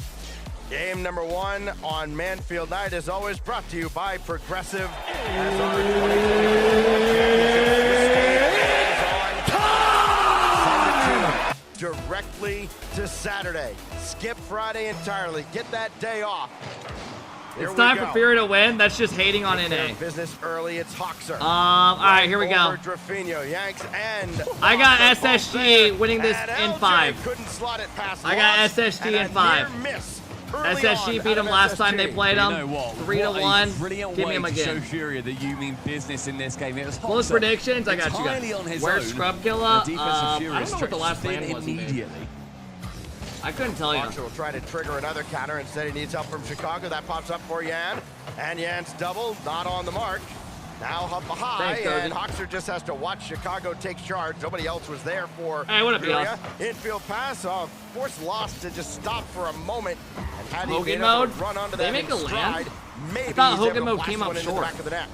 Game number 1 on Manfield Night is always brought to you by Progressive. As our 2022 directly to Saturday. Skip Friday entirely. Get that day off. It's time for Fury to win. That's just hating on NA. Business early. It's Hoxer. All right, here we go. Drafinho, Yanks, and I got SSG winning this in 5. Couldn't slot it past I got SSG in 5. SSG beat him last time they played him. 3-1. Brilliant Give way me him to show again. Fury that you mean business in this game. It was Close predictions. I got you guys. on his Where's own. Scrubkilla? The defense of Fury I don't know what the last stretched plan was. immediately. I couldn't tell you. Hoxer will try to trigger another counter. Instead, he needs help from Chicago. That pops up for Yan. And Yan's double, not on the mark. Now up high, Thanks, and Hoxer just has to watch Chicago take charge. Nobody else was there for Hey, what up, Furia. y'all? Infield pass, forced Lost to just stop for a moment. And had he Hogan been able to mode? run onto They that make in a land? stride, maybe I thought he's Hogan able to mode blast came up one into the short. back of the net.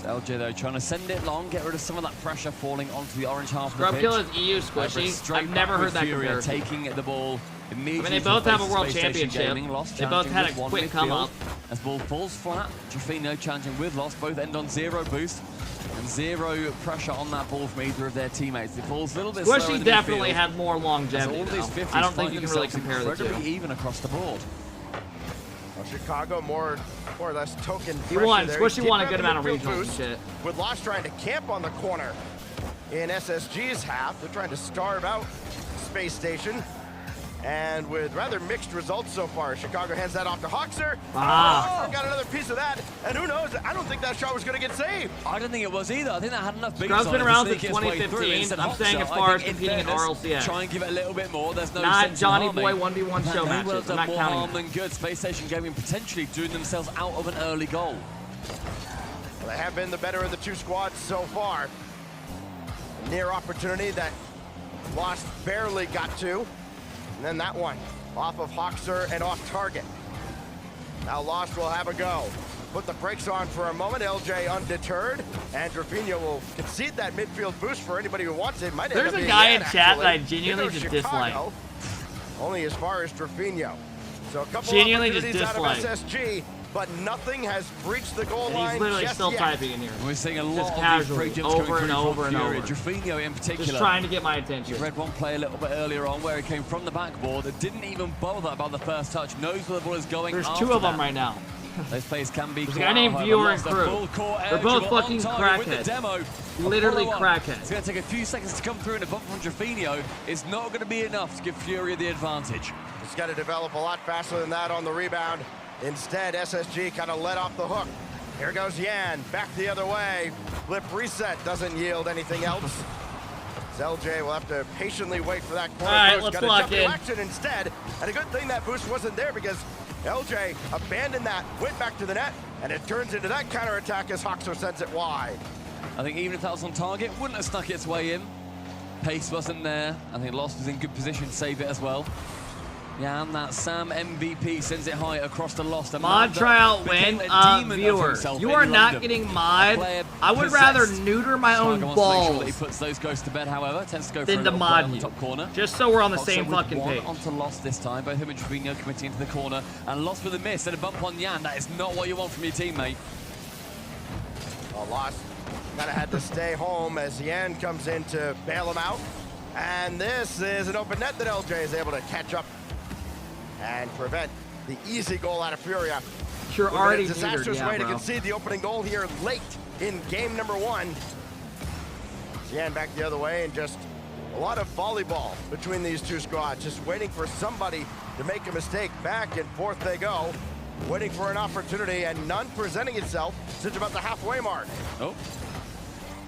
LJ though trying to send it long, get rid of some of that pressure falling onto the orange half of the pitch. Scrubkilla is EU squishy. I've never heard that Fury comparison. taking the ball immediately. I mean, they both have a from world Space Station championship. Gaming. Lost They both had a challenging with quick one come midfield. up. As ball falls flat, Drafinho challenging with Lost. Both end on 0 boost. And 0 pressure on that ball from either of their teammates. It falls a little bit slower in Squishy the definitely midfield. had more longevity, All these though. 50s I don't think find you can really themselves compare the two. incredibly even across the board. Well, Chicago more or less token He pressure won. there. Squishy did won a have good the amount of midfield regionals and boost, shit. With Lost trying to camp on the corner in SSG's half. They're trying to starve out Space Station. And with rather mixed results so far, Chicago hands that off to Hoxer. Ah. Hoxer got another piece of that. And who knows? I don't think that shot was going to get saved. I don't think it was either. I think that had enough beats Scrub's on been it around to since sneak its way through. 2015. Instead, I'm saying Hoxer, as I far think as competing in fairness, RLCS. Try and give it a little bit more. There's no Not sense Johnny in Boy harming. 1v1 show They matches. will have I'm done not more counting harm them. than good. Space Station Gaming potentially doing themselves out of an early goal. Well, they have been the better of the two squads so far. A near opportunity that Lost barely got to. And then that one off of Hoxer and off target. Now Lost will have a go. Put the brakes on for a moment. LJ undeterred. And Drafinho will concede that midfield boost for anybody who wants it. Might end There's up a being guy Yan, in chat that I actually. genuinely Here just goes dislike. Chicago. Only as far as Drafinho. So a couple Genuinely just opportunities out of dislike. SSG, but nothing has breached the goal And line he's literally just still yet. typing in here. We're seeing a Just lot of these casually, break jumps over coming and through over from and Fury. over. Drafinho in particular. Just trying to get my attention. You read one play a little bit earlier on where he came from the backboard. That didn't even bother about the first touch. Knows where the ball is going. There's after two of them that. right now. Those plays can be There's a guy named however, Viewer and Lost a Crew. full court They're both eligible on fucking target with crackheads. the demo. Literally Follow-up. crackheads. It's going to take a few seconds to come through, and a bump from Drafinho is not going to be enough to give Fury the advantage. It's got to develop a lot faster than that on the rebound. Instead, SSG kind of let off the hook. Here goes Yan, back the other way. Flip reset doesn't yield anything else. LJ will have to patiently wait for that corner All right, boost. let's Gotta lock jump into in. action instead. And a good thing that boost wasn't there because LJ abandoned that, went back to the net, and it turns into that counterattack as Hoxer sends it wide. I think even if that was on target, wouldn't have snuck its way in. Pace wasn't there. I think Lost was in good position to save it as well. Yeah, and that Sam MVP sends it high across the Lost. Mod tryout win. Viewer, you are not getting mod. I would rather neuter my own balls He puts those ghosts to bed, however. Tends to go for than a to little play mod on the you. top corner. Just so we're on the Also same with fucking one page. onto Lost this time. Both him and Drafinho committing into the corner. And Lost with a miss and a bump on Yan. That is not what you want from your teammate. Well, Lost kind of had to stay home as Yan comes in to bail him out. And this is an open net that LJ is able to catch up and prevent the easy goal out of Furia. You're Moving already in a disastrous neutered, yeah, way to bro. concede the opening goal here late in game number 1. Yan back the other way and just a lot of volleyball between these two squads, just waiting for somebody to make a mistake. Back and forth they go. waiting for an opportunity and none presenting itself since about the halfway mark. Oh.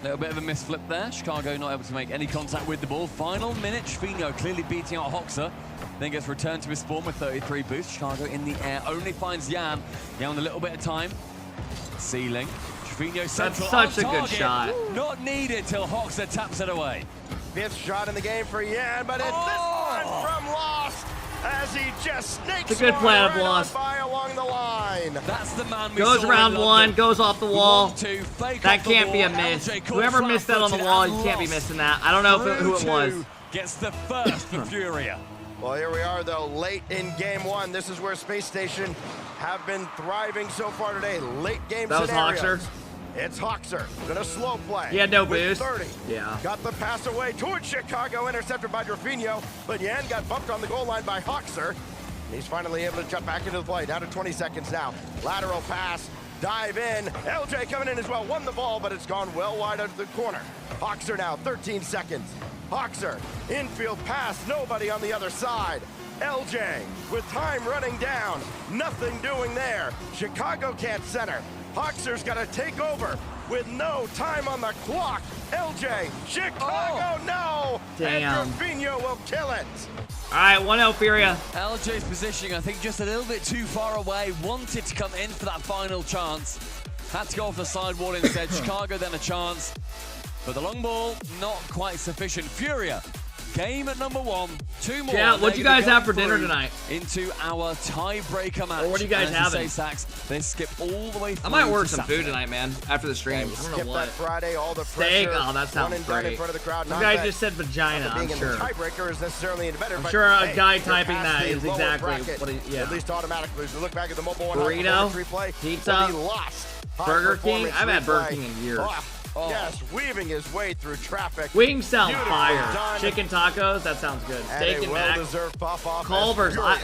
Little bit of a misflip there. Chicago not able to make any contact with the ball. Final minute, Trevino clearly beating out Hoxer. Then gets returned to his spawn with 33 boost. Chicago in the air, only finds Jan. Jan a little bit of time. Ceiling. Trevino central. That's such a target. good shot. Not needed till Hoxer taps it away. 5th shot in the game for Jan, but it's this one from Lost as he just snakes It's a good play out of right Lost. by along the line. That's the man we Goes saw around in one, London. goes off the wall. 1-2, fake That off the can't be a wall. miss. LJ caught Whoever missed that on the flat-footed wall, and you can't be lost. missing that. I don't know who it was. 3-2 gets the first for Furia. Well, here we are, though, late in game one. This is where Space Station have been thriving so far today. Late game That was scenarios. Hoxer. It's Hoxer. Gonna slow play. He had no with boost. 30. Yeah. Got the pass away towards Chicago, intercepted by Drafinho, but Yan got bumped on the goal line by Hoxer. He's finally able to jump back into the play. Down to 20 seconds now. Lateral pass. Dive in. LJ coming in as well. Won the ball, but it's gone well wide out of the corner. Hoxer now, 13 seconds. Hoxer, infield pass. Nobody on the other side. LJ with time running down. Nothing doing there. Chicago can't center. Hoxer's got to take over with no time on the clock. LJ, Chicago, no! Damn. And Drafinho will kill it. All right, 1-0 Furia. LJ's positioning, I think, just a little bit too far away. Wanted to come in for that final chance. Had to go off the sidewall instead. Chicago then a chance. But the long ball, not quite sufficient. Furia, game at number 1. 2 more. Yeah, what'd you They're guys gonna have for go dinner through tonight? Into our tiebreaker match. Or what are you guys And as having? say, Sax, they skip all the way through I might order to some Saturday. food tonight, man, after the stream. I don't Skip know what. that Friday, all the Steak? pressure. Oh, that One sounds and done in great. front of the crowd. You Not guys that- just said vagina, not that I'm being sure. in the tiebreaker is necessarily any better. I'm but sure a hey, guy they're typing past that the is lower exactly bracket, what he, yeah. At least automatically. As we look back at the mobile one Burrito, replay, pizza, he lost. Burger King. High-performance I haven't had Burger replay. King in years. Oh, yes, weaving his way through traffic. Wings sound Beautifully fire. done. Chicken tacos, that sounds good. And Steak a and mac. well-deserved pop-off. Culver's. I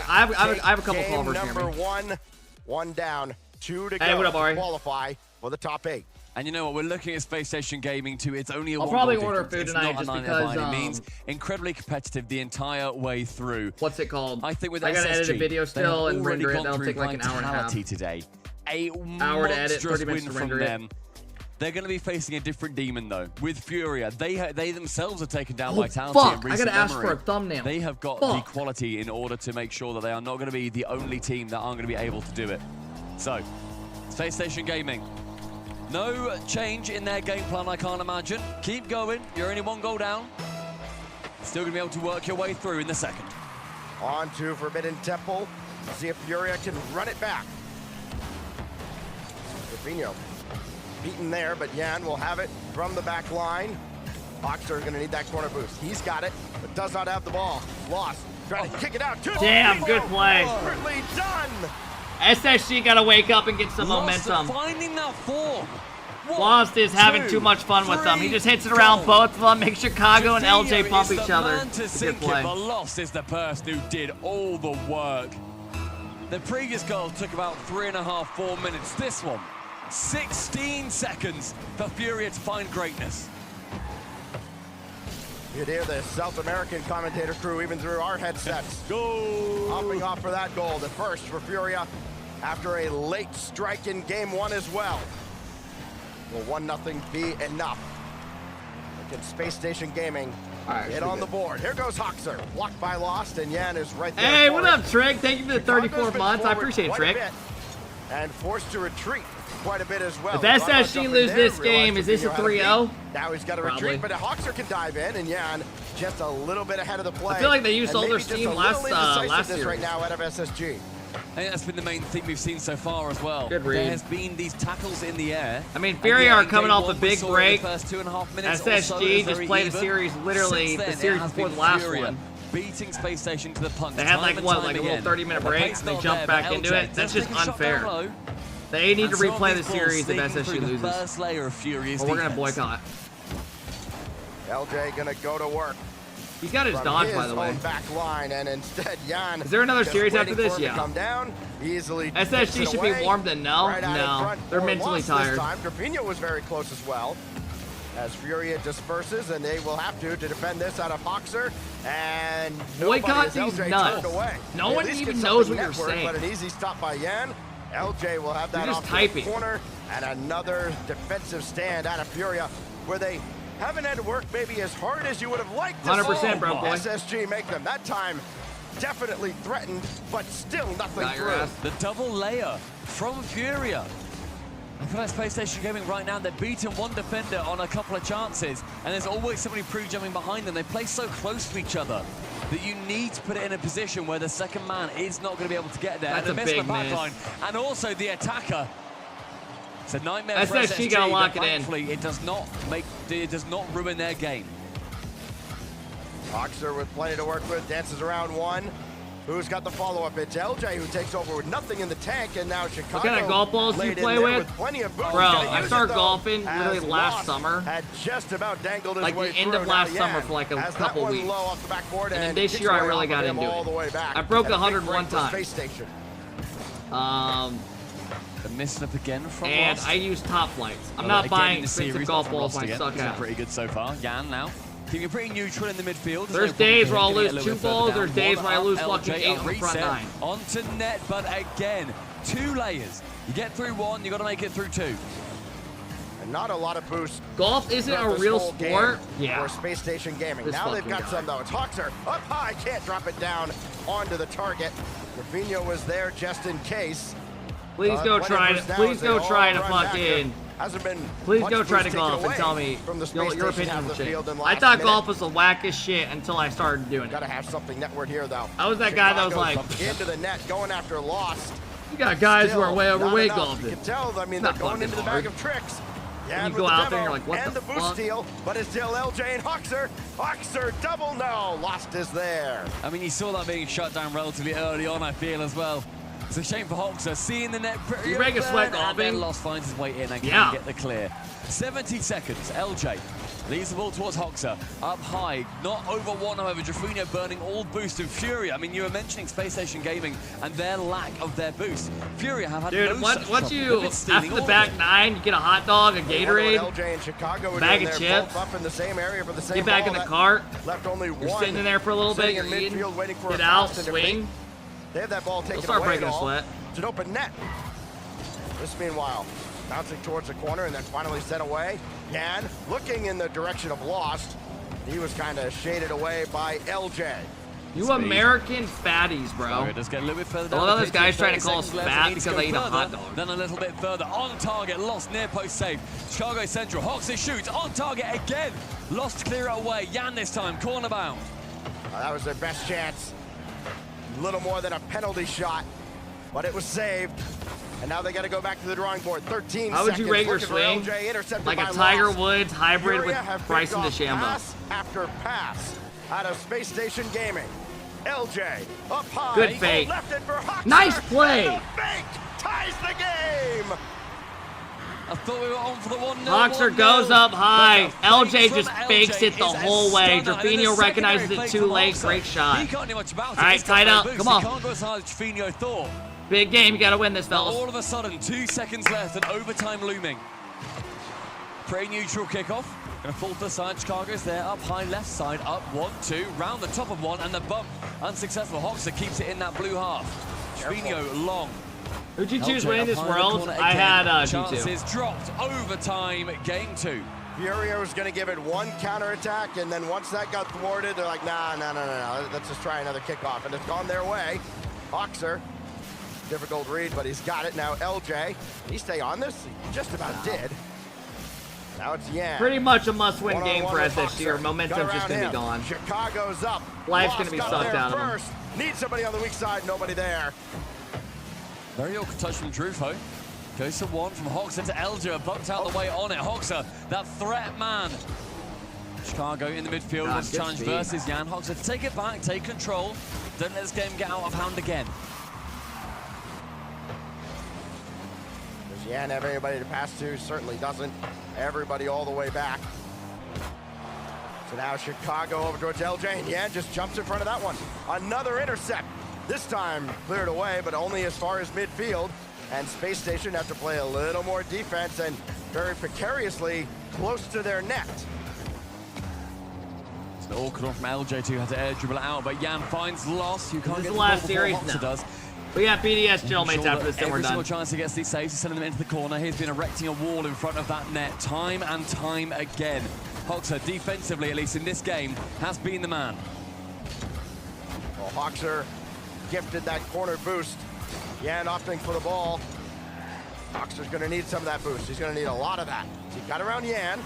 have a couple Culver's near Number me. 1, 1 down, 2 to Hey, go what up, Ari? to qualify for the top 8. And you know what? We're looking at Space Station Gaming too. It's only a I'll one probably goal order difference. food It's tonight not a just 9 because, by any means. Incredibly competitive the entire way through. What's it called? I think with I gotta SSG, edit a video they still have and already render it. gone That'll through take like an hour and a half. Vitality today. A Hour to edit, monstrous 30 minutes win to from render it. them. They're going to be facing a different demon though. With Furia, they themselves are taken down by Vitality. fuck! in I recent gotta ask memory. for a thumbnail. They have got Fuck. the quality in order to make sure that they are not going to be the only team that aren't going to be able to do it. So, Space Station Gaming. No change in their game plan, I can't imagine. Keep going. You're only 1 goal down. Still going to be able to work your way through in the second. On to Forbidden Temple. See if Furia can run it back. Drafinho beaten there, but Yan will have it from the back line. Hoxer is going to need that corner boost. He's got it, but does not have the ball. Lost. Trying to kick it out. Damn, good play. Expertly done. SSG gotta wake up and get some momentum. Finding that form. Lost is having too much fun with them. He just hits it around both of them, makes Chicago and LJ bump each other. Man to It's a good sink it, play. but Lost is the person who did all the work. The previous goal took about 3.5, 4 minutes. This one, 16 seconds for Furia to find greatness. You'd hear the South American commentator crew even through our headsets. Go! Hopping off for that goal. The first for Furia after a late strike in game 1 as well. Will 1-0 be enough? Can Space Station Gaming get on the board? Here goes Hoxer. Blocked by Lost, and Yan is right there. Hey, for what it. up, Trick? Thank you for the 34 Chicago's been months. I forward appreciate it, quite a Trick. bit, and forced to retreat quite a bit as well. If Thought about SSG jumping lose there, this realized game, is this a Drafinho had a 3-0? beat. Now he's got to Probably. retreat, but Hoxer can dive in, and Yan just a little bit ahead of the play. I feel like they used and all their maybe just steam a last little indecisiveness series. right now out of SSG. I think that's been the main thing we've seen so far as well. Good read. There has been these tackles in the air. I mean, And Fury yeah, are in coming game off a one, we big saw in break. The first 2.5 minutes or so, it SSG was just very played a even. series, literally, Since the then, series it has before been the last Furia one. beating Space Station to the punch. They had time like, and what, time like a little again. 30-minute The break, pace and they not jumped there, back but into LJ it. That's does just take a shot unfair. down low. They need to And some of replay the these balls series if sneaking through SSG the loses. first layer of Furious Or we're gonna defense. boycott. LJ gonna go to work. He's got his From dodge, his by the way. own back line, and instead Yan. Is there another just series after waiting this? for him Yeah. to come down, easily SSG takes it should be away, warmed in. No, right out in no. front They're for mentally Lost tired. This time. Drafinho was very close as well. As Furia disperses, and they will have to defend this out of Hoxer, and Boycott nobody as these LJ nuts. turned away. No They at one least even get knows something what you're network, saying. But an easy stop by Yan. LJ will have that You're off just to the typing. corner, and another defensive stand out of Furia, where they haven't had to work maybe as hard as you would have liked to 100%, see bro, boy. SSG make them. That time, definitely threatened, but still nothing through. The double layer from Furia. I feel like Space Station Gaming right now, they've beaten one defender on a couple of chances, and there's always somebody pre-jumping behind them. They play so close to each other that you need to put it in a position where the second man is not going to be able to get there. That's and the a miss big on the miss. backline, and also the attacker. It's a nightmare for SSG SSG, gotta lock but it in. thankfully it does not ruin their game. Boxer with plenty to work with, dances around one. Who's got the follow-up? It's LJ who takes over with nothing in the tank, and now Chicago. What kind of golf balls do you laid in play there with? plenty of boosts. Bro, Gonna I use started it, though, golfing literally as last Lost summer. Had just about dangled his Like way the end through. of last Now summer Yan for like a has couple that one weeks. low off the backboard, And then and this kicks year I right really off got of him into all it. the way back. I broke And a big 100 break one for time. Space Station. The mislip again from And Lost. I use top flights. I'm Well, not again buying in the expensive series, golf not from balls. Lost I again. suck This is at. pretty good so far. Yan now. Keeping it pretty neutral in the midfield. There's no days problem where I'll for him to lose get a 2 little bit further balls. down. There's days One where I up, lose LJ, fucking 8 on the front reset 9. Onto net, but again, 2 layers. You get through 1, you got to make it through 2. And not a lot of boost. Golf isn't throughout a this real whole sport. game Yeah. For Space Station Gaming. This Now they've fucking got guy. some though. It's Hoxer up high, can't drop it down onto the target. Rafinha was there just in case. Please go plenty of try to. boosts now Please as they go all try to run back. fucking. Hasn't been Please much go try to boost golf taken and tell me away from the your Space Station opinion half will the field change. in I last thought minute. golf was the wackest shit until I started doing it. Gotta have something network here though. I was that guy that was Chicago's like, into the net, going after Lost. you got guys who are way Still overweight not enough. golfing. You can tell. I mean, Not they're going fucking into the hard. bag of tricks. And you with go the out there and demo you're like, what and the the boost fuck? steal, but it's still LJ and Hoxer. Hoxer double no. Lost is there. I mean, you saw that being shut down relatively early on, I feel, as well. It's a shame for Hoxer, seeing the net pretty You break a open, sweat and golfing? then Lost finds his way in and Yeah. can get the clear. 70 seconds, LJ leads the ball towards Hoxer, up high, not over 1, however, Drafunio burning all boost of Furia. I mean, you were mentioning Space Station Gaming and their lack of their boost. Furia have had Dude, no once such trouble. They've you, been stealing after the all back of it. 9, you get a hot dog, a Gatorade, LJ and Chicago bag doing of there, chips, both up in the same area for the same get back in ball. the That cart, Left only you're one. sitting in there for a little bit, sitting you're in eating, midfield waiting for get a out, pass and swing. They have that ball taken start away breaking at a all. sweat. It's an open net. This meanwhile, bouncing towards the corner and then finally sent away. Yan looking in the direction of Lost. He was kind of shaded away by LJ. You Speed. American fatties, bro. Sorry, just get a little bit further down. All the those pitch, guys trying 30 to call us seconds left, fat and needs because to they go eat a hot further, dog. Then a little bit further, on target, Lost near post save. Chicago Central, Hoxer shoots, on target again. Lost to clear it away, Yan this time, corner bound. That was their best chance. Little more than a penalty shot, but it was saved. And now they got to go back to the drawing board. 13 How would you seconds. rate your Looking for swing? LJ, intercepted Like by a Tiger Lost. Woods hybrid with Furia have Bryson picked off DeChambeau. pass after pass out of Space Station Gaming. LJ up high. Good fake. Left it for Hoxer. Nice play. And the fake ties the game. I thought we were on for the 1-0. Hoxer goes up high. But the LJ fake just from fakes it the LJ is whole way. a stunner, and then the Drafinho recognizes secondary it fake too from late. Hoxer. Great shot. He can't do much about it. All right, He's got tied no up. boost. Come on. He can't go as hard as Drafinho thought. Big game. You got to win this, Now, fellas. all of a sudden, 2 seconds left and overtime looming. Pretty neutral kickoff. Gonna fall to the side. Chicago's there, up high, left side, up 1-2, round the top of one, and the bump unsuccessful. Hoxer keeps it in that blue half. Drafinho long. Who'd you choose LJ winning up this high in the world? corner I again. had G2. Chances dropped. Overtime, game 2. Furia was going to give it one counterattack, and then once that got thwarted, they're like, nah. Let's just try another kickoff. And it's gone their way. Hoxer, difficult read, but he's got it now. LJ, he stay on this? He just about did. Now it's Yan. Pretty much a must-win game One-on-one for with SSG, or Hoxer. momentum's Got just going to around be gone. him. Chicago's up. Life's Lost gonna be got sucked there out of him. first. Need somebody on the weak side, nobody there. Very awkward touch from Drufo. Goes to 1 from Hoxer to LJ, bumped out the way on it. Hoxer, that threat man. Chicago in the midfield God, wants to good challenge speed. versus Yan. Hoxer to take it back, take control. Don't let this game get out of hand again. Does Yan have anybody to pass to? Certainly doesn't. Everybody all the way back. So now Chicago over towards LJ, and Yan just jumps in front of that one. Another intercept. This time cleared away, but only as far as midfield. And Space Station have to play a little more defense and very precariously close to their net. It's an awkward one from LJ too, had to air dribble it out, but Yan finds Lost. You can't This get is the the last ball before series Hoxer now. does. We got BDS jailmates after this, and we're every done. single chance he gets these saves, he's sending them into the corner. He's been erecting a wall in front of that net time and time again. Hoxer, defensively, at least in this game, has been the man. Well, Hoxer gifted that corner boost. Yan opting for the ball. Hoxer's going to need some of that boost. He's going to need a lot of that. He got around Yan.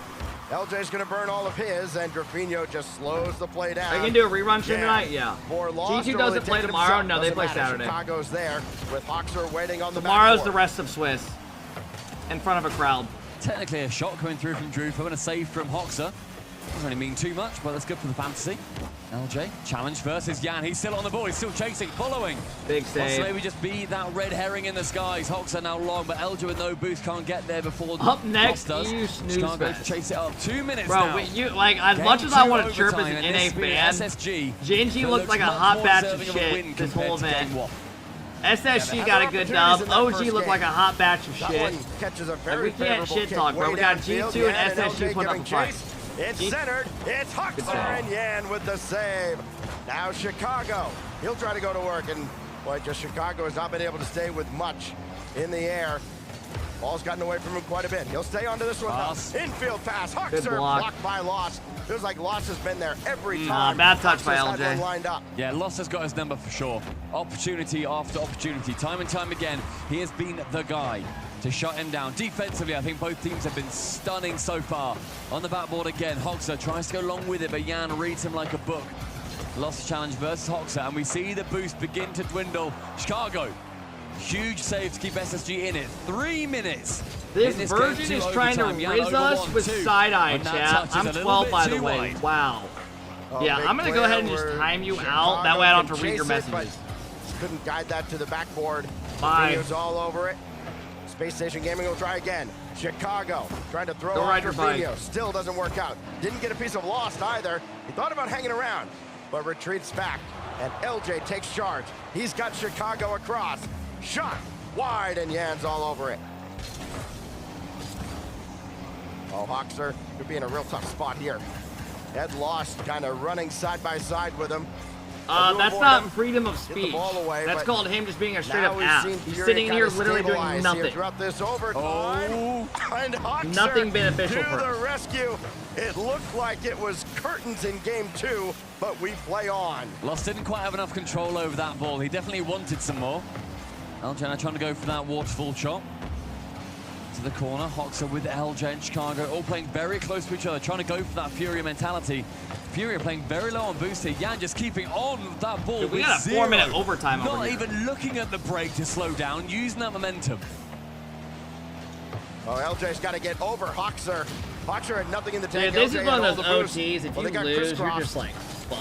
LJ's going to burn all of his, and Drafinho just slows the play down. Are you going to do a rerun stream tonight? Yeah. Lost, G2 doesn't play tomorrow? No, they play matter. Saturday. Chicago's there with Hoxer waiting on the Tomorrow's backboard. the rest of Swiss. In front of a crowd. Technically a shot coming through from Drufo and a save from Hoxer. Doesn't really mean too much, but that's good for the fantasy. LJ, challenge versus Yan. He's still on the ball. He's still chasing, following. Big Wants save. to maybe just be that red herring in the skies. Hoxer now long, but LJ with no boost can't get there before Up next, does. you snooze Chicago fest. chase it up. 2 minutes Bro, now. you like as Game much as I two want to chirp as overtime, an and NA this being fan, SSG JNG that looked like a much hot more batch of deserving a win shit this compared whole to event. game one. SSG got a good dub. OG looked like a hot batch of That shit. one catches a very Like, we can't favorable shit kick talk, bro. way We got downfield. G2 and Yan SSG LJ putting up giving a fight. chase. It's G- centered. It's Hoxer and Yan with the save. Now Chicago. He'll try to go to work, and boy, just Chicago has not been able to stay with much in the air. Ball's gotten away from him quite a bit. He'll stay onto this one Pass. though. Infield pass. Good Hoxer block. blocked by Loss. Feels like Loss has been there every time. bad touch by Hoxer's had LJ. one lined up. Yeah, Loss has got his number for sure. Opportunity after opportunity. Time and time again, he has been the guy to shut him down. Defensively, I think both teams have been stunning so far. On the backboard again, Hoxer tries to go long with it, but Yan reads him like a book. Lost challenge versus Hoxer, and we see the boost begin to dwindle. Chicago, huge save to keep SSG in it. 3 minutes. This in this version game, is two trying to overtime. Yan riz over us 1-2. with side-eye, And that chat. touch is I'm a little 12, bit by the too way. wide. Wow. Yeah, big I'm going to go ahead and play just where time you Chicago out. That way I don't have to can read your chase it, messages. but couldn't guide that to the backboard. Bye. Video's all over it. Space Station Gaming will try again. Chicago trying to throw Go off ride your bike. Drafinho. Still doesn't work out. Didn't get a piece of Lost either. He thought about hanging around, but retreats back. And LJ takes charge. He's got Chicago across. Shot wide, and Yan's all over it. Oh, Hoxer could be in a real tough spot here. Ed Lost kind of running side by side with him. That's not freedom of Get the speech. ball away, That's but called him just being a straight now up we've ass. seen He's Fury sitting here kinda literally doing stabilize nothing. here throughout this overtime. And Hoxer Nothing beneficial to for the him. rescue. It looked like it was curtains in game 2, but we play on. Lost didn't quite have enough control over that ball. He definitely wanted some more. LJ trying to go for that waterfall shot. To the corner, Hoxer with LJ and Chicago all playing very close to each other, trying to go for that Furia mentality. Furia playing very low on boost here. Yan just keeping on that ball. Dude, we with got a 4-minute overtime Not over here. even looking at the break to slow down, using that momentum. Oh, LJ's got to get over Hoxer. Hoxer had nothing in the tank. Yeah, this LJ is one had of all those the boost. OTs. If Well, they you got lose, you're crisscrossed. just like, fuck.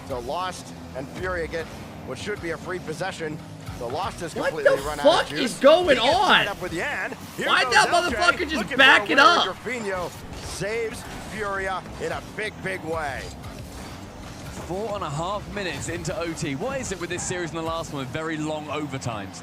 So Lost and Furia get what should be a free possession. The Lost is What completely the run out of fuck juice. is going He gets on? tied up with Yan. Here Why'd goes that LJ, motherfucker just looking back for a it winner. up? Drafinho saves Furia in a big, big way. 4.5 minutes into OT. What is it with this series and the last one with very long overtimes?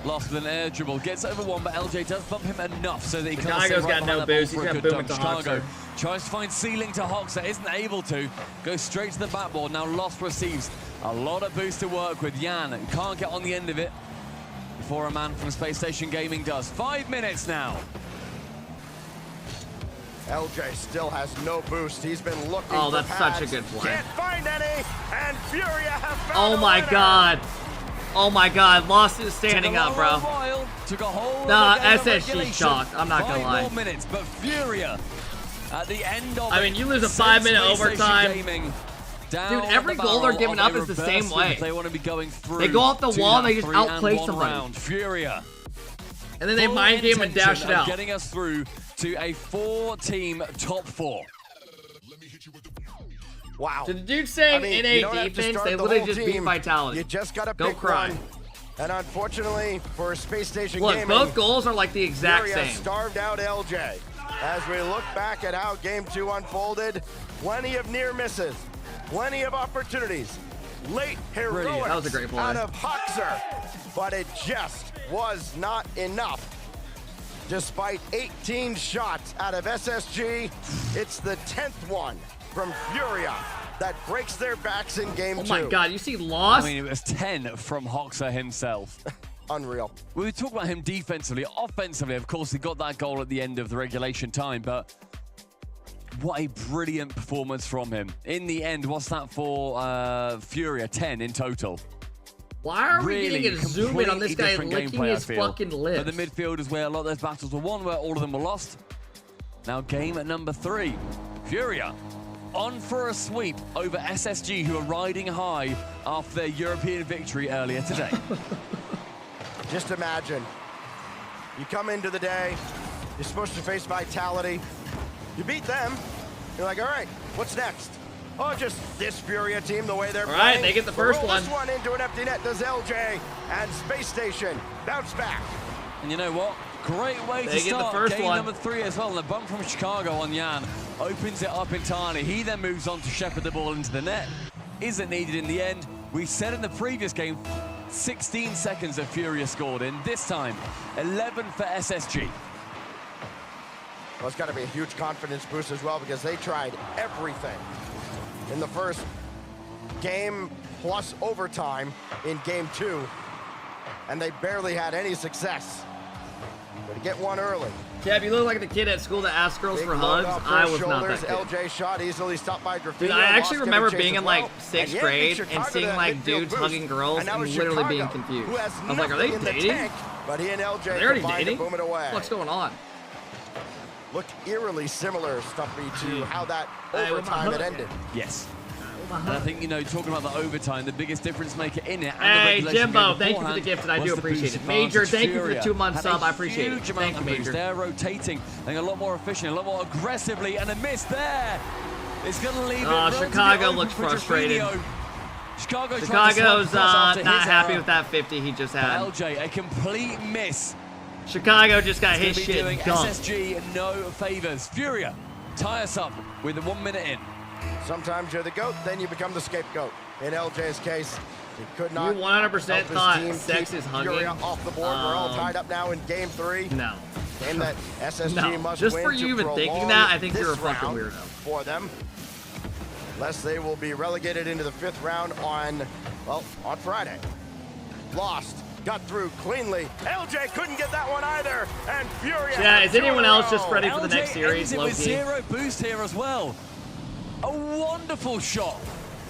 Lost with an air dribble, gets over one, but LJ does bump him enough so that he can't Chicago's stay right got no behind that ball boost. for He's a got good boom dunk. into Chicago Hoxer. tries to find ceiling to Hoxer, isn't able to. Goes straight to the backboard. Now Lost receives a lot of boost to work with. Yan can't get on the end of it before a man from Space Station Gaming does. 5 minutes now. LJ still has no boost. He's been looking Oh, for that's such a pads. good play. Can't find any, and Furia have found Oh a my winner. god. Oh my god. Lost is standing up, bro. Took a whole Nah, other game of SSG regulation. shocked. I'm not gonna 5 lie. more minutes, but Furia at the end of I mean, it, you lose a sends 5-minute Space Station overtime. Gaming down Dude, every the goal they're barrel giving of up a is the same reverse way. sweep. They want to be going through. They go off the to wall and that they just 3-and-1 outplay somebody. round. Furia. And then they Full mind game and dash it intention of out. Getting us through to a 4-team top 4. Wow. To the dude saying I mean, NA you don't have to defense, start they the literally whole just beat team. Vitality. You just got to Go pick cry. one. And unfortunately for Space Station Look, Gaming, both goals are like the exact Furia same. starved out LJ. As we look back at how Game 2 unfolded, plenty of near misses, plenty of opportunities, late heroics That was a great play. out of Hoxer, but it just was not enough. Despite 18 shots out of SSG, it's the 10th one from Furia. that breaks their backs in game 2. Oh my God, you see Lost? I mean, it was 10 from Hoxer himself. Unreal. We talk about him defensively. Offensively, of course, he got that goal at the end of the regulation time, but what a brilliant performance from him. In the end, what's that for Furia? 10 in total. Why are we Really getting a zoom in on this guy different licking gameplay, I his feel. fucking lips? But the midfield is where a lot of those battles were won, where all of them were lost. Now game at number 3. Furia on for a sweep over SSG, who are riding high after their European victory earlier today. Just imagine, you come into the day, you're supposed to face Vitality, you beat them, you're like, all right, what's next? Oh, just this Furia team, the way they're all playing. right, they get the first one. This one into an empty net does LJ, and Space Station bounce back. And you know what? Great way to They get the start first game one. number 3 as well. And the bump from Chicago on Yan opens it up entirely. He then moves on to shepherd the ball into the net. Isn't needed in the end. We said in the previous game, 16 seconds that Furia scored in. This time, 11 for SSG. Well, it's got to be a huge confidence boost as well, because they tried everything in the first game plus overtime in game 2, and they barely had any success. But to get one early. Deb, you look like the kid at school that asked girls Big for load hugs. off I those was not that shoulders. kid. LJ shot easily stopped by Drafinho. Dude, I actually Lost remember Kevin Chase being in as like well. 6th And grade Chicago and seeing to that like midfield dudes boost. hugging girls now and it's literally Chicago, being confused. who has I was like, are they nothing in the dating? tank, but he and LJ Are they already combined to dating? boom it away. What's going on? Looked eerily similar, Stumpy, to how that Hey, with my overtime had hook. ended. Yes. And I think, you know, talking about the overtime, the biggest difference maker in it. Hey, and the regulation Jimbo, game thank you for the beforehand gift, and I was do the appreciate boost it. Major, advantage. thank you for the Furia 2-month had sub. a I appreciate it. huge amount Thank of you, boost. Major. They're rotating, and a lot more efficient, a lot more aggressively, and a miss there. It's going to leave it relatively Chicago open looks for frustrated. Drafinho. Chicago's Chicago's not happy with that 50 he just had. LJ, a complete miss. Chicago just got his It's gonna be shit doing dumped. SSG no favors. Furia tie us up with 1 minute in. Sometimes you're the GOAT, then you become the scapegoat. In LJ's case, he could not. You 100% help his thought team sex keep is hugging. Furia off the board. We're all tied up now in game 3. No. Game that SSG No. must Just win for to you even thinking prolong that, I think this you're a fucking round weirdo. for them. Unless they will be relegated into the 5th round on Friday. Lost. Got through cleanly. LJ couldn't get that one either. And Furia. Yeah, is anyone else just ready ready for the next series? Ends it with Low-key? 0 boost here as well. A wonderful shot.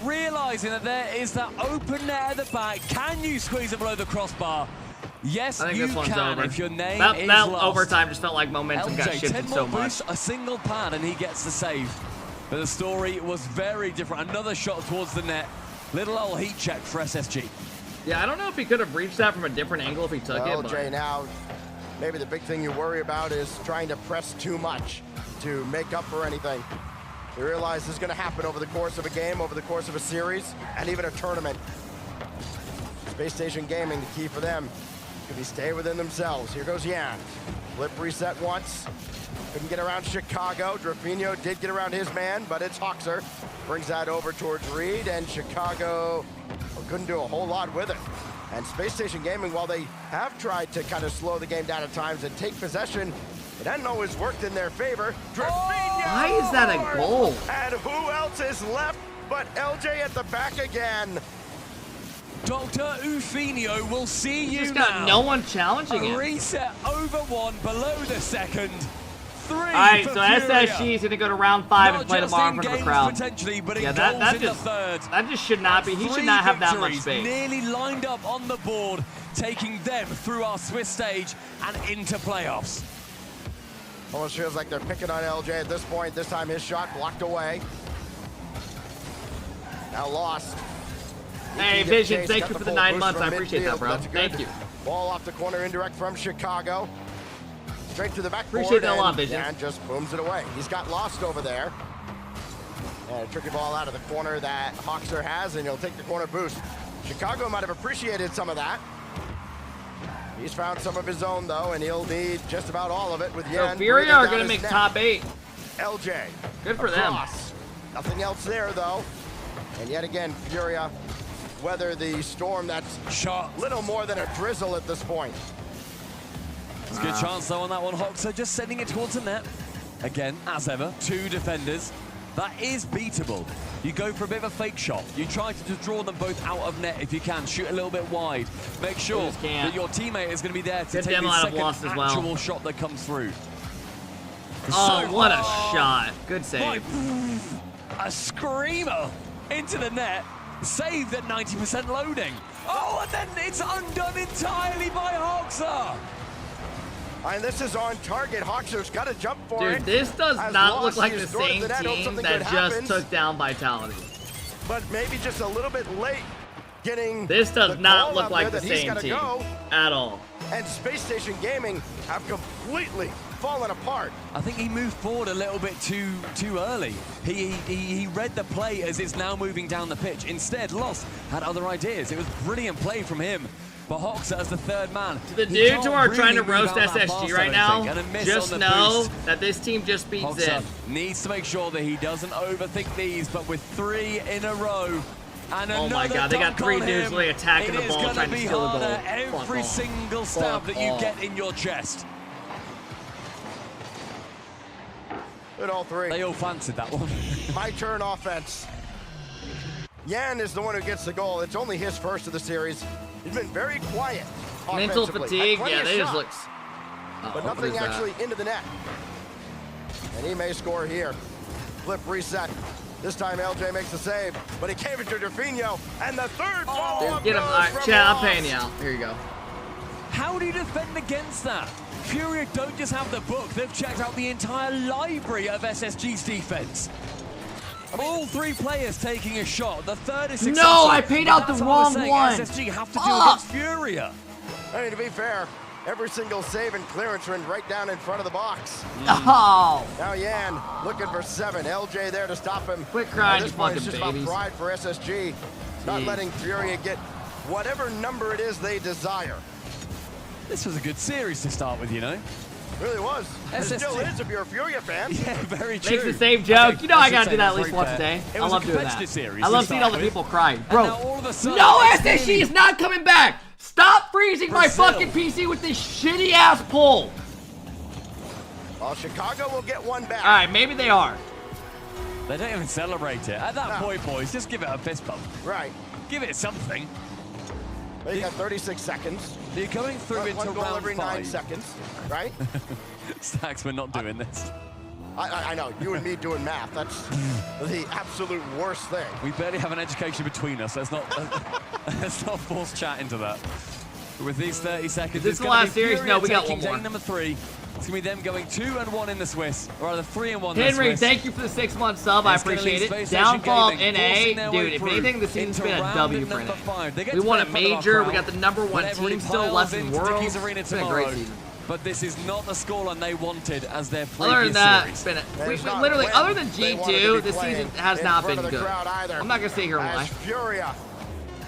Realizing that there is that open net at the back. Can you squeeze it below the crossbar? Yes, I think you this one's can over. if your name that is that lost. overtime just felt like momentum got LJ, 10 shifted more so much. boosts, a single pad, and he gets the save. But the story was very different. Another shot towards the net. Little old heat check for SSG. Yeah, I don't know if he could have reached that from a different angle if he took it. LJ But now, maybe the big thing you worry about is trying to press too much to make up for anything. You realize this is going to happen over the course of a game, over the course of a series, and even a tournament. Space Station Gaming, the key for them could be stay within themselves. Here goes Yan. Flip reset once. Couldn't get around Chicago. Drafinho did get around his man, but it's Hoxer. Brings that over towards Reed, and Chicago couldn't do a whole lot with it. And Space Station Gaming, while they have tried to kind of slow the game down at times and take possession, it hasn't always worked in their favor. Drafinho! Why is that a goal? And who else is left but LJ at the back again? Dr. Ufinio will see you just got now. no one challenging A it. reset over 1, below the second. 3 all right, for so Furia. SSG is going to go to round 5 Not and play just tomorrow in in front of a games crowd. potentially, but in Yeah, goals that in just the third. that just should not be. He should 3 not have that much victories space. Nearly lined up on the board, taking them through our Swiss stage and into playoffs. Almost feels like they're picking on LJ at this point. This time his shot blocked away. Now lost. Hey, Vision, thank you for the 9 months. I appreciate that, bro. That's good. Thank you. Ball off the corner, indirect from Chicago. Straight to the backboard. Appreciate that a lot, and Vision. Yan just booms it away. He's got lost over there. And a tricky ball out of the corner that Hoxer has, and he'll take the corner boost. Chicago might have appreciated some of that. He's found some of his own, though, and he'll need just about all of it with Yan. So Furia are going to to make top 8. LJ. Good for them. Across. Nothing else there, though. And yet again, Furia weather the storm that's shot little more than a drizzle at this point. It's a good chance, though, on that one. Hoxer just sending it towards the net. Again, as ever, 2 defenders. That is beatable. You go for a bit of a fake shot. You try to draw them both out of net if you can. Shoot a little bit wide. Make sure that your teammate is going to be there to Get take them the out of second loss as well. actual shot that comes through. Oh, what a shot. Good save. A screamer into the net. Saved at 90% loading. Oh, and then it's undone entirely by Hoxer. And this is on target. Hoxer's got to jump for it. Dude, this does As not look Lost like is the north of same net, hope team something that good just happens. took down Vitality. But maybe just a little bit late getting. This does the not call look out like there the that he's same gotta team go. at all. And Space Station Gaming have completely fallen apart. I think he moved forward a little bit too early. He read the play as it's now moving down the pitch. Instead, Lost had other ideas. It was brilliant play from him. But Hoxer as the third man. The dudes who are trying to roast SSG right now, just know that this team just beats Hoxer in. needs to make sure that he doesn't overthink these, but with 3 in a row. And oh my god, they got 3 dudes really attacking the ball, trying to steal the goal. Every single stab that you get in your chest. At all 3. They all fancied that one. My turn offense. Yan is the one who gets the goal. It's only his first of the series. He's been very quiet. Mental offensively. fatigue, Had yeah, plenty they of just look. shots, but nothing actually into the net. And he may score here. Flip reset. This time LJ makes the save, but he came into Derfinho, and the third follow-up Get him. All right, Chad, I'm paying you out. Here you go. How do you defend against that? Furia don't just have the book, they've checked out the entire library of SSG's defense. All 3 players taking a shot. The third is successful. No, I paid out the wrong one. SSG have to do against Furia. I mean, to be fair, every single save and clearance went right down in front of the box. Oh. Now Yan looking for 7. LJ there to stop him. Quit crying, At this you point, fucking it's just babies. about pride for SSG. Not letting Furia get whatever number it is they desire. This was a good series to start with, you know. Really was. It SSG. still is if you're a Furia fan. Yeah, very true. Makes the same joke. Okay, You know I should gotta say do that at that's least very once fair. a day. It I was love a doing that. competitive series I to love seeing all start the with. people crying. And Bro, now all of a sudden, no it's SSG Navy. is not coming back. Stop freezing my Brazil. fucking PC with this shitty ass pull. Well, Chicago will get one back. All right, maybe they are. They don't even celebrate it. At that No. point, boys, just give it a fist bump. Right. Give it something. They got 36 seconds. You're going through into one goal round every 5. 9 seconds, right? Stacks, we're not doing this. I know, you and me doing math. That's the absolute worst thing. We barely have an education between us. Let's not force chat into that. But with these 30 seconds, Is this it's the gonna last be series? Furia No, we got taking one more. game number 3. It's gonna be them going 2-1 in the Swiss, or rather 3-1 in the Henry, Swiss. thank you for the 6-month sub. I It's gonna appreciate leave it. Space Station Downfall Gaming NA. forcing their way Dude, if through anything, the season's into been a round W for number NA. 5. They get We to won a play in front of our major. We crowd, got the number 1 when everybody team still piles left in into world. Dickies Arena It's been a great tomorrow. season. But this is not the scoreline they wanted as their previous Other than that, series. it's been There's not literally, when other than they wanted to G2, be this playing season has in not front been of the good. crowd either. I'm not going to sit here and As lie. Furia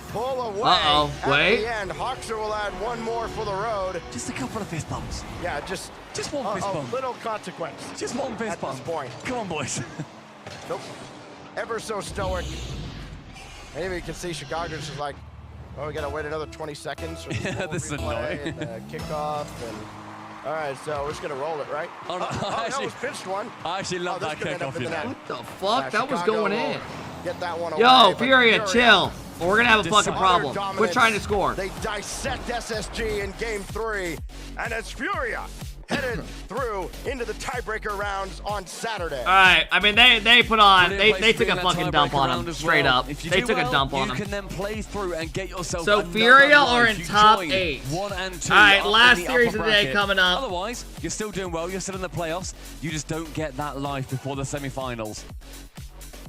pull away. Uh-oh, wait. At the end, Hoxer will add one more for the road. Just a couple of fist bumps. Yeah, just one fist a bump. little consequence. Just one fist at bump. this point. Come on, boys. Nope. Ever so stoic. And even you can see Chicago's just like, oh, we got to wait another 20 seconds for the Yeah, full this is replay annoying. and kickoff. And all right, so we're just going to roll it, right? Oh, no, that was pitched one. I actually love this that could end up kickoff, in you the know. net. What the fuck? That was Chicago going will in. Get that one Yo, away, but Furia, chill. Or we're going to have a fucking Utter problem. We're dominance. trying to score. They dissect SSG in game 3, and it's Furia headed through into the tiebreaker rounds on Saturday. All right. I mean, they put on, Brilliant they place to took be a in that fucking dump tiebreaker on round him, as straight well. up. If you They do took a well, dump on you him. can then play through and get yourself So another Furia are life. in You top join 8. 1 and 2. All right, up in last the series upper of the day bracket. coming up. Otherwise, you're still doing well. You're still in the playoffs. You just don't get that life before the semi-finals.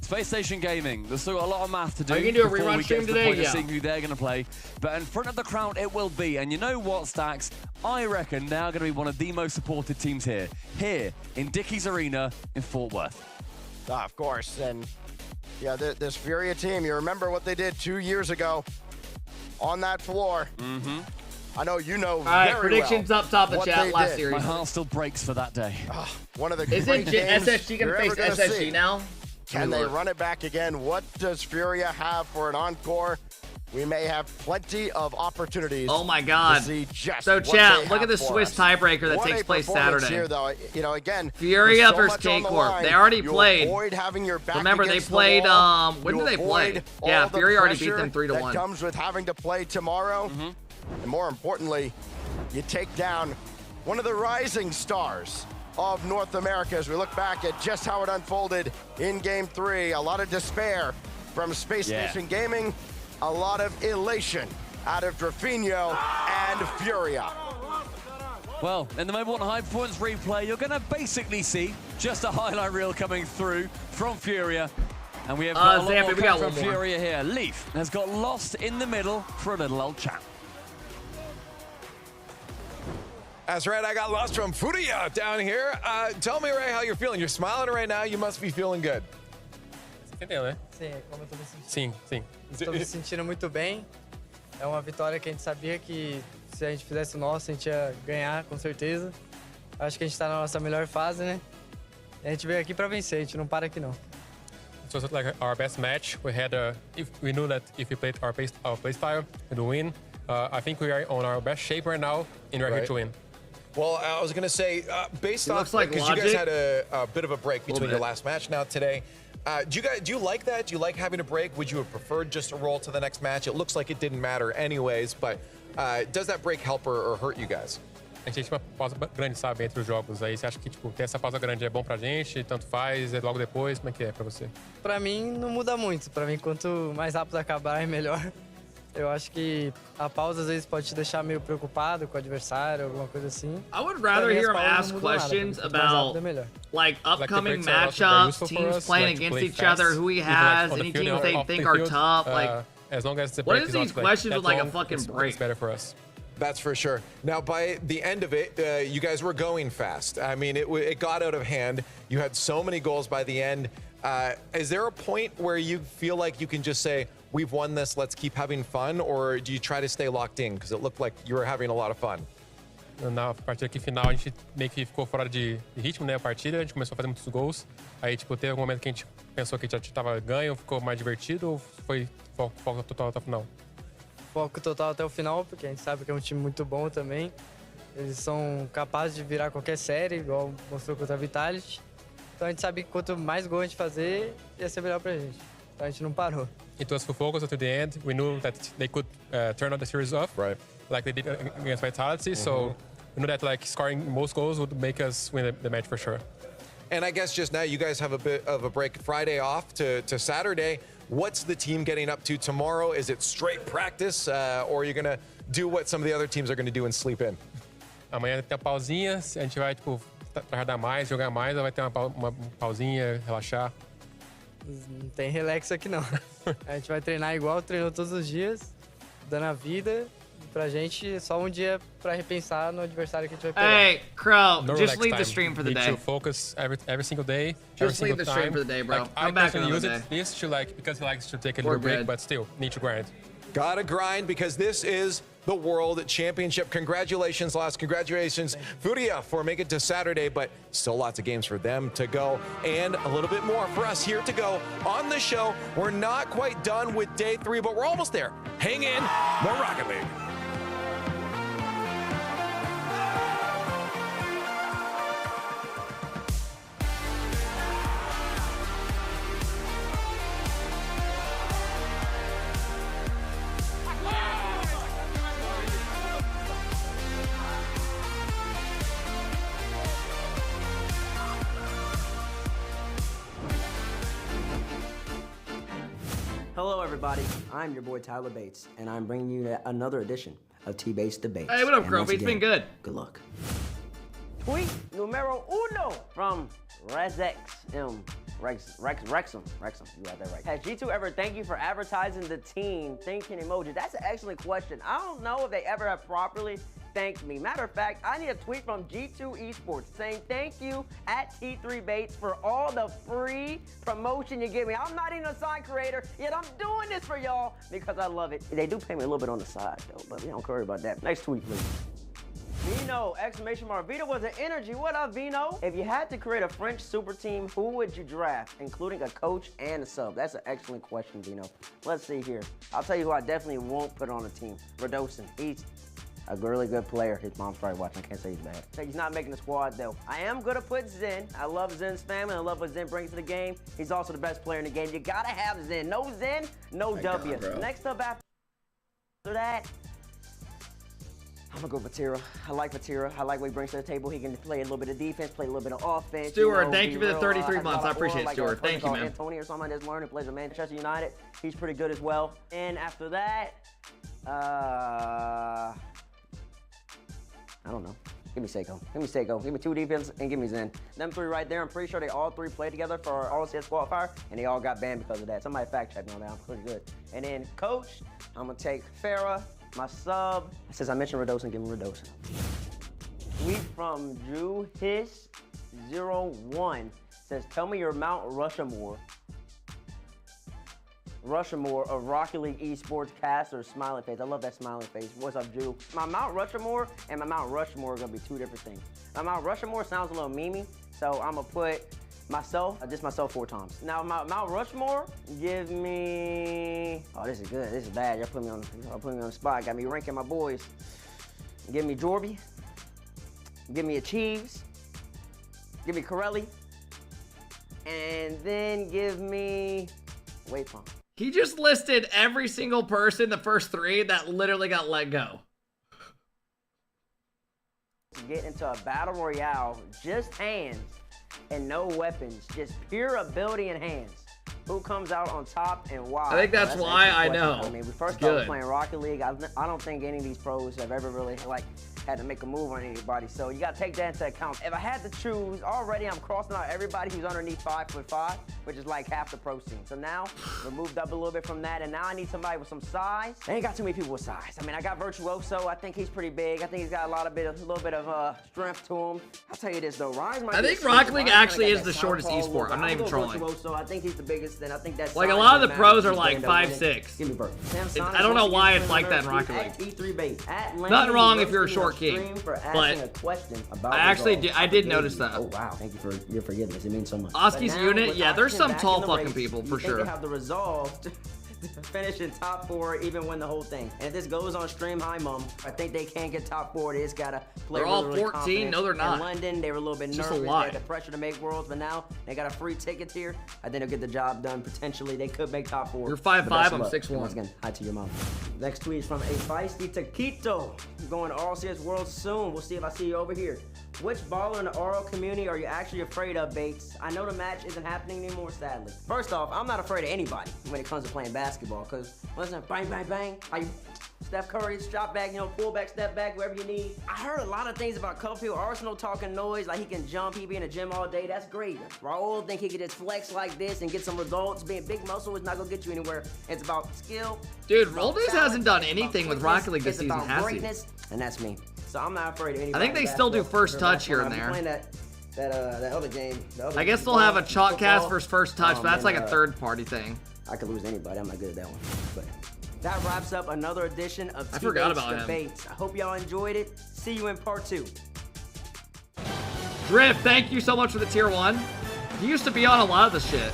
Space Station Gaming, there's still a lot of math to do. Are you gonna do a before rerun we stream get to the today? point of Yeah. seeing who they're going to play. But in front of the crowd, it will be. And you know what, Stacks? I reckon they are going to be one of the most supported teams here in Dickies Arena in Fort Worth. Of course, and yeah, this Furia team, you remember what they did 2 years ago on that floor. Mm-hmm. I know you know All right, very predictions well up top of the what chat they last did. series. My heart still breaks for that day. One of the Isn't great games SSG going you're to ever face gonna SSG see. now? Can they run it back again? What does Furia have for an encore? we may have plenty of opportunities. Oh my God. To see just So what chat, they look have at the for Swiss us. tiebreaker that What takes a place performance Saturday. Here, though, you know, again, Furia there's so versus much on the K-Corp. line. They already You played. avoid having your back Remember, they against the played, wall. when You did they play? avoid Yeah, all the Fury already beat pressure them 3-1. that comes with having to play tomorrow. And more importantly, you take down one of the rising stars of North America as we look back at just how it unfolded in Game 3. A lot of despair from Space Station Gaming, a lot of elation out of Drafinho and Furia. Well, in the Mobile High Performance replay, you're going to basically see just a highlight reel coming through from Furia. And we have got a lot more coming from Furia here. Leaf has got lost in the middle for a little old chat. That's right, I got lost from Furia down here. Tell me, Ray, how you're feeling. You're smiling right now. You must be feeling good. Entendeu, né? Sim, como eu tô me sentindo. Sim, sim. Estou me sentindo muito bem. É uma vitória que a gente sabia que se a gente fizesse o nosso, a gente ia ganhar, com certeza. Acho que a gente está na nossa melhor fase, né? E a gente veio aqui para vencer, a gente não para aqui não. It was like our best match. We had if we knew that if we played our play style, we'd win. I think we are on our best shape right now, and we're here to win. Well, I was going to say, based off, like because you guys Logic. had a bit of a break between your last match now today. Do you like that? Do you like having a break? Would you have preferred just to roll to the next match? It looks like it didn't matter anyways, but does that break help or hurt you guys? A gente tem uma pausa grande, sabe, entre os jogos. Aí você acha que tipo, ter essa pausa grande é bom pra gente, tanto faz, é logo depois, como é que é pra você? Pra mim não muda muito. Pra mim, quanto mais rápido acabar, é melhor. Eu acho que a pausa às vezes pode te deixar meio preocupado com o adversário, alguma coisa assim. I would rather Pra mim, hear as him pausas ask não mudam nada. questions Quanto mais rápido, é about melhor. like upcoming breaks are also very matchups, useful for teams us, playing like to against play each fast, other, who he either, like, has, on the any field teams or they off the think are field. tough. Like, As long as the what break is is these not, like, questions that with like a long, fucking it's break? better for us. That's for sure. Now, by the end of it, you guys were going fast. I mean, it got out of hand. You had so many goals by the end. Is there a point where you feel like you can just say, we've won this, let's keep having fun? Or do you try to stay locked in? Because it looked like you were having a lot of fun. Na partida aqui final, a gente meio que ficou fora de ritmo, né, a partida. A gente começou a fazer muitos gols. Aí, tipo, teve algum momento que a gente pensou que já tava ganho, ficou mais divertido, ou foi foco total até o final? Foco total até o final, porque a gente sabe que é um time muito bom também. Eles são capazes de virar qualquer série, igual mostrou contra a Vitality. Então a gente sabe que quanto mais gol a gente fazer, ia ser melhor pra gente. Então a gente não parou. It was full focus until the end. We knew that they could turn the series off, like they did against Vitality. So we knew that like scoring most goals would make us win the match for sure. And I guess just now you guys have a bit of a break Friday off to Saturday. What's the team getting up to tomorrow? Is it straight practice or are you going to do what some of the other teams are going to do and sleep in? Amanhã tem uma pausinha, a gente vai tipo trabalhar mais, jogar mais, ou vai ter uma pausinha, relaxar? Não tem relax aqui não. A gente vai treinar igual treinou todos os dias, dando a vida. Pra gente, só um dia pra repensar no adversário que a gente vai pegar. Hey, Crow, No just relax leave the time. stream for the Need day. to focus every single day. Just every leave the single stream time. for the day, bro. Like, Come I back personally use another it this to like because he likes to take a We're little break, good. but still need to grind. Gotta grind because this is the World Championship. Congratulations, Lost. Congratulations, Furia, for making it to Saturday, but still lots of games for them to go and a little bit more for us here to go on the show. We're not quite done with day 3, but we're almost there. Hang in, more Rocket League. Hello, everybody. I'm your boy Tyler Bates, and I'm bringing you another edition of T-Bates Debates. Hey, what up, And Crow? once It's been again, good. Good luck. Tweet numero uno from Rezex. Wrexham. You got that right. Has G2 ever thanked you for advertising the team thinking emoji? That's an excellent question. I don't know if they ever have properly thanked me. Matter of fact, I need a tweet from G2 Esports saying thank you at T3Bates for all the free promotion you give me. I'm not even a sign creator, yet I'm doing this for y'all because I love it. They do pay me a little bit on the side though, but we don't worry about that. Next tweet, please. Vino, exclamation mark. Vino was an energy. What up, Vino? If you had to create a French super team, who would you draft, including a coach and a sub? That's an excellent question, Vino. Let's see here. I'll tell you who I definitely won't put on a team. Radosin. He's a really good player. His mom's probably watching. I can't say he's bad. He's not making the squad, though. I am going to put Zen. I love Zen's family. I love what Zen brings to the game. He's also the best player in the game. You got to have Zen. No Zen, no W. Next up after that, I'm gonna go Vatira. I like Vatira. I like what he brings to the table. He can play a little bit of defense, play a little bit of offense. Stewart, thank you for the 33 months. I appreciate it, Stewart. Thank you, man. Antonio or something that's learning, plays at Manchester United. He's pretty good as well. And after that, I don't know. Give me Seiko. Give me Seiko. Give me 2 defense and give me Zen. Them 3 right there, I'm pretty sure they all 3 played together for our All-CS qualifier, and they all got banned because of that. Somebody fact check me on that. I'm pretty good. And then coach, I'm gonna take Farah. My sub, since I mentioned Radosin, give me Radosin. Tweet from Drew Hiss 01 says, tell me your Mount Rushmore of Rocket League Esports cast or smiling face. I love that smiling face. What's up, Drew? My Mount Rushmore and my Mount Rushmore are gonna be 2 different things. My Mount Rushmore sounds a little memey, so I'm gonna put myself, just myself 4 times. Now, Mount Rushmore, give me, oh, this is good, this is bad. Y'all put me on the spot. Got me ranking my boys. Give me Jorby, give me Achieves, give me Corelli, and then give me Waypump. He just listed every single person, the first 3, that literally got let go. Get into a battle royale, just hands and no weapons, just pure ability and hands. Who comes out on top and why? I think that's why I know. I mean, we first started playing Rocket League. I don't think any of these pros have ever really had to make a move on anybody. So you gotta take that into account. If I had to choose, already I'm crossing out everybody who's underneath 5'5", which is like half the pro scene. So now we're moved up a little bit from that, and now I need somebody with some size. I ain't got too many people with size. I mean, I got Virtuoso. I think he's pretty big. I think he's got a little bit of strength to him. I'll tell you this though, Rise might. I think Rocket League actually is the shortest esport. I'm not even trolling. Virtuoso. I think he's the biggest. And I think that's like a lot of the pros are like 5'6". Give me Burt. I don't know why it's like that in Rocket League. E3 bait. Nothing wrong if you're a short king, but I did notice that. Oh wow, thank you for your forgiveness. It means so much. Oski's unit, yeah, there's some tall fucking people for sure. They have the resolve to finish in top 4, even win the whole thing. And if this goes on stream, hi mom, I think they can get top 4. They just gotta play. They're all 14. No, they're not. In London, they were a little bit nervous. They had the pressure to make worlds, but now they got a free ticket here. I think they'll get the job done. Potentially, they could make top 4. You're 5'5", I'm 6'1". Once again, hi to your mom. Next tweet is from a feisty Taquito. Going to All-CS Worlds soon. We'll see if I see you over here. Which baller in the RL community are you actually afraid of, Bates? I know the match isn't happening anymore, sadly. First off, I'm not afraid of anybody when it comes to playing basketball, because listen, bang, bang, bang. Steph Curry, drop back, pull back, step back, wherever you need. I heard a lot of things about Cupfield Arsenal talking noise, like he can jump, he be in the gym all day. That's great. Raul think he could just flex like this and get some results. Being big muscle is not gonna get you anywhere. It's about skill. Dude, Roldays hasn't done anything with Rocket League this season, has he? And that's me. So I'm not afraid of anybody. I think they still do first touch here and there. Playing that other game. I guess they'll have a chalk cast for first touch, but that's like a third party thing. I could lose anybody. I'm not good at that one. But that wraps up another edition of I forgot about Debates. I hope y'all enjoyed it. See you in part 2. Drift, thank you so much for the tier 1. He used to be on a lot of the shit.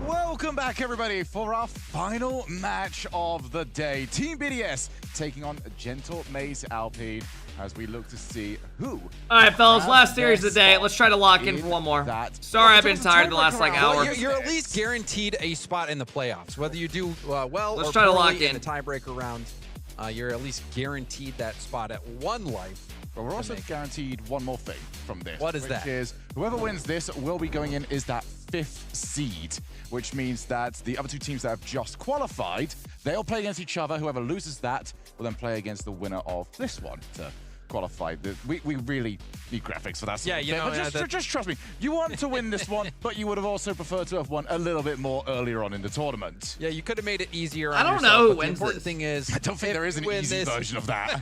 Welcome back, everybody, for our final match of the day. Team BDS taking on Gentle Maze Alpine as we look to see who. All right, fellas, last series of the day. Let's try to lock in for one more. Sorry, I've been tired the last hour. Well, you're at least guaranteed a spot in the playoffs, whether you do well. Let's or try to lock in the tiebreaker round. You're at least guaranteed that spot at 1 life. But we're also guaranteed one more thing from this. What is that? Which is whoever wins this will be going in is that 5th seed, which means that the other 2 teams that have just qualified, they'll play against each other. Whoever loses that will then play against the winner of this one to qualify. We really need graphics for that. Yeah, you know, just trust me. You want to win this one, but you would have also preferred to have won a little bit more earlier on in the tournament. Yeah, you could have made it easier. I don't know who wins. The important thing is, I don't think there is an easy version of that.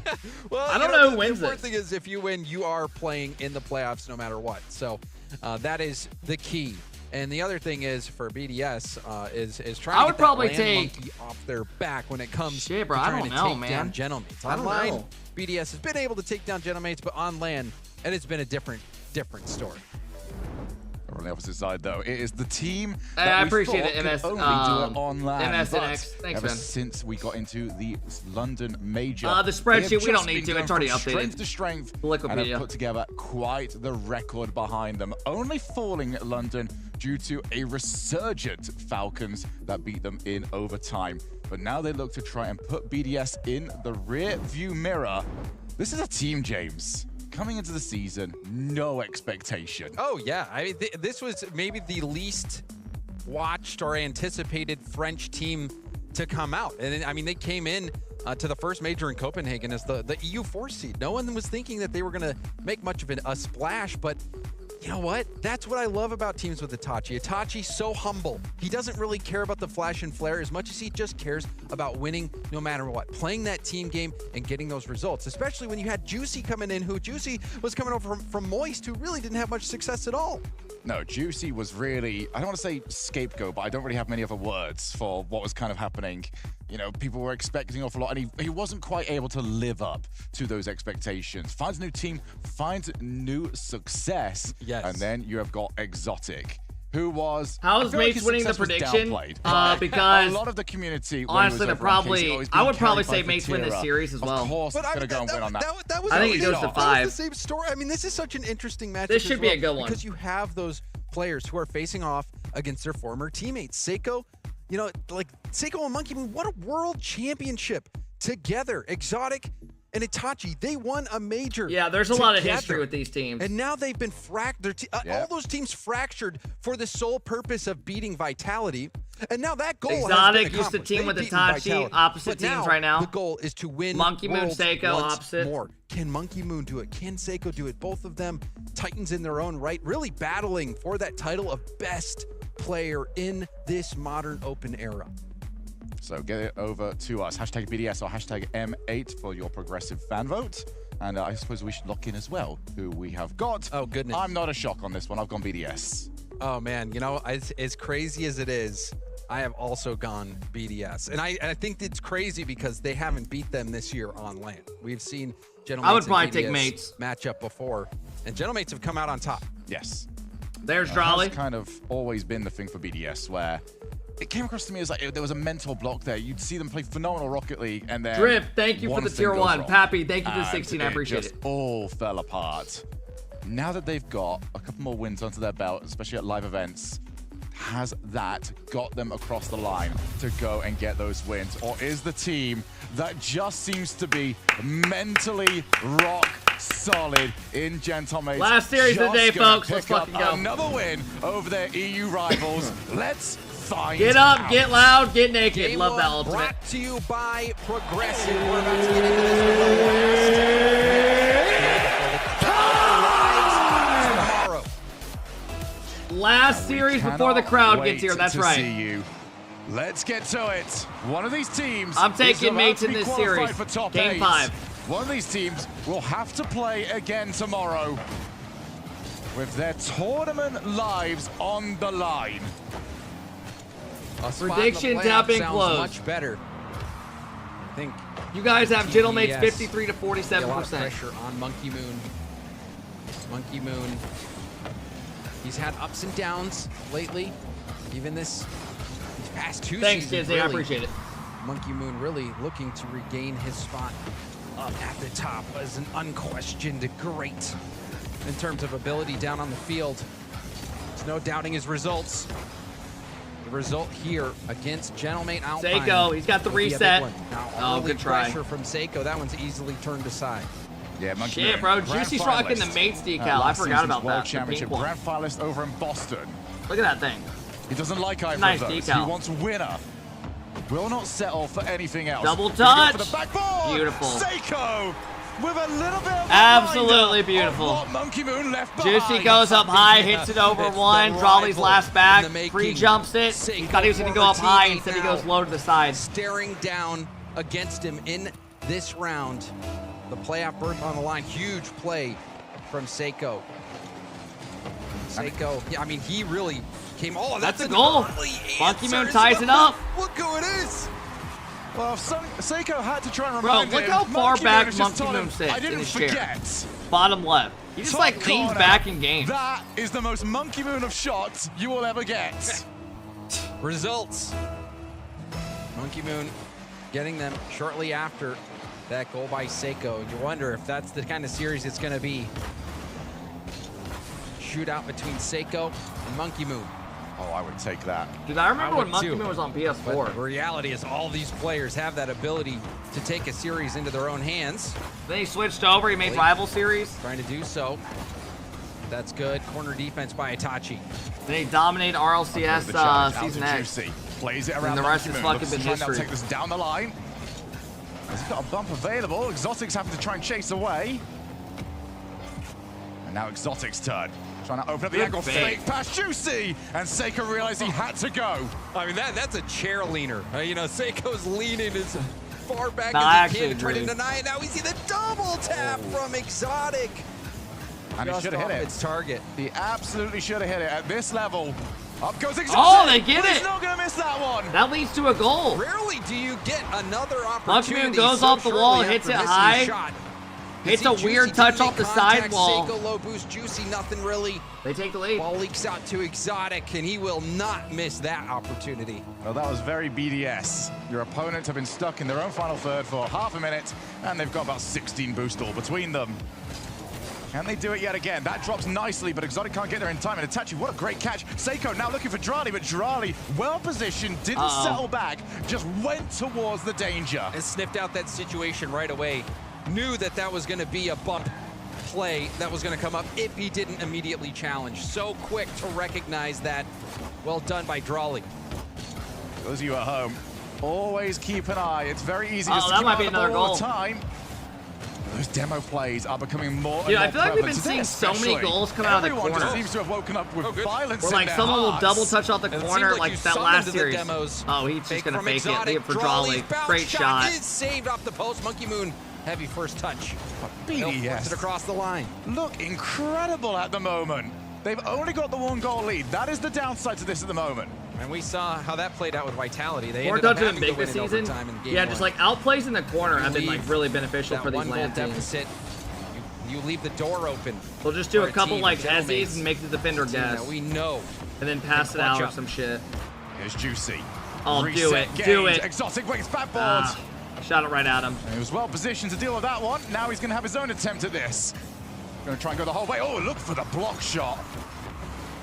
Well, I don't know who wins. The important thing is, if you win, you are playing in the playoffs no matter what. So that is the key. And the other thing is for BDS is trying I to would get probably that land take- monkey off their back when it comes Shit, bro, to I trying don't to know, take man. down Gentlemates. I don't Online, know. BDS has been able to take down Gentlemates, but on land, it has been a different story. On the opposite side, though, it is the team I that we appreciate thought it, could MS, only do it on land. MS and but X. Thanks, ever man. since we got into the London Major, The they spreadsheet, have we don't just need been to. It's going already from updated. strength to strength, and Wikipedia. have put together quite the record behind them. Only falling at London due to a resurgent Falcons that beat them in overtime. But now they look to try and put BDS in the rear view mirror. This is a team, James. Coming into the season, no expectation. Oh, yeah. I mean, this was maybe the least watched or anticipated French team to come out. And I mean, they came in to the first major in Copenhagen as the EU4 seed. No one was thinking that they were going to make much of a splash, but you know what? That's what I love about teams with Itachi. Itachi's so humble. He doesn't really care about the flash and flare as much as he just cares about winning no matter what. Playing that team game and getting those results, especially when you had Juicy coming in, who Juicy was coming over from Moist, who really didn't have much success at all. No, Juicy was really, I don't want to say scapegoat, but I don't really have many other words for what was kind of happening. You know, people were expecting an awful lot, and he wasn't quite able to live up to those expectations. Finds a new team, finds new success, yes. And then you have got Exotic, who was... How is Mates winning the prediction? Because a lot of the community... honestly, they're probably... I would probably say Mates win this series as well. Of course, it's going to go and win on that. I think it goes to 5. That was the same story. I mean, this is such an interesting matchup. This should be a good one. Because you have those players who are facing off against their former teammates. Seiko, you know, like Seiko and Monkey Moon, what a world championship together. Exotic and Itachi, they won a major. Yeah, there's a lot of history with these teams. And now they've been fractured. All those teams fractured for the sole purpose of beating Vitality. And now that goal Exotic has been used to accomplished. team with They've beaten Itachi, Vitality. opposite But teams right now. The goal is to win Monkey Moon, Worlds Seiko, once opposite. more. Can Monkey Moon do it? Can Seiko do it? Both of them titans in their own right, really battling for that title of best player in this modern open era. So get it over to us. Hashtag BDS or hashtag M8 for your progressive fan vote. And I suppose we should lock in as well who we have got. Oh, goodness. I'm not a shock on this one. I've gone BDS. Oh, man. You know, as crazy as it is, I have also gone BDS. And I think it's crazy because they haven't beat them this year on land. We've seen Gentlemates I would probably and take BDS Mates match up before. And Gentlemates have come out on top. Yes. There's Jolly. That's kind of always been the thing for BDS where it came across to me as like there was a mental block there. You'd see them play phenomenal Rocket League and then... Drip, thank you for the tier 1. Pappy, thank you for the and 16. I appreciate it. all fell apart. Now that they've got a couple more wins onto their belt, especially at live events, has that got them across the line to go and get those wins? Or is the team that just seems to be mentally rock solid in Gentlemates Last series of the day, gonna folks. Let's pick up fucking go. another win over their EU rivals? Let's find Get up, out. get loud, get naked. Game Love that one ultimate. brought to you by Progressive. We're about to get into this tomorrow. Last series before the crowd gets here. That's right. See you. Let's get to it. One of these teams. I'm taking is about Mates to in be this qualified series. For top Game 8. 5. One of these teams will have to play again tomorrow with their tournament lives on the line. Predictions have been closed. Much better. I think you guys have Gentlemates TBS 53 to a lot of 47%. pressure on Monkey Moon. Monkey Moon. He's had ups and downs lately. Even these past 2 Thanks, seasons. Disney. I appreciate it. Monkey Moon really looking to regain his spot up at the top as an unquestioned great in terms of ability down on the field. There's no doubting his results. The result here against Gentlemate Alpine. Seiko, he's got the will be a big reset. one. Now, Oh, early good try. pressure from Seiko. That one's easily turned aside. Yeah, Monkey Shit, Moon, bro. grand Juicy's rocking the finalist, Mates decal. I last forgot season's about World that. The Championship pink one. grand finalist over in Boston. Look at that thing. He doesn't like either Nice of those. decal. He wants winner. Will not settle for anything else. Double Gonna go touch. for the backboard. Beautiful. Seiko with a little bit of Absolutely reminder beautiful. of what Monkey Moon left Juicy behind. goes up high, hits it over It's one. the Jolly's rival last back. in the making. Pre-jumps it. He thought he was going to go up Seiko high. former Instead, he teammate goes low to the side. Staring down against him in this round. The playoff berth on the line. Huge play from Seiko. Seiko, yeah, I mean, he really came. Oh, That's a goal. Monkey Moon ties it up. Look who it is. Well, Seiko had to try and Bro, remind look him. how far back has just Monkey told him, Moon sits I in didn't his chair. forget. Bottom left. He just Top like leans corner. back in game. That is the most Monkey Moon of shots you will ever get. Results. Monkey Moon getting them shortly after that goal by Seiko. You wonder if that's the kind of series it's going to be. Shootout between Seiko and Monkey Moon. Oh, I would take that. Dude, I remember when would Monkey too. Moon was on PS4. But the reality is all these players have that ability to take a series into their own hands. Then he switched over. He made rival series. Trying to do so. That's good. Corner defense by Itachi. Then he dominated RLCS Season X. Plays it around And the rest is fucking been trying to history. take this down the line. He's got a bump available. Exotic's having to try and chase away. And now Exotic's turn. Trying to open up the Good angle, fake. fake past Juicy, and Seiko realized he had to go. I mean, that's a chair leaner. You know, Seiko's leaning as far back No, I as he actually can, trying to agree. deny it. Now we see the double tap from Exotic. And he Just should have hit off it. its target. He absolutely should have hit it at this level. Up goes Exotic. Oh, they get but it. He's not going to miss that one. That leads to a goal. Rarely do you get another Monkey opportunity. Moon goes so off the wall, shortly hits after it missing high. a shot. Hits You a see weird Juicy touch didn't off the make side contact. wall. Seiko low boost, Juicy, nothing really. They take the lead. Ball leaks out to Exotic, and he will not miss that opportunity. Well, that was very BDS. Your opponents have been stuck in their own final third for half a minute, and they've got about 16 boost all between them. Can they do it yet again? That drops nicely, but Exotic can't get there in time. And Itachi, what a great catch. Seiko now looking for Drali, but Drali, well positioned, didn't settle back, just went towards the danger. And sniffed out that situation right away. Knew that that was going to be a bump play that was going to come up if he didn't immediately challenge. So quick to recognize that. Well done by Drali. Those of you at home, always keep an eye. It's very easy to that skip might out be the ball another all goal. the time. Those demo plays are becoming more Dude, and more I feel like we've been prevalent seeing today, so many especially. goals come out of the Everyone corner. just seems to have woken up with violence Or in like their someone will hearts. double touch out the And it corner seemed like you that summoned last the series. demos. Oh, he's just gonna from fake Exotic. it. Leave it for Drali's Drali. bounce Great shot. is saved off the post. Monkey Moon, heavy first touch. BDS. They'll force it across the line. Look incredible at the moment. They've only got the 1-goal lead. That is the downside to this at the moment. And we saw how that played out with Vitality. They More ended up touches having big to win this in season. overtime in game Yeah, just one. like outplays in the corner have been like leave really beneficial that for these one-goal land teams. deficit. You leave the door open. They'll just do for a couple team, like gentlemen. S's and make the defender Team guess. that we know. And then pass it Clutch out or up. some shit. Here's Juicy. Oh, do Reset it. Do gained. it. Exotic wings backboard. Shot it right at him. And he was well positioned to deal with that one. Now he's going to have his own attempt at this. Going to try and go the whole way. Oh, look for the block shot.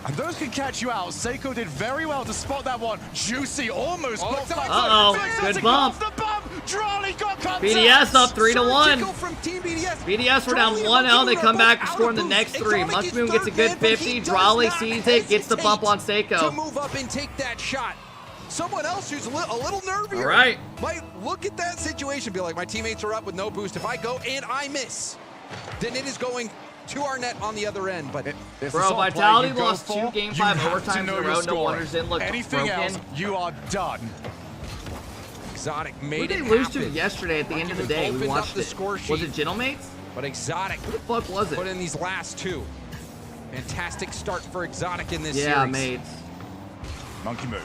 And those can catch you out. Seiko did very well to spot that one. Juicy almost got back. Good bump. The bump. Drali got contact. BDS up 3-1. Surgical from Team BDS. BDS were down 1-0. They come back to score in the next three. Monkey Moon gets a good 50. Drali sees it, gets the bump on To Seiko. move up and take that shot. Someone else who's a little nervier All right. might look at that situation and be like, my teammates are up with no boost. If I go and I miss, then it is going to our net on the other end. But Bro, Vitality lost 2 Game 5 overtimes in a row. No wonders didn't look Anything broken. else, you are done. Exotic Who made did it they lose to happen. yesterday at the end of the Monkey Moon day? We opened up watched the it. score sheet. Was it Gentlemates? But Exotic Who the fuck was it? put in these last 2. Fantastic start for Exotic in this Yeah, series. mates. Monkey Moon.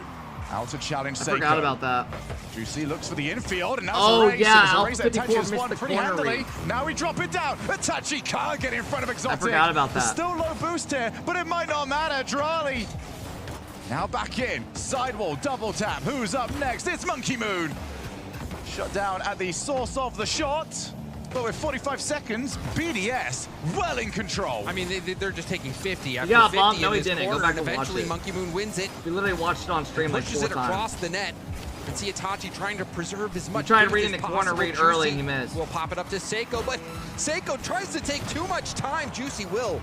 Out to challenge I Seiko. forgot about that. Juicy looks for the infield, and now Oh, Zeraze. yeah, Zeraze Alpha 54 attaches missed one the pretty corner handily. read. Now we drop it down. Itachi can't get in front of Exotic. forgot about that. Still low boost here, but it might not matter. Drali. Now back in. Sidewall, double tap. Who's up next? It's Monkey Moon. Shut down at the source of the shot. But with 45 seconds, BDS well in control. I mean, they're just taking 50 after Yeah, 50 Bob, in no, he this didn't. Go quarter, back and and watch eventually it. Monkey Moon wins it. We literally watched it on stream like Pushes 4 it times. across the net. And see Itachi trying to preserve as much. tried boost reading as the corner possible. read early Juicy and he missed. Will pop it up to Seiko, but Seiko tries to take too much time. Juicy will.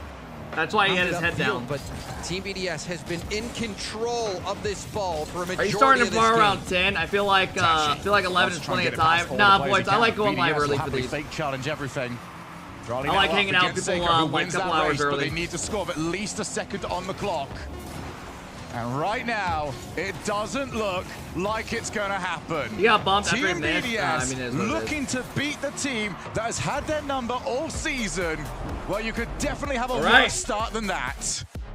That's why he had Pound his it head upfield, down. But Team BDS has been in control of this ball for a majority Are you starting of to this far game. around 10? I feel like 11 is plenty of time. Nah, boys, I like going live early for these. Fake challenge everything. I like hanging out with people like a couple hours But early. they need to score of at least a second on the clock. And right now, it doesn't look like it's going to happen. You got bumped after Team a miss. BDS I mean, it is what it is. looking to beat the team that has had their number all season. Well, you could definitely have a All right. worse start than that.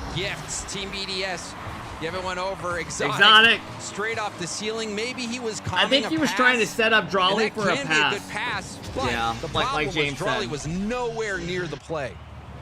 to gifts. Team BDS giving one over. Exotic. Straight off the ceiling. Maybe he was I think he was trying to set up Drawley for a That can pass. be a good pass. But Yeah, the like problem James was Drawley said. was nowhere near the play.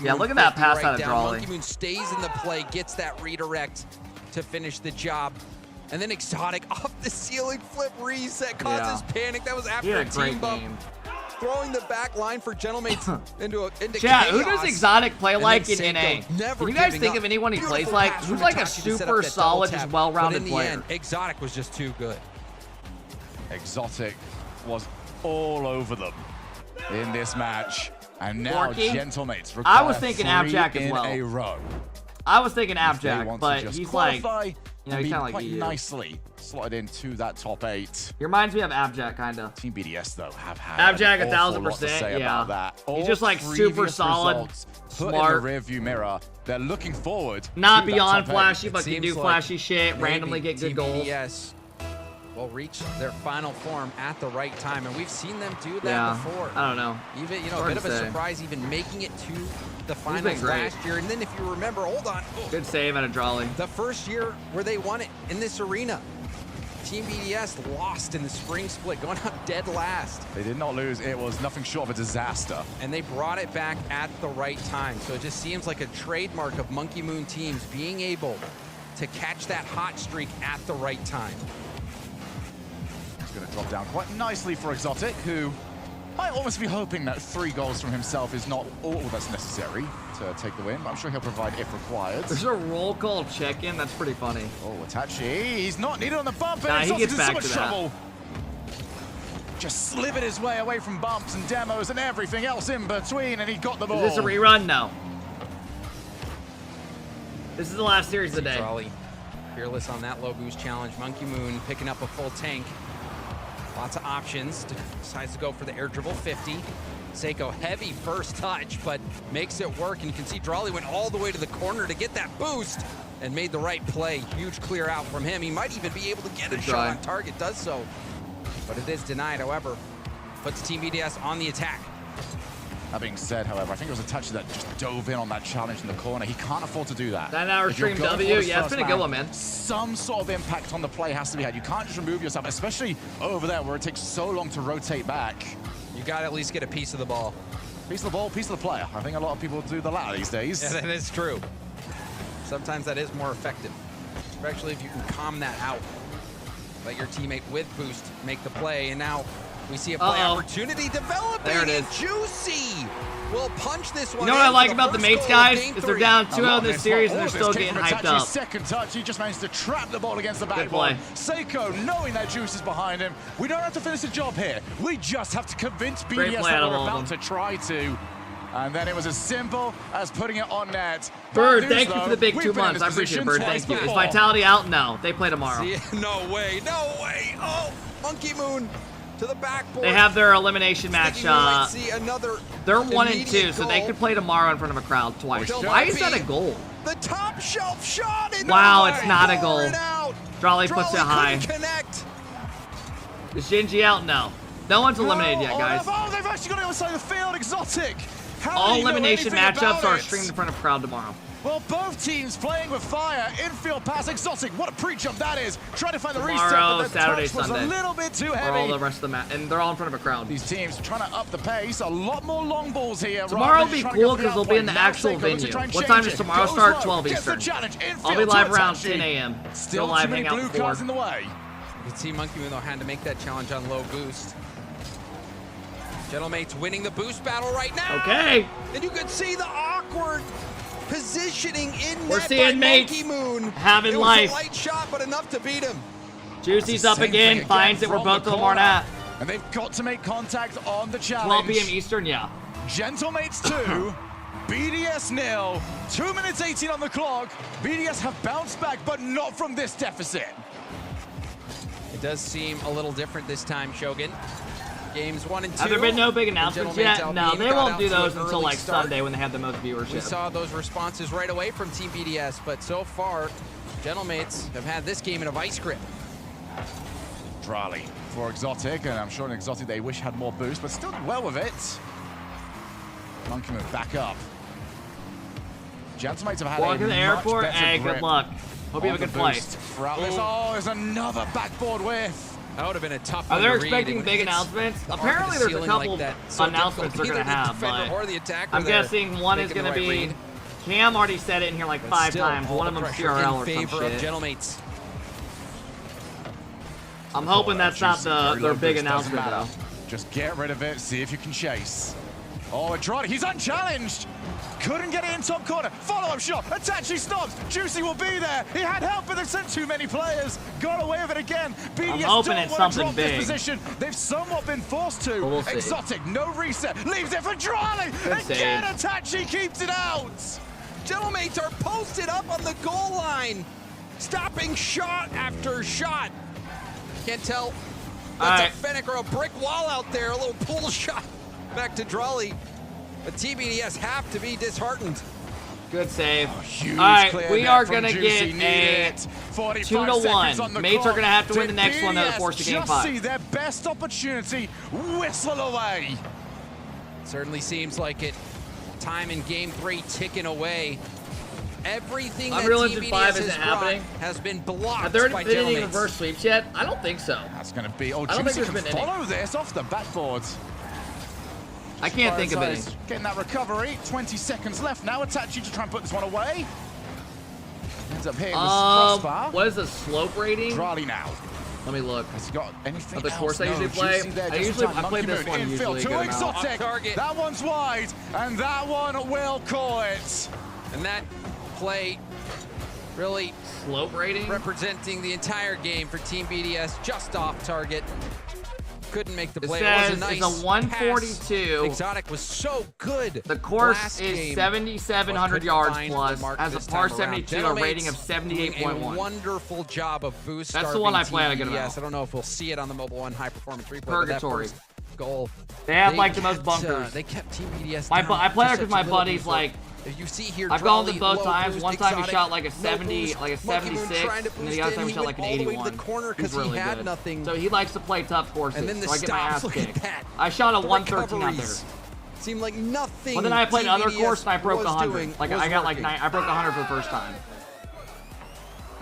Moon. Yeah, look at that 50 pass right out of down. Drawley. Monkey Moon stays in the play, gets that redirect to finish the job. And then Exotic off the ceiling flip reset causes panic. That was after a team bump. Throwing the back line for Gentlemates into Chat, chaos. who does Exotic play And like then in NA? Seiko never Can you guys giving think up. of anyone he plays Beautiful like? pass Who's from like a Itachi to set up super that solid, double just tap. well-rounded But in the player? end, Exotic was just too good. Exotic was all over them in this match. And now Forky? Gentlemates I was require thinking 3 Abjack as in well. a row. I was thinking If they Abjack, want to but just he's like, qualify you know, and he's be kind of like quite you. nicely slotted into that top 8. He reminds me of Abjack, kind of. Team BDS, though, have had Abjack, an awful lot to 1000%, say yeah. about that. He's All just like super previous solid, results put smart. in the rearview mirror. They're looking forward. Not to that beyond top 8. flashy, but can seems do like flashy shit, maybe randomly get good Team goals. BDS will reach their final form at the right time, and we've seen them do that Yeah, before. I don't know. Even, you know, a Hard bit of to a say. surprise even making it to the been finals great. last year. And then if you remember, hold on. Oh, Good save out of Drawley. the first year where they won it in this arena, Team BDS lost in the spring split, going out dead last. They did not lose. It was nothing short of a disaster. And they brought it back at the right time. So it just seems like a trademark of Monkey Moon teams being able to catch that hot streak at the right time. He's going to drop down quite nicely for Exotic, who might almost be hoping that 3 goals from himself is not all that's necessary to take the win, but I'm sure he'll provide if required. There's a roll call check-in. That's pretty funny. Oh, Itachi, he's not needed on the bump, Nah, and he gets Exotic's in so back much to that. trouble. Just slivered his way away from bumps and demos and everything else in between, and he got the ball. Is this a rerun? No. This is the last series of the day. Drawley fearless on that low boost challenge. Monkey Moon picking up a full tank. Lots of options. Decides to go for the air dribble 50. Seiko heavy first touch, but makes it work. And you can see Drawley went all the way to the corner to get that boost and made the right play. Huge clear out from him. He might even be able to get a shot on target. Does so, but it is denied. However, puts Team BDS on the attack. That being said, however, I think it was Itachi that just dove in on that challenge in the corner. He can't afford to do that. 9-hour If you're stream going W. for his Yeah, it's first been a good one, man. Some sort of impact on the play has to be had. You can't just remove yourself, especially over there where it takes so long to rotate back. You got to at least get a piece of the ball. Piece of the ball, piece of the player. I think a lot of people do the latter these days. Yeah, that is true. Sometimes that is more effective, especially if you can calm that out. Let your teammate with boost make the play, and now we see a play opportunity developing. There it is. Juicy will punch this one. You know what I in like for the about the first mates, goal of guys? game Is they're 3. down 2-0 in this series and they're still getting hyped up. Second touch, he just managed to trap the ball against the Good backboard. play. Seiko, knowing that Juice is behind him, we don't have to finish the job here. We just have to convince Great BDS play that out we're of all about of to them. try to. And then it was as simple as putting it on net. Bird, Bad news, thank you though. for the big We've 2 been in months. this I appreciate it, position Bird. twice Thank you. Is before. Vitality out? No. They play tomorrow. See, no way, no way. Oh, Monkey Moon to the backboard. They have their elimination match. Thinking we might see another They're 1 and 2, immediate so they goal. could play tomorrow in front of a crowd twice. Still Why might is that be. a goal? The top shelf shot. In Wow, the it's way. not a goal. Pour it out. Drawley puts it Drawley high. couldn't connect. Is Shinji out? No. No one's eliminated yet, guys. Oh, they've actually got it outside the field. Exotic. How All do you know elimination anything matchups about are it? streamed in front of crowd tomorrow. Well, both teams playing with fire. Infield pass, Exotic. What a pre-jump that is. Trying to find the reset, Tomorrow, but the Saturday, touch was Sunday. a little bit too Or heavy. all the rest of the match, and they're all in front of a crowd. These teams trying to up the pace. A lot more long balls here. Tomorrow will rather be than trying to go cool for because the they'll be in the outplay. Now actual Seiko looks to venue. try and What change time does it. tomorrow Goes start? low, 12 gets the Eastern. challenge. I'll be Infield live to around Itachi. 10 a.m. Still live, too many hang out blue before. cards in the way. You can see Monkey Moon though had to make that challenge on low boost. Gentlemates winning the boost battle right now. Okay. And you can see the awkward positioning in We're net seeing by mates Monkey Moon. having it was life. a light shot, but enough to beat him. Juicy's up Same again, thing finds it where from both the of them are corner. at. And they've got to make contact on the 12 challenge. p.m. Eastern, yeah. Gentlemates 2, BDS 0. 2 minutes 18 on the clock. BDS have bounced back, but not from this deficit. It does seem a little different this time, Shogun. Games 1 and 2. Have there been no big announcements Gentleman's yet? No, Alpine they got won't out do to those an until early like start. Sunday when they have the most viewership. We saw those responses right away from Team BDS, but so far, Gentlemates have had this game in a vice grip. Drawley for Exotic, and I'm sure in Exotic they wish had more boost, but still did well with it. Monkey Moon back up. Gentlemates have had Walk a in the much airport. better Hey, grip good luck. Hope you have a on good the flight. boost throughout this. Oh, there's another backboard whiff. That would have been a tough Are one they to expecting read. big It's announcements? hard Apparently, to there's a ceiling couple like that. So announcements they're difficult. going to Either have, the defender but or the attacker I'm there guessing one is making going to the right be. read. Cam already said it in here like But 5 still, times. all One of the them pressure CRL in or some favor of shit. Gentlemates. I'm hoping that's not their big announcement, though. Just get rid of it, see if you can chase. Oh, Andrade, he's unchallenged. Couldn't get it in top corner. Follow-up shot. Itachi stops. Juicy will be there. He had help, but they've sent too many players. Got away with it again. BDS hoping don't it's want to something drop big. this position. They've somewhat been forced to. We'll see. Exotic, no reset. Leaves it for Drali. Good Again, save. Itachi keeps it out. Gentlemen are posted up on the goal line, stopping shot after shot. Can't tell. That's a Fennec or a brick wall out there. A little pull shot back to Drali. But TBDS have to be disheartened. Good save. Huge All right, clear we there are from going to Juicy. get Needed a it. 45 seconds on the 2-1. Mates are clock. going to have to win the Did next one, though, to BDS force to game just see 5. their best opportunity whistle away. Certainly seems like it. Time in game 3 ticking away. Everything that Unreal Engine TBDS 5 has isn't brought happening. has been blocked Have there by been any Gentlemen. reverse sweeps yet? I don't think so. That's going to be. Oh, I don't think Juicy there's can been any. follow this off the backboard. I can't think of any. Prioritize getting that recovery. 20 seconds left now. Itachi to try and put this one away. Ends up hitting the crossbar. What is the slope rating? Drali now. Let me look. Has he got anything Of the else? course I No, usually play. Juicy there, I just in usually time. play Monkey this Moon one infield usually. to a good amount. Exotic. Off target. That one's wide, and that one will call it. And that play really slope rating representing the entire game for Team BDS, just off target. Couldn't make the It play. says It was a nice it's a 142. pass. Exotic was so good. The course last is game, 7,700 but yards couldn't plus. find the mark Has a this par time around. 72, a Gentlemen rating of doing 78.1. a wonderful job of boost. That's the starving one I play on a good TBS. amount. I don't know if we'll see it on the mobile one high performance replay. Purgatory. But that first goal. They have like the most kept, bunkers. they kept Team BDS I down play to it such because a my little buddy's boost. like. If you see here, I've gone to Drali, both low times. boost, One time he Exotic, shot like a no 70, boost. like a Monkey Moon 76, trying to and then the boost other in. time he He shot went like an all the way 81. to the corner 'cause He's he really had good. nothing. So he likes to play tough courses. And then the so I get my ass stops, look at kicked. that. I shot a The 113 out there. recoveries seemed like nothing. But then I played another TBDS course and I broke was 100. doing Like was I got like working. 9. I broke 100 for the first time.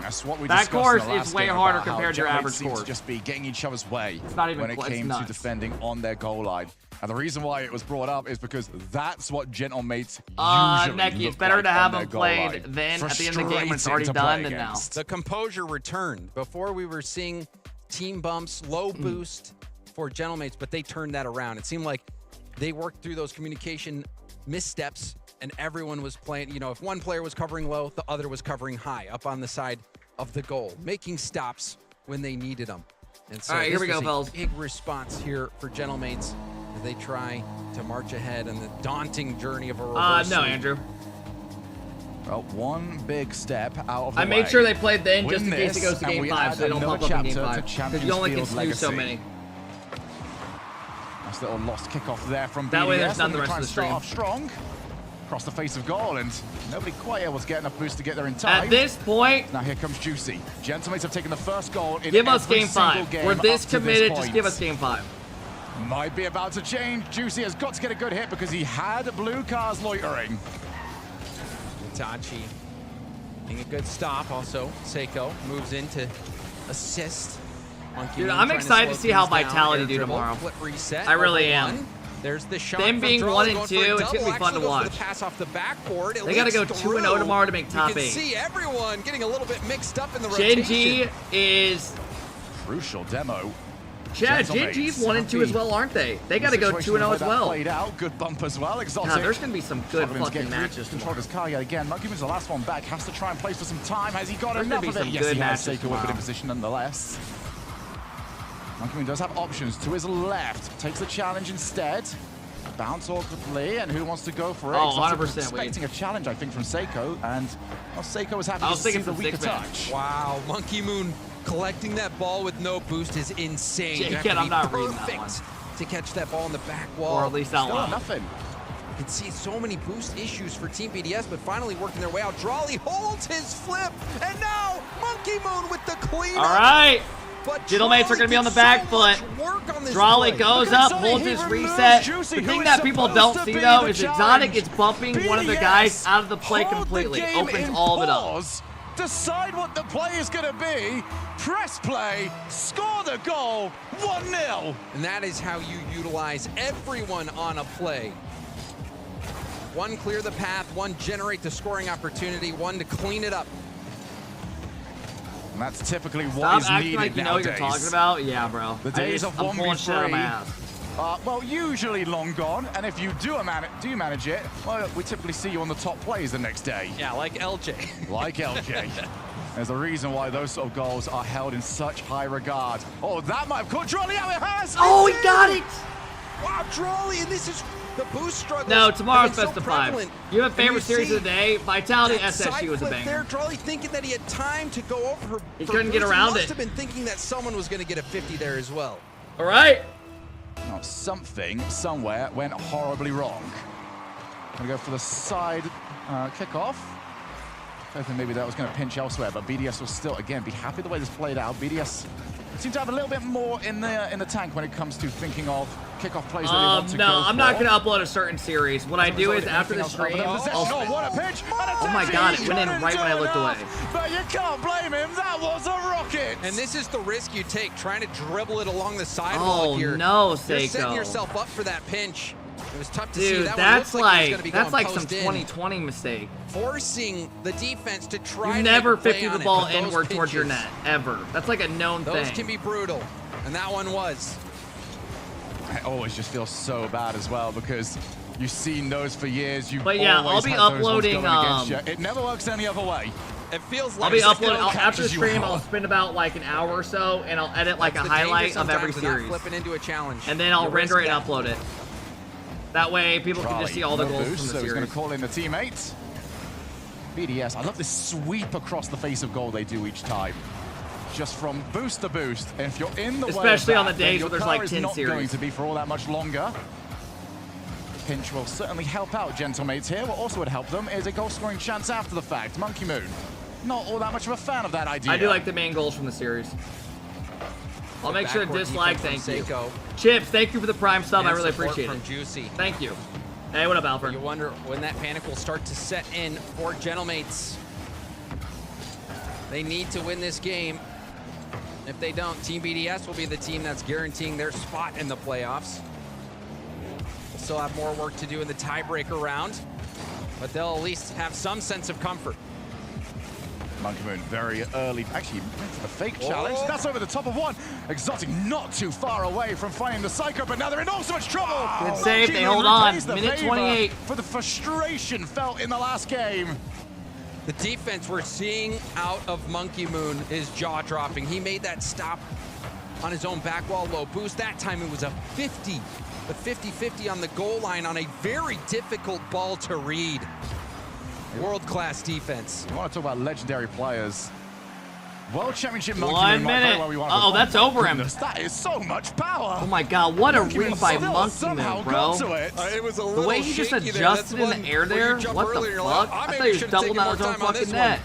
That's what we That discussed in course the is last way game harder about how compared to your Gentlemen average seem to course. just be getting each other's way It's not even when it close, it's came to nuts. defending on their goal line. And the reason why it was brought up is because that's what Gentlemans usually Necky, it's look better like to have on their them goal played line. then at the end of the game when it's Frustrating already to done play than now. against. The composure returned. Before we were seeing team bumps, low boost for Gentlemates, but they turned that around. It seemed like they worked through those communication missteps and everyone was playing, you know, if one player was covering low, the other was covering high up on the side of the goal, making stops when they needed them. And so All right, here this we go, was a fellas. big response here for Gentlemates as they try to march ahead on the daunting journey of a reverse No, sweep. Andrew. Well, one big step out of the I made way. sure they played then just Win in case it this, goes to and game we 5 add so they don't another pop up in game chapter 5. to Because you only can Champions snooze so Legacy. many. Nice little lost kickoff there from BDS. That way there's none They're the gonna rest try of and the start off strong. Across the face of goal, and nobody quite able to get enough boost to get there in time. At this point, now here comes Juicy. Gentlemans have taken the first goal in give us every game single 5. game We're this up to committed, point. just give us game 5. Might be about to change. Juicy has got to get a good hit because he had blue cars loitering. Itachi getting a good stop. Also, Seiko moves in to assist. Monkey Dude, Moon I'm trying excited to slow see how things down. Vitality Air do dribble, tomorrow. Flip reset. I really over am. one. There's the shot. Them from being Drali 1 and going for 2, a it's double. gonna be fun Actually to goes for watch. the pass off the backboard. It They gotta go leaks 2-0 through. tomorrow to make top You can 8. see everyone getting a little bit mixed up in the Gen rotation. G is... Crucial demo. Yeah, Gen G's 1 and 2 as well, aren't they? They gotta go 2-0 as well. Played out. Good bump as well. Exotic. God, there's gonna be some good Struggling to get fucking matches control of his car yet again. Monkey Moon's the last one back. Has to try and place for some time. Has he got There's enough gonna of be it? some Yes, good he has. matches Seiko whipping in tomorrow. position nonetheless. Monkey Moon does have options to his left. Takes the challenge instead. Bounce awkwardly, and who wants to go for it? Oh, Exotic 100% was expecting a challenge, I think, from Seiko, and well, Seiko was happy I to was see thinking the some weaker six-man. touch. Wow, Monkey Moon collecting that ball with no boost is insane. You have Jake, to I'm be not reading that perfect to catch that ball in the back wall. Or at least out Still loud. Nothing. You can see so many boost issues for Team BDS, but finally working their way out. Drali holds his flip, and now Monkey Moon with the cleanup. All right. But Gentlemans are going to be on the back foot. Drali goes up, holds his reset. The thing that people don't see, though, is Exotic is bumping one of the guys out of the play completely. Opens all of it up. Decide what the play is going to be. Press play. Score the goal. 1-0. And that is how you utilize everyone on a play. One, clear the path. One, generate the scoring opportunity. One, to clean it up. And that's typically what Stop is acting needed like you know what nowadays. you're talking about. Yeah, bro. The days of I'm 1v3 pulling shit out of my ass. well, usually long gone, and if you do manage it, well, we typically see you on the top plays the next day. Yeah, like LJ. Like LJ. There's a reason why those sort of goals are held in such high regard. Oh, that might have caught Drolly out. It has! Oh, he got it! Wow, Drolly, and this is the boost struggle. No, tomorrow's best of 5. You have a favorite series of the day? Vitality SSG was a banger. There, Drolly thinking that he had time to go over her. He couldn't get around it. He must have been thinking that someone was going to get a 50 there as well. All right. Now, something somewhere went horribly wrong. Gonna go for the side kickoff. I think maybe that was going to pinch elsewhere, but BDS will still, again, be happy the way this played out. BDS seems to have a little bit more in the tank when it comes to thinking of kickoff plays that they want to go No, I'm for. not going to upload a certain series. What I do is after the stream, what a pitch! Oh my god, it went in right when I looked away. But you can't blame him. That was a rocket. And this is the risk you take, trying to dribble it along the sidewalk here. Oh no, You're Seiko. setting yourself up for that pinch. It was tough to see. Dude, That that's one looks like, he was gonna be that's going like some post in. 2020 mistake. Forcing the defense to try You to never make a play 50 on the it, ball but those inward towards your pinches, net, ever. That's like a known Those thing. can be brutal, and that one was. I always just feel so bad as well because you've seen those for years. You But yeah, always I'll be had those ones uploading, going against you. It never works any other way. It feels I'll like be uploading after the catches you stream. out. I'll spend about like an hour or so, and I'll edit like That's a the danger highlight of every sometimes not series, flipping into a challenge. and then I'll You render it risk and upload it. That way, people can just see all the No goals boost, from the so he's going series. to call in the teammates. BDS, I love this sweep across the face of goal they do each time. Just from boost to boost. And if you're in the way of Especially on that, the days then where there's your car like is 10 not going series. to be for all that much longer. Pinch will certainly help out Gentlemates here. What also would help them is a goal-scoring chance after the fact. Monkey Moon, not all that much of a fan of that idea. I do like the main goals from the series. I'll make sure to Backward dislike. defense Thank from you. Seiko. Chips, thank you for the prime sub. I And really support appreciate from it. Juicy. Thank you. Hey, what up, Alfred? You wonder when that panic will start to set in for Gentlemates. They need to win this game. If they don't, Team BDS will be the team that's guaranteeing their spot in the playoffs. They'll still have more work to do in the tiebreaker round, but they'll at least have some sense of comfort. Monkey Moon very early. Actually, went for the fake challenge. Oh. That's over the top of one. Exotic not too far away from finding the Psycho, but now they're in all so much trouble. Good save. Monkey They Moon hold on. repays the Minute favor 28. For the frustration felt in the last game. The defense we're seeing out of Monkey Moon is jaw-dropping. He made that stop on his own back wall low boost. That time it was a 50, the 50-50 on the goal line on a very difficult ball to read. World-class defense. You want to talk about legendary players. World Championship Monkey 1 Moon might minute. very well be one of Uh-oh, them. that's over him. Goodness, that is so much power. Oh my god, what a Monkey Moon read by still Monkey somehow Moon, bro. got to it. It was a The little way he just shaky there. That's adjusted in one the air where you there, jump what early the and you're like, fuck? I I maybe thought he was should've doubling taken out his more own time on fucking this net.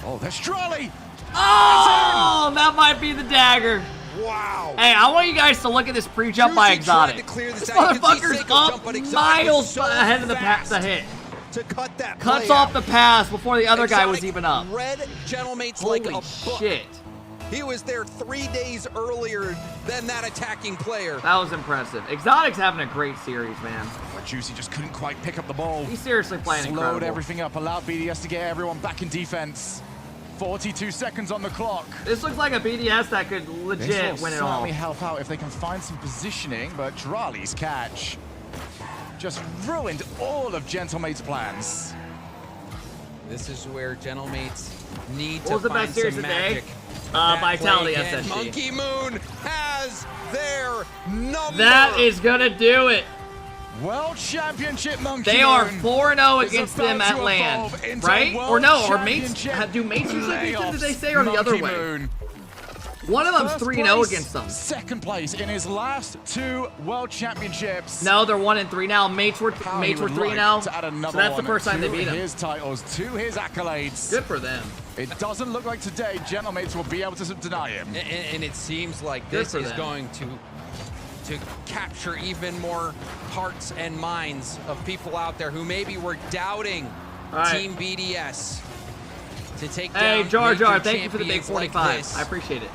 Oh, there's Trolley. Oh, that might be the dagger. Wow. Hey, I want you guys to look at this pre-jump by Juicy tried Exotic. to clear This out. You can see motherfucker's Seiko up jump, but Exotic was miles so ahead of the fast hit. to cut that Cuts play off out. the pass before the other guy was Exotic even up. Read Gentlemates like a Holy book. shit. He was there 3 days earlier than that attacking player. That was impressive. Exotic's having a great series, man. But Juicy just couldn't quite pick up the ball. He's seriously playing Slowed incredible. everything up, allowed BDS to get everyone back in defense. 42 seconds on the clock. This looks like a BDS that could This legit will win it all. certainly help out if they can find some positioning, but Drali's catch just ruined all of Gentlemate's plans. This is where Gentlemates need What to was the find best series some of the day? magic. That Vitality play again. SSG. Monkey Moon has their number. That is gonna do it. World Championship Monkey They are Moon 4-0 is against about them to at land, evolve into right? World Or no, or mates. Championship Do mates usually beat them, did they playoffs. say, or the other Monkey way? Moon. One of them's First 3-0 place, against them. Second place in his last 2 World Championships. No, they're 1-3 now. Mates were How mates he were would 3-0. like to add another So that's the one first time they to beat him. his titles, to his accolades. Good for them. It doesn't look like today Gentlemates will be able to deny him. And it seems like Good this for is them. going to capture even more hearts and minds of people out there who maybe were doubting All right. Team BDS to take Hey, down Jar Jar, major thank you for the big champions like 45. this. I appreciate it.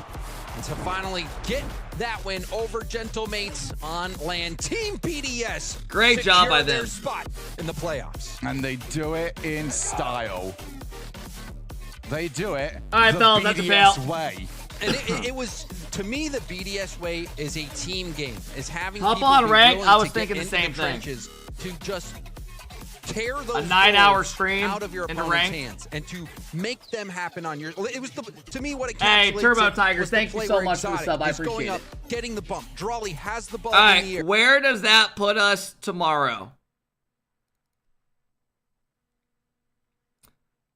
And to finally get that win over Gentlemates on land, Team BDS Great job by secured their them. spot in the playoffs. And they do it in style. They do it All right, the fellas, that's a BDS fail. way. And it was To me, the BDS way is a team game. Is having Hop people on be rank. willing I was to get thinking the into same thing. trenches to just tear those A 9-hour goals stream out of your into opponent's rank. hands and to make them happen on your. It was to me what it. Hey, encapsulates Turbo it Tigers, was the thank you play so where much for the Exotic sub. I is going appreciate up, it. getting the bump. Drawley has the ball All in the air. right, where does that put us tomorrow?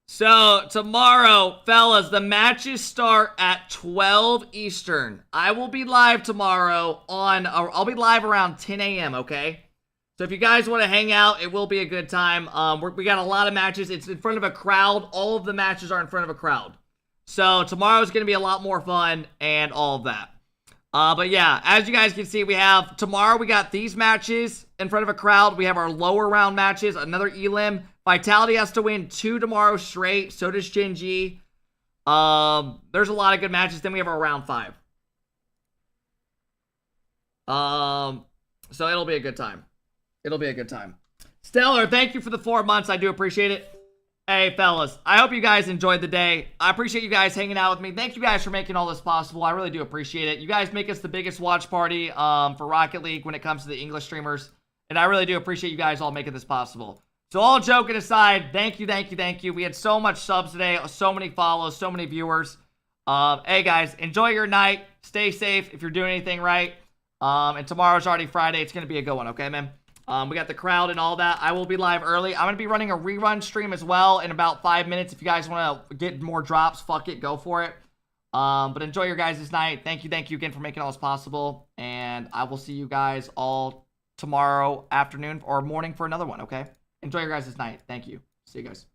So, tomorrow, fellas, the matches start at 12 Eastern. I will be live tomorrow I'll be live around 10 a.m., okay? So if you guys want to hang out, it will be a good time. We got a lot of matches. It's in front of a crowd. All of the matches are in front of a crowd. So tomorrow's going to be a lot more fun and all of that. But yeah, as you guys can see, tomorrow we got these matches in front of a crowd. We have our lower round matches, another elim. Vitality has to win 2 tomorrow straight. So does Gen G. There's a lot of good matches. Then we have our round 5. So it'll be a good time. It'll be a good time. Stellar, thank you for the 4 months. I do appreciate it. Hey, fellas, I hope you guys enjoyed the day. I appreciate you guys hanging out with me. Thank you guys for making all this possible. I really do appreciate it. You guys make us the biggest watch party for Rocket League when it comes to the English streamers. And I really do appreciate you guys all making this possible. So all joking aside, thank you, thank you, thank you. We had so much subs today, so many follows, so many viewers. Hey, guys, enjoy your night. Stay safe if you're doing anything right. And tomorrow's already Friday. It's going to be a good one, okay, man? We got the crowd and all that. I will be live early. I'm going to be running a rerun stream as well in about 5 minutes. If you guys want to get more drops, fuck it, go for it. But enjoy your guys' night. Thank you again for making all this possible. And I will see you guys all tomorrow afternoon or morning for another one, okay? Enjoy your guys' night. Thank you. See you guys.